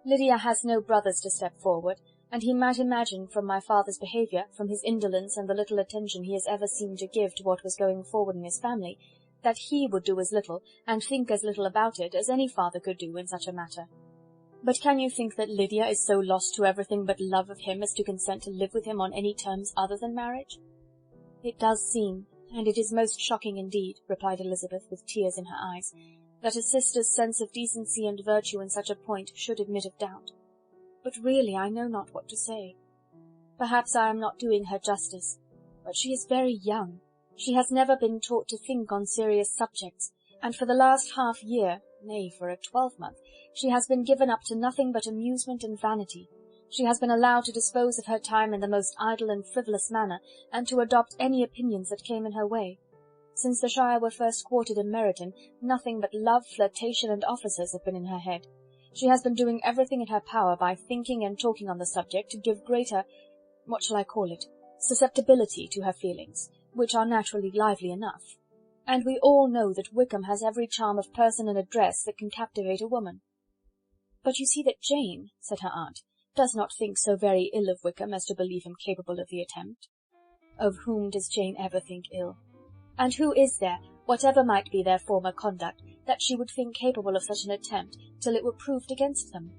Lydia has no brothers to step forward, and he might imagine from my father's behaviour, from his indolence and the little attention he has ever seemed to give to what was going forward in his family, that he would do as little, and think as little about it, as any father could do in such a matter. But can you think that Lydia is so lost to everything but love of him as to consent to live with him on any terms other than marriage?" "It does seem, and it is most shocking indeed," replied Elizabeth, with tears in her eyes, "that a sister's sense of decency and virtue in such a point should admit of doubt. But really I know not what to say. Perhaps I am not doing her justice, but she is very young. She has never been taught to think on serious subjects, and for the last half-year, nay, for a 12-month, she has been given up to nothing but amusement and vanity. She has been allowed to dispose of her time in the most idle and frivolous manner, and to adopt any opinions that came in her way. Since the Shire were first quartered in Meryton, nothing but love, flirtation, and officers have been in her head. She has been doing everything in her power by thinking and talking on the subject to give greater, what shall I call it, susceptibility to her feelings, which are naturally lively enough. And we all know that Wickham has every charm of person and address that can captivate a woman." "But you see that Jane," said her aunt, "does not think so very ill of Wickham as to believe him capable of the attempt." "Of whom does Jane ever think ill? And who is there, whatever might be their former conduct, that she would think capable of such an attempt till it were proved against them?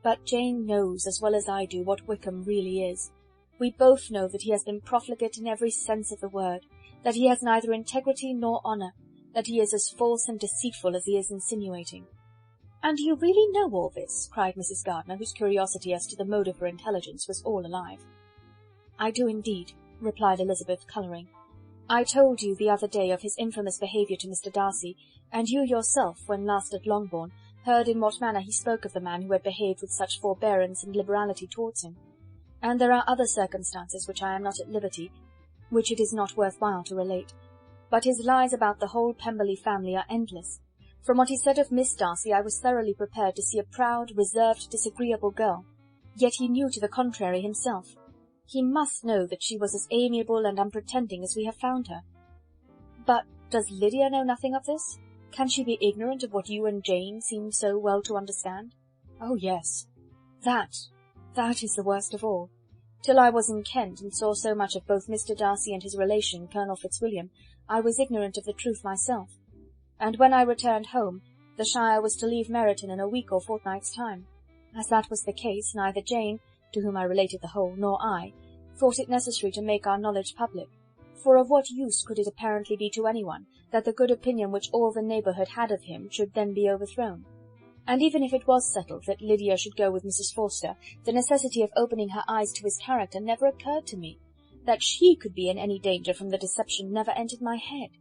But Jane knows, as well as I do, what Wickham really is. We both know that he has been profligate in every sense of the word, that he has neither integrity nor honour, that he is as false and deceitful as he is insinuating." "And you really know all this?" cried Mrs. Gardiner, whose curiosity as to the mode of her intelligence was all alive. "I do indeed," replied Elizabeth, colouring. "I told you the other day of his infamous behaviour to Mr. Darcy, and you yourself, when last at Longbourn, heard in what manner he spoke of the man who had behaved with such forbearance and liberality towards him. And there are other circumstances which I am not at liberty, which it is not worth while to relate. But his lies about the whole Pemberley family are endless. From what he said of Miss Darcy I was thoroughly prepared to see a proud, reserved, disagreeable girl, yet he knew to the contrary himself. He must know that she was as amiable and unpretending as we have found her." "But does Lydia know nothing of this? Can she be ignorant of what you and Jane seem so well to understand?" "Oh, yes. That is the worst of all. Till I was in Kent, and saw so much of both Mr. Darcy and his relation, Colonel Fitzwilliam, I was ignorant of the truth myself. And when I returned home, the Shire was to leave Meryton in a week or fortnight's time. As that was the case, neither Jane, to whom I related the whole, nor I, thought it necessary to make our knowledge public. For of what use could it apparently be to anyone, that the good opinion which all the neighbourhood had of him should then be overthrown? And even if it was settled that Lydia should go with Mrs. Forster, the necessity of opening her eyes to his character never occurred to me. That she could be in any danger from the deception never entered my head.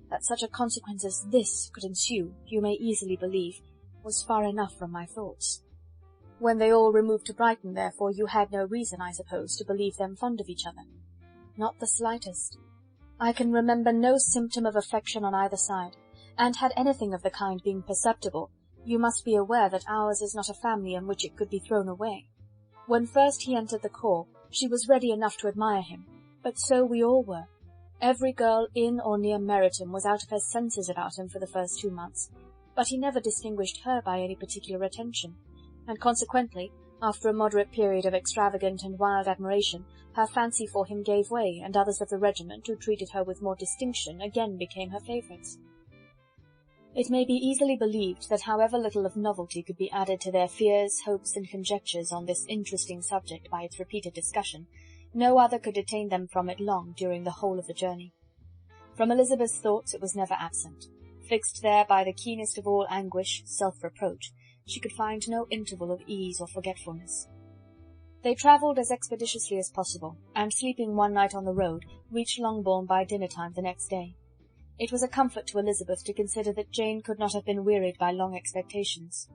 That such a consequence as this could ensue, you may easily believe, was far enough from my thoughts. When they all removed to Brighton, therefore, you had no reason, I suppose, to believe them fond of each other?" "Not the slightest. I can remember no symptom of affection on either side, and had anything of the kind been perceptible, you must be aware that ours is not a family in which it could be thrown away. When first he entered the corps, she was ready enough to admire him, but so we all were. Every girl in or near Meryton was out of her senses about him for the first 2 months, but he never distinguished her by any particular attention, and consequently After a moderate period of extravagant and wild admiration, her fancy for him gave way, and others of the regiment, who treated her with more distinction, again became her favourites. It may be easily believed that however little of novelty could be added to their fears, hopes, and conjectures on this interesting subject by its repeated discussion, no other could detain them from it long during the whole of the journey. From Elizabeth's thoughts it was never absent. Fixed there by the keenest of all anguish, self-reproach, she could find no interval of ease or forgetfulness. They travelled as expeditiously as possible, and sleeping one night on the road, reached Longbourn by dinner-time the next day. It was a comfort to Elizabeth to consider that Jane could not have been wearied by long expectations.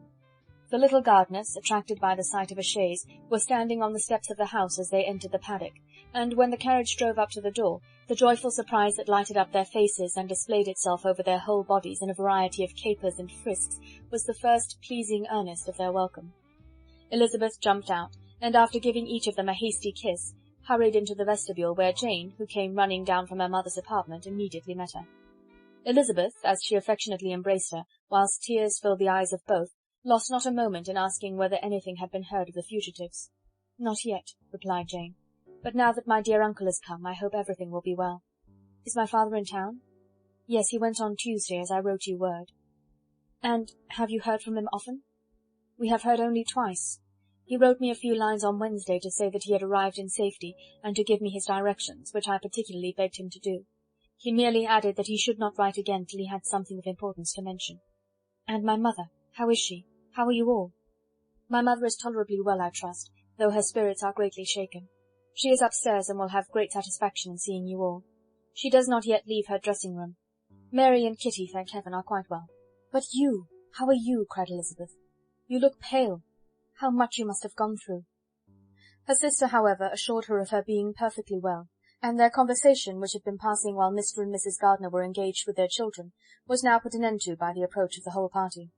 The little Gardiners, attracted by the sight of a chaise, were standing on the steps of the house as they entered the paddock, and when the carriage drove up to the door, the joyful surprise that lighted up their faces and displayed itself over their whole bodies in a variety of capers and frisks was the first pleasing earnest of their welcome. Elizabeth jumped out, and after giving each of them a hasty kiss, hurried into the vestibule, where Jane, who came running down from her mother's apartment, immediately met her. Elizabeth, as she affectionately embraced her, whilst tears filled the eyes of both, lost not a moment in asking whether anything had been heard of the fugitives. "Not yet," replied Jane. "But now that my dear uncle has come, I hope everything will be well." "Is my father in town?" "Yes, he went on Tuesday, as I wrote you word." "And have you heard from him often?" "We have heard only twice. He wrote me a few lines on Wednesday to say that he had arrived in safety, and to give me his directions, which I particularly begged him to do. He merely added that he should not write again till he had something of importance to mention." "And my mother, how is she? How are you all?" "My mother is tolerably well, I trust, though her spirits are greatly shaken. She is upstairs, and will have great satisfaction in seeing you all. She does not yet leave her dressing-room. Mary and Kitty, thank heaven, are quite well." "But you, how are you?" cried Elizabeth. "You look pale. How much you must have gone through." Her sister, however, assured her of her being perfectly well, and their conversation, which had been passing while Mr. and Mrs. Gardiner were engaged with their children, was now put an end to by the approach of the whole party.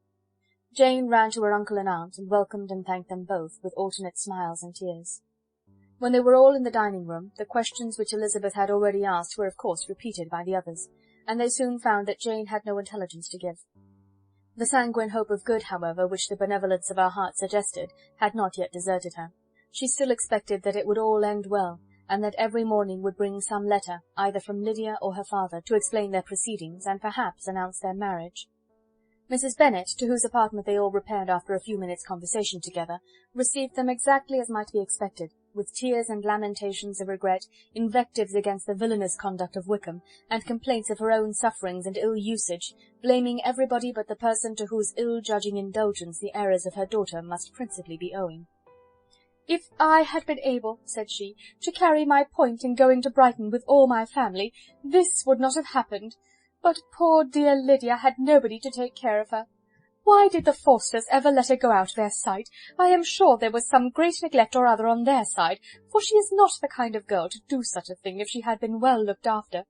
Jane ran to her uncle and aunt, and welcomed and thanked them both, with alternate smiles and tears. When they were all in the dining-room, the questions which Elizabeth had already asked were of course repeated by the others, and they soon found that Jane had no intelligence to give. The sanguine hope of good, however, which the benevolence of her heart suggested, had not yet deserted her. She still expected that it would all end well, and that every morning would bring some letter, either from Lydia or her father, to explain their proceedings, and perhaps announce their marriage. Mrs. Bennet, to whose apartment they all repaired after a few minutes' conversation together, received them exactly as might be expected, with tears and lamentations of regret, invectives against the villainous conduct of Wickham, and complaints of her own sufferings and ill usage, blaming everybody but the person to whose ill-judging indulgence the errors of her daughter must principally be owing. "If I had been able," said she, "to carry my point in going to Brighton with all my family, this would not have happened. But poor dear Lydia had nobody to take care of her. Why did the Forsters ever let her go out of their sight? I am sure there was some great neglect or other on their side, for she is not the kind of girl to do such a thing if she had been well looked after.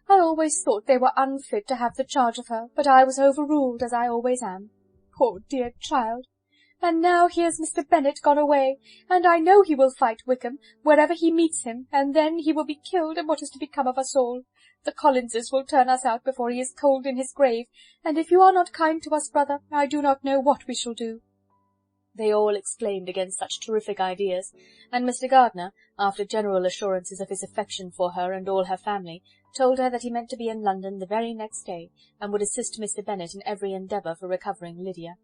I always thought they were unfit to have the charge of her, but I was overruled, as I always am. Poor dear child! And now here's Mr. Bennet gone away, and I know he will fight Wickham, wherever he meets him, and then he will be killed, and what is to become of us all? The Collinses will turn us out before he is cold in his grave, and if you are not kind to us, brother, I do not know what we shall do." They all exclaimed against such terrific ideas, and Mr. Gardiner, after general assurances of his affection for her and all her family, told her that he meant to be in London the very next day, and would assist Mr. Bennet in every endeavour for recovering Lydia.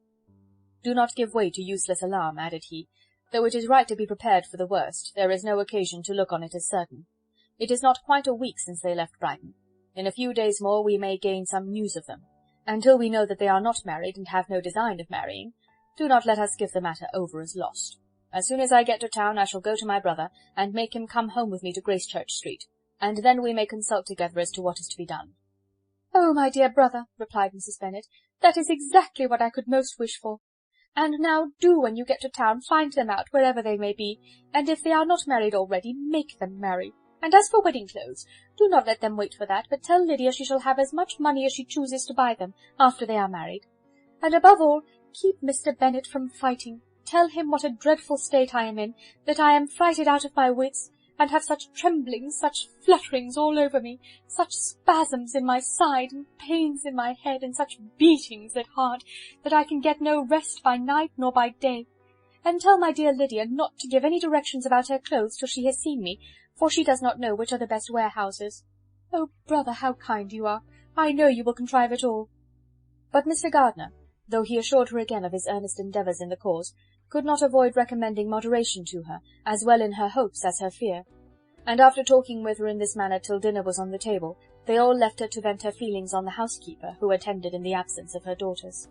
"Do not give way to useless alarm," added he. "Though it is right to be prepared for the worst, there is no occasion to look on it as certain. It is not quite a week since they left Brighton. In a few days more we may gain some news of them. Until we know that they are not married, and have no design of marrying, do not let us give the matter over as lost. As soon as I get to town I shall go to my brother, and make him come home with me to Gracechurch Street, and then we may consult together as to what is to be done." "Oh, my dear brother," replied Mrs. Bennet, "that is exactly what I could most wish for. And now do, when you get to town, find them out, wherever they may be, and if they are not married already, make them marry. And as for wedding clothes, do not let them wait for that, but tell Lydia she shall have as much money as she chooses to buy them, after they are married. And above all, keep Mr. Bennet from fighting. Tell him what a dreadful state I am in, that I am frighted out of my wits, and have such tremblings, such flutterings all over me, such spasms in my side, and pains in my head, and such beatings at heart, that I can get no rest by night nor by day. and tell my dear Lydia not to give any directions about her clothes till she has seen me, for she does not know which are the best warehouses. Oh, brother, how kind you are! I know you will contrive it all." But Mr. Gardiner, though he assured her again of his earnest endeavours in the cause, could not avoid recommending moderation to her, as well in her hopes as her fear; and after talking with her in this manner till dinner was on the table, they all left her to vent her feelings on the housekeeper, who attended in the absence of her daughters.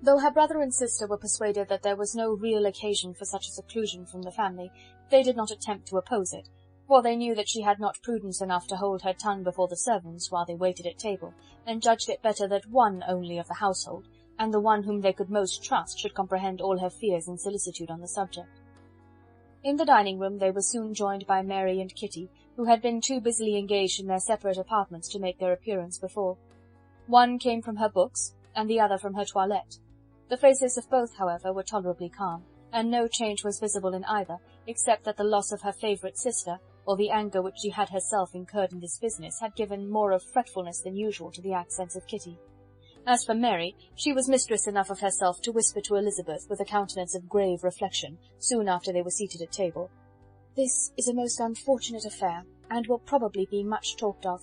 Though her brother and sister were persuaded that there was no real occasion for such a seclusion from the family, they did not attempt to oppose it, for they knew that she had not prudence enough to hold her tongue before the servants while they waited at table, and judged it better that one only of the household, and the one whom they could most trust, should comprehend all her fears and solicitude on the subject. In the dining-room they were soon joined by Mary and Kitty, who had been too busily engaged in their separate apartments to make their appearance before. One came from her books, and the other from her toilette. The faces of both, however, were tolerably calm, and no change was visible in either, except that the loss of her favourite sister, or the anger which she had herself incurred in this business, had given more of fretfulness than usual to the accents of Kitty. As for Mary, she was mistress enough of herself to whisper to Elizabeth, with a countenance of grave reflection, soon after they were seated at table, "This is a most unfortunate affair, and will probably be much talked of,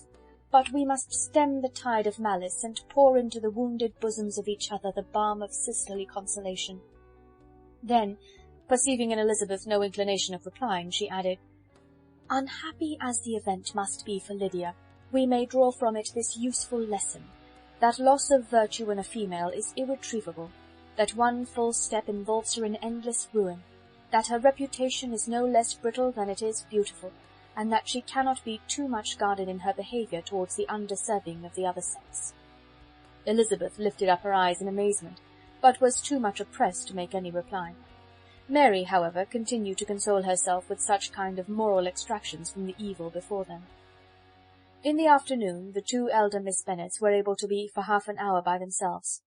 but we must stem the tide of malice, and pour into the wounded bosoms of each other the balm of sisterly consolation." Then, perceiving in Elizabeth no inclination of replying, she added, "Unhappy as the event must be for Lydia, we may draw from it this useful lesson, that loss of virtue in a female is irretrievable, that one false step involves her in endless ruin, that her reputation is no less brittle than it is beautiful, and that she cannot be too much guarded in her behaviour towards the undeserving of the other sex." Elizabeth lifted up her eyes in amazement, but was too much oppressed to make any reply. Mary, however, continued to console herself with such kind of moral extractions from the evil before them. In the afternoon the two elder Miss Bennets were able to be for half an hour by themselves,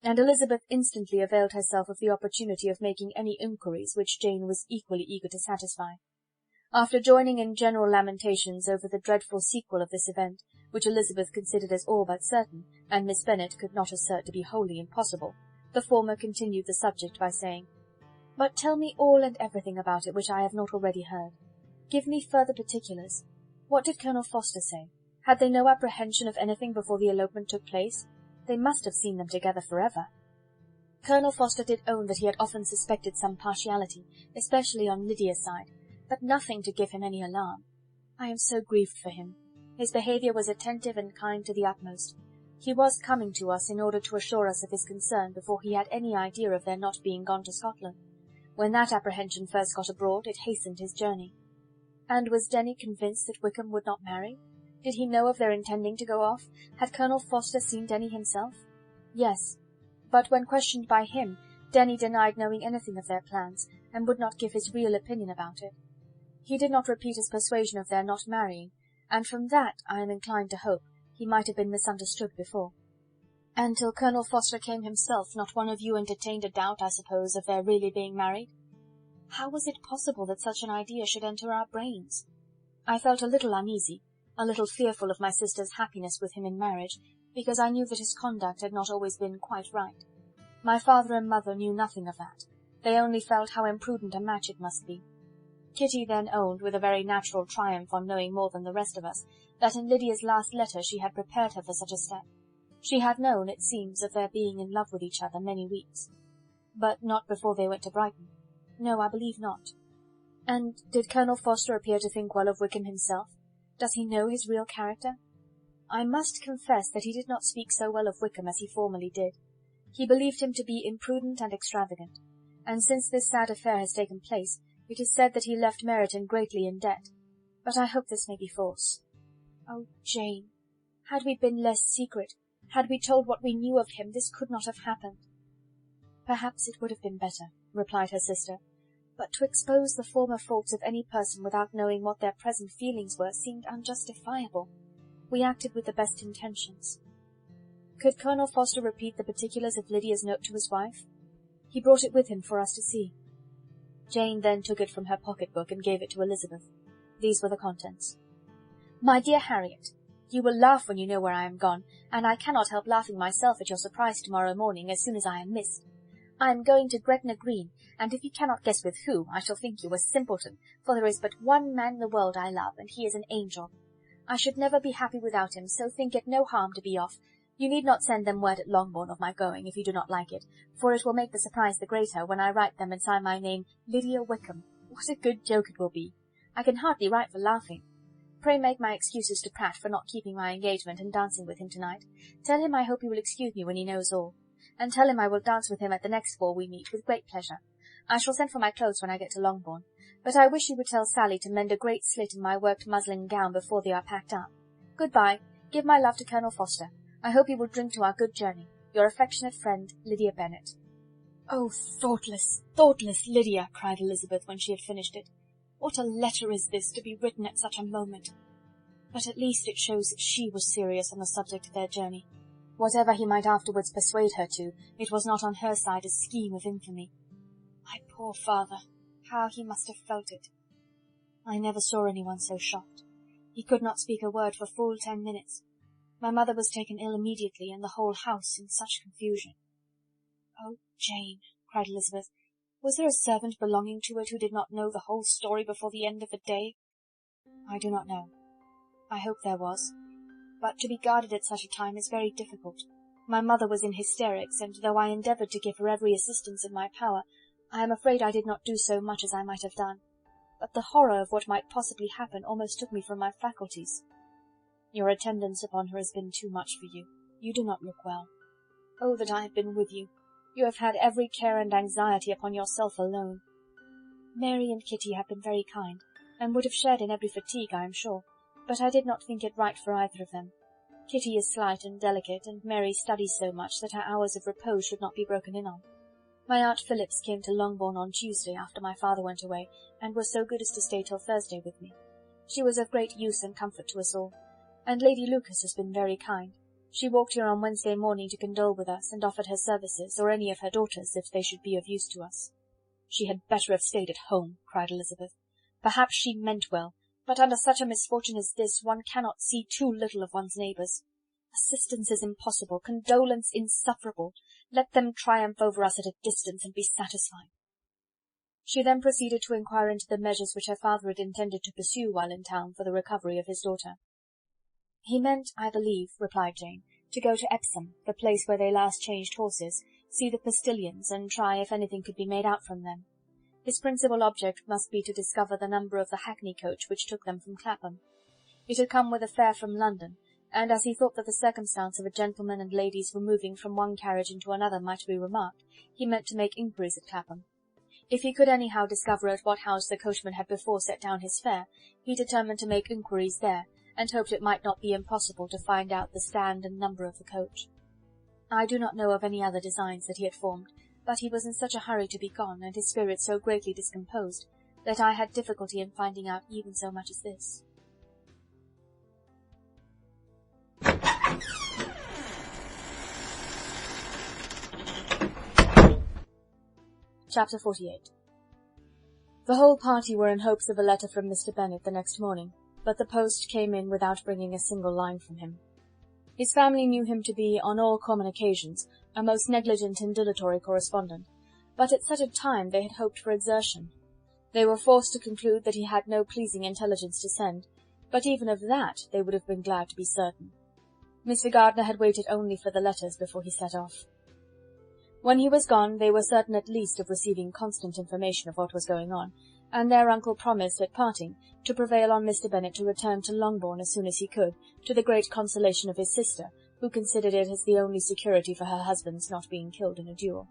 and Elizabeth instantly availed herself of the opportunity of making any inquiries which Jane was equally eager to satisfy. After joining in general lamentations over the dreadful sequel of this event, which Elizabeth considered as all but certain, and Miss Bennet could not assert to be wholly impossible, the former continued the subject by saying, "But tell me all and everything about it which I have not already heard. Give me further particulars. What did Colonel Forster say? Had they no apprehension of anything before the elopement took place? They must have seen them together forever." Colonel Forster did own that he had often suspected some partiality, especially on Lydia's side, but nothing to give him any alarm. I am so grieved for him. His behaviour was attentive and kind to the utmost. He was coming to us in order to assure us of his concern before he had any idea of their not being gone to Scotland. When that apprehension first got abroad, it hastened his journey. And was Denny convinced that Wickham would not marry? Did he know of their intending to go off? Had Colonel Forster seen Denny himself? Yes, but when questioned by him, Denny denied knowing anything of their plans, and would not give his real opinion about it. He did not repeat his persuasion of their not marrying, and from that, I am inclined to hope, he might have been misunderstood before. And till Colonel Forster came himself, not one of you entertained a doubt, I suppose, of their really being married? How was it possible that such an idea should enter our brains? I felt a little uneasy, a little fearful of my sister's happiness with him in marriage, because I knew that his conduct had not always been quite right. My father and mother knew nothing of that. They only felt how imprudent a match it must be. Kitty then owned, with a very natural triumph on knowing more than the rest of us, that in Lydia's last letter she had prepared her for such a step. She had known, it seems, of their being in love with each other many weeks. But not before they went to Brighton. No, I believe not. And did Colonel Forster appear to think well of Wickham himself? Does he know his real character? I must confess that he did not speak so well of Wickham as he formerly did. He believed him to be imprudent and extravagant, and since this sad affair has taken place, it is said that he left Meryton greatly in debt. But I hope this may be false. Oh, Jane, had we been less secret, had we told what we knew of him, this could not have happened. Perhaps it would have been better, replied her sister, but to expose the former faults of any person without knowing what their present feelings were seemed unjustifiable. We acted with the best intentions. Could Colonel Forster repeat the particulars of Lydia's note to his wife? He brought it with him for us to see. Jane then took it from her pocket-book and gave it to Elizabeth. These were the contents. My dear Harriet, you will laugh when you know where I am gone, and I cannot help laughing myself at your surprise tomorrow morning as soon as I am missed. I am going to Gretna Green, and if you cannot guess with whom, I shall think you a simpleton, for there is but one man in the world I love, and he is an angel. I should never be happy without him, so think it no harm to be off. You need not send them word at Longbourn of my going, if you do not like it, for it will make the surprise the greater when I write them and sign my name Lydia Wickham. What a good joke it will be! I can hardly write for laughing. Pray make my excuses to Pratt for not keeping my engagement and dancing with him tonight. Tell him I hope he will excuse me when he knows all. And tell him I will dance with him at the next ball we meet with great pleasure. I shall send for my clothes when I get to Longbourn, but I wish you would tell Sally to mend a great slit in my worked muslin gown before they are packed up. Good-bye. Give my love to Colonel Foster. I hope you will drink to our good journey. Your affectionate friend, Lydia Bennet. "Oh, thoughtless, thoughtless Lydia!" cried Elizabeth when she had finished it. "What a letter is this, to be written at such a moment! But at least it shows that she was serious on the subject of their journey. Whatever he might afterwards persuade her to, it was not on her side a scheme of infamy. My poor father, how he must have felt it! I never saw anyone so shocked. He could not speak a word for full 10 minutes. My mother was taken ill immediately, and the whole house in such confusion." "Oh, Jane," cried Elizabeth, "was there a servant belonging to it who did not know the whole story before the end of the day?" "I do not know. I hope there was. But to be guarded at such a time is very difficult. My mother was in hysterics, and though I endeavoured to give her every assistance in my power, I am afraid I did not do so much as I might have done. But the horror of what might possibly happen almost took me from my faculties." "Your attendance upon her has been too much for you. You do not look well." "Oh, that I had been with you! You have had every care and anxiety upon yourself alone." "Mary and Kitty have been very kind, and would have shared in every fatigue, I am sure, but I did not think it right for either of them. Kitty is slight and delicate, and Mary studies so much that her hours of repose should not be broken in on. My Aunt Phillips came to Longbourn on Tuesday after my father went away, and was so good as to stay till Thursday with me. She was of great use and comfort to us all. And Lady Lucas has been very kind. She walked here on Wednesday morning to condole with us, and offered her services, or any of her daughters, if they should be of use to us." "She had better have stayed at home," cried Elizabeth. "Perhaps she meant well, but under such a misfortune as this one cannot see too little of one's neighbours. Assistance is impossible, condolence insufferable. Let them triumph over us at a distance, and be satisfied." She then proceeded to inquire into the measures which her father had intended to pursue while in town for the recovery of his daughter. "He meant, I believe," replied Jane, "to go to Epsom, the place where they last changed horses, see the postillions, and try if anything could be made out from them. His principal object must be to discover the number of the hackney coach which took them from Clapham. It had come with a fare from London, and as he thought that the circumstance of a gentleman and ladies removing from one carriage into another might be remarked, he meant to make inquiries at Clapham. If he could anyhow discover at what house the coachman had before set down his fare, he determined to make inquiries there, and hoped it might not be impossible to find out the stand and number of the coach. I do not know of any other designs that he had formed, but he was in such a hurry to be gone, and his spirits so greatly discomposed, that I had difficulty in finding out even so much as this." Chapter 48. The whole party were in hopes of a letter from Mr. Bennet the next morning, but the post came in without bringing a single line from him. His family knew him to be, on all common occasions, a most negligent and dilatory correspondent, but at such a time they had hoped for exertion. They were forced to conclude that he had no pleasing intelligence to send, but even of that they would have been glad to be certain. Mr. Gardiner had waited only for the letters before he set off. When he was gone, they were certain at least of receiving constant information of what was going on, and their uncle promised, at parting, to prevail on Mr. Bennet to return to Longbourn as soon as he could, to the great consolation of his sister, who considered it as the only security for her husband's not being killed in a duel.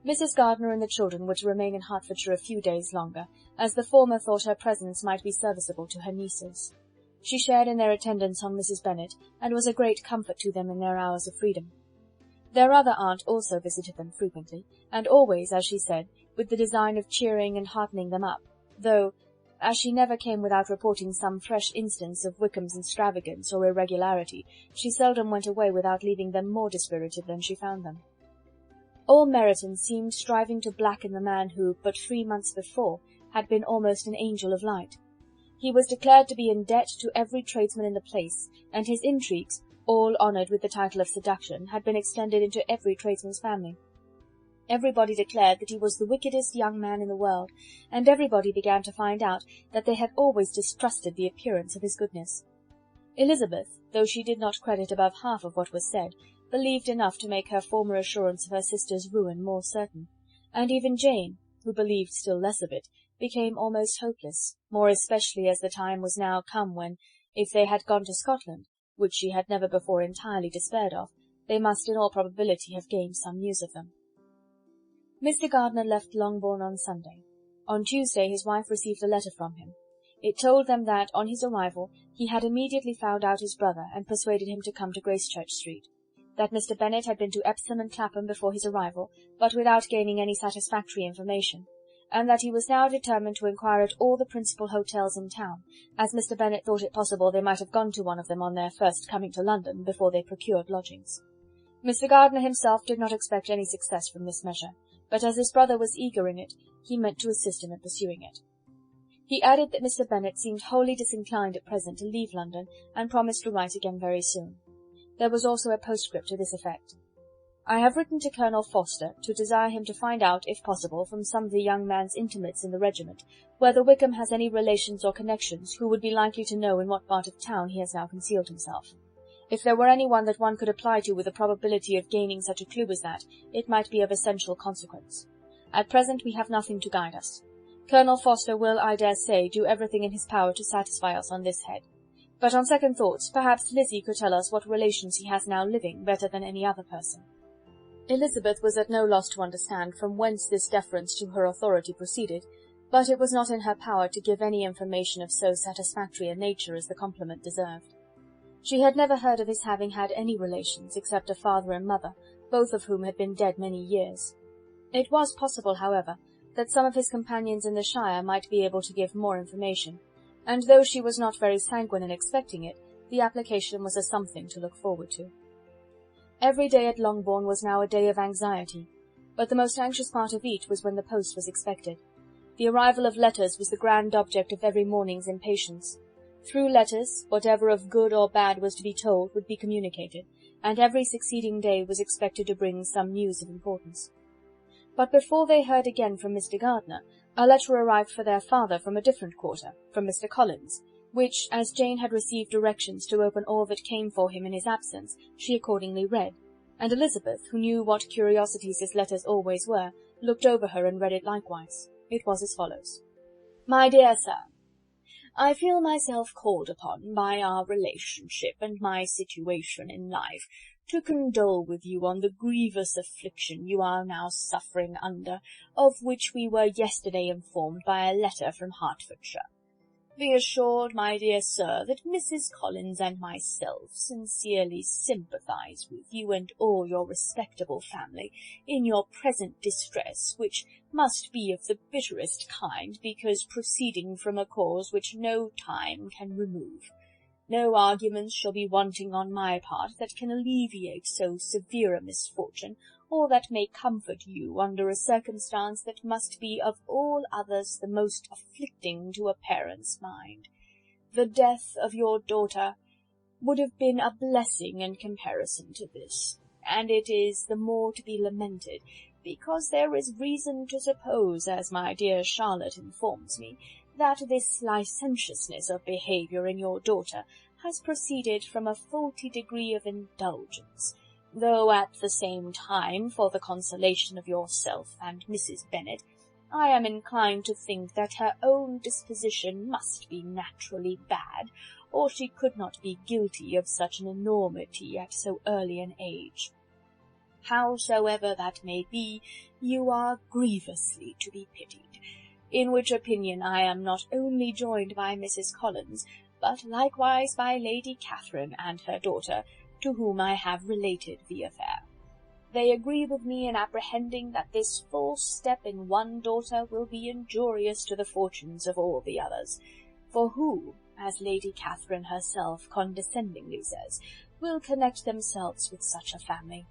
Mrs. Gardiner and the children were to remain in Hertfordshire a few days longer, as the former thought her presence might be serviceable to her nieces. She shared in their attendance on Mrs. Bennet, and was a great comfort to them in their hours of freedom. Their other aunt also visited them frequently, and always, as she said, with the design of cheering and heartening them up, though, as she never came without reporting some fresh instance of Wickham's extravagance or irregularity, she seldom went away without leaving them more dispirited than she found them. All Meryton seemed striving to blacken the man who, but 3 months before, had been almost an angel of light. He was declared to be in debt to every tradesman in the place, and his intrigues, all honoured with the title of seduction, had been extended into every tradesman's family. Everybody declared that he was the wickedest young man in the world, and everybody began to find out that they had always distrusted the appearance of his goodness. Elizabeth, though she did not credit above half of what was said, believed enough to make her former assurance of her sister's ruin more certain, and even Jane, who believed still less of it, became almost hopeless, more especially as the time was now come when, if they had gone to Scotland, which she had never before entirely despaired of, they must in all probability have gained some news of them. Mr. Gardiner left Longbourn on Sunday. On Tuesday his wife received a letter from him. It told them that, on his arrival, he had immediately found out his brother, and persuaded him to come to Gracechurch Street; that Mr. Bennet had been to Epsom and Clapham before his arrival, but without gaining any satisfactory information, and that he was now determined to inquire at all the principal hotels in town, as Mr. Bennet thought it possible they might have gone to one of them on their first coming to London, before they procured lodgings. Mr. Gardiner himself did not expect any success from this measure, but as his brother was eager in it, he meant to assist him in pursuing it. He added that Mr. Bennet seemed wholly disinclined at present to leave London, and promised to write again very soon. There was also a postscript to this effect: "I have written to Colonel Forster to desire him to find out, if possible, from some of the young man's intimates in the regiment, whether Wickham has any relations or connections who would be likely to know in what part of town he has now concealed himself. If there were any one that one could apply to with a probability of gaining such a clue as that, it might be of essential consequence. At present we have nothing to guide us. Colonel Forster will, I dare say, do everything in his power to satisfy us on this head. But on second thoughts, perhaps Lizzie could tell us what relations he has now living better than any other person." Elizabeth was at no loss to understand from whence this deference to her authority proceeded, but it was not in her power to give any information of so satisfactory a nature as the compliment deserved. She had never heard of his having had any relations except a father and mother, both of whom had been dead many years. It was possible, however, that some of his companions in the shire might be able to give more information, and though she was not very sanguine in expecting it, the application was a something to look forward to. Every day at Longbourn was now a day of anxiety, but the most anxious part of each was when the post was expected. The arrival of letters was the grand object of every morning's impatience. Through letters, whatever of good or bad was to be told would be communicated, and every succeeding day was expected to bring some news of importance. But before they heard again from Mr. Gardiner, a letter arrived for their father from a different quarter, from Mr. Collins, which, as Jane had received directions to open all that came for him in his absence, she accordingly read, and Elizabeth, who knew what curiosities his letters always were, looked over her and read it likewise. It was as follows: "My dear Sir, I feel myself called upon, by our relationship and my situation in life, to condole with you on the grievous affliction you are now suffering under, of which we were yesterday informed by a letter from Hertfordshire. Be assured, my dear sir, that Mrs. Collins and myself sincerely sympathize with you and all your respectable family in your present distress, which must be of the bitterest kind, because proceeding from a cause which no time can remove. No arguments shall be wanting on my part that can alleviate so severe a misfortune, or that may comfort you under a circumstance that must be of all others the most afflicting to a parent's mind. The death of your daughter would have been a blessing in comparison to this, and it is the more to be lamented, because there is reason to suppose, as my dear Charlotte informs me, that this licentiousness of behaviour in your daughter has proceeded from a faulty degree of indulgence, though at the same time, for the consolation of yourself and Mrs. Bennet, I am inclined to think that her own disposition must be naturally bad, or she could not be guilty of such an enormity at so early an age. Howsoever that may be, you are grievously to be pitied, in which opinion I am not only joined by Mrs. Collins, but likewise by Lady Catherine and her daughter, to whom I have related the affair. They agree with me in apprehending that this false step in one daughter will be injurious to the fortunes of all the others, for who, as Lady Catherine herself condescendingly says, will connect themselves with such a family?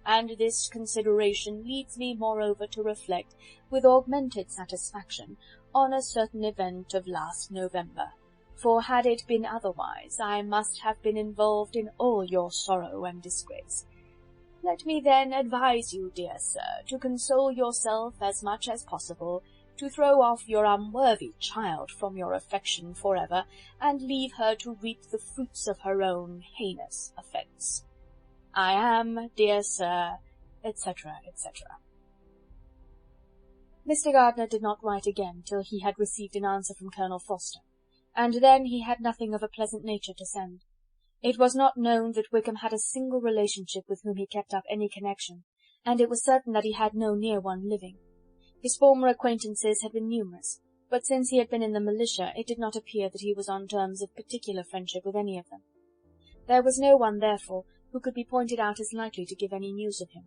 And this consideration leads me moreover to reflect, with augmented satisfaction, on a certain event of last November, for had it been otherwise, I must have been involved in all your sorrow and disgrace. Let me then advise you, dear sir, to console yourself as much as possible, to throw off your unworthy child from your affection for ever, and leave her to reap the fruits of her own heinous offence. I am, dear sir, etc., etc. Mr. Gardiner did not write again till he had received an answer from Colonel Forster, and then he had nothing of a pleasant nature to send. It was not known that Wickham had a single relationship with whom he kept up any connection, and it was certain that he had no near one living. His former acquaintances had been numerous, but since he had been in the militia it did not appear that he was on terms of particular friendship with any of them. There was no one, therefore, who could be pointed out as likely to give any news of him,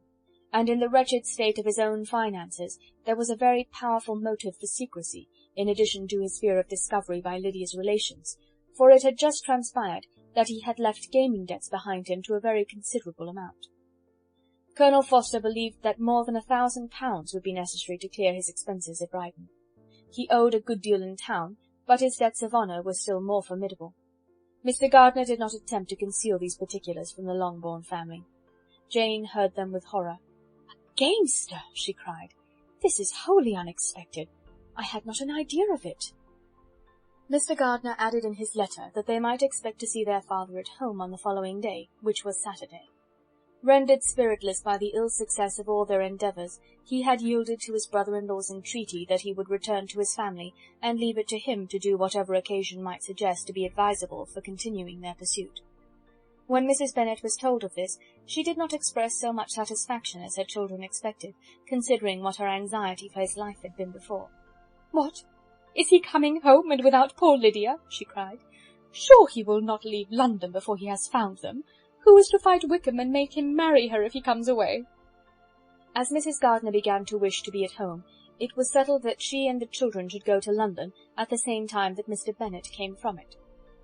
and in the wretched state of his own finances there was a very powerful motive for secrecy, in addition to his fear of discovery by Lydia's relations, for it had just transpired that he had left gaming debts behind him to a very considerable amount. Colonel Forster believed that more than £1,000 would be necessary to clear his expenses at Brighton. He owed a good deal in town, but his debts of honour were still more formidable. Mr. Gardiner did not attempt to conceal these particulars from the Longbourn family. Jane heard them with horror. "A gamester!" she cried. "This is wholly unexpected. I had not an idea of it." Mr. Gardiner added in his letter that they might expect to see their father at home on the following day, which was Saturday. Rendered spiritless by the ill success of all their endeavours, he had yielded to his brother-in-law's entreaty that he would return to his family, and leave it to him to do whatever occasion might suggest to be advisable for continuing their pursuit. When Mrs. Bennet was told of this, she did not express so much satisfaction as her children expected, considering what her anxiety for his life had been before. "What! Is he coming home, and without poor Lydia?" she cried. "Sure he will not leave London before he has found them. Who is to fight Wickham and make him marry her if he comes away?" As Mrs. Gardiner began to wish to be at home, it was settled that she and the children should go to London at the same time that Mr. Bennet came from it.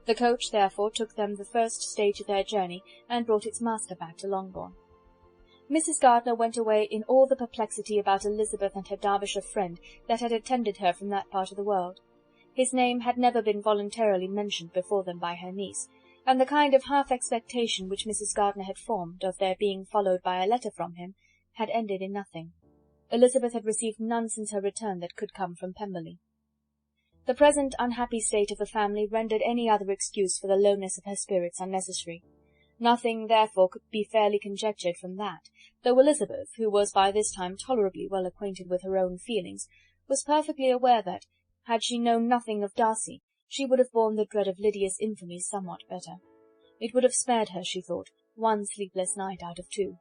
The coach, therefore, took them the first stage of their journey, and brought its master back to Longbourn. Mrs. Gardiner went away in all the perplexity about Elizabeth and her Derbyshire friend that had attended her from that part of the world. His name had never been voluntarily mentioned before them by her niece, and the kind of half-expectation which Mrs. Gardiner had formed of their being followed by a letter from him had ended in nothing. Elizabeth had received none since her return that could come from Pemberley. The present unhappy state of the family rendered any other excuse for the lowness of her spirits unnecessary. Nothing, therefore, could be fairly conjectured from that, though Elizabeth, who was by this time tolerably well acquainted with her own feelings, was perfectly aware that, had she known nothing of Darcy, she would have borne the dread of Lydia's infamy somewhat better. It would have spared her, she thought, one sleepless night out of 2.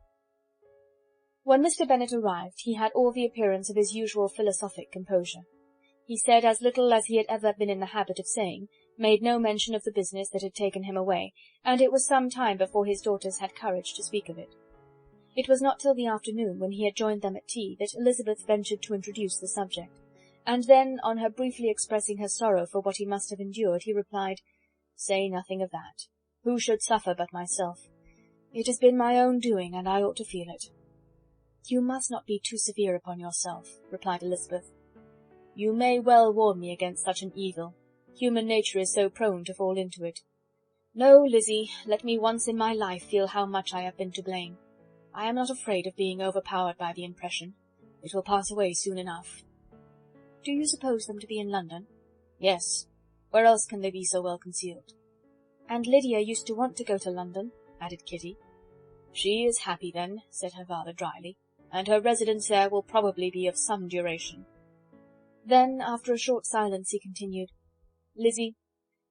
When Mr. Bennet arrived, he had all the appearance of his usual philosophic composure. He said as little as he had ever been in the habit of saying, made no mention of the business that had taken him away, and it was some time before his daughters had courage to speak of it. It was not till the afternoon, when he had joined them at tea, that Elizabeth ventured to introduce the subject, and then, on her briefly expressing her sorrow for what he must have endured, he replied, "Say nothing of that. Who should suffer but myself? It has been my own doing, and I ought to feel it." "You must not be too severe upon yourself," replied Elizabeth. "You may well warn me against such an evil. Human nature is so prone to fall into it. No, Lizzie, let me once in my life feel how much I have been to blame. I am not afraid of being overpowered by the impression. It will pass away soon enough." "Do you suppose them to be in London?" "Yes. Where else can they be so well concealed?" "And Lydia used to want to go to London," added Kitty. "She is happy then," said her father dryly, "and her residence there will probably be of some duration." Then, after a short silence, he continued, "Lizzie,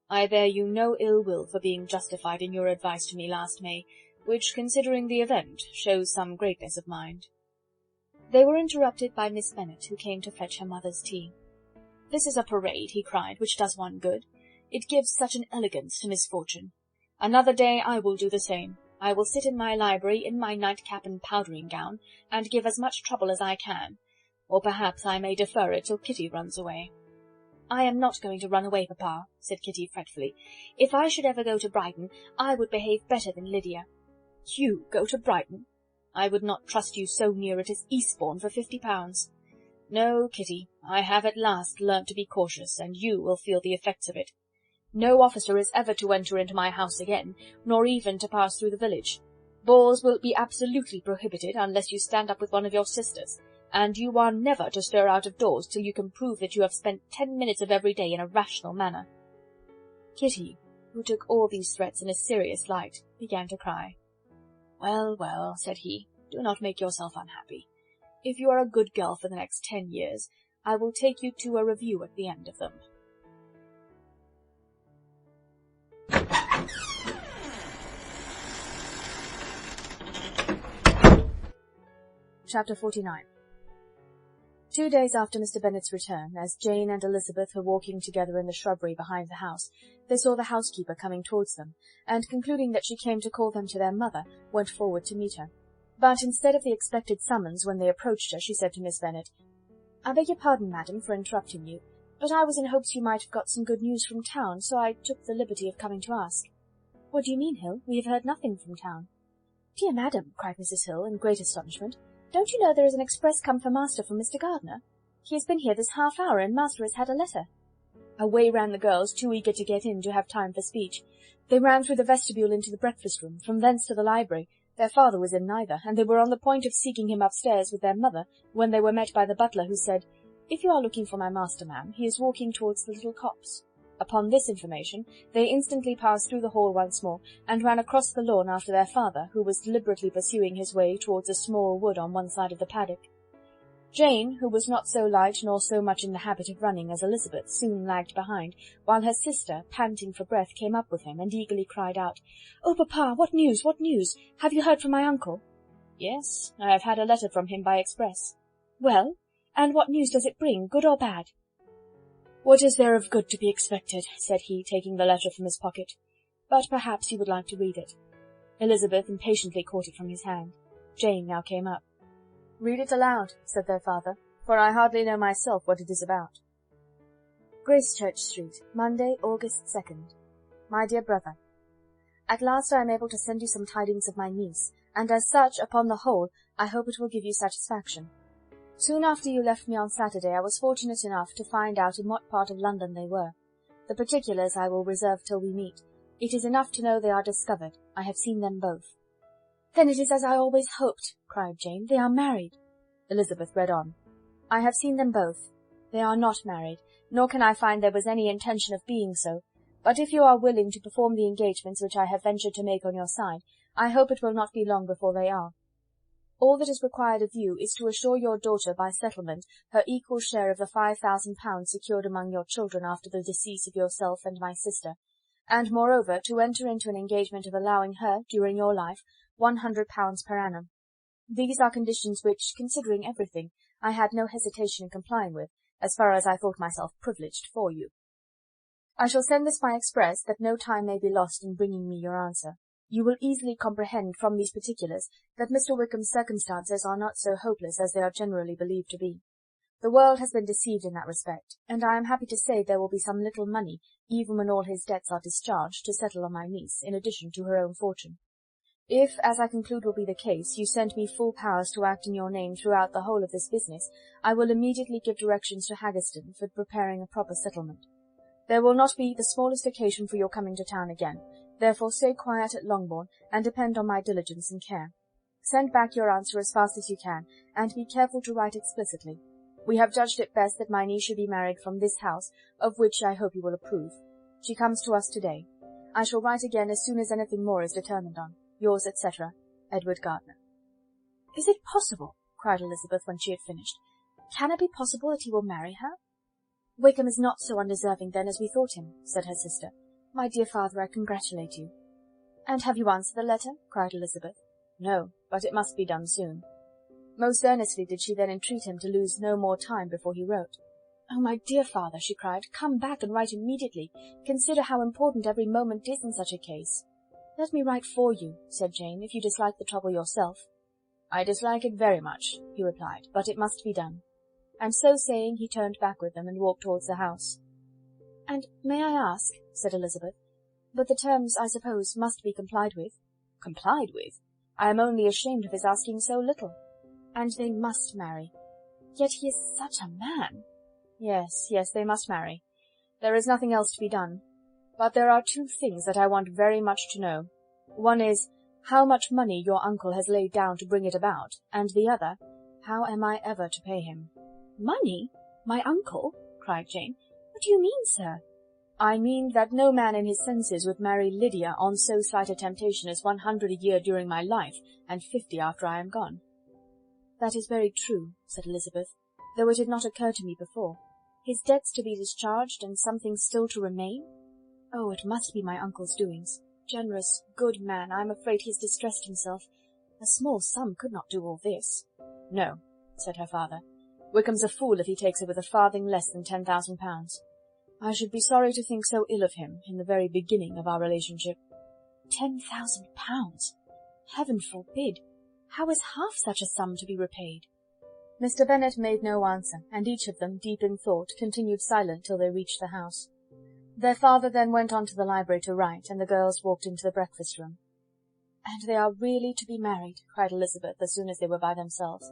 I bear you no ill will for being justified in your advice to me last May, which, considering the event, shows some greatness of mind." They were interrupted by Miss Bennet, who came to fetch her mother's tea. "This is a parade," he cried, "which does one good. It gives such an elegance to misfortune. Another day I will do the same. I will sit in my library, in my nightcap and powdering gown, and give as much trouble as I can. Or perhaps I may defer it till Kitty runs away." "I am not going to run away, papa," said Kitty fretfully. "If I should ever go to Brighton, I would behave better than Lydia." "You go to Brighton? I would not trust you so near it as Eastbourne for £50. No, Kitty, I have at last learnt to be cautious, and you will feel the effects of it. No officer is ever to enter into my house again, nor even to pass through the village. Balls will be absolutely prohibited unless you stand up with one of your sisters, and you are never to stir out of doors till you can prove that you have spent 10 minutes of every day in a rational manner." Kitty, who took all these threats in a serious light, began to cry. "Well, well," said he, "do not make yourself unhappy. If you are a good girl for the next 10 years, I will take you to a review at the end of them." Chapter 49. 2 days after Mr. Bennet's return, as Jane and Elizabeth were walking together in the shrubbery behind the house, they saw the housekeeper coming towards them, and concluding that she came to call them to their mother, went forward to meet her. But instead of the expected summons when they approached her, she said to Miss Bennet, "I beg your pardon, madam, for interrupting you, but I was in hopes you might have got some good news from town, so I took the liberty of coming to ask." "What do you mean, Hill? We have heard nothing from town." "Dear madam," cried Mrs. Hill, in great astonishment, "don't you know there is an express come for master from Mr. Gardiner? He has been here this half-hour, and master has had a letter." Away ran the girls, too eager to get in to have time for speech. They ran through the vestibule into the breakfast-room, from thence to the library. Their father was in neither, and they were on the point of seeking him upstairs with their mother, when they were met by the butler, who said, "If you are looking for my master, ma'am, he is walking towards the little copse." Upon this information, they instantly passed through the hall once more, and ran across the lawn after their father, who was deliberately pursuing his way towards a small wood on one side of the paddock. Jane, who was not so light nor so much in the habit of running as Elizabeth, soon lagged behind, while her sister, panting for breath, came up with him, and eagerly cried out, "Oh, papa, what news, what news? Have you heard from my uncle?" "Yes, I have had a letter from him by express." "Well, and what news does it bring, good or bad?" "What is there of good to be expected?" said he, taking the letter from his pocket. "But perhaps you would like to read it." Elizabeth impatiently caught it from his hand. Jane now came up. "Read it aloud," said their father, "for I hardly know myself what it is about." Gracechurch Street, Monday, August 2nd. My dear brother, at last I am able to send you some tidings of my niece, and as such, upon the whole, I hope it will give you satisfaction. Soon after you left me on Saturday, I was fortunate enough to find out in what part of London they were. The particulars I will reserve till we meet. It is enough to know they are discovered. I have seen them both. "Then it is as I always hoped," cried Jane. "They are married." Elizabeth read on. "I have seen them both. They are not married, nor can I find there was any intention of being so, but if you are willing to perform the engagements which I have ventured to make on your side, I hope it will not be long before they are. All that is required of you is to assure your daughter by settlement her equal share of the £5,000 secured among your children after the decease of yourself and my sister, and moreover to enter into an engagement of allowing her, during your life, £100 per annum. These are conditions which, considering everything, I had no hesitation in complying with, as far as I thought myself privileged for you. I shall send this by express, that no time may be lost in bringing me your answer. You will easily comprehend from these particulars that Mr. Wickham's circumstances are not so hopeless as they are generally believed to be. The world has been deceived in that respect, and I am happy to say there will be some little money, even when all his debts are discharged, to settle on my niece, in addition to her own fortune. If, as I conclude will be the case, you send me full powers to act in your name throughout the whole of this business, I will immediately give directions to Haggerston for preparing a proper settlement. There will not be the smallest occasion for your coming to town again, therefore stay quiet at Longbourn, and depend on my diligence and care. Send back your answer as fast as you can, and be careful to write explicitly. We have judged it best that my niece should be married from this house, of which I hope you will approve. She comes to us today. I shall write again as soon as anything more is determined on. Yours, etc., Edward Gardiner. "Is it possible?" cried Elizabeth when she had finished. "Can it be possible that he will marry her?" "Wickham is not so undeserving, then, as we thought him," said her sister. "My dear father, I congratulate you." "And have you answered the letter?" cried Elizabeth. "No, but it must be done soon." Most earnestly did she then entreat him to lose no more time before he wrote. "Oh, my dear father," she cried, "come back and write immediately. Consider how important every moment is in such a case." "Let me write for you," said Jane, "if you dislike the trouble yourself." "I dislike it very much," he replied, "but it must be done." And so saying, he turned back with them, and walked towards the house. "And may I ask," said Elizabeth, "but the terms, I suppose, must be complied with?" "Complied with? I am only ashamed of his asking so little." "And they must marry." "Yet he is such a man." "Yes, yes, they must marry. There is nothing else to be done. But there are two things that I want very much to know. One is, how much money your uncle has laid down to bring it about, and the other, how am I ever to pay him?" "Money? My uncle?" cried Jane. "What do you mean, sir?" "I mean that no man in his senses would marry Lydia on so slight a temptation as 100 a year during my life, and 50 after I am gone." "That is very true," said Elizabeth, "though it had not occurred to me before. His debts to be discharged, and something still to remain? Oh, it must be my uncle's doings. Generous, good man, I am afraid he has distressed himself. A small sum could not do all this." "No," said her father. "Wickham's a fool if he takes it with a farthing less than £10,000. I should be sorry to think so ill of him in the very beginning of our relationship." £10,000! Heaven forbid! How is half such a sum to be repaid? Mr. Bennet made no answer, and each of them, deep in thought, continued silent till they reached the house. Their father then went on to the library to write, and the girls walked into the breakfast-room. "And they are really to be married," cried Elizabeth, as soon as they were by themselves.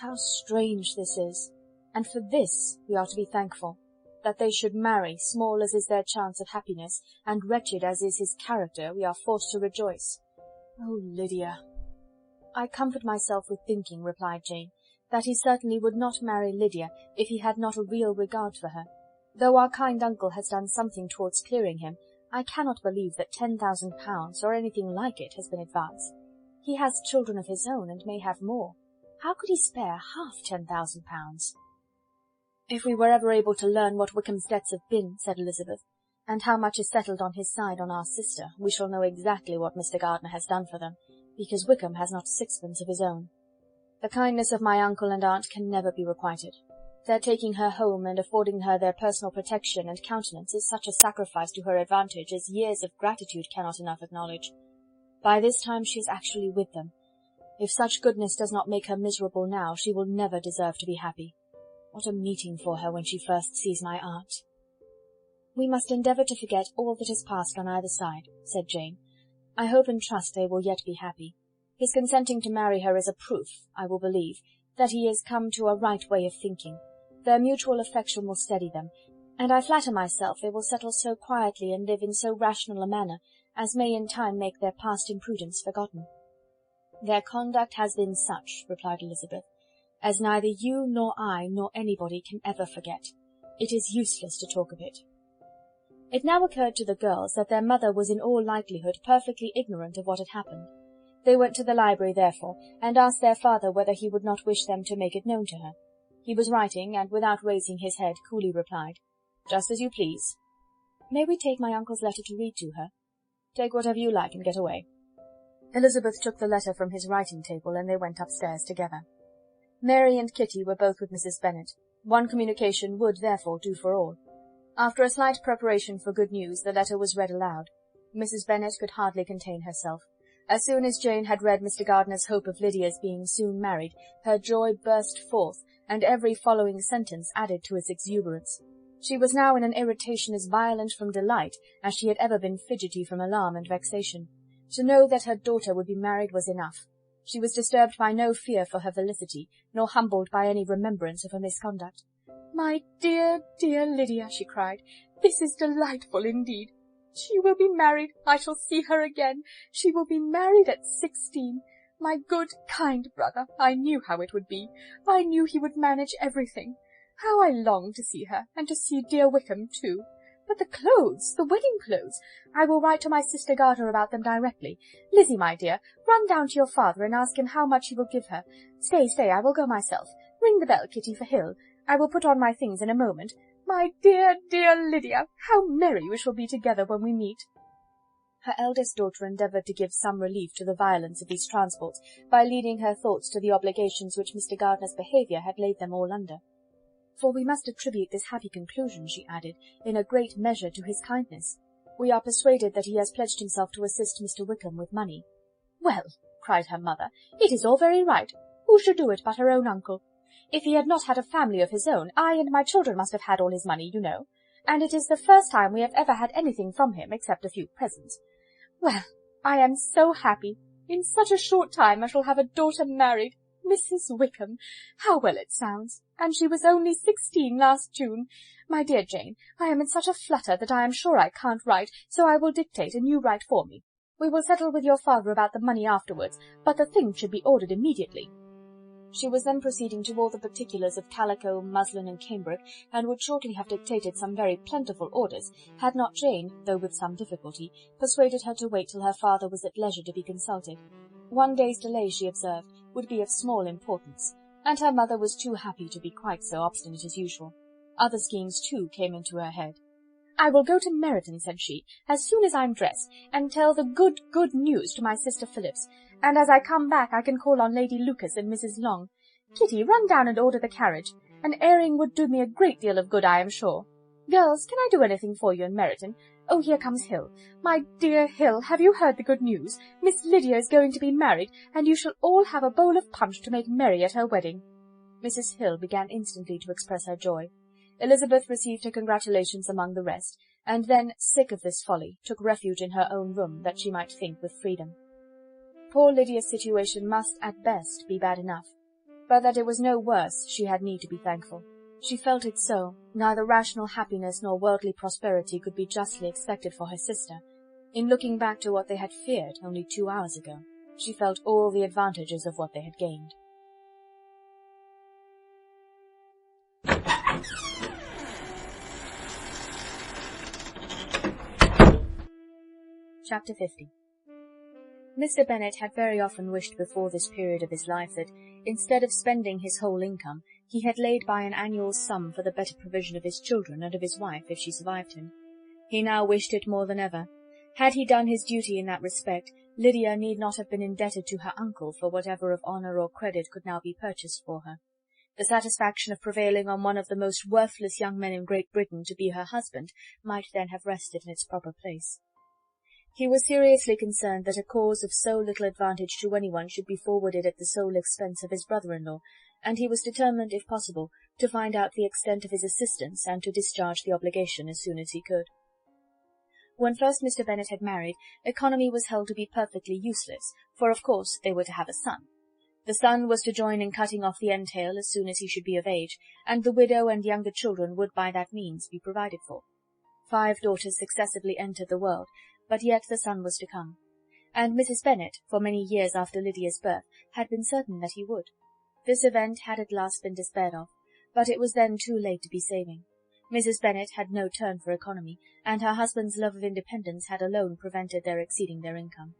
"How strange this is! And for this we are to be thankful. That they should marry, small as is their chance of happiness, and wretched as is his character, we are forced to rejoice. Oh, Lydia!" "I comfort myself with thinking," replied Jane, "that he certainly would not marry Lydia if he had not a real regard for her. Though our kind uncle has done something towards clearing him, I cannot believe that £10,000, or anything like it, has been advanced. He has children of his own, and may have more. How could he spare half £10,000? "If we were ever able to learn what Wickham's debts have been," said Elizabeth, "and how much is settled on his side on our sister, we shall know exactly what Mr. Gardiner has done for them, because Wickham has not sixpence of his own. The kindness of my uncle and aunt can never be requited. Their taking her home and affording her their personal protection and countenance is such a sacrifice to her advantage as years of gratitude cannot enough acknowledge. By this time she is actually with them. If such goodness does not make her miserable now, she will never deserve to be happy. What a meeting for her when she first sees my aunt!" "We must endeavour to forget all that has passed on either side," said Jane. "I hope and trust they will yet be happy. His consenting to marry her is a proof, I will believe, that he is come to a right way of thinking. Their mutual affection will steady them, and I flatter myself they will settle so quietly and live in so rational a manner as may in time make their past imprudence forgotten." "Their conduct has been such," replied Elizabeth, "as neither you nor I nor anybody can ever forget. It is useless to talk of it." It now occurred to the girls that their mother was in all likelihood perfectly ignorant of what had happened. They went to the library, therefore, and asked their father whether he would not wish them to make it known to her. He was writing, and without raising his head, coolly replied, "Just as you please." "May we take my uncle's letter to read to her?" "Take whatever you like, and get away." Elizabeth took the letter from his writing-table, and they went upstairs together. Mary and Kitty were both with Mrs. Bennet. One communication would, therefore, do for all. After a slight preparation for good news, the letter was read aloud. Mrs. Bennet could hardly contain herself. As soon as Jane had read Mr. Gardiner's hope of Lydia's being soon married, her joy burst forth, and every following sentence added to its exuberance. She was now in an irritation as violent from delight as she had ever been fidgety from alarm and vexation. To know that her daughter would be married was enough. She was disturbed by no fear for her felicity, nor humbled by any remembrance of her misconduct. "My dear, dear Lydia," she cried, "this is delightful indeed. She will be married. I shall see her again. She will be married at 16. My good, kind brother, I knew how it would be. I knew he would manage everything. How I long to see her, and to see dear Wickham too. But the clothes, the wedding clothes! I will write to my sister Gardiner about them directly. Lizzie, my dear, run down to your father and ask him how much he will give her. Stay, I will go myself. Ring the bell, Kitty, for Hill. I will put on my things in a moment. My dear, dear Lydia, how merry we shall be together when we meet." Her eldest daughter endeavoured to give some relief to the violence of these transports by leading her thoughts to the obligations which Mr. Gardiner's behaviour had laid them all under. "For we must attribute this happy conclusion," she added, "in a great measure to his kindness. We are persuaded that he has pledged himself to assist Mr. Wickham with money." "Well," cried her mother, "it is all very right. Who should do it but her own uncle? If he had not had a family of his own, I and my children must have had all his money, you know, and it is the first time we have ever had anything from him, except a few presents. Well, I am so happy. In such a short time I shall have a daughter married. Mrs. Wickham! How well it sounds! And she was only 16 last June. My dear Jane, I am in such a flutter that I am sure I can't write, so I will dictate and you write for me. We will settle with your father about the money afterwards, but the things should be ordered immediately." She was then proceeding to all the particulars of calico, muslin, and cambric, and would shortly have dictated some very plentiful orders, had not Jane, though with some difficulty, persuaded her to wait till her father was at leisure to be consulted. One day's delay, she observed, would be of small importance, and her mother was too happy to be quite so obstinate as usual. Other schemes, too, came into her head. "I will go to Meryton," said she, "as soon as I'm dressed, and tell the good news to my sister Phillips, and as I come back I can call on Lady Lucas and Mrs. Long. Kitty, run down and order the carriage. An airing would do me a great deal of good, I am sure. Girls, can I do anything for you in Meryton? Oh, here comes Hill. My dear Hill, have you heard the good news? Miss Lydia is going to be married, and you shall all have a bowl of punch to make merry at her wedding." Mrs. Hill began instantly to express her joy. Elizabeth received her congratulations among the rest, and then, sick of this folly, took refuge in her own room, that she might think with freedom. Poor Lydia's situation must, at best, be bad enough, but that it was no worse she had need to be thankful. She felt it so. Neither rational happiness nor worldly prosperity could be justly expected for her sister. In looking back to what they had feared only 2 hours ago, she felt all the advantages of what they had gained. Chapter 50. Mr. Bennet had very often wished before this period of his life that, instead of spending his whole income, he had laid by an annual sum for the better provision of his children and of his wife if she survived him. He now wished it more than ever. Had he done his duty in that respect, Lydia need not have been indebted to her uncle for whatever of honour or credit could now be purchased for her. The satisfaction of prevailing on one of the most worthless young men in Great Britain to be her husband might then have rested in its proper place. He was seriously concerned that a cause of so little advantage to anyone should be forwarded at the sole expense of his brother-in-law, and he was determined, if possible, to find out the extent of his assistance and to discharge the obligation as soon as he could. When first Mr. Bennet had married, economy was held to be perfectly useless, for of course they were to have a son. The son was to join in cutting off the entail as soon as he should be of age, and the widow and younger children would by that means be provided for. 5 daughters successively entered the world, but yet the son was to come, and Mrs. Bennet, for many years after Lydia's birth, had been certain that he would. This event had at last been despaired of, but it was then too late to be saving. Mrs. Bennet had no turn for economy, and her husband's love of independence had alone prevented their exceeding their income.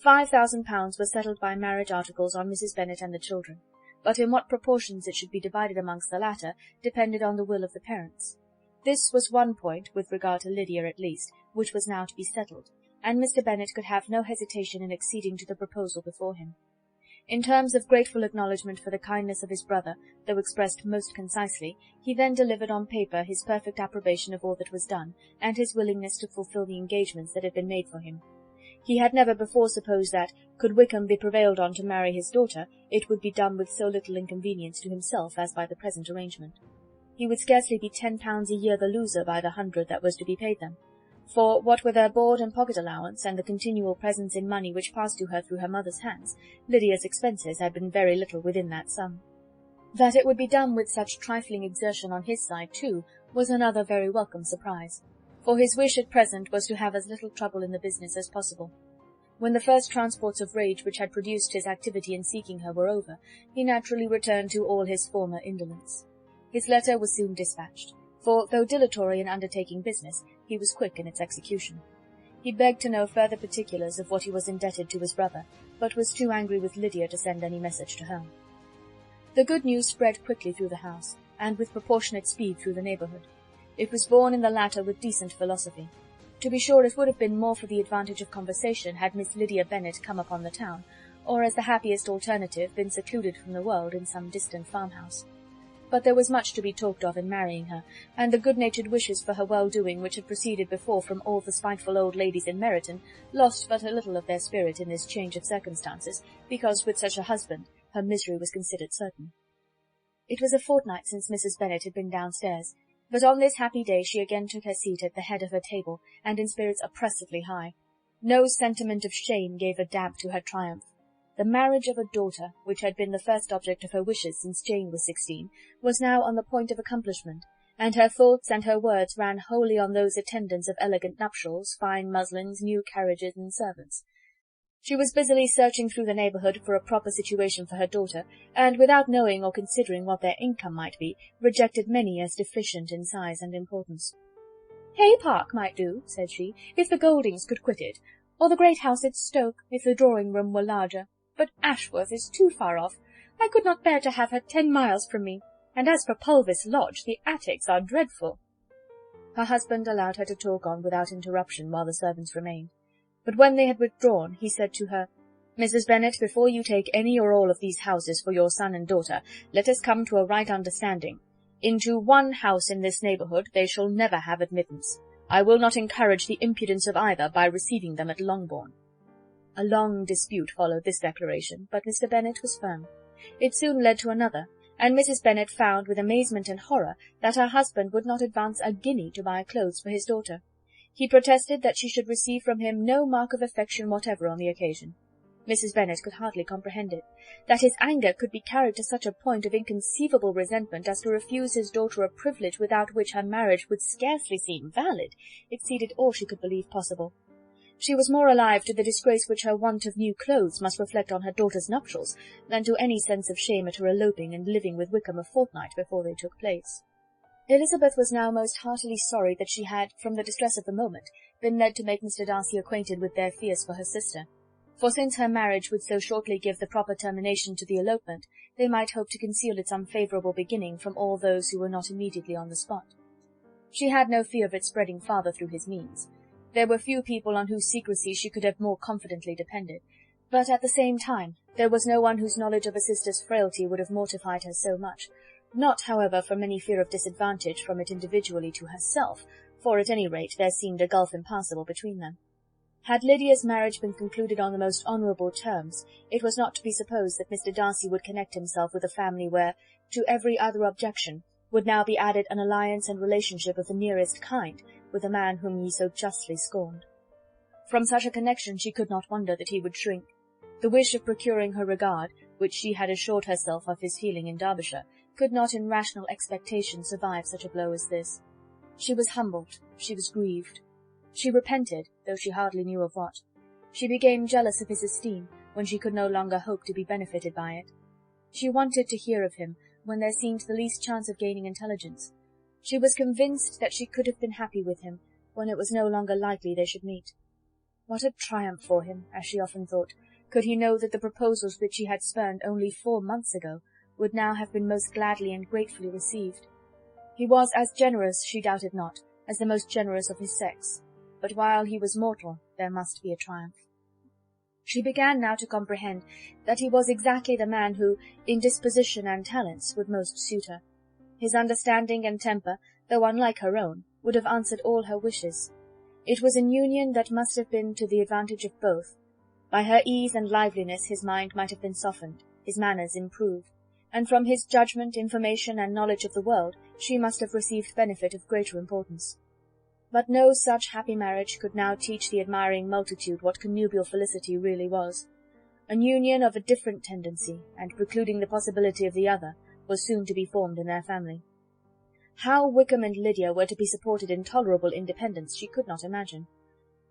£5,000 was settled by marriage articles on Mrs. Bennet and the children, but in what proportions it should be divided amongst the latter depended on the will of the parents. This was one point, with regard to Lydia at least, which was now to be settled, and Mr. Bennet could have no hesitation in acceding to the proposal before him. In terms of grateful acknowledgment for the kindness of his brother, though expressed most concisely, he then delivered on paper his perfect approbation of all that was done, and his willingness to fulfil the engagements that had been made for him. He had never before supposed that, could Wickham be prevailed on to marry his daughter, it would be done with so little inconvenience to himself as by the present arrangement. He would scarcely be £10 a year the loser by the 100 that was to be paid them, for, what with her board and pocket allowance, and the continual presents in money which passed to her through her mother's hands, Lydia's expenses had been very little within that sum. That it would be done with such trifling exertion on his side, too, was another very welcome surprise, for his wish at present was to have as little trouble in the business as possible. When the first transports of rage which had produced his activity in seeking her were over, he naturally returned to all his former indolence. His letter was soon dispatched, for, though dilatory in undertaking business, he was quick in its execution. He begged to know further particulars of what he was indebted to his brother, but was too angry with Lydia to send any message to her. The good news spread quickly through the house, and with proportionate speed through the neighbourhood. It was borne in the latter with decent philosophy. To be sure, it would have been more for the advantage of conversation had Miss Lydia Bennet come upon the town, or as the happiest alternative been secluded from the world in some distant farmhouse. But there was much to be talked of in marrying her, and the good-natured wishes for her well-doing which had proceeded before from all the spiteful old ladies in Meryton lost but a little of their spirit in this change of circumstances, because with such a husband her misery was considered certain. It was a fortnight since Mrs. Bennet had been downstairs, but on this happy day she again took her seat at the head of her table, and in spirits oppressively high. No sentiment of shame gave a damp to her triumph. The marriage of a daughter, which had been the first object of her wishes since Jane was 16, was now on the point of accomplishment, and her thoughts and her words ran wholly on those attendants of elegant nuptials, fine muslins, new carriages, and servants. She was busily searching through the neighbourhood for a proper situation for her daughter, and, without knowing or considering what their income might be, rejected many as deficient in size and importance. "Hay Park might do," said she, "if the Goldings could quit it, or the great house at Stoke, if the drawing-room were larger. But Ashworth is too far off. I could not bear to have her 10 miles from me, and as for Pulvis Lodge, the attics are dreadful." Her husband allowed her to talk on without interruption while the servants remained. But when they had withdrawn, he said to her, "Mrs. Bennet, before you take any or all of these houses for your son and daughter, let us come to a right understanding. Into one house in this neighbourhood they shall never have admittance. I will not encourage the impudence of either by receiving them at Longbourn." A long dispute followed this declaration, but Mr. Bennet was firm. It soon led to another, and Mrs. Bennet found with amazement and horror that her husband would not advance a guinea to buy clothes for his daughter. He protested that she should receive from him no mark of affection whatever on the occasion. Mrs. Bennet could hardly comprehend it. That his anger could be carried to such a point of inconceivable resentment as to refuse his daughter a privilege without which her marriage would scarcely seem valid, exceeded all she could believe possible. She was more alive to the disgrace which her want of new clothes must reflect on her daughter's nuptials than to any sense of shame at her eloping and living with Wickham a fortnight before they took place. Elizabeth was now most heartily sorry that she had, from the distress of the moment, been led to make Mr. Darcy acquainted with their fears for her sister, for since her marriage would so shortly give the proper termination to the elopement, they might hope to conceal its unfavourable beginning from all those who were not immediately on the spot. She had no fear of its spreading farther through his means. There were few people on whose secrecy she could have more confidently depended, but at the same time there was no one whose knowledge of a sister's frailty would have mortified her so much, not, however, from any fear of disadvantage from it individually to herself, for at any rate there seemed a gulf impassable between them. Had Lydia's marriage been concluded on the most honourable terms, it was not to be supposed that Mr. Darcy would connect himself with a family where, to every other objection, would now be added an alliance and relationship of the nearest kind with a man whom he so justly scorned. From such a connection she could not wonder that he would shrink. The wish of procuring her regard, which she had assured herself of his feeling in Derbyshire, could not in rational expectation survive such a blow as this. She was humbled, she was grieved. She repented, though she hardly knew of what. She became jealous of his esteem, when she could no longer hope to be benefited by it. She wanted to hear of him, when there seemed the least chance of gaining intelligence. She was convinced that she could have been happy with him, when it was no longer likely they should meet. What a triumph for him, as she often thought, could he know that the proposals which he had spurned only 4 months ago would now have been most gladly and gratefully received. He was as generous, she doubted not, as the most generous of his sex, but while he was mortal there must be a triumph. She began now to comprehend that he was exactly the man who, in disposition and talents, would most suit her. His understanding and temper, though unlike her own, would have answered all her wishes. It was an union that must have been to the advantage of both. By her ease and liveliness his mind might have been softened, his manners improved, and from his judgment, information, and knowledge of the world she must have received benefit of greater importance. But no such happy marriage could now teach the admiring multitude what connubial felicity really was. An union of a different tendency, and precluding the possibility of the other, was soon to be formed in their family. How Wickham and Lydia were to be supported in tolerable independence she could not imagine.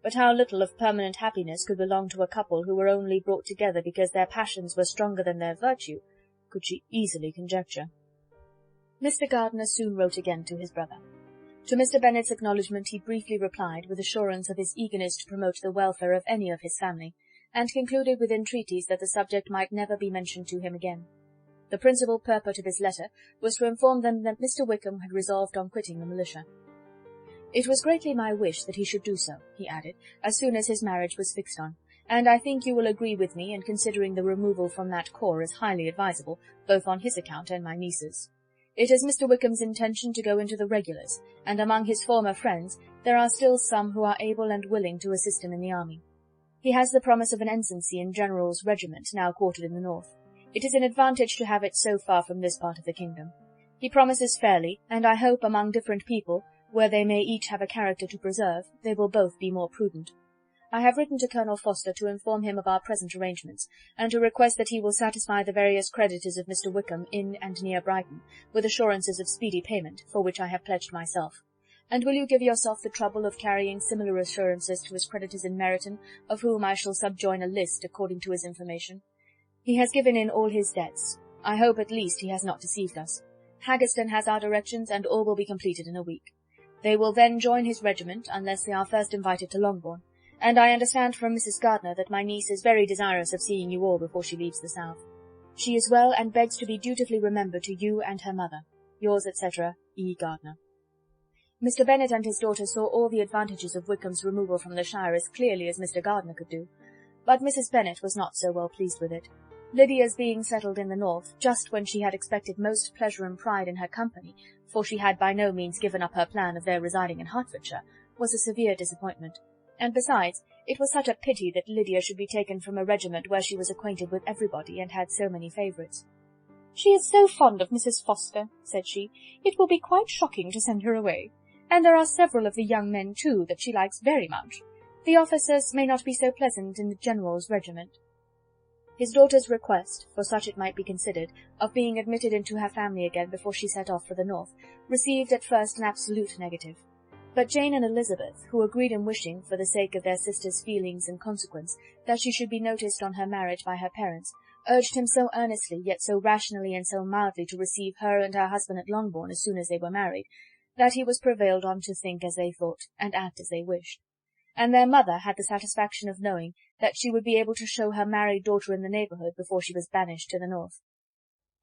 But how little of permanent happiness could belong to a couple who were only brought together because their passions were stronger than their virtue, could she easily conjecture. Mr. Gardiner soon wrote again to his brother. To Mr. Bennet's acknowledgment he briefly replied, with assurance of his eagerness to promote the welfare of any of his family, and concluded with entreaties that the subject might never be mentioned to him again. The principal purport of his letter was to inform them that Mr. Wickham had resolved on quitting the militia. It was greatly my wish that he should do so, he added, as soon as his marriage was fixed on, and I think you will agree with me in considering the removal from that corps as highly advisable, both on his account and my niece's. It is Mr. Wickham's intention to go into the regulars, and among his former friends there are still some who are able and willing to assist him in the army. He has the promise of an ensigncy in General's regiment now quartered in the north. It is an advantage to have it so far from this part of the kingdom. He promises fairly, and I hope among different people, where they may each have a character to preserve, they will both be more prudent. I have written to Colonel Foster to inform him of our present arrangements, and to request that he will satisfy the various creditors of Mr. Wickham in and near Brighton, with assurances of speedy payment, for which I have pledged myself. And will you give yourself the trouble of carrying similar assurances to his creditors in Meryton, of whom I shall subjoin a list according to his information? He has given in all his debts. I hope at least he has not deceived us. Haggerston has our directions, and all will be completed in a week. They will then join his regiment, unless they are first invited to Longbourn, and I understand from Mrs. Gardiner that my niece is very desirous of seeing you all before she leaves the south. She is well, and begs to be dutifully remembered to you and her mother. Yours, etc., E. Gardiner. Mr. Bennet and his daughter saw all the advantages of Wickham's removal from the shire as clearly as Mr. Gardiner could do, but Mrs. Bennet was not so well pleased with it. Lydia's being settled in the north, just when she had expected most pleasure and pride in her company, for she had by no means given up her plan of their residing in Hertfordshire, was a severe disappointment. And besides, it was such a pity that Lydia should be taken from a regiment where she was acquainted with everybody and had so many favourites. "She is so fond of Mrs. Foster," said she, "it will be quite shocking to send her away. And there are several of the young men, too, that she likes very much. The officers may not be so pleasant in the General's regiment." His daughter's request, for such it might be considered, of being admitted into her family again before she set off for the north, received at first an absolute negative. But Jane and Elizabeth, who agreed in wishing, for the sake of their sister's feelings and consequence, that she should be noticed on her marriage by her parents, urged him so earnestly, yet so rationally and so mildly to receive her and her husband at Longbourn as soon as they were married, that he was prevailed on to think as they thought, and act as they wished. And their mother had the satisfaction of knowing that she would be able to show her married daughter in the neighbourhood before she was banished to the north.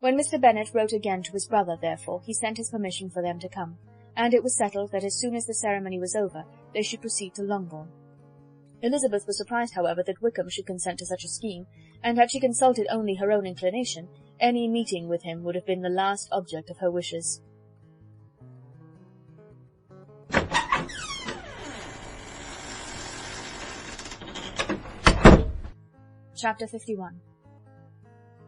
When Mr. Bennet wrote again to his brother, therefore, he sent his permission for them to come, and it was settled that as soon as the ceremony was over, they should proceed to Longbourn. Elizabeth was surprised, however, that Wickham should consent to such a scheme, and had she consulted only her own inclination, any meeting with him would have been the last object of her wishes. Chapter 51.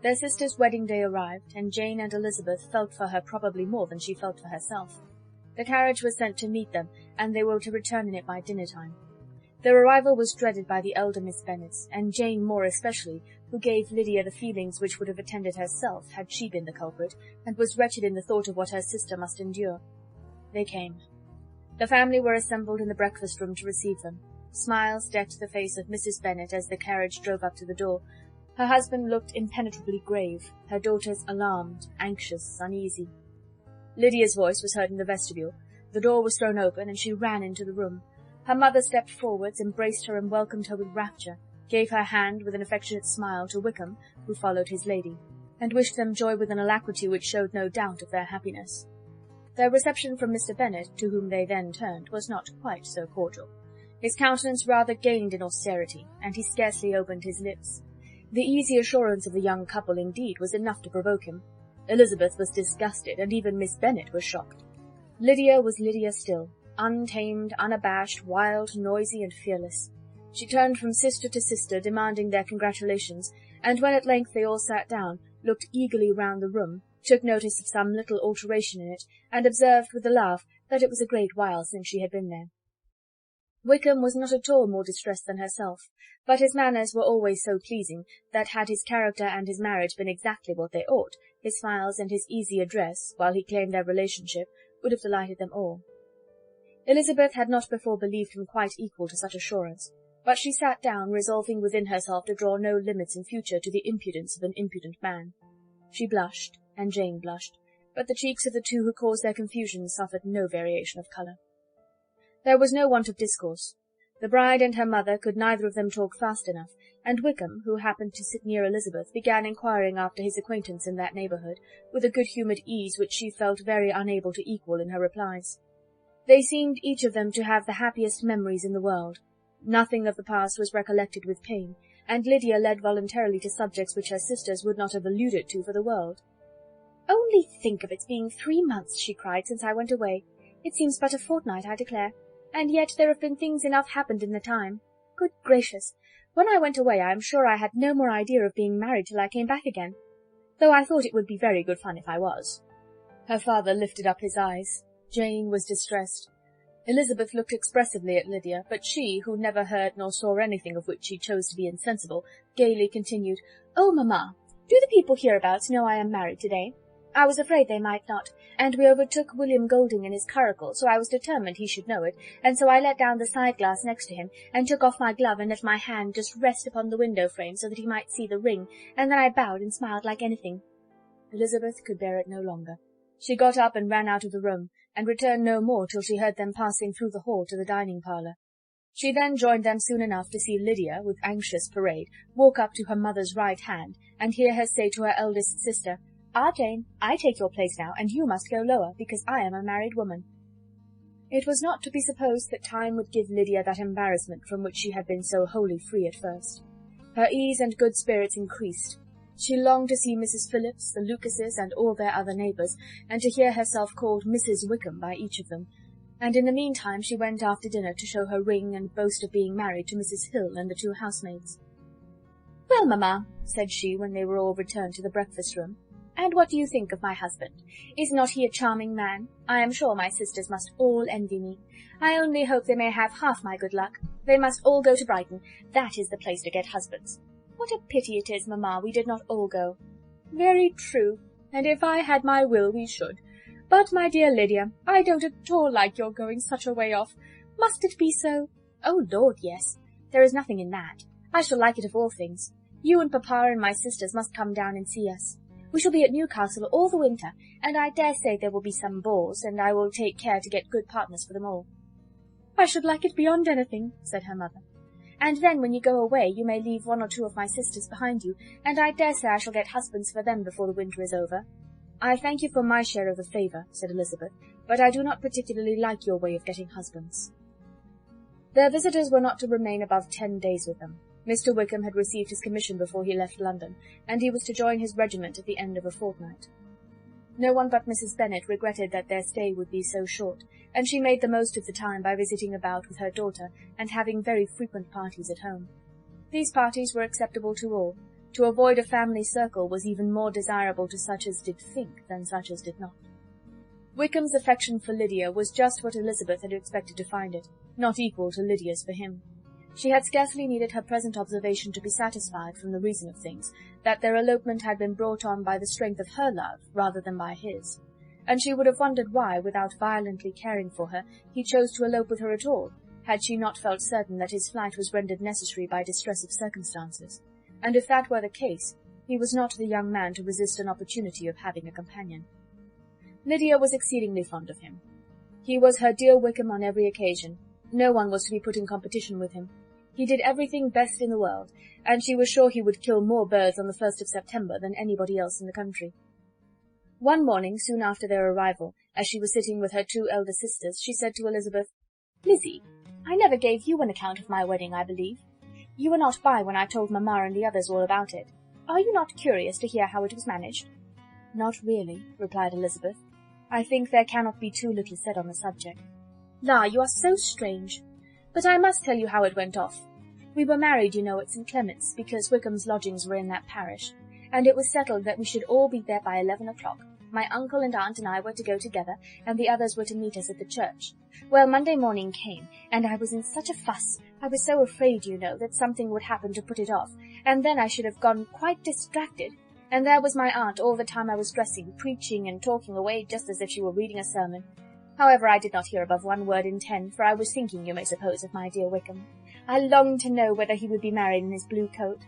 Their sister's wedding day arrived, and Jane and Elizabeth felt for her probably more than she felt for herself. The carriage was sent to meet them, and they were to return in it by dinner-time. Their arrival was dreaded by the elder Miss Bennets, and Jane more especially, who gave Lydia the feelings which would have attended herself had she been the culprit, and was wretched in the thought of what her sister must endure. They came. The family were assembled in the breakfast-room to receive them. Smiles decked the face of Mrs. Bennet as the carriage drove up to the door. Her husband looked impenetrably grave, her daughters alarmed, anxious, uneasy. Lydia's voice was heard in the vestibule. The door was thrown open, and she ran into the room. Her mother stepped forwards, embraced her, and welcomed her with rapture, gave her hand with an affectionate smile to Wickham, who followed his lady, and wished them joy with an alacrity which showed no doubt of their happiness. Their reception from Mr. Bennet, to whom they then turned, was not quite so cordial. His countenance rather gained in austerity, and he scarcely opened his lips. The easy assurance of the young couple, indeed, was enough to provoke him. Elizabeth was disgusted, and even Miss Bennet was shocked. Lydia was Lydia still, untamed, unabashed, wild, noisy, and fearless. She turned from sister to sister, demanding their congratulations, and when at length they all sat down, looked eagerly round the room, took notice of some little alteration in it, and observed with a laugh that it was a great while since she had been there. Wickham was not at all more distressed than herself, but his manners were always so pleasing that had his character and his marriage been exactly what they ought, his smiles and his easy address, while he claimed their relationship, would have delighted them all. Elizabeth had not before believed him quite equal to such assurance, but she sat down, resolving within herself to draw no limits in future to the impudence of an impudent man. She blushed, and Jane blushed, but the cheeks of the two who caused their confusion suffered no variation of colour. There was no want of discourse. The bride and her mother could neither of them talk fast enough, and Wickham, who happened to sit near Elizabeth, began inquiring after his acquaintance in that neighbourhood, with a good-humoured ease which she felt very unable to equal in her replies. They seemed each of them to have the happiest memories in the world. Nothing of the past was recollected with pain, and Lydia led voluntarily to subjects which her sisters would not have alluded to for the world. "Only think of its being 3 months," she cried, "since I went away. It seems but a fortnight, I declare. And yet there have been things enough happened in the time. Good gracious! When I went away I am sure I had no more idea of being married till I came back again, though I thought it would be very good fun if I was." Her father lifted up his eyes. Jane was distressed. Elizabeth looked expressively at Lydia, but she, who never heard nor saw anything of which she chose to be insensible, gaily continued, "Oh, mamma, do the people hereabouts know I am married to-day? I was afraid they might not, and we overtook William Golding in his curricle, so I was determined he should know it, and so I let down the side-glass next to him, and took off my glove and let my hand just rest upon the window-frame so that he might see the ring, and then I bowed and smiled like anything." Elizabeth could bear it no longer. She got up and ran out of the room, and returned no more till she heard them passing through the hall to the dining-parlour. She then joined them soon enough to see Lydia, with anxious parade, walk up to her mother's right hand, and hear her say to her eldest sister, "Ah, Jane, I take your place now, and you must go lower, because I am a married woman." It was not to be supposed that time would give Lydia that embarrassment from which she had been so wholly free at first. Her ease and good spirits increased. She longed to see Mrs. Phillips, the Lucases, and all their other neighbours, and to hear herself called Mrs. Wickham by each of them, and in the meantime she went after dinner to show her ring and boast of being married to Mrs. Hill and the 2 housemaids. "Well, mamma," said she, when they were all returned to the breakfast-room, "and what do you think of my husband? Is not he a charming man? I am sure my sisters must all envy me. I only hope they may have half my good luck. They must all go to Brighton. That is the place to get husbands. What a pity it is, mamma, we did not all go." "Very true, and if I had my will we should. But, my dear Lydia, I don't at all like your going such a way off. Must it be so?" "Oh, Lord, yes. There is nothing in that. I shall like it of all things. You and papa and my sisters must come down and see us. We shall be at Newcastle all the winter, and I dare say there will be some balls, and I will take care to get good partners for them all." "I should like it beyond anything," said her mother. "And then when you go away you may leave 1 or 2 of my sisters behind you, and I dare say I shall get husbands for them before the winter is over." "I thank you for my share of the favour," said Elizabeth, "but I do not particularly like your way of getting husbands." Their visitors were not to remain above 10 days with them. Mr. Wickham had received his commission before he left London, and he was to join his regiment at the end of a fortnight. No one but Mrs. Bennet regretted that their stay would be so short, and she made the most of the time by visiting about with her daughter, and having very frequent parties at home. These parties were acceptable to all. To avoid a family circle was even more desirable to such as did think than such as did not. Wickham's affection for Lydia was just what Elizabeth had expected to find it, not equal to Lydia's for him. She had scarcely needed her present observation to be satisfied, from the reason of things, that their elopement had been brought on by the strength of her love rather than by his, and she would have wondered why, without violently caring for her, he chose to elope with her at all, had she not felt certain that his flight was rendered necessary by distress of circumstances, and if that were the case, he was not the young man to resist an opportunity of having a companion. Lydia was exceedingly fond of him. He was her dear Wickham on every occasion. No one was to be put in competition with him. He did everything best in the world, and she was sure he would kill more birds on the 1st of September than anybody else in the country. One morning, soon after their arrival, as she was sitting with her 2 elder sisters, she said to Elizabeth, "Lizzie, I never gave you an account of my wedding, I believe. You were not by when I told mamma and the others all about it. Are you not curious to hear how it was managed?" "Not really," replied Elizabeth. "I think there cannot be too little said on the subject." "La, you are so strange. But I must tell you how it went off. We were married, you know, at St. Clement's, because Wickham's lodgings were in that parish, and it was settled that we should all be there by 11 o'clock. My uncle and aunt and I were to go together, and the others were to meet us at the church. Well, Monday morning came, and I was in such a fuss. I was so afraid, you know, that something would happen to put it off, and then I should have gone quite distracted. And there was my aunt all the time I was dressing, preaching and talking away just as if she were reading a sermon. However, I did not hear above 1 word in 10, for I was thinking, you may suppose, of my dear Wickham. I longed to know whether he would be married in his blue coat.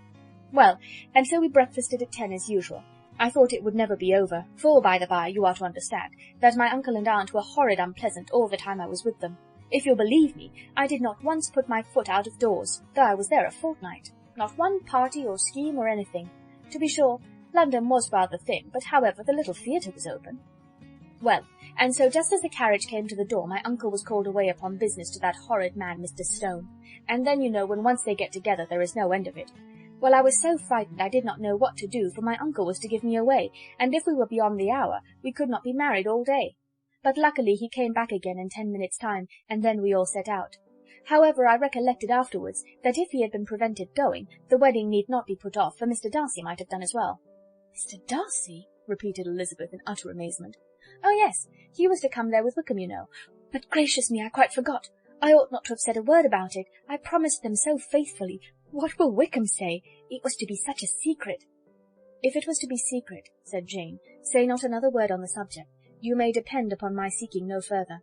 Well, and so we breakfasted at 10 as usual. I thought it would never be over, for, by the by, you are to understand, that my uncle and aunt were horrid unpleasant all the time I was with them. If you'll believe me, I did not once put my foot out of doors, though I was there a fortnight. Not one party or scheme or anything. To be sure, London was rather thin, but however, the little theatre was open. Well, and so just as the carriage came to the door, my uncle was called away upon business to that horrid man, Mr. Stone. And then, you know, when once they get together, there is no end of it. Well, I was so frightened I did not know what to do, for my uncle was to give me away, and if we were beyond the hour, we could not be married all day. But luckily he came back again in 10 minutes' time, and then we all set out. However, I recollected afterwards that if he had been prevented going, the wedding need not be put off, for Mr. Darcy might have done as well." "Mr. Darcy?" repeated Elizabeth in utter amazement. "Oh, yes, he was to come there with Wickham, you know. But gracious me, I quite forgot. I ought not to have said a word about it. I promised them so faithfully. What will Wickham say? It was to be such a secret." "If it was to be secret," said Jane, "say not another word on the subject. You may depend upon my seeking no further."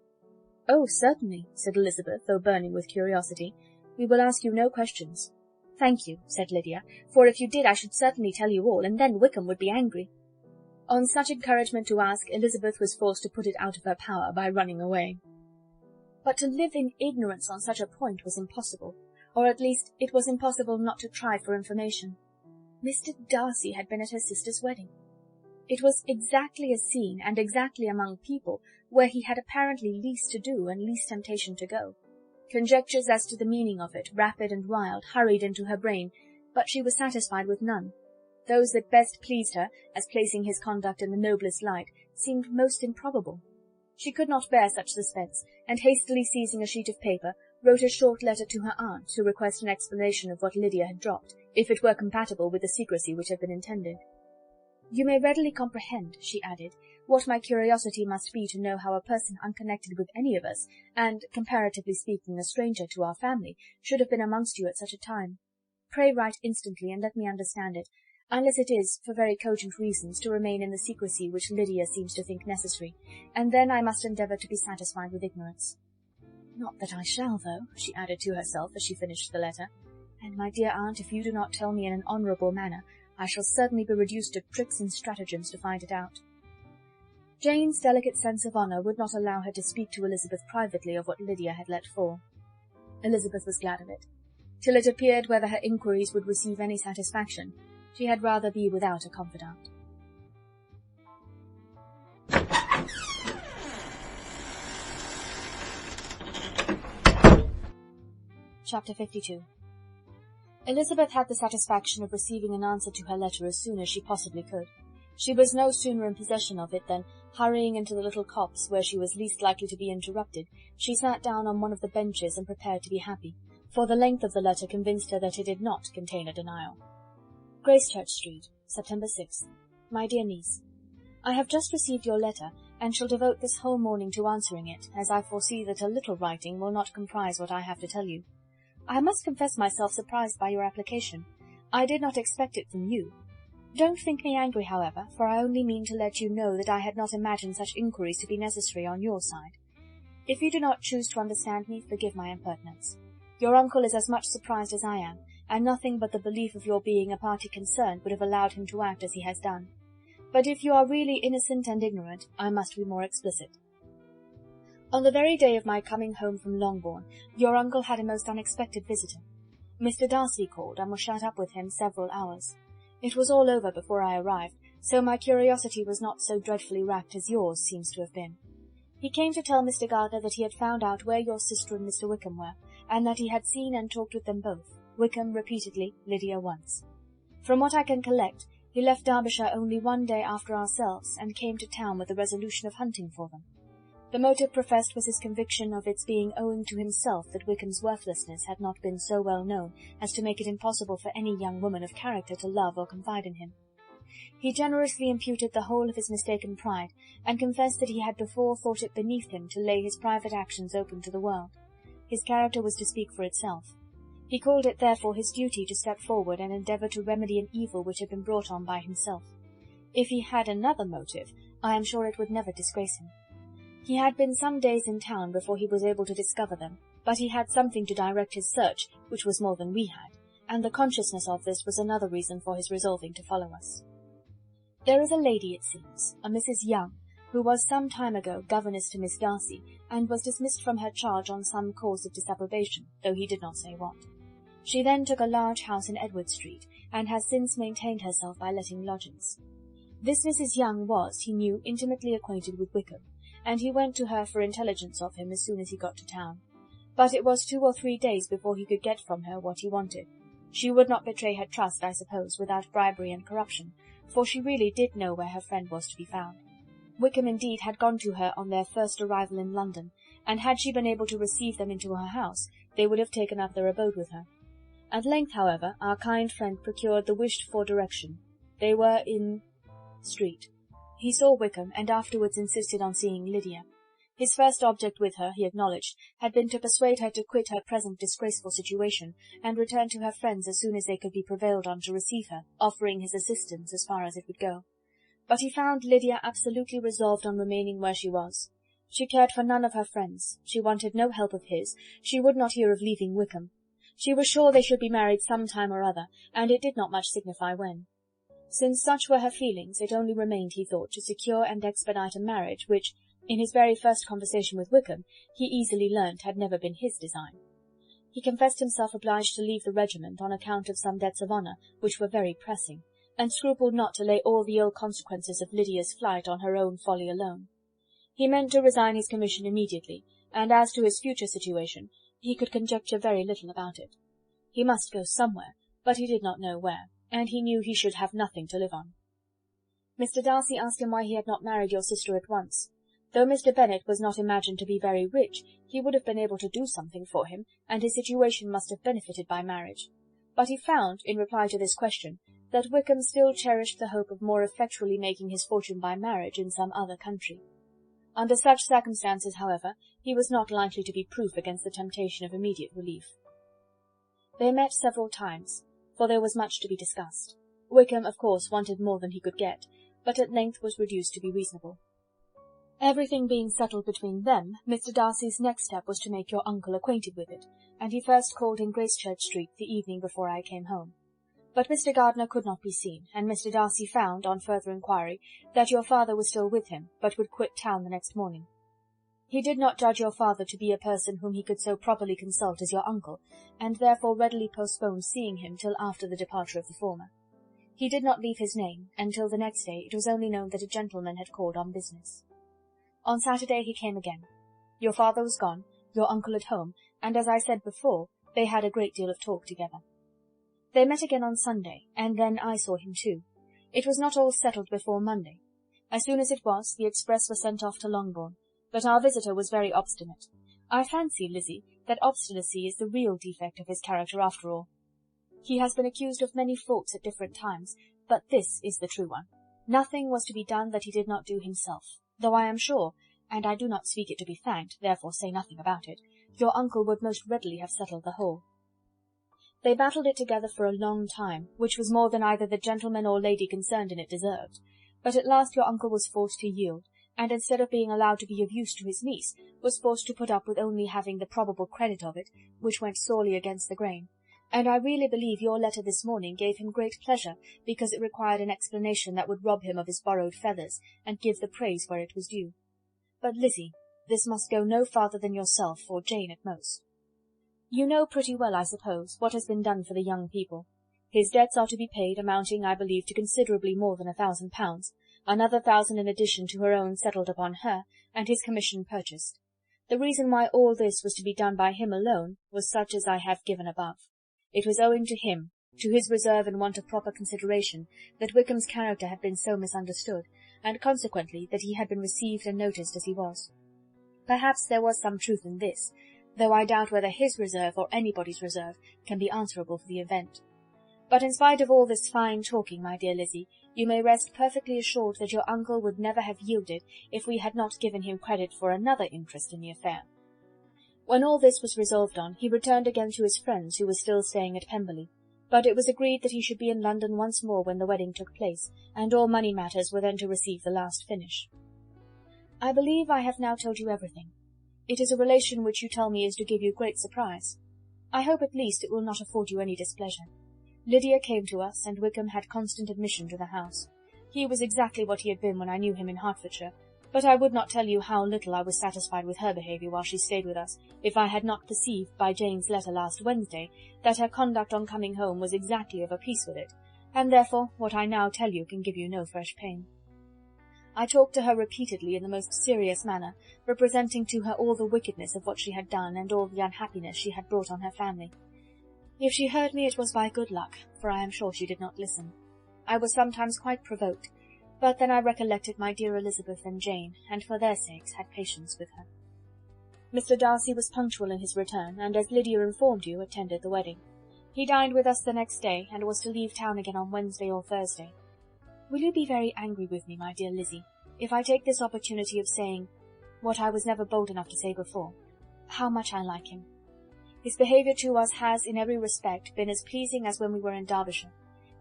"Oh, certainly," said Elizabeth, though burning with curiosity. "We will ask you no questions." "Thank you," said Lydia, "for if you did I should certainly tell you all, and then Wickham would be angry." On such encouragement to ask, Elizabeth was forced to put it out of her power by running away. But to live in ignorance on such a point was impossible, or at least it was impossible not to try for information. Mr. Darcy had been at her sister's wedding. It was exactly a scene, and exactly among people, where he had apparently least to do and least temptation to go. Conjectures as to the meaning of it, rapid and wild, hurried into her brain, but she was satisfied with none. Those that best pleased her, as placing his conduct in the noblest light, seemed most improbable. She could not bear such suspense, and hastily seizing a sheet of paper, wrote a short letter to her aunt to request an explanation of what Lydia had dropped, if it were compatible with the secrecy which had been intended. "You may readily comprehend," she added, "what my curiosity must be to know how a person unconnected with any of us, and, comparatively speaking, a stranger to our family, should have been amongst you at such a time. Pray write instantly, and let me understand it, unless it is, for very cogent reasons, to remain in the secrecy which Lydia seems to think necessary, and then I must endeavour to be satisfied with ignorance. Not that I shall, though," she added to herself as she finished the letter, "and, my dear aunt, if you do not tell me in an honourable manner, I shall certainly be reduced to tricks and stratagems to find it out." Jane's delicate sense of honour would not allow her to speak to Elizabeth privately of what Lydia had let fall. Elizabeth was glad of it. Till it appeared whether her inquiries would receive any satisfaction, she had rather be without a confidant. Chapter 52. Elizabeth had the satisfaction of receiving an answer to her letter as soon as she possibly could. She was no sooner in possession of it than, hurrying into the little copse where she was least likely to be interrupted, she sat down on one of the benches and prepared to be happy, for the length of the letter convinced her that it did not contain a denial. Gracechurch Street, September 6th. My dear niece, I have just received your letter, and shall devote this whole morning to answering it, as I foresee that a little writing will not comprise what I have to tell you. I must confess myself surprised by your application. I did not expect it from you. Don't think me angry, however, for I only mean to let you know that I had not imagined such inquiries to be necessary on your side. If you do not choose to understand me, forgive my impertinence. Your uncle is as much surprised as I am, and nothing but the belief of your being a party concerned would have allowed him to act as he has done. But if you are really innocent and ignorant, I must be more explicit. On the very day of my coming home from Longbourn, your uncle had a most unexpected visitor. Mr. Darcy called, and was shut up with him several hours. It was all over before I arrived, so my curiosity was not so dreadfully racked as yours seems to have been. He came to tell Mr. Gardiner that he had found out where your sister and Mr. Wickham were, and that he had seen and talked with them both, Wickham repeatedly, Lydia once. From what I can collect, he left Derbyshire only one day after ourselves, and came to town with the resolution of hunting for them. The motive professed was his conviction of its being owing to himself that Wickham's worthlessness had not been so well known as to make it impossible for any young woman of character to love or confide in him. He generously imputed the whole of his mistaken pride, and confessed that he had before thought it beneath him to lay his private actions open to the world. His character was to speak for itself. He called it therefore his duty to step forward and endeavour to remedy an evil which had been brought on by himself. If he had another motive, I am sure it would never disgrace him. He had been some days in town before he was able to discover them, but he had something to direct his search, which was more than we had, and the consciousness of this was another reason for his resolving to follow us. There is a lady, it seems, a Mrs. Young, who was some time ago governess to Miss Darcy, and was dismissed from her charge on some cause of disapprobation, though he did not say what. She then took a large house in Edward Street, and has since maintained herself by letting lodgings. This Mrs. Young was, he knew, intimately acquainted with Wickham, and he went to her for intelligence of him as soon as he got to town. But it was 2 or 3 days before he could get from her what he wanted. She would not betray her trust, I suppose, without bribery and corruption, for she really did know where her friend was to be found. Wickham indeed had gone to her on their first arrival in London, and had she been able to receive them into her house, they would have taken up their abode with her. At length, however, our kind friend procured the wished-for direction. They were in Street. He saw Wickham, and afterwards insisted on seeing Lydia. His first object with her, he acknowledged, had been to persuade her to quit her present disgraceful situation, and return to her friends as soon as they could be prevailed on to receive her, offering his assistance as far as it would go. But he found Lydia absolutely resolved on remaining where she was. She cared for none of her friends, she wanted no help of his, she would not hear of leaving Wickham. She was sure they should be married some time or other, and it did not much signify when. Since such were her feelings, it only remained, he thought, to secure and expedite a marriage which, in his very first conversation with Wickham, he easily learnt had never been his design. He confessed himself obliged to leave the regiment on account of some debts of honour, which were very pressing, and scrupled not to lay all the ill consequences of Lydia's flight on her own folly alone. He meant to resign his commission immediately, and as to his future situation, he could conjecture very little about it. He must go somewhere, but he did not know where, and he knew he should have nothing to live on. Mr. Darcy asked him why he had not married your sister at once. Though Mr. Bennet was not imagined to be very rich, he would have been able to do something for him, and his situation must have benefited by marriage. But he found, in reply to this question, that Wickham still cherished the hope of more effectually making his fortune by marriage in some other country. Under such circumstances, however, he was not likely to be proof against the temptation of immediate relief. They met several times, for there was much to be discussed. Wickham, of course, wanted more than he could get, but at length was reduced to be reasonable. Everything being settled between them, Mr. Darcy's next step was to make your uncle acquainted with it, and he first called in Gracechurch Street the evening before I came home. But Mr. Gardiner could not be seen, and Mr. Darcy found, on further inquiry, that your father was still with him, but would quit town the next morning. He did not judge your father to be a person whom he could so properly consult as your uncle, and therefore readily postponed seeing him till after the departure of the former. He did not leave his name, and till the next day it was only known that a gentleman had called on business. On Saturday he came again. Your father was gone, your uncle at home, and, as I said before, they had a great deal of talk together. They met again on Sunday, and then I saw him too. It was not all settled before Monday. As soon as it was, the express was sent off to Longbourn, but our visitor was very obstinate. I fancy, Lizzie, that obstinacy is the real defect of his character after all. He has been accused of many faults at different times, but this is the true one. Nothing was to be done that he did not do himself, though I am sure, and I do not speak it to be thanked, therefore say nothing about it, your uncle would most readily have settled the whole. They battled it together for a long time, which was more than either the gentleman or lady concerned in it deserved, but at last your uncle was forced to yield, and instead of being allowed to be of use to his niece, was forced to put up with only having the probable credit of it, which went sorely against the grain. And I really believe your letter this morning gave him great pleasure, because it required an explanation that would rob him of his borrowed feathers, and give the praise where it was due. But, Lizzie, this must go no farther than yourself, or Jane at most. You know pretty well, I suppose, what has been done for the young people. His debts are to be paid, amounting, I believe, to considerably more than £1,000, another 1,000 in addition to her own settled upon her, and his commission purchased. The reason why all this was to be done by him alone was such as I have given above. It was owing to him, to his reserve and want of proper consideration, that Wickham's character had been so misunderstood, and consequently that he had been received and noticed as he was. Perhaps there was some truth in this, though I doubt whether his reserve or anybody's reserve can be answerable for the event. But in spite of all this fine talking, my dear Lizzie, you may rest perfectly assured that your uncle would never have yielded if we had not given him credit for another interest in the affair. When all this was resolved on, he returned again to his friends, who were still staying at Pemberley, but it was agreed that he should be in London once more when the wedding took place, and all money matters were then to receive the last finish. I believe I have now told you everything. It is a relation which you tell me is to give you great surprise. I hope at least it will not afford you any displeasure. Lydia came to us, and Wickham had constant admission to the house. He was exactly what he had been when I knew him in Hertfordshire, but I would not tell you how little I was satisfied with her behaviour while she stayed with us, if I had not perceived by Jane's letter last Wednesday that her conduct on coming home was exactly of a piece with it, and therefore what I now tell you can give you no fresh pain. I talked to her repeatedly in the most serious manner, representing to her all the wickedness of what she had done and all the unhappiness she had brought on her family. If she heard me it was by good luck, for I am sure she did not listen. I was sometimes quite provoked, but then I recollected my dear Elizabeth and Jane, and for their sakes had patience with her. Mr. Darcy was punctual in his return, and, as Lydia informed you, attended the wedding. He dined with us the next day, and was to leave town again on Wednesday or Thursday. Will you be very angry with me, my dear Lizzie, if I take this opportunity of saying, what I was never bold enough to say before, how much I like him. His behaviour to us has, in every respect, been as pleasing as when we were in Derbyshire.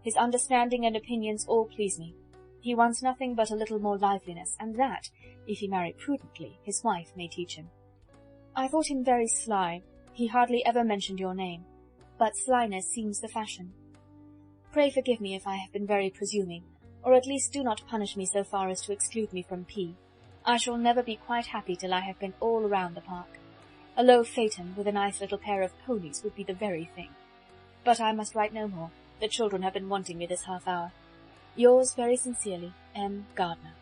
His understanding and opinions all please me. He wants nothing but a little more liveliness, and that, if he marry prudently, his wife may teach him. I thought him very sly. He hardly ever mentioned your name, but slyness seems the fashion. Pray forgive me if I have been very presuming, or at least do not punish me so far as to exclude me from P. I shall never be quite happy till I have been all round the park. A low phaeton with a nice little pair of ponies would be the very thing. But I must write no more. The children have been wanting me this half-hour. Yours very sincerely, M. Gardiner.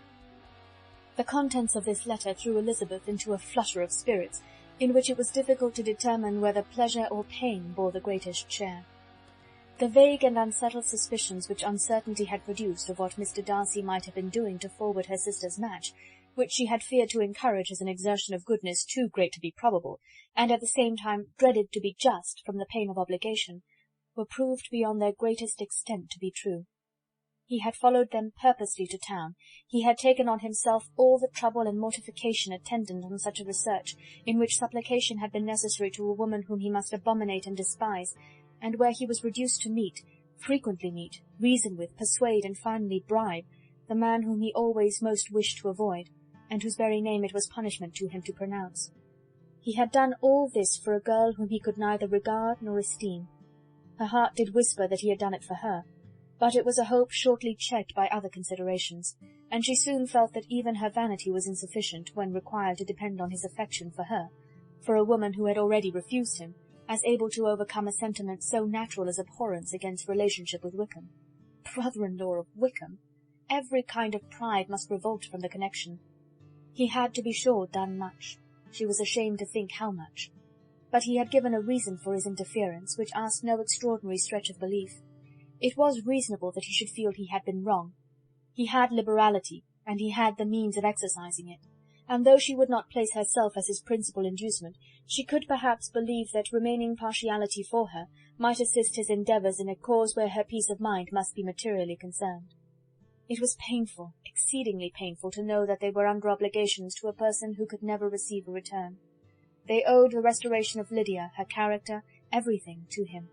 The contents of this letter threw Elizabeth into a flutter of spirits, in which it was difficult to determine whether pleasure or pain bore the greatest share. The vague and unsettled suspicions which uncertainty had produced of what Mr. Darcy might have been doing to forward her sister's match, which she had feared to encourage as an exertion of goodness too great to be probable, and at the same time dreaded to be just from the pain of obligation, were proved beyond their greatest extent to be true. He had followed them purposely to town. He had taken on himself all the trouble and mortification attendant on such a research, in which supplication had been necessary to a woman whom he must abominate and despise, and where he was reduced to meet, frequently meet, reason with, persuade, and finally bribe, the man whom he always most wished to avoid, and whose very name it was punishment to him to pronounce. He had done all this for a girl whom he could neither regard nor esteem. Her heart did whisper that he had done it for her, but it was a hope shortly checked by other considerations, and she soon felt that even her vanity was insufficient when required to depend on his affection for her, for a woman who had already refused him, as able to overcome a sentiment so natural as abhorrence against relationship with Wickham. Brother-in-law of Wickham! Every kind of pride must revolt from the connection. He had, to be sure, done much. She was ashamed to think how much. But he had given a reason for his interference, which asked no extraordinary stretch of belief. It was reasonable that he should feel he had been wrong. He had liberality, and he had the means of exercising it, and though she would not place herself as his principal inducement, she could perhaps believe that remaining partiality for her might assist his endeavours in a cause where her peace of mind must be materially concerned. It was painful, exceedingly painful, to know that they were under obligations to a person who could never receive a return. They owed the restoration of Lydia, her character, everything, to him.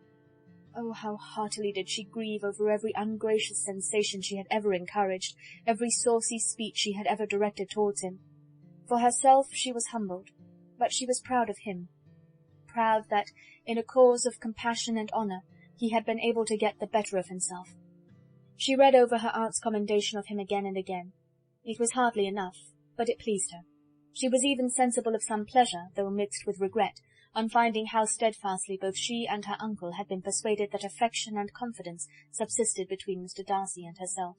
Oh, how heartily did she grieve over every ungracious sensation she had ever encouraged, every saucy speech she had ever directed towards him. For herself she was humbled, but she was proud of him, proud that, in a cause of compassion and honour, he had been able to get the better of himself. She read over her aunt's commendation of him again and again. It was hardly enough, but it pleased her. She was even sensible of some pleasure, though mixed with regret, on finding how steadfastly both she and her uncle had been persuaded that affection and confidence subsisted between Mr. Darcy and herself.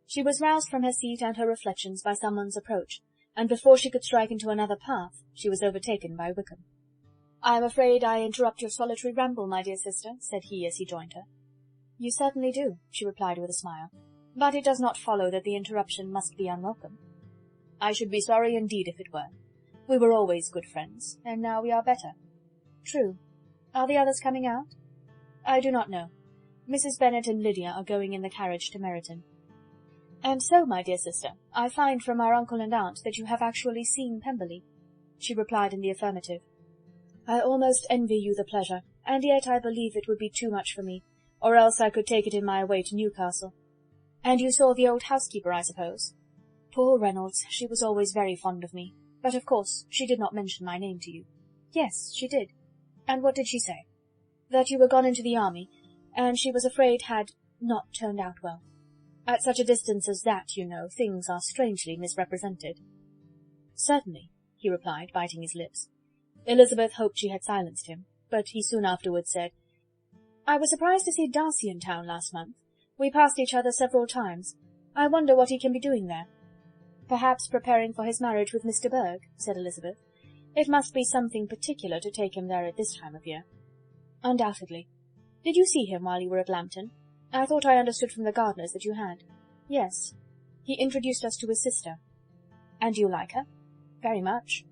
She was roused from her seat and her reflections by someone's approach, and before she could strike into another path, she was overtaken by Wickham. "I am afraid I interrupt your solitary ramble, my dear sister," said he as he joined her. "You certainly do," she replied with a smile, "but it does not follow that the interruption must be unwelcome." "I should be sorry indeed if it were. We were always good friends, and now we are better." "True. Are the others coming out?" "I do not know. Mrs. Bennet and Lydia are going in the carriage to Meryton." "And so, my dear sister, I find from our uncle and aunt that you have actually seen Pemberley." She replied in the affirmative. "I almost envy you the pleasure, and yet I believe it would be too much for me, or else I could take it in my way to Newcastle. And you saw the old housekeeper, I suppose?" "Poor Reynolds, she was always very fond of me, but of course she did not mention my name to you." "Yes, she did." "And what did she say?" "That you were gone into the army, and she was afraid had not turned out well. At such a distance as that, you know, things are strangely misrepresented." "Certainly," he replied, biting his lips. Elizabeth hoped she had silenced him, but he soon afterwards said, "I was surprised to see Darcy in town last month. We passed each other several times. I wonder what he can be doing there." "Perhaps preparing for his marriage with Mr. Berg," said Elizabeth. "It must be something particular to take him there at this time of year." "Undoubtedly. Did you see him while you were at Lambton? I thought I understood from the gardeners that you had." "Yes. He introduced us to his sister." "And you like her?" "Very much."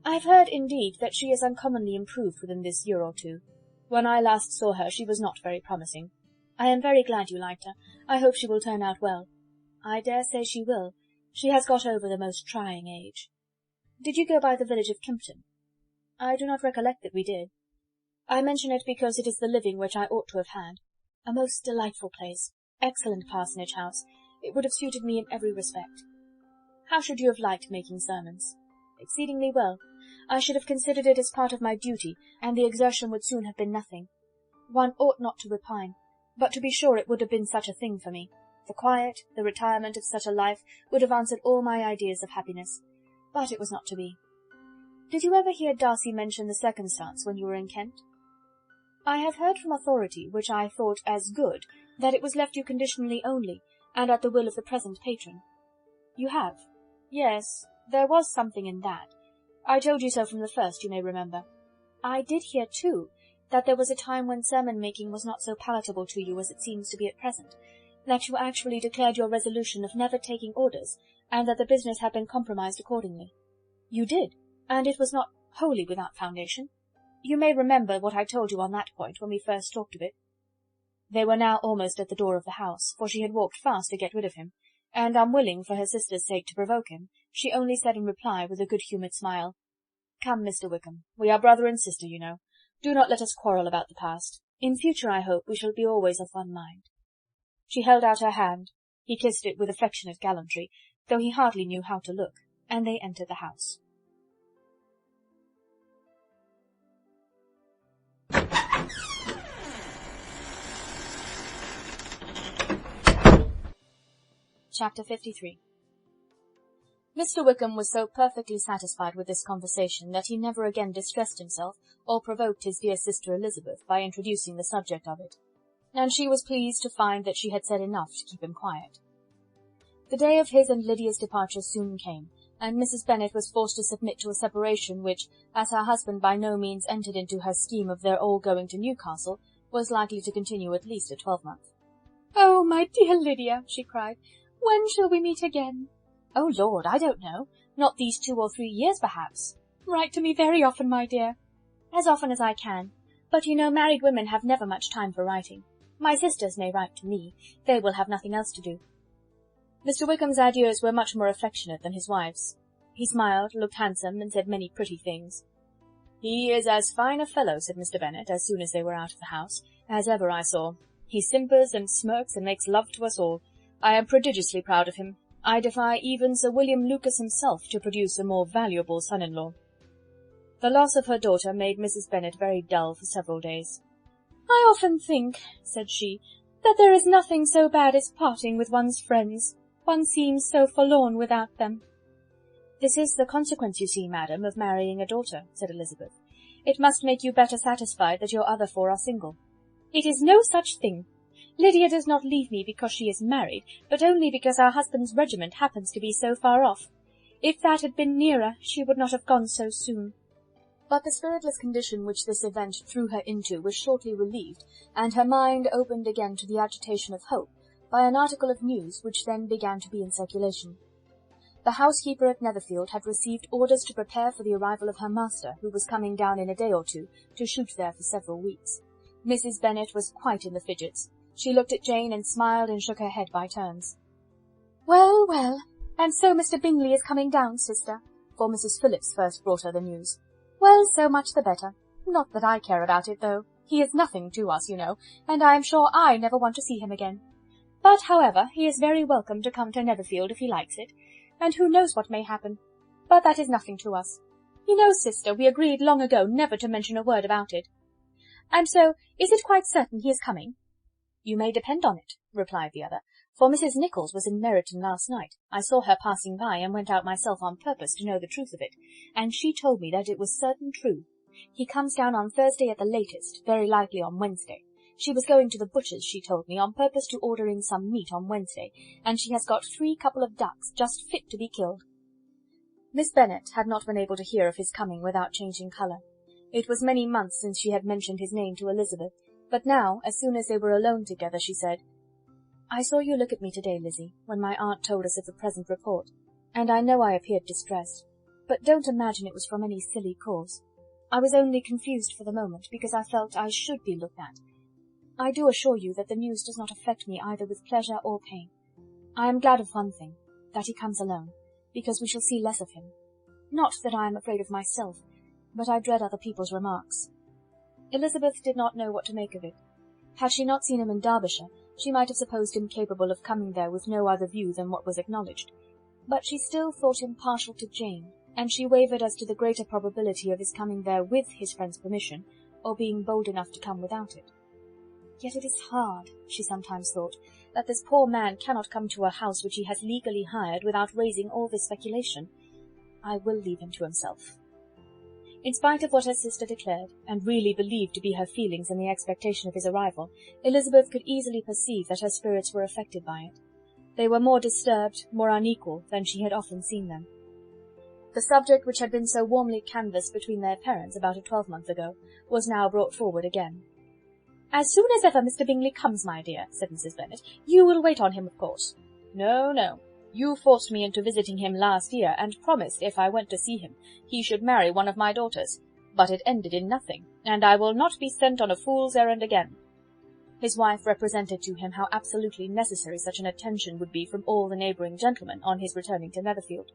"I've heard, indeed, that she is uncommonly improved within this year or two. When I last saw her she was not very promising. I am very glad you liked her. I hope she will turn out well." "I dare say she will. She has got over the most trying age. Did you go by the village of Kimpton? I do not recollect that we did. I mention it because it is the living which I ought to have had. A most delightful place. Excellent parsonage house. It would have suited me in every respect. How should you have liked making sermons? Exceedingly well. I should have considered it as part of my duty, and the exertion would soon have been nothing. One ought not to repine, but to be sure it would have been such a thing for me. The quiet, the retirement of such a life would have answered all my ideas of happiness. But it was not to be. Did you ever hear Darcy mention the circumstance when you were in Kent? I have heard from authority, which I thought as good, that it was left you conditionally only, and at the will of the present patron. You have? Yes, there was something in that. I told you so from the first, you may remember. I did hear, too, that there was a time when sermon-making was not so palatable to you as it seems to be at present, that you actually declared your resolution of never taking orders, and that the business had been compromised accordingly. You did, and it was not wholly without foundation. You may remember what I told you on that point when we first talked of it. They were now almost at the door of the house, for she had walked fast to get rid of him, and unwilling for her sister's sake to provoke him, she only said in reply with a good-humoured smile, "Come, Mr. Wickham, we are brother and sister, you know. Do not let us quarrel about the past. In future, I hope, we shall be always of one mind." She held out her hand. He kissed it with affectionate gallantry, though he hardly knew how to look, and they entered the house. Chapter 53. Mr. Wickham was so perfectly satisfied with this conversation that he never again distressed himself or provoked his dear sister Elizabeth by introducing the subject of it, and she was pleased to find that she had said enough to keep him quiet. The day of his and Lydia's departure soon came, and Mrs. Bennet was forced to submit to a separation which, as her husband by no means entered into her scheme of their all going to Newcastle, was likely to continue at least a 12-month. "Oh, my dear Lydia," she cried, "when shall we meet again?" "Oh, Lord, I don't know. Not these 2 or 3 years, perhaps." "Write to me very often, my dear." "As often as I can. But you know married women have never much time for writing. My sisters may write to me. They will have nothing else to do." Mr. Wickham's adieus were much more affectionate than his wife's. He smiled, looked handsome, and said many pretty things. "He is as fine a fellow," said Mr. Bennet, as soon as they were out of the house, "as ever I saw. He simpers and smirks and makes love to us all. I am prodigiously proud of him. I defy even Sir William Lucas himself to produce a more valuable son-in-law." The loss of her daughter made Mrs. Bennet very dull for several days. "I often think," said she, "that there is nothing so bad as parting with one's friends. One seems so forlorn without them." "This is the consequence, you see, madam, of marrying a daughter," said Elizabeth. "It must make you better satisfied that your other 4 are single." "It is no such thing. Lydia does not leave me because she is married, but only because our husband's regiment happens to be so far off. If that had been nearer, she would not have gone so soon." But the spiritless condition which this event threw her into was shortly relieved, and her mind opened again to the agitation of hope, by an article of news which then began to be in circulation. The housekeeper at Netherfield had received orders to prepare for the arrival of her master, who was coming down in a day or two, to shoot there for several weeks. Mrs. Bennet was quite in the fidgets. She looked at Jane and smiled and shook her head by turns. "Well, well, and so Mr. Bingley is coming down, sister," for Mrs. Phillips first brought her the news. "Well, so much the better. Not that I care about it, though. He is nothing to us, you know, and I am sure I never want to see him again. But, however, he is very welcome to come to Netherfield if he likes it, and who knows what may happen. But that is nothing to us. You know, sister, we agreed long ago never to mention a word about it. And so, is it quite certain he is coming?" "You may depend on it," replied the other, "for Mrs. Nicholls was in Meryton last night. I saw her passing by, and went out myself on purpose to know the truth of it, and she told me that it was certain true. He comes down on Thursday at the latest, very likely on Wednesday. She was going to the butcher's, she told me, on purpose to order in some meat on Wednesday, and she has got 3 couple of ducks, just fit to be killed." Miss Bennet had not been able to hear of his coming without changing colour. It was many months since she had mentioned his name to Elizabeth, but now, as soon as they were alone together, she said, "I saw you look at me to-day, Lizzie, when my aunt told us of the present report, and I know I appeared distressed, but don't imagine it was from any silly cause. I was only confused for the moment, because I felt I should be looked at. I do assure you that the news does not affect me either with pleasure or pain. I am glad of one thing, that he comes alone, because we shall see less of him. Not that I am afraid of myself, but I dread other people's remarks." Elizabeth did not know what to make of it. Had she not seen him in Derbyshire, she might have supposed him capable of coming there with no other view than what was acknowledged, but she still thought him partial to Jane, and she wavered as to the greater probability of his coming there with his friend's permission, or being bold enough to come without it. Yet it is hard, she sometimes thought, that this poor man cannot come to a house which he has legally hired without raising all this speculation. I will leave him to himself. In spite of what her sister declared, and really believed to be her feelings in the expectation of his arrival, Elizabeth could easily perceive that her spirits were affected by it. They were more disturbed, more unequal, than she had often seen them. The subject which had been so warmly canvassed between their parents about a 12-month ago was now brought forward again. "As soon as ever Mr. Bingley comes, my dear," said Mrs. Bennet, "you will wait on him, of course." "No, no. You forced me into visiting him last year, and promised, if I went to see him, he should marry one of my daughters. But it ended in nothing, and I will not be sent on a fool's errand again." His wife represented to him how absolutely necessary such an attention would be from all the neighbouring gentlemen on his returning to Netherfield.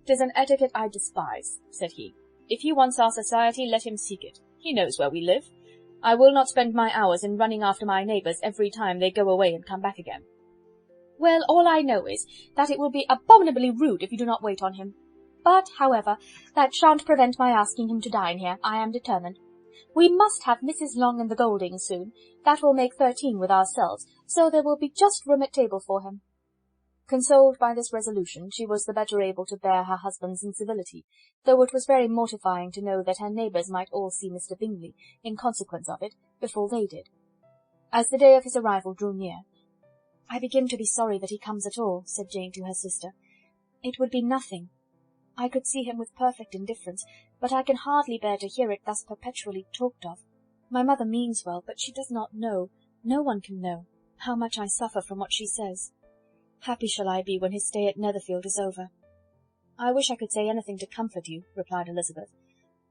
"'Tis an etiquette I despise," said he. "If he wants our society, let him seek it. He knows where we live. I will not spend my hours in running after my neighbours every time they go away and come back again." "Well, all I know is, that it will be abominably rude if you do not wait on him. But, however, that shan't prevent my asking him to dine here, I am determined. We must have Mrs. Long and the Goldings soon. That will make 13 with ourselves, so there will be just room at table for him." Consoled by this resolution, she was the better able to bear her husband's incivility, though it was very mortifying to know that her neighbours might all see Mr. Bingley, in consequence of it, before they did. As the day of his arrival drew near, "I begin to be sorry that he comes at all," said Jane to her sister. "It would be nothing. I could see him with perfect indifference, but I can hardly bear to hear it thus perpetually talked of. My mother means well, but she does not know, no one can know, how much I suffer from what she says. Happy shall I be when his stay at Netherfield is over." "I wish I could say anything to comfort you," replied Elizabeth,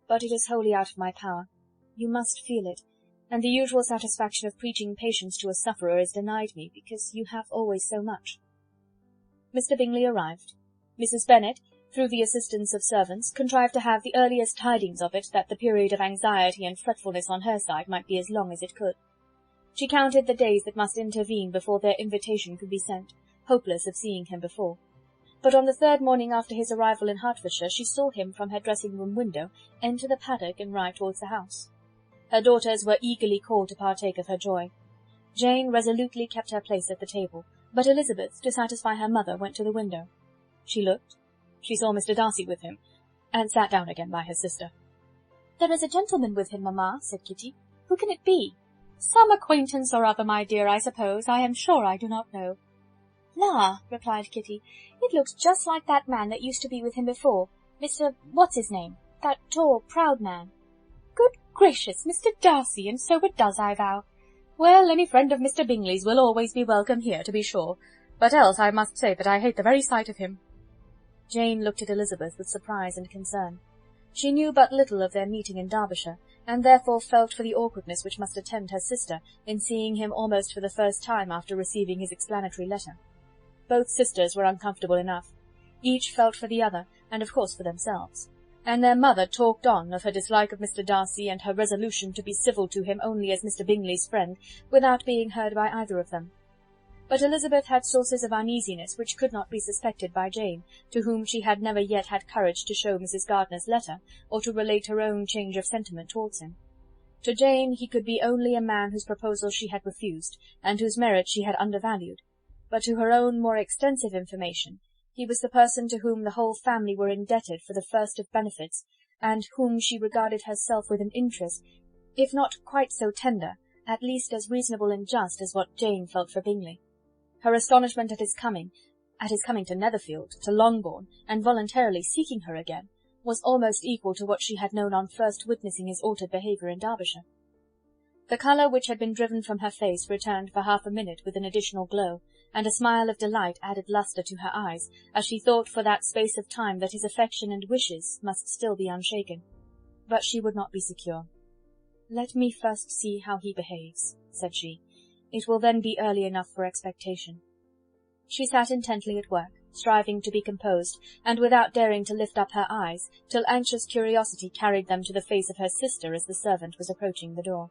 "but it is wholly out of my power. You must feel it, and the usual satisfaction of preaching patience to a sufferer is denied me, because you have always so much." Mr. Bingley arrived. Mrs. Bennet, through the assistance of servants, contrived to have the earliest tidings of it, that the period of anxiety and fretfulness on her side might be as long as it could. She counted the days that must intervene before their invitation could be sent, hopeless of seeing him before. But on the 3rd morning after his arrival in Hertfordshire, she saw him from her dressing-room window enter the paddock and ride towards the house. Her daughters were eagerly called to partake of her joy. Jane resolutely kept her place at the table, but Elizabeth, to satisfy her mother, went to the window. She looked, she saw Mr. Darcy with him, and sat down again by her sister. "There is a gentleman with him, mamma," said Kitty. "Who can it be?" "Some acquaintance or other, my dear, I suppose. I am sure I do not know." "La," replied Kitty, "it looks just like that man that used to be with him before, Mr. What's-his-name, that tall, proud man." "Good gracious, Mr. Darcy, and so it does, I vow. Well, any friend of Mr. Bingley's will always be welcome here, to be sure, but else I must say that I hate the very sight of him." Jane looked at Elizabeth with surprise and concern. She knew but little of their meeting in Derbyshire, and therefore felt for the awkwardness which must attend her sister in seeing him almost for the first time after receiving his explanatory letter. Both sisters were uncomfortable enough. Each felt for the other, and of course for themselves. And their mother talked on of her dislike of Mr. Darcy, and her resolution to be civil to him only as Mr. Bingley's friend, without being heard by either of them. But Elizabeth had sources of uneasiness which could not be suspected by Jane, to whom she had never yet had courage to show Mrs. Gardiner's letter, or to relate her own change of sentiment towards him. To Jane he could be only a man whose proposal she had refused, and whose merit she had undervalued, but to her own more extensive information he was the person to whom the whole family were indebted for the first of benefits, and whom she regarded herself with an interest, if not quite so tender, at least as reasonable and just as what Jane felt for Bingley. Her astonishment at his coming to Netherfield, to Longbourn, and voluntarily seeking her again, was almost equal to what she had known on first witnessing his altered behaviour in Derbyshire. The colour which had been driven from her face returned for half a minute with an additional glow, and a smile of delight added lustre to her eyes, as she thought for that space of time that his affection and wishes must still be unshaken. But she would not be secure. "Let me first see how he behaves," said she. "It will then be early enough for expectation." She sat intently at work, striving to be composed, and without daring to lift up her eyes, till anxious curiosity carried them to the face of her sister as the servant was approaching the door.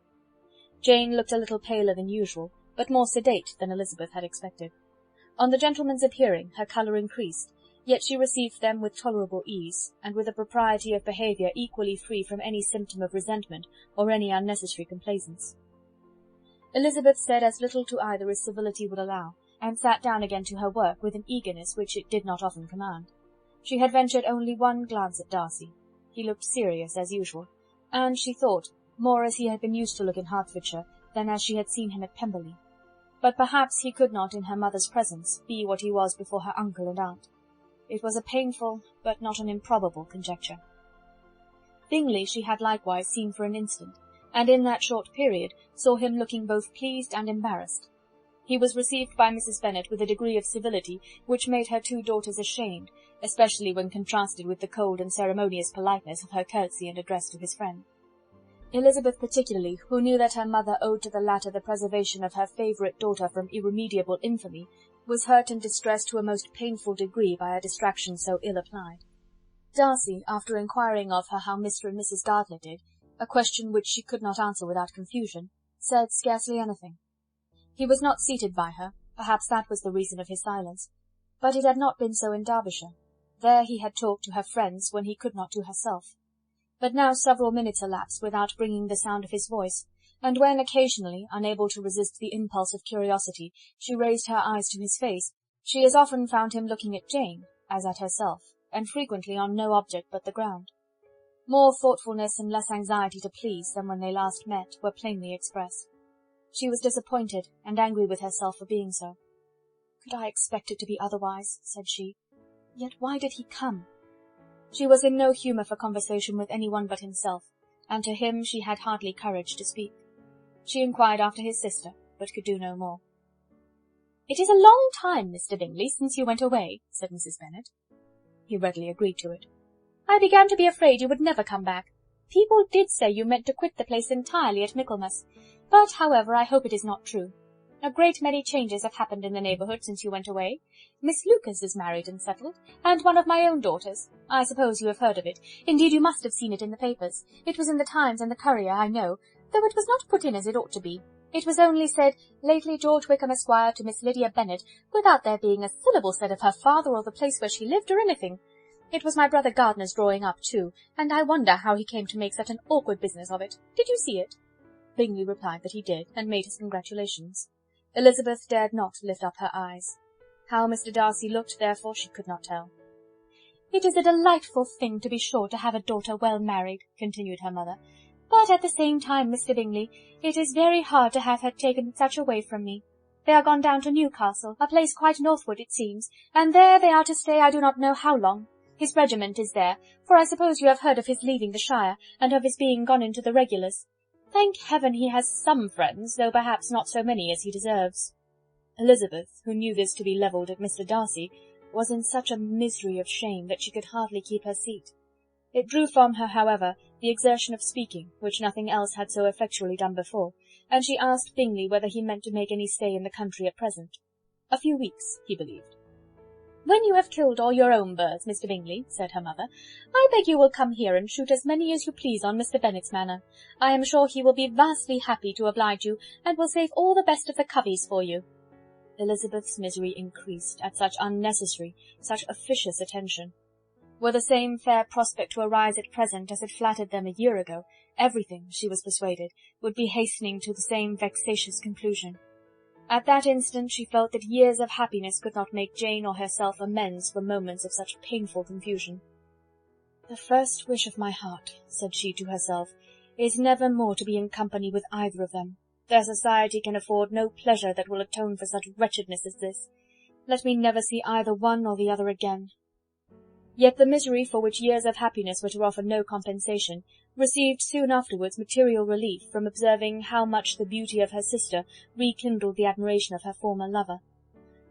Jane looked a little paler than usual, but more sedate than Elizabeth had expected. On the gentleman's appearing, her colour increased, yet she received them with tolerable ease, and with a propriety of behaviour equally free from any symptom of resentment or any unnecessary complaisance. Elizabeth said as little to either as civility would allow, and sat down again to her work with an eagerness which it did not often command. She had ventured only one glance at Darcy. He looked serious as usual, and, she thought, more as he had been used to look in Hertfordshire than as she had seen him at Pemberley. But perhaps he could not, in her mother's presence, be what he was before her uncle and aunt. It was a painful, but not an improbable conjecture. Bingley she had likewise seen for an instant, and in that short period saw him looking both pleased and embarrassed. He was received by Mrs. Bennet with a degree of civility which made her two daughters ashamed, especially when contrasted with the cold and ceremonious politeness of her curtsy and address to his friend. Elizabeth particularly, who knew that her mother owed to the latter the preservation of her favourite daughter from irremediable infamy, was hurt and distressed to a most painful degree by a distraction so ill applied. Darcy, after inquiring of her how Mr. and Mrs. Gardiner did, a question which she could not answer without confusion, said scarcely anything. He was not seated by her, perhaps that was the reason of his silence, but it had not been so in Derbyshire. There he had talked to her friends when he could not to herself. But now several minutes elapsed without bringing the sound of his voice, and when occasionally, unable to resist the impulse of curiosity, she raised her eyes to his face, she as often found him looking at Jane as at herself, and frequently on no object but the ground. More thoughtfulness and less anxiety to please than when they last met were plainly expressed. She was disappointed and angry with herself for being so. "Could I expect it to be otherwise?" said she. "Yet why did he come?" She was in no humour for conversation with any one but himself, and to him she had hardly courage to speak. She inquired after his sister, but could do no more. "It is a long time, Mr. Bingley, since you went away," said Mrs. Bennet. He readily agreed to it. "I began to be afraid you would never come back. People did say you meant to quit the place entirely at Michaelmas, but, however, I hope it is not true. A great many changes have happened in the neighbourhood since you went away. Miss Lucas is married and settled, and one of my own daughters. I suppose you have heard of it. Indeed, you must have seen it in the papers. It was in the Times and the Courier, I know, though it was not put in as it ought to be. It was only said, 'Lately George Wickham, Esquire, to Miss Lydia Bennet,' without there being a syllable said of her father or the place where she lived or anything. It was my brother Gardiner's drawing up, too, and I wonder how he came to make such an awkward business of it. Did you see it?" Bingley replied that he did, and made his congratulations. Elizabeth dared not lift up her eyes. How Mr. Darcy looked, therefore, she could not tell. "It is a delightful thing, to be sure, to have a daughter well married," continued her mother, "but at the same time, Mr. Bingley, it is very hard to have her taken such away from me. They are gone down to Newcastle, a place quite northward, it seems, and there they are to stay I do not know how long. His regiment is there, for I suppose you have heard of his leaving the shire, and of his being gone into the regulars. Thank heaven he has some friends, though perhaps not so many as he deserves." Elizabeth, who knew this to be levelled at Mr. Darcy, was in such a misery of shame that she could hardly keep her seat. It drew from her, however, the exertion of speaking, which nothing else had so effectually done before, and she asked Bingley whether he meant to make any stay in the country at present. A few weeks, he believed. "When you have killed all your own birds, Mr. Bingley," said her mother, "I beg you will come here and shoot as many as you please on Mr. Bennet's manor. I am sure he will be vastly happy to oblige you, and will save all the best of the coveys for you." Elizabeth's misery increased at such unnecessary, such officious attention. Were the same fair prospect to arise at present as had flattered them a year ago, everything, she was persuaded, would be hastening to the same vexatious conclusion. At that instant she felt that years of happiness could not make Jane or herself amends for moments of such painful confusion. "The first wish of my heart," said she to herself, "is never more to be in company with either of them. Their society can afford no pleasure that will atone for such wretchedness as this. Let me never see either one or the other again." Yet the misery for which years of happiness were to offer no compensation, received soon afterwards material relief from observing how much the beauty of her sister rekindled the admiration of her former lover.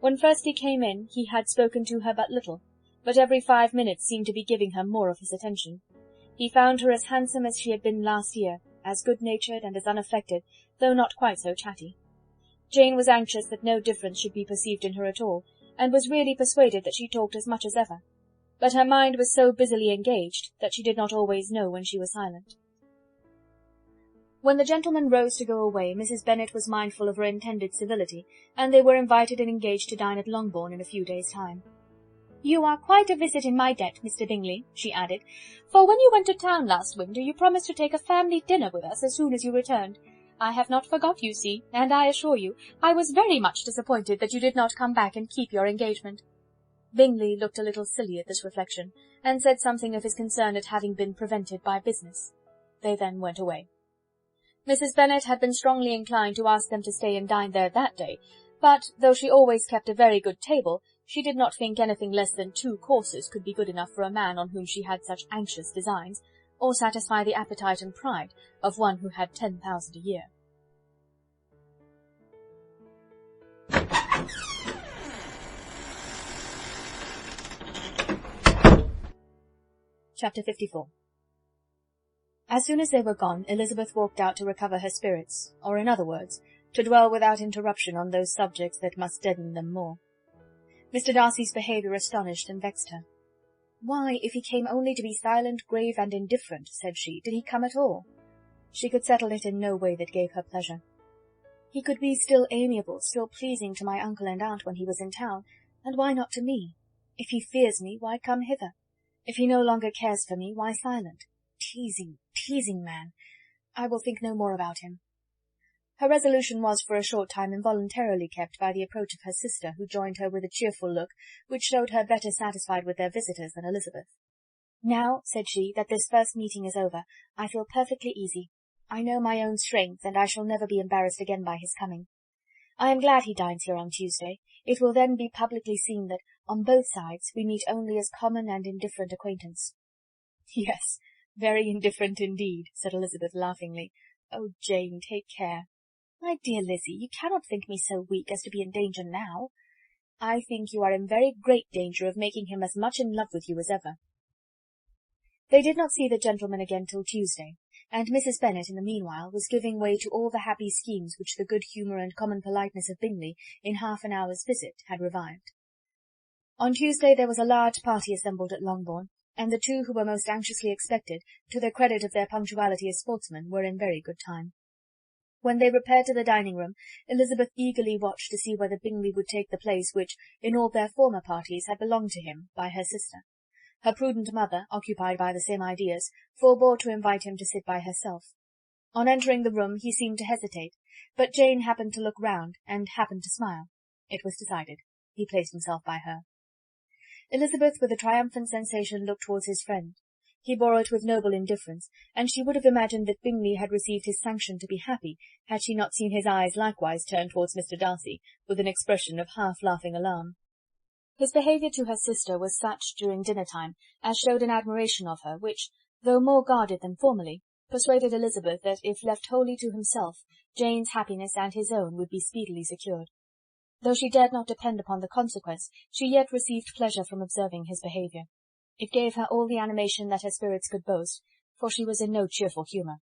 When first he came in, he had spoken to her but little, but every 5 minutes seemed to be giving her more of his attention. He found her as handsome as she had been last year, as good-natured and as unaffected, though not quite so chatty. Jane was anxious that no difference should be perceived in her at all, and was really persuaded that she talked as much as ever. But her mind was so busily engaged that she did not always know when she was silent. When the gentlemen rose to go away, Mrs. Bennet was mindful of her intended civility, and they were invited and engaged to dine at Longbourn in a few days' time. "You are quite a visit in my debt, Mr. Bingley," she added, "for when you went to town last winter you promised to take a family dinner with us as soon as you returned. I have not forgot, you see, and I assure you I was very much disappointed that you did not come back and keep your engagement." Bingley looked a little silly at this reflection, and said something of his concern at having been prevented by business. They then went away. Mrs. Bennet had been strongly inclined to ask them to stay and dine there that day, but, though she always kept a very good table, she did not think anything less than 2 courses could be good enough for a man on whom she had such anxious designs, or satisfy the appetite and pride of one who had 10,000 a year. Chapter 54. As soon as they were gone, Elizabeth walked out to recover her spirits, or in other words, to dwell without interruption on those subjects that must deaden them more. Mr. Darcy's behaviour astonished and vexed her. "Why, if he came only to be silent, grave, and indifferent," said she, "did he come at all?" She could settle it in no way that gave her pleasure. "He could be still amiable, still pleasing to my uncle and aunt when he was in town, and why not to me? If he fears me, why come hither? If he no longer cares for me, why silent? Teasing man! I will think no more about him." Her resolution was for a short time involuntarily kept by the approach of her sister, who joined her with a cheerful look, which showed her better satisfied with their visitors than Elizabeth. "Now," said she, "that this first meeting is over, I feel perfectly easy. I know my own strength, and I shall never be embarrassed again by his coming. I am glad he dines here on Tuesday. It will then be publicly seen that, on both sides, we meet only as common and indifferent acquaintance." "Yes, very indifferent indeed," said Elizabeth laughingly. "Oh, Jane, take care." "My dear Lizzie, you cannot think me so weak as to be in danger now." "I think you are in very great danger of making him as much in love with you as ever." They did not see the gentleman again till Tuesday, and Mrs. Bennet, in the meanwhile, was giving way to all the happy schemes which the good humour and common politeness of Bingley, in half an hour's visit, had revived. On Tuesday there was a large party assembled at Longbourn, and the 2 who were most anxiously expected, to the credit of their punctuality as sportsmen, were in very good time. When they repaired to the dining-room, Elizabeth eagerly watched to see whether Bingley would take the place which, in all their former parties, had belonged to him, by her sister. Her prudent mother, occupied by the same ideas, forbore to invite him to sit by herself. On entering the room he seemed to hesitate, but Jane happened to look round, and happened to smile. It was decided. He placed himself by her. Elizabeth, with a triumphant sensation, looked towards his friend. He bore it with noble indifference, and she would have imagined that Bingley had received his sanction to be happy, had she not seen his eyes likewise turn towards Mr. Darcy, with an expression of half-laughing alarm. His behaviour to her sister was such, during dinner-time, as showed an admiration of her, which, though more guarded than formerly, persuaded Elizabeth that, if left wholly to himself, Jane's happiness and his own would be speedily secured. Though she dared not depend upon the consequence, she yet received pleasure from observing his behaviour. It gave her all the animation that her spirits could boast, for she was in no cheerful humour.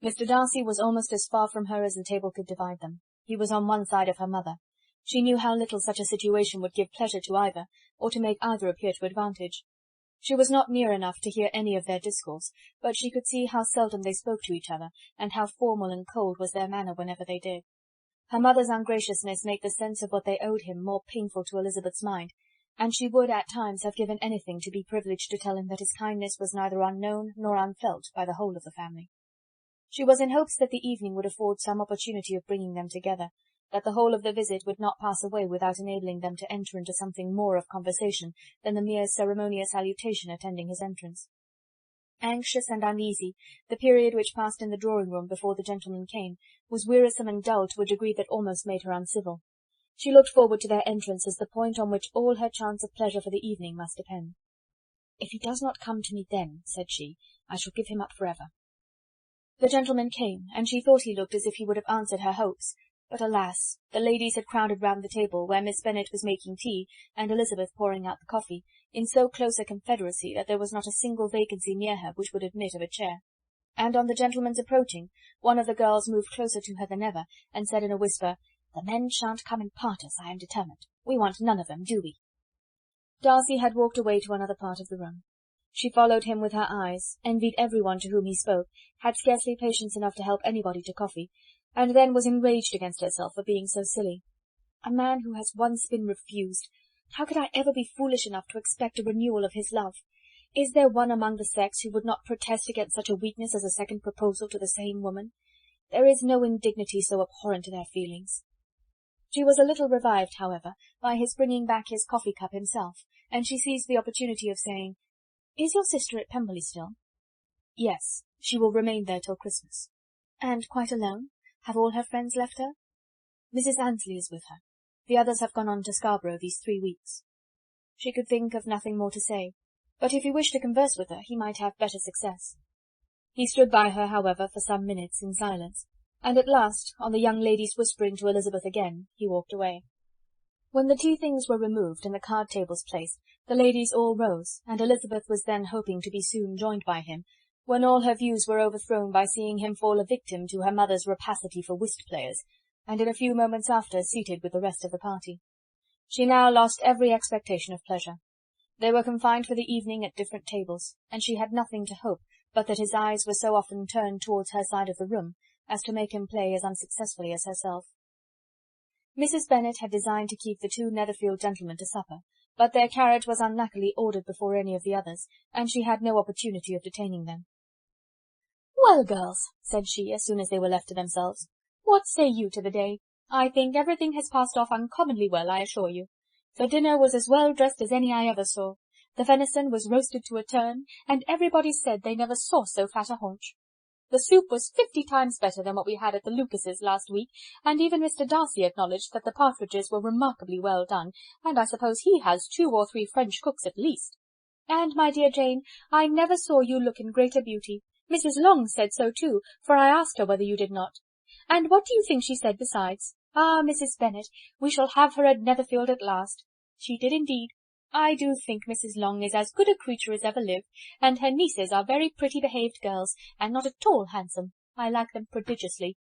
Mr. Darcy was almost as far from her as the table could divide them. He was on one side of her mother. She knew how little such a situation would give pleasure to either, or to make either appear to advantage. She was not near enough to hear any of their discourse, but she could see how seldom they spoke to each other, and how formal and cold was their manner whenever they did. Her mother's ungraciousness made the sense of what they owed him more painful to Elizabeth's mind, and she would at times have given anything to be privileged to tell him that his kindness was neither unknown nor unfelt by the whole of the family. She was in hopes that the evening would afford some opportunity of bringing them together, that the whole of the visit would not pass away without enabling them to enter into something more of conversation than the mere ceremonious salutation attending his entrance. Anxious and uneasy, the period which passed in the drawing-room before the gentlemen came was wearisome and dull to a degree that almost made her uncivil. She looked forward to their entrance as the point on which all her chance of pleasure for the evening must depend. "If he does not come to me then," said she, "I shall give him up for ever." The gentleman came, and she thought he looked as if he would have answered her hopes, but alas! The ladies had crowded round the table, where Miss Bennet was making tea, and Elizabeth pouring out the coffee, in so close a confederacy that there was not a single vacancy near her which would admit of a chair. And on the gentleman's approaching, one of the girls moved closer to her than ever, and said in a whisper, "The men shan't come and part us, I am determined. We want none of them, do we?" Darcy had walked away to another part of the room. She followed him with her eyes, envied everyone to whom he spoke, had scarcely patience enough to help anybody to coffee, and then was enraged against herself for being so silly. A man who has once been refused! How could I ever be foolish enough to expect a renewal of his love? Is there one among the sex who would not protest against such a weakness as a second proposal to the same woman? There is no indignity so abhorrent to their feelings. She was a little revived, however, by his bringing back his coffee-cup himself, and she seized the opportunity of saying, "Is your sister at Pemberley still?" "Yes, she will remain there till Christmas." "And quite alone? Have all her friends left her?" "Mrs. Annesley is with her. The others have gone on to Scarborough these 3 weeks." She could think of nothing more to say, but if he wished to converse with her, he might have better success. He stood by her, however, for some minutes in silence, and at last, on the young lady's whispering to Elizabeth again, he walked away. When the tea things were removed and the card tables placed, the ladies all rose, and Elizabeth was then hoping to be soon joined by him, when all her views were overthrown by seeing him fall a victim to her mother's rapacity for whist-players, and in a few moments after seated with the rest of the party. She now lost every expectation of pleasure. They were confined for the evening at different tables, and she had nothing to hope but that his eyes were so often turned towards her side of the room as to make him play as unsuccessfully as herself. Mrs. Bennet had designed to keep the 2 Netherfield gentlemen to supper, but their carriage was unluckily ordered before any of the others, and she had no opportunity of detaining them. "Well, girls," said she, as soon as they were left to themselves, "what say you to the day? I think everything has passed off uncommonly well, I assure you. The dinner was as well dressed as any I ever saw. The venison was roasted to a turn, and everybody said they never saw so fat a haunch. The soup was 50 times better than what we had at the Lucases last week, and even Mr. Darcy acknowledged that the partridges were remarkably well done, and I suppose he has 2 or 3 French cooks at least. And, my dear Jane, I never saw you look in greater beauty. Mrs. Long said so too, for I asked her whether you did not. And what do you think she said besides? Ah, Mrs. Bennet, we shall have her at Netherfield at last. She did indeed. I do think Mrs. Long is as good a creature as ever lived, and her nieces are very pretty behaved girls, and not at all handsome. I like them prodigiously."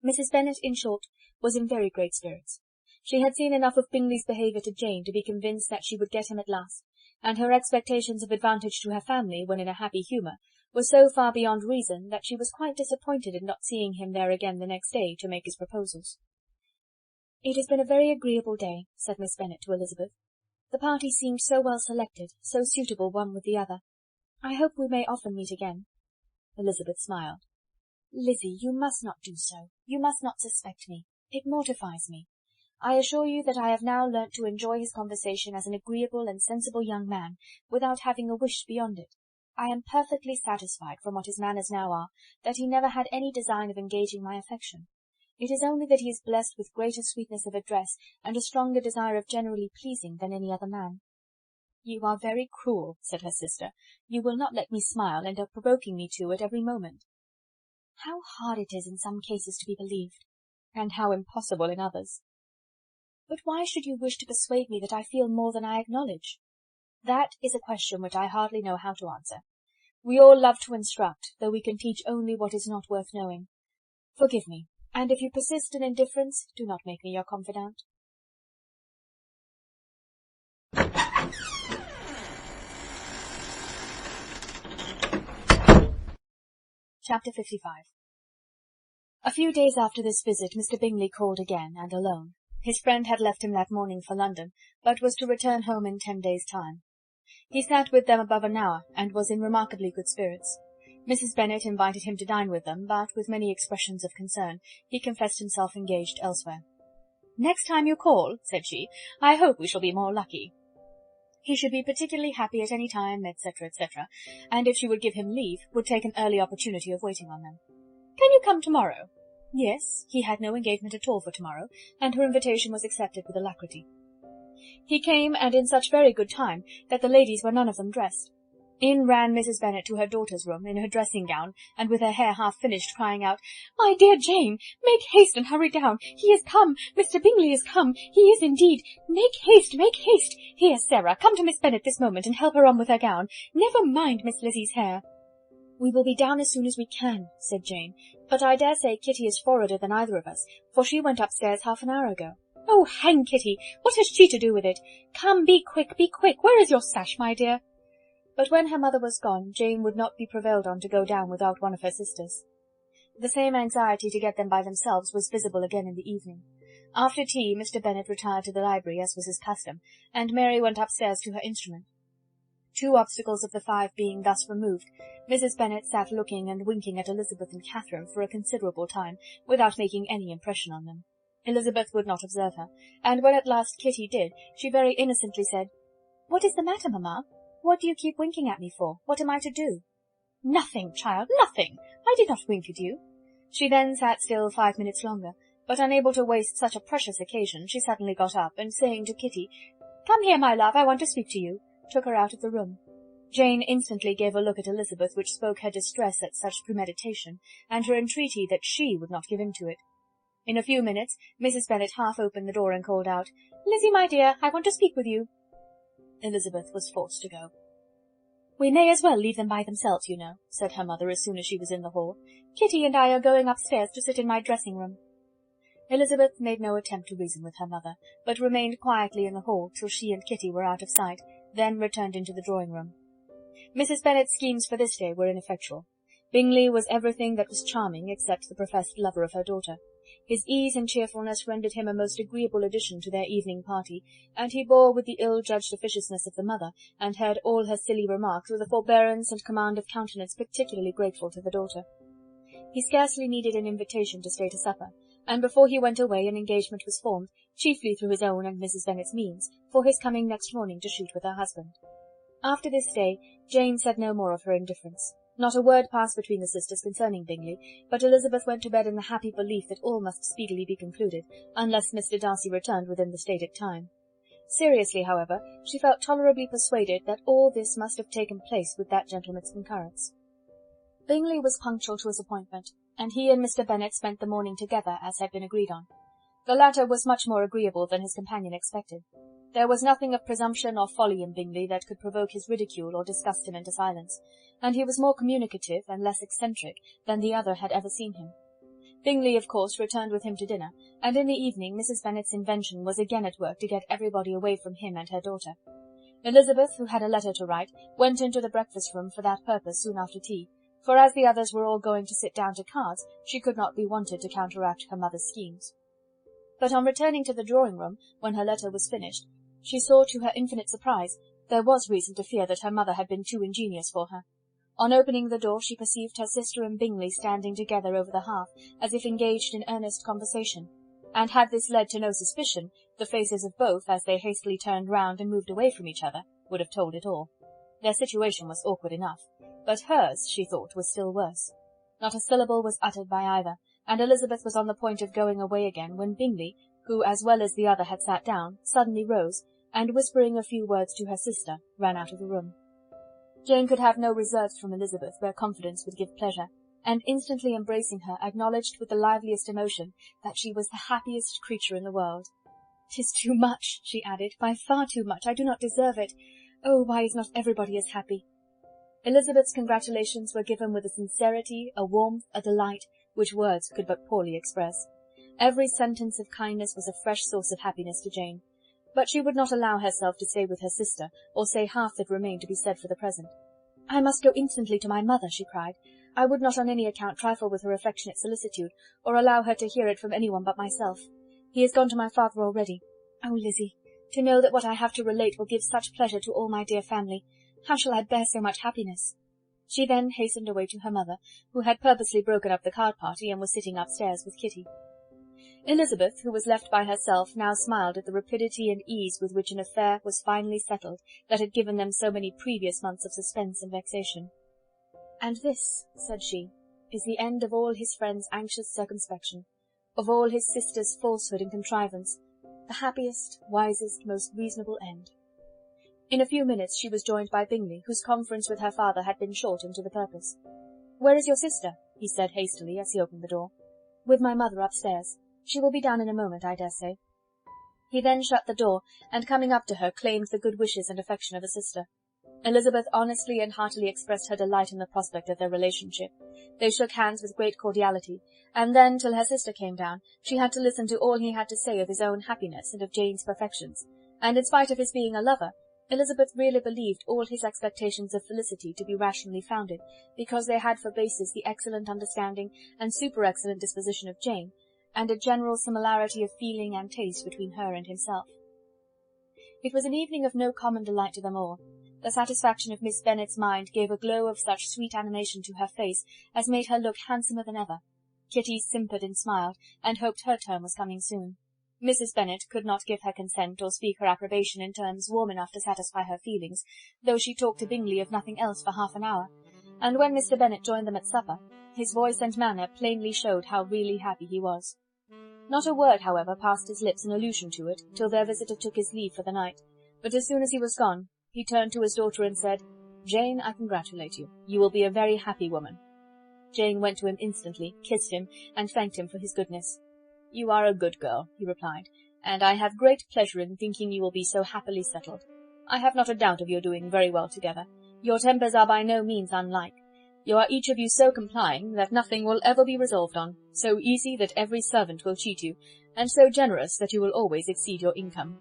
Mrs. Bennet, in short, was in very great spirits. She had seen enough of Bingley's behaviour to Jane to be convinced that she would get him at last, and her expectations of advantage to her family, when in a happy humour, were so far beyond reason that she was quite disappointed in not seeing him there again the next day to make his proposals. "It has been a very agreeable day," said Miss Bennet to Elizabeth. "The party seemed so well selected, so suitable one with the other. I hope we may often meet again." Elizabeth smiled. "Lizzie, you must not do so. You must not suspect me. It mortifies me. I assure you that I have now learnt to enjoy his conversation as an agreeable and sensible young man, without having a wish beyond it. I am perfectly satisfied, from what his manners now are, that he never had any design of engaging my affection. It is only that he is blessed with greater sweetness of address, and a stronger desire of generally pleasing than any other man." "You are very cruel," said her sister. "You will not let me smile, and are provoking me to it every moment." "How hard it is in some cases to be believed, and how impossible in others. But why should you wish to persuade me that I feel more than I acknowledge? That is a question which I hardly know how to answer. We all love to instruct, though we can teach only what is not worth knowing. Forgive me, and if you persist in indifference, do not make me your confidant." Chapter 55. A few days after this visit, Mr. Bingley called again, and alone. His friend had left him that morning for London, but was to return home in 10 days' time. He sat with them above an hour, and was in remarkably good spirits. Mrs. Bennet invited him to dine with them, but, with many expressions of concern, he confessed himself engaged elsewhere. "Next time you call," said she, "I hope we shall be more lucky." He should be particularly happy at any time, etc., etc., and if she would give him leave, would take an early opportunity of waiting on them. "Can you come tomorrow?" Yes, he had no engagement at all for tomorrow, and her invitation was accepted with alacrity. He came, and in such very good time that the ladies were none of them dressed. In ran Mrs. Bennet to her daughter's room, in her dressing-gown, and with her hair half finished, crying out, "My dear Jane, make haste and hurry down. He is come. Mr. Bingley is come. He is indeed. Make haste, make haste. Here, Sarah, come to Miss Bennet this moment, and help her on with her gown. Never mind Miss Lizzie's hair." "We will be down as soon as we can," said Jane, "but I dare say Kitty is forwarder than either of us, for she went upstairs half an hour ago." "Oh, hang Kitty! What has she to do with it? Come, be quick, be quick! Where is your sash, my dear?" But when her mother was gone, Jane would not be prevailed on to go down without one of her sisters. The same anxiety to get them by themselves was visible again in the evening. After tea, Mr. Bennet retired to the library, as was his custom, and Mary went upstairs to her instrument. 2 obstacles of the 5 being thus removed, Mrs. Bennet sat looking and winking at Elizabeth and Catherine for a considerable time, without making any impression on them. Elizabeth would not observe her, and when at last Kitty did, she very innocently said, "What is the matter, mamma? What do you keep winking at me for? What am I to do?" "Nothing, child, nothing. I did not wink at you." She then sat still 5 minutes longer, but unable to waste such a precious occasion, she suddenly got up, and saying to Kitty, "Come here, my love, I want to speak to you," took her out of the room. Jane instantly gave a look at Elizabeth which spoke her distress at such premeditation, and her entreaty that she would not give in to it. In a few minutes, Mrs. Bennet half opened the door and called out, "Lizzie, my dear, I want to speak with you." Elizabeth was forced to go. "We may as well leave them by themselves, you know," said her mother as soon as she was in the hall. "Kitty and I are going upstairs to sit in my dressing-room." Elizabeth made no attempt to reason with her mother, but remained quietly in the hall till she and Kitty were out of sight, then returned into the drawing-room. Mrs. Bennet's schemes for this day were ineffectual. Bingley was everything that was charming except the professed lover of her daughter. His ease and cheerfulness rendered him a most agreeable addition to their evening party, and he bore with the ill-judged officiousness of the mother, and heard all her silly remarks with a forbearance and command of countenance particularly grateful to the daughter. He scarcely needed an invitation to stay to supper, and before he went away an engagement was formed, chiefly through his own and Mrs. Bennet's means, for his coming next morning to shoot with her husband. After this day, Jane said no more of her indifference. Not a word passed between the sisters concerning Bingley, but Elizabeth went to bed in the happy belief that all must speedily be concluded, unless Mr. Darcy returned within the stated time. Seriously, however, she felt tolerably persuaded that all this must have taken place with that gentleman's concurrence. Bingley was punctual to his appointment, and he and Mr. Bennet spent the morning together, as had been agreed on. The latter was much more agreeable than his companion expected. There was nothing of presumption or folly in Bingley that could provoke his ridicule or disgust him into silence, and he was more communicative and less eccentric than the other had ever seen him. Bingley, of course, returned with him to dinner, and in the evening Mrs. Bennet's invention was again at work to get everybody away from him and her daughter. Elizabeth, who had a letter to write, went into the breakfast-room for that purpose soon after tea, for as the others were all going to sit down to cards, she could not be wanted to counteract her mother's schemes. But on returning to the drawing-room, when her letter was finished, she saw, to her infinite surprise, there was reason to fear that her mother had been too ingenious for her. On opening the door, she perceived her sister and Bingley standing together over the hearth, as if engaged in earnest conversation, and had this led to no suspicion, the faces of both, as they hastily turned round and moved away from each other, would have told it all. Their situation was awkward enough, but hers, she thought, was still worse. Not a syllable was uttered by either, and Elizabeth was on the point of going away again, when Bingley, who as well as the other had sat down, suddenly rose, and whispering a few words to her sister, ran out of the room. Jane could have no reserves from Elizabeth where confidence would give pleasure, and instantly embracing her, acknowledged with the liveliest emotion that she was the happiest creature in the world. "'Tis too much," she added, "by far too much. I do not deserve it. Oh, why is not everybody as happy?" Elizabeth's congratulations were given with a sincerity, a warmth, a delight, which words could but poorly express. Every sentence of kindness was a fresh source of happiness to Jane. But she would not allow herself to stay with her sister, or say half that remained to be said for the present. "I must go instantly to my mother," she cried. "I would not on any account trifle with her affectionate solicitude, or allow her to hear it from anyone but myself. He is gone to my father already. Oh, Lizzie, to know that what I have to relate will give such pleasure to all my dear family, how shall I bear so much happiness?" She then hastened away to her mother, who had purposely broken up the card party, and was sitting upstairs with Kitty. Elizabeth, who was left by herself, now smiled at the rapidity and ease with which an affair was finally settled that had given them so many previous months of suspense and vexation. "And this," said she, "is the end of all his friends' anxious circumspection, of all his sister's falsehood and contrivance, the happiest, wisest, most reasonable end." In a few minutes she was joined by Bingley, whose conference with her father had been short and to the purpose. "Where is your sister?" he said hastily, as he opened the door. "With my mother upstairs. She will be down in a moment, I dare say." He then shut the door, and coming up to her, claimed the good wishes and affection of a sister. Elizabeth honestly and heartily expressed her delight in the prospect of their relationship. They shook hands with great cordiality, and then, till her sister came down, she had to listen to all he had to say of his own happiness and of Jane's perfections, and in spite of his being a lover, Elizabeth really believed all his expectations of felicity to be rationally founded, because they had for basis the excellent understanding and super-excellent disposition of Jane, and a general similarity of feeling and taste between her and himself. It was an evening of no common delight to them all. The satisfaction of Miss Bennet's mind gave a glow of such sweet animation to her face as made her look handsomer than ever. Kitty simpered and smiled, and hoped her turn was coming soon. Mrs. Bennet could not give her consent or speak her approbation in terms warm enough to satisfy her feelings, though she talked to Bingley of nothing else for half an hour, and when Mr. Bennet joined them at supper, his voice and manner plainly showed how really happy he was. Not a word, however, passed his lips in allusion to it, till their visitor took his leave for the night, but as soon as he was gone, he turned to his daughter and said, "Jane, I congratulate you. You will be a very happy woman." Jane went to him instantly, kissed him, and thanked him for his goodness. "You are a good girl," he replied, "and I have great pleasure in thinking you will be so happily settled. I have not a doubt of your doing very well together. Your tempers are by no means unlike. You are each of you so complying that nothing will ever be resolved on, so easy that every servant will cheat you, and so generous that you will always exceed your income."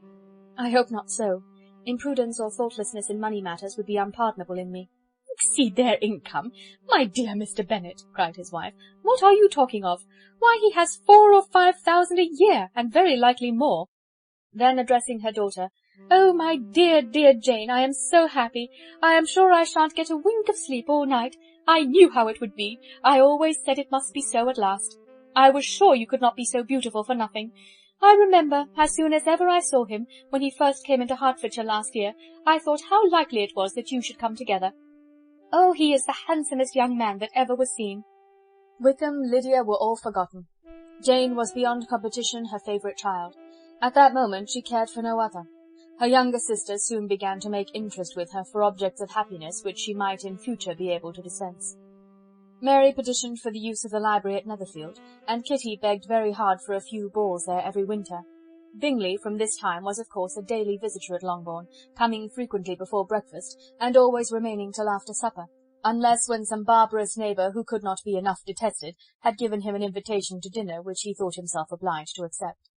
"I hope not so. Imprudence or thoughtlessness in money matters would be unpardonable in me." "Exceed their income! My dear Mr. Bennet," cried his wife, "what are you talking of? Why, he has 4,000 or 5,000 a year, and very likely more." Then, addressing her daughter, "Oh, my dear, dear Jane, I am so happy. I am sure I shan't get a wink of sleep all night. I knew how it would be. I always said it must be so at last. I was sure you could not be so beautiful for nothing. I remember, as soon as ever I saw him, when he first came into Hertfordshire last year, I thought how likely it was that you should come together. Oh, he is the handsomest young man that ever was seen." Wickham, Lydia were all forgotten. Jane was beyond competition her favourite child. At that moment she cared for no other. Her younger sisters soon began to make interest with her for objects of happiness which she might in future be able to dispense. Mary petitioned for the use of the library at Netherfield, and Kitty begged very hard for a few balls there every winter. Bingley, from this time, was of course a daily visitor at Longbourn, coming frequently before breakfast, and always remaining till after supper, unless when some barbarous neighbour, who could not be enough detested, had given him an invitation to dinner which he thought himself obliged to accept.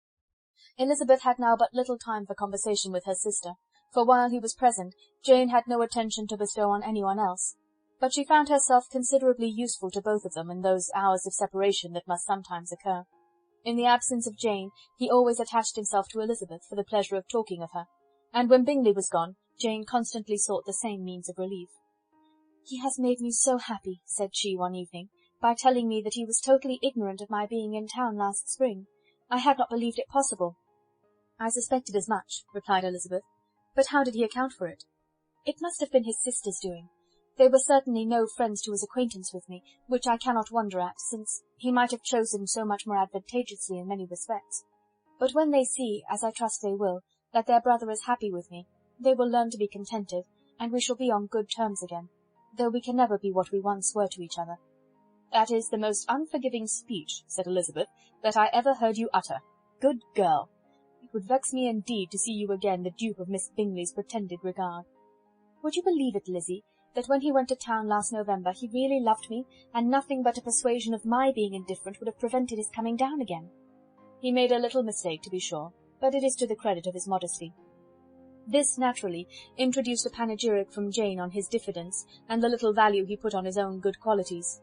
Elizabeth had now but little time for conversation with her sister, for while he was present, Jane had no attention to bestow on anyone else. But she found herself considerably useful to both of them in those hours of separation that must sometimes occur. In the absence of Jane, he always attached himself to Elizabeth for the pleasure of talking of her, and when Bingley was gone, Jane constantly sought the same means of relief. "He has made me so happy," said she one evening, "by telling me that he was totally ignorant of my being in town last spring. I had not believed it possible." "I suspected as much," replied Elizabeth. "But how did he account for it?" "It must have been his sister's doing. They were certainly no friends to his acquaintance with me, which I cannot wonder at, since he might have chosen so much more advantageously in many respects. But when they see, as I trust they will, that their brother is happy with me, they will learn to be contented, and we shall be on good terms again, though we can never be what we once were to each other." "That is the most unforgiving speech," said Elizabeth, "that I ever heard you utter. Good girl! It would vex me indeed to see you again the dupe of Miss Bingley's pretended regard. Would you believe it, Lizzie, that when he went to town last November he really loved me, and nothing but a persuasion of my being indifferent would have prevented his coming down again? He made a little mistake, to be sure, but it is to the credit of his modesty." This, naturally, introduced a panegyric from Jane on his diffidence, and the little value he put on his own good qualities.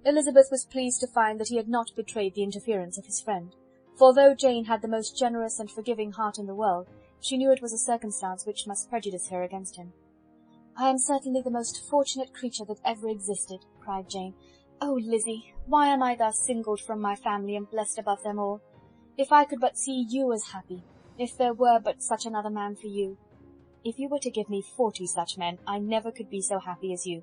Elizabeth was pleased to find that he had not betrayed the interference of his friend, for though Jane had the most generous and forgiving heart in the world, she knew it was a circumstance which must prejudice her against him. "I am certainly the most fortunate creature that ever existed," cried Jane. "Oh, Lizzie, why am I thus singled from my family and blessed above them all? If I could but see you as happy, if there were but such another man for you. If you were to give me 40 such men, I never could be so happy as you.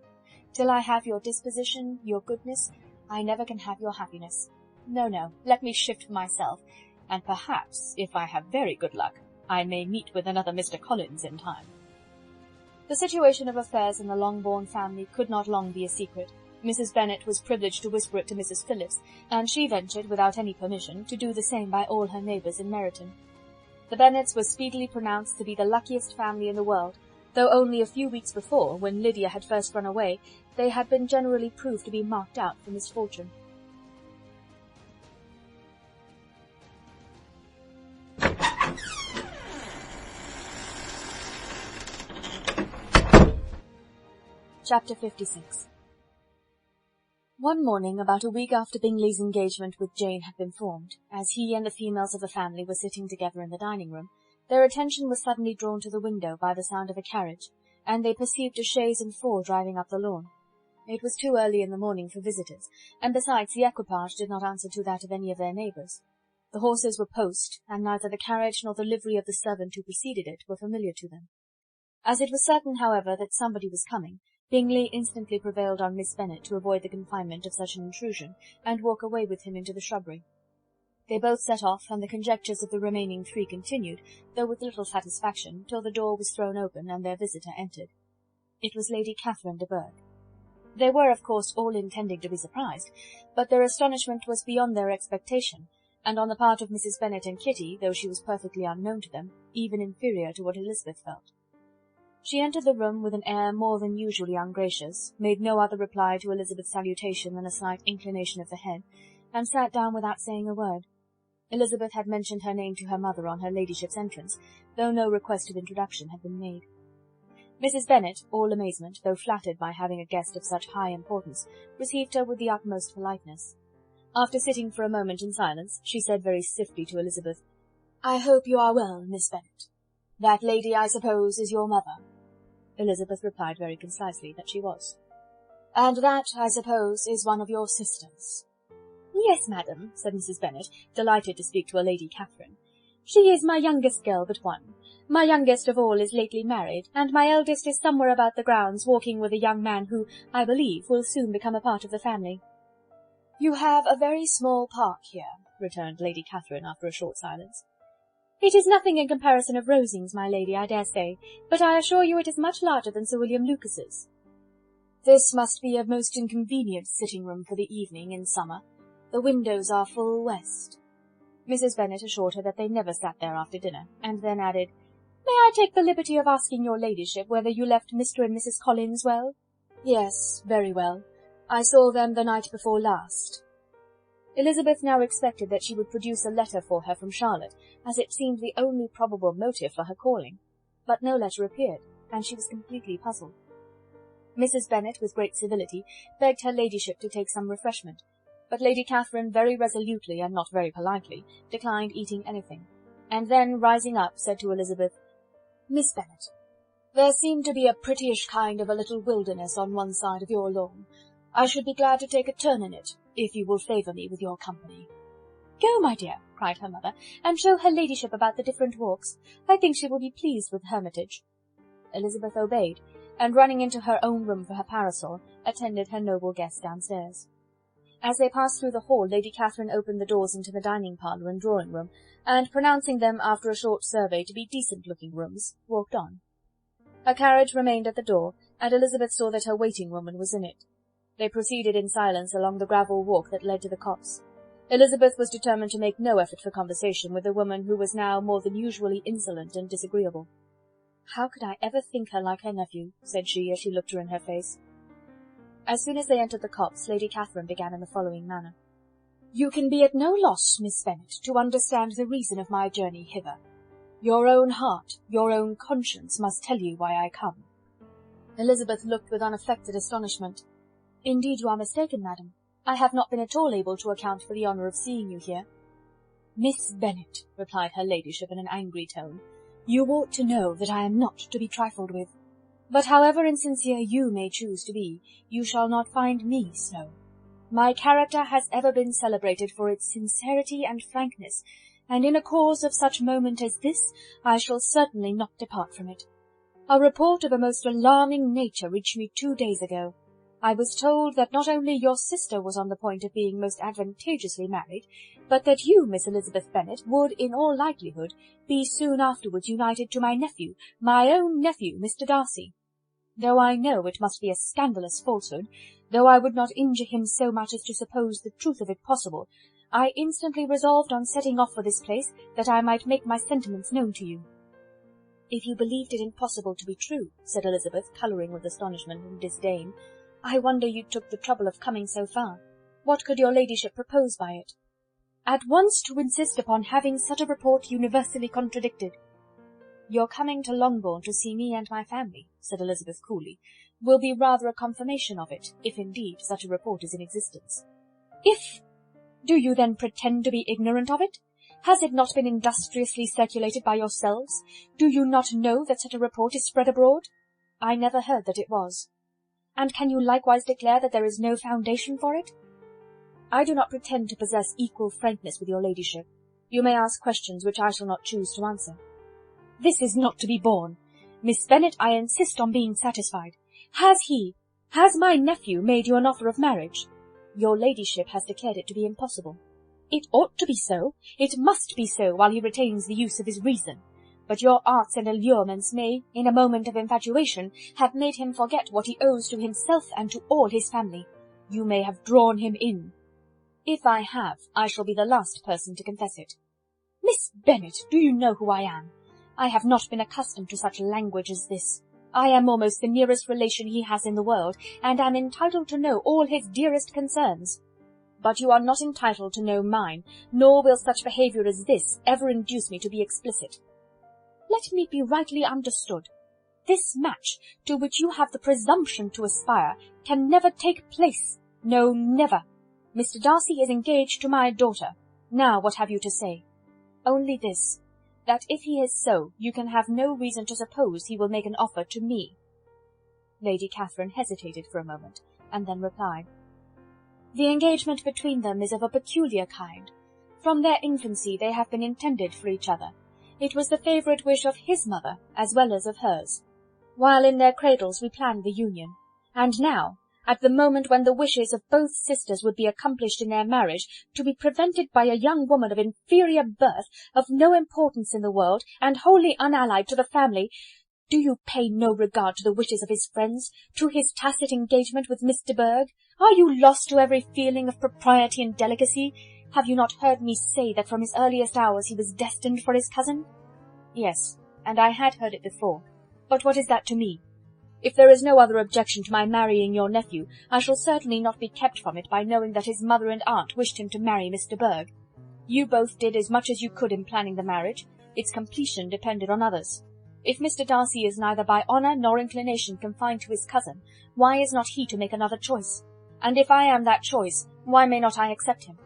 Till I have your disposition, your goodness, I never can have your happiness. No, no, let me shift for myself, and perhaps, if I have very good luck, I may meet with another Mr. Collins in time." The situation of affairs in the Longbourn family could not long be a secret. Mrs. Bennet was privileged to whisper it to Mrs. Phillips, and she ventured, without any permission, to do the same by all her neighbours in Meryton. The Bennets were speedily pronounced to be the luckiest family in the world, Though only a few weeks before, when Lydia had first run away, they had been generally proved to be marked out for misfortune. Chapter 56. One morning, about a week after Bingley's engagement with Jane had been formed, as he and the females of the family were sitting together in the dining-room, their attention was suddenly drawn to the window by the sound of a carriage, and they perceived a chaise and four driving up the lawn. It was too early in the morning for visitors, and besides the equipage did not answer to that of any of their neighbours. The horses were post, and neither the carriage nor the livery of the servant who preceded it were familiar to them. As it was certain, however, that somebody was coming, Bingley instantly prevailed on Miss Bennet to avoid the confinement of such an intrusion, and walk away with him into the shrubbery. They both set off, and the conjectures of the remaining three continued, though with little satisfaction, till the door was thrown open, and their visitor entered. It was Lady Catherine de Bourgh. They were, of course, all intending to be surprised, but their astonishment was beyond their expectation, and on the part of Mrs. Bennet and Kitty, though she was perfectly unknown to them, even inferior to what Elizabeth felt. She entered the room with an air more than usually ungracious, made no other reply to Elizabeth's salutation than a slight inclination of the head, and sat down without saying a word. Elizabeth had mentioned her name to her mother on her ladyship's entrance, though no request of introduction had been made. Mrs. Bennet, all amazement, though flattered by having a guest of such high importance, received her with the utmost politeness. After sitting for a moment in silence, she said very stiffly to Elizabeth, "I hope you are well, Miss Bennet. That lady, I suppose, is your mother?" Elizabeth replied very concisely that she was. "And that, I suppose, is one of your sisters?" "Yes, madam," said Mrs. Bennet, delighted to speak to a Lady Catherine. "She is my youngest girl but one. My youngest of all is lately married, and my eldest is somewhere about the grounds walking with a young man who, I believe, will soon become a part of the family." "You have a very small park here," returned Lady Catherine after a short silence. "It is nothing in comparison of Rosings, my lady, I dare say, but I assure you it is much larger than Sir William Lucas's." "This must be a most inconvenient sitting-room for the evening in summer. The windows are full west." Mrs. Bennet assured her that they never sat there after dinner, and then added, "May I take the liberty of asking your ladyship whether you left Mr. and Mrs. Collins well?" "Yes, very well. I saw them the night before last." Elizabeth now expected that she would produce a letter for her from Charlotte, as it seemed the only probable motive for her calling, but no letter appeared, and she was completely puzzled. Mrs. Bennet, with great civility, begged her ladyship to take some refreshment, but Lady Catherine very resolutely, and not very politely, declined eating anything, and then, rising up, said to Elizabeth, "Miss Bennet, there seemed to be a prettyish kind of a little wilderness on one side of your lawn. I should be glad to take a turn in it, if you will favour me with your company." "Go, my dear," cried her mother, "and show her ladyship about the different walks. I think she will be pleased with Hermitage." Elizabeth obeyed, and running into her own room for her parasol, attended her noble guest downstairs. As they passed through the hall, Lady Catherine opened the doors into the dining-parlour and drawing-room, and, pronouncing them after a short survey to be decent-looking rooms, walked on. Her carriage remained at the door, and Elizabeth saw that her waiting-woman was in it. They proceeded in silence along the gravel walk that led to the copse. Elizabeth was determined to make no effort for conversation with a woman who was now more than usually insolent and disagreeable. "How could I ever think her like her nephew?" said she, as she looked her in her face. As soon as they entered the copse, Lady Catherine began in the following manner. "You can be at no loss, Miss Bennet, to understand the reason of my journey hither. Your own heart, your own conscience must tell you why I come." Elizabeth looked with unaffected astonishment. "Indeed you are mistaken, madam. I have not been at all able to account for the honour of seeing you here." "Miss Bennet," replied her ladyship in an angry tone, "you ought to know that I am not to be trifled with. But however insincere you may choose to be, you shall not find me so. My character has ever been celebrated for its sincerity and frankness, and in a cause of such moment as this, I shall certainly not depart from it. A report of a most alarming nature reached me 2 days ago. I was told that not only your sister was on the point of being most advantageously married, but that you, Miss Elizabeth Bennet, would, in all likelihood, be soon afterwards united to my nephew, my own nephew, Mr. Darcy. Though I know it must be a scandalous falsehood, though I would not injure him so much as to suppose the truth of it possible, I instantly resolved on setting off for this place, that I might make my sentiments known to you." "If you believed it impossible to be true," said Elizabeth, colouring with astonishment and disdain, "I wonder you took the trouble of coming so far. What could your ladyship propose by it?" "At once to insist upon having such a report universally contradicted." "Your coming to Longbourn to see me and my family," said Elizabeth coolly, "will be rather a confirmation of it, if indeed such a report is in existence." "If! Do you then pretend to be ignorant of it? Has it not been industriously circulated by yourselves? Do you not know that such a report is spread abroad?" "I never heard that it was." "And can you likewise declare that there is no foundation for it?" "I do not pretend to possess equal frankness with your ladyship. You may ask questions which I shall not choose to answer." "This is not to be borne. Miss Bennet, I insist on being satisfied. Has my nephew made you an offer of marriage?" "Your ladyship has declared it to be impossible." "It ought to be so. It must be so, while he retains the use of his reason. But your arts and allurements may, in a moment of infatuation, have made him forget what he owes to himself and to all his family. You may have drawn him in." "If I have, I shall be the last person to confess it." "Miss Bennet, do you know who I am? I have not been accustomed to such language as this. I am almost the nearest relation he has in the world, and am entitled to know all his dearest concerns. But you are not entitled to know mine, nor will such behaviour as this ever induce me to be explicit. Let me be rightly understood. This match, to which you have the presumption to aspire, can never take place. No, never. Mr. Darcy is engaged to my daughter. Now what have you to say?" "Only this, that if he is so, you can have no reason to suppose he will make an offer to me." Lady Catherine hesitated for a moment, and then replied, "The engagement between them is of a peculiar kind. From their infancy they have been intended for each other. It was the favourite wish of his mother, as well as of hers. While in their cradles we planned the union. And now, at the moment when the wishes of both sisters would be accomplished in their marriage, to be prevented by a young woman of inferior birth, of no importance in the world, and wholly unallied to the family, do you pay no regard to the wishes of his friends, to his tacit engagement with Miss de Bourgh? Are you lost to every feeling of propriety and delicacy? Have you not heard me say that from his earliest hours he was destined for his cousin?" "Yes, and I had heard it before. But what is that to me? If there is no other objection to my marrying your nephew, I shall certainly not be kept from it by knowing that his mother and aunt wished him to marry Miss de Bourgh. You both did as much as you could in planning the marriage. Its completion depended on others. If Mr. Darcy is neither by honour nor inclination confined to his cousin, why is not he to make another choice? And if I am that choice, why may not I accept him?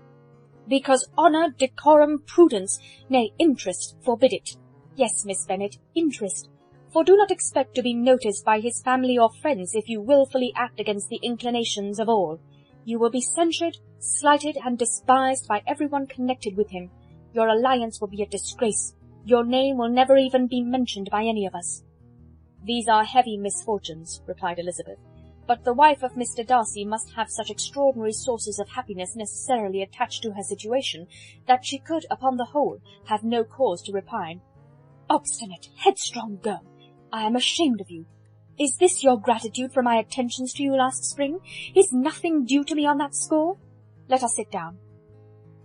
Because honour, decorum, prudence, nay, interest, forbid it. Yes, Miss Bennet, interest. For do not expect to be noticed by his family or friends if you wilfully act against the inclinations of all. You will be censured, slighted, and despised by everyone connected with him. Your alliance will be a disgrace. Your name will never even be mentioned by any of us." "These are heavy misfortunes," replied Elizabeth, "but the wife of Mr. Darcy must have such extraordinary sources of happiness necessarily attached to her situation, that she could, upon the whole, have no cause to repine." "Obstinate, headstrong girl! I am ashamed of you. Is this your gratitude for my attentions to you last spring? Is nothing due to me on that score? Let us sit down.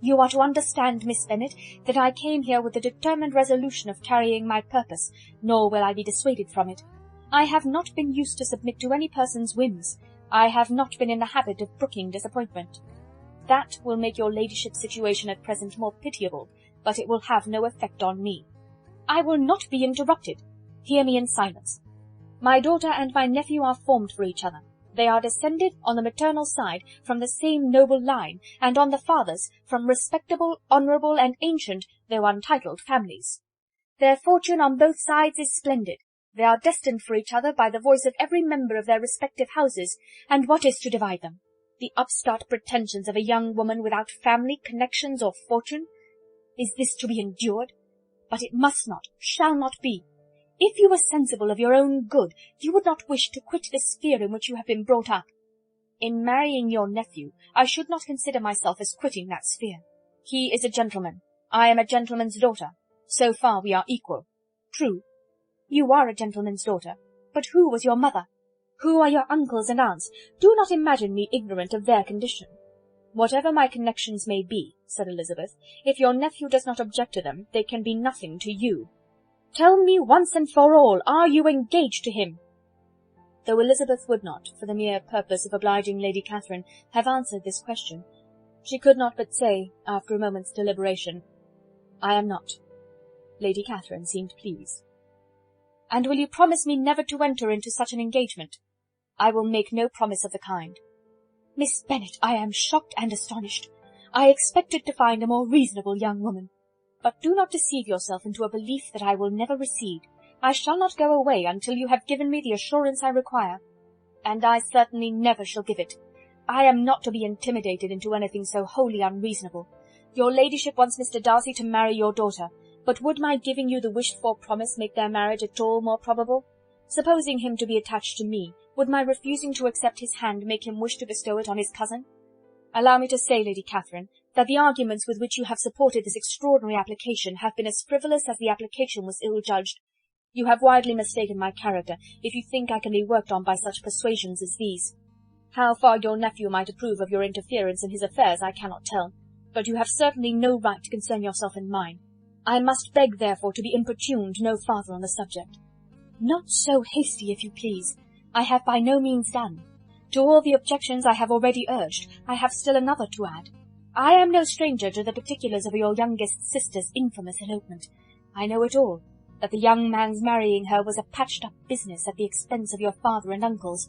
You are to understand, Miss Bennet, that I came here with the determined resolution of carrying my purpose, nor will I be dissuaded from it. I have not been used to submit to any person's whims. I have not been in the habit of brooking disappointment. That will make your ladyship's situation at present more pitiable, but it will have no effect on me. I will not be interrupted. Hear me in silence. My daughter and my nephew are formed for each other. They are descended, on the maternal side, from the same noble line, and on the father's, from respectable, honourable, and ancient, though untitled, families. Their fortune on both sides is splendid. They are destined for each other by the voice of every member of their respective houses, and what is to divide them? The upstart pretensions of a young woman without family, connections, or fortune? Is this to be endured? But it must not, shall not be. If you were sensible of your own good, you would not wish to quit the sphere in which you have been brought up. In marrying your nephew, I should not consider myself as quitting that sphere. He is a gentleman. I am a gentleman's daughter. So far we are equal. True, you are a gentleman's daughter. But who was your mother? Who are your uncles and aunts? Do not imagine me ignorant of their condition. Whatever my connections may be, said Elizabeth, if your nephew does not object to them, they can be nothing to you. Tell me once and for all, are you engaged to him?" Though Elizabeth would not, for the mere purpose of obliging Lady Catherine, have answered this question, she could not but say, after a moment's deliberation, "I am not." Lady Catherine seemed pleased. "And will you promise me never to enter into such an engagement?" "I will make no promise of the kind." "Miss Bennet, I am shocked and astonished. I expected to find a more reasonable young woman. But do not deceive yourself into a belief that I will never recede. I shall not go away until you have given me the assurance I require. And I certainly never shall give it. I am not to be intimidated into anything so wholly unreasonable. Your ladyship wants Mr. Darcy to marry your daughter, but would my giving you the wished-for promise make their marriage at all more probable? Supposing him to be attached to me, would my refusing to accept his hand make him wish to bestow it on his cousin? Allow me to say, Lady Catherine, that the arguments with which you have supported this extraordinary application have been as frivolous as the application was ill-judged. You have widely mistaken my character, if you think I can be worked on by such persuasions as these. How far your nephew might approve of your interference in his affairs I cannot tell, but you have certainly no right to concern yourself in mine. I must beg, therefore, to be importuned no farther on the subject." "Not so hasty, if you please. I have by no means done. To all the objections I have already urged, I have still another to add. I am no stranger to the particulars of your youngest sister's infamous elopement. I know it all, that the young man's marrying her was a patched-up business at the expense of your father and uncles.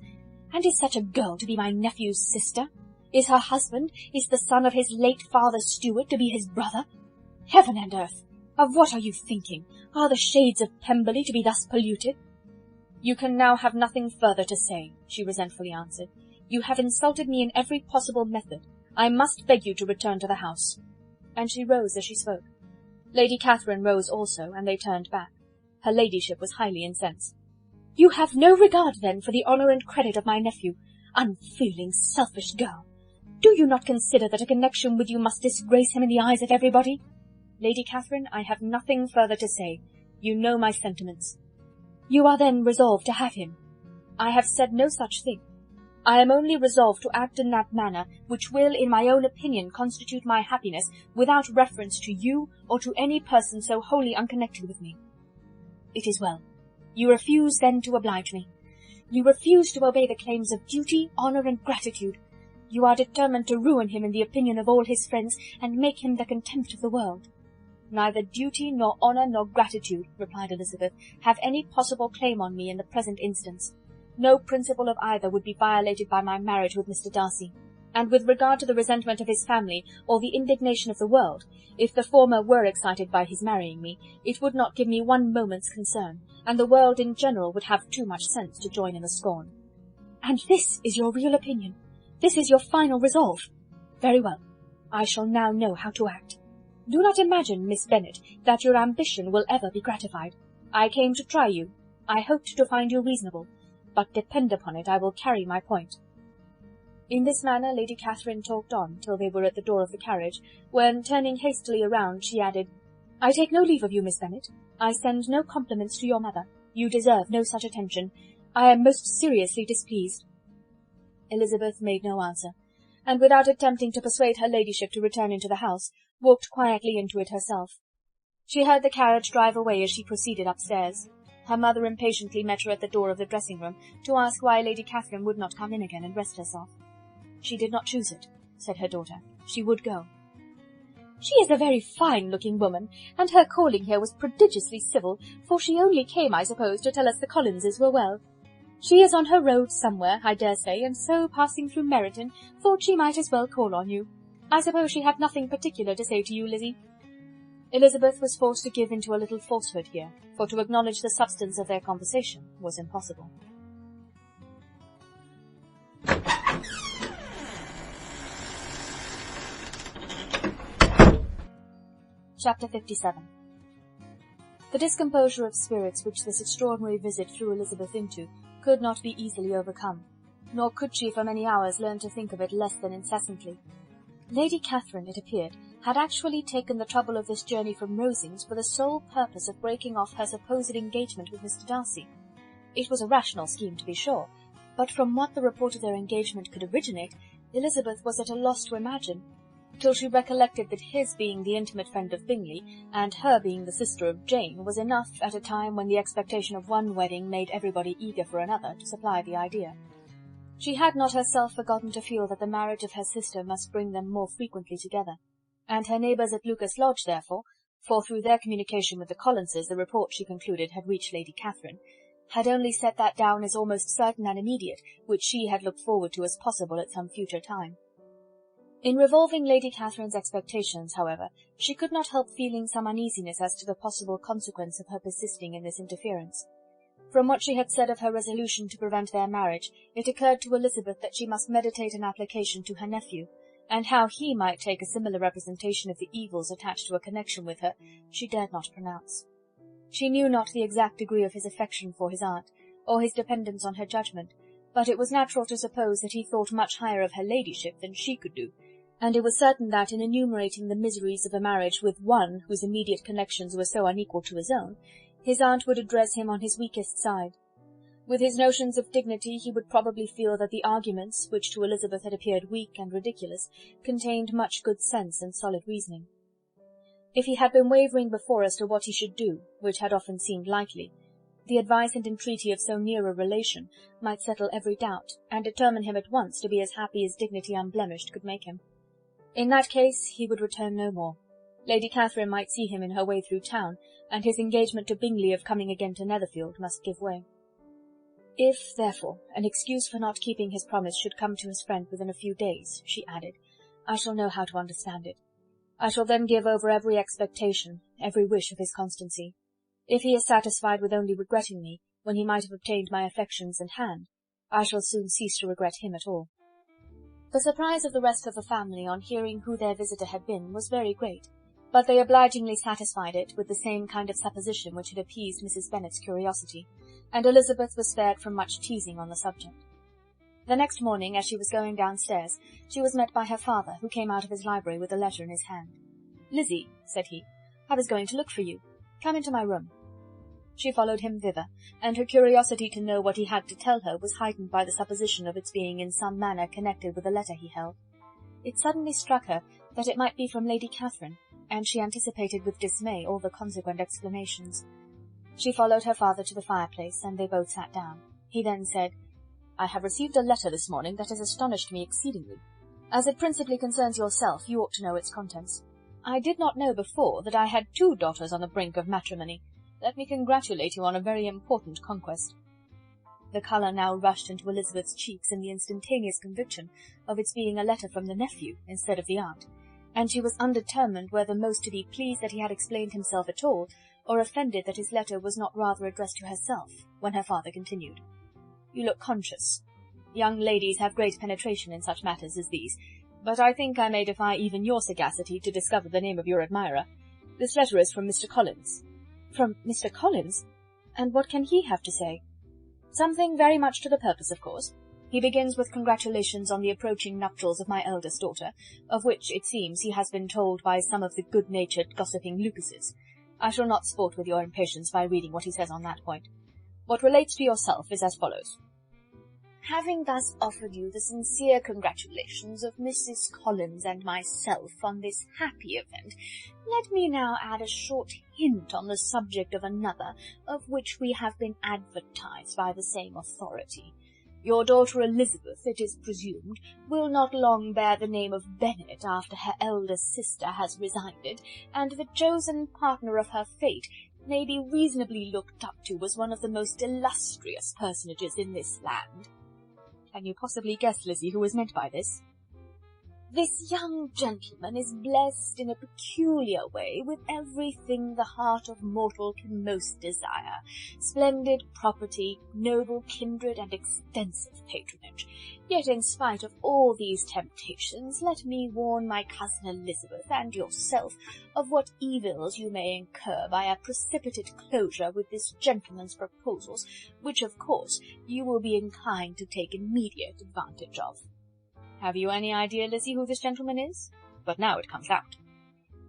And is such a girl to be my nephew's sister? Is her husband, is the son of his late father's steward, to be his brother? Heaven and earth! Of what are you thinking? Are the shades of Pemberley to be thus polluted?" "You can now have nothing further to say," she resentfully answered. "You have insulted me in every possible method. I must beg you to return to the house." And she rose as she spoke. Lady Catherine rose also, and they turned back. Her ladyship was highly incensed. "You have no regard, then, for the honour and credit of my nephew. Unfeeling, selfish girl! Do you not consider that a connection with you must disgrace him in the eyes of everybody?" "Lady Catherine, I have nothing further to say. You know my sentiments." "You are then resolved to have him?" "I have said no such thing. I am only resolved to act in that manner which will, in my own opinion, constitute my happiness, without reference to you or to any person so wholly unconnected with me." "It is well. You refuse, then, to oblige me. You refuse to obey the claims of duty, honour, and gratitude. You are determined to ruin him in the opinion of all his friends, and make him the contempt of the world." "Neither duty, nor honour, nor gratitude," replied Elizabeth, "have any possible claim on me in the present instance. No principle of either would be violated by my marriage with Mr. Darcy. And with regard to the resentment of his family, or the indignation of the world, if the former were excited by his marrying me, it would not give me one moment's concern, and the world in general would have too much sense to join in the scorn." "And this is your real opinion? This is your final resolve? Very well. I shall now know how to act. Do not imagine, Miss Bennet, that your ambition will ever be gratified. I came to try you. I hoped to find you reasonable. But depend upon it, I will carry my point." In this manner Lady Catherine talked on till they were at the door of the carriage, when, turning hastily around, she added, "I take no leave of you, Miss Bennet. I send no compliments to your mother. You deserve no such attention. I am most seriously displeased." Elizabeth made no answer, and without attempting to persuade her ladyship to return into the house, walked quietly into it herself. She heard the carriage drive away as she proceeded upstairs. Her mother impatiently met her at the door of the dressing-room, to ask why Lady Catherine would not come in again and rest herself. "She did not choose it," said her daughter. "She would go." "She is a very fine-looking woman, and her calling here was prodigiously civil, for she only came, I suppose, to tell us the Collinses were well. She is on her road somewhere, I dare say, and so, passing through Meryton, thought she might as well call on you. I suppose she had nothing particular to say to you, Lizzie?" Elizabeth was forced to give into a little falsehood here, for to acknowledge the substance of their conversation was impossible. Chapter 57. The discomposure of spirits which this extraordinary visit threw Elizabeth into could not be easily overcome, nor could she for many hours learn to think of it less than incessantly. Lady Catherine, it appeared, had actually taken the trouble of this journey from Rosings for the sole purpose of breaking off her supposed engagement with Mr. Darcy. It was a rational scheme, to be sure, but from what the report of their engagement could originate, Elizabeth was at a loss to imagine. till she recollected that his being the intimate friend of Bingley, and her being the sister of Jane, was enough at a time when the expectation of one wedding made everybody eager for another, to supply the idea. She had not herself forgotten to feel that the marriage of her sister must bring them more frequently together, and her neighbours at Lucas Lodge, therefore, for through their communication with the Collinses the report, she concluded, had reached Lady Catherine, had only set that down as almost certain and immediate, which she had looked forward to as possible at some future time. In revolving Lady Catherine's expectations, however, she could not help feeling some uneasiness as to the possible consequence of her persisting in this interference. From what she had said of her resolution to prevent their marriage, it occurred to Elizabeth that she must meditate an application to her nephew, and how he might take a similar representation of the evils attached to a connection with her, she dared not pronounce. She knew not the exact degree of his affection for his aunt, or his dependence on her judgment, but it was natural to suppose that he thought much higher of her ladyship than she could do, and it was certain that, in enumerating the miseries of a marriage with one whose immediate connections were so unequal to his own, his aunt would address him on his weakest side. With his notions of dignity, he would probably feel that the arguments, which to Elizabeth had appeared weak and ridiculous, contained much good sense and solid reasoning. If he had been wavering before as to what he should do, which had often seemed likely, the advice and entreaty of so near a relation might settle every doubt, and determine him at once to be as happy as dignity unblemished could make him. In that case he would return no more. Lady Catherine might see him in her way through town, and his engagement to Bingley of coming again to Netherfield must give way. If, therefore, an excuse for not keeping his promise should come to his friend within a few days, she added, I shall know how to understand it. I shall then give over every expectation, every wish of his constancy. If he is satisfied with only regretting me, when he might have obtained my affections and hand, I shall soon cease to regret him at all. The surprise of the rest of the family on hearing who their visitor had been was very great, but they obligingly satisfied it with the same kind of supposition which had appeased Mrs. Bennet's curiosity, and Elizabeth was spared from much teasing on the subject. The next morning, as she was going downstairs, she was met by her father, who came out of his library with a letter in his hand. "Lizzie," said he, "I was going to look for you. Come into my room." She followed him thither, and her curiosity to know what he had to tell her was heightened by the supposition of its being in some manner connected with the letter he held. It suddenly struck her that it might be from Lady Catherine, and she anticipated with dismay all the consequent explanations. She followed her father to the fireplace, and they both sat down. He then said, "I have received a letter this morning that has astonished me exceedingly. As it principally concerns yourself, you ought to know its contents. I did not know before that I had 2 daughters on the brink of matrimony. Let me congratulate you on a very important conquest." The colour now rushed into Elizabeth's cheeks in the instantaneous conviction of its being a letter from the nephew instead of the aunt, and she was undetermined whether most to be pleased that he had explained himself at all, or offended that his letter was not rather addressed to herself, when her father continued, "You look conscious. Young ladies have great penetration in such matters as these, but I think I may defy even your sagacity to discover the name of your admirer. This letter is from Mr. Collins." "From Mr. Collins? And what can he have to say?" "Something very much to the purpose, of course. He begins with congratulations on the approaching nuptials of my eldest daughter, of which, it seems, he has been told by some of the good-natured, gossiping Lucases. I shall not sport with your impatience by reading what he says on that point. What relates to yourself is as follows. Having thus offered you the sincere congratulations of Mrs. Collins and myself on this happy event, let me now add a short hint on the subject of another, of which we have been advertised by the same authority. Your daughter Elizabeth, it is presumed, will not long bear the name of Bennet after her elder sister has resided, and the chosen partner of her fate may be reasonably looked up to as one of the most illustrious personages in this land." "Can you possibly guess, Lizzie, who is meant by this?" "This young gentleman is blessed in a peculiar way with everything the heart of mortal can most desire, splendid property, noble kindred, and extensive patronage. Yet in spite of all these temptations, let me warn my cousin Elizabeth and yourself of what evils you may incur by a precipitate closure with this gentleman's proposals, which, of course, you will be inclined to take immediate advantage of." "Have you any idea, Lizzie, who this gentleman is? But now it comes out."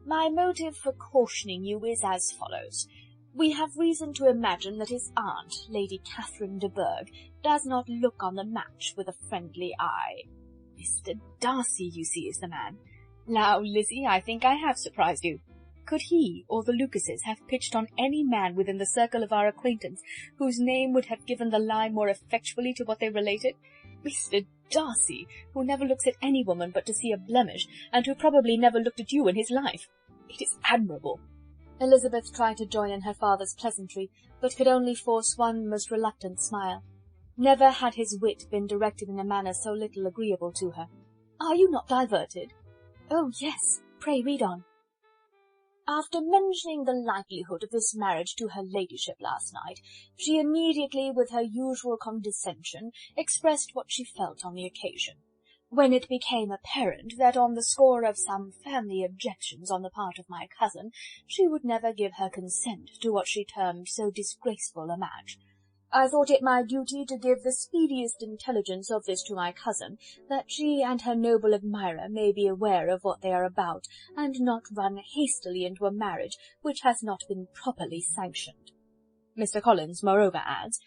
"My motive for cautioning you is as follows. We have reason to imagine that his aunt, Lady Catherine de Bourgh, does not look on the match with a friendly eye. Mr. Darcy, you see, is the man. Now, Lizzie, I think I have surprised you. Could he or the Lucases have pitched on any man within the circle of our acquaintance whose name would have given the lie more effectually to what they related? Mr. Darcy, who never looks at any woman but to see a blemish, and who probably never looked at you in his life. It is admirable." Elizabeth tried to join in her father's pleasantry, but could only force one most reluctant smile. Never had his wit been directed in a manner so little agreeable to her. "Are you not diverted?" "Oh, yes. Pray read on." "After mentioning the likelihood of this marriage to her ladyship last night, she immediately, with her usual condescension, expressed what she felt on the occasion. When it became apparent that on the score of some family objections on the part of my cousin, she would never give her consent to what she termed so disgraceful a match, I thought it my duty to give the speediest intelligence of this to my cousin, that she and her noble admirer may be aware of what they are about, and not run hastily into a marriage which has not been properly sanctioned." Mr. Collins moreover adds,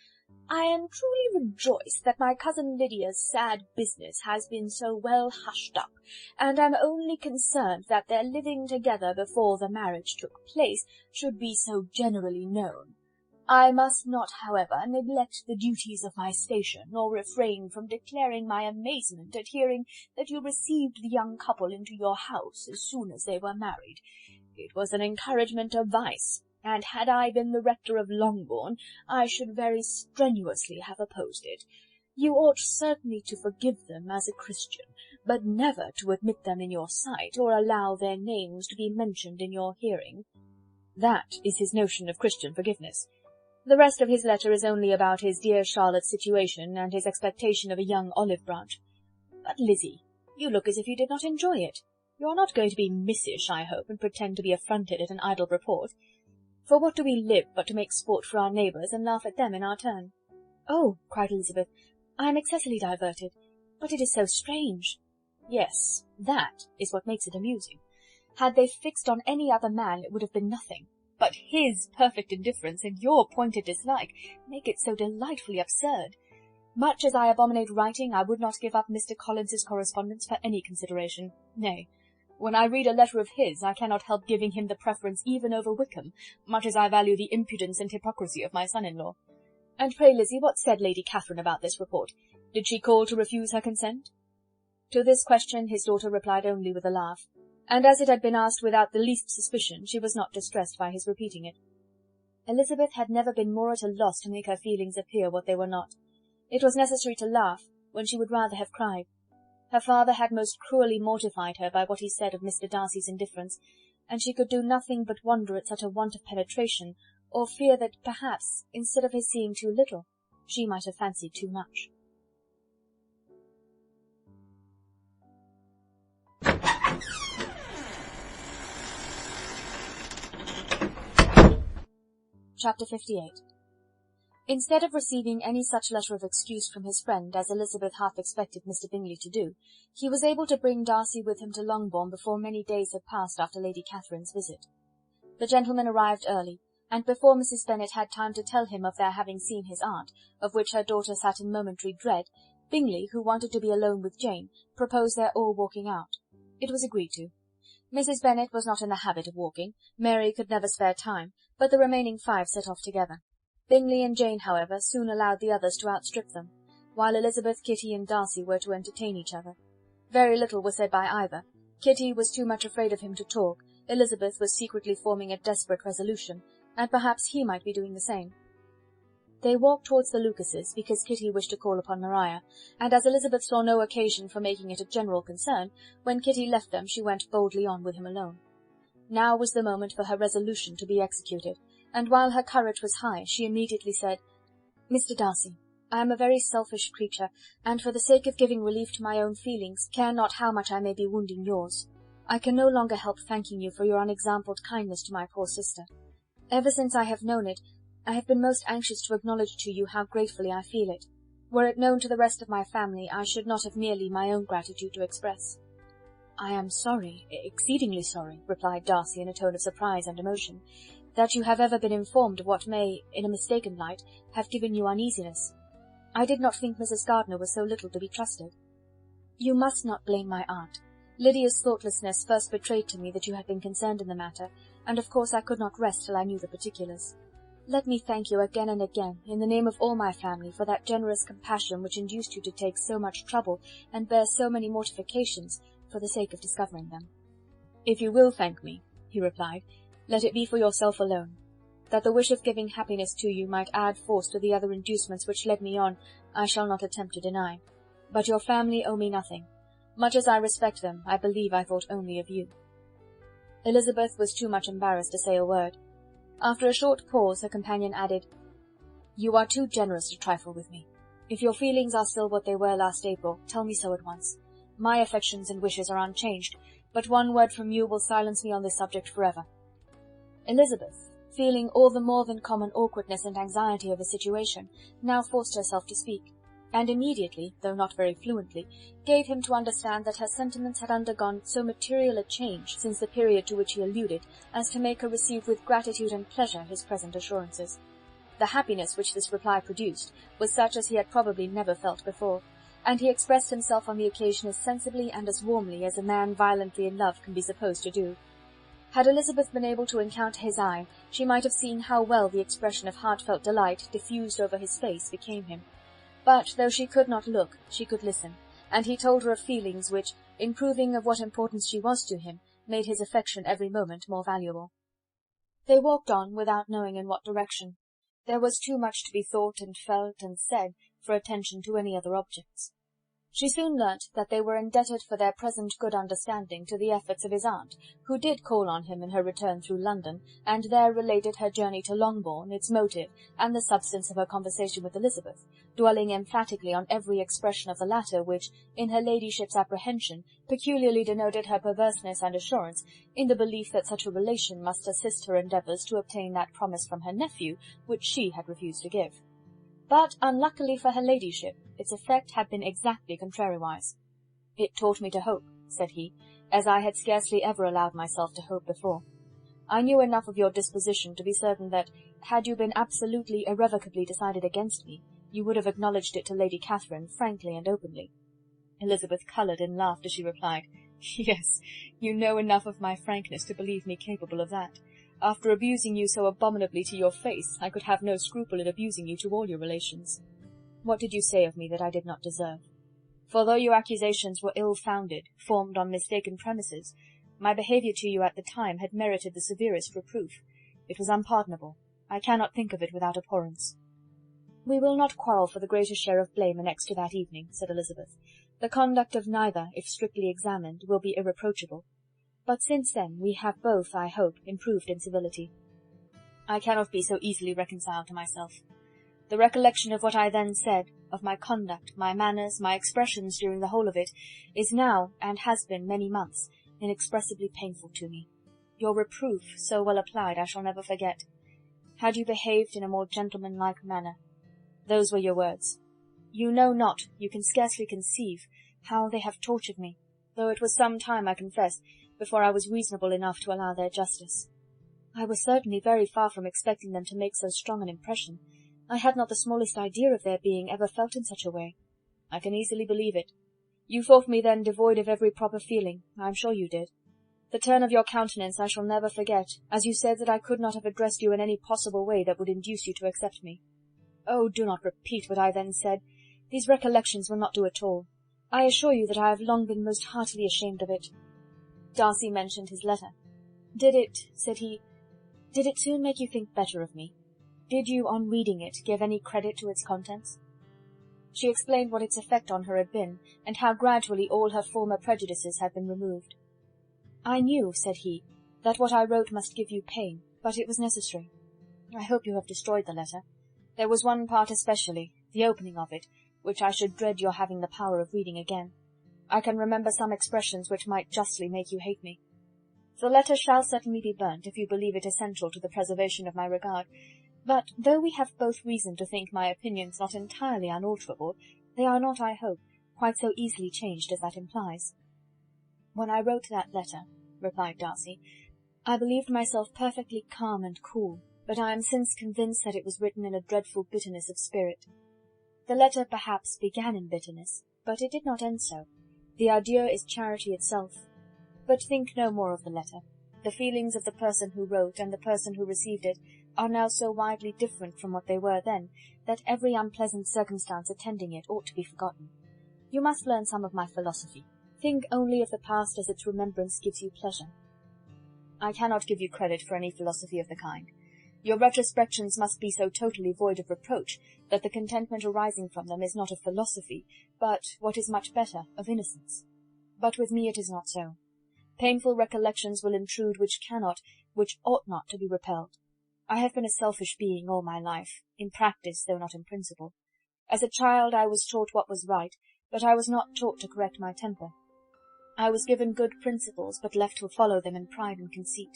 "I am truly rejoiced that my cousin Lydia's sad business has been so well hushed up, and am only concerned that their living together before the marriage took place should be so generally known. I must not, however, neglect the duties of my station, nor refrain from declaring my amazement at hearing that you received the young couple into your house as soon as they were married. It was an encouragement of vice, and had I been the rector of Longbourn, I should very strenuously have opposed it. You ought certainly to forgive them as a Christian, but never to admit them in your sight, or allow their names to be mentioned in your hearing." That is his notion of Christian forgiveness. The rest of his letter is only about his dear Charlotte's situation, and his expectation of a young olive branch. But, Lizzie, you look as if you did not enjoy it. You are not going to be missish, I hope, and pretend to be affronted at an idle report. For what do we live but to make sport for our neighbours, and laugh at them in our turn? "Oh," cried Elizabeth, "I am excessively diverted. But it is so strange." "Yes, that is what makes it amusing. Had they fixed on any other man, it would have been nothing. But his perfect indifference and your pointed dislike make it so delightfully absurd. Much as I abominate writing, I would not give up Mr. Collins's correspondence for any consideration. Nay, when I read a letter of his, I cannot help giving him the preference even over Wickham, much as I value the impudence and hypocrisy of my son-in-law. And pray, Lizzie, what said Lady Catherine about this report? Did she call to refuse her consent?" To this question his daughter replied only with a laugh, and as it had been asked without the least suspicion, she was not distressed by his repeating it. Elizabeth had never been more at a loss to make her feelings appear what they were not. It was necessary to laugh, when she would rather have cried. Her father had most cruelly mortified her by what he said of Mr. Darcy's indifference, and she could do nothing but wonder at such a want of penetration, or fear that, perhaps, instead of his seeing too little, she might have fancied too much. Chapter 58. Instead of receiving any such letter of excuse from his friend as Elizabeth half expected Mr. Bingley to do, he was able to bring Darcy with him to Longbourn before many days had passed after Lady Catherine's visit. The gentleman arrived early, and before Mrs. Bennet had time to tell him of their having seen his aunt, of which her daughter sat in momentary dread, Bingley, who wanted to be alone with Jane, proposed their all walking out. It was agreed to. Mrs. Bennet was not in the habit of walking, Mary could never spare time, but the remaining 5 set off together. Bingley and Jane, however, soon allowed the others to outstrip them, while Elizabeth, Kitty, and Darcy were to entertain each other. Very little was said by either. Kitty was too much afraid of him to talk, Elizabeth was secretly forming a desperate resolution, and perhaps he might be doing the same. They walked towards the Lucases, because Kitty wished to call upon Maria, and as Elizabeth saw no occasion for making it a general concern, when Kitty left them she went boldly on with him alone. Now was the moment for her resolution to be executed, and while her courage was high, she immediately said, "Mr. Darcy, I am a very selfish creature, and for the sake of giving relief to my own feelings, care not how much I may be wounding yours. I can no longer help thanking you for your unexampled kindness to my poor sister. Ever since I have known it, I have been most anxious to acknowledge to you how gratefully I feel it. Were it known to the rest of my family, I should not have merely my own gratitude to express." "I am sorry, exceedingly sorry," replied Darcy in a tone of surprise and emotion, "that you have ever been informed of what may, in a mistaken light, have given you uneasiness. I did not think Mrs. Gardiner was so little to be trusted. You must not blame my aunt. Lydia's thoughtlessness first betrayed to me that you had been concerned in the matter, and of course I could not rest till I knew the particulars. Let me thank you again and again, in the name of all my family, for that generous compassion which induced you to take so much trouble and bear so many mortifications for the sake of discovering them." "If you will thank me," he replied, "let it be for yourself alone. That the wish of giving happiness to you might add force to the other inducements which led me on, I shall not attempt to deny. But your family owe me nothing. Much as I respect them, I believe I thought only of you." Elizabeth was too much embarrassed to say a word. After a short pause, her companion added, "You are too generous to trifle with me. If your feelings are still what they were last April, tell me so at once. My affections and wishes are unchanged, but one word from you will silence me on this subject forever." Elizabeth, feeling all the more than common awkwardness and anxiety of the situation, now forced herself to speak, and immediately, though not very fluently, gave him to understand that her sentiments had undergone so material a change since the period to which he alluded as to make her receive with gratitude and pleasure his present assurances. The happiness which this reply produced was such as he had probably never felt before, and he expressed himself on the occasion as sensibly and as warmly as a man violently in love can be supposed to do. Had Elizabeth been able to encounter his eye, she might have seen how well the expression of heartfelt delight diffused over his face became him. But, though she could not look, she could listen, and he told her of feelings which, in proving of what importance she was to him, made his affection every moment more valuable. They walked on without knowing in what direction. There was too much to be thought and felt and said for attention to any other objects. She soon learnt that they were indebted for their present good understanding to the efforts of his aunt, who did call on him in her return through London, and there related her journey to Longbourn, its motive, and the substance of her conversation with Elizabeth, dwelling emphatically on every expression of the latter which, in her ladyship's apprehension, peculiarly denoted her perverseness and assurance, in the belief that such a relation must assist her endeavours to obtain that promise from her nephew which she had refused to give. But, unluckily for her ladyship, its effect had been exactly contrariwise. "It taught me to hope," said he, "as I had scarcely ever allowed myself to hope before. I knew enough of your disposition to be certain that, had you been absolutely, irrevocably decided against me, you would have acknowledged it to Lady Catherine frankly and openly." Elizabeth coloured and laughed as she replied, "Yes, you know enough of my frankness to believe me capable of that. After abusing you so abominably to your face, I could have no scruple in abusing you to all your relations. What did you say of me that I did not deserve? For though your accusations were ill-founded, formed on mistaken premises, my behaviour to you at the time had merited the severest reproof. It was unpardonable. I cannot think of it without abhorrence." "We will not quarrel for the greater share of blame annexed to that evening," said Elizabeth. "The conduct of neither, if strictly examined, will be irreproachable. But since then we have both, I hope, improved in civility. I cannot be so easily reconciled to myself. The recollection of what I then said, of my conduct, my manners, my expressions during the whole of it, is now, and has been many months, inexpressibly painful to me. Your reproof, so well applied, I shall never forget. Had you behaved in a more gentlemanlike manner. Those were your words. You know not, you can scarcely conceive, how they have tortured me, though it was some time, I confess, before I was reasonable enough to allow their justice. I was certainly very far from expecting them to make so strong an impression. I had not the smallest idea of their being ever felt in such a way. I can easily believe it. You thought me then devoid of every proper feeling, I am sure you did. The turn of your countenance I shall never forget, as you said that I could not have addressed you in any possible way that would induce you to accept me. Oh, do not repeat what I then said. These recollections will not do at all. I assure you that I have long been most heartily ashamed of it." Darcy mentioned his letter. "Did it," said he, "did it soon make you think better of me? Did you, on reading it, give any credit to its contents?" She explained what its effect on her had been, and how gradually all her former prejudices had been removed. "I knew," said he, "that what I wrote must give you pain, but it was necessary. I hope you have destroyed the letter. There was one part especially, the opening of it, which I should dread your having the power of reading again. I can remember some expressions which might justly make you hate me. The letter shall certainly be burnt, if you believe it essential to the preservation of my regard, but though we have both reason to think my opinions not entirely unalterable, they are not, I hope, quite so easily changed as that implies." "When I wrote that letter," replied Darcy, "I believed myself perfectly calm and cool, but I am since convinced that it was written in a dreadful bitterness of spirit. The letter, perhaps, began in bitterness, but it did not end so. The adieu is charity itself. But think no more of the letter. The feelings of the person who wrote and the person who received it are now so widely different from what they were then, that every unpleasant circumstance attending it ought to be forgotten. You must learn some of my philosophy. Think only of the past as its remembrance gives you pleasure. I cannot give you credit for any philosophy of the kind. Your retrospections must be so totally void of reproach that the contentment arising from them is not of philosophy, but, what is much better, of innocence. But with me it is not so. Painful recollections will intrude which cannot, which ought not to be repelled. I have been a selfish being all my life, in practice though not in principle. As a child I was taught what was right, but I was not taught to correct my temper. I was given good principles, but left to follow them in pride and conceit.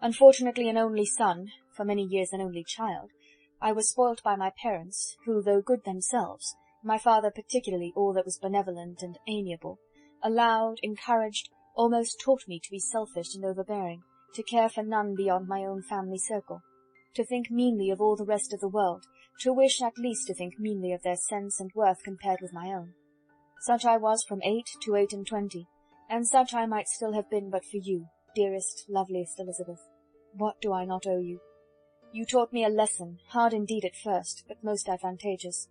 Unfortunately an only son, for many years an only child, I was spoilt by my parents, who, though good themselves, my father particularly all that was benevolent and amiable, allowed, encouraged, almost taught me to be selfish and overbearing, to care for none beyond my own family circle, to think meanly of all the rest of the world, to wish at least to think meanly of their sense and worth compared with my own. Such I was from 8 to 28, and such I might still have been but for you, dearest, loveliest Elizabeth. What do I not owe you? You taught me a lesson, hard indeed at first, but most advantageous.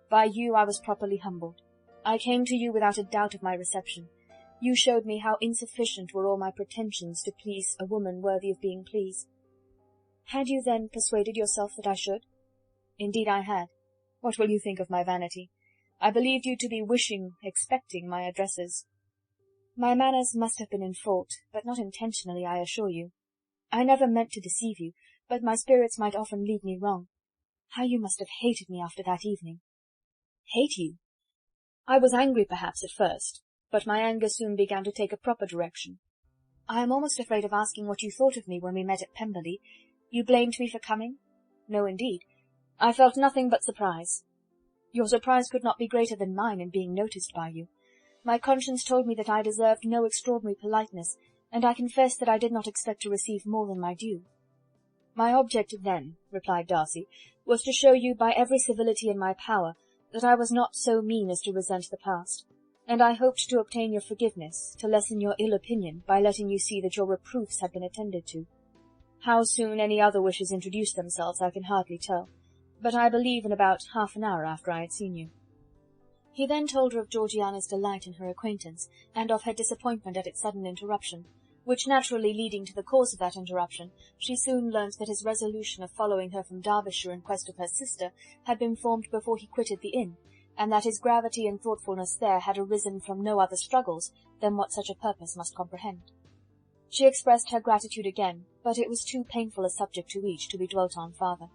By you I was properly humbled. I came to you without a doubt of my reception. You showed me how insufficient were all my pretensions to please a woman worthy of being pleased. Had you then persuaded yourself that I should? Indeed I had. What will you think of my vanity? I believed you to be wishing, expecting my addresses. My manners must have been in fault, but not intentionally, I assure you. I never meant to deceive you, but my spirits might often lead me wrong. How you must have hated me after that evening. Hate you? I was angry perhaps at first, but my anger soon began to take a proper direction. I am almost afraid of asking what you thought of me when we met at Pemberley. You blamed me for coming? No, indeed. I felt nothing but surprise. Your surprise could not be greater than mine in being noticed by you. My conscience told me that I deserved no extraordinary politeness, and I confess that I did not expect to receive more than my due. My object then, replied Darcy, was to show you by every civility in my power that I was not so mean as to resent the past, and I hoped to obtain your forgiveness, to lessen your ill opinion by letting you see that your reproofs had been attended to. How soon any other wishes introduced themselves I can hardly tell, but I believe in about half an hour after I had seen you. He then told her of Georgiana's delight in her acquaintance, and of her disappointment at its sudden interruption, which naturally leading to the cause of that interruption, she soon learnt that his resolution of following her from Derbyshire in quest of her sister had been formed before he quitted the inn, and that his gravity and thoughtfulness there had arisen from no other struggles than what such a purpose must comprehend. She expressed her gratitude again, but it was too painful a subject to each to be dwelt on farther.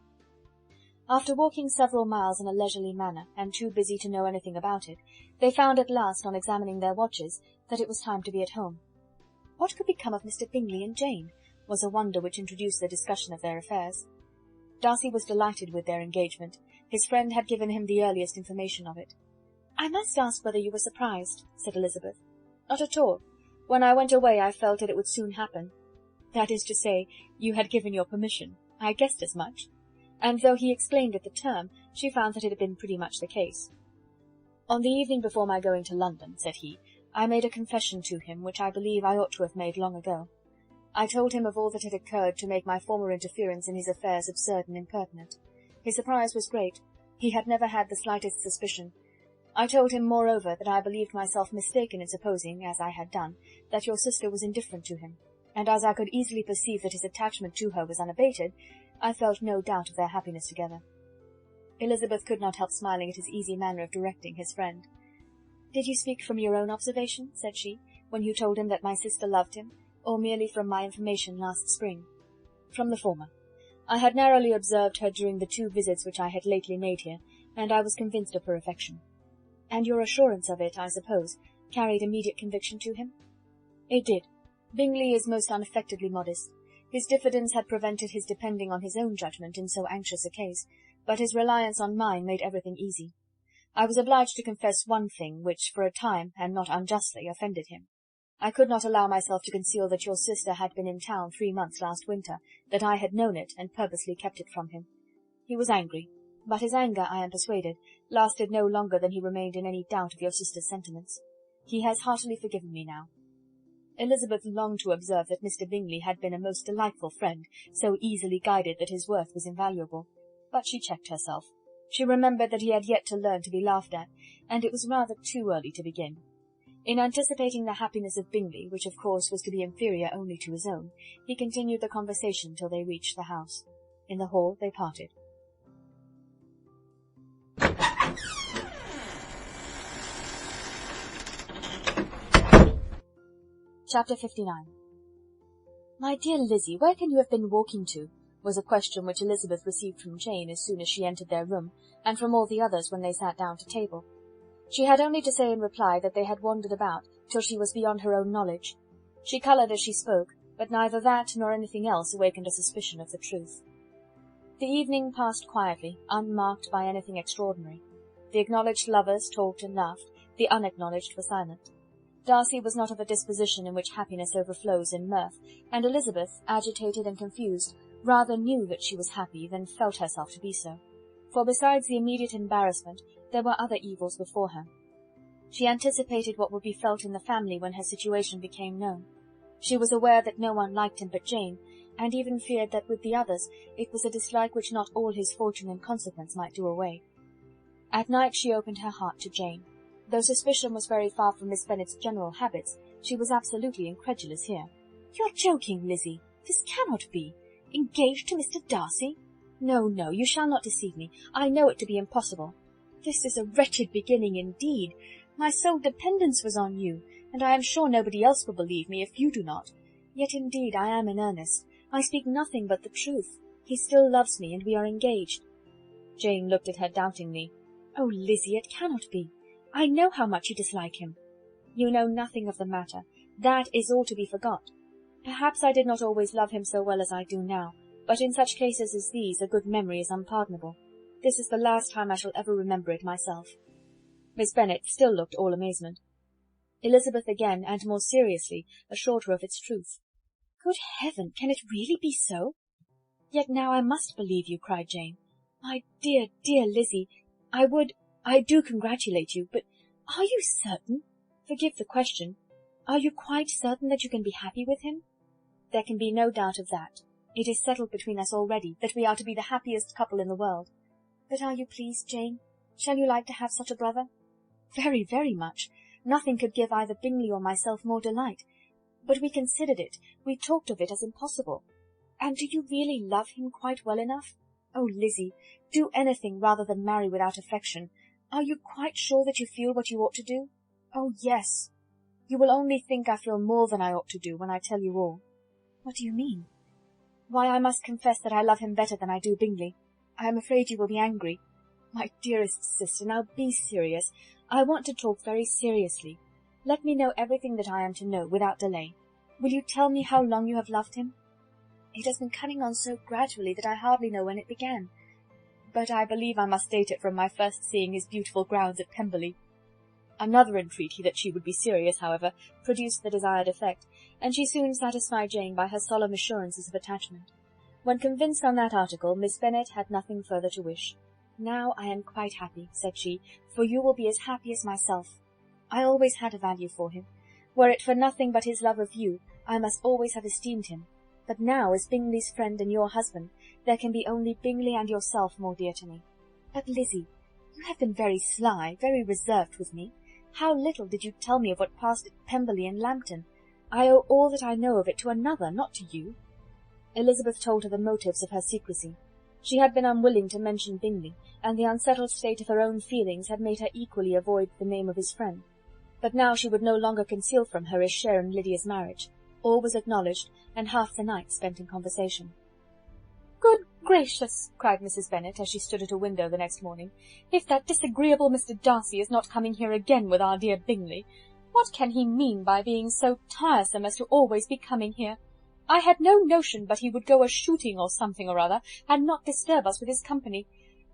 After walking several miles in a leisurely manner, and too busy to know anything about it, they found at last, on examining their watches, that it was time to be at home. What could become of Mr. Bingley and Jane, was a wonder which introduced the discussion of their affairs. Darcy was delighted with their engagement. His friend had given him the earliest information of it. "I must ask whether you were surprised," said Elizabeth. "Not at all. When I went away I felt that it would soon happen. That is to say, you had given your permission. I guessed as much." And though he explained at the term, she found that it had been pretty much the case. "On the evening before my going to London," said he, "I made a confession to him, which I believe I ought to have made long ago. I told him of all that had occurred to make my former interference in his affairs absurd and impertinent. His surprise was great. He had never had the slightest suspicion. I told him, moreover, that I believed myself mistaken in supposing, as I had done, that your sister was indifferent to him, and as I could easily perceive that his attachment to her was unabated, I felt no doubt of their happiness together." Elizabeth could not help smiling at his easy manner of directing his friend. "Did you speak from your own observation," said she, "when you told him that my sister loved him, or merely from my information last spring?" "From the former. I had narrowly observed her during the 2 visits which I had lately made here, and I was convinced of her affection." "And your assurance of it, I suppose, carried immediate conviction to him?" "It did. Bingley is most unaffectedly modest. His diffidence had prevented his depending on his own judgment in so anxious a case, but his reliance on mine made everything easy. I was obliged to confess one thing, which, for a time, and not unjustly, offended him. I could not allow myself to conceal that your sister had been in town 3 months last winter, that I had known it, and purposely kept it from him. He was angry, but his anger, I am persuaded, lasted no longer than he remained in any doubt of your sister's sentiments. He has heartily forgiven me now." Elizabeth longed to observe that Mr. Bingley had been a most delightful friend, so easily guided that his worth was invaluable. But she checked herself. She remembered that he had yet to learn to be laughed at, and it was rather too early to begin. In anticipating the happiness of Bingley, which of course was to be inferior only to his own, he continued the conversation till they reached the house. In the hall they parted. Chapter 59. "My dear Lizzie, where can you have been walking to?" was a question which Elizabeth received from Jane as soon as she entered their room, and from all the others when they sat down to table. She had only to say in reply that they had wandered about till she was beyond her own knowledge. She coloured as she spoke, but neither that nor anything else awakened a suspicion of the truth. The evening passed quietly, unmarked by anything extraordinary. The acknowledged lovers talked and laughed, the unacknowledged were silent. Darcy was not of a disposition in which happiness overflows in mirth, and Elizabeth, agitated and confused, rather knew that she was happy than felt herself to be so, for besides the immediate embarrassment, there were other evils before her. She anticipated what would be felt in the family when her situation became known. She was aware that no one liked him but Jane, and even feared that with the others it was a dislike which not all his fortune and consequence might do away. At night she opened her heart to Jane. Though suspicion was very far from Miss Bennet's general habits, she was absolutely incredulous here. "You're joking, Lizzie. This cannot be. Engaged to Mr. Darcy? No, no, you shall not deceive me. I know it to be impossible. This is a wretched beginning indeed. My sole dependence was on you, and I am sure nobody else will believe me if you do not. Yet indeed I am in earnest. I speak nothing but the truth. He still loves me, and we are engaged." Jane looked at her doubtingly. "Oh, Lizzie, it cannot be. I know how much you dislike him." "You know nothing of the matter. That is all to be forgot. Perhaps I did not always love him so well as I do now, but in such cases as these a good memory is unpardonable. This is the last time I shall ever remember it myself." Miss Bennet still looked all amazement. Elizabeth again, and more seriously, assured her of its truth. "Good heaven, can it really be so?" "Yet now I must believe you," cried Jane. "My dear, dear Lizzie, I do congratulate you, but are you certain? Forgive the question. Are you quite certain that you can be happy with him?" "There can be no doubt of that. It is settled between us already that we are to be the happiest couple in the world." "But are you pleased, Jane? Shall you like to have such a brother?" "Very, very much. Nothing could give either Bingley or myself more delight. But we considered it, we talked of it as impossible. And do you really love him quite well enough? Oh, Lizzie, do anything rather than marry without affection. Are you quite sure that you feel what you ought to do?" "Oh, yes." "You will only think I feel more than I ought to do when I tell you all." "What do you mean?" "Why, I must confess that I love him better than I do Bingley. I am afraid you will be angry." "My dearest sister, now be serious. I want to talk very seriously. Let me know everything that I am to know, without delay. Will you tell me how long you have loved him?" "It has been coming on so gradually that I hardly know when it began. But I believe I must date it from my first seeing his beautiful grounds at Pemberley." Another entreaty that she would be serious, however, produced the desired effect, and she soon satisfied Jane by her solemn assurances of attachment. When convinced on that article, Miss Bennet had nothing further to wish. "Now I am quite happy," said she, "for you will be as happy as myself. I always had a value for him. Were it for nothing but his love of you, I must always have esteemed him. But now, as Bingley's friend and your husband, there can be only Bingley and yourself more dear to me. But, Lizzie, you have been very sly, very reserved with me. How little did you tell me of what passed at Pemberley and Lambton? I owe all that I know of it to another, not to you." Elizabeth told her the motives of her secrecy. She had been unwilling to mention Bingley, and the unsettled state of her own feelings had made her equally avoid the name of his friend. But now she would no longer conceal from her his share in Lydia's marriage. All was acknowledged, and half the night spent in conversation. "Good gracious!" cried Mrs. Bennet, as she stood at a window the next morning, "if that disagreeable Mr. Darcy is not coming here again with our dear Bingley! What can he mean by being so tiresome as to always be coming here? I had no notion but he would go a-shooting or something or other, and not disturb us with his company.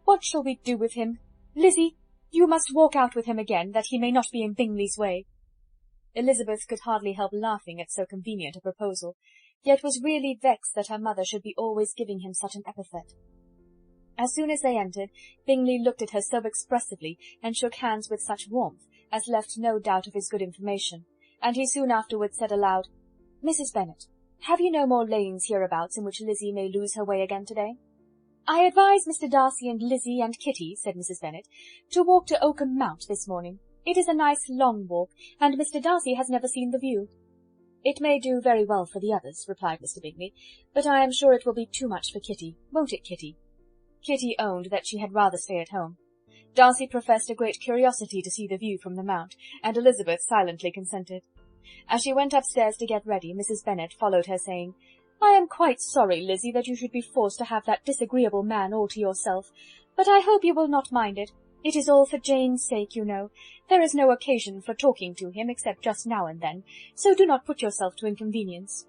What shall we do with him? Lizzie, you must walk out with him again, that he may not be in Bingley's way." Elizabeth could hardly help laughing at so convenient a proposal, yet was really vexed that her mother should be always giving him such an epithet. As soon as they entered, Bingley looked at her so expressively, and shook hands with such warmth, as left no doubt of his good information, and he soon afterwards said aloud, "Mrs. Bennet, have you no more lanes hereabouts in which Lizzie may lose her way again to-day?" "I advise Mr. Darcy and Lizzie and Kitty," said Mrs. Bennet, "to walk to Oakham Mount this morning. It is a nice long walk, and Mr. Darcy has never seen the view." "It may do very well for the others," replied Mr. Bingley, "but I am sure it will be too much for Kitty. Won't it, Kitty?" Kitty owned that she had rather stay at home. Darcy professed a great curiosity to see the view from the Mount, and Elizabeth silently consented. As she went upstairs to get ready, Mrs. Bennet followed her, saying, "I am quite sorry, Lizzie, that you should be forced to have that disagreeable man all to yourself, but I hope you will not mind it. It is all for Jane's sake, you know. There is no occasion for talking to him, except just now and then, so do not put yourself to inconvenience."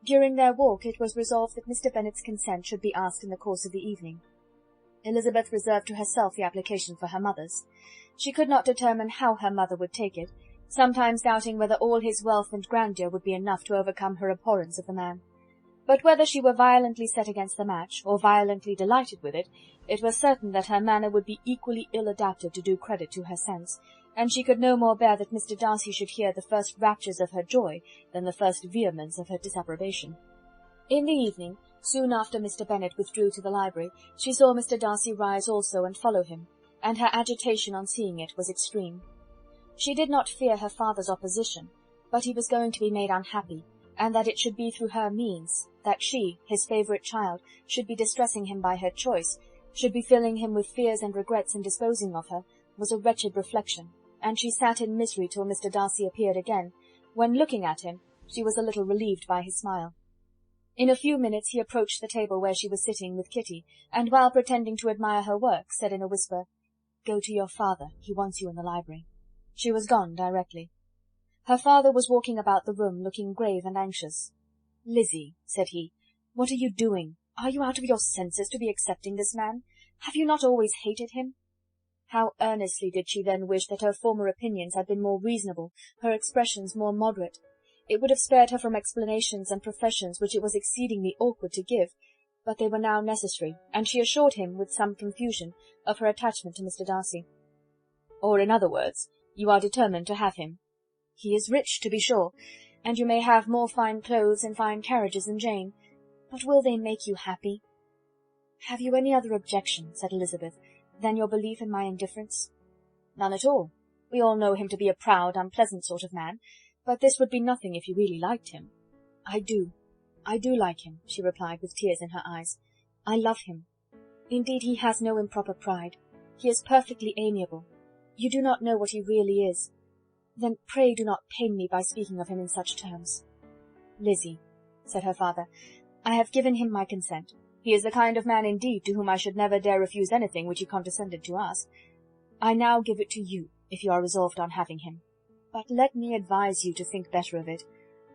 During their walk it was resolved that Mr. Bennet's consent should be asked in the course of the evening. Elizabeth reserved to herself the application for her mother's. She could not determine how her mother would take it, sometimes doubting whether all his wealth and grandeur would be enough to overcome her abhorrence of the man. But whether she were violently set against the match, or violently delighted with it, it was certain that her manner would be equally ill adapted to do credit to her sense, and she could no more bear that Mr. Darcy should hear the first raptures of her joy than the first vehemence of her disapprobation. In the evening, soon after Mr. Bennet withdrew to the library, she saw Mr. Darcy rise also and follow him, and her agitation on seeing it was extreme. She did not fear her father's opposition, but he was going to be made unhappy, and that it should be through her means, that she, his favourite child, should be distressing him by her choice, should be filling him with fears and regrets in disposing of her, was a wretched reflection, and she sat in misery till Mr. Darcy appeared again, when, looking at him, she was a little relieved by his smile. In a few minutes he approached the table where she was sitting with Kitty, and while pretending to admire her work, said in a whisper, "Go to your father, he wants you in the library." She was gone directly. Her father was walking about the room, looking grave and anxious. "Lizzie," said he, "what are you doing? Are you out of your senses to be accepting this man? Have you not always hated him?" How earnestly did she then wish that her former opinions had been more reasonable, her expressions more moderate. It would have spared her from explanations and professions which it was exceedingly awkward to give, but they were now necessary, and she assured him, with some confusion, of her attachment to Mr. Darcy. "Or, in other words, you are determined to have him. He is rich, to be sure, and you may have more fine clothes and fine carriages than Jane, but will they make you happy?" "Have you any other objection," said Elizabeth, "than your belief in my indifference?" "None at all. We all know him to be a proud, unpleasant sort of man, but this would be nothing if you really liked him." I do like him," she replied with tears in her eyes. "I love him. Indeed, he has no improper pride. He is perfectly amiable. You do not know what he really is. Then pray do not pain me by speaking of him in such terms." "Lizzie," said her father, "I have given him my consent. He is the kind of man indeed to whom I should never dare refuse anything which he condescended to ask. I now give it to you, if you are resolved on having him. But let me advise you to think better of it.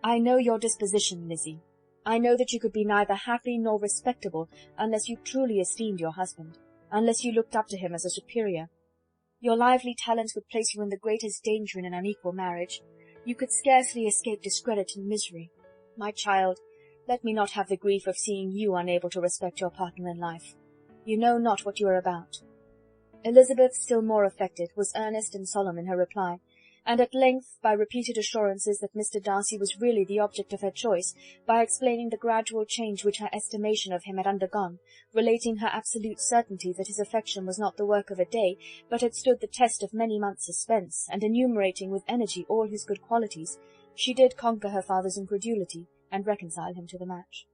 I know your disposition, Lizzie. I know that you could be neither happy nor respectable unless you truly esteemed your husband, unless you looked up to him as a superior. Your lively talents would place you in the greatest danger in an unequal marriage. You could scarcely escape discredit and misery. My child, let me not have the grief of seeing you unable to respect your partner in life. You know not what you are about." Elizabeth, still more affected, was earnest and solemn in her reply, and at length, by repeated assurances that Mr. Darcy was really the object of her choice, by explaining the gradual change which her estimation of him had undergone, relating her absolute certainty that his affection was not the work of a day, but had stood the test of many months' suspense, and enumerating with energy all his good qualities, she did conquer her father's incredulity, and reconcile him to the match.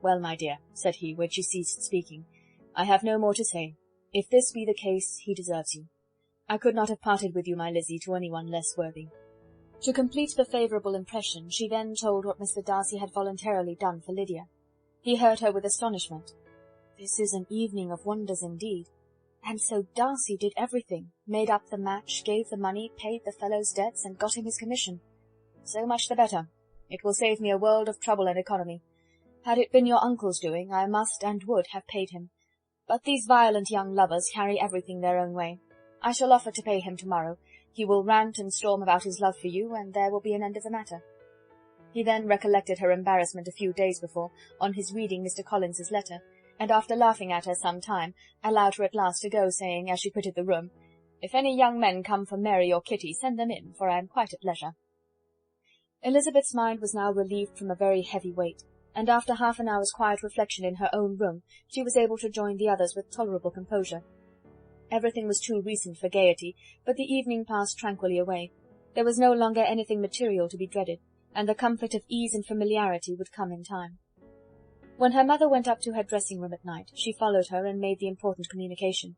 "Well, my dear," said he, when she ceased speaking, "I have no more to say. If this be the case, he deserves you. I could not have parted with you, my Lizzie, to any one less worthy." To complete the favourable impression, she then told what Mr. Darcy had voluntarily done for Lydia. He heard her with astonishment. This is an evening of wonders indeed. And so Darcy did everything, made up the match, gave the money, paid the fellow's debts, and got him his commission. So much the better. It will save me a world of trouble and economy. Had it been your uncle's doing, I must and would have paid him. But these violent young lovers carry everything their own way. I shall offer to pay him tomorrow. He will rant and storm about his love for you, and there will be an end of the matter. He then recollected her embarrassment a few days before, on his reading Mr. Collins's letter, and after laughing at her some time, allowed her at last to go, saying, as she quitted the room, If any young men come for Mary or Kitty, send them in, for I am quite at leisure." Elizabeth's mind was now relieved from a very heavy weight, and after half an hour's quiet reflection in her own room, she was able to join the others with tolerable composure. Everything was too recent for gaiety, but the evening passed tranquilly away. There was no longer anything material to be dreaded, and the comfort of ease and familiarity would come in time. When her mother went up to her dressing-room at night, she followed her and made the important communication.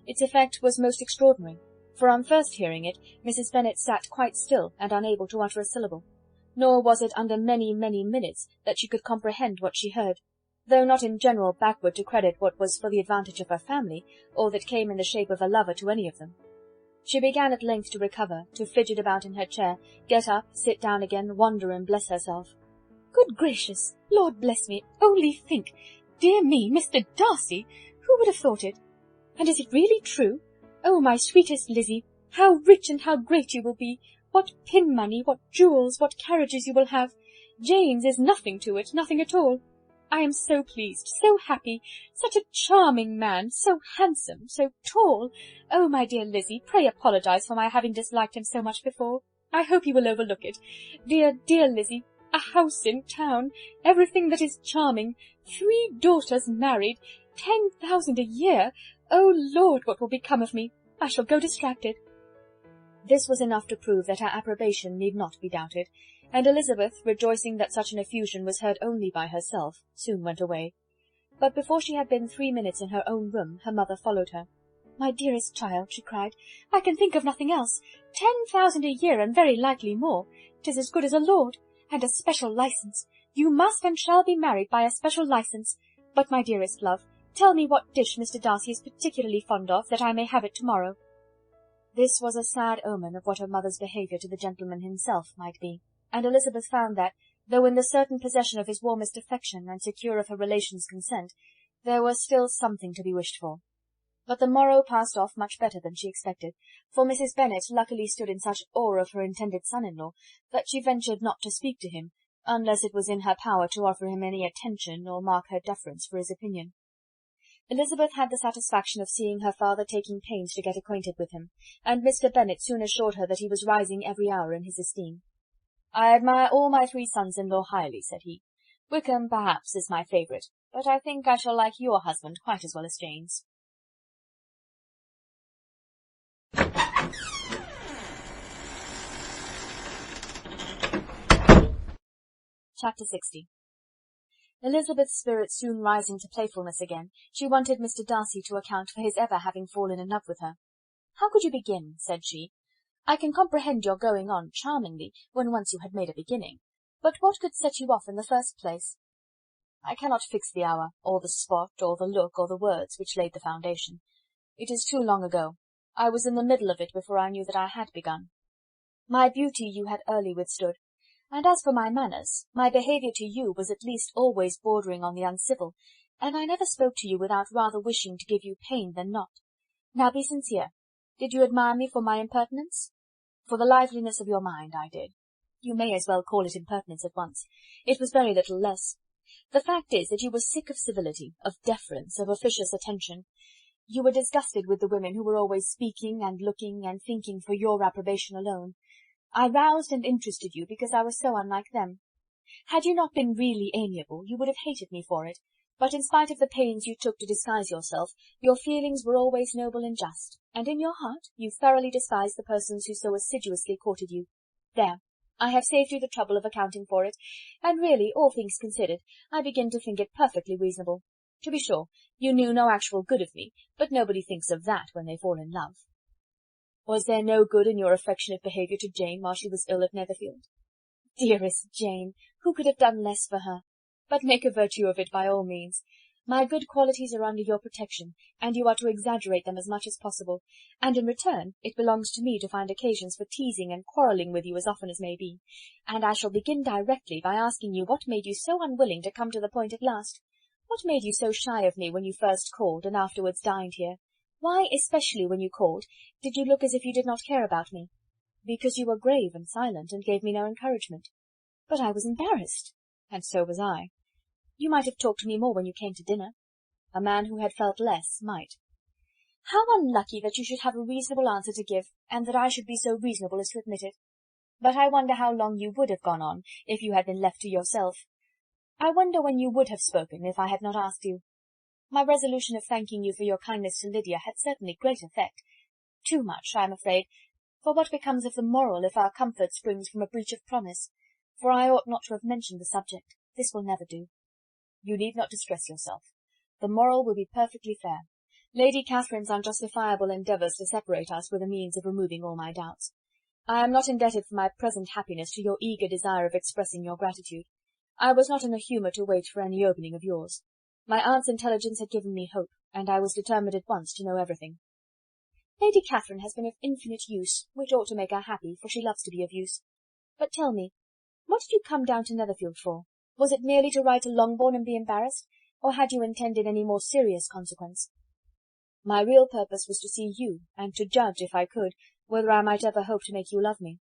Its effect was most extraordinary, for on first hearing it, Mrs. Bennet sat quite still and unable to utter a syllable. Nor was it under many, many minutes that she could comprehend what she heard, though not in general backward to credit what was for the advantage of her family, or that came in the shape of a lover to any of them. She began at length to recover, to fidget about in her chair, get up, sit down again, wonder and bless herself. "Good gracious! Lord bless me! Only think! Dear me, Mr. Darcy! Who would have thought it? And is it really true? Oh, my sweetest Lizzie, how rich and how great you will be! What pin money, what jewels, what carriages you will have! Jane's is nothing to it, nothing at all. I am so pleased, so happy, such a charming man, so handsome, so tall. Oh, my dear Lizzie, pray apologize for my having disliked him so much before. I hope he will overlook it. Dear, dear Lizzie, a house in town, everything that is charming, 3 daughters married, 10,000 a year. Oh, Lord, what will become of me? I shall go distracted." This was enough to prove that her approbation need not be doubted, and Elizabeth, rejoicing that such an effusion was heard only by herself, soon went away. But before she had been 3 minutes in her own room, her mother followed her. "My dearest child," she cried, "I can think of nothing else. 10,000 a year, and very likely more. 'Tis as good as a lord, and a special licence. You must and shall be married by a special licence. But, my dearest love, tell me what dish Mr. Darcy is particularly fond of, that I may have it tomorrow." This was a sad omen of what her mother's behaviour to the gentleman himself might be, and Elizabeth found that, though in the certain possession of his warmest affection, and secure of her relations' consent, there was still something to be wished for. But the morrow passed off much better than she expected, for Mrs. Bennet luckily stood in such awe of her intended son-in-law, that she ventured not to speak to him, unless it was in her power to offer him any attention, or mark her deference for his opinion. Elizabeth had the satisfaction of seeing her father taking pains to get acquainted with him, and Mr. Bennet soon assured her that he was rising every hour in his esteem. "I admire all my 3 sons-in-law highly," said he. "Wickham, perhaps, is my favourite, but I think I shall like your husband quite as well as Jane's." Chapter 60. Elizabeth's spirits soon rising to playfulness again, she wanted Mr. Darcy to account for his ever having fallen in love with her. "How could you begin?" said she. "I can comprehend your going on charmingly, when once you had made a beginning. But what could set you off in the first place?" "I cannot fix the hour, or the spot, or the look, or the words, which laid the foundation. It is too long ago. I was in the middle of it before I knew that I had begun. My beauty you had early withstood, and as for my manners, my behaviour to you was at least always bordering on the uncivil, and I never spoke to you without rather wishing to give you pain than not. Now be sincere. Did you admire me for my impertinence?" "For the liveliness of your mind, I did." "You may as well call it impertinence at once. It was very little less. The fact is that you were sick of civility, of deference, of officious attention. You were disgusted with the women who were always speaking and looking and thinking for your approbation alone. I roused and interested you because I was so unlike them. Had you not been really amiable, you would have hated me for it, but in spite of the pains you took to disguise yourself, your feelings were always noble and just, and in your heart you thoroughly despised the persons who so assiduously courted you. There, I have saved you the trouble of accounting for it, and really, all things considered, I begin to think it perfectly reasonable. To be sure, you knew no actual good of me, but nobody thinks of that when they fall in love." "Was there no good in your affectionate behaviour to Jane while she was ill at Netherfield?" "Dearest Jane, who could have done less for her? But make a virtue of it by all means. My good qualities are under your protection, and you are to exaggerate them as much as possible, and in return it belongs to me to find occasions for teasing and quarrelling with you as often as may be. And I shall begin directly by asking you what made you so unwilling to come to the point at last. What made you so shy of me when you first called, and afterwards dined here? Why, especially when you called, did you look as if you did not care about me?" "Because you were grave and silent, and gave me no encouragement." "But I was embarrassed." "And so was I." "You might have talked to me more when you came to dinner." "A man who had felt less might." How unlucky that you should have a reasonable answer to give, and that I should be so reasonable as to admit it. But I wonder how long you would have gone on, if you had been left to yourself. I wonder when you would have spoken, if I had not asked you. My resolution of thanking you for your kindness to Lydia had certainly great effect. Too much, I am afraid, for what becomes of the moral if our comfort springs from a breach of promise? For I ought not to have mentioned the subject. This will never do. You need not distress yourself. The moral will be perfectly fair. Lady Catherine's unjustifiable endeavours to separate us were the means of removing all my doubts. I am not indebted for my present happiness to your eager desire of expressing your gratitude. I was not in a humour to wait for any opening of yours. My aunt's intelligence had given me hope, and I was determined at once to know everything. Lady Catherine has been of infinite use, which ought to make her happy, for she loves to be of use. But tell me, what did you come down to Netherfield for? Was it merely to ride to Longbourn and be embarrassed, or had you intended any more serious consequence? My real purpose was to see you, and to judge, if I could, whether I might ever hope to make you love me.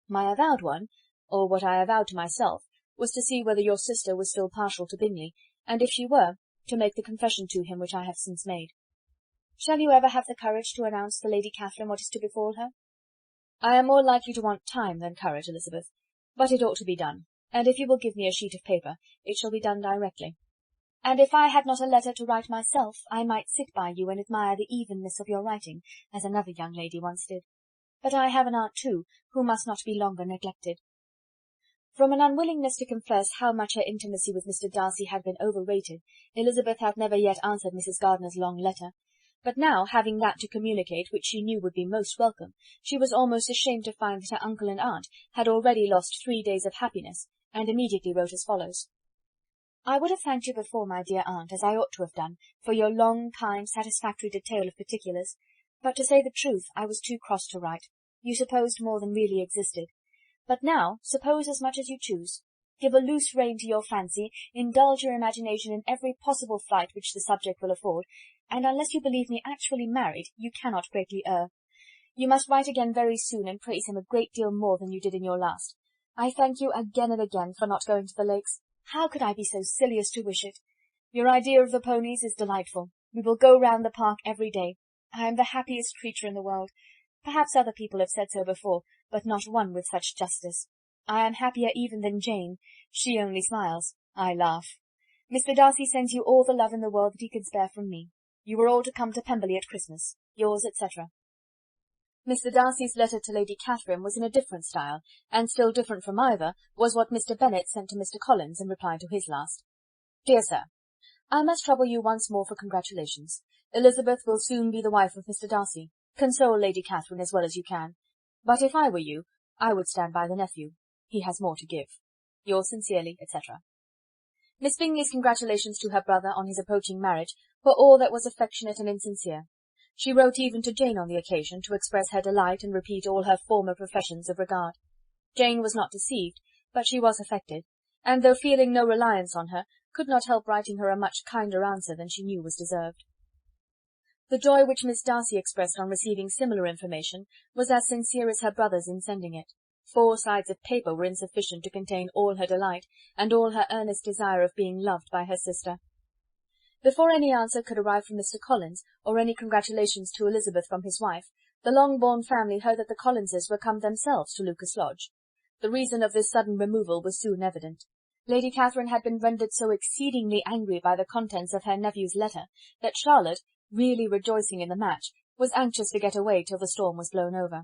My avowed one, or what I avowed to myself, was to see whether your sister was still partial to Bingley, and if she were, to make the confession to him which I have since made. Shall you ever have the courage to announce to Lady Catherine what is to befall her? I am more likely to want time than courage, Elizabeth, but it ought to be done, and if you will give me a sheet of paper, it shall be done directly. And if I had not a letter to write myself, I might sit by you and admire the evenness of your writing, as another young lady once did. But I have an aunt, too, who must not be longer neglected. From an unwillingness to confess how much her intimacy with Mr. Darcy had been overrated, Elizabeth had never yet answered Mrs. Gardiner's long letter. But now, having that to communicate which she knew would be most welcome, she was almost ashamed to find that her uncle and aunt had already lost 3 days of happiness, and immediately wrote as follows. I would have thanked you before, my dear aunt, as I ought to have done, for your long, kind, satisfactory detail of particulars, but to say the truth, I was too cross to write. You supposed more than really existed. But now, suppose as much as you choose. Give a loose rein to your fancy, indulge your imagination in every possible flight which the subject will afford, and unless you believe me actually married, you cannot greatly err. You must write again very soon, and praise him a great deal more than you did in your last. I thank you again and again for not going to the Lakes. How could I be so silly as to wish it? Your idea of the ponies is delightful. We will go round the park every day. I am the happiest creature in the world. Perhaps other people have said so before, but not one with such justice. I am happier even than Jane. She only smiles. I laugh. Mr. Darcy sends you all the love in the world that he can spare from me. You are all to come to Pemberley at Christmas. Yours, etc. Mr. Darcy's letter to Lady Catherine was in a different style, and still different from either was what Mr. Bennet sent to Mr. Collins in reply to his last. Dear Sir, I must trouble you once more for congratulations. Elizabeth will soon be the wife of Mr. Darcy. Console Lady Catherine as well as you can. But if I were you, I would stand by the nephew. He has more to give. Yours sincerely, etc. Miss Bingley's congratulations to her brother on his approaching marriage were all that was affectionate and insincere. She wrote even to Jane on the occasion to express her delight and repeat all her former professions of regard. Jane was not deceived, but she was affected, and though feeling no reliance on her, could not help writing her a much kinder answer than she knew was deserved. The joy which Miss Darcy expressed on receiving similar information was as sincere as her brother's in sending it. 4 sides of paper were insufficient to contain all her delight, and all her earnest desire of being loved by her sister. Before any answer could arrive from Mr. Collins, or any congratulations to Elizabeth from his wife, the Longbourn family heard that the Collinses were come themselves to Lucas Lodge. The reason of this sudden removal was soon evident. Lady Catherine had been rendered so exceedingly angry by the contents of her nephew's letter, that Charlotte, really rejoicing in the match, was anxious to get away till the storm was blown over.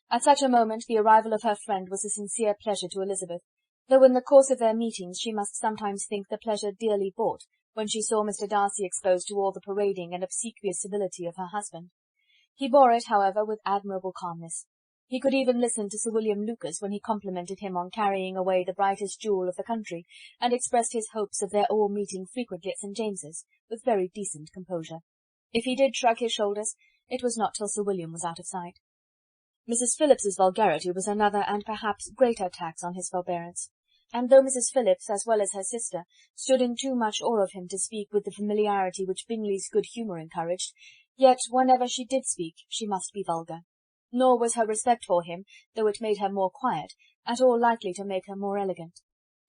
At such a moment the arrival of her friend was a sincere pleasure to Elizabeth, though in the course of their meetings she must sometimes think the pleasure dearly bought, when she saw Mr. Darcy exposed to all the parading and obsequious civility of her husband. He bore it, however, with admirable calmness. He could even listen to Sir William Lucas when he complimented him on carrying away the brightest jewel of the country, and expressed his hopes of their all meeting frequently at St. James's, with very decent composure. If he did shrug his shoulders, it was not till Sir William was out of sight. Mrs. Phillips's vulgarity was another and perhaps greater tax on his forbearance, and though Mrs. Phillips, as well as her sister, stood in too much awe of him to speak with the familiarity which Bingley's good humour encouraged, yet whenever she did speak, she must be vulgar. Nor was her respect for him, though it made her more quiet, at all likely to make her more elegant.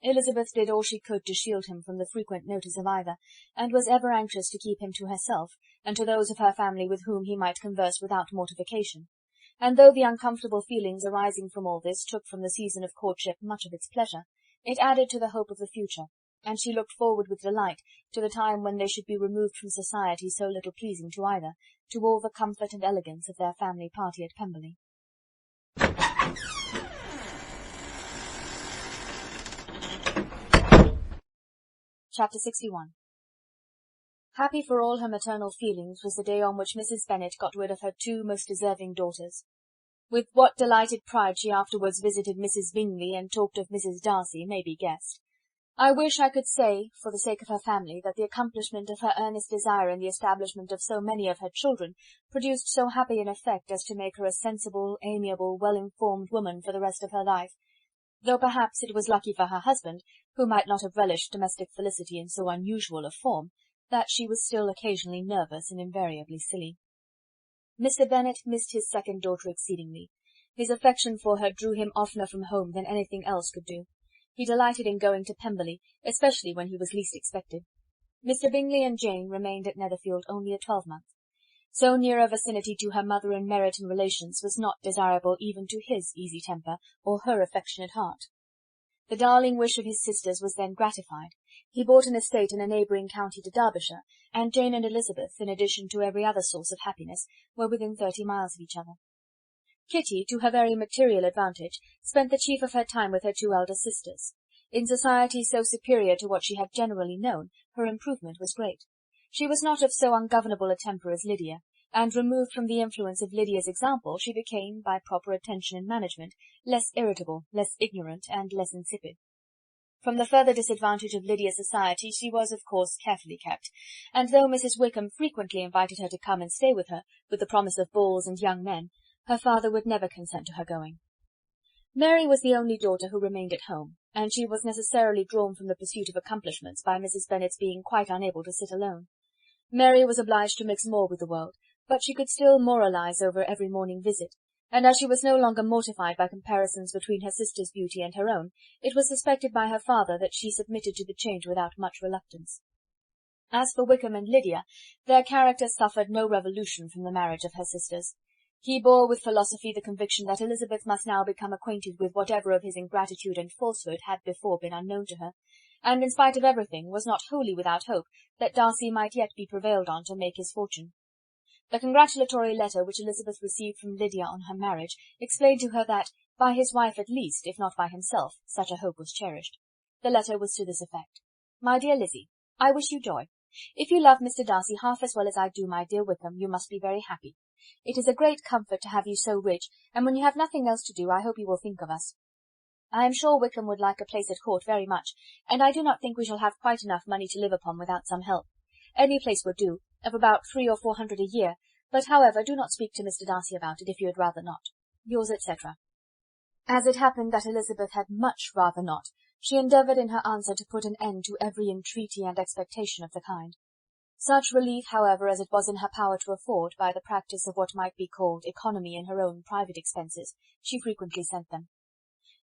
Elizabeth did all she could to shield him from the frequent notice of either, and was ever anxious to keep him to herself, and to those of her family with whom he might converse without mortification. And though the uncomfortable feelings arising from all this took from the season of courtship much of its pleasure, it added to the hope of the future, and she looked forward with delight to the time when they should be removed from society so little pleasing to either, to all the comfort and elegance of their family party at Pemberley. Chapter 61. Happy for all her maternal feelings was the day on which Mrs. Bennet got rid of her two most deserving daughters. With what delighted pride she afterwards visited Mrs. Bingley and talked of Mrs. Darcy may be guessed. I wish I could say, for the sake of her family, that the accomplishment of her earnest desire in the establishment of so many of her children produced so happy an effect as to make her a sensible, amiable, well-informed woman for the rest of her life, though perhaps it was lucky for her husband, who might not have relished domestic felicity in so unusual a form, that she was still occasionally nervous and invariably silly. Mr. Bennet missed his second daughter exceedingly. His affection for her drew him oftener from home than anything else could do. He delighted in going to Pemberley, especially when he was least expected. Mr. Bingley and Jane remained at Netherfield only a twelvemonth. So near a vicinity to her mother in merit and relations was not desirable even to his easy temper or her affectionate heart. The darling wish of his sisters was then gratified. He bought an estate in a neighbouring county to Derbyshire, and Jane and Elizabeth, in addition to every other source of happiness, were within 30 miles of each other. Kitty, to her very material advantage, spent the chief of her time with her two elder sisters. In society so superior to what she had generally known, her improvement was great. She was not of so ungovernable a temper as Lydia, and removed from the influence of Lydia's example, she became, by proper attention and management, less irritable, less ignorant, and less insipid. From the further disadvantage of Lydia's society she was, of course, carefully kept, and though Mrs. Wickham frequently invited her to come and stay with her, with the promise of balls and young men, her father would never consent to her going. Mary was the only daughter who remained at home, and she was necessarily drawn from the pursuit of accomplishments by Mrs. Bennet's being quite unable to sit alone. Mary was obliged to mix more with the world, but she could still moralize over every morning visit, and as she was no longer mortified by comparisons between her sister's beauty and her own, it was suspected by her father that she submitted to the change without much reluctance. As for Wickham and Lydia, their characters suffered no revolution from the marriage of her sisters. He bore with philosophy the conviction that Elizabeth must now become acquainted with whatever of his ingratitude and falsehood had before been unknown to her, and in spite of everything was not wholly without hope that Darcy might yet be prevailed on to make his fortune. The congratulatory letter which Elizabeth received from Lydia on her marriage explained to her that, by his wife at least, if not by himself, such a hope was cherished. The letter was to this effect: "My dear Lizzie, I wish you joy. If you love Mr. Darcy half as well as I do my dear Wickham, you must be very happy. It is a great comfort to have you so rich, and when you have nothing else to do, I hope you will think of us. I am sure Wickham would like a place at court very much, and I do not think we shall have quite enough money to live upon without some help. Any place would do, of about 300 or 400 a year, but however, do not speak to Mr. Darcy about it if you had rather not. Yours, etc." As it happened that Elizabeth had much rather not, she endeavoured in her answer to put an end to every entreaty and expectation of the kind. Such relief, however, as it was in her power to afford, by the practice of what might be called economy in her own private expenses, she frequently sent them.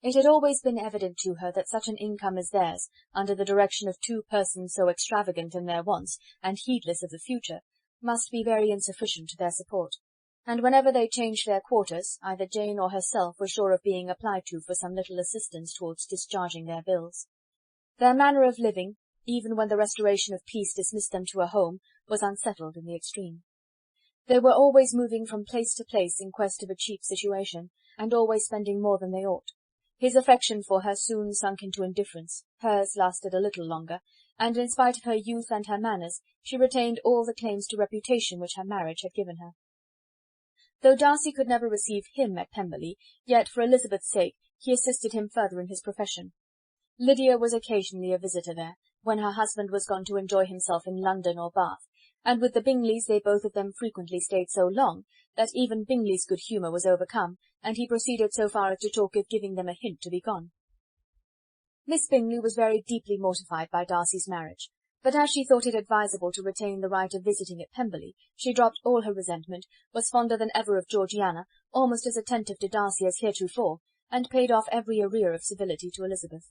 It had always been evident to her that such an income as theirs, under the direction of two persons so extravagant in their wants, and heedless of the future, must be very insufficient to their support, and whenever they changed their quarters, either Jane or herself were sure of being applied to for some little assistance towards discharging their bills. Their manner of living, even when the restoration of peace dismissed them to a home, was unsettled in the extreme. They were always moving from place to place in quest of a cheap situation, and always spending more than they ought. His affection for her soon sunk into indifference, hers lasted a little longer, and in spite of her youth and her manners, she retained all the claims to reputation which her marriage had given her. Though Darcy could never receive him at Pemberley, yet for Elizabeth's sake he assisted him further in his profession. Lydia was occasionally a visitor there, when her husband was gone to enjoy himself in London or Bath, and with the Bingleys they both of them frequently stayed so long that even Bingley's good humour was overcome, and he proceeded so far as to talk of giving them a hint to be gone. Miss Bingley was very deeply mortified by Darcy's marriage, but as she thought it advisable to retain the right of visiting at Pemberley, she dropped all her resentment, was fonder than ever of Georgiana, almost as attentive to Darcy as heretofore, and paid off every arrear of civility to Elizabeth.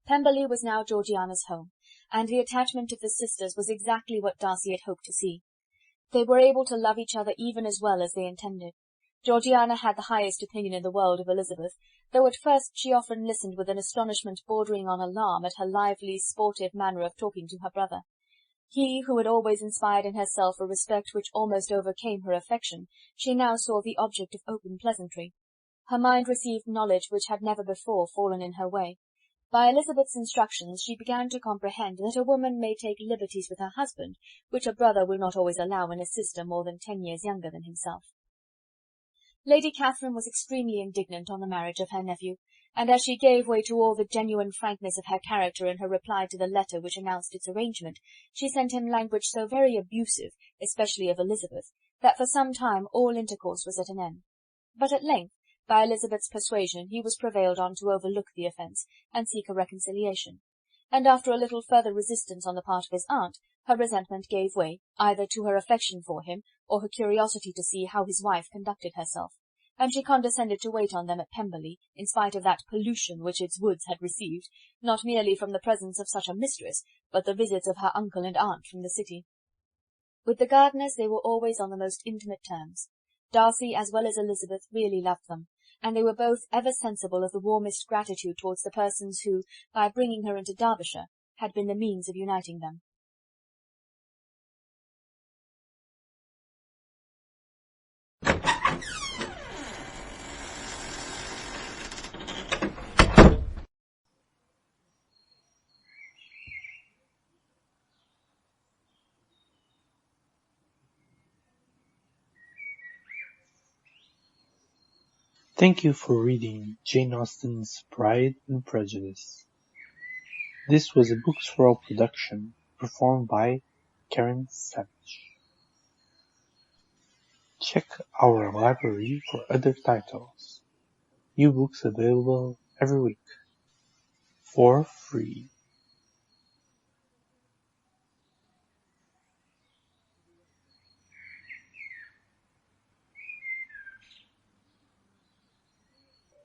Pemberley was now Georgiana's home, and the attachment of the sisters was exactly what Darcy had hoped to see. They were able to love each other even as well as they intended. Georgiana had the highest opinion in the world of Elizabeth, though at first she often listened with an astonishment bordering on alarm at her lively, sportive manner of talking to her brother. He, who had always inspired in herself a respect which almost overcame her affection, she now saw the object of open pleasantry. Her mind received knowledge which had never before fallen in her way. By Elizabeth's instructions she began to comprehend that a woman may take liberties with her husband, which a brother will not always allow in a sister more than 10 years younger than himself. Lady Catherine was extremely indignant on the marriage of her nephew, and as she gave way to all the genuine frankness of her character in her reply to the letter which announced its arrangement, she sent him language so very abusive, especially of Elizabeth, that for some time all intercourse was at an end. But at length, by Elizabeth's persuasion, he was prevailed on to overlook the offence, and seek a reconciliation; and after a little further resistance on the part of his aunt, her resentment gave way, either to her affection for him, or her curiosity to see how his wife conducted herself, and she condescended to wait on them at Pemberley, in spite of that pollution which its woods had received, not merely from the presence of such a mistress, but the visits of her uncle and aunt from the city. With the Gardiners they were always on the most intimate terms. Darcy, as well as Elizabeth, really loved them, and they were both ever sensible of the warmest gratitude towards the persons who, by bringing her into Derbyshire, had been the means of uniting them. Thank you for reading Jane Austen's Pride and Prejudice. This was a Books for All production, performed by Karen Savage. Check our library for other titles. New books available every week, for free.